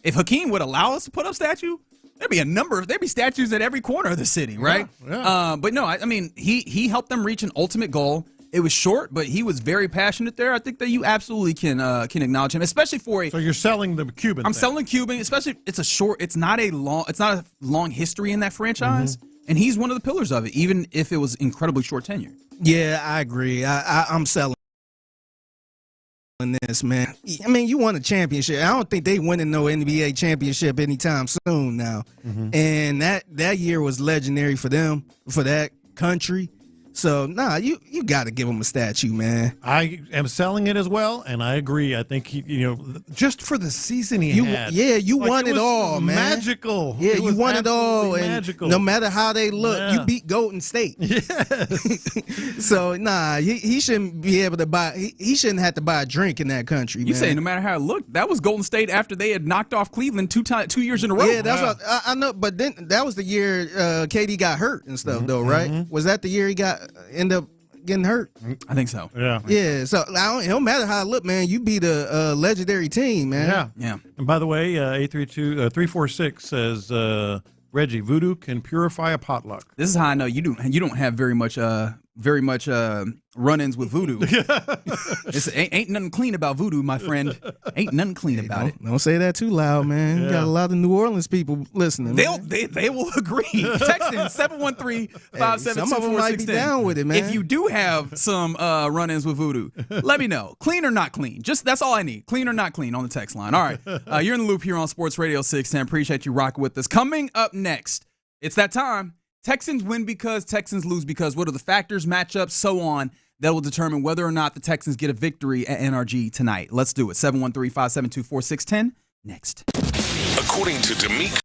if Hakeem would allow us to put up statue, there'd be statues at every corner of the city, right? Yeah. But no, I mean, he helped them reach an ultimate goal. It was short, but he was very passionate there. I think that you absolutely can acknowledge him, especially for a. So you're selling the Cuban. I'm selling Cuban, especially it's not a long history in that franchise, and he's one of the pillars of it, even if it was incredibly short tenure. Yeah, I agree. I'm selling this, man. I mean, you won a championship. I don't think they winning no NBA championship anytime soon now. And that year was legendary for them, for that country. So, you got to give him a statue, man. I am selling it as well, and I agree. I think just for the season he had. Yeah, you won it all, man. Magical. Yeah, you won it all. And magical. no matter how they look, you beat Golden State. Yes. So, he shouldn't be able to buy. He shouldn't have to buy a drink in that country. You say no matter how it looked, that was Golden State after they had knocked off Cleveland 2 years in a row. Yeah, that's what I know. But then that was the year KD got hurt and stuff, though, right? Mm-hmm. Was that the year he ended up getting hurt? I think so. Yeah. So it don't matter how it look, man. You beat a legendary team, man. Yeah. And by the way, 346 says Reggie, voodoo can purify a potluck. This is how I know you don't have very much run-ins with voodoo. Ain't nothing clean about voodoo, my friend. Ain't nothing clean about it. Don't say that too loud, man. You got a lot of New Orleans people listening. They will agree. Text in 713-572-4610. Some of them might be down with it, man. If you do have some run-ins with voodoo, let me know. Clean or not clean? That's all I need. Clean or not clean on the text line. All right. You're in the loop here on Sports Radio 610. Appreciate you rocking with us. Coming up next, it's that time. Texans win because, Texans lose because. What are the factors, matchups, so on, that will determine whether or not the Texans get a victory at NRG tonight? Let's do it. 713-572-4610. Next. According to D'Amico.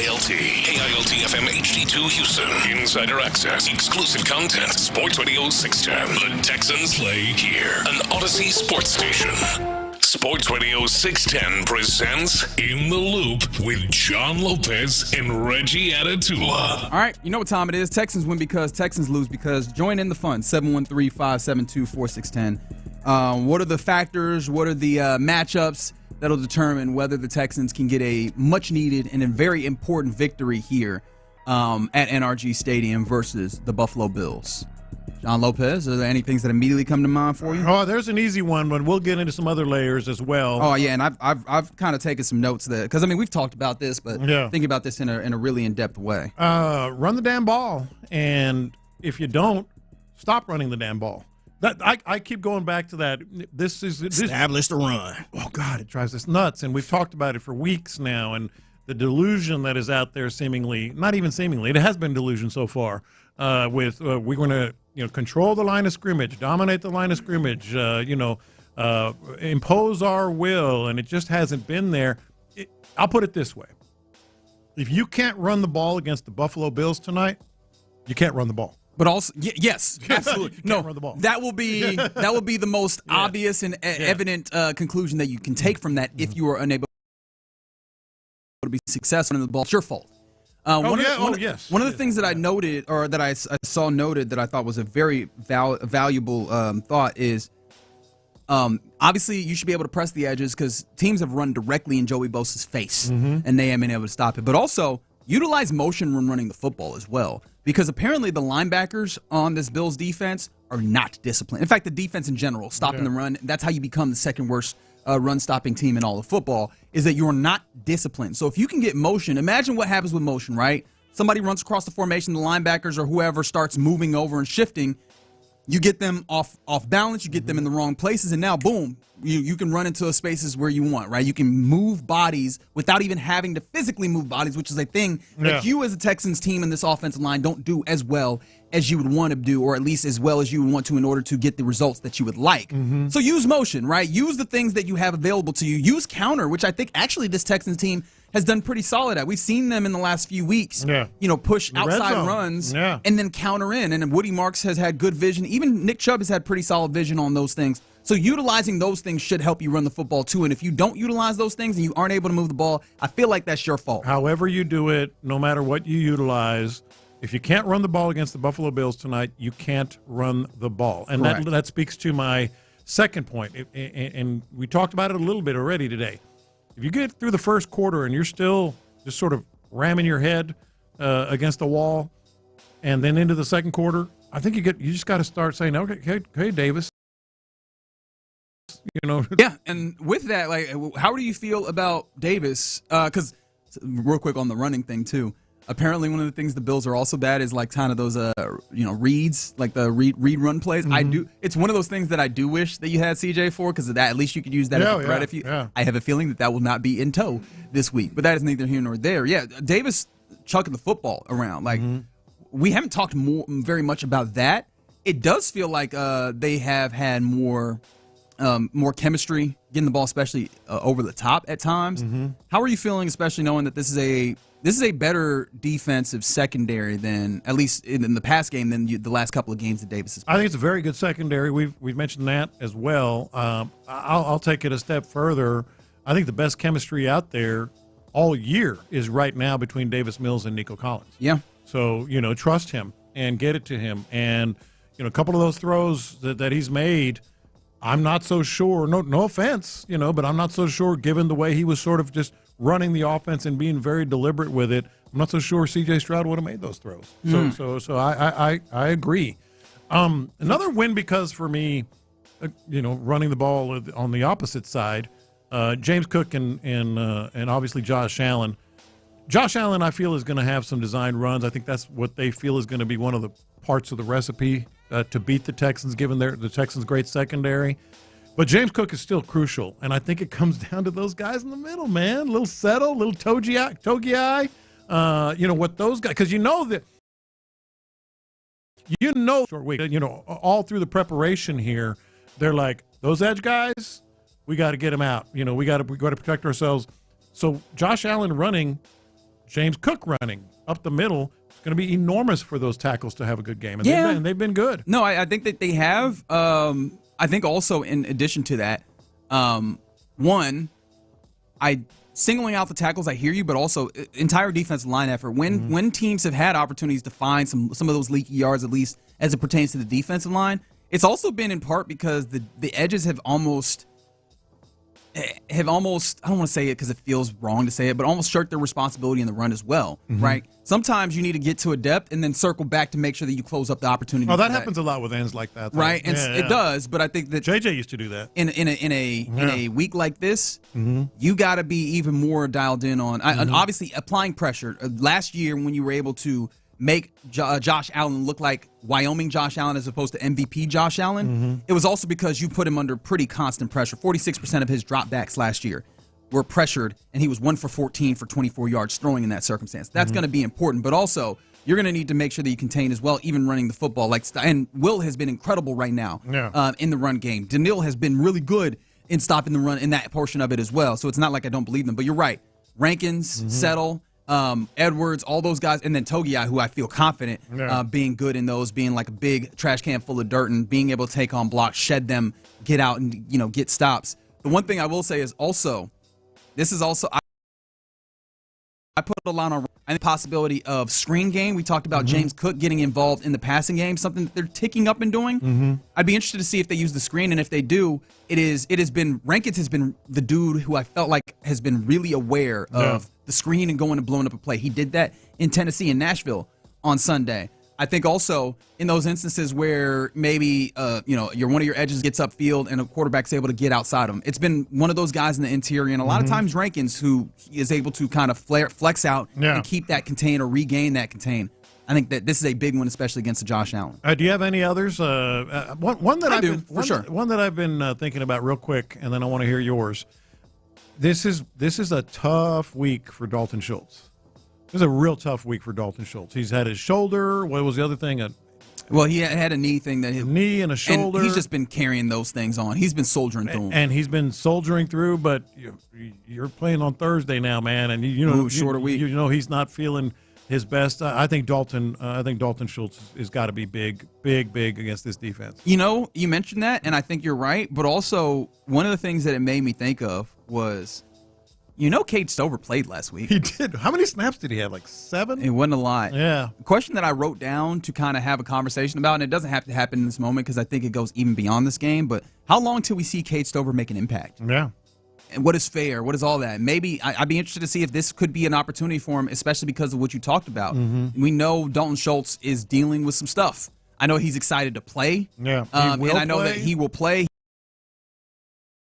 KILT. KILT FM HD2 Houston. Insider access. Exclusive content. Sports Radio 610. The Texans play here. An Odyssey sports station. Sports Radio 610 presents In the Loop with John Lopez and Reggie Atatula. All right, you know what time it is. Texans win because Texans lose because. Join in the fun. 713-572-4610. What are the factors? What are the matchups that'll determine whether the Texans can get a much-needed and a very important victory here at NRG Stadium versus the Buffalo Bills? John Lopez, are there any things that immediately come to mind for you? Oh, there's an easy one, but we'll get into some other layers as well. Oh, yeah, and I've kind of taken some notes there. Because, I mean, we've talked about this, but thinking about this in a really in-depth way. Run the damn ball, and if you don't, stop running the damn ball. That I keep going back to that. This establish the run. Oh, God, it drives us nuts, and we've talked about it for weeks now, and the delusion that is out there seemingly, not even seemingly, it has been delusion so far, with we're going to control the line of scrimmage, dominate the line of scrimmage, impose our will, and it just hasn't been there. I'll put it this way. If you can't run the ball against the Buffalo Bills tonight, you can't run the ball. But also, yes, absolutely. No, run the ball. That will be the most obvious and evident conclusion that you can take from that if you are unable to be successful in the ball. It's your fault. One of the things that I noted, or that I saw noted, that I thought was a very valuable thought is, obviously you should be able to press the edges because teams have run directly in Joey Bosa's face, and they haven't been able to stop it. But also utilize motion when running the football as well, because apparently the linebackers on this Bills defense are not disciplined. In fact, the defense in general, stopping the run, that's how you become the second worst run-stopping team in all of football, is that you're not disciplined. So if you can get motion, imagine what happens with motion, right? Somebody runs across the formation, the linebackers or whoever starts moving over and shifting. You get them off balance, you get them in the wrong places, and now, boom, you can run into spaces where you want, right? You can move bodies without even having to physically move bodies, which is a thing that you as a Texans team in this offensive line don't do as well as you would want to do, or at least as well as you would want to in order to get the results that you would like. So use motion, right? Use the things that you have available to you. Use counter, which I think actually this Texans team has done pretty solid at. We've seen them in the last few weeks, push outside runs and then counter in. And Woody Marks has had good vision. Even Nick Chubb has had pretty solid vision on those things. So utilizing those things should help you run the football too. And if you don't utilize those things and you aren't able to move the ball, I feel like that's your fault. However you do it, no matter what you utilize, if you can't run the ball against the Buffalo Bills tonight, you can't run the ball. And that speaks to my second point. And we talked about it a little bit already today. If you get through the first quarter and you're still just sort of ramming your head against the wall, and then into the second quarter, I think you just got to start saying, okay, hey, Davis. Yeah, and with that, like, how do you feel about Davis? Because real quick on the running thing too. Apparently, one of the things the Bills are also bad is like kind of those reads, like the read run plays. It's one of those things that I do wish that you had CJ for, because at least you could use that as a threat. I have a feeling that will not be in tow this week, but that is neither here nor there. Yeah, Davis chucking the football around. Like we haven't talked very much about that. It does feel like they have had more chemistry getting the ball, especially over the top at times. How are you feeling, especially knowing that this is a better defensive secondary than, at least in the past game, than the last couple of games that Davis has played? I think it's a very good secondary. We've mentioned that as well. I'll take it a step further. I think the best chemistry out there all year is right now between Davis Mills and Nico Collins. Yeah. So, trust him and get it to him. And, a couple of those throws that he's made, I'm not so sure, no offense, but I'm not so sure, given the way he was sort of just running the offense and being very deliberate with it, I'm not so sure C.J. Stroud would have made those throws. So I agree. Another win because for me, running the ball on the opposite side, James Cook and obviously Josh Allen. Josh Allen, I feel, is going to have some design runs. I think that's what they feel is going to be one of the parts of the recipe to beat the Texans, given the Texans' great secondary. But James Cook is still crucial, and I think it comes down to those guys in the middle, man. A little Settle, a little Togiai. What those guys – because short week, all through the preparation here, they're like, those edge guys, we got to get them out. We got to protect ourselves. So Josh Allen running James Cook running up the middle. It's going to be enormous for those tackles to have a good game. And they've been good. No, I think that they have. I think also in addition to that, singling out the tackles, I hear you, but also entire defensive line effort. When teams have had opportunities to find some of those leaky yards, at least as it pertains to the defensive line, it's also been in part because the edges have almost, I don't want to say it because it feels wrong to say it, but almost shirked their responsibility in the run as well, right? Sometimes you need to get to a depth and then circle back to make sure that you close up the opportunity. Oh, that happens a lot with ends like that, though. Right? And it does, but I think that JJ used to do that. In a week like this, you got to be even more dialed in on obviously applying pressure. Last year, when you were able to make Josh Allen look like Wyoming Josh Allen as opposed to MVP Josh Allen, it was also because you put him under pretty constant pressure. 46% of his dropbacks last year were pressured, and he was 1 for 14 for 24 yards throwing in that circumstance. That's going to be important, but also you're going to need to make sure that you contain as well, even running the football. And Will has been incredible right now in the run game. Daniil has been really good in stopping the run in that portion of it as well. So it's not like I don't believe them, but you're right. Rankins, Settle, Edwards, all those guys, and then Togiai, who I feel confident being good in those, being like a big trash can full of dirt and being able to take on blocks, shed them, get out, and get stops. The one thing I will say is also, this is also I put a lot on the possibility of screen game. We talked about James Cook getting involved in the passing game, something that they're ticking up and doing. I'd be interested to see if they use the screen, and if they do, Rankins has been the dude who I felt like has been really aware of the screen and going and blowing up a play. He did that in Tennessee and Nashville on Sunday. I think also in those instances where maybe one of your edges gets upfield and a quarterback's able to get outside him. It's been one of those guys in the interior, and a lot of times Rankins, who is able to kind of flex out and keep that contain or regain that contain. I think that this is a big one, especially against the Josh Allen. Do you have any others? One that I've been thinking about real quick, and then I want to hear yours. This is a tough week for Dalton Schultz. This is a real tough week for Dalton Schultz. He's had his shoulder. What was the other thing? He had a knee thing. Knee and a shoulder. And he's just been carrying those things on. He's been soldiering through them. And he's been soldiering through, but you're playing on Thursday now, man. And shorter week. He's not feeling his best. I think Dalton Schultz has got to be big against this defense. You mentioned that, and I think you're right. But also, one of the things that it made me think of was, Cade Stover played last week. He did. How many snaps did he have? Like 7? It wasn't a lot. Yeah. The question that I wrote down to kind of have a conversation about, and it doesn't have to happen in this moment because I think it goes even beyond this game, but how long till we see Cade Stover make an impact? Yeah. And what is fair? What is all that? Maybe I'd be interested to see if this could be an opportunity for him, especially because of what you talked about. We know Dalton Schultz is dealing with some stuff. I know he's excited to play. Yeah. And I know that he will play.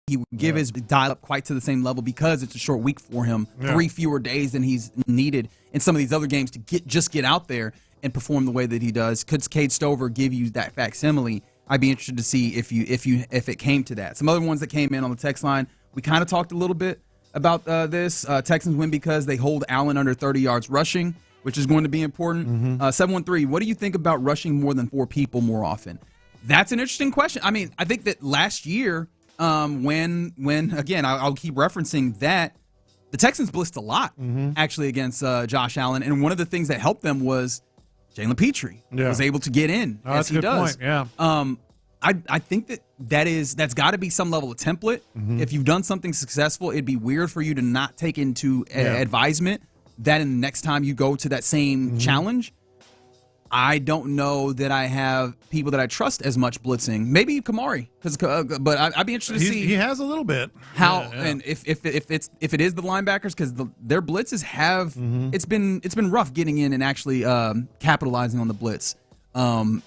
He would give his dial up quite to the same level because it's a short week for him. 3 fewer days than he's needed in some of these other games to get out there and perform the way that he does. Could Cade Stover give you that facsimile? I'd be interested to see if it came to that. Some other ones that came in on the text line, we kind of talked a little bit about this. Texans win because they hold Allen under 30 yards rushing, which is going to be important. 713, what do you think about rushing more than 4 people more often? That's an interesting question. I mean, I think that last year, when again, I'll keep referencing that the Texans blitzed a lot actually against Josh Allen, and one of the things that helped them was Jalen Petrie was able to get in as he does. Point. Yeah. I think that's got to be some level of template. If you've done something successful, it'd be weird for you to not take into advisement that in the next time you go to that same challenge. I don't know that I have people that I trust as much blitzing. Maybe Kamari, but I'd be interested to see. He has a little bit how and if it is the linebackers, because their blitzes have it's been rough getting in and actually capitalizing on the blitz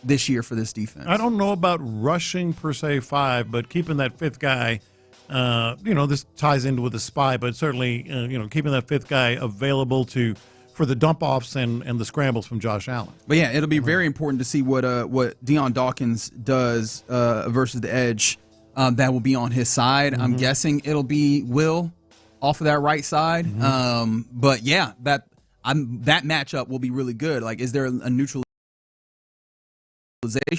this year for this defense. I don't know about rushing per se 5, but keeping that 5th guy. This ties into with the spy, but certainly keeping that 5th guy available for the dump-offs and the scrambles from Josh Allen. But, yeah, it'll be very important to see what Deion Dawkins does versus the edge that will be on his side. I'm guessing it'll be Will off of that right side. But, yeah, that matchup will be really good. Like, is there a neutralization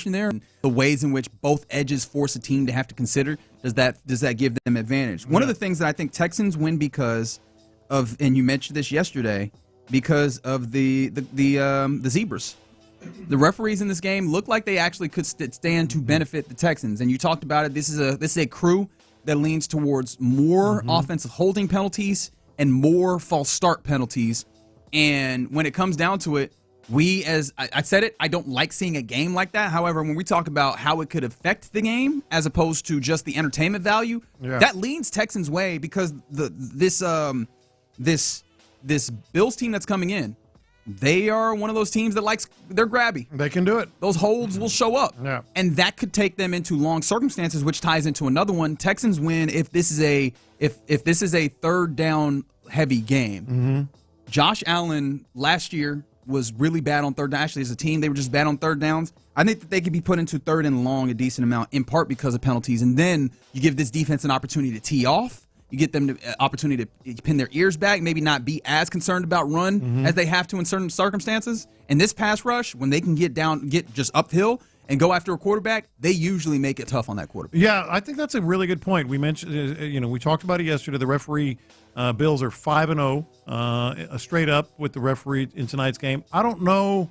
there? The ways in which both edges force a team to have to consider, does that give them advantage? One of the things that I think Texans win because of, and you mentioned this yesterday, because of the Zebras. The referees in this game look like they actually could stand to benefit the Texans. And you talked about it. This is a crew that leans towards more offensive holding penalties and more false start penalties. And when it comes down to it, I said it, I don't like seeing a game like that. However, when we talk about how it could affect the game as opposed to just the entertainment value, that leans Texans' way because this Bills team that's coming in, they are one of those teams that they're grabby. They can do it. Those holds will show up. Yeah. And that could take them into long circumstances, which ties into another one. Texans win if this is a third down heavy game. Josh Allen last year was really bad on third down. Actually, as a team, they were just bad on third downs. I think that they could be put into third and long a decent amount, in part because of penalties. And then you give this defense an opportunity to tee off. You get them an opportunity to pin their ears back, maybe not be as concerned about run as they have to in certain circumstances. And this pass rush, when they can get just uphill and go after a quarterback, they usually make it tough on that quarterback. Yeah, I think that's a really good point. We mentioned, we talked about it yesterday. The referee Bills are 5-0 straight up with the referee in tonight's game. I don't know,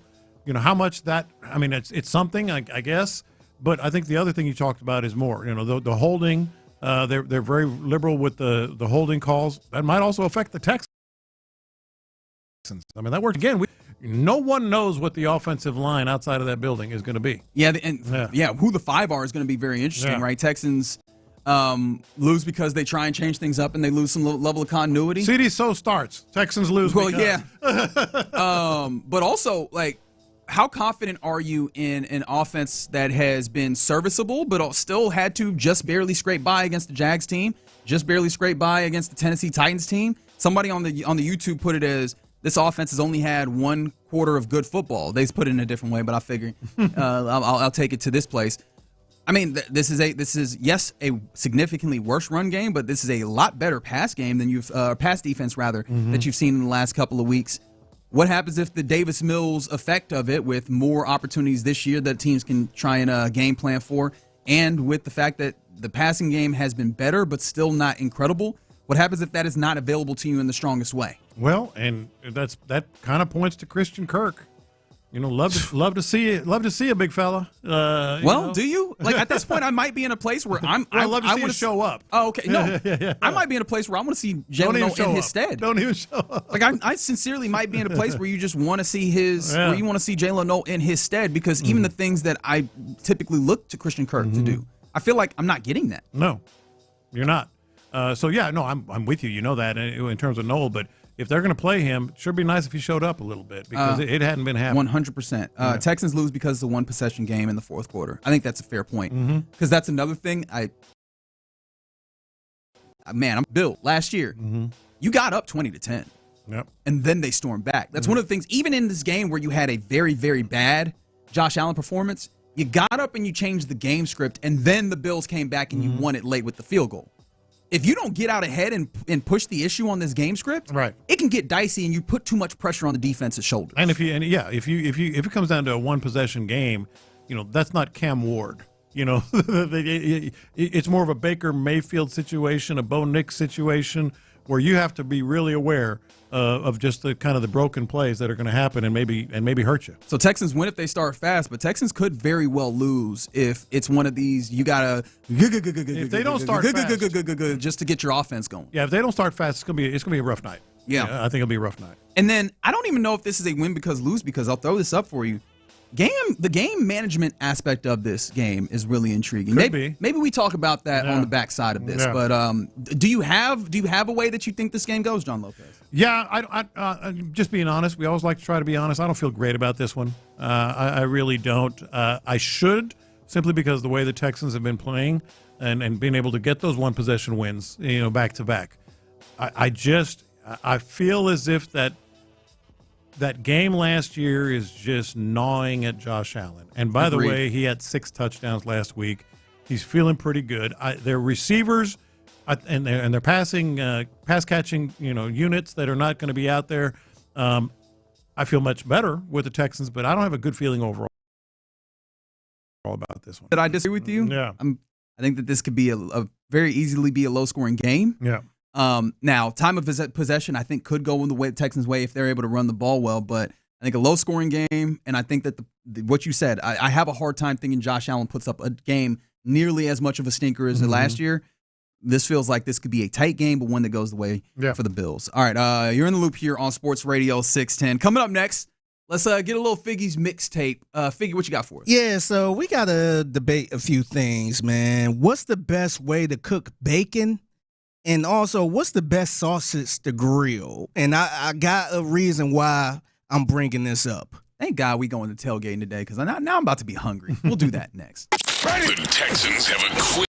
how much that. I mean, it's something, I guess. But I think the other thing you talked about is more. The holding. They're very liberal with the holding calls. That might also affect the Texans. I mean, that worked again. No one knows what the offensive line outside of that building is going to be. Yeah, who the 5 are is going to be very interesting, right? Texans lose because they try and change things up and they lose some level of continuity. CD so starts. Texans lose. Well, yeah. But also, how confident are you in an offense that has been serviceable but still had to just barely scrape by against the Jags team, just barely scrape by against the Tennessee Titans team? Somebody on the YouTube put it as this offense has only had 1 quarter of good football. They put it in a different way, but I figure I'll take it to this place. I mean, this is a significantly worse run game, but this is a lot better pass game than pass defense rather that you've seen in the last couple of weeks. What happens if the Davis Mills effect of it, with more opportunities this year that teams can try and game plan for, and with the fact that the passing game has been better but still not incredible? What happens if that is not available to you in the strongest way? Well, and that kind of points to Christian Kirk. Love to see a big fella. Do you? At this point, I might be in a place where I love to see you show up. Oh, okay. No, I might be in a place where I want to see Jalen in his stead. Don't even show up. I sincerely might be in a place where you just want to see where you want to see Jalen Noel in his stead, because even the things that I typically look to Christian Kirk to do, I feel like I'm not getting that. No, you're not. I'm with you. You know that in terms of Noel, but if they're going to play him, it sure be nice if he showed up a little bit, because it hadn't been happening. 100%. Texans lose because it's a one-possession game in the fourth quarter. I think that's a fair point, because that's another thing. I'm built last year. You got up 20-10, and then they stormed back. That's one of the things. Even in this game where you had a very, very bad Josh Allen performance, you got up and you changed the game script, and then the Bills came back and you won it late with the field goal. If you don't get out ahead and push the issue on this game script, it can get dicey, and you put too much pressure on the defense's shoulders. And if it comes down to a 1-possession game, that's not Cam Ward. It's more of a Baker Mayfield situation, a Bo Nix situation, where you have to be really aware of just the kind of the broken plays that are going to happen and maybe hurt you. So Texans win if they start fast, but Texans could very well lose if it's one of these you gotta if they don't start fast just to get your offense going. Yeah, if they don't start fast, it's gonna be a rough night. Yeah, I think it'll be a rough night. And then I don't even know if this is a win because lose, because I'll throw this up for you. The game management aspect of this game is really intriguing. Maybe we talk about that on the backside of this. Yeah. But do you have a way that you think this game goes, John Lopez? Yeah, I just being honest. We always like to try to be honest. I don't feel great about this one. I really don't. I should, simply because of the way the Texans have been playing and being able to get those 1-possession wins, back to back. I feel as if that game last year is just gnawing at Josh Allen. And by the way, he had 6 touchdowns last week. He's feeling pretty good. Their receivers and their passing, pass catching, units that are not going to be out there. I feel much better with the Texans, but I don't have a good feeling overall about this one. Did I disagree with you? Yeah. I think that this could be a very easily be a low-scoring game. Yeah. Now, time of possession, I think, could go in the Texans' way if they're able to run the ball well, but I think a low-scoring game, and I think that what you said, I have a hard time thinking Josh Allen puts up a game nearly as much of a stinker as last year. This feels like this could be a tight game, but one that goes the way for the Bills. All right, you're in the loop here on Sports Radio 610. Coming up next, let's get a little Figgy's mixtape. Figgy, what you got for us? Yeah, so we got to debate a few things, man. What's the best way to cook bacon? And also, what's the best sausage to grill? And I got a reason why I'm bringing this up. Thank God we going to tailgating today, because now I'm about to be hungry. We'll do that next. The Texans have a quick.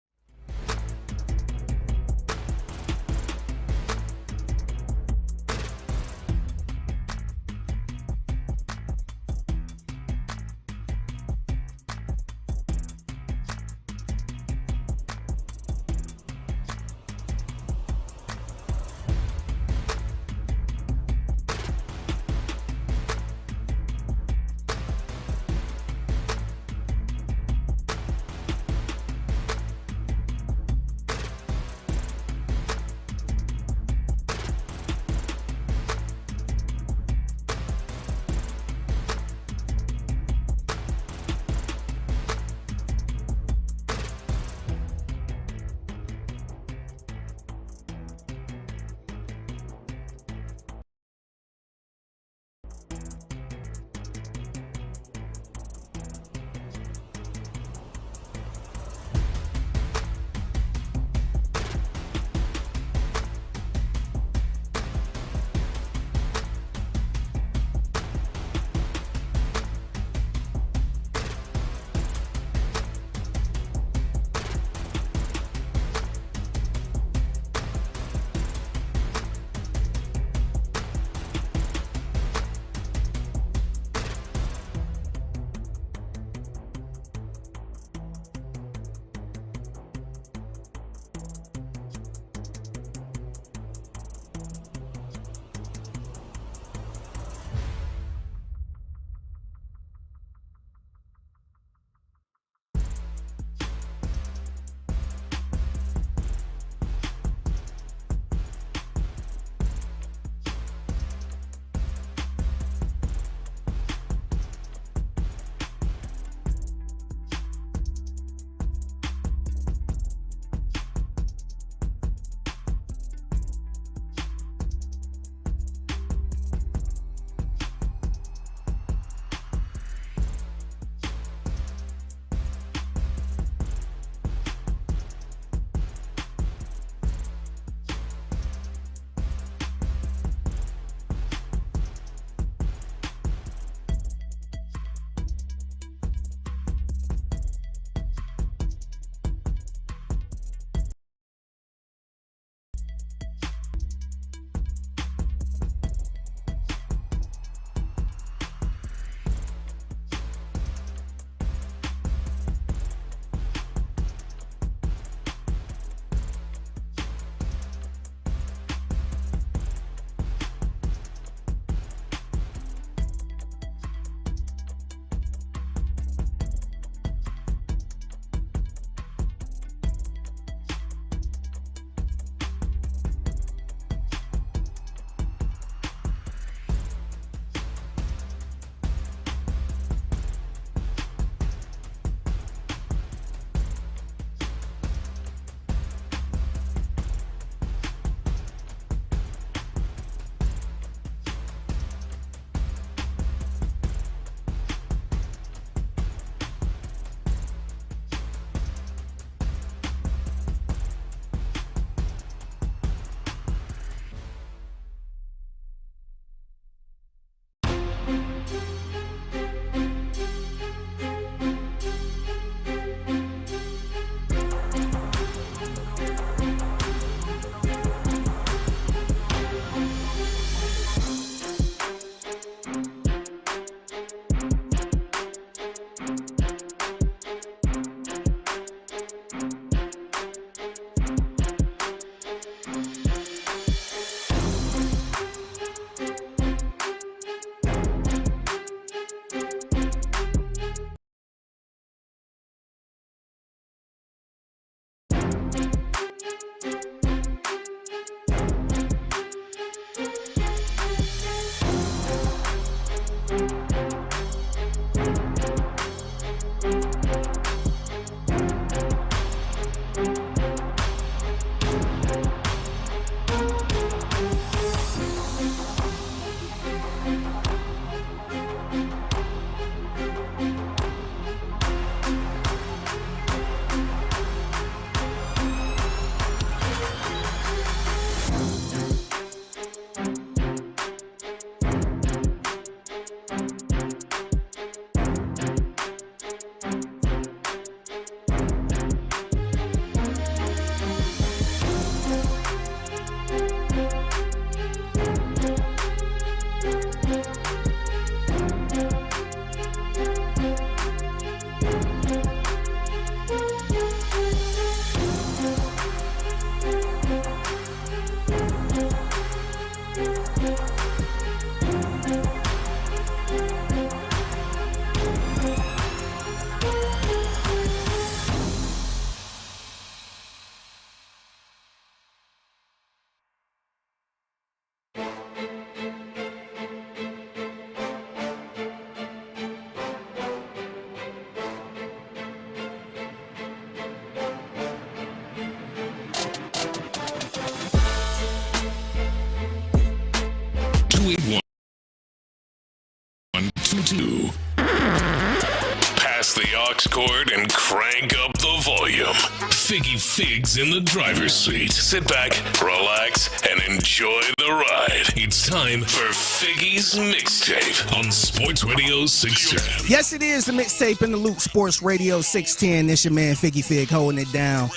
aux cord and crank up the volume. Figgy Figs in the driver's seat. Sit back, relax, and enjoy the ride. It's time for Figgy's Mixtape on Sports Radio 610. Yes, it is the Mixtape in the Loop, Sports Radio 610. This your man Figgy Fig holding it down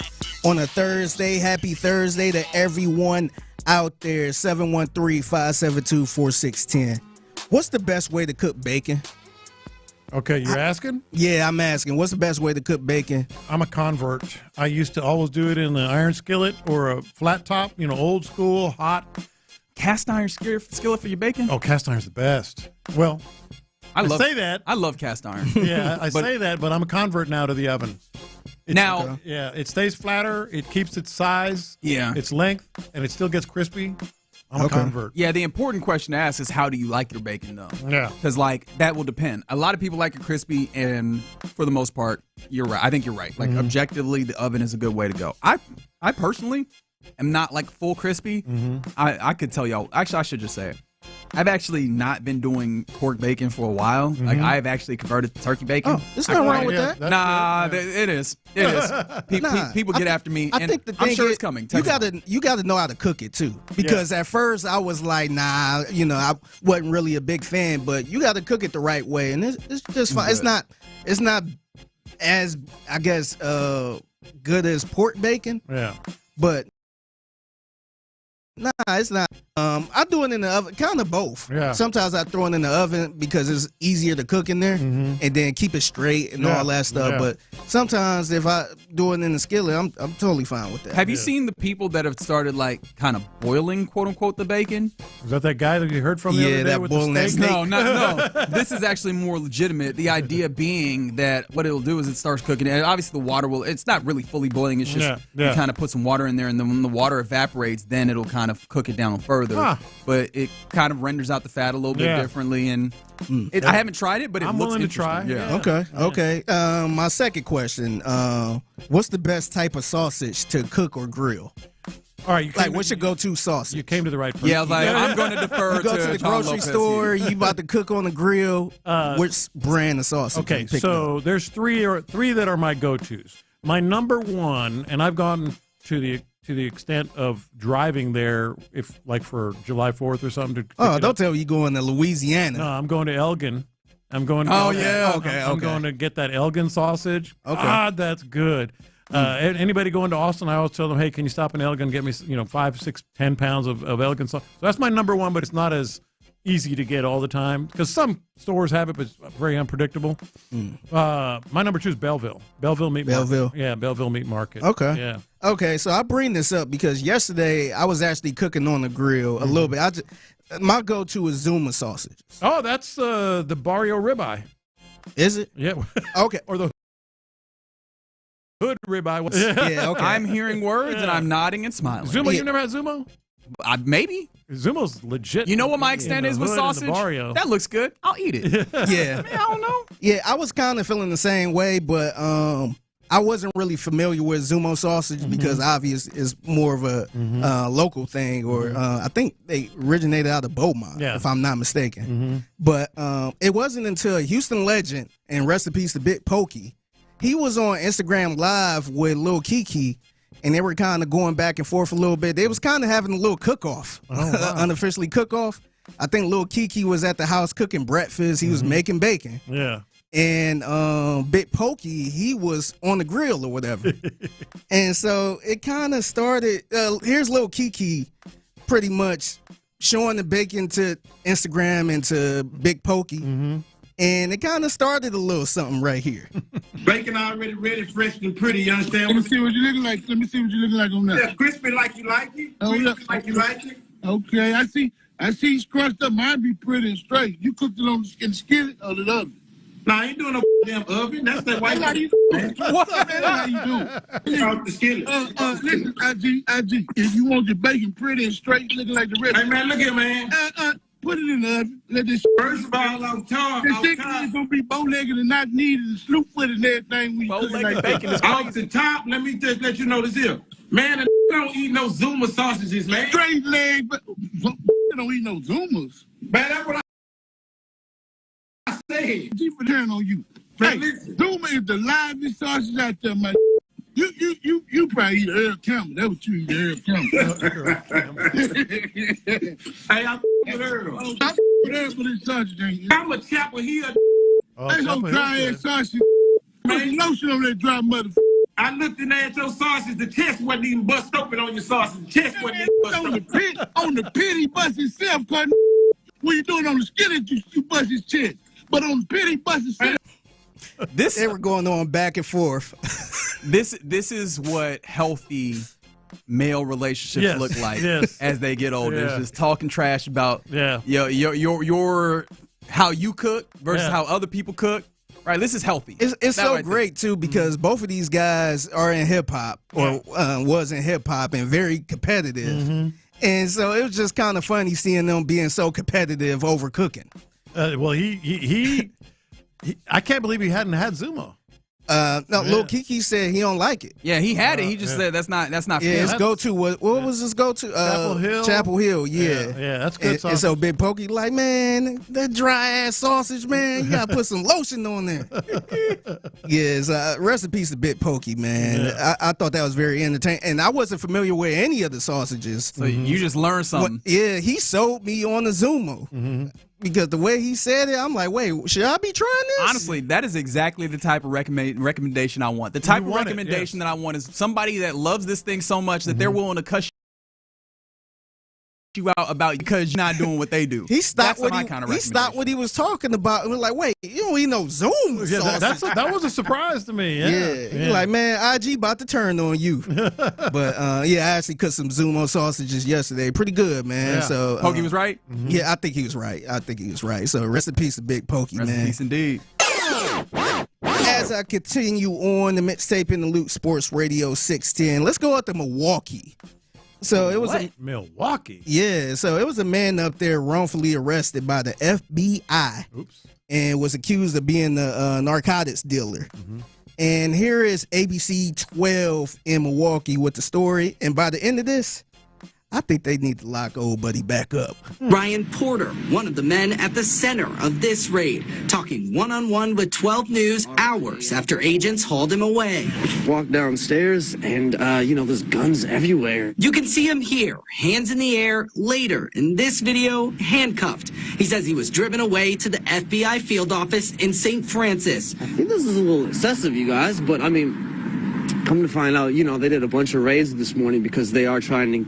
on a Thursday. Happy Thursday to everyone out there. 713-572-4610. What's the best way to cook bacon? Okay, you're asking? Yeah, I'm asking. What's the best way to cook bacon? I'm a convert. I used to always do it in an iron skillet or a flat top, old school, hot. Cast iron skillet for your bacon? Oh, cast iron's the best. Well, I say that. I love cast iron. Yeah, I say that, but I'm a convert now to the oven. Now, yeah, it stays flatter. It keeps its size, its length, and it still gets crispy. I'm a convert. Yeah, the important question to ask is how do you like your bacon, though? Yeah. Because, that will depend. A lot of people like it crispy, and for the most part, you're right. I think you're right. Objectively, the oven is a good way to go. I personally am not, full crispy. I could tell y'all. Actually, I should just say it. I've actually not been doing pork bacon for a while. I've actually converted to turkey bacon. Oh, there's nothing wrong with that. Nah, it is. It is. People get after me, and I'm sure it's coming. You gotta know how to cook it too. Because at first I was like, nah, I wasn't really a big fan. But you got to cook it the right way, and it's just fine. It's not as, I guess, good as pork bacon. Yeah. But nah, it's not. I do it in the oven, kind of both. Yeah. Sometimes I throw it in the oven because it's easier to cook in there and then keep it straight and all that stuff. Yeah. But sometimes if I do it in the skillet, I'm totally fine with that. Have you seen the people that have started kind of boiling, quote unquote, the bacon? Is that guy that you heard from the other day with the steak? No. This is actually more legitimate. The idea being that what it'll do is it starts cooking, and obviously the water it's not really fully boiling. It's just you kind of put some water in there, and then when the water evaporates, then it'll kind of cook it down further. But it kind of renders out the fat a little bit differently, and I haven't tried it, but I'm looks willing to interesting. try. Yeah. Okay. My second question: what's the best type of sausage to cook or grill? All right, what's your go-to sausage? You came to the right person. Yeah, I'm going to defer you go to the grocery store. You about to cook on the grill. Which brand of sausage? Okay, so there's three that are my go-tos. My number one, and I've gone to the extent of driving there, if for July 4th or something. Don't tell me you're going to Louisiana. No, I'm going to Elgin. I'm going. Okay. I'm going to get that Elgin sausage. Okay. That's good. Anybody going to Austin, I always tell them, hey, can you stop in Elgin and get me 5, 6, 10 pounds of Elgin sausage? So that's my number one, but it's not as easy to get all the time because some stores have it, but it's very unpredictable. My number two is Belleville Meat Market. Yeah, Belleville Meat Market. Okay. Yeah. Okay, so I bring this up because yesterday I was actually cooking on the grill a little bit. My go-to is Zuma sausages. Oh, that's the Barrio ribeye. Is it? Yeah. Okay. Or the hood ribeye. Yeah, okay. I'm hearing words and I'm nodding and smiling. Zuma, you never had Zuma? Maybe. Zumo's legit. You know what my extent is with sausage? That looks good. I'll eat it. Yeah. I don't know. Yeah, I was kind of feeling the same way, but I wasn't really familiar with Zumo sausage because obviously it's more of a local thing, or I think they originated out of Beaumont, if I'm not mistaken. But it wasn't until a Houston legend, and rest in peace to Big Pokey, he was on Instagram Live with Lil Kiki, and they were kind of going back and forth a little bit. They was kind of having a little cook-off, unofficially cook-off. I think Lil Kiki was at the house cooking breakfast. He was making bacon. Yeah. And Big Pokey, he was on the grill or whatever. And so it kind of started, here's Lil Kiki pretty much showing the bacon to Instagram and to Big Pokey. And it kind of started a little something right here. Bacon already ready, fresh and pretty. You understand? Let me see what you looking like. Let me see what you looking like on that. Yeah, crispy like you like it. Crispy like you like it. Okay, I see it's crushed up. Mine be pretty and straight. You cooked it on the skillet or the oven? Nah, I ain't doing no damn oven. That's the white. How you doing? What the hell? How you doing? Off the skillet. Listen, IG. If you want your bacon pretty and straight, looking like the rest. Hey man, look here, man. Put it in the oven. Let this. First of all, I'm tired. The chicken is gonna be bow-legged and not needed and sloop-footed and everything. We bow-legged bacon is off the top. Let me just let you know this here, man. I don't eat no Zuma sausages, man. Straight leg, but don't eat no Zumas. Man, that's what I said. Keep it down on you. Hey, Zuma is the livest sausage out there, man. You probably eat Earl Campbell. That's what you eat, Earl Campbell. Hey, I'm with Earl. I'm with Earl for this sausage. I'm a Chapel Hill. They some dry-ass sausage. Man, lotion on that dry motherfucker. I looked in there at your sausage. The chest wasn't even bust open on your sausage. The chest wasn't even bust open. On the pit, he bust himself, cause what you doing on the skin, you bust his chest. But on the pit, he bust himself. They were going on back and forth. This is what healthy male relationships look like as they get older. It's just talking trash about your how you cook versus how other people cook. Right, this is healthy. It's so great too because both of these guys are in hip hop or was in hip hop and very competitive, and so it was just kind of funny seeing them being so competitive over cooking. Well, he I can't believe he hadn't had Zuma. No, Lil Kiki said he don't like it. Yeah, he had it. He just said that's not fair. Yeah, his go-to what was his go-to? Chapel Hill. Chapel Hill, yeah. Yeah, that's good. And so Big Pokey like, man, that dry-ass sausage, man, you got to put some lotion on there. Yes, rest in peace to Big Pokey, man. Yeah. I thought that was very entertaining. And I wasn't familiar with any of the sausages. So you just learned something. Yeah, he sold me on the Zumo. Because the way he said it, I'm like, wait, should I be trying this? Honestly, that is exactly the type of recommendation I want. The type of recommendation that I want is somebody that loves this thing so much that they're willing to cuss you out about because you're not doing what they do. He stopped what he was talking about and was like, wait, you don't eat no Zoom sausage. That was a surprise to me. Yeah. Like, man, IG about to turn on you. But I actually cooked some Zumo sausages yesterday. Pretty good, man. Yeah. So Pokey was right? Yeah, I think he was right. So rest in peace to Big Pokey, man. Rest in peace indeed. As I continue on the mixtape in the Loop Sports Radio 610, let's go out to Milwaukee. So it was Milwaukee. Yeah, so it was a man up there wrongfully arrested by the FBI. And was accused of being a narcotics dealer. And here is ABC 12 in Milwaukee with the story. And by the end of this, I think they need to lock old buddy back up. Ryan Porter, one of the men at the center of this raid, talking one-on-one with 12 News hours after agents hauled him away. Walked downstairs and, there's guns everywhere. You can see him here, hands in the air, later in this video, handcuffed. He says he was driven away to the FBI field office in St. Francis. I think this is a little excessive, you guys, but I mean, come to find out, they did a bunch of raids this morning because they are trying to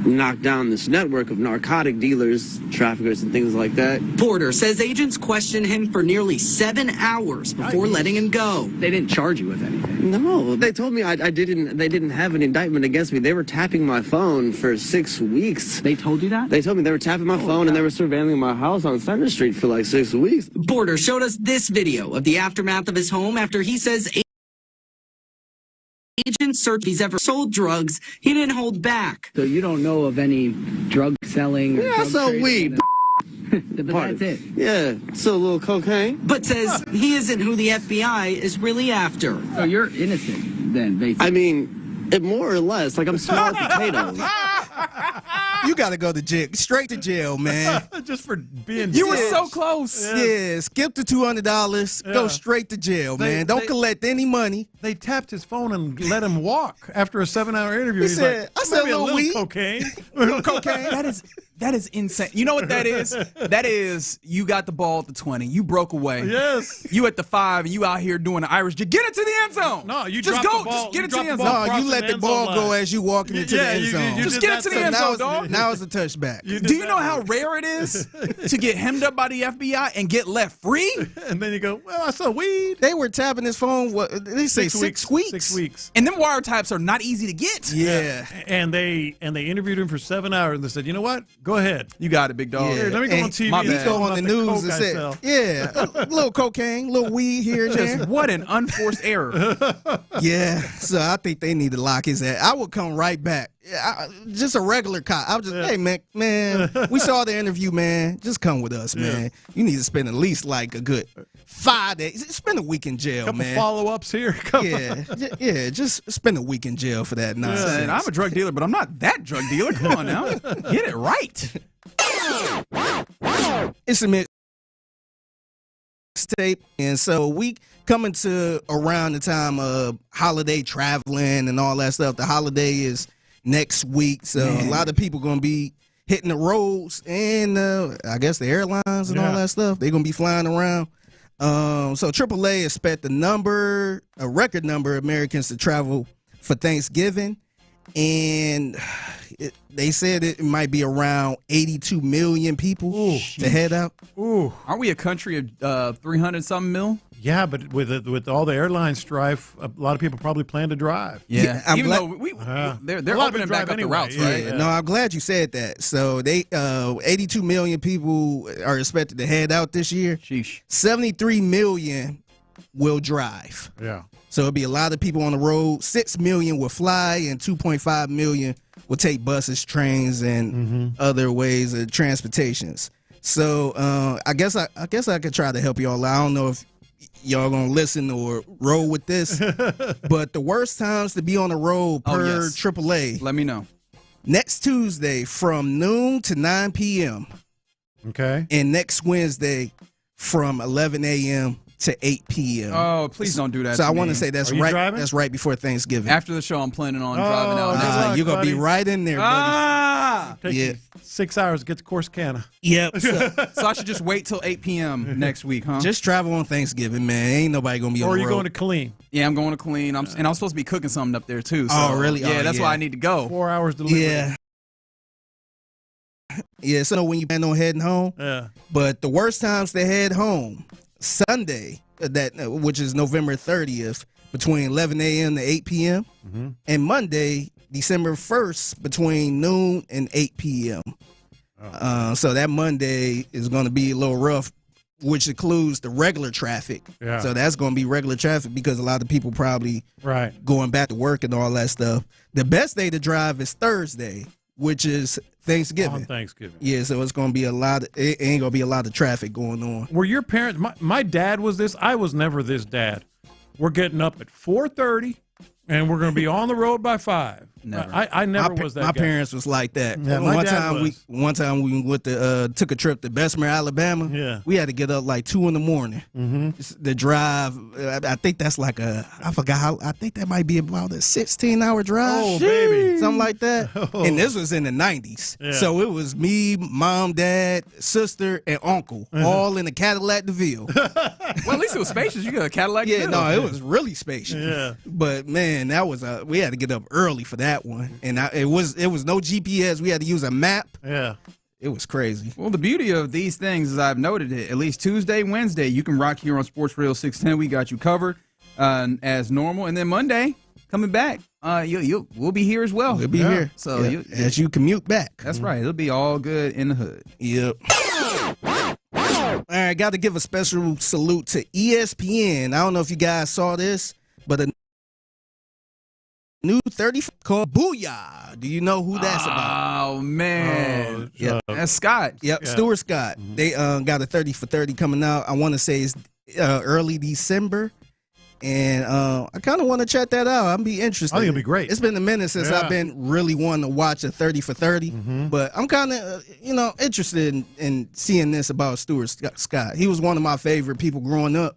knock down this network of narcotic dealers, traffickers, and things like that. Porter says agents questioned him for nearly 7 hours before letting him go. They didn't charge you with anything? No, they told me they didn't have an indictment against me. They were tapping my phone for 6 weeks. They told you that? They told me they were tapping my phone and they were surveilling my house on Center Street for like 6 weeks. Porter showed us this video of the aftermath of his home after he says agents searched if he's ever sold drugs. He didn't hold back. So you don't know of any drug selling? Yeah, I sell weed. But that's it. Yeah, so a little cocaine. But says he isn't who the FBI is really after. So you're innocent then, basically. I mean, more or less. Like I'm small potatoes. You got to go to jail, straight to jail, man. Just for being. You were so close. Yeah, skip the $200. Go straight to jail, man. Don't collect any money. They tapped his phone and let him walk after a 7-hour interview. He said, like, "I said a little weed, cocaine, little cocaine." That is insane. You know what that is? That is you got the ball at the 20. You broke away. Yes. You at the 5 and you out here doing the Irish. Get it to the end zone. No, you just go. Just get it to the end zone. No, you let the ball go as you walking into the end zone. Just get it to the end zone, dog. Now it's a touchback. Do you know how rare it is to get hemmed up by the FBI and get left free? And then you go, well, I saw weed. They were tapping his phone. What they say? 6 weeks. 6 weeks. And them wiretaps are not easy to get. Yeah. And they interviewed him for 7 hours and they said, you know what? Go ahead. You got it, big dog. Yeah. Here, let me go on TV. He go on the news and say, a little cocaine, a little weed here and there. What an unforced error. Yeah. So I think they need to lock his ass. I would come right back. Just a regular cop. I was just, hey, man, we saw the interview, man. Just come with us, man. You need to spend at least like a good 5 days. Spend a week in jail, couple man. Follow-ups here. Just spend a week in jail for that nonsense. And I'm a drug dealer, but I'm not that drug dealer. Come on now. Get it right. It's a tape. And so we coming to around the time of holiday traveling and all that stuff. The holiday is next week. So a lot of people going to be hitting the roads and I guess the airlines and all that stuff. They're going to be flying around. So AAA expect a record number of Americans to travel for Thanksgiving. And they said it might be around 82 million people to head out. Aren't we a country of 300-something mil? Yeah, but with all the airline strife, a lot of people probably plan to drive. Yeah, I'm even glad, though they're opening back up the routes, right? Yeah. No, I'm glad you said that. So 82 million people are expected to head out this year. Sheesh. 73 million will drive. Yeah. So it'll be a lot of people on the road. 6 million will fly, and 2.5 million will take buses, trains, and other ways of transportations. So I guess I could try to help y'all out. I don't know if y'all gonna listen or roll with this, but the worst times to be on the road per AAA. Let me know. Next Tuesday from noon to 9 p.m. Okay. And next Wednesday from 11 a.m. to 8 p.m. Oh, please don't do that. So to I want me. to say that's Are you right. driving? That's right before Thanksgiving. After the show, I'm planning on driving out. You're gonna be right in there, buddy. Take you 6 hours to get to Corsicana. Yep. So I should just wait till 8 p.m. next week, huh? Just travel on Thanksgiving, man. Ain't nobody gonna be on the road. Or are you going to Killeen? Yeah, I'm going to Killeen. And I'm supposed to be cooking something up there too. So, Oh, really? Yeah, Oh, that's why I need to go. 4 hours delivery. Yeah. Yeah, so when you plan on heading home. Yeah. But the worst times to head home, Sunday, which is November 30th, between 11 a.m. to 8 p.m. And Monday, December 1st, between noon and 8 p.m. So that Monday is going to be a little rough, which includes the regular traffic. Yeah. So that's going to be regular traffic because a lot of people probably going back to work and all that stuff. The best day to drive is Thursday, which is Thanksgiving. On Thanksgiving. Yeah, so it's going to be it ain't going to be a lot of traffic going on. Were your parents, my dad was this, I was never this dad. We're getting up at 4:30 and we're going to be on the road by 5. Never. I never was that My guy. parents was like that. Yeah, my dad was. One time we went to took a trip to Bessemer, Alabama. Yeah. We had to get up like 2 a.m. The drive. I think that's like I forgot how. I think that might be about a 16-hour drive. Oh, baby. Something like that. Oh. And this was in the 90s. Yeah. So it was me, mom, dad, sister, and uncle all in a Cadillac DeVille. Well, at least it was spacious. You got a Cadillac. Yeah, DeVille. no, it was really spacious. Yeah. But man, that was we had to get up early for that one, and it was no GPS. We had to use a map. Yeah. It was crazy. Well, the beauty of these things, as I've noted it, at least Tuesday, Wednesday, you can rock here on Sports Radio 610. We got you covered as normal, and then Monday coming back, we'll be here as well. We'll be here. So as you commute back. That's right. It'll be all good in the hood. Yep. All right, got to give a special salute to ESPN. I don't know if you guys saw this, but a new 30 called Booyah. Do you know who that's about? Oh, man. Yep. That's Scott. Yep, Yeah. Stuart Scott. They got a 30 for 30 coming out. I want to say it's early December. And I kind of want to check that out. I'll be interested. I think it'll be great. It's been a minute since I've been really wanting to watch a 30 for 30. But I'm kind of, interested in seeing this about Stuart Scott. He was one of my favorite people growing up,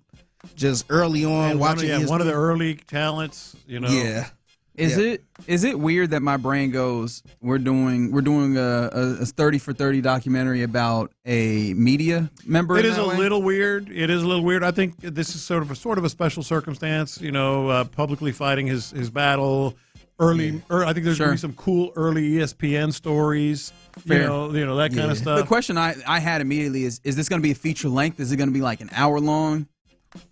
just early on And watching one of the early talents, Yeah. Is it weird that my brain goes, we're doing a 30 for 30 documentary about a media member? It is a little weird. It is a little weird. I think this is sort of a special circumstance. Publicly fighting his battle early. I think there's going to be some cool early ESPN stories. Fair. That kind of stuff. The question I had immediately is this going to be a feature length? Is it going to be like an hour long?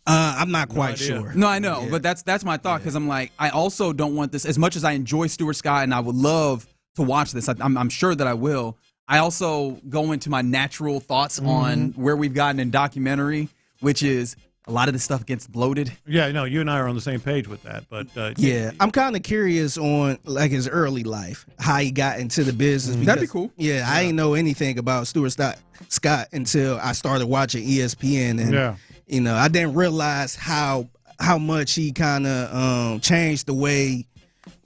I'm not quite sure. No, I know, but that's my thought because I'm like, I also don't want this as much as I enjoy Stuart Scott and I would love to watch this. I'm sure that I will. I also go into my natural thoughts on where we've gotten in documentary, which is a lot of this stuff gets bloated. Yeah, no, you and I are on the same page with that. But I'm kind of curious on like his early life, how he got into the business. That'd be cool. Yeah, I didn't know anything about Stuart Scott until I started watching ESPN, and I didn't realize how much he kind of changed the way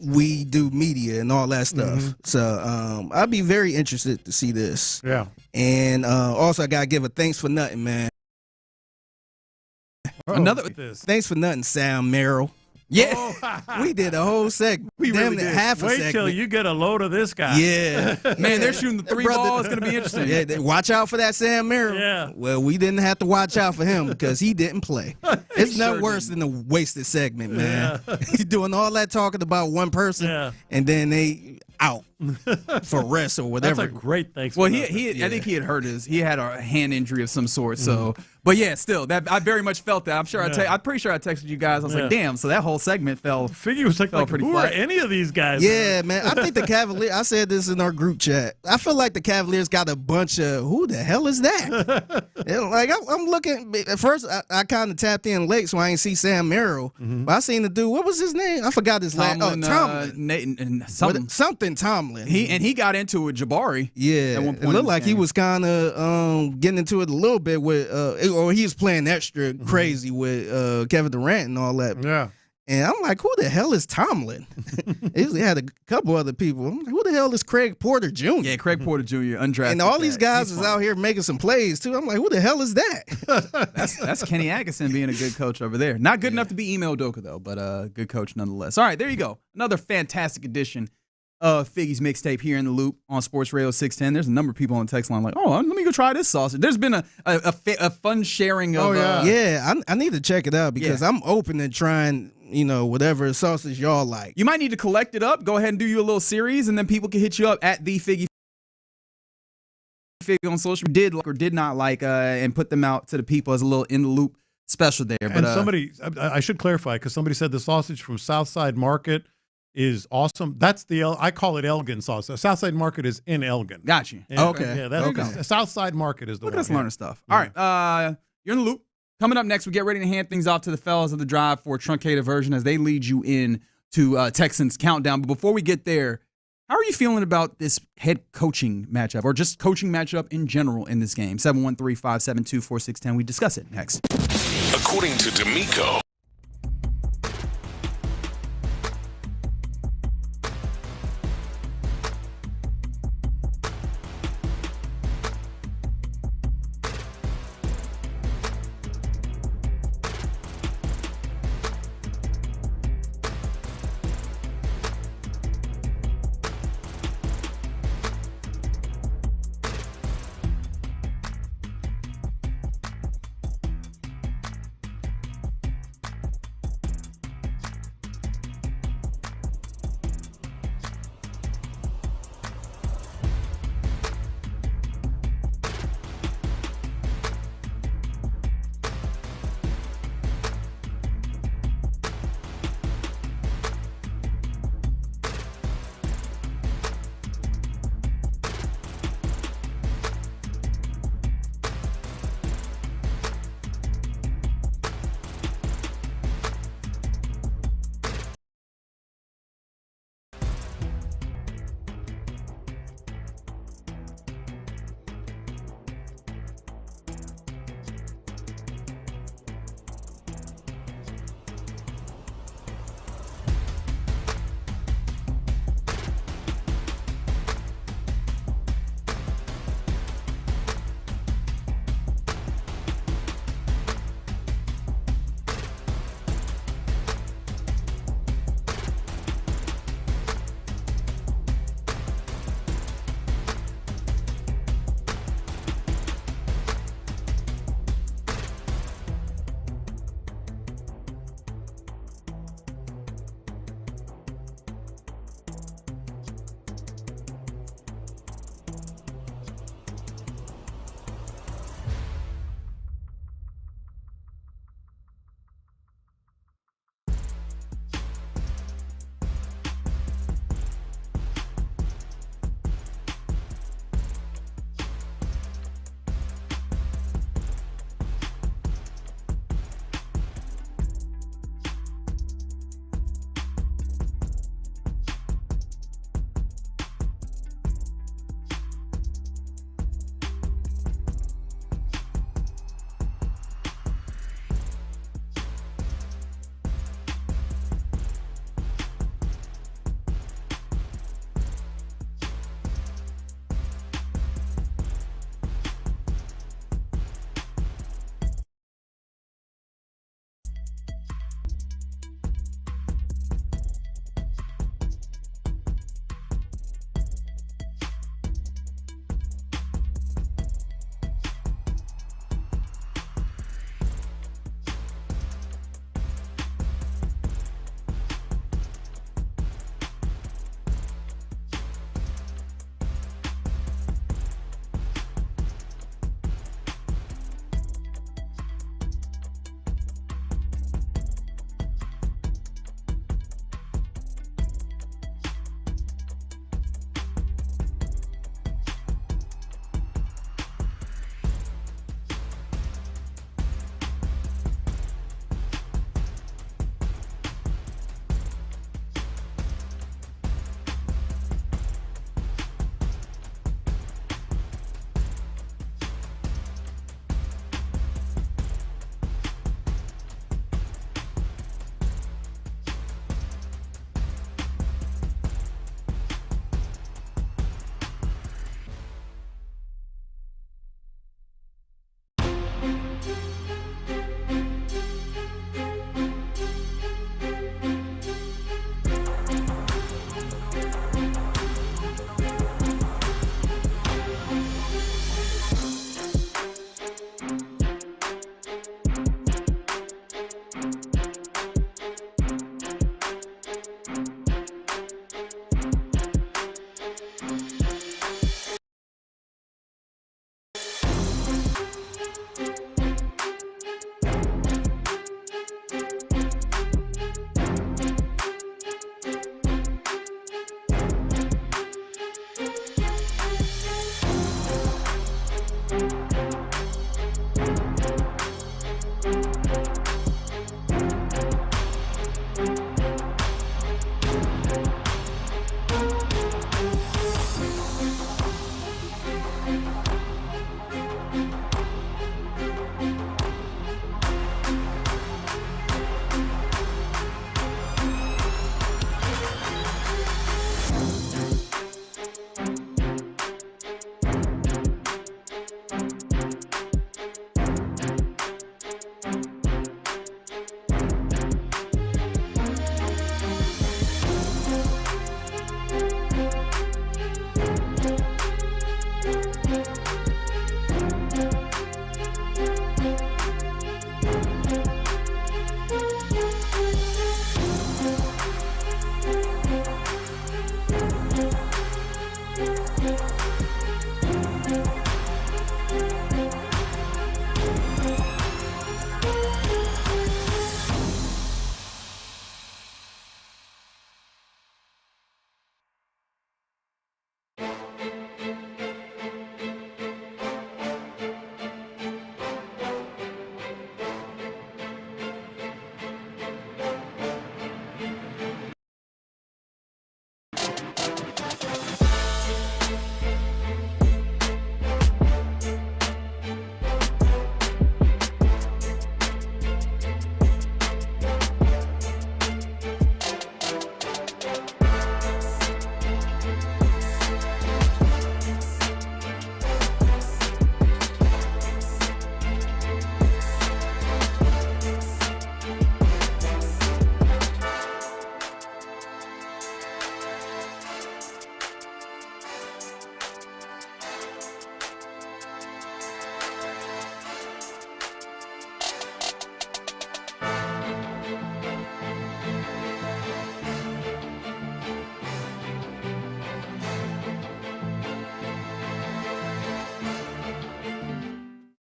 we do media and all that stuff. So I'd be very interested to see this. Yeah. And also I gotta give a thanks for nothing, man. Thanks for nothing, Sam Merrill. Yeah, we did a whole segment. We really did. Half a Wait segment. till you get a load of this guy. Yeah. Man, they're shooting the 3 ball. It's going to be interesting. Yeah, watch out for that Sam Merrill. Yeah. Well, we didn't have to watch out for him because he didn't play. It's not worse than a wasted segment, man. Yeah. He's doing all that talking about one person, and then they out for rest or whatever. That's a great thing. Well, I think he had a hand injury of some sort. So, but yeah, still, that I very much felt that. I'm sure I'm pretty sure I texted you guys. I was like, damn. So that whole segment fell. Figure was like pretty who flat. are any of these guys? Yeah, man. I think the Cavaliers. I said this in our group chat. I feel like the Cavaliers got a bunch of who the hell is that? And like I'm looking at first. I kind of tapped in late, so I ain't see Sam Merrill. But I seen the dude. What was his name? I forgot his last. Tomlin. Something Tomlin. He got into it with Jabari. Yeah, at one point it looked like he was kind of getting into it a little bit with, or he was playing extra crazy with Kevin Durant and all that. Yeah. And I'm like, who the hell is Tomlin? He had a couple other people. I'm like, who the hell is Craig Porter Jr.? Yeah, Craig Porter Jr. undrafted. And all these guys is out here making some plays too. I'm like, who the hell is that? That's Kenny Atkinson being a good coach over there. Not good enough to be Ime Udoka though, but good coach nonetheless. All right, there you go. Another fantastic edition of Figgy's Mixtape here in the Loop on Sports Radio 610. There's a number of people on the text line like, oh, let me go try this sausage. There's been a fun sharing of. I need to check it out because I'm open to trying. Whatever sausage y'all like. You might need to collect it up. Go ahead and do you a little series, and then people can hit you up at the Figgy on social. Did like or did not like, and put them out to the people as a little in the loop special there. But somebody, I should clarify because somebody said the sausage from Southside Market is awesome. That's I call it Elgin sausage. Southside Market is in Elgin. Got you. Okay. Yeah, that's Southside Market is the one. Look at us learning stuff. All right, you're in the loop. Coming up next, we get ready to hand things off to the fellas of the drive for a truncated version as they lead you in to Texans Countdown. But before we get there, how are you feeling about this head coaching matchup or just coaching matchup in general in this game? 713-572-4610. We discuss it next. According to D'Amico,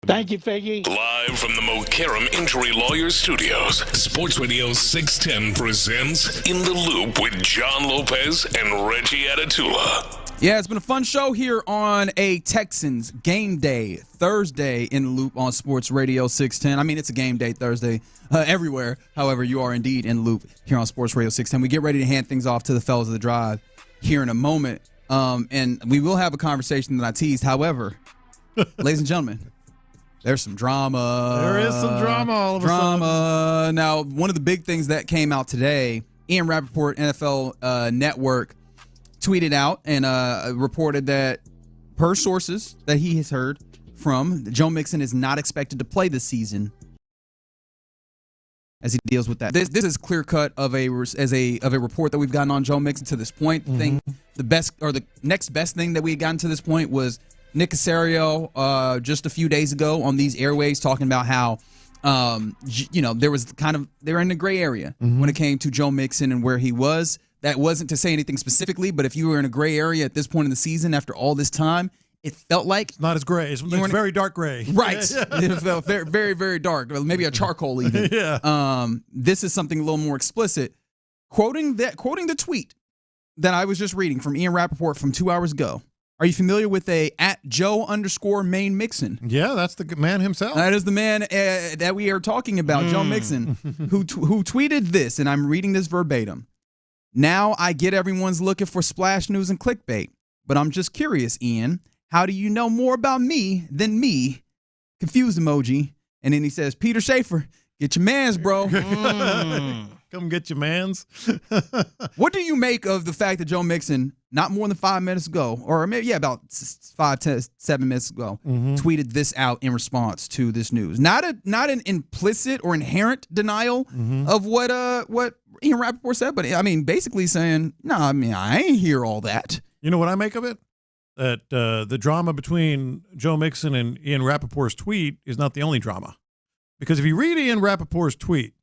Thank you, Figgy. Live from the Mokaram Injury Lawyers Studios, Sports Radio 610 presents In the Loop with John Lopez and Reggie Atatula. Yeah, it's been a fun show here on a Texans game day Thursday in the Loop on Sports Radio 610. I mean, it's a game day Thursday everywhere. However, you are indeed in the Loop here on Sports Radio 610. We get ready to hand things off to the fellas of the drive here in a moment. And we will have a conversation that I teased. However, ladies and gentlemen, there's some drama. There is some drama all of a sudden. Now, one of the big things that came out today, Ian Rappaport, NFL Network, tweeted out and reported that, per sources that he has heard from, Joe Mixon is not expected to play this season as he deals with that. This is clear cut of a report that we've gotten on Joe Mixon to this point. The next best thing that we had gotten to this point was Nick Caserio just a few days ago on these airways talking about how they were in the gray area when it came to Joe Mixon and where he was. That wasn't to say anything specifically, but if you were in a gray area at this point in the season after all this time, it felt like it's not as gray. It's very dark gray. Right. It felt very, very, very dark. Maybe a charcoal even. Yeah. This is something a little more explicit. Quoting the tweet that I was just reading from Ian Rappaport from 2 hours ago. Are you familiar with @Joe_Main Mixon? Yeah, that's the man himself. That is the man that we are talking about, Joe Mixon, who tweeted this, and I'm reading this verbatim. Now I get everyone's looking for splash news and clickbait, but I'm just curious, Ian, how do you know more about me than me? Confused emoji. And then he says, Peter Schaefer, get your mans, bro. Come get your mans. What do you make of the fact that Joe Mixon, not more than 5 minutes ago, or maybe about 7 minutes ago, tweeted this out in response to this news? Not an implicit or inherent denial of what Ian Rappaport said, but I mean basically saying, I ain't hear all that. You know what I make of it? That the drama between Joe Mixon and Ian Rappaport's tweet is not the only drama. Because if you read Ian Rappaport's tweet,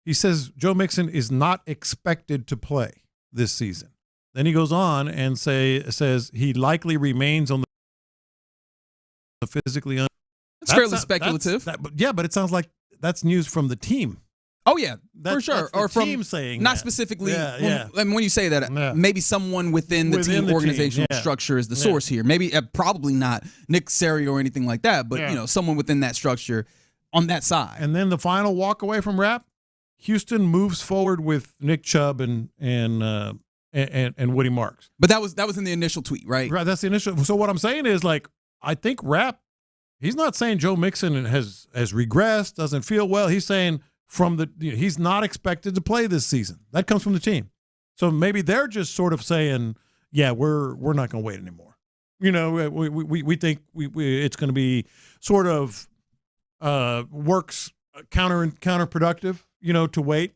he says Joe Mixon is not expected to play this season. Then he goes on and says he likely remains on the physically. That's fairly speculative. But it sounds like that's news from the team. Oh yeah, for sure. Or from team saying not that. Specifically. Yeah. When you say that, maybe someone within the team organizational structure is the source here. Maybe probably not Nick Caserio or anything like that, but someone within that structure on that side. And then the final walk away from Rapp, Houston moves forward with Nick Chubb and Woody Marks. But that was in the initial tweet, right? Right. That's the initial. So what I'm saying is, I think Rapp, he's not saying Joe Mixon has regressed, doesn't feel well. He's saying he's not expected to play this season. That comes from the team. So maybe they're just sort of saying, yeah, we're not going to wait anymore. We think it's going to be sort of works counterproductive, to wait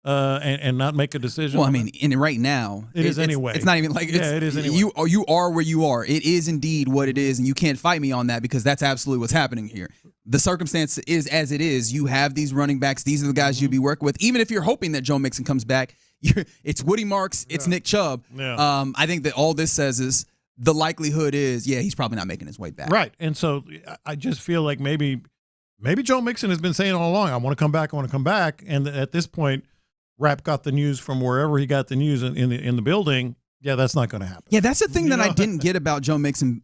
and not make a decision. Well, I mean, right now it is anyway. It's not even like it is anyway. You are where you are. It is indeed what it is, and you can't fight me on that because that's absolutely what's happening here. The circumstance is as it is. You have these running backs. These are the guys you'd be working with. Even if you're hoping that Joe Mixon comes back, it's Woody Marks, it's Nick Chubb. Yeah. I think that all this says is the likelihood is, he's probably not making his way back. Right, and so I just feel like maybe Joe Mixon has been saying all along, I want to come back, and at this point, Rapp got the news from wherever he got the news in the building. Yeah, that's not going to happen. Yeah, that's the thing that I didn't get about Joe Mixon,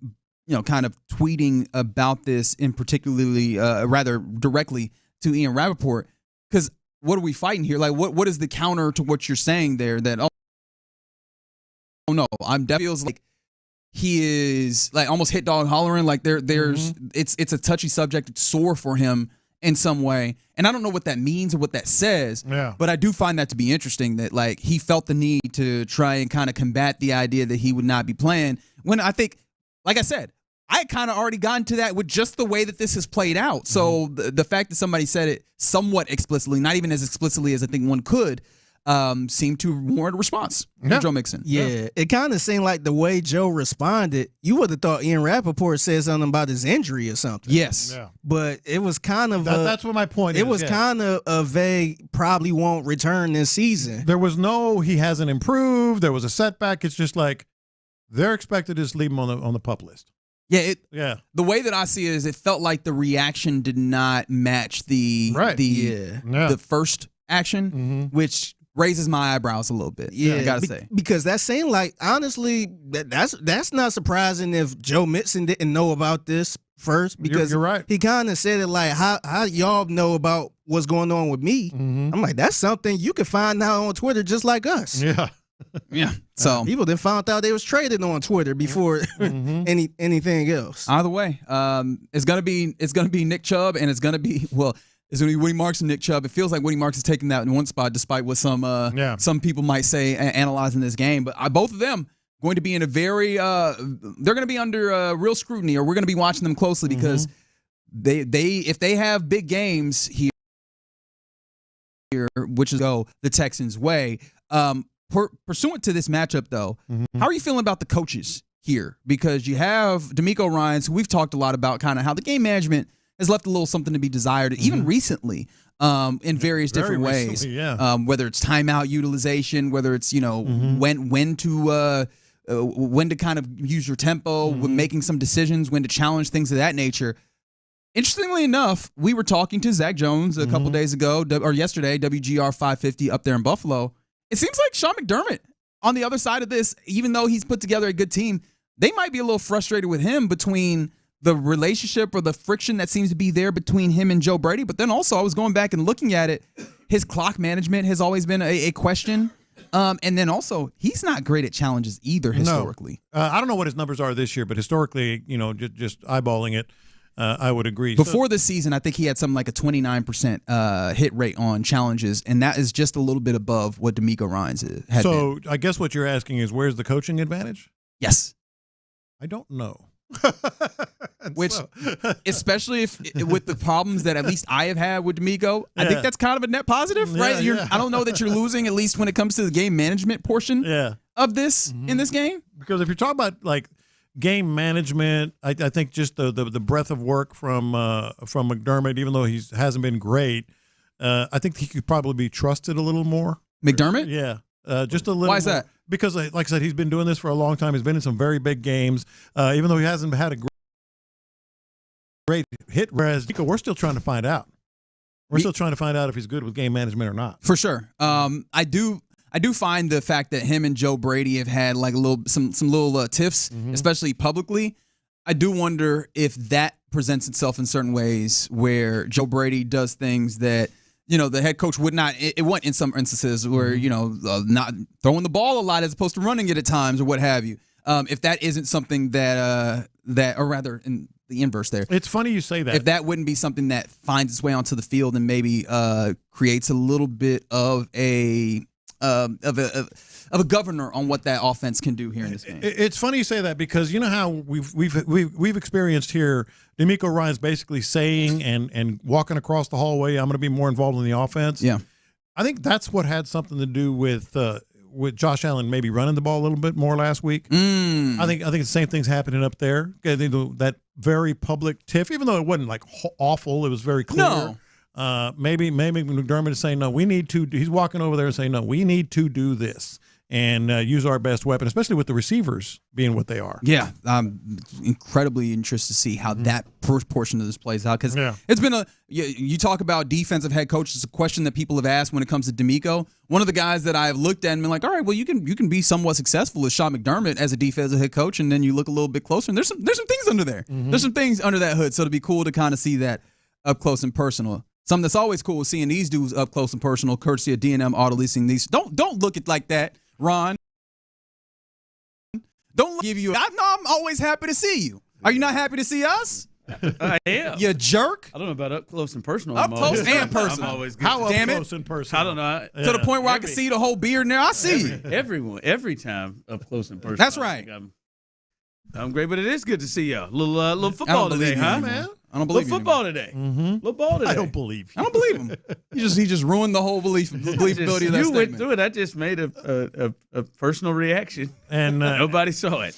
kind of tweeting about this in particularly, rather directly to Ian Rappaport, because what are we fighting here? Like, what is the counter to what you're saying there? That oh no, that feels like he is like almost hit dog hollering. Like there's it's a touchy subject. It's sore for him in some way. And I don't know what that means or what that says, but I do find that to be interesting that like he felt the need to try and kind of combat the idea that he would not be playing when I think, like I said, I had kind of already gotten to that with just the way that this has played out. So the fact that somebody said it somewhat explicitly, not even as explicitly as I think one could, seemed to warrant a response from Joe Mixon. Yeah, it kind of seemed like the way Joe responded, you would have thought Ian Rappaport said something about his injury or something. Yes. Yeah. But it was kind of that's what my point is. It was kind of a vague, probably won't return this season. There was no, he hasn't improved. There was a setback. It's just like they're expected to just leave him on the PUP list. Yeah, the way that I see it is, it felt like the reaction did not match the first action, which raises my eyebrows a little bit. Yeah, I gotta say, because that seemed like, honestly, that's not surprising if Joe Mixon didn't know about this first, because you're right. He kind of said it like, how y'all know about what's going on with me? I'm like, that's something you can find out on Twitter just like us. Yeah. Yeah. So people then found out they was traded on Twitter before anything else. Either way, it's gonna be Nick Chubb, and it's gonna be Woody Marks and Nick Chubb. It feels like Woody Marks is taking that in one spot, despite what some people might say analyzing this game. But both of them going to be in a very they're going to be under real scrutiny, or we're going to be watching them closely, because if they have big games here, which is go the Texans' way. Pursuant to this matchup, though, how are you feeling about the coaches here? Because you have D'Amico Ryans, who we've talked a lot about, kind of how the game management has left a little something to be desired, even recently, in various different ways. Whether it's timeout utilization, whether it's when to kind of use your tempo, when making some decisions, when to challenge, things of that nature. Interestingly enough, we were talking to Zach Jones a couple days ago, or yesterday, WGR 550 up there in Buffalo. It seems like Sean McDermott, on the other side of this, even though he's put together a good team, they might be a little frustrated with him between the relationship or the friction that seems to be there between him and Joe Brady. But then also, I was going back and looking at it, his clock management has always been a question. And then also, he's not great at challenges either historically. No. I don't know what his numbers are this year, but historically, just eyeballing it, I would agree. Before this season, I think he had something like a 29% hit rate on challenges, and that is just a little bit above what D'Amico Ryans had been. I guess what you're asking is, where's the coaching advantage? Yes. I don't know. Which, especially with the problems that at least I have had with D'Amico, I think that's kind of a net positive, right? I don't know that you're losing, at least when it comes to the game management portion of this in this game. Because if you're talking about like game management, I think just the breadth of work from McDermott, even though he hasn't been great, I think he could probably be trusted a little more. McDermott? Yeah. Just a little. Why is that? Because, like I said, he's been doing this for a long time. He's been in some very big games, even though he hasn't had a great hit. Whereas we're still trying to find out. We're still trying to find out if he's good with game management or not. For sure. I do find the fact that him and Joe Brady have had like some little tiffs, especially publicly. I do wonder if that presents itself in certain ways where Joe Brady does things that the head coach would not. It went in some instances where not throwing the ball a lot as opposed to running it at times or what have you. If that isn't something that or rather in the inverse there. It's funny you say that. If that wouldn't be something that finds its way onto the field and maybe creates a little bit of a governor on what that offense can do here in this game. It's funny you say that, because you know how we've experienced here D'Amico Ryans basically saying and walking across the hallway, I'm going to be more involved in the offense. Yeah, I think that's what had something to do with Josh Allen maybe running the ball a little bit more last week. I think the same thing's happening up there. That very public tiff, even though it wasn't like awful, it was very clear. No. Maybe McDermott is saying, no, we need to. He's walking over there and saying, no, we need to do this and use our best weapon, especially with the receivers being what they are. Yeah, I'm incredibly interested to see how that portion of this plays out, because it's been you talk about defensive head coach. It's a question that people have asked when it comes to D'Amico. One of the guys that I've looked at and been like, all right, well, you can be somewhat successful as Sean McDermott as a defensive head coach, and then you look a little bit closer, and there's some things under there. There's some things under that hood, so it'd be cool to kind of see that up close and personal. Something that's always cool is seeing these dudes up close and personal, courtesy of D&M Auto Leasing. These don't look it like that, Ron. Don't give you. I know I'm always happy to see you. Are you not happy to see us? I am. You jerk. I don't know about up close and personal. Up close and personal. I'm always good. How Damn up it. close and personal? I don't know. To the point where I can see the whole beard in there. I see you. Every time up close and personal. That's right. I'm great, but it is good to see y'all. Little football today, huh, man? I don't believe football today. Little ball today. I don't believe you. I don't believe him. He just ruined the whole believability of that you statement. went through it. I just made a personal reaction, and nobody saw it.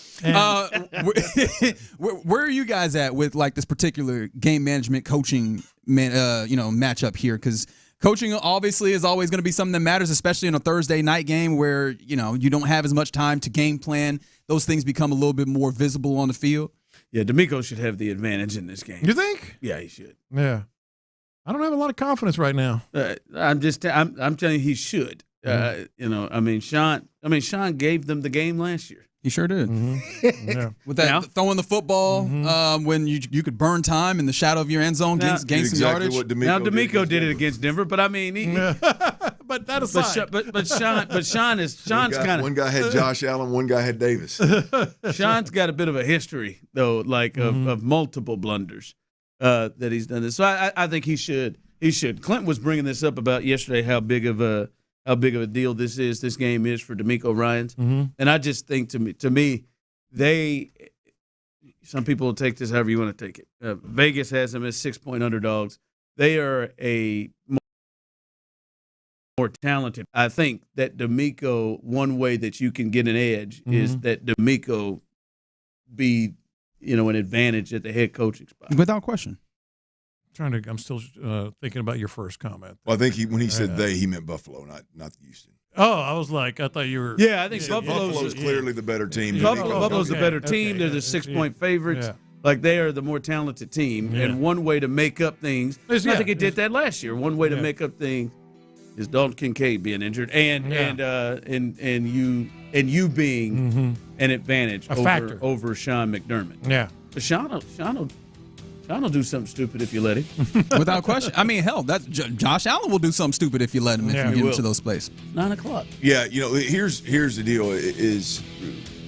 Where are you guys at with like this particular game management coaching matchup here? Because coaching obviously is always going to be something that matters, especially in a Thursday night game where you don't have as much time to game plan. Those things become a little bit more visible on the field. Yeah, D'Amico should have the advantage in this game. You think? Yeah, he should. Yeah. I don't have a lot of confidence right now. I'm telling you, he should. Sean gave them the game last year. He sure did. Mm-hmm. Yeah. With that throwing the football when you could burn time in the shadow of your end zone, gain some yardage. Now D'Amico did it against Denver, but I mean, but that aside, but Sean's kind of one guy had Josh Allen, one guy had Davis. Sean's got a bit of a history though, like of multiple blunders that he's done this. So I think he should. Clint was bringing this up about yesterday how big of a deal this game is for D'Amico Ryans. And I just think to me, some people will take this however you want to take it. Vegas has them as 6-point underdogs. They are a more talented. I think that D'Amico, one way that you can get an edge is that D'Amico be, an advantage at the head coaching spot. Without question. I'm still thinking about your first comment. Well, I think when he said he meant Buffalo, not Houston. Oh, I was like, I thought you were. Yeah, I think Buffalo's clearly the better team. Buffalo's the better team. They're the 6-point favorites. Yeah. Like they are the more talented team. Yeah. And one way to make up things, I think it did that last year. One way to make up things is Dalton Kincaid being injured and you being an advantage over Sean McDermott. Yeah, but Sean will do something stupid if you let him. Without question. I mean, hell, Josh Allen will do something stupid if you let him. If you get into those places. 9:00. Yeah, here's the deal: is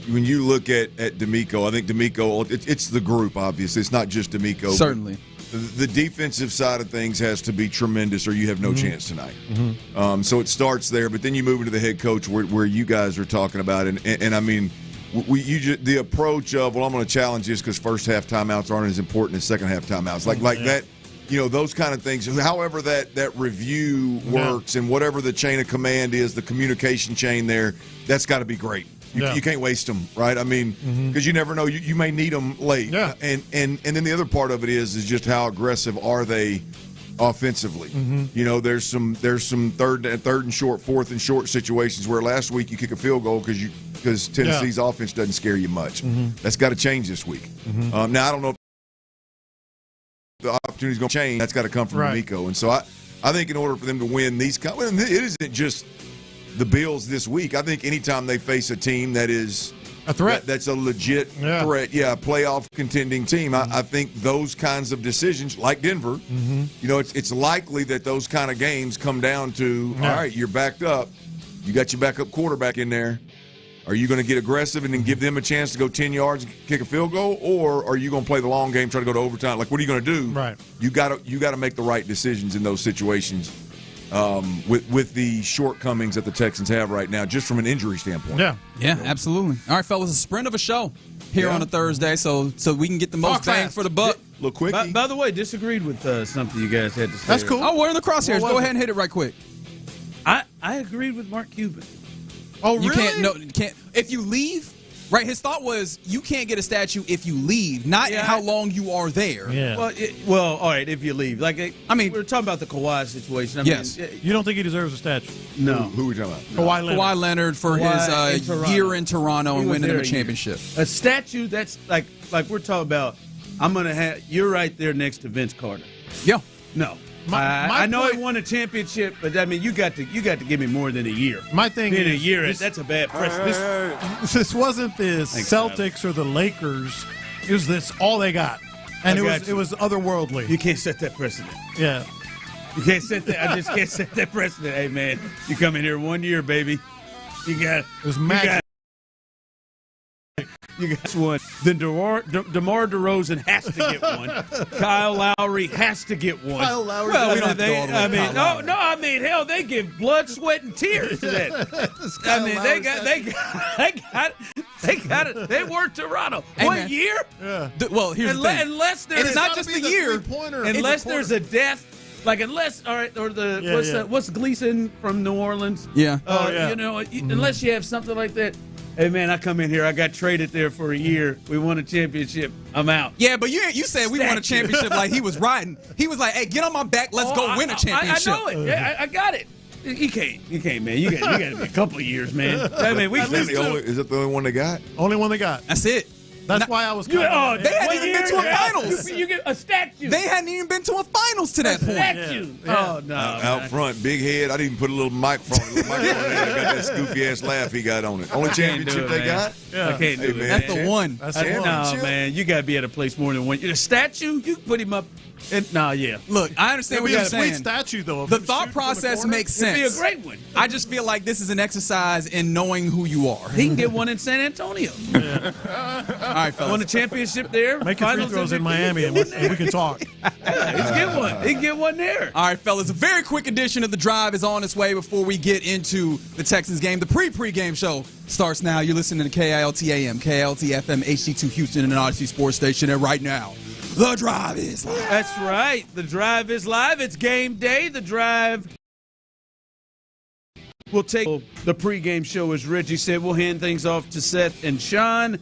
when you look at D'Amico, I think D'Amico. It's the group. Obviously, it's not just D'Amico. Certainly. The defensive side of things has to be tremendous, or you have no chance tonight. So it starts there, but then you move into the head coach, where you guys are talking about, and I mean. The approach of, I'm going to challenge this because first half timeouts aren't as important as second half timeouts. Like that, those kind of things. However that review works and whatever the chain of command is, the communication chain there, that's got to be great. You can't waste them, right? I mean, because you never know. You may need them late. Yeah. And then the other part of it is just how aggressive are they offensively. There's some third and short, fourth and short situations where last week you kick a field goal because Tennessee's offense doesn't scare you much. That's got to change this week. Now I don't know if the opportunity's going to change. That's got to come from D'Amico. And so I think in order for them to win these, it isn't just the Bills this week. I think anytime they face a team that is a threat, that's a legit threat, playoff contending team. I think those kinds of decisions, like Denver, it's likely that those kind of games come down to, all right, you're backed up. You got your backup quarterback in there. Are you going to get aggressive and then give them a chance to go 10 yards and kick a field goal, or are you going to play the long game, try to go to overtime? Like, what are you going to do? Right. You got to make the right decisions in those situations. With the shortcomings that the Texans have right now, just from an injury standpoint. Yeah, absolutely. All right, fellas, a sprint of a show here on a Thursday, so we can get the most bang for the buck. A little quickie. By the way, disagreed with something you guys had to say. That's cool. Oh, we're in the crosshairs. Go ahead and hit it right quick. I agreed with Mark Cuban. Oh, really? You can't. If you leave. Right, his thought was you can't get a statue if you leave, not how long you are there. Yeah. Well, all right, if you leave. Like, I mean, we're talking about the Kawhi situation. I mean, you don't think he deserves a statue? No. Who are we talking about? Kawhi Leonard for his year in Toronto and winning a championship. A statue that's like we're talking about. I'm gonna have. You're right there next to Vince Carter. Yeah. No. I know he won a championship, but I mean, you got to give me more than a year. My thing is, a year, that's a bad precedent. This wasn't the Celtics or the Lakers. It was this all they got, and it was otherworldly. You can't set that precedent. Yeah, you can't set that. I just can't set that precedent. Hey man, you come in here 1 year, baby. You got it. It was magic. You got one. Then DeMar DeRozan has to get one. Kyle Lowry has to get one. Kyle Lowry. Well, we don't I mean, hell, they give blood, sweat, and tears to that. I mean, they got it. They were Toronto. Hey, 1 year? Yeah. Well, here's the thing. Unless there's, it's not just the year. Unless there's a death. Like unless, all right, or what's Gleason from New Orleans? Yeah. Unless you have something like that. Hey, man, I come in here. I got traded there for a year. We won a championship. I'm out. Yeah, but you said we won a championship like he was riding. He was like, hey, get on my back. Let's go win a championship. I know it. Yeah, I got it. You can't, man. You got to be a couple of years, man. I mean, is that the only one they got? Only one they got. That's it. That's why I was. They hadn't even been to a finals. You get a statue. They hadn't even been to a finals to that point. Statue. Yeah. Oh no! Out front, big head. I didn't even put a little microphone on there. I got that goofy ass laugh he got on it. Only championship they got. I can't do it. Man. That's the one. That's the one. No, man, you got to be at a place more than one. A statue, you can put him up. Yeah. Look, I understand what you're saying. Sweet statue, though. The thought process makes sense. It'd be a great one. I just feel like this is an exercise in knowing who you are. He can get one in San Antonio. All right, fellas. Won a championship there. Make your free throws in Miami, and we can talk. He can get one there. All right, fellas. A very quick edition of The Drive is on its way before we get into the Texans game. The pre-game show starts now. You're listening to KILT AM, KILT FM, HD2 Houston, and an Odyssey Sports Station. And right now, The Drive is live. That's right. The Drive is live. It's game day. The Drive will take the pregame show, as Reggie said. We'll hand things off to Seth and Sean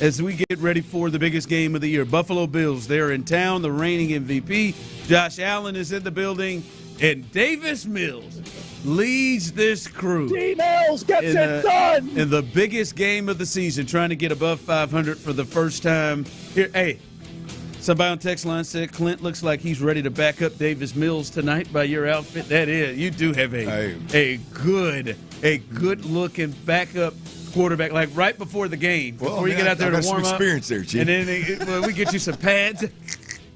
as we get ready for the biggest game of the year. Buffalo Bills, they're in town, the reigning MVP. Josh Allen is in the building, and Davis Mills leads this crew. D-Mills gets it done. In the biggest game of the season, trying to get above 500 for the first time. Here, hey. Somebody on text line said Clint looks like he's ready to back up Davis Mills tonight by your outfit. That is, you do have a good looking backup quarterback, like right before the game, before you get out there to warm up. Experience there, Chief. And then we get you some pads.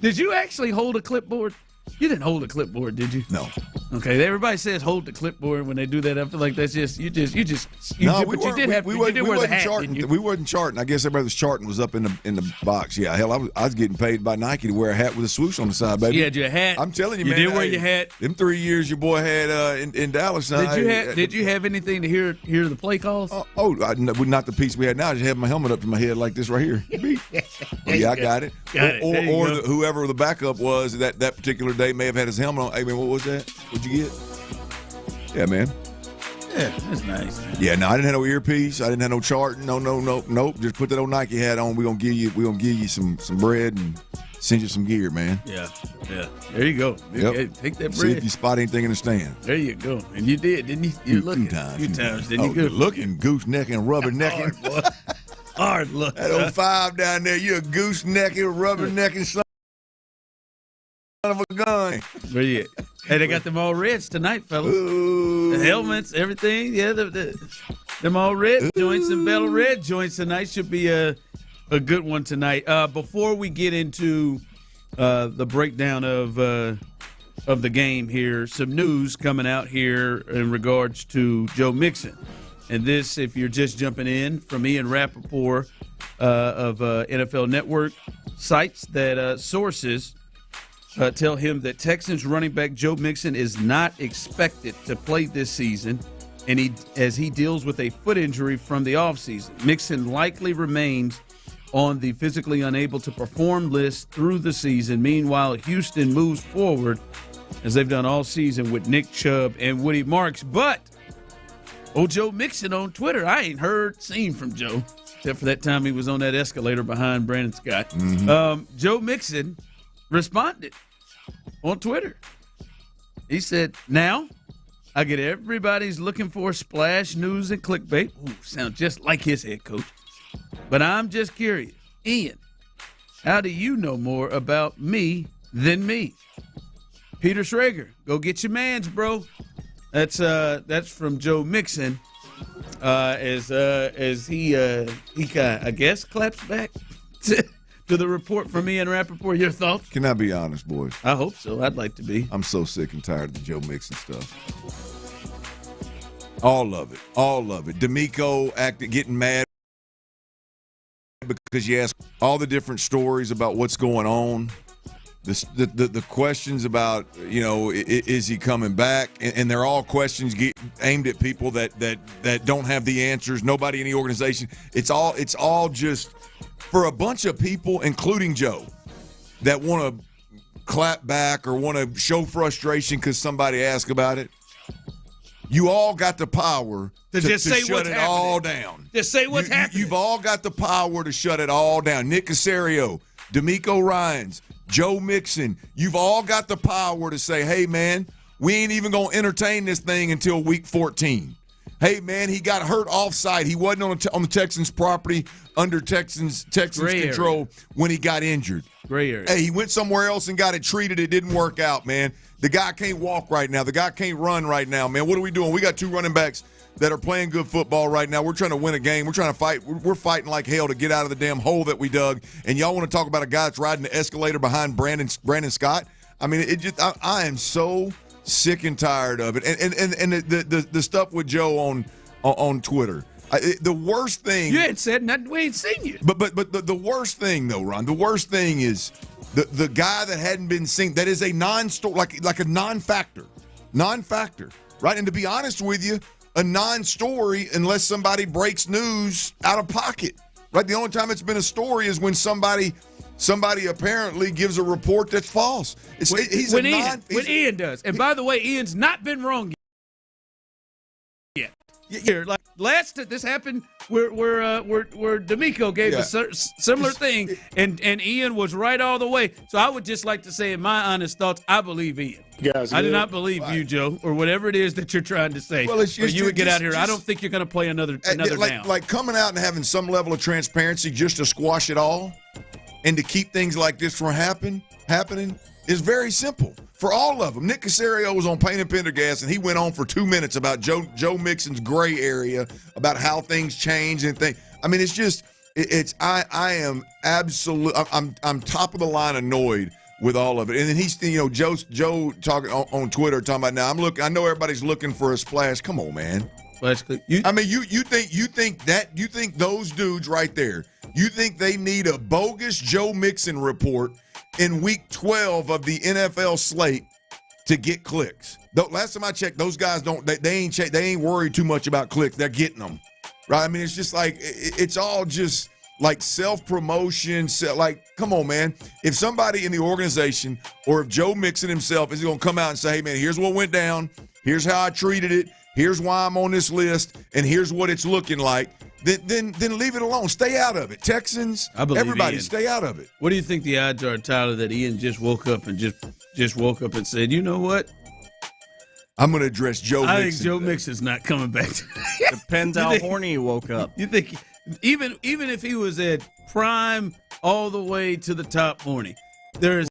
Did you actually hold a clipboard? You didn't hold a clipboard, did you? No. Okay, everybody says hold the clipboard when they do that. I feel like that's just you did wear the hat, charting. didn't you? We wasn't charting. I guess everybody was charting was up in the box. Yeah, hell, I was getting paid by Nike to wear a hat with a swoosh on the side, baby. You had your hat. I'm telling you, man. You did wear your hat. Them 3 years your boy had in Dallas. Did you have anything to hear the play calls? Not the piece we had now. I just had my helmet up to my head like this right here. I got it. Or whoever the backup was that particular day may have had his helmet on. Hey, man, what was that? What'd you get? Yeah, man. Yeah, that's nice, man. Yeah, no, I didn't have no earpiece. I didn't have no charting. Nope. Just put that old Nike hat on. We're gonna give you some bread and send you some gear, man. Yeah. There you go. Yep. Take that bread. See if you spot anything in the stand. There you go. And you did, didn't you? You're looking a few times, didn't you? Looking, goosenecking, rubbernecking. Hard look. That 05 down there, you're a goosenecking, rubbernecking son of a gun. Where you at? Hey, they got them all reds tonight, fellas. Ooh. The helmets, everything. Yeah, them all red joints and Bell red joints tonight should be a good one tonight. Before we get into the breakdown of the game here, some news coming out here in regards to Joe Mixon. And this, if you're just jumping in, from Ian Rappaport of NFL Network, cites that sources tell him that Texans running back Joe Mixon is not expected to play this season, and as he deals with a foot injury from the offseason. Mixon likely remains on the physically unable to perform list through the season. Meanwhile, Houston moves forward, as they've done all season, with Nick Chubb and Woody Marks. But Joe Mixon on Twitter, I ain't seen from Joe, except for that time he was on that escalator behind Brandon Scott. Mm-hmm. Joe Mixon responded on Twitter. He said, "Now, I get everybody's looking for splash news and clickbait." Ooh, sounds just like his head coach. "But I'm just curious. Ian, how do you know more about me than me?" Peter Schrager, go get your mans, bro. That's from Joe Mixon. As he I guess claps back to the report from Ian Rappaport. Your thoughts? Can I be honest, boys? I hope so. I'd like to be. I'm so sick and tired of the Joe Mixon stuff. All of it. D'Amico getting mad because you ask all the different stories about what's going on. The questions about, is he coming back? And they're all questions aimed at people that don't have the answers. Nobody in the organization. It's all just for a bunch of people, including Joe, that want to clap back or want to show frustration because somebody asked about it. You all got the power to just say shut it all down. Just say what's happening. You've all got the power to shut it all down. Nick Caserio, D'Amico Ryans, Joe Mixon, you've all got the power to say, hey, man, we ain't even going to entertain this thing until week 14. Hey, man, he got hurt off-site. He wasn't on the Texans' property under Texans control when he got injured. Gray area. Hey, he went somewhere else and got it treated. It didn't work out, man. The guy can't walk right now. The guy can't run right now, man. What are we doing? We got 2 running backs that are playing good football right now. We're trying to win a game. We're trying to fight. We're fighting like hell to get out of the damn hole that we dug. And y'all want to talk about a guy that's riding the escalator behind Brandon Scott? I mean, I am so sick and tired of it. And the stuff with Joe on Twitter. The worst thing. You ain't said nothing. We ain't seen you. But the worst thing though, Ron. The worst thing is the guy that hadn't been seen. That is a non-story, like a non-factor, right? And to be honest with you, a non-story unless somebody breaks news out of pocket, right? The only time it's been a story is when somebody apparently gives a report that's false. When Ian does. And by the way, Ian's not been wrong yet. Here, like this happened where D'Amico gave a similar thing, and Ian was right all the way. So I would just like to say, in my honest thoughts, I believe Ian. I do not believe you, Joe, or whatever it is that you're trying to say. Well, or you would get out here. I don't think you're going to play another down. Like coming out and having some level of transparency just to squash it all and to keep things like this from happening is very simple for all of them. Nick Caserio was on Payne and Pendergast, and he went on for 2 minutes about Joe Mixon's gray area, about how things change and things. I mean, I am absolute. I'm top of the line annoyed with all of it. And then he's, Joe talking on Twitter talking about now. I know everybody's looking for a splash. Come on, man. You think those dudes right there, you think they need a bogus Joe Mixon report in week 12 of the NFL slate to get clicks? Last time I checked, those guys they ain't worried too much about clicks. They're getting them, right? I mean, it's just like it's all just like self-promotion. Like, come on, man. If somebody in the organization or if Joe Mixon himself is going to come out and say, hey, man, here's what went down. Here's how I treated it. Here's why I'm on this list, and here's what it's looking like. Then leave it alone. Stay out of it. Texans, everybody, Ian. Stay out of it. What do you think the odds are, Tyler, that Ian just woke up and just woke up and said, you know what? I'm going to address Joe Mixon. I think Joe Mixon's not coming back today. Depends how horny he woke up. You think even if he was at prime all the way to the top horny, there is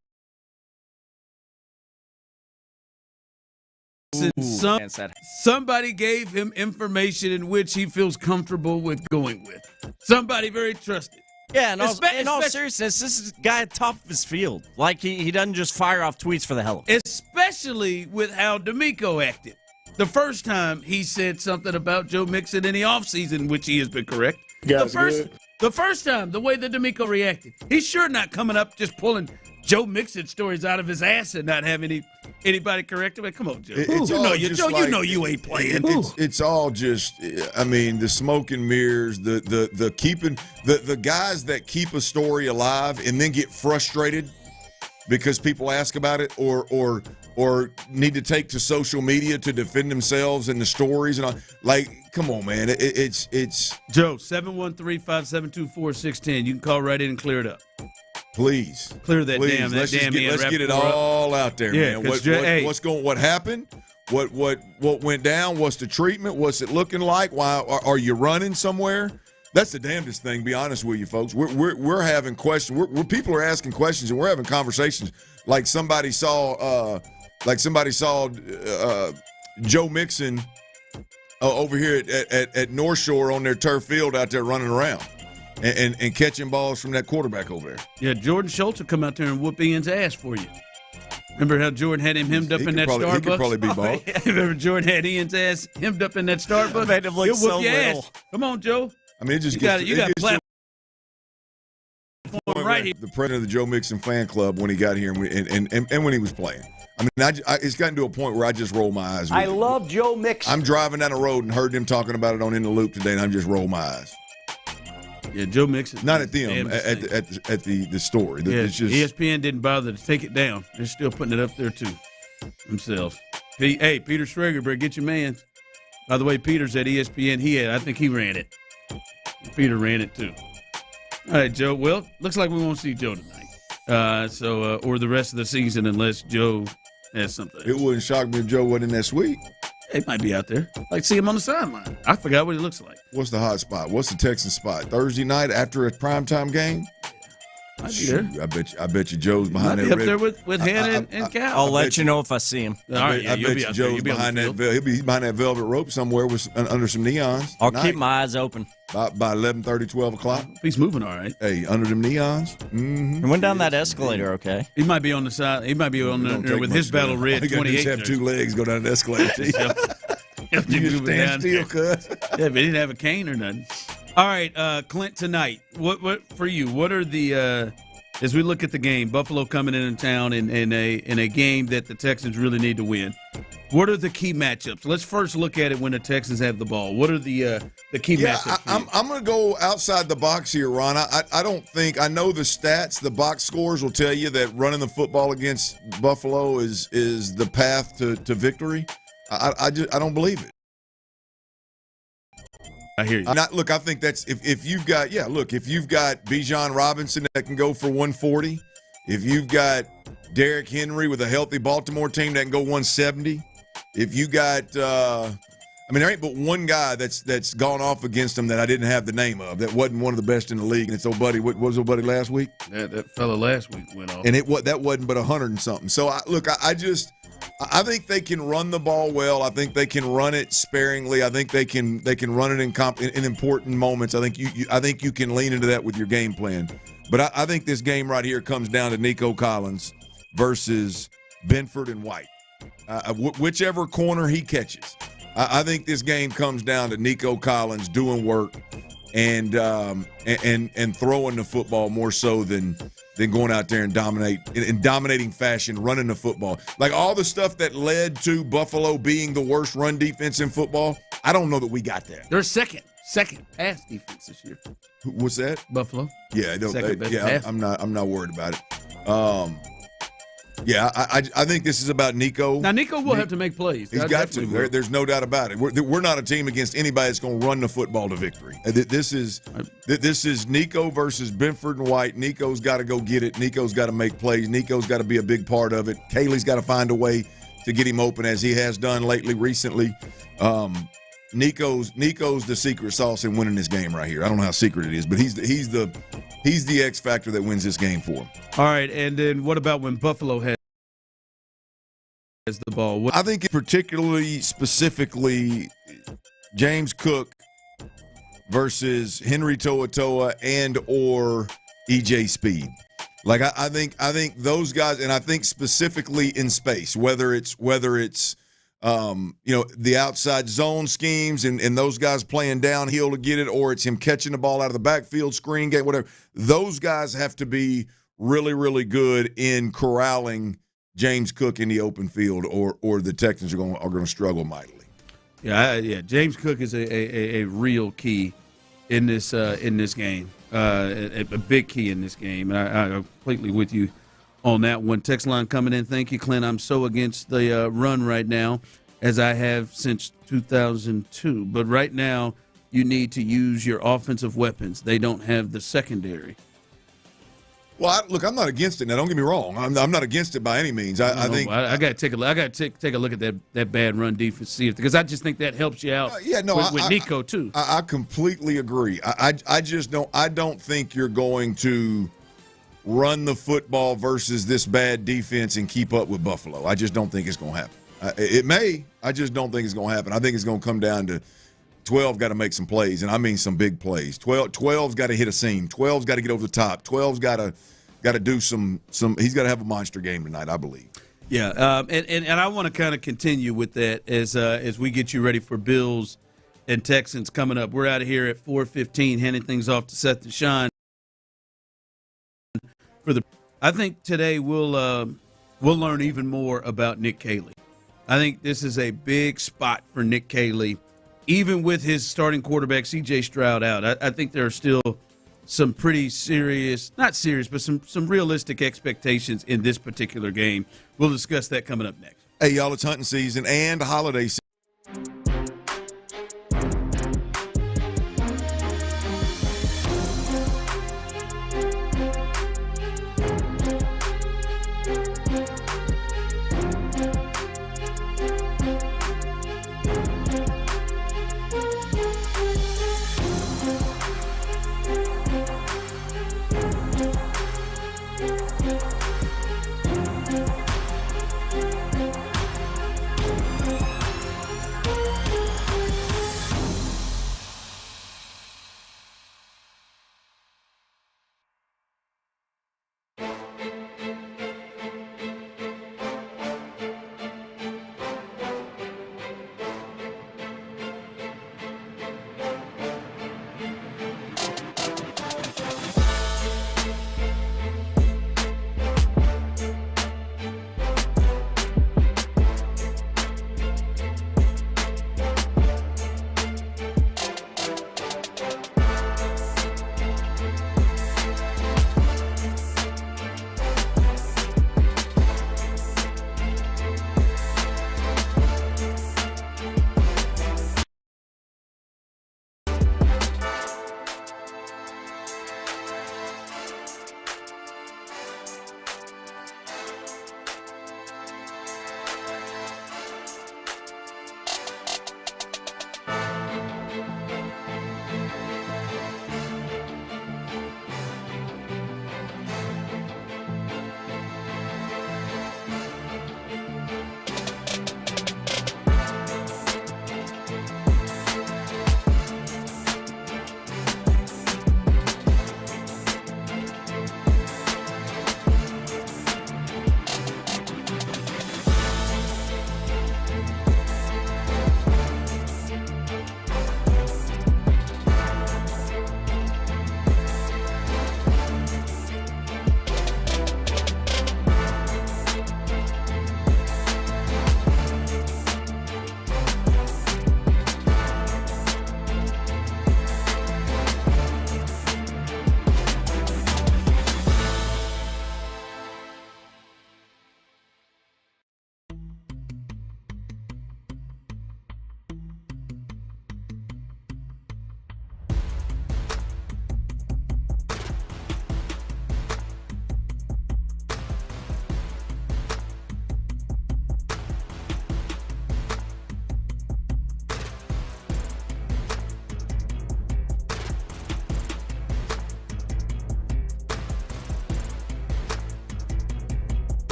somebody gave him information in which he feels comfortable with going with. Somebody very trusted. Yeah, in all seriousness, this is a guy at top of his field. Like, he doesn't just fire off tweets for the hell of it. Especially with how D'Amico acted. The first time he said something about Joe Mixon in the offseason, which he has been correct. The first time, the way that D'Amico reacted, he's sure not coming up just pulling Joe Mixon stories out of his ass and not having anybody correct him. Come on, Joe. You ain't playing. It's all just, I mean, the smoke and mirrors, the keeping the guys that keep a story alive and then get frustrated because people ask about it or need to take to social media to defend themselves and the stories and all. Like, come on, man. It's Joe, 713-572-4610. You can call right in and clear it up. Please clear that damn. Let's get it all out there, man. What happened? What went down? What's the treatment? What's it looking like? Why are you running somewhere? That's the damnedest thing. Be honest with you, folks. We're having questions. People are asking questions, and we're having conversations like somebody saw Joe Mixon over here at North Shore on their turf field out there running around. And catching balls from that quarterback over there. Yeah, Jordan Schultz will come out there and whoop Ian's ass for you. Remember how Jordan had him hemmed up in that Starbucks? He could probably be bald. Remember Jordan had Ian's ass hemmed up in that Starbucks? Made him look He'll so whoop your little. ass. Come on, Joe. I mean, you got platform right here. The president of the Joe Mixon fan club when he got here and when he was playing. I mean, it's gotten to a point where I just roll my eyes. I love Joe Mixon. I'm driving down the road and heard them talking about it on In the Loop today, and I'm just roll my eyes. Yeah, Joe Mixon. Not at them, at the story. Yeah, it's just, ESPN didn't bother to take it down. They're still putting it up there, too, themselves. Hey, Peter Schrager, better get your mans. By the way, Peter's at ESPN. I think he ran it. Peter ran it, too. All right, Joe. Well, looks like we won't see Joe tonight. Or the rest of the season unless Joe has something. It wouldn't shock me if Joe wasn't in that suite. He might be out there. Like, see him on the sideline. I forgot what he looks like. What's the hot spot? What's the Texans spot? Thursday night after a primetime game? Might be there. I bet you Joe's behind that. Might be up there with Hannah and Cal. I'll let you know if I see him. I bet you Joe's behind that. He'll be behind that velvet rope somewhere under some neons. I'll keep my eyes open. By 11:30, 12 o'clock. He's moving all right. Hey, under them neons. He went down that escalator, okay? He might be on the side. He might be on there with his battle red 28. Just have 2 legs go down the escalator. You just stand still, cuz. Yeah, but he didn't have a cane or nothing. All right, Clint, tonight, what for you? What are the as we look at the game, Buffalo coming in town in a game that the Texans really need to win? What are the key matchups? Let's first look at it when the Texans have the ball. What are the key matchups? I'm going to go outside the box here, Ron. I don't think – I know the stats, the box scores will tell you that running the football against Buffalo is the path to victory. I don't believe it. I hear you. I think that's if you've got Bijan Robinson that can go for 140, if you've got Derrick Henry with a healthy Baltimore team that can go 170, if you got there ain't but one guy that's gone off against him that I didn't have the name of that wasn't one of the best in the league, and it's old buddy. What was old buddy last week? That fella last week went off, and that wasn't but 100 and something. So I think they can run the ball well. I think they can run it sparingly. I think they can run it in important moments. I think you can lean into that with your game plan. But I think this game right here comes down to Nico Collins versus Benford and White. Whichever corner he catches. I think this game comes down to Nico Collins doing work and throwing the football more so than going out there and dominating fashion, running the football. Like all the stuff that led to Buffalo being the worst run defense in football, I don't know that we got that. They're second pass defense this year. What's that? Buffalo. Yeah, I'm not worried about it. I think this is about Nico. Now, Nico will have to make plays. He's got to. There's no doubt about it. We're not a team against anybody that's going to run the football to victory. This is Nico versus Benford and White. Nico's got to go get it. Nico's got to make plays. Nico's got to be a big part of it. Kaylee's got to find a way to get him open as he has done recently. Nico's the secret sauce in winning this game right here. I don't know how secret it is, but he's the X factor that wins this game for him. All right, and then what about when Buffalo has the ball? I think specifically James Cook versus Henry To'oTo'o and or EJ Speed. Like I think those guys, and I think specifically in space, whether it's the outside zone schemes and those guys playing downhill to get it, or it's him catching the ball out of the backfield, screen game, whatever. Those guys have to be really, really good in corralling James Cook in the open field, or the Texans are going to struggle mightily. Yeah. James Cook is a real key in this game, a big key in this game, and I'm completely with you on that one. Text line coming in. Thank you, Clint. I'm so against the run right now, as I have since 2002. But right now, you need to use your offensive weapons. They don't have the secondary. Well, I'm not against it. Now, don't get me wrong. I'm not against it by any means. I think I got to take a look. I got to take a look at that bad run defense, because I just think that helps you out. With Nico too. I completely agree. I just don't. I don't think you're going to run the football versus this bad defense and keep up with Buffalo. I just don't think it's going to happen. It may. I just don't think it's going to happen. I think it's going to come down to 12 got to make some plays, and I mean some big plays. 12's got to hit a seam. 12's got to get over the top. 12's got to do some. He's got to have a monster game tonight, I believe. Yeah, and I want to kind of continue with that as we get you ready for Bills and Texans coming up. We're out of here at 4:15, handing things off to Seth Deshawn. I think today we'll learn even more about Nick Caley. I think this is a big spot for Nick Caley, even with his starting quarterback C.J. Stroud out. I think there are still some pretty serious, not serious, but some realistic expectations in this particular game. We'll discuss that coming up next. Hey, y'all, it's hunting season and holiday season.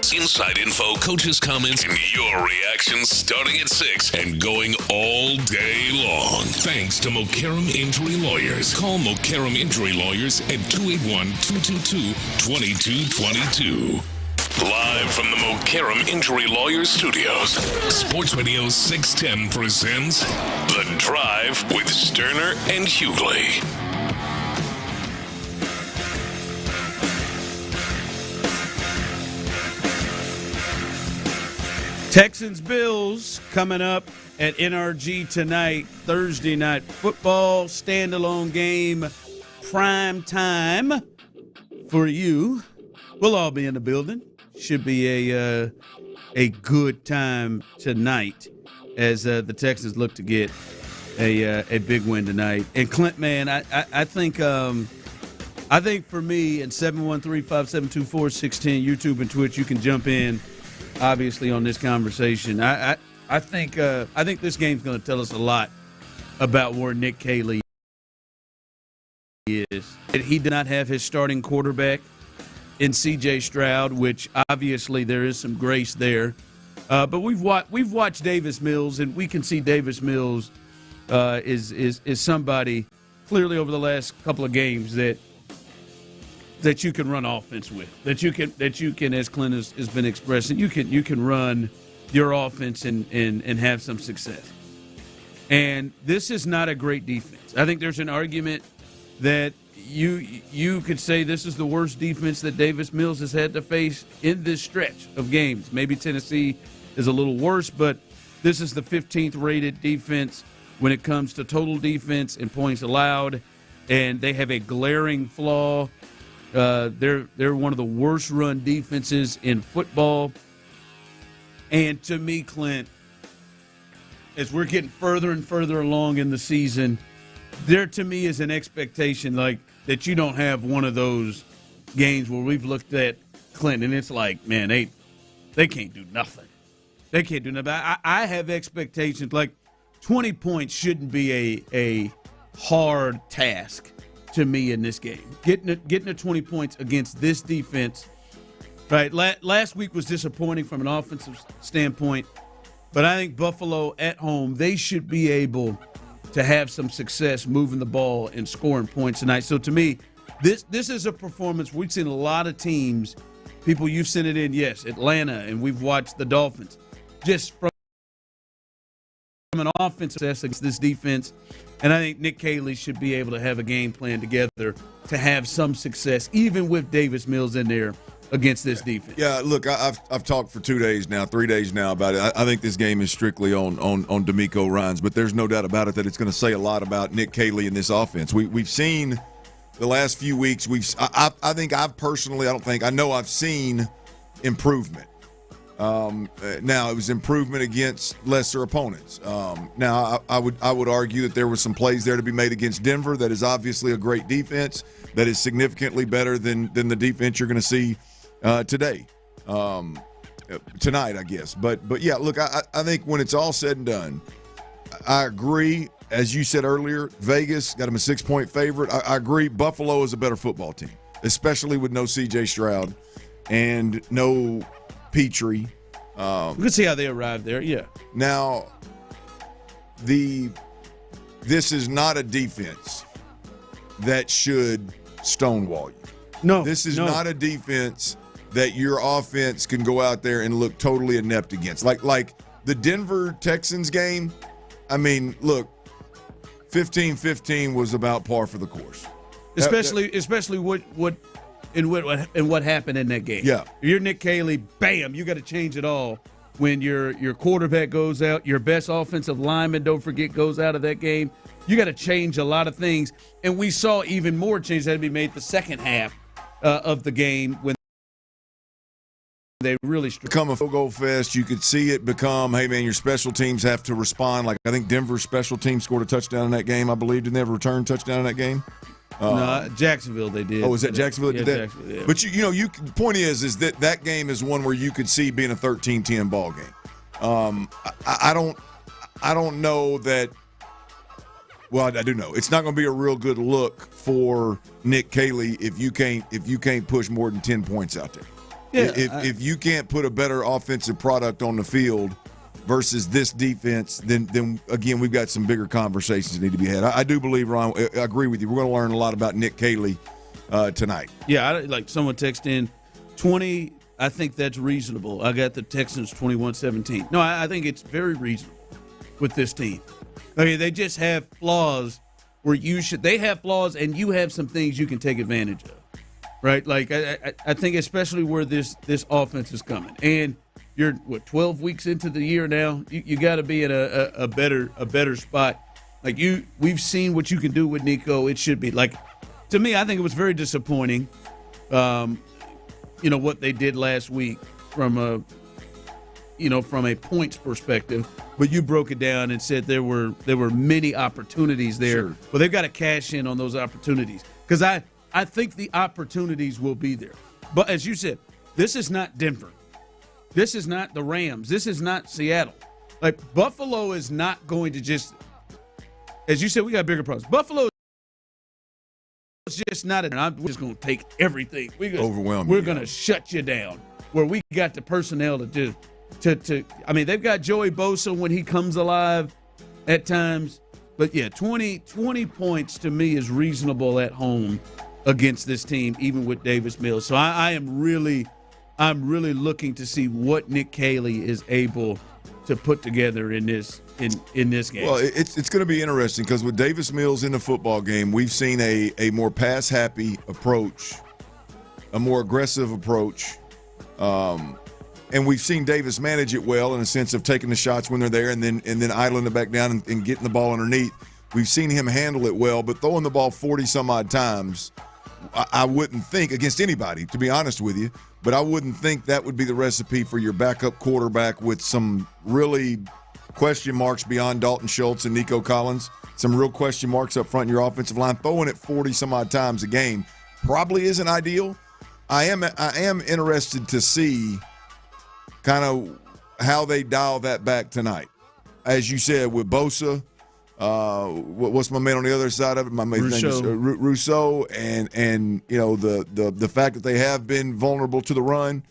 Inside info, coaches' comments, and your reactions starting at 6 and going all day long. Thanks to Mokaram Injury Lawyers. Call Mokaram Injury Lawyers at 281-222-2222. Live from the Mokaram Injury Lawyers Studios, Sports Radio 610 presents The Drive with Stoerner and Hughley. Texans-Bills coming up at NRG tonight. Thursday night football, standalone game, prime time for you. We'll all be in the building. Should be a good time tonight as the Texans look to get a big win tonight. And Clint, man, I think for me, and 713-572-4610, YouTube and Twitch, you can jump in. Obviously, on this conversation, I think this game's going to tell us a lot about where Nick Caley is. He did not have his starting quarterback in C.J. Stroud, which obviously there is some grace there. But we've watched Davis Mills, and we can see Davis Mills is somebody clearly over the last couple of games that you can run offense with, that you can, as Clint has been expressing, you can run your offense and have some success. And this is not a great defense. I think there's an argument that you could say this is the worst defense that Davis Mills has had to face in this stretch of games. Maybe Tennessee is a little worse, but this is the 15th rated defense when it comes to total defense and points allowed, and they have a glaring flaw. They're one of the worst run defenses in football. And to me, Clint, as we're getting further and further along in the season, there to me is an expectation like that you don't have one of those games where we've looked at Clinton and it's like, man, they can't do nothing. They can't do nothing. I have expectations like 20 points shouldn't be a hard task to me in this game. Getting to 20 points against this defense, right? Last week was disappointing from an offensive standpoint, but I think Buffalo at home, they should be able to have some success moving the ball and scoring points tonight. So to me, this is a performance. We've seen a lot of teams, people you've sent it in, yes, Atlanta, and we've watched the Dolphins, just from an offensive success against this defense. And I think Nick Caley should be able to have a game plan together to have some success, even with Davis Mills in there against this defense. Yeah, look, I've talked for 3 days now about it. I think this game is strictly on D'Amico Ryans, but there's no doubt about it that it's going to say a lot about Nick Caley and this offense. We've seen the last few weeks. I know I've seen improvement. Now it was improvement against lesser opponents. Now I would argue that there were some plays there to be made against Denver. That is obviously a great defense. That is significantly better than the defense you're going to see tonight, I guess. But yeah, look, I think when it's all said and done, I agree. As you said earlier, Vegas got him a 6-point favorite. I agree. Buffalo is a better football team, especially with no C.J. Stroud and no Petrie. We can see how they arrived there. Yeah. Now, this is not a defense that should stonewall you. No. This is not a defense that your offense can go out there and look totally inept against. Like the Denver Texans game, I mean, look, 15-15 was about par for the course. Especially what happened in that game. Yeah. If you're Nick Caley, bam, you got to change it all. When your quarterback goes out, your best offensive lineman, don't forget, goes out of that game. You got to change a lot of things. And we saw even more changes that had to be made the second half of the game when they really become a field goal fest. You could see it become, hey, man, your special teams have to respond. Like, I think Denver's special team scored a touchdown in that game, I believe. Didn't they have a return touchdown in that game? No, Jacksonville they did. Oh, was that Jacksonville? Yeah, Jacksonville, yeah. But the point is that game is one where you could see being a 13-10 ball game. I don't know that. Well, I do know it's not going to be a real good look for Nick Caley if you can't push more than 10 points out there. Yeah, if you can't put a better offensive product on the field versus this defense, then again, we've got some bigger conversations that need to be had. I do believe, Ron, I agree with you. We're going to learn a lot about Nick Caley tonight. Yeah, like someone texted in 20. I think that's reasonable. I got the Texans 21-17. No, I think it's very reasonable with this team. Okay, they just have flaws where they have flaws and you have some things you can take advantage of, right? Like I think especially where this offense is coming, and you're 12 weeks into the year now. You got to be in a better spot. Like we've seen what you can do with Nico. It should be like, to me, I think it was very disappointing. What they did last week from a points perspective, but you broke it down and said there were many opportunities there. Sure. Well, they've got to cash in on those opportunities, because I think the opportunities will be there. But as you said, this is not Denver. This is not the Rams. This is not Seattle. Like, Buffalo is not going to just, as you said, we got bigger problems. Buffalo is just not – we're just going to take everything. Overwhelm We're you. going to shut you down, where we got the personnel to do – they've got Joey Bosa when he comes alive at times. But, yeah, 20 points to me is reasonable at home against this team, even with Davis Mills. So I'm really looking to see what Nick Caley is able to put together in this game. Well, it's going to be interesting, because with Davis Mills in the football game, we've seen a more pass-happy approach, a more aggressive approach, and we've seen Davis manage it well in a sense of taking the shots when they're there and then idling it back down and getting the ball underneath. We've seen him handle it well, but throwing the ball 40-some-odd times, I wouldn't think, against anybody, to be honest with you, but I wouldn't think that would be the recipe for your backup quarterback with some really question marks beyond Dalton Schultz and Nico Collins, some real question marks up front in your offensive line. Throwing it 40-some-odd times a game probably isn't ideal. I am interested to see kind of how they dial that back tonight. As you said, with Bosa, what's my man on the other side of it? My man Rousseau, and the fact that they have been vulnerable to the run.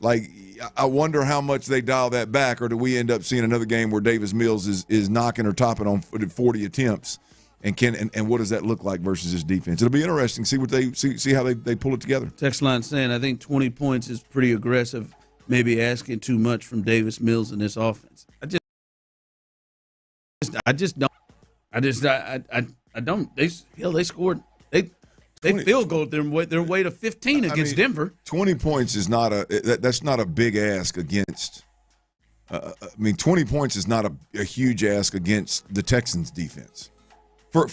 Like, I wonder how much they dial that back, or do we end up seeing another game where Davis Mills is knocking or topping on 40 attempts, and what does that look like versus his defense? It'll be interesting to see how they pull it together. Text line saying, I think 20 points is pretty aggressive. Maybe asking too much from Davis Mills in this offense. I don't. They scored. They field goal their way to 15 against Denver. 20 points is that's not a big ask against. 20 points is not a huge ask against the Texans defense. For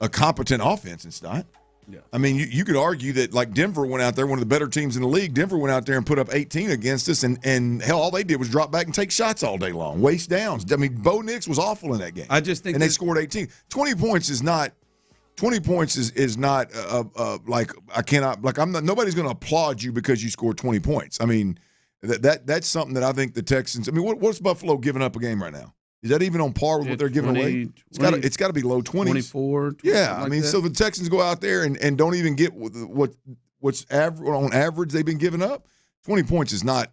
a competent offense, it's not. Yeah. I mean, you could argue that, like, Denver went out there, one of the better teams in the league. Denver went out there and put up 18 against us, and hell, all they did was drop back and take shots all day long, waste downs. I mean, Bo Nix was awful in that game. I just think, and they scored 18. 20 points is not. 20 points is not like, I cannot, like, I'm not. Nobody's going to applaud you because you scored 20 points. I mean, that's something that I think the Texans. I mean, what's Buffalo giving up a game right now? Is that even on par with what they're giving away? It's got to be low 20s. 24. Yeah, I mean, so the Texans go out there and don't even get what's on average they've been giving up. 20 points is not.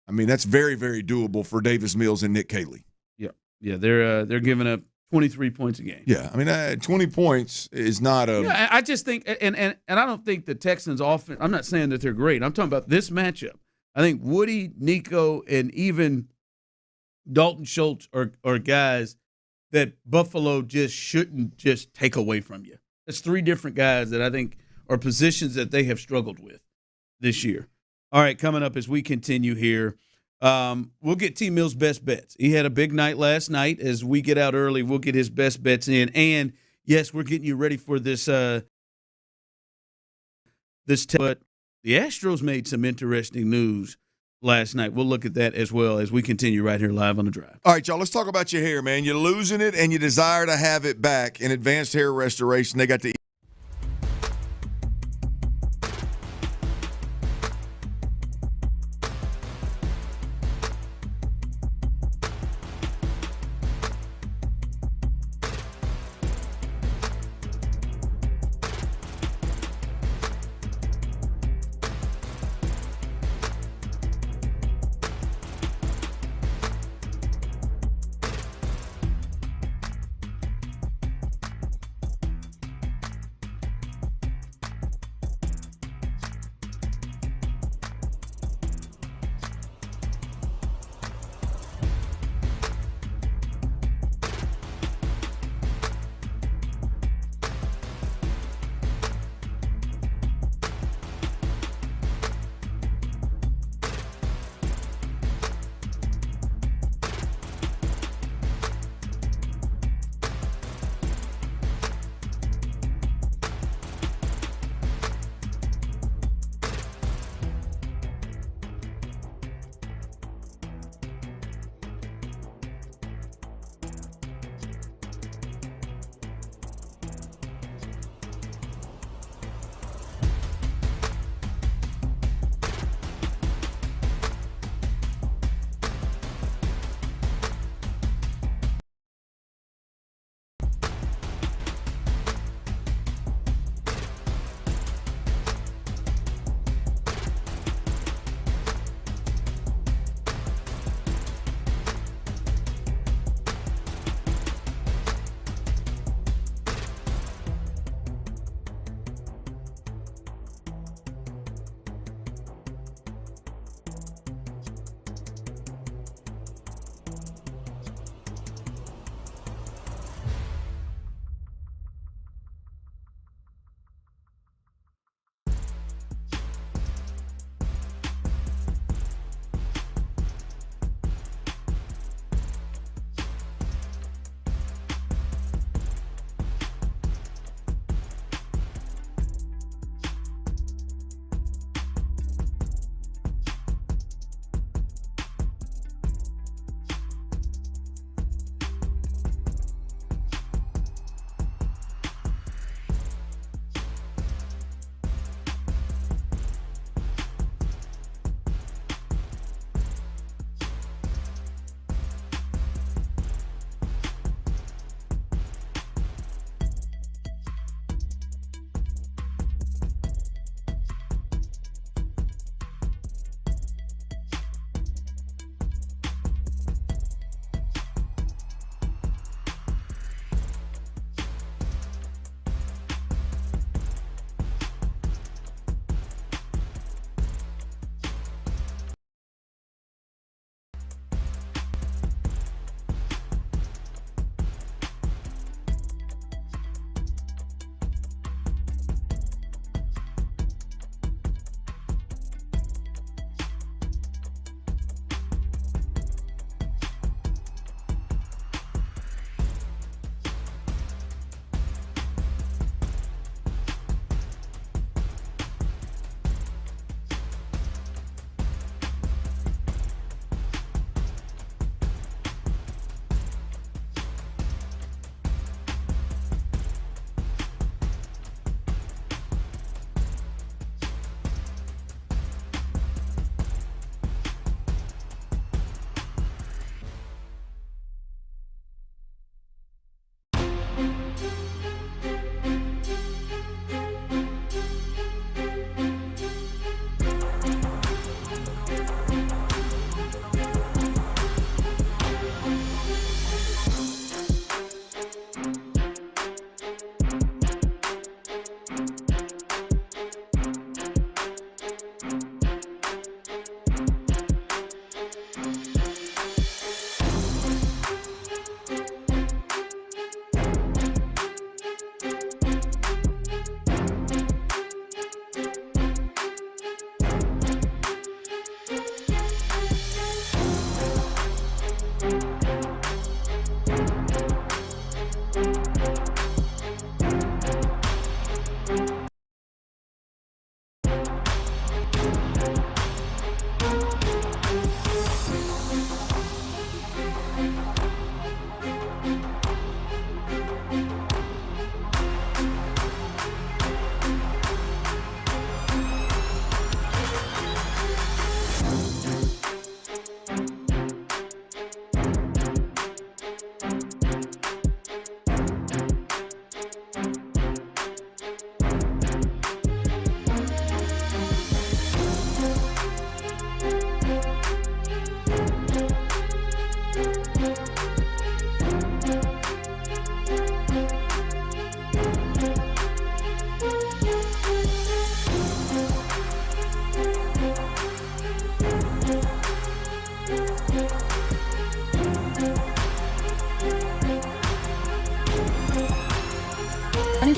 I mean, that's very, very doable for Davis Mills and Nick Caley. Yeah, they're giving up 23 points a game. Yeah, I mean, 20 points is not a. Yeah, I just think, and I don't think the Texans offense. I'm not saying that they're great. I'm talking about this matchup. I think Woody, Nico, and even Dalton Schultz are guys that Buffalo just shouldn't just take away from you. That's three different guys that I think are positions that they have struggled with this year. All right, coming up as we continue here, we'll get T. Mills' best bets. He had a big night last night. As we get out early, we'll get his best bets in. And, yes, we're getting you ready for this. But the Astros made some interesting news last night. We'll look at that as well as we continue right here live on The Drive. All right, y'all, let's talk about your hair, man. You're losing it and you desire to have it back. In Advanced Hair Restoration, they got the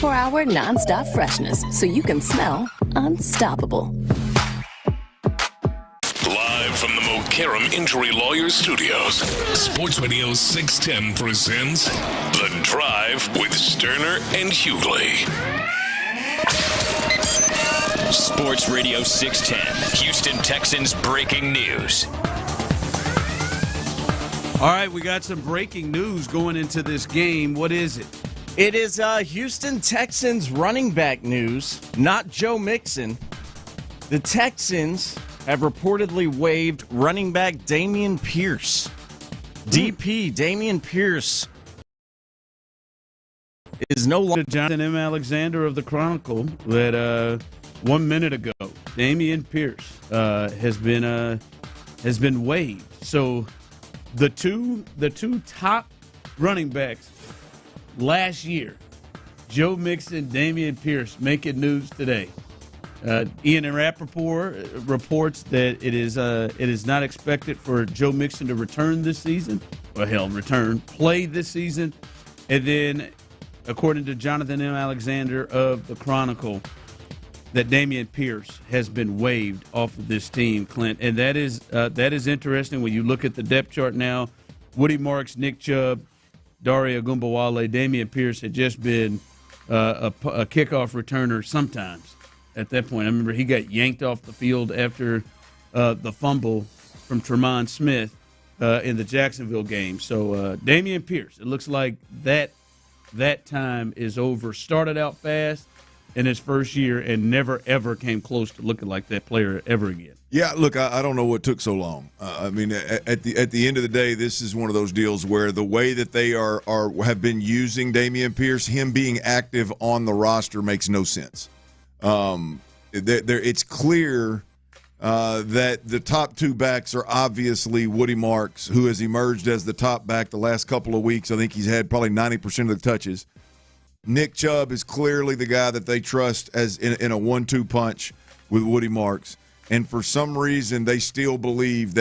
24-hour nonstop freshness so you can smell unstoppable. Live from the Mokaram Injury Lawyers Studios, Sports Radio 610 presents The Drive with Stoerner and Hughley. Sports Radio 610, Houston Texans breaking news. All right, we got some breaking news going into this game. What is it? It is Houston Texans running back news, not Joe Mixon. The Texans have reportedly waived running back Dameon Pierce. DP, Dameon Pierce is no longer. Jonathan M. Alexander of the Chronicle that 1 minute ago, Dameon Pierce has been waived. So the two top running backs last year, Joe Mixon, Dameon Pierce, making news today. Ian Rappaport reports that it is not expected for Joe Mixon to return this season. Well, play this season. And then, according to Jonathan M. Alexander of the Chronicle, that Dameon Pierce has been waived off of this team, Clint. And that is interesting when you look at the depth chart now. Woody Marks, Nick Chubb, Daria Gumbawale, Dameon Pierce had just been a kickoff returner sometimes at that point. I remember he got yanked off the field after the fumble from Tremont Smith in the Jacksonville game. So Dameon Pierce, it looks like that time is over. Started out fast in his first year and never, ever came close to looking like that player ever again. Yeah, look, I don't know what took so long. I mean, at the end of the day, this is one of those deals where the way that they have been using Dameon Pierce, him being active on the roster makes no sense. It's clear that the top two backs are obviously Woody Marks, who has emerged as the top back the last couple of weeks. I think he's had probably 90% of the touches. Nick Chubb is clearly the guy that they trust as in a 1-2 punch with Woody Marks. And for some reason, they still believe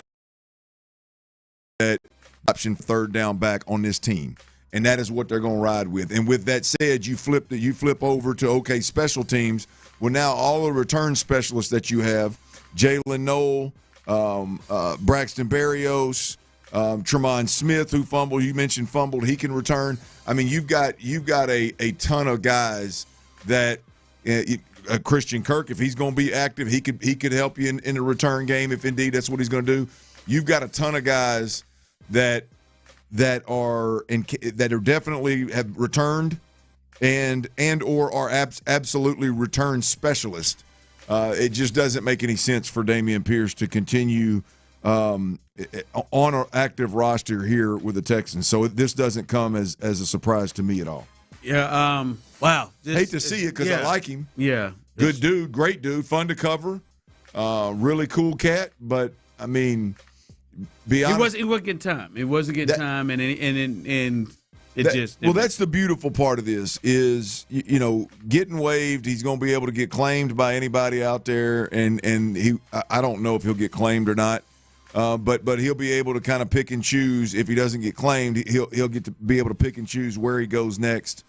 that option third down back on this team. And that is what they're going to ride with. And with that said, you flip over to, special teams. Well, now all the return specialists that you have, Jalen Noel, Braxton Berrios, Tremont Smith, who fumbled. You mentioned fumbled. He can return. I mean, you've got a ton of guys that Christian Kirk, if he's going to be active, he could help you in the return game if indeed that's what he's going to do. You've got a ton of guys that are definitely have returned and or are absolutely return specialists. It just doesn't make any sense for Dameon Pierce to continue on an active roster here with the Texans. So this doesn't come as a surprise to me at all. Yeah. Wow. Hate to see it because I like him. Yeah. Good dude, great dude, fun to cover, really cool cat. But I mean, be honest, he wasn't getting time. It wasn't getting time, and that's the beautiful part of this is getting waived. He's going to be able to get claimed by anybody out there, and I don't know if he'll get claimed or not. But he'll be able to kind of pick and choose. If he doesn't get claimed, he'll get to be able to pick and choose where he goes next.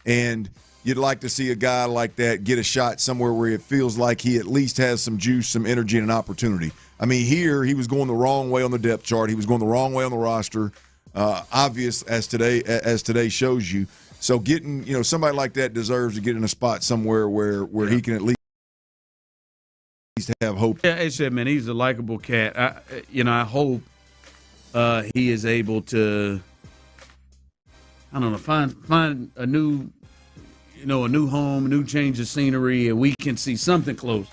And you'd like to see a guy like that get a shot somewhere where it feels like he at least has some juice, some energy, and an opportunity. I mean, here he was going the wrong way on the depth chart. He was going the wrong way on the roster. Obvious as today shows you. So getting, somebody like that deserves to get in a spot somewhere where he can at least have hope. Yeah, as I said, man, he's a likable cat. I hope he is able to, I don't know, find a new home, a new change of scenery, and we can see something close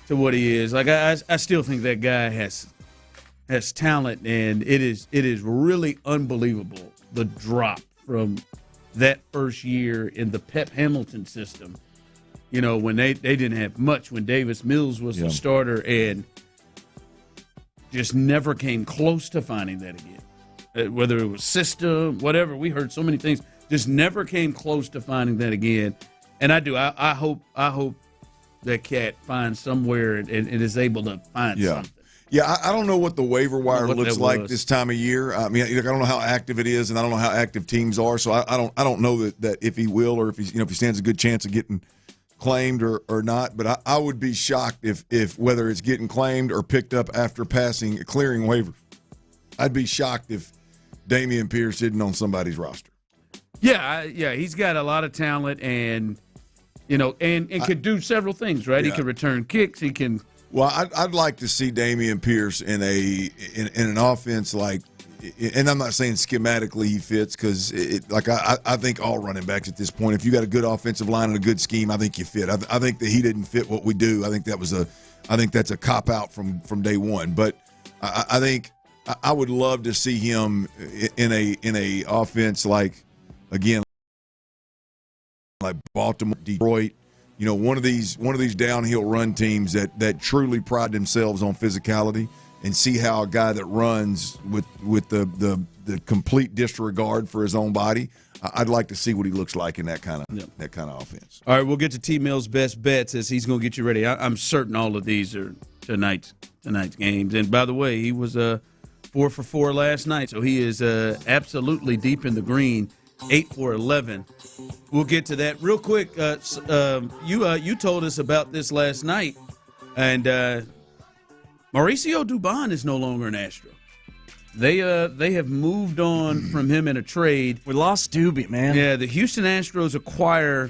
to what he is. Like I still think that guy has talent, and it is really unbelievable the drop from that first year in the Pep Hamilton system. When they didn't have much, when Davis Mills was the starter, and just never came close to finding that again. Whether it was system, whatever, we heard so many things, just never came close to finding that again. And I hope that cat finds somewhere and is able to find something. Yeah, I don't know what the waiver wire looks like this time of year. I mean, I don't know how active it is, and I don't know how active teams are. So I don't know that if he will or if he stands a good chance of getting claimed or not. But I would be shocked if whether it's getting claimed or picked up after clearing waiver. I'd be shocked if Dameon Pierce isn't on somebody's roster. Yeah, he's got a lot of talent, and could do several things, right? Yeah. He can return kicks. He can. Well, I'd like to see Dameon Pierce in an offense like, and I'm not saying schematically he fits because I think all running backs at this point, if you got a good offensive line and a good scheme, I think you fit. I think that he didn't fit what we do. I think that's a cop out from day one. But I think I would love to see him in a offense like Baltimore, Detroit. One of these downhill run teams that truly pride themselves on physicality, and see how a guy that runs with the complete disregard for his own body. I'd like to see what he looks like in that kind of offense. All right, we'll get to T Mill's best bets as he's going to get you ready. I'm certain all of these are tonight's games. And by the way, he was 4 for 4 last night, so he is absolutely deep in the green. 8 for 11. We'll get to that real quick. You told us about this last night, and Mauricio Dubon is no longer an Astro. They have moved on from him in a trade. We lost Doobie, man. Yeah, the Houston Astros acquire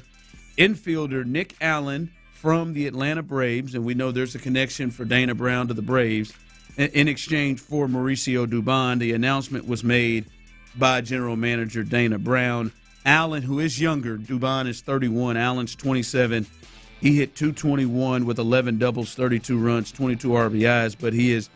infielder Nick Allen from the Atlanta Braves, and we know there's a connection for Dana Brown to the Braves. In exchange for Mauricio Dubon, the announcement was made by general manager Dana Brown. Allen, who is younger, Dubon is 31, Allen's 27. He hit .221 with 11 doubles, 32 runs, 22 RBIs, but he is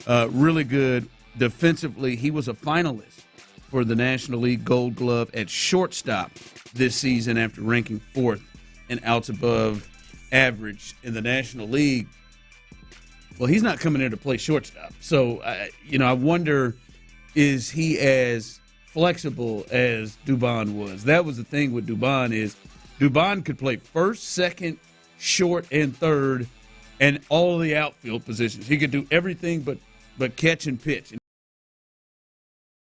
really good defensively. He was a finalist for the National League Gold Glove at shortstop this season after ranking 4th in outs above average in the National League. Well, he's not coming in to play shortstop. So, I wonder, is he as flexible as Dubon was? That was the thing with Dubon is Dubon could play first, second, short, and third, and all of the outfield positions. He could do everything but catch and pitch. And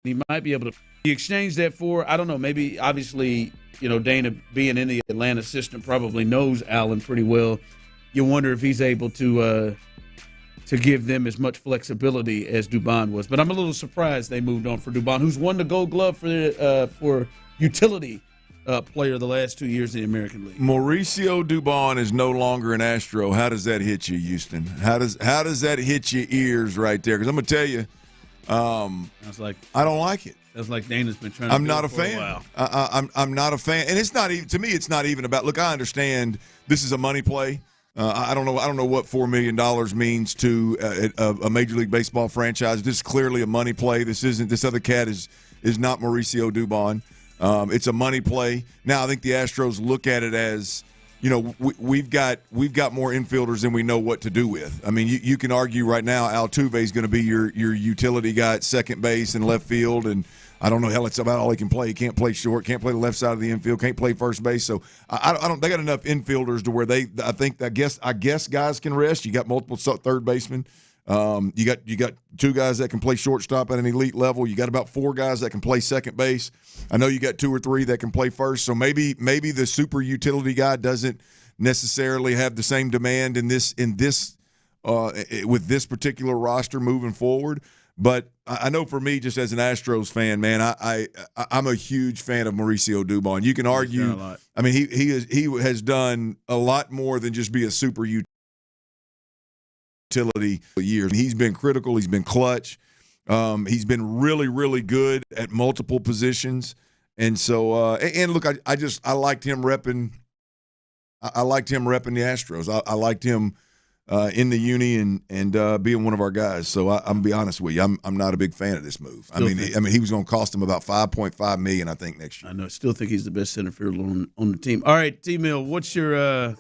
he might be able to. He exchanged that for, I don't know, maybe obviously, Dana being in the Atlanta system probably knows Allen pretty well. You wonder if he's able to give them as much flexibility as Dubon was. But I'm a little surprised they moved on for Dubon, who's won the Gold Glove for utility player the last 2 years in the American League. Mauricio Dubon is no longer an Astro. How does that hit you, Houston? How does that hit your ears right there? Because I'm going to tell you, I don't like it. That's like Dana's been trying. I'm not a fan. I'm not a fan, and it's not even to me. It's not even about. Look, I understand this is a money play. I don't know what $4 million means to a Major League Baseball franchise. This is clearly a money play. This other cat is not Mauricio Dubon. It's a money play. Now I think the Astros look at it as, we've got more infielders than we know what to do with. I mean, you can argue right now Altuve is going to be your utility guy at second base and left field, and I don't know, hell, it's about all he can play. He can't play short, can't play the left side of the infield, can't play first base. So I don't. They got enough infielders to where I guess guys can rest. You got multiple third basemen. You got 2 guys that can play shortstop at an elite level. You got about 4 guys that can play second base. I know you got 2 or 3 that can play first. So maybe the super utility guy doesn't necessarily have the same demand in this with this particular roster moving forward. But I know for me, just as an Astros fan, man, I'm a huge fan of Mauricio Dubon. And you can argue, I mean, he has done a lot more than just be a super utility for years. He's been critical. He's been clutch. He's been really, really good at multiple positions. And so, and look, I liked him repping. I liked him repping the Astros. I liked him in the uni and being one of our guys. So I'm gonna be honest with you, I'm not a big fan of this move. I mean, he was going to cost him about $5.5 million, I think, next year. I know. I still think he's the best center fielder on the team. All right, T-Mill, what's your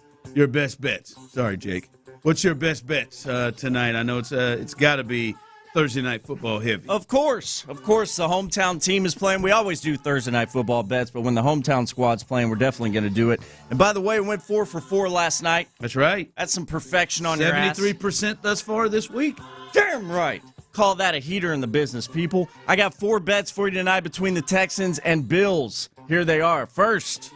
best bets? Sorry, Jake. What's your best bets tonight? I know it's got to be Thursday night football heavy. Of course, the hometown team is playing. We always do Thursday night football bets, but when the hometown squad's playing, we're definitely going to do it. And by the way, we went 4 for 4 last night. That's right. That's some perfection on your ass. 73% thus far this week. Damn right. Call that a heater in the business, people. I got 4 bets for you tonight between the Texans and Bills. Here they are. First,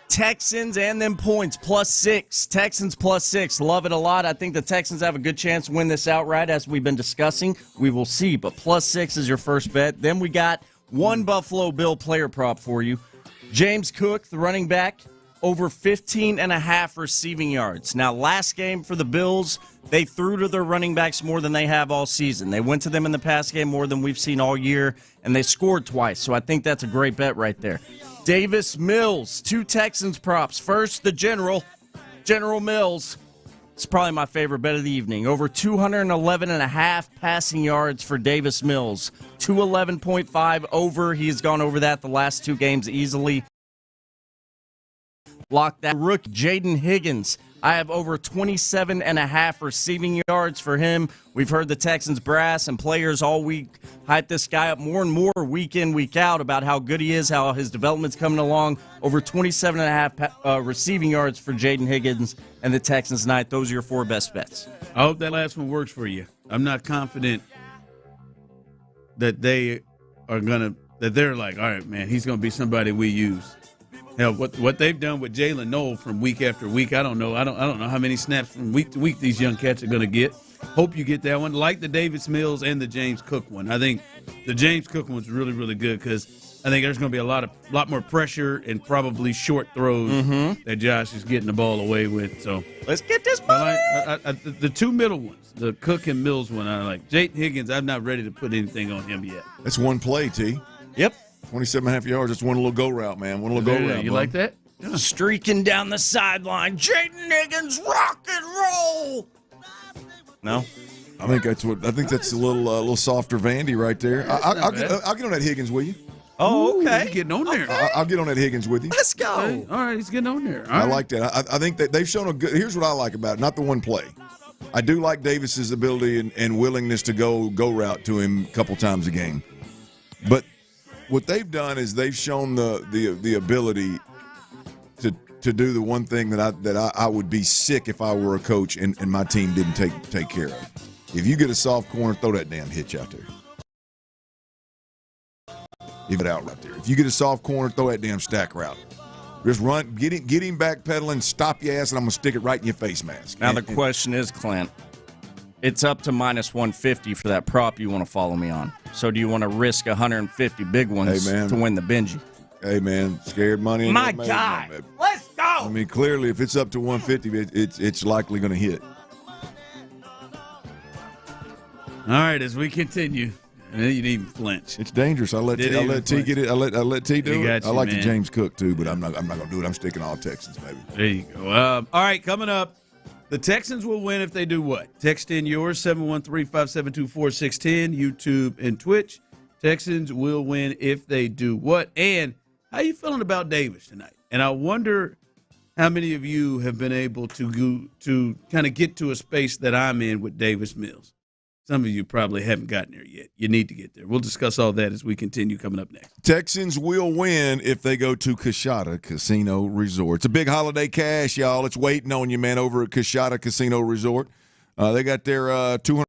Texans and them points, +6. Texans +6. Love it a lot. I think the Texans have a good chance to win this outright, as we've been discussing. We will see, but +6 is your first bet. Then we got 1 Buffalo Bill player prop for you. James Cook, the running back, over 15.5 receiving yards. Now, last game for the Bills, they threw to their running backs more than they have all season. They went to them in the pass game more than we've seen all year, and they scored twice. So I think that's a great bet right there. Davis Mills, 2 Texans props. First, the General Mills. It's probably my favorite bet of the evening. Over 211.5 passing yards for Davis Mills. 211.5 over. He's gone over that the last 2 games easily. Lock that. Rookie Jaden Higgins. I have over 27.5 receiving yards for him. We've heard the Texans brass and players all week hype this guy up more and more week in, week out about how good he is, how his development's coming along. Over 27.5 receiving yards for Jaden Higgins and the Texans tonight. Those are your 4 best bets. I hope that last one works for you. I'm not confident that they're like, all right, man, he's going to be somebody we use. Hell, what they've done with Jalen Noel from week after week, I don't know. I don't know how many snaps from week to week these young cats are going to get. Hope you get that one. Like the Davis Mills and the James Cook one. I think the James Cook one's really, really good because I think there's going to be a lot more pressure and probably short throws that Josh is getting the ball away with. So let's get this money. The 2 middle ones, the Cook and Mills one, I like. Jaden Higgins, I'm not ready to put anything on him yet. That's one play, T. Yep. 27.5 yards. Just one little go route, man. One little go route. You like that? Yeah. Streaking down the sideline. Jaden Higgins, rock and roll. No? I think that's a little softer Vandy right there. I'll get on that Higgins with you. Oh, okay. He's getting on there. I'll get on that Higgins with you. Let's go. Okay. All right, he's getting on there. I like that. I think that they've shown a good. Here's what I like about it. Not the one play. I do like Davis's ability and willingness to go route to him a couple times a game. But what they've done is they've shown the ability to do the one thing that I would be sick if I were a coach and my team didn't take care of. If you get a soft corner, throw that damn hitch out there. Leave it out right there. If you get a soft corner, throw that damn stack route. Just run, get him backpedaling, stop your ass, and I'm going to stick it right in your face mask. Now the question is, Clint, it's up to -150 for that prop you want to follow me on. So do you want to risk 150 big ones to win the Benji? Hey, man, scared money. My God. Let's go. I mean, clearly, if it's up to 150, it's likely going to hit. All right, as we continue, you didn't even flinch. It's dangerous. I let T get it. I let T do it. I like the James Cook too, but I'm not going to do it. I'm sticking all Texans, baby. There you go. All right, coming up, the Texans will win if they do what? Text in yours 713-572-4610, YouTube and Twitch. Texans will win if they do what? And how you feeling about Davis tonight? And I wonder how many of you have been able to kind of get to a space that I'm in with Davis Mills. Some of you probably haven't gotten there yet. You need to get there. We'll discuss all that as we continue coming up next. Texans will win if they go to Coshada Casino Resort. It's a big holiday cash, y'all. It's waiting on you, man, over at Coshada Casino Resort. They got their 200.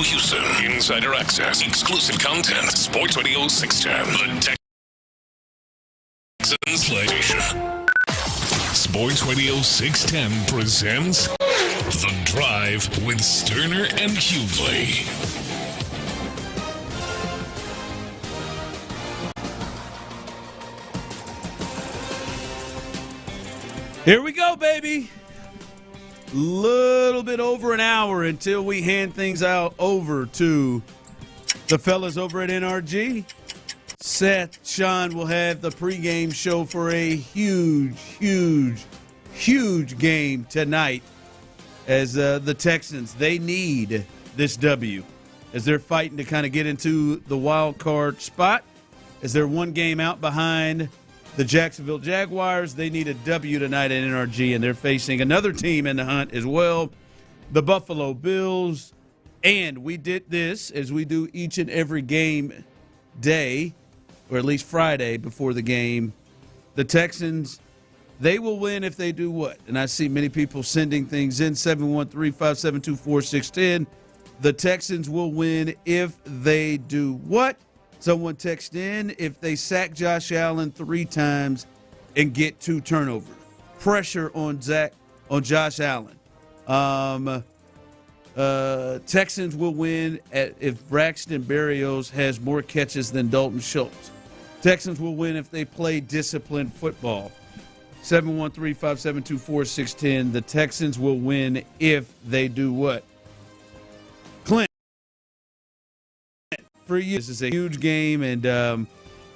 Houston. Insider access. Exclusive content. Sports Radio 610. The Texans PlayStation. Sports Radio 610 presents The Drive with Stoerner and Hughley. Here we go, baby. Little bit over an hour until we hand things out over to the fellas over at NRG. Seth, Sean will have the pregame show for a huge game tonight as the Texans, they need this W as they're fighting to kind of get into the wild card spot. As they're one game out behind the Jacksonville Jaguars, they need a W tonight at NRG, and they're facing another team in the hunt as well, the Buffalo Bills. And we did this as we do each and every game day, or at least Friday before the game. The Texans, they will win if they do what? And I see many people sending things in, 713-572-4610. The Texans will win if they do what? Someone text in if they sack Josh Allen 3 times and get 2 turnovers. Pressure on Josh Allen. Texans will win if Braxton Berrios has more catches than Dalton Schultz. Texans will win if they play disciplined football. 713-572-4610. The Texans will win if they do what? Clint. For you, this is a huge game, and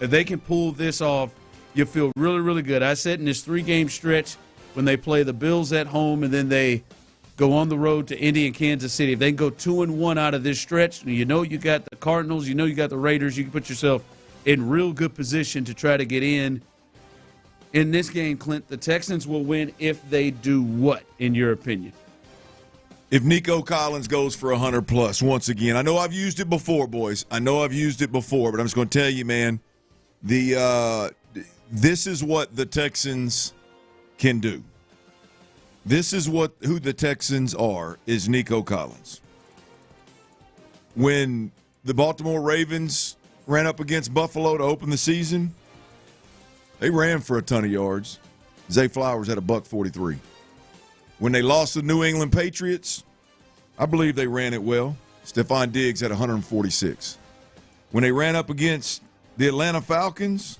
if they can pull this off, you feel really, really good. I said in this 3-game stretch when they play the Bills at home and then they go on the road to Indy and Kansas City, if they can go 2-1 out of this stretch, you know you got the Cardinals, you know you got the Raiders, you can put yourself in real good position to try to get in. In this game, Clint, the Texans will win if they do what, in your opinion? If Nico Collins goes for 100-plus once again. I know I've used it before, boys. I know I've used it before, but I'm just going to tell you, man, this is what the Texans can do. This is who the Texans are, is Nico Collins. When the Baltimore Ravens ran up against Buffalo to open the season, they ran for a ton of yards. Zay Flowers had a $143. When they lost the New England Patriots, I believe they ran it well. Stephon Diggs had 146. When they ran up against the Atlanta Falcons,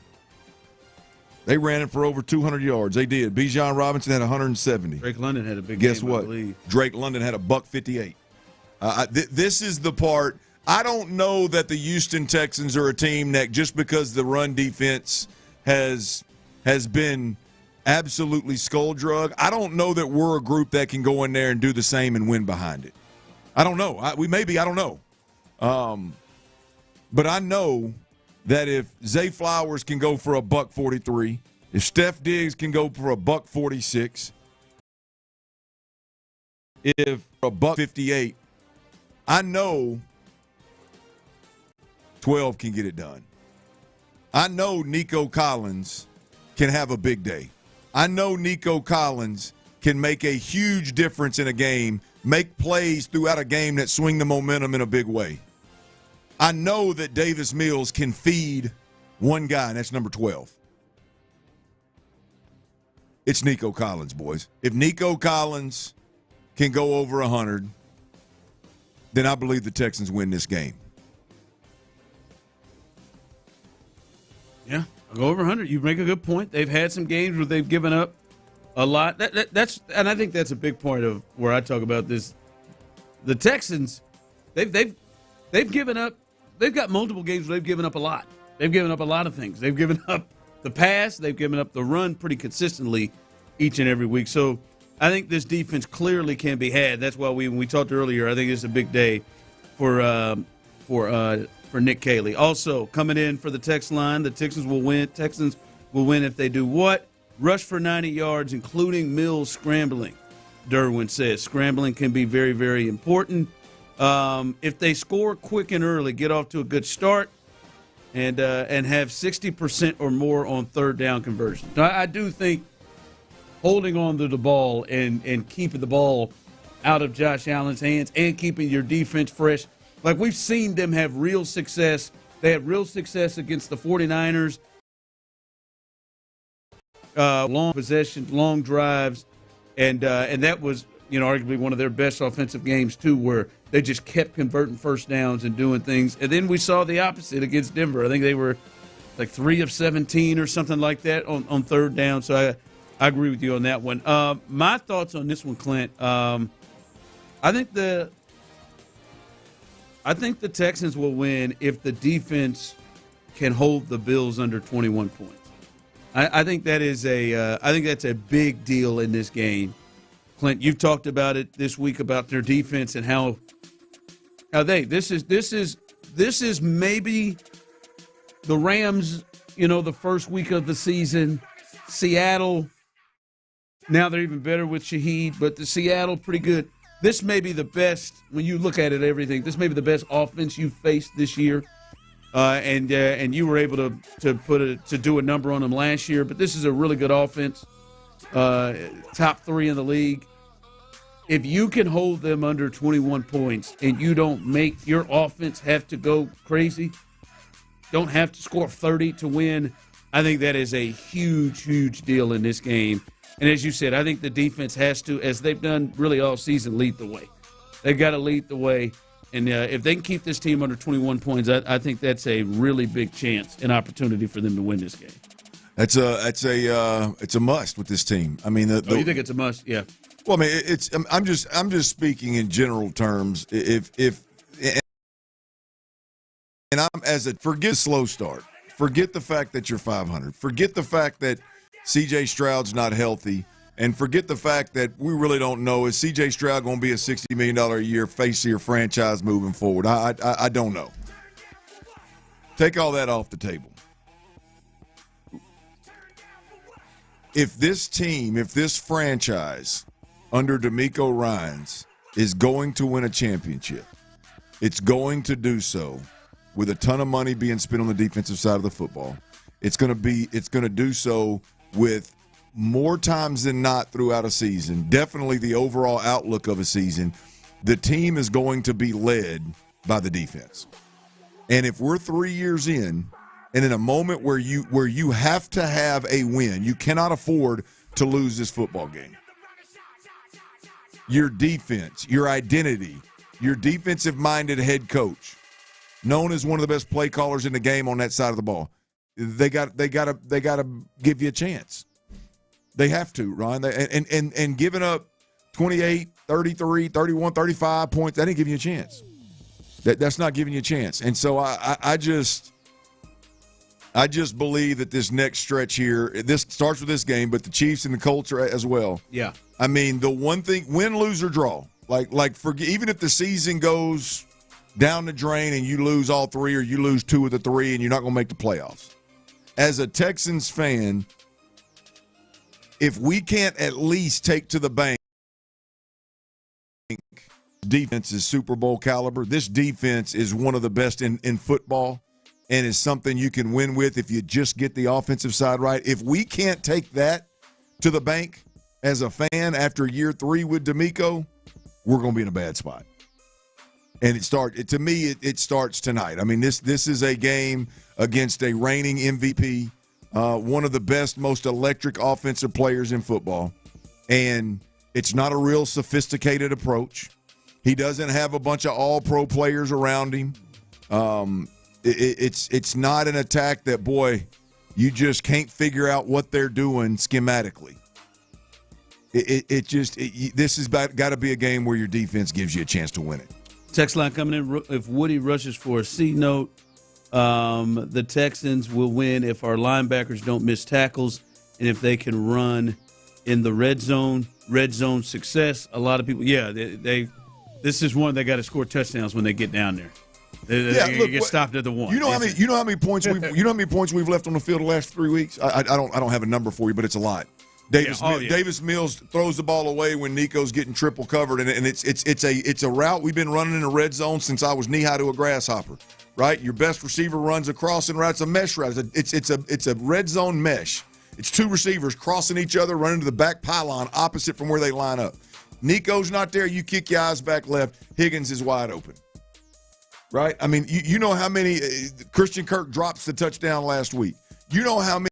they ran it for over 200 yards. They did. Bijan Robinson had 170. Drake London had a big Guess game, what? I believe. Drake London had a $158. This is the part. I don't know that the Houston Texans are a team that just because the run defense has been absolutely skull drug, I don't know that we're a group that can go in there and do the same and win behind it. I don't know. I don't know. But I know that if Zay Flowers can go for a $143, if Steph Diggs can go for a $146, if a $158, I know 12 can get it done. I know Nico Collins can have a big day. I know Nico Collins can make a huge difference in a game, make plays throughout a game that swing the momentum in a big way. I know that Davis Mills can feed one guy, and that's number 12. It's Nico Collins, boys. If Nico Collins can go over 100, then I believe the Texans win this game. Yeah, I'll go over 100. You make a good point. They've had some games where they've given up a lot. That's and I think that's a big point of where I talk about this. The Texans, they've given up. They've got multiple games where they've given up a lot. They've given up a lot of things. They've given up the pass. They've given up the run pretty consistently each and every week. So I think this defense clearly can be had. That's why when we talked earlier, I think it's a big day for Nick Caley. Also coming in for the text line, the Texans will win. Texans will win if they do what? Rush for 90 yards, including Mills scrambling. Derwin says scrambling can be very, very important. If they score quick and early, get off to a good start, and have 60% or more on third down conversion. I do think holding on to the ball and keeping the ball out of Josh Allen's hands and keeping your defense fresh, Like, we've seen them have real success. They had real success against the 49ers. Long possessions, long drives, and that was, arguably one of their best offensive games too, where they just kept converting first downs and doing things. And then we saw the opposite against Denver. I think they were like 3 of 17 or something like that on third down. So I agree with you on that one. My thoughts on this one, Clint. I think the Texans will win if the defense can hold the Bills under 21 points. I think that is I think that's a big deal in this game. Clint, you've talked about it this week about their defense and how this is maybe the Rams, the first week of the season. Seattle, now they're even better with Shaheed, but the Seattle pretty good. This may be the best, when you look at it, everything, this may be the best offense you've faced this year. And you were able to do a number on them last year, but this is a really good offense, top 3 in the league. If you can hold them under 21 points and you don't make your offense have to go crazy, don't have to score 30 to win, I think that is a huge, huge deal in this game. And as you said, I think the defense has to, as they've done really all season, lead the way. They've got to lead the way. And if they can keep this team under 21 points, I think that's a really big chance and opportunity for them to win this game. It's a must with this team. I mean, you think it's a must? Yeah. Well, I mean, I'm just speaking in general terms. Forget slow start. Forget the fact that you're 500. Forget the fact that C.J. Stroud's not healthy. And forget the fact that we really don't know, is C.J. Stroud going to be a $60 million a year face of your franchise moving forward? I don't know. Take all that off the table. If this team, if this franchise under DeMeco Ryans is going to win a championship, it's going to do so with a ton of money being spent on the defensive side of the football. It's going to do so with more times than not throughout a season, definitely the overall outlook of a season, the team is going to be led by the defense. And if we're 3 years in, and in a moment where you have to have a win, you cannot afford to lose this football game. Your defense, your identity, your defensive-minded head coach, known as one of the best play callers in the game on that side of the ball, they got to give you a chance. They have to, Ron. And giving up 28, 33, 31, 35 points, that ain't giving you a chance. That's not giving you a chance. And so I just believe that this next stretch here, this starts with this game, but the Chiefs and the Colts are as well. Yeah. I mean, the one thing, win, lose, or draw. Even if the season goes down the drain and you lose all 3 or you lose 2 of the 3 and you're not going to make the playoffs. As a Texans fan, if we can't at least take to the bank, defense is Super Bowl caliber. This defense is one of the best in football and is something you can win with if you just get the offensive side right. If we can't take that to the bank as a fan after year 3 with DeMeco, we're going to be in a bad spot. And it starts tonight. I mean, this is a game against a reigning MVP, one of the best, most electric offensive players in football. And it's not a real sophisticated approach. He doesn't have a bunch of all-pro players around him. It's not an attack that, boy, you just can't figure out what they're doing schematically. This has got to be a game where your defense gives you a chance to win it. Text line coming in. If Woody rushes for a C note, the Texans will win if our linebackers don't miss tackles and if they can run in the red zone. Red zone success. A lot of people, this is one they got to score touchdowns when they get down there. They get stopped at the 1. You know how many points we've left on the field the last 3 weeks. I don't have a number for you, but it's a lot. Davis Mills throws the ball away when Nico's getting triple covered, and it's a route we've been running in the red zone since I was knee high to a grasshopper. Right, your best receiver runs across and routes a mesh route. It's a red zone mesh. It's 2 receivers crossing each other, running to the back pylon opposite from where they line up. Nico's not there. You kick your eyes back left. Higgins is wide open. right? I mean, you know how many Christian Kirk drops the touchdown last week. You know how many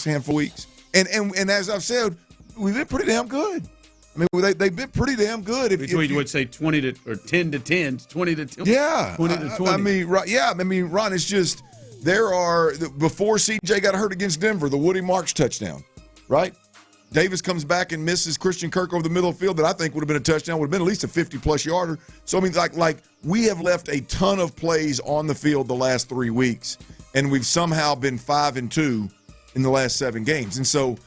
handful weeks. And as I've said, we've been pretty damn good. I mean, they've been pretty damn good. If you would say 20 to or 10 to 10, 20 to 20. Yeah, 20 to 20. I mean, Ron, it's just before CJ got hurt against Denver, the Woody Marks touchdown, right? Davis comes back and misses Christian Kirk over the middle of the field that I think would have been a touchdown, would have been at least a 50-plus yarder. So, I mean, like we have left a ton of plays on the field the last 3 weeks, and we've somehow been 5-2 in the last 7 games. And so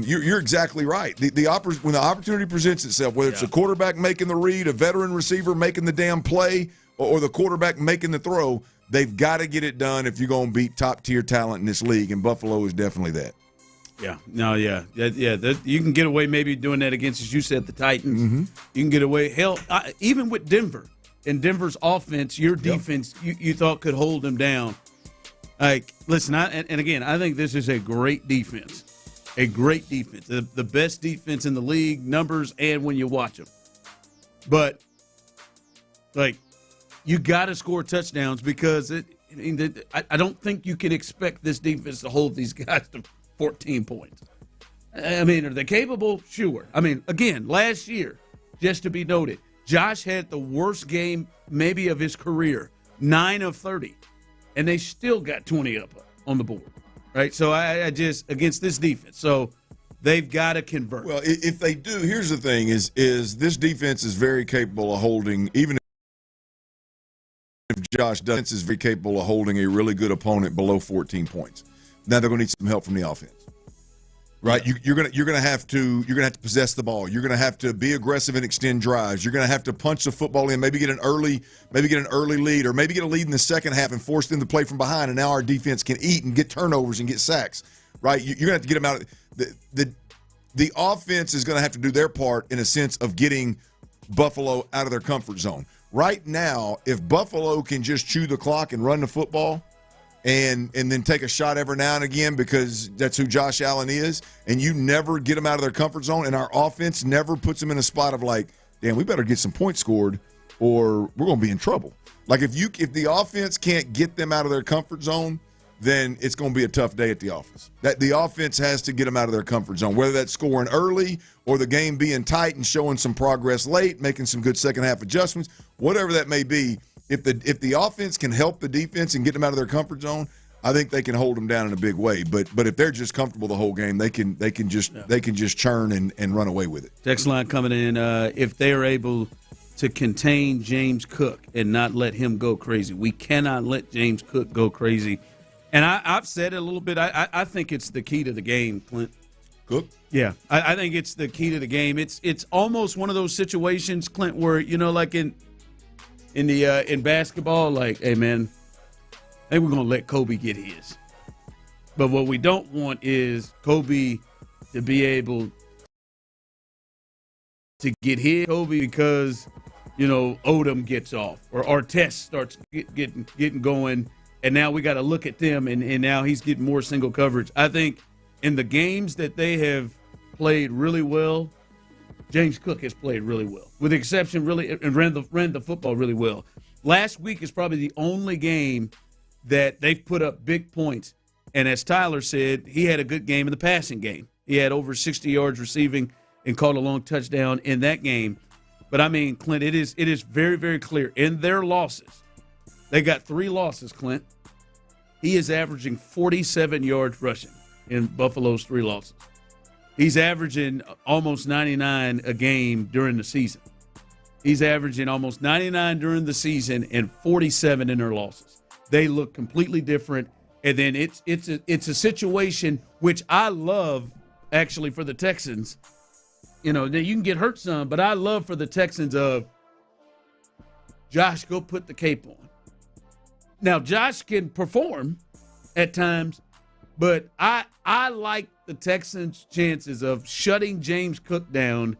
you're exactly right. When the opportunity presents itself, whether it's a quarterback making the read, a veteran receiver making the damn play, or the quarterback making the throw, they've got to get it done if you're going to beat top-tier talent in this league, and Buffalo is definitely that. Yeah. No, yeah. You can get away maybe doing that against, as you said, the Titans. Mm-hmm. You can get away. Hell, even with Denver. And Denver's offense, your defense, you thought could hold them down. Like, listen, and again, I think this is a great defense. A great defense. The best defense in the league, numbers, and when you watch them. But, like, you got to score touchdowns because I don't think you can expect this defense to hold these guys to 14 points. I mean, are they capable? Sure. I mean, again, last year, just to be noted, Josh had the worst game maybe of his career, 9 of 30, and they still got 20 up on the board, right? So I just, against this defense, so they've got to convert. Well, if they do, here's the thing, is this defense is very capable of holding, even if Josh doesn't, is very capable of holding a really good opponent below 14 points. Now they're going to need some help from the offense, right? You're going to have to possess the ball. You're going to have to be aggressive and extend drives. You're going to have to punch the football in, maybe get an early lead, or maybe get a lead in the second half and force them to play from behind. And now our defense can eat and get turnovers and get sacks, right? You're going to have to get them out. The offense is going to have to do their part in a sense of getting Buffalo out of their comfort zone. Right now, if Buffalo can just chew the clock and run the football, and then take a shot every now and again because that's who Josh Allen is, and you never get them out of their comfort zone, and our offense never puts them in a spot of like, damn, we better get some points scored or we're going to be in trouble. Like if the offense can't get them out of their comfort zone, then it's going to be a tough day at the office. That the offense has to get them out of their comfort zone, whether that's scoring early or the game being tight and showing some progress late, making some good second half adjustments, whatever that may be. If the offense can help the defense and get them out of their comfort zone, I think they can hold them down in a big way. But if they're just comfortable the whole game, they can just churn and run away with it. Text line coming in. If they are able to contain James Cook and not let him go crazy, we cannot let James Cook go crazy. And I've said it a little bit. I think it's the key to the game, Clint. Cook? Yeah, I think it's the key to the game. It's almost one of those situations, Clint, where like in basketball, like, hey man, I think we're gonna let Kobe get his. But what we don't want is Kobe to be able to get his Kobe because Odom gets off or Artest starts getting going, and now we got to look at them, and now he's getting more single coverage. I think in the games that they have played really well, James Cook has played really well, with the exception and ran the football really well. Last week is probably the only game that they've put up big points. And as Tyler said, he had a good game in the passing game. He had over 60 yards receiving and caught a long touchdown in that game. But, I mean, Clint, it is very, very clear. In their losses, they got 3 losses, Clint. He is averaging 47 yards rushing in Buffalo's 3 losses. He's averaging almost 99 a game during the season. He's averaging almost 99 during the season and 47 in their losses. They look completely different. And then it's a situation which I love, actually, for the Texans. You can get hurt some, but I love for the Texans of, Josh, go put the cape on. Now, Josh can perform at times, but I like the Texans' chances of shutting James Cook down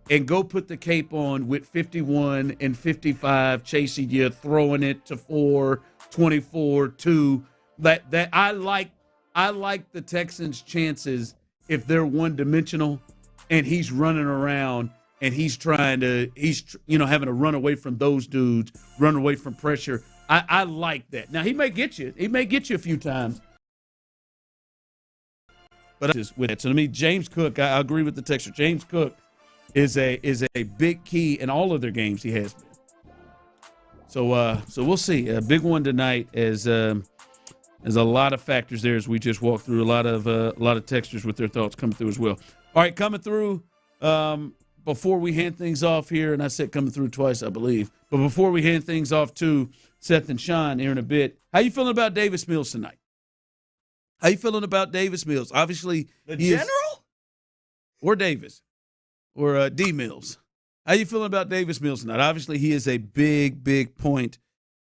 and go put the cape on with 51 and 55, chasing you, throwing it to 4, 24, 2. That I like the Texans' chances if they're one-dimensional and he's running around and he's having to run away from those dudes, run away from pressure. I like that. Now, he may get you a few times. But with it. So to me, James Cook, I agree with the texter. James Cook is a big key in all of their games. He has been. So we'll see. A big one tonight as there's a lot of factors there as we just walked through. A lot of texters with their thoughts coming through as well. All right, coming through before we hand things off here, and I said coming through twice, I believe. But before we hand things off to Seth and Sean here in a bit, how you feeling about Davis Mills tonight? How you feeling about Davis Mills? Obviously, the general or Davis or D Mills. How you feeling about Davis Mills tonight? Obviously, he is a big point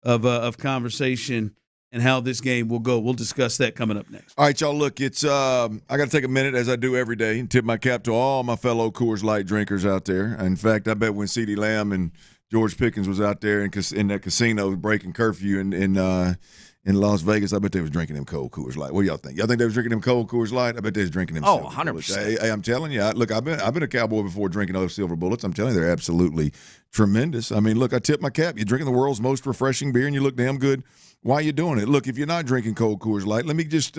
of conversation and how this game will go. We'll discuss that coming up next. All right, y'all. Look, it's I got to take a minute, as I do every day, and tip my cap to all my fellow Coors Light drinkers out there. In fact, I bet when CeeDee Lamb and George Pickens was out there in that casino breaking curfew in Las Vegas, I bet they was drinking them cold Coors Light. What do y'all think? Y'all think they was drinking them cold Coors Light? I bet they was drinking them. Oh, silver 100%. Bullets. Hey, I'm telling you. Look, I've been a cowboy before drinking those silver bullets. I'm telling you, they're absolutely tremendous. I mean, look, I tip my cap. You're drinking the world's most refreshing beer, and you look damn good while you're doing it. Look, if you're not drinking cold Coors Light, let me just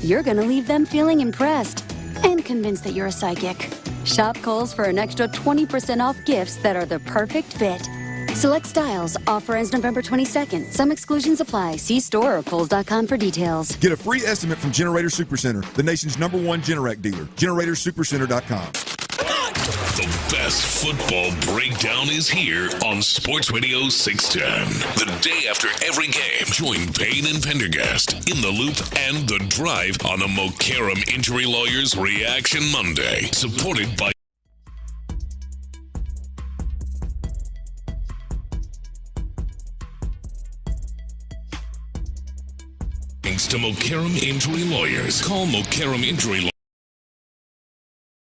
you're going to leave them feeling impressed and convinced that you're a psychic. Shop Kohl's for an extra 20% off gifts that are the perfect fit. Select styles. Offer ends November 22nd. Some exclusions apply. See store or Kohls.com for details. Get a free estimate from Generator Supercenter, the nation's #1 Generac dealer. GeneratorSupercenter.com. The best football breakdown is here on Sports Radio 610. The day after every game, join Payne and Pendergast in the Loop and The Drive on the Mokaram Injury Lawyers Reaction Monday, supported by thanks to Mokaram Injury Lawyers. Call Mokaram Injury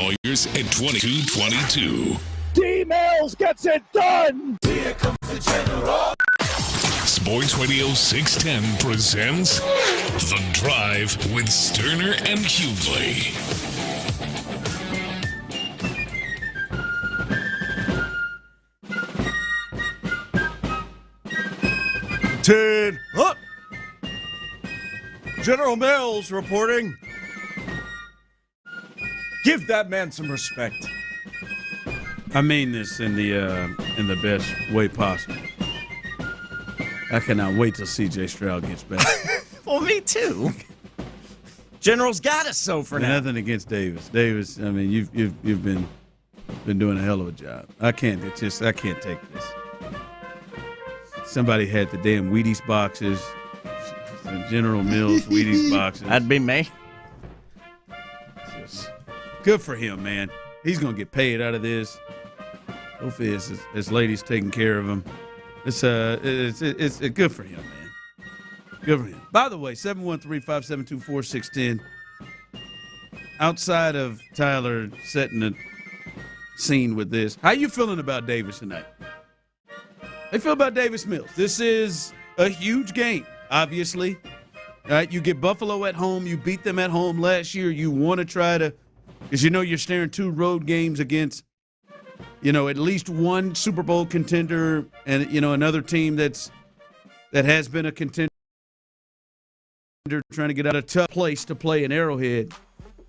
Lawyers at 2222. D-Mills gets it done! Here comes the general. Sports Radio 610 presents The Drive with Stoerner and Hughley. Ten up. General Mills reporting. Give that man some respect. I mean this in the best way possible. I cannot wait till C.J. Stroud gets back. Well, me too. General's got us so for now. Nothing against Davis. Davis, I mean, you've been doing a hell of a job. I can't take this. Somebody had the damn Wheaties boxes. General Mills Wheaties boxes. That'd be me. Just good for him, man. He's gonna get paid out of this. Hopefully, his lady's taking care of him. It's good for him, man. Good for him. By the way, 713-572-4610. Outside of Tyler setting the scene with this, how you feeling about Davis tonight? How you feel about Davis Mills? This is a huge game, obviously. All right, you get Buffalo at home. You beat them at home last year. You want to try to, because you're staring 2 road games against, at least one Super Bowl contender and, another team that has been a contender trying to get out of a tough place to play in Arrowhead.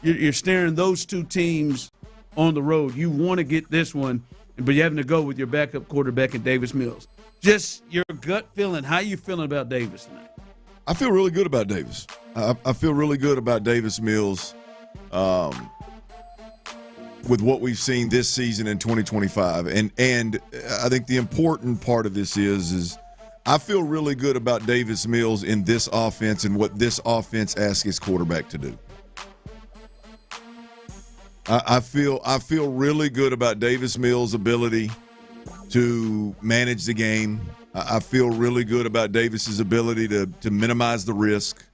You're staring those 2 teams on the road. You want to get this one, but you're having to go with your backup quarterback in Davis Mills. Just your gut feeling. How you feeling about Davis tonight? I feel really good about Davis. I feel really good about Davis Mills with what we've seen this season in 2025. And I think the important part of this is I feel really good about Davis Mills in this offense and what this offense asks its quarterback to do. I feel really good about Davis Mills' ability to manage the game. I feel really good about Davis's ability to minimize the risk.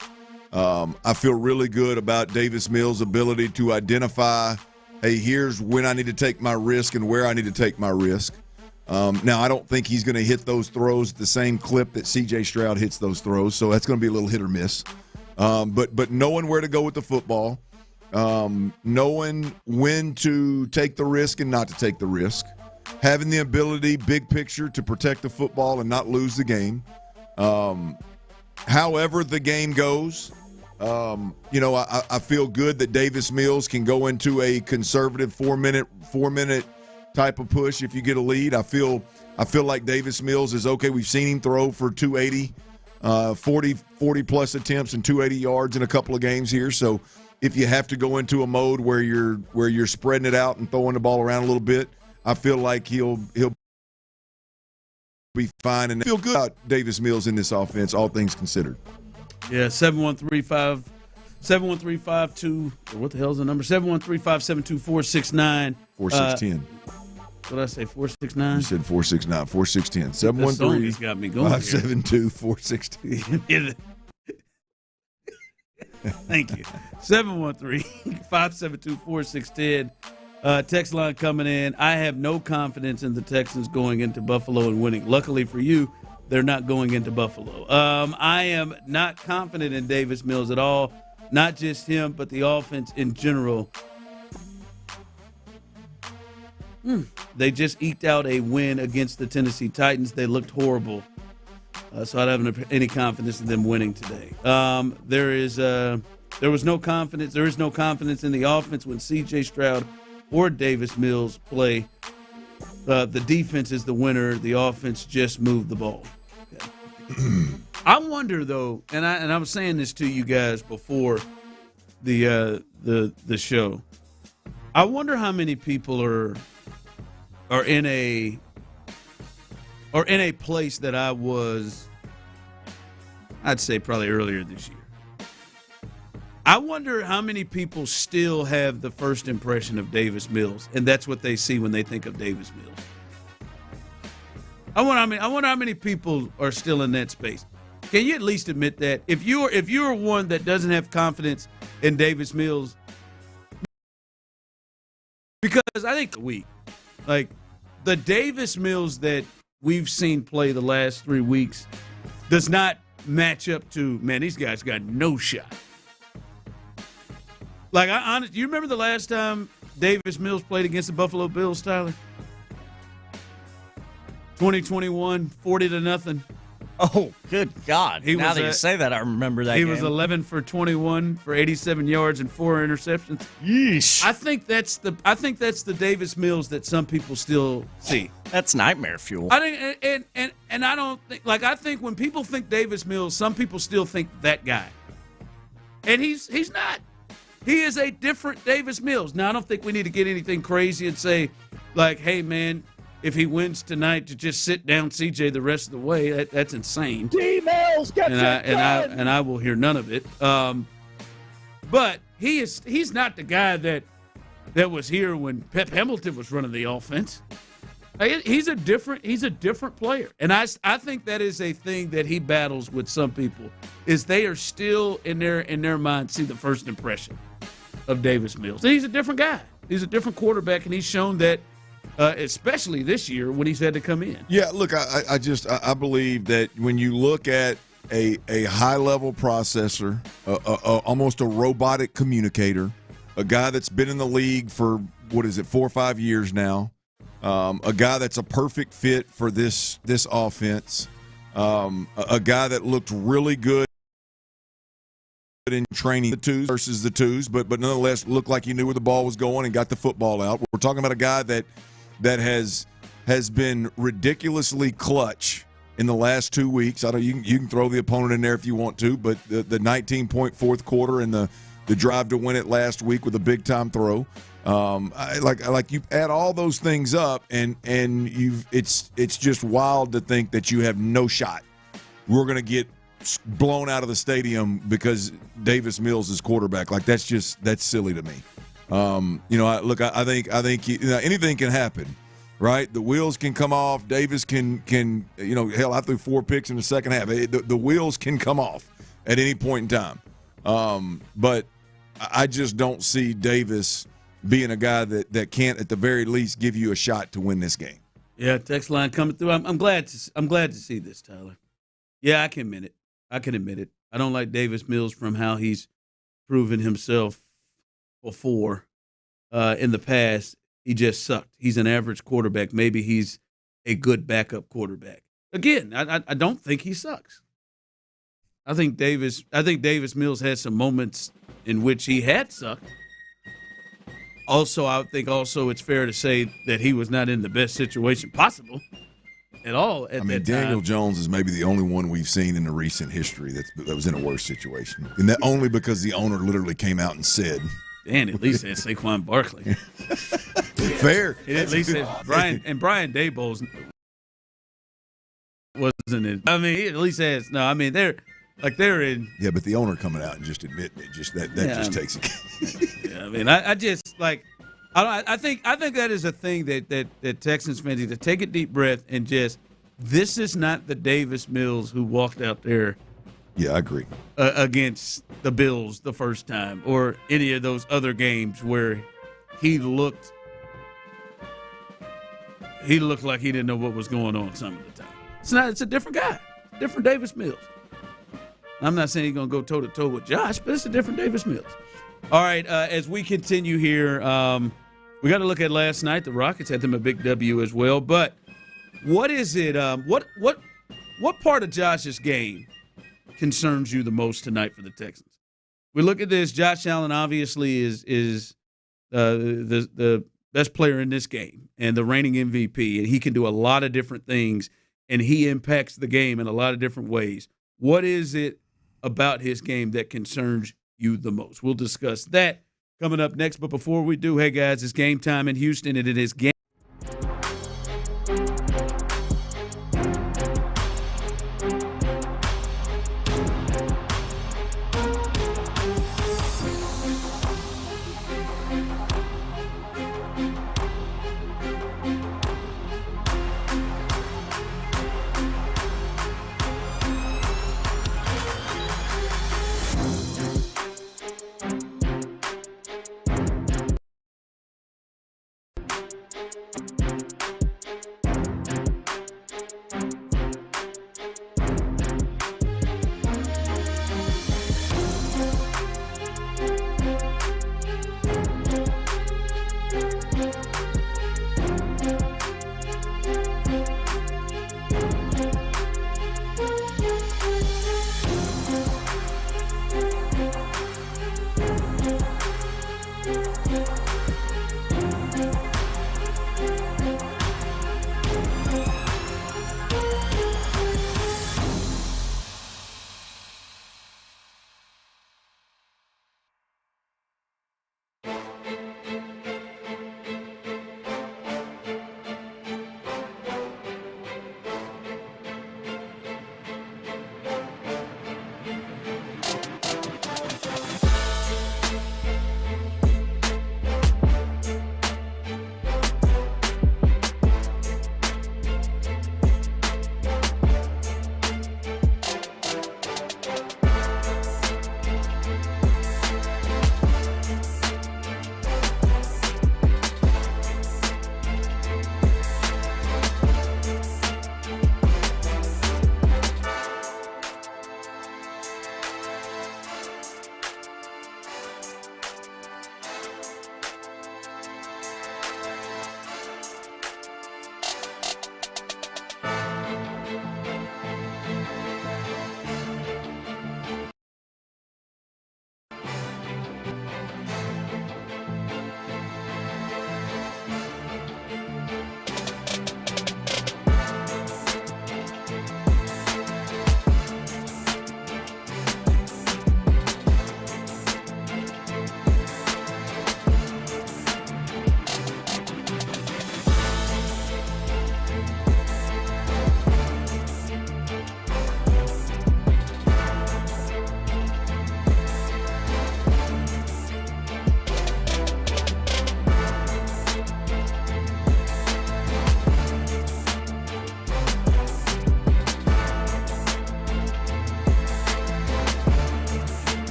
I feel really good about Davis Mills' ability to identify, hey, here's when I need to take my risk and where I need to take my risk. Now, I don't think he's going to hit those throws at the same clip that C.J. Stroud hits those throws, so that's going to be a little hit or miss. But knowing where to go with the football, knowing when to take the risk and not to take the risk, having the ability, big picture, to protect the football and not lose the game. However the game goes, I feel good that Davis Mills can go into a conservative 4-minute type of push if you get a lead. I feel like Davis Mills is okay. We've seen him throw for 280, 40-plus attempts and 280 yards in a couple of games here. So if you have to go into a mode where you're spreading it out and throwing the ball around a little bit, I feel like he'll be fine, and I feel good about Davis Mills in this offense, all things considered. Yeah, 713-572, what the hell's the number? 713-572-4610. 4610. What did I say, 469? You said 469, 4610. 713 got me going 572-416. Thank you. 713-572-4610. Text line coming in. I have no confidence in the Texans going into Buffalo and winning. Luckily for you, they're not going into Buffalo. I am not confident in Davis Mills at all. Not just him, but the offense in general. They just eked out a win against the Tennessee Titans. They looked horrible. So I don't have any confidence in them winning today. There is There was no confidence. There is no confidence in the offense when C.J. Stroud or Davis Mills play. The defense is the winner. The offense just moved the ball. Okay. I wonder, though, and I was saying this to you guys before the show. I wonder how many people are in a place that I was, I'd say probably earlier this year. I wonder how many people still have the first impression of Davis Mills, and that's what they see when they think of Davis Mills. I wonder how many people are still in that space. Can you at least admit that? If you're one that doesn't have confidence in Davis Mills, because I think like the Davis Mills that we've seen play the last 3 weeks does not match up to, man, these guys got no shot. Like, you remember the last time Davis Mills played against the Buffalo Bills, Tyler? 2021, 40-0. Oh, good God. Now that you say that, I remember that game. He was 11 for 21 for 87 yards and 4 interceptions. Yeesh. I think that's the Davis Mills that some people still see. That's nightmare fuel. I think, and I don't think, like, I think when people think Davis Mills, some people still think that guy. And he's not. He is a different Davis Mills. Now, I don't think we need to get anything crazy and say, like, hey, man, if he wins tonight, to just sit down CJ the rest of the way, that's insane. D-Mills gets and I will hear none of it. But he's not the guy that was here when Pep Hamilton was running the offense. He's a different player, and I think that is a thing that he battles with some people, is they are still in their mind see the first impression of Davis Mills. And he's a different guy. He's a different quarterback, and he's shown that. Especially this year when he's had to come in. Yeah, look, I believe that when you look at a high-level processor, almost a robotic communicator, a guy that's been in the league for, 4 or 5 years now, a guy that's a perfect fit for this offense, a guy that looked really good in training the twos versus the twos, but nonetheless looked like he knew where the ball was going and got the football out. We're talking about a guy that has been ridiculously clutch in the last 2 weeks. You can throw the opponent in there if you want to, but the 19-point fourth quarter and the drive to win it last week with a big time throw. Like you add all those things up, and it's just wild to think that you have no shot. We're going to get blown out of the stadium because Davis Mills is quarterback. Like that's silly to me. I think anything can happen, right? The wheels can come off. Davis can hell, I threw 4 picks in the second half. The wheels can come off at any point in time. But I just don't see Davis being a guy that can't at the very least give you a shot to win this game. Yeah, text line coming through. I'm glad to see this, Tyler. Yeah, I can admit it. I don't like Davis Mills from how he's proven himself before. In the past, he just sucked. He's an average quarterback. Maybe he's a good backup quarterback. Again, I don't think he sucks. I think Davis Mills had some moments in which he had sucked. Also, I think it's fair to say that he was not in the best situation possible at all at that time. Daniel Jones is maybe the only one we've seen in the recent history that was in a worse situation. And that only because the owner literally came out and said. Dan at least had Saquon Barkley. Fair. It at least had Brian Daboll wasn't in. I mean, he at least has they're in. Yeah, but the owner coming out and just admitting it, that takes it. Yeah, I mean, I think that is a thing that Texans fans need to take a deep breath and just, this is not the Davis Mills who walked out there. Yeah, I agree. Against the Bills the first time, or any of those other games where he looked like he didn't know what was going on some of the time. It's a different guy, different Davis Mills. I'm not saying he's going to go toe-to-toe with Josh, but it's a different Davis Mills. All right, as we continue here, we got to look at last night. The Rockets had them a big W as well. But what is it? What part of Josh's game concerns you the most tonight for the Texans? we look at this. Josh Allen obviously is the best player in this game and the reigning MVP, and he can do a lot of different things, and he impacts the game in a lot of different ways. What is it about his game that concerns you the most? We'll discuss that coming up next. But before we do, hey, guys, it's game time in Houston, and it is game.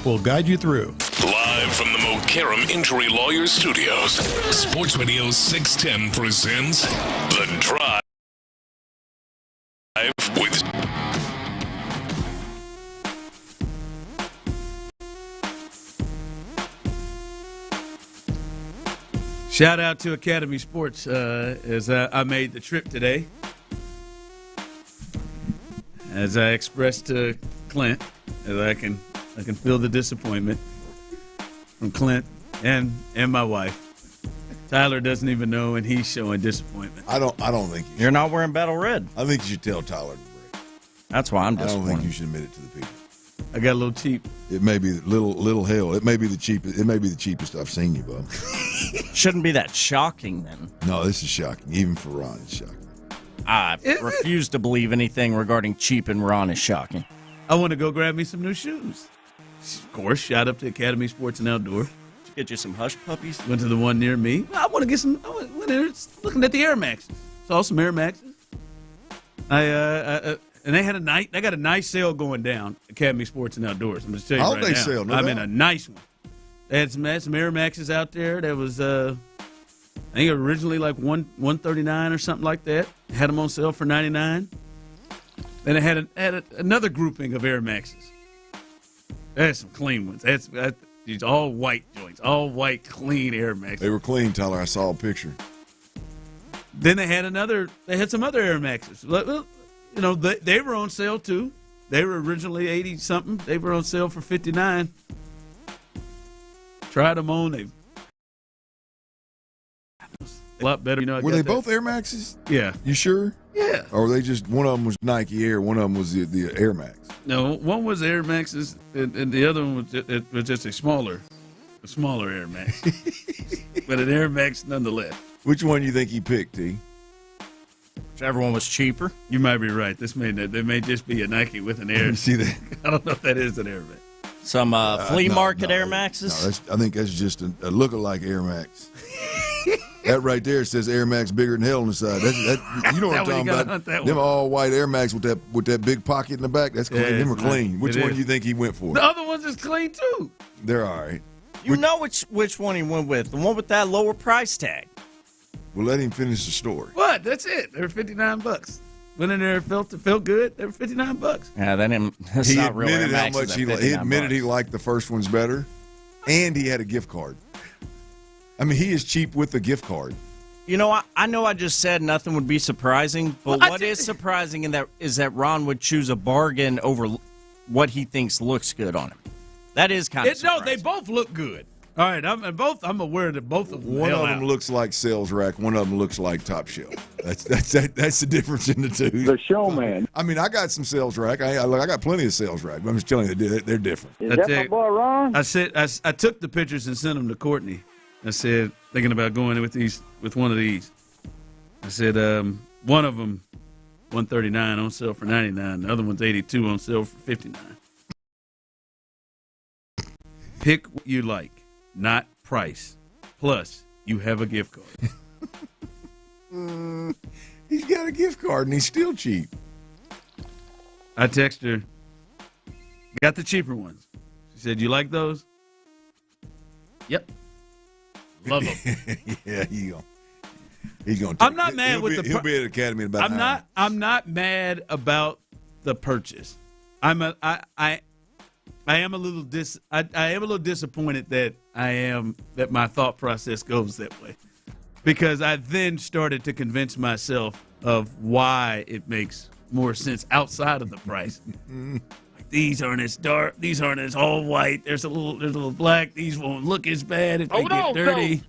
will guide you through. Live from the Mokaram Injury Lawyers Studios, Sports Radio 610 presents The Drive with Shout out to Academy Sports as I made the trip today. As I expressed to Clint, as I can feel the disappointment from Clint and my wife. Tyler doesn't even know, and he's showing disappointment. I don't think you're not wearing battle red. I think you should tell Tyler to break. That's why I'm disappointed. I don't think you should admit it to the people. I got a little cheap. It may be little hell. It may be the cheapest. It may be the cheapest I've seen you, bub. Shouldn't be that shocking then. No, this is shocking. Even for Ron, it's shocking. I refuse to believe anything regarding cheap and Ron is shocking. I want to go grab me some new shoes. Of course, shout up to Academy Sports and Outdoor. Get you some hush puppies. Went to the one near me. I want to get some. I went there looking at the Air Maxes. Saw some Air Maxes. And they got a nice sale going down. Academy Sports and Outdoors. I'm just telling you Holiday right now. sale, no I doubt. mean, a nice one. They had some Air Maxes out there. That was I think originally like $139 or something like that. Had them on sale for $99. Then it had another grouping of Air Maxes. That's some clean ones. These all white joints, all white, clean Air Maxes. They were clean, Tyler. I saw a picture. Then they had some other Air Maxes. You know, they were on sale too. They were originally 80 something. They were on sale for $59. Tried them on. They a lot better. You know, Were they both Air Maxes? Yeah. You sure? Yeah. Or were they just one of them was Nike Air, one of them was the Air Max? No, one was Air Maxes, and the other one was just a smaller Air Max, but an Air Max nonetheless. Which one do you think he picked, T? Whichever one was cheaper. You might be right. They may just be a Nike with an Air. See that? I don't know if that is an Air Max. Some flea market Air Maxes? No, I think that's just a lookalike Air Max. That right there says Air Max bigger than hell on the side. You know what I'm talking about? Them all white Air Max with that big pocket in the back. That's clean. Yeah, Them are clean. Which one do you think he went for? The other one's is clean too. They're all right. You know which one he went with? The one with that lower price tag. Well, let him finish the story. What? That's it. They were $59. Went in there, felt good. They were $59. Yeah, that's he not real Air admitted how Maxes much at he admitted he liked the first ones better, and he had a gift card. I mean, he is cheap with a gift card. You know, I know I just said nothing would be surprising, but what is surprising is that Ron would choose a bargain over what he thinks looks good on him. That is kind of surprising. No, they both look good. All right, I'm aware that both of them. One of them looks like sales rack. One of them looks like top shelf. That's the difference in the two. The showman. I mean, I got some sales rack. I got plenty of sales rack. But I'm just telling you, they're different. Is that my boy Ron? I took the pictures and sent them to Courtney. I said, thinking about going with one of these. I said, one of them, $139 on sale for $99. The other one's $82 on sale for $59. Pick what you like, not price. Plus, you have a gift card. He's got a gift card and he's still cheap. I texted her, got the cheaper ones. She said, you like those? Yep. Love them. Yeah, he's gonna. I'm not mad with the. He'll be at Academy in about an hour. I'm not mad about the purchase. I am a little disappointed that my thought process goes that way, because I then started to convince myself of why it makes more sense outside of the price. Like, these aren't as dark. These aren't as all white. There's a little black. These won't look as bad if they get dirty.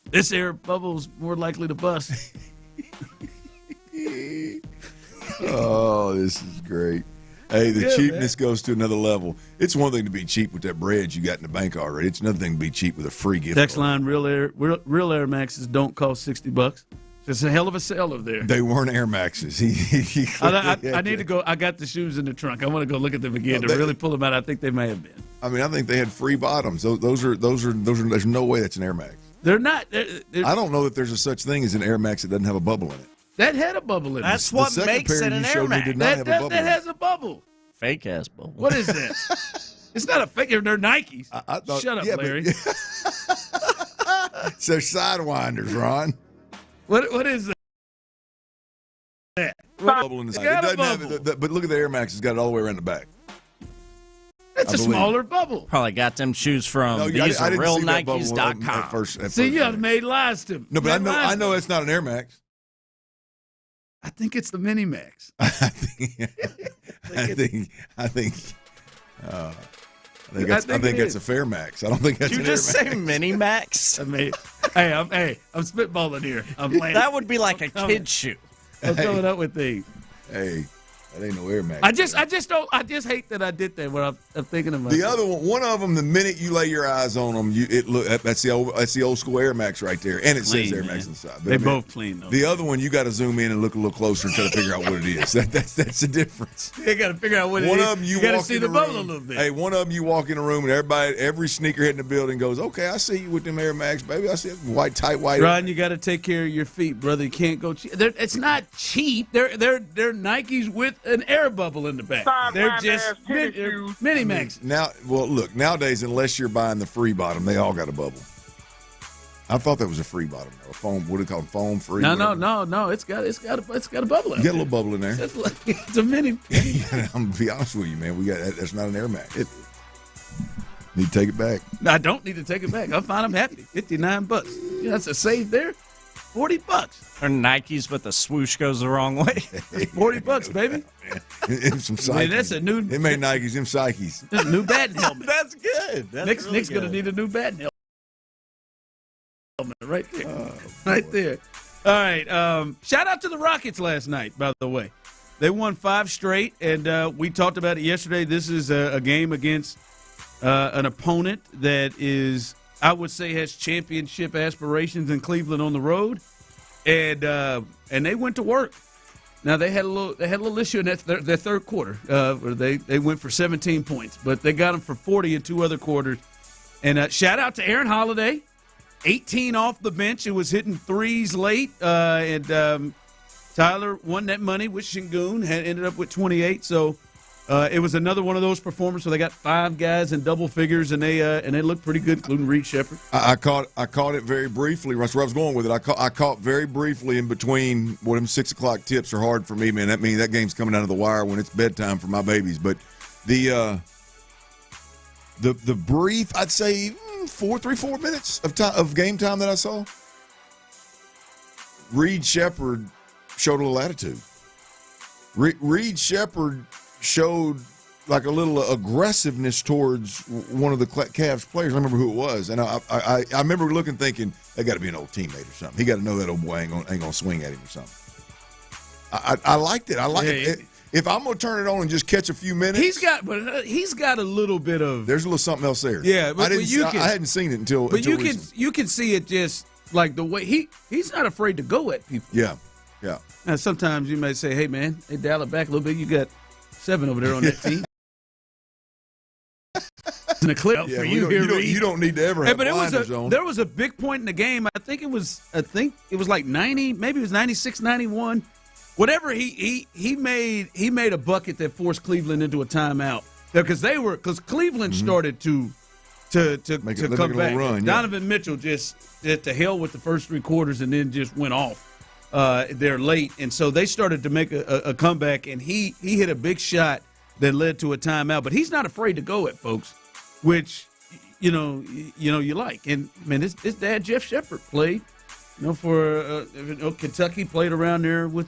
This air bubble's more likely to bust. Oh, this is great. Hey, the cheapness goes to another level. It's one thing to be cheap with that bread you got in the bank already. It's another thing to be cheap with a free gift Text card. line, real Air Maxes don't cost $60. It's a hell of a sale over there. They weren't Air Maxes. I need to go. I got the shoes in the trunk. I want to go look at them again to really pull them out. I think they may have been. I mean, I think they had free bottoms. Those are. There's no way that's an Air Max. They're not. I don't know that there's a such thing as an Air Max that doesn't have a bubble in it. That had a bubble in it. That's what makes it an Air Max. That has a bubble. fake ass bubble. What is that? It's not a fake. They're Nikes. I thought, Shut up, Larry. So sidewinders, Ron. What is that? Bubble in the side. It doesn't have but look at the Air Max. It's got it all the way around the back. It's a smaller bubble. Probably got them shoes from TheseArealNikes.com. See, you have made lies to me. No, but I know it's not an Air Max. I think it's the Mini Max. I think that's a Fair Max. I don't think that's Did an you just Air say Max. Mini Max? I'm spitballing here. That would be like a kid's shoe. I'm coming up with things. Hey, that ain't no Air Max. I just hate that I did that when I'm thinking of myself. The other one of them, the minute you lay your eyes on them, that's the old school Air Max right there, and it Clean, says Air man. Max on the side. They both clean though. The other one, you got to zoom in and look a little closer and try to figure out what it is. That's the difference. You got to figure out what it is. One of them, you got to walk see in the bubble room, a little bit. Hey, one of them, you walk in a room and every sneakerhead in the building goes, "Okay, I see you with them Air Max, baby. I see it, tight white." Ron, you got to take care of your feet, brother. You can't go cheap. It's not cheap. They're Nikes with an air bubble in the back. They're just mini max. Nowadays, unless you're buying the free bottom, they all got a bubble. I thought that was a free bottom, though. A foam. What do you call them? Foam free? No. It's got a bubble. You got a little bubble in there. It's a mini. I'm gonna be honest with you, man. That's not an Air Max. Need to take it back. No, I don't need to take it back. I'm fine. I'm happy. $59. Yeah, that's a save there. $40. Or Nikes, but the swoosh goes the wrong way. $40, baby. Some Psyches. Man, that's a new. It made Nikes, them Psyches. That's a new batting helmet. That's good. Nick's gonna need a new batting helmet. Right there. Right there. All right. Shout out to the Rockets last night, by the way. They won 5 straight, and we talked about it yesterday. This is a game against an opponent that is, I would say, has championship aspirations in Cleveland on the road, and they went to work. Now they had a little issue in their third quarter where they went for 17 points, but they got them for 40 in 2 other quarters. And shout out to Aaron Holiday, 18 off the bench. It was hitting threes late, and Tyler won that money with Şengün, ended up with 28. So it was another one of those performances. So they got 5 guys in double figures, and they looked pretty good, including Reed Sheppard. I caught it very briefly. That's where I was going with it. I caught very briefly in between. What them 6 o'clock tips are hard for me, man. That means that game's coming out of the wire when it's bedtime for my babies. But the brief, I'd say 4 minutes of game time that I saw, Reed Sheppard showed a little attitude. Reed Sheppard showed like a little aggressiveness towards one of the Cavs players. I remember who it was, and I remember looking, thinking they got to be an old teammate or something. He got to know that old boy ain't gonna swing at him or something. I liked it. I like it. If I'm gonna turn it on and just catch a few minutes, he's got a little bit of. There's a little something else there. Yeah, but I hadn't seen it until. But you can see it just like the way he's not afraid to go at people. Yeah. Now sometimes you may say, "Hey man, they dial it back a little bit. You got 7 over there on that team." In a clip for you here, Reed. You don't need to ever have blinders on. There was a big point in the game. I think it was like 90, maybe it was 96, 91. Whatever he made a bucket that forced Cleveland into a timeout because Cleveland started to come back. Run, Donovan Mitchell just did to hell with the first 3 quarters and then just went off there late, and so they started to make a comeback, and he hit a big shot that led to a timeout. But he's not afraid to go at folks, which you like. And man, his dad Jeff Sheppard played, for Kentucky, played around there with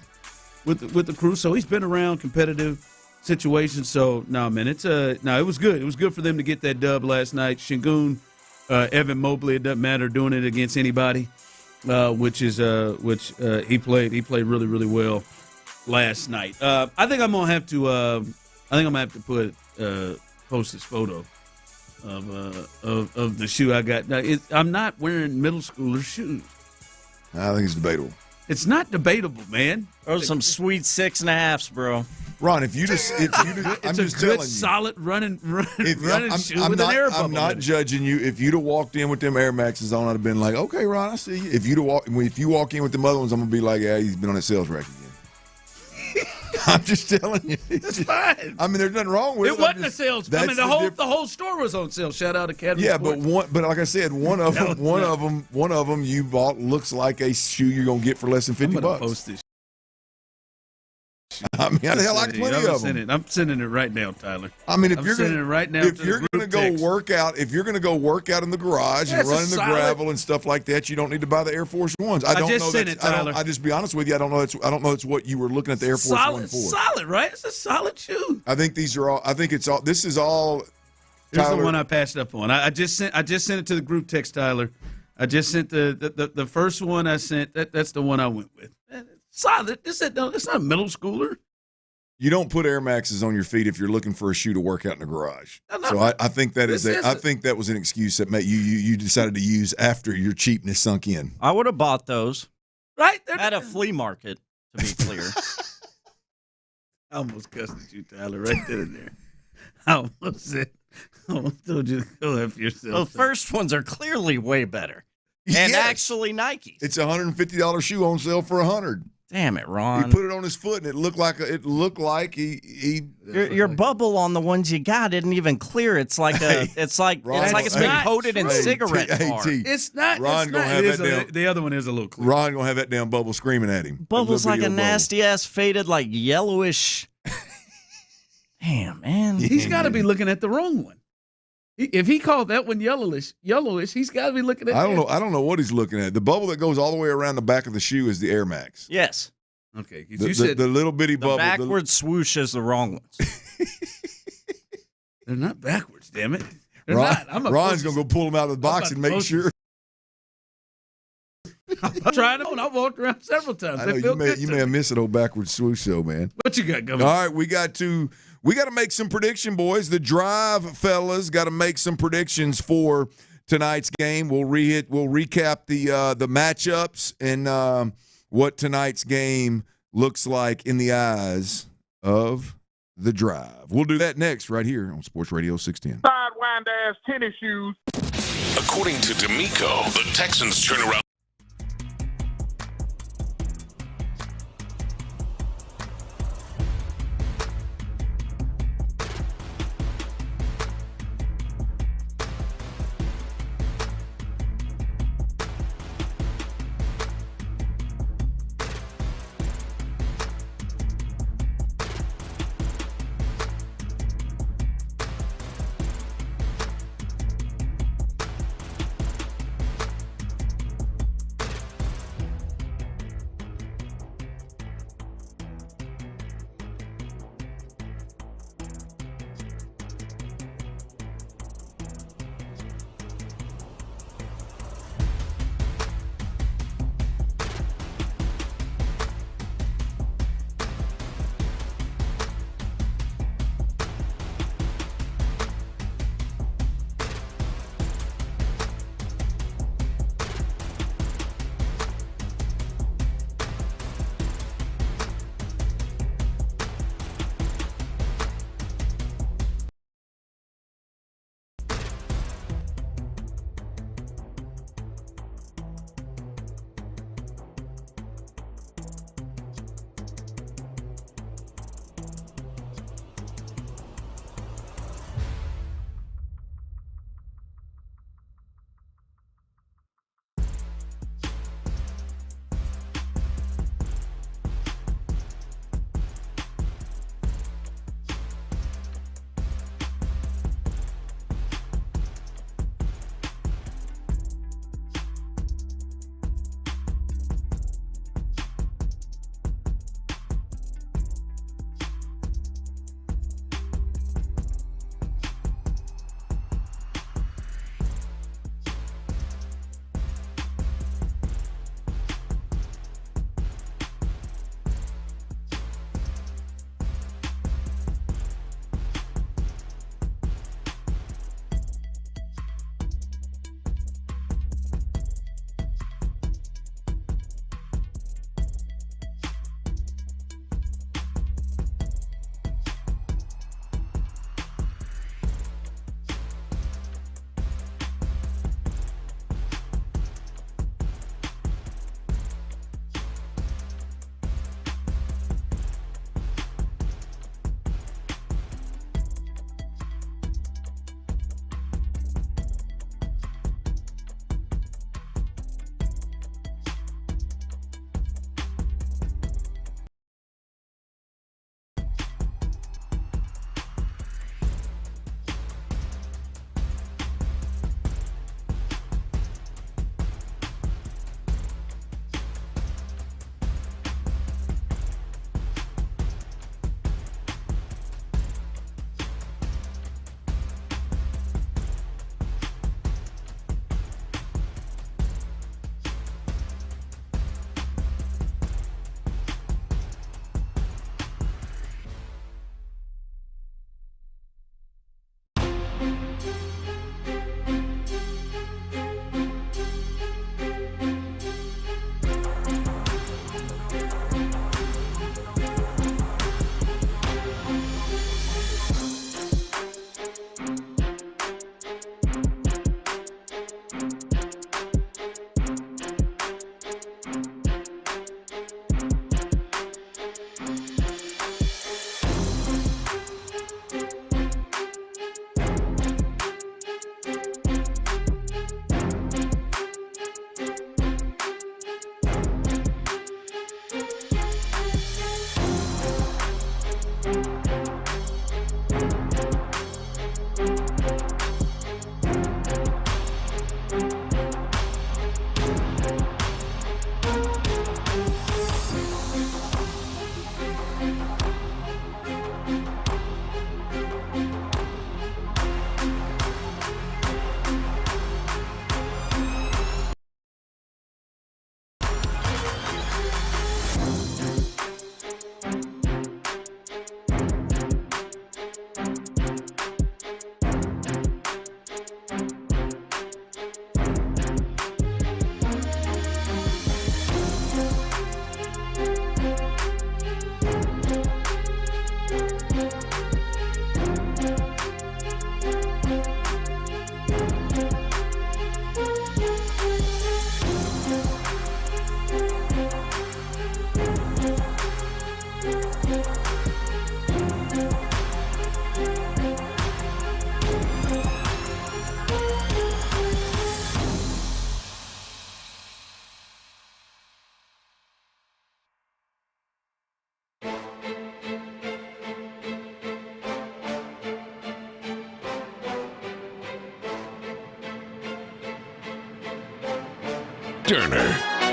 the crew, so he's been around competitive situations. So no, man, it was good. It was good for them to get that dub last night. Şengün, Evan Mobley, it doesn't matter doing it against anybody, which he played really, really well last night. I think I'm gonna have to post this photo of the shoe I got. Now, I'm not wearing middle schooler shoes. I think it's debatable. It's not debatable, man. Those are some sweet 6.5s, bro. Ron, if you just, it's I'm a just good, telling you, solid running shoe I'm with not, an air bubble. I'm not judging you. If you'd have walked in with them Air Maxes on, I'd have been like, okay, Ron, I see you. If you walk in with them other ones, I'm gonna be like, yeah, he's been on that sales rack again. I'm just telling you. It's fine. I mean, there's nothing wrong with it. It wasn't a sales. I mean, the whole store was on sale. Shout out Academy. Yeah, Sports. but like I said, one of them you bought looks like a shoe you're gonna get for less than $50. Post this. I mean, I like plenty of them. I'm sending it right now, Tyler. I mean, if I'm you're sending gonna, it right now, if you're gonna go work out, in the garage and run in the gravel and stuff like that, you don't need to buy the Air Force Ones. I just sent it, Tyler. I just be honest with you. I don't know. It's what you were looking at the Air Force One for. Solid, right? It's a solid shoe. I think these are all. I think it's all. This is all. Here's Tyler, the one I passed up on. I just sent it to the group text, Tyler. I just sent the first one I sent. That's the one I went with. Solid. It's not a middle schooler. You don't put Air Maxes on your feet if you're looking for a shoe to work out in the garage. So I think that I think that was an excuse that you decided to use after your cheapness sunk in. I would have bought those. Right? At a flea market, to be clear. I almost cussed at you, Tyler, right there and there. I almost told you to go F yourself. The first ones are clearly way better. And actually Nike. It's a $150 shoe on sale for $100. Damn it, Ron! He put it on his foot, and it looked like he. Your bubble on the ones you got didn't even clear. It's like it's been coated in cigarette tar. It's not. Ron gonna have that. The other one is a little clear. Ron gonna have that damn bubble screaming at him. Bubble's like a nasty ass faded like yellowish. Damn, man, he's got to be looking at the wrong one. If he called that one yellowish, he's got to be looking at. I don't know what he's looking at. The bubble that goes all the way around the back of the shoe is the Air Max. Yes. Okay. You said the little bitty bubble. Backward swoosh is the wrong ones. They're not backwards. Damn it. Ron's gonna go pull them out of the box and make sure. I'm trying them on. I've walked around several times. I know you may have missed an old backwards swoosh though, man. What you got going? All right, we got to make some prediction, boys. The Drive fellas got to make some predictions for tonight's game. We'll recap the matchups and what tonight's game looks like in the eyes of the Drive. We'll do that next right here on Sports Radio 610. Sidewind ass tennis shoes. According to D'Amico, the Texans turn around. Stoerner.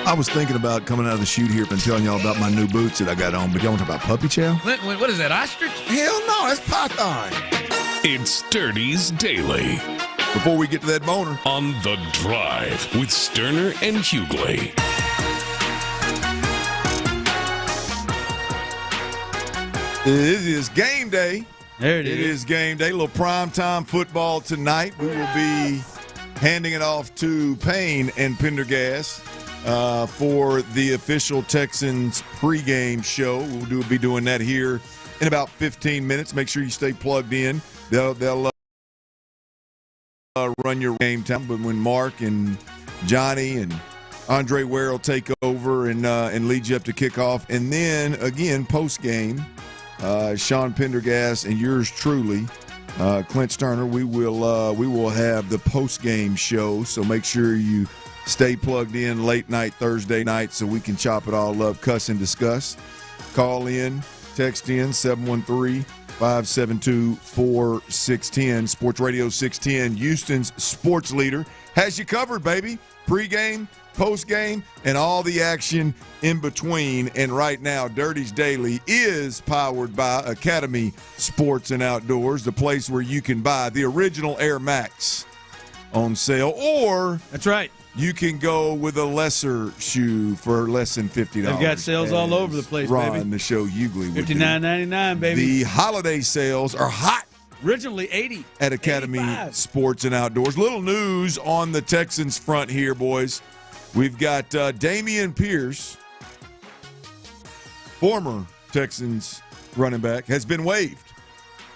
I was thinking about coming out of the chute here and telling y'all about my new boots that I got on, but y'all want to talk about puppy chow? What is that, ostrich? Hell no, that's python. It's Dirty's Daily. Before we get to that boner. On The Drive with Stoerner and Hughley. It is game day. There it is. It is game day. A little primetime football tonight. We will be handing it off to Payne and Pendergast for the official Texans pregame show. We'll be doing that here in about 15 minutes. Make sure you stay plugged in. They'll run your game time, but when Mark and Johnny and Andre Ware will take over and lead you up to kickoff, and then again post game, Sean Pendergast and yours truly, Clint Stoerner. We will have the post game show, so make sure you stay plugged in late night Thursday night so we can chop it all up, cuss and discuss. Call in, text in 713-572-4610. Sports Radio 610, Houston's sports leader, has you covered, baby. Pre-game, post-game, and all the action in between. And right now, Dirty's Daily is powered by Academy Sports and Outdoors, the place where you can buy the original Air Max on sale, or that's right, you can go with a lesser shoe for less than $50. They've got sales all over the place, Ron, baby. The show Hughley would do. $59.99, baby. The holiday sales are hot. Originally $80 at Academy 85. Sports and Outdoors. Little news on the Texans front here, boys. We've got Dameon Pierce, former Texans running back, has been waived.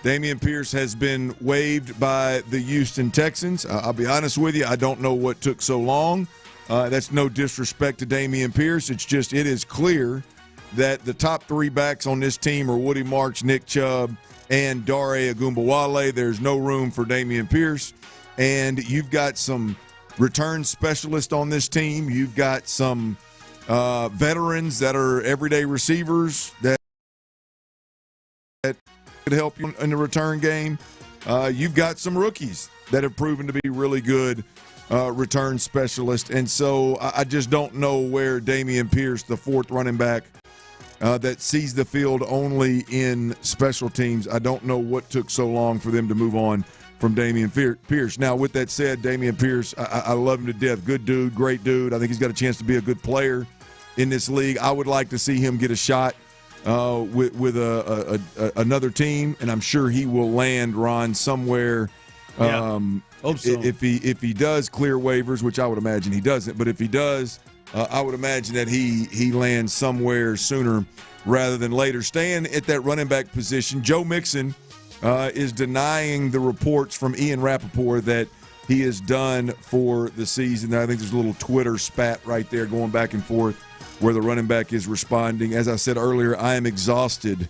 Dameon Pierce has been waived by the Houston Texans. I'll be honest with you, I don't know what took so long. That's no disrespect to Dameon Pierce. It's just it is clear that the top three backs on this team are Woody Marks, Nick Chubb, and Dare Agumbawale. There's no room for Dameon Pierce. And you've got some return specialists on this team. You've got some veterans that are everyday receivers that could help you in the return game. You've got some rookies that have proven to be really good return specialists. And so I just don't know where Dameon Pierce, the fourth running back, that sees the field only in special teams. I don't know what took so long for them to move on from Dameon Pierce. Now, with that said, Dameon Pierce, I love him to death. Good dude, great dude. I think he's got a chance to be a good player in this league. I would like to see him get a shot with another team, and I'm sure he will land, Ron, somewhere. Hope so. If he does clear waivers, which I would imagine he doesn't, but if he does, I would imagine that he lands somewhere sooner rather than later. Staying at that running back position, Joe Mixon is denying the reports from Ian Rappaport that he has done for the season. I think there's a little Twitter spat right there going back and forth where the running back is responding. As I said earlier, I am exhausted,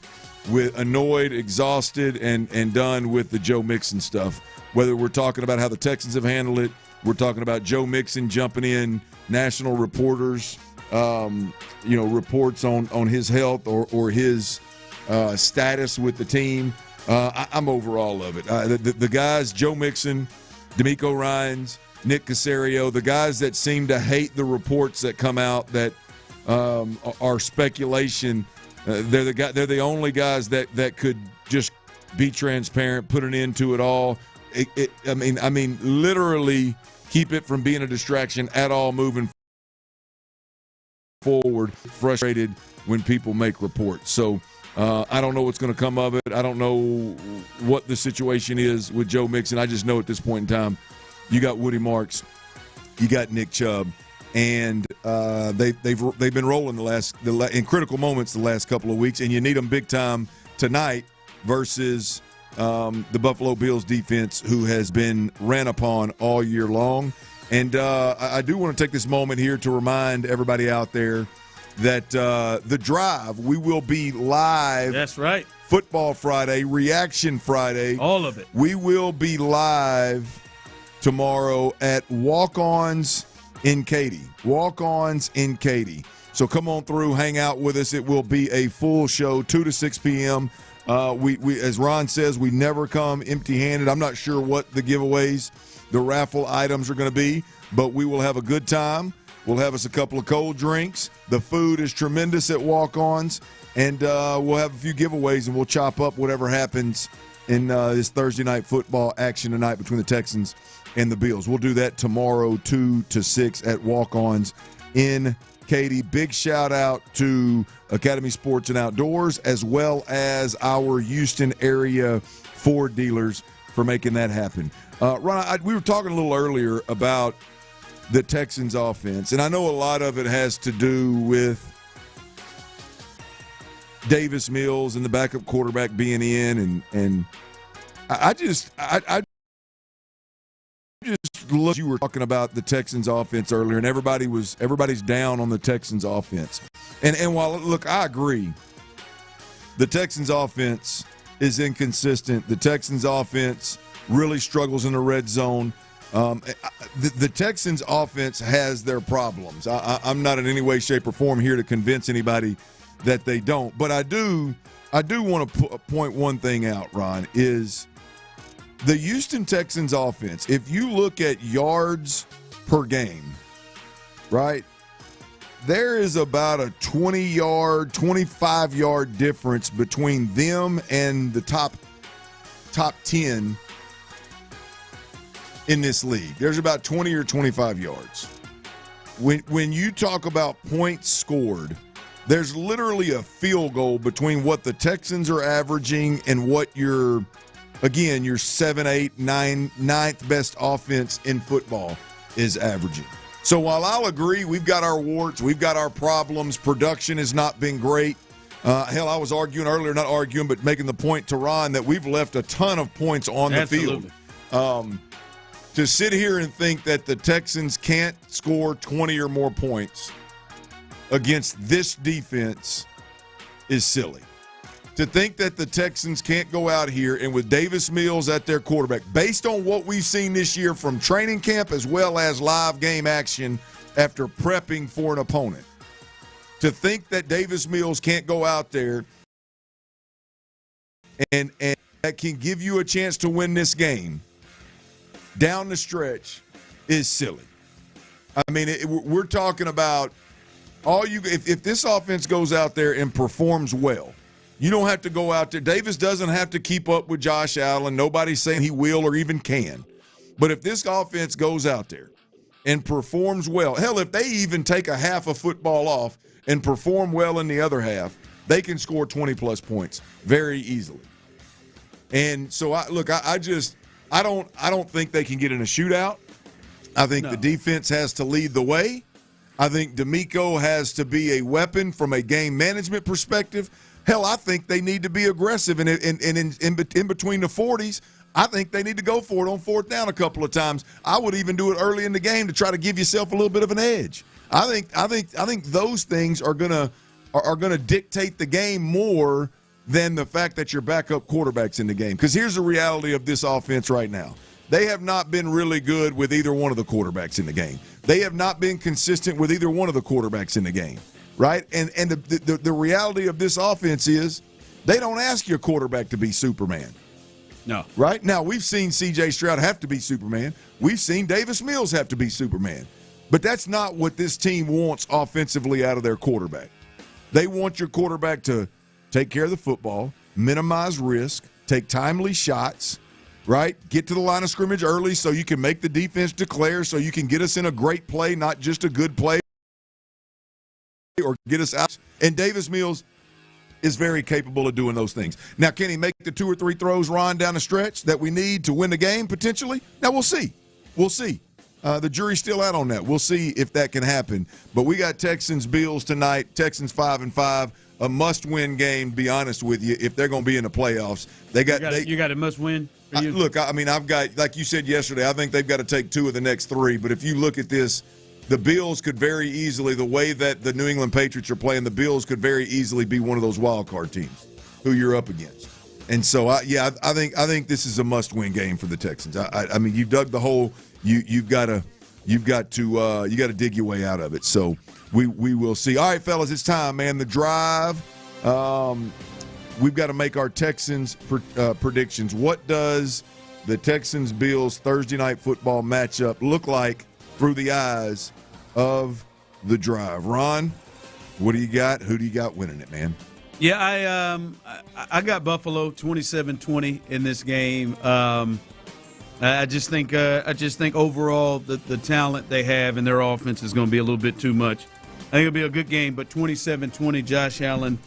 exhausted, and done with the Joe Mixon stuff. Whether we're talking about how the Texans have handled it, we're talking about Joe Mixon jumping in, national reporters, reports on his health or his status with the team. I'm over all of it. The guys, Joe Mixon, D'Amico Ryans, Nick Caserio, the guys that seem to hate the reports that come out that are speculation, they're the only guys that could just be transparent, put an end to it all. I mean, literally keep it from being a distraction at all moving forward. Frustrated when people make reports. So I don't know what's going to come of it. I don't know what the situation is with Joe Mixon. I just know at this point in time, you got Woody Marks, you got Nick Chubb, and they've been rolling in critical moments the last couple of weeks, and you need them big time tonight versus the Buffalo Bills defense, who has been ran upon all year long. And I do want to take this moment here to remind everybody out there that the drive, we will be live. That's right. Football Friday, Reaction Friday. All of it. We will be live tomorrow at Walk-Ons in Katy. Walk-Ons in Katy. So come on through, hang out with us. It will be a full show, 2 to 6 p.m. We as Ron says, we never come empty-handed. I'm not sure what the giveaways, the raffle items are going to be, but we will have a good time. We'll have us a couple of cold drinks. The food is tremendous at Walk-Ons, and we'll have a few giveaways, and we'll chop up whatever happens in this Thursday night football action tonight between the Texans and the Bills. We'll do that tomorrow, 2 to 6 at Walk-Ons in Katy. Big shout-out to Academy Sports and Outdoors, as well as our Houston area Ford dealers for making that happen. Ron, we were talking a little earlier about the Texans offense, and I know a lot of it has to do with Davis Mills and the backup quarterback being in, and I just look. You were talking about the Texans offense earlier, and everybody's down on the Texans offense. And while look, I agree, the Texans offense is inconsistent. The Texans offense really struggles in the red zone. The Texans offense has their problems. I'm not in any way, shape, or form here to convince anybody that they don't. But I do want to point one thing out, Ron, is the Houston Texans offense. If you look at yards per game, right, there is about a 20-yard, 25-yard difference between them and the top 10 in this league. There's about 20 or 25 yards. When you talk about points scored, there's literally a field goal between what the Texans are averaging and what your 7, 8, 9, 9th best offense in football is averaging. So while I'll agree we've got our warts, we've got our problems, production has not been great. Hell, I was arguing earlier, not arguing, but making the point to Ron that we've left a ton of points on the field. To sit here and think that the Texans can't score 20 or more points against this defense is silly. To think that the Texans can't go out here and with Davis Mills at their quarterback, based on what we've seen this year from training camp as well as live game action after prepping for an opponent, to think that Davis Mills can't go out there and that can give you a chance to win this game down the stretch is silly. I mean, we're talking about if this offense goes out there and performs well, you don't have to go out there. Davis doesn't have to keep up with Josh Allen. Nobody's saying he will or even can. But if this offense goes out there and performs well, hell, if they even take a half of football off and perform well in the other half, they can score 20-plus points very easily. And so, I don't think they can get in a shootout. I think the defense has to lead the way. I think D'Amico has to be a weapon from a game management perspective. Hell, I think they need to be aggressive. And in between the 40s, I think they need to go for it on fourth down a couple of times. I would even do it early in the game to try to give yourself a little bit of an edge. I think those things are gonna dictate the game more than the fact that your backup quarterback's in the game. Because here's the reality of this offense right now. They have not been really good with either one of the quarterbacks in the game. They have not been consistent with either one of the quarterbacks in the game, right? And the reality of this offense is they don't ask your quarterback to be Superman. No. Right? Now, we've seen C.J. Stroud have to be Superman. We've seen Davis Mills have to be Superman. But that's not what this team wants offensively out of their quarterback. They want your quarterback to take care of the football, minimize risk, take timely shots, right? Get to the line of scrimmage early so you can make the defense declare, so you can get us in a great play, not just a good play, or get us out. And Davis Mills is very capable of doing those things. Now, can he make the 2 or 3 throws, Ron, down the stretch that we need to win the game potentially? Now, we'll see. We'll see. The jury's still out on that. We'll see if that can happen. But we got Texans-Bills tonight, Texans 5-5. A must-win game, to be honest with you, if they're going to be in the playoffs. You got a must-win for you? Look, I mean, I've got, like you said yesterday, I think they've got to take 2 of the next 3. But if you look at this, the Bills could very easily, the way that the New England Patriots are playing, the Bills could very easily be one of those wild card teams who you're up against. And so, I think this is a must-win game for the Texans. I mean, you've dug the hole. You've got to dig your way out of it. So we will see. All right, fellas, it's time, man. The drive. We've got to make our Texans predictions. What does the Texans-Bills Thursday night football matchup look like through the eyes of the drive? Ron, what do you got? Who do you got winning it, man? Yeah, I got Buffalo 27-20 in this game. I just think overall the talent they have in their offense is going to be a little bit too much. I think it'll be a good game, but 27-20, Josh Allen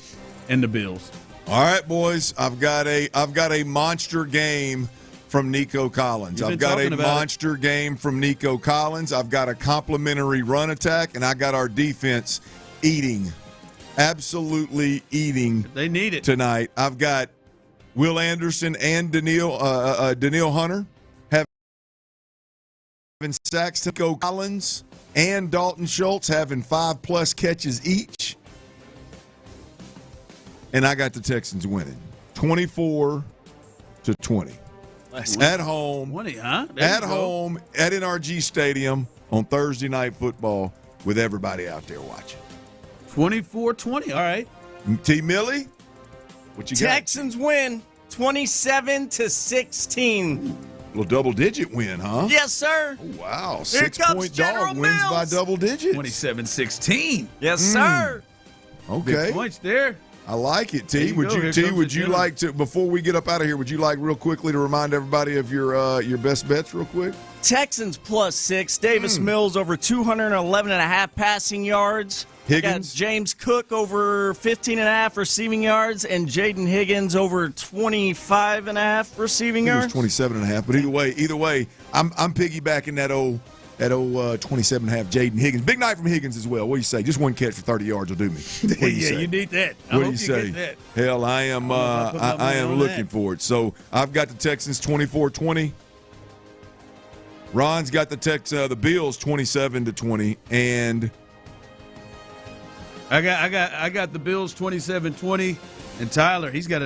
and the Bills. All right, boys. I've got a monster game from Nico Collins. I've got a monster game from Nico Collins. I've got a complimentary run attack, and I got our defense eating. Absolutely eating. They need it tonight. I've got Will Anderson and Daniil Hunter having sacks. Nico Collins and Dalton Schultz having 5+ catches each. And I got the Texans winning 24-20. At home. 20, huh? At home at NRG Stadium on Thursday Night Football with everybody out there watching. 24-20. All right. T. Millie, what you got? Texans win 27-16. Little double-digit win, huh? Yes, sir. Oh, wow. 6-point dog wins by double digits. 27-16. Yes, sir. Okay. Big points there. I like it, T. Would you like to, before we get up out of here, would you like real quickly to remind everybody of your best bets real quick? Texans +6. Davis Mills over 211.5 passing yards. Higgins. Got James Cook over 15.5 receiving yards, and Jaden Higgins over 25.5 receiving yards. 27.5. But either way, I'm piggybacking that old 27.5 Jaden Higgins. Big night from Higgins as well. What do you say? Just one catch for 30 yards will do me. What do you say? You need that. What do you say? Get that. Hell, I am looking for it. So I've got the Texans 24-20. Ron's got the Bills 27-20, and I got the Bills 27-20. And Tyler, he's got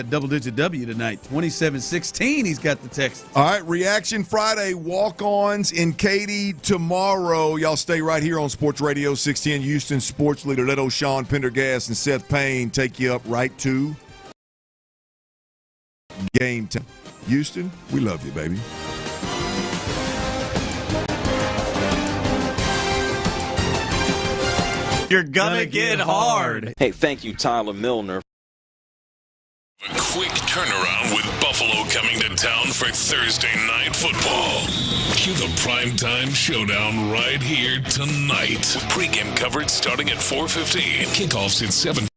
double-digit W tonight, 27-16. He's got the Texans. All right, Reaction Friday, walk-ons in Katy tomorrow. Y'all stay right here on Sports Radio 610, Houston sports leader. Let old Sean Pendergast and Seth Payne take you up right to game time. Houston, we love you, baby. You're gonna get hard. Hey, thank you, Tyler Milner. A quick turnaround with Buffalo coming to town for Thursday night football. Cue the primetime showdown right here tonight. With pregame coverage starting at 4:15. Kickoffs at 7:20.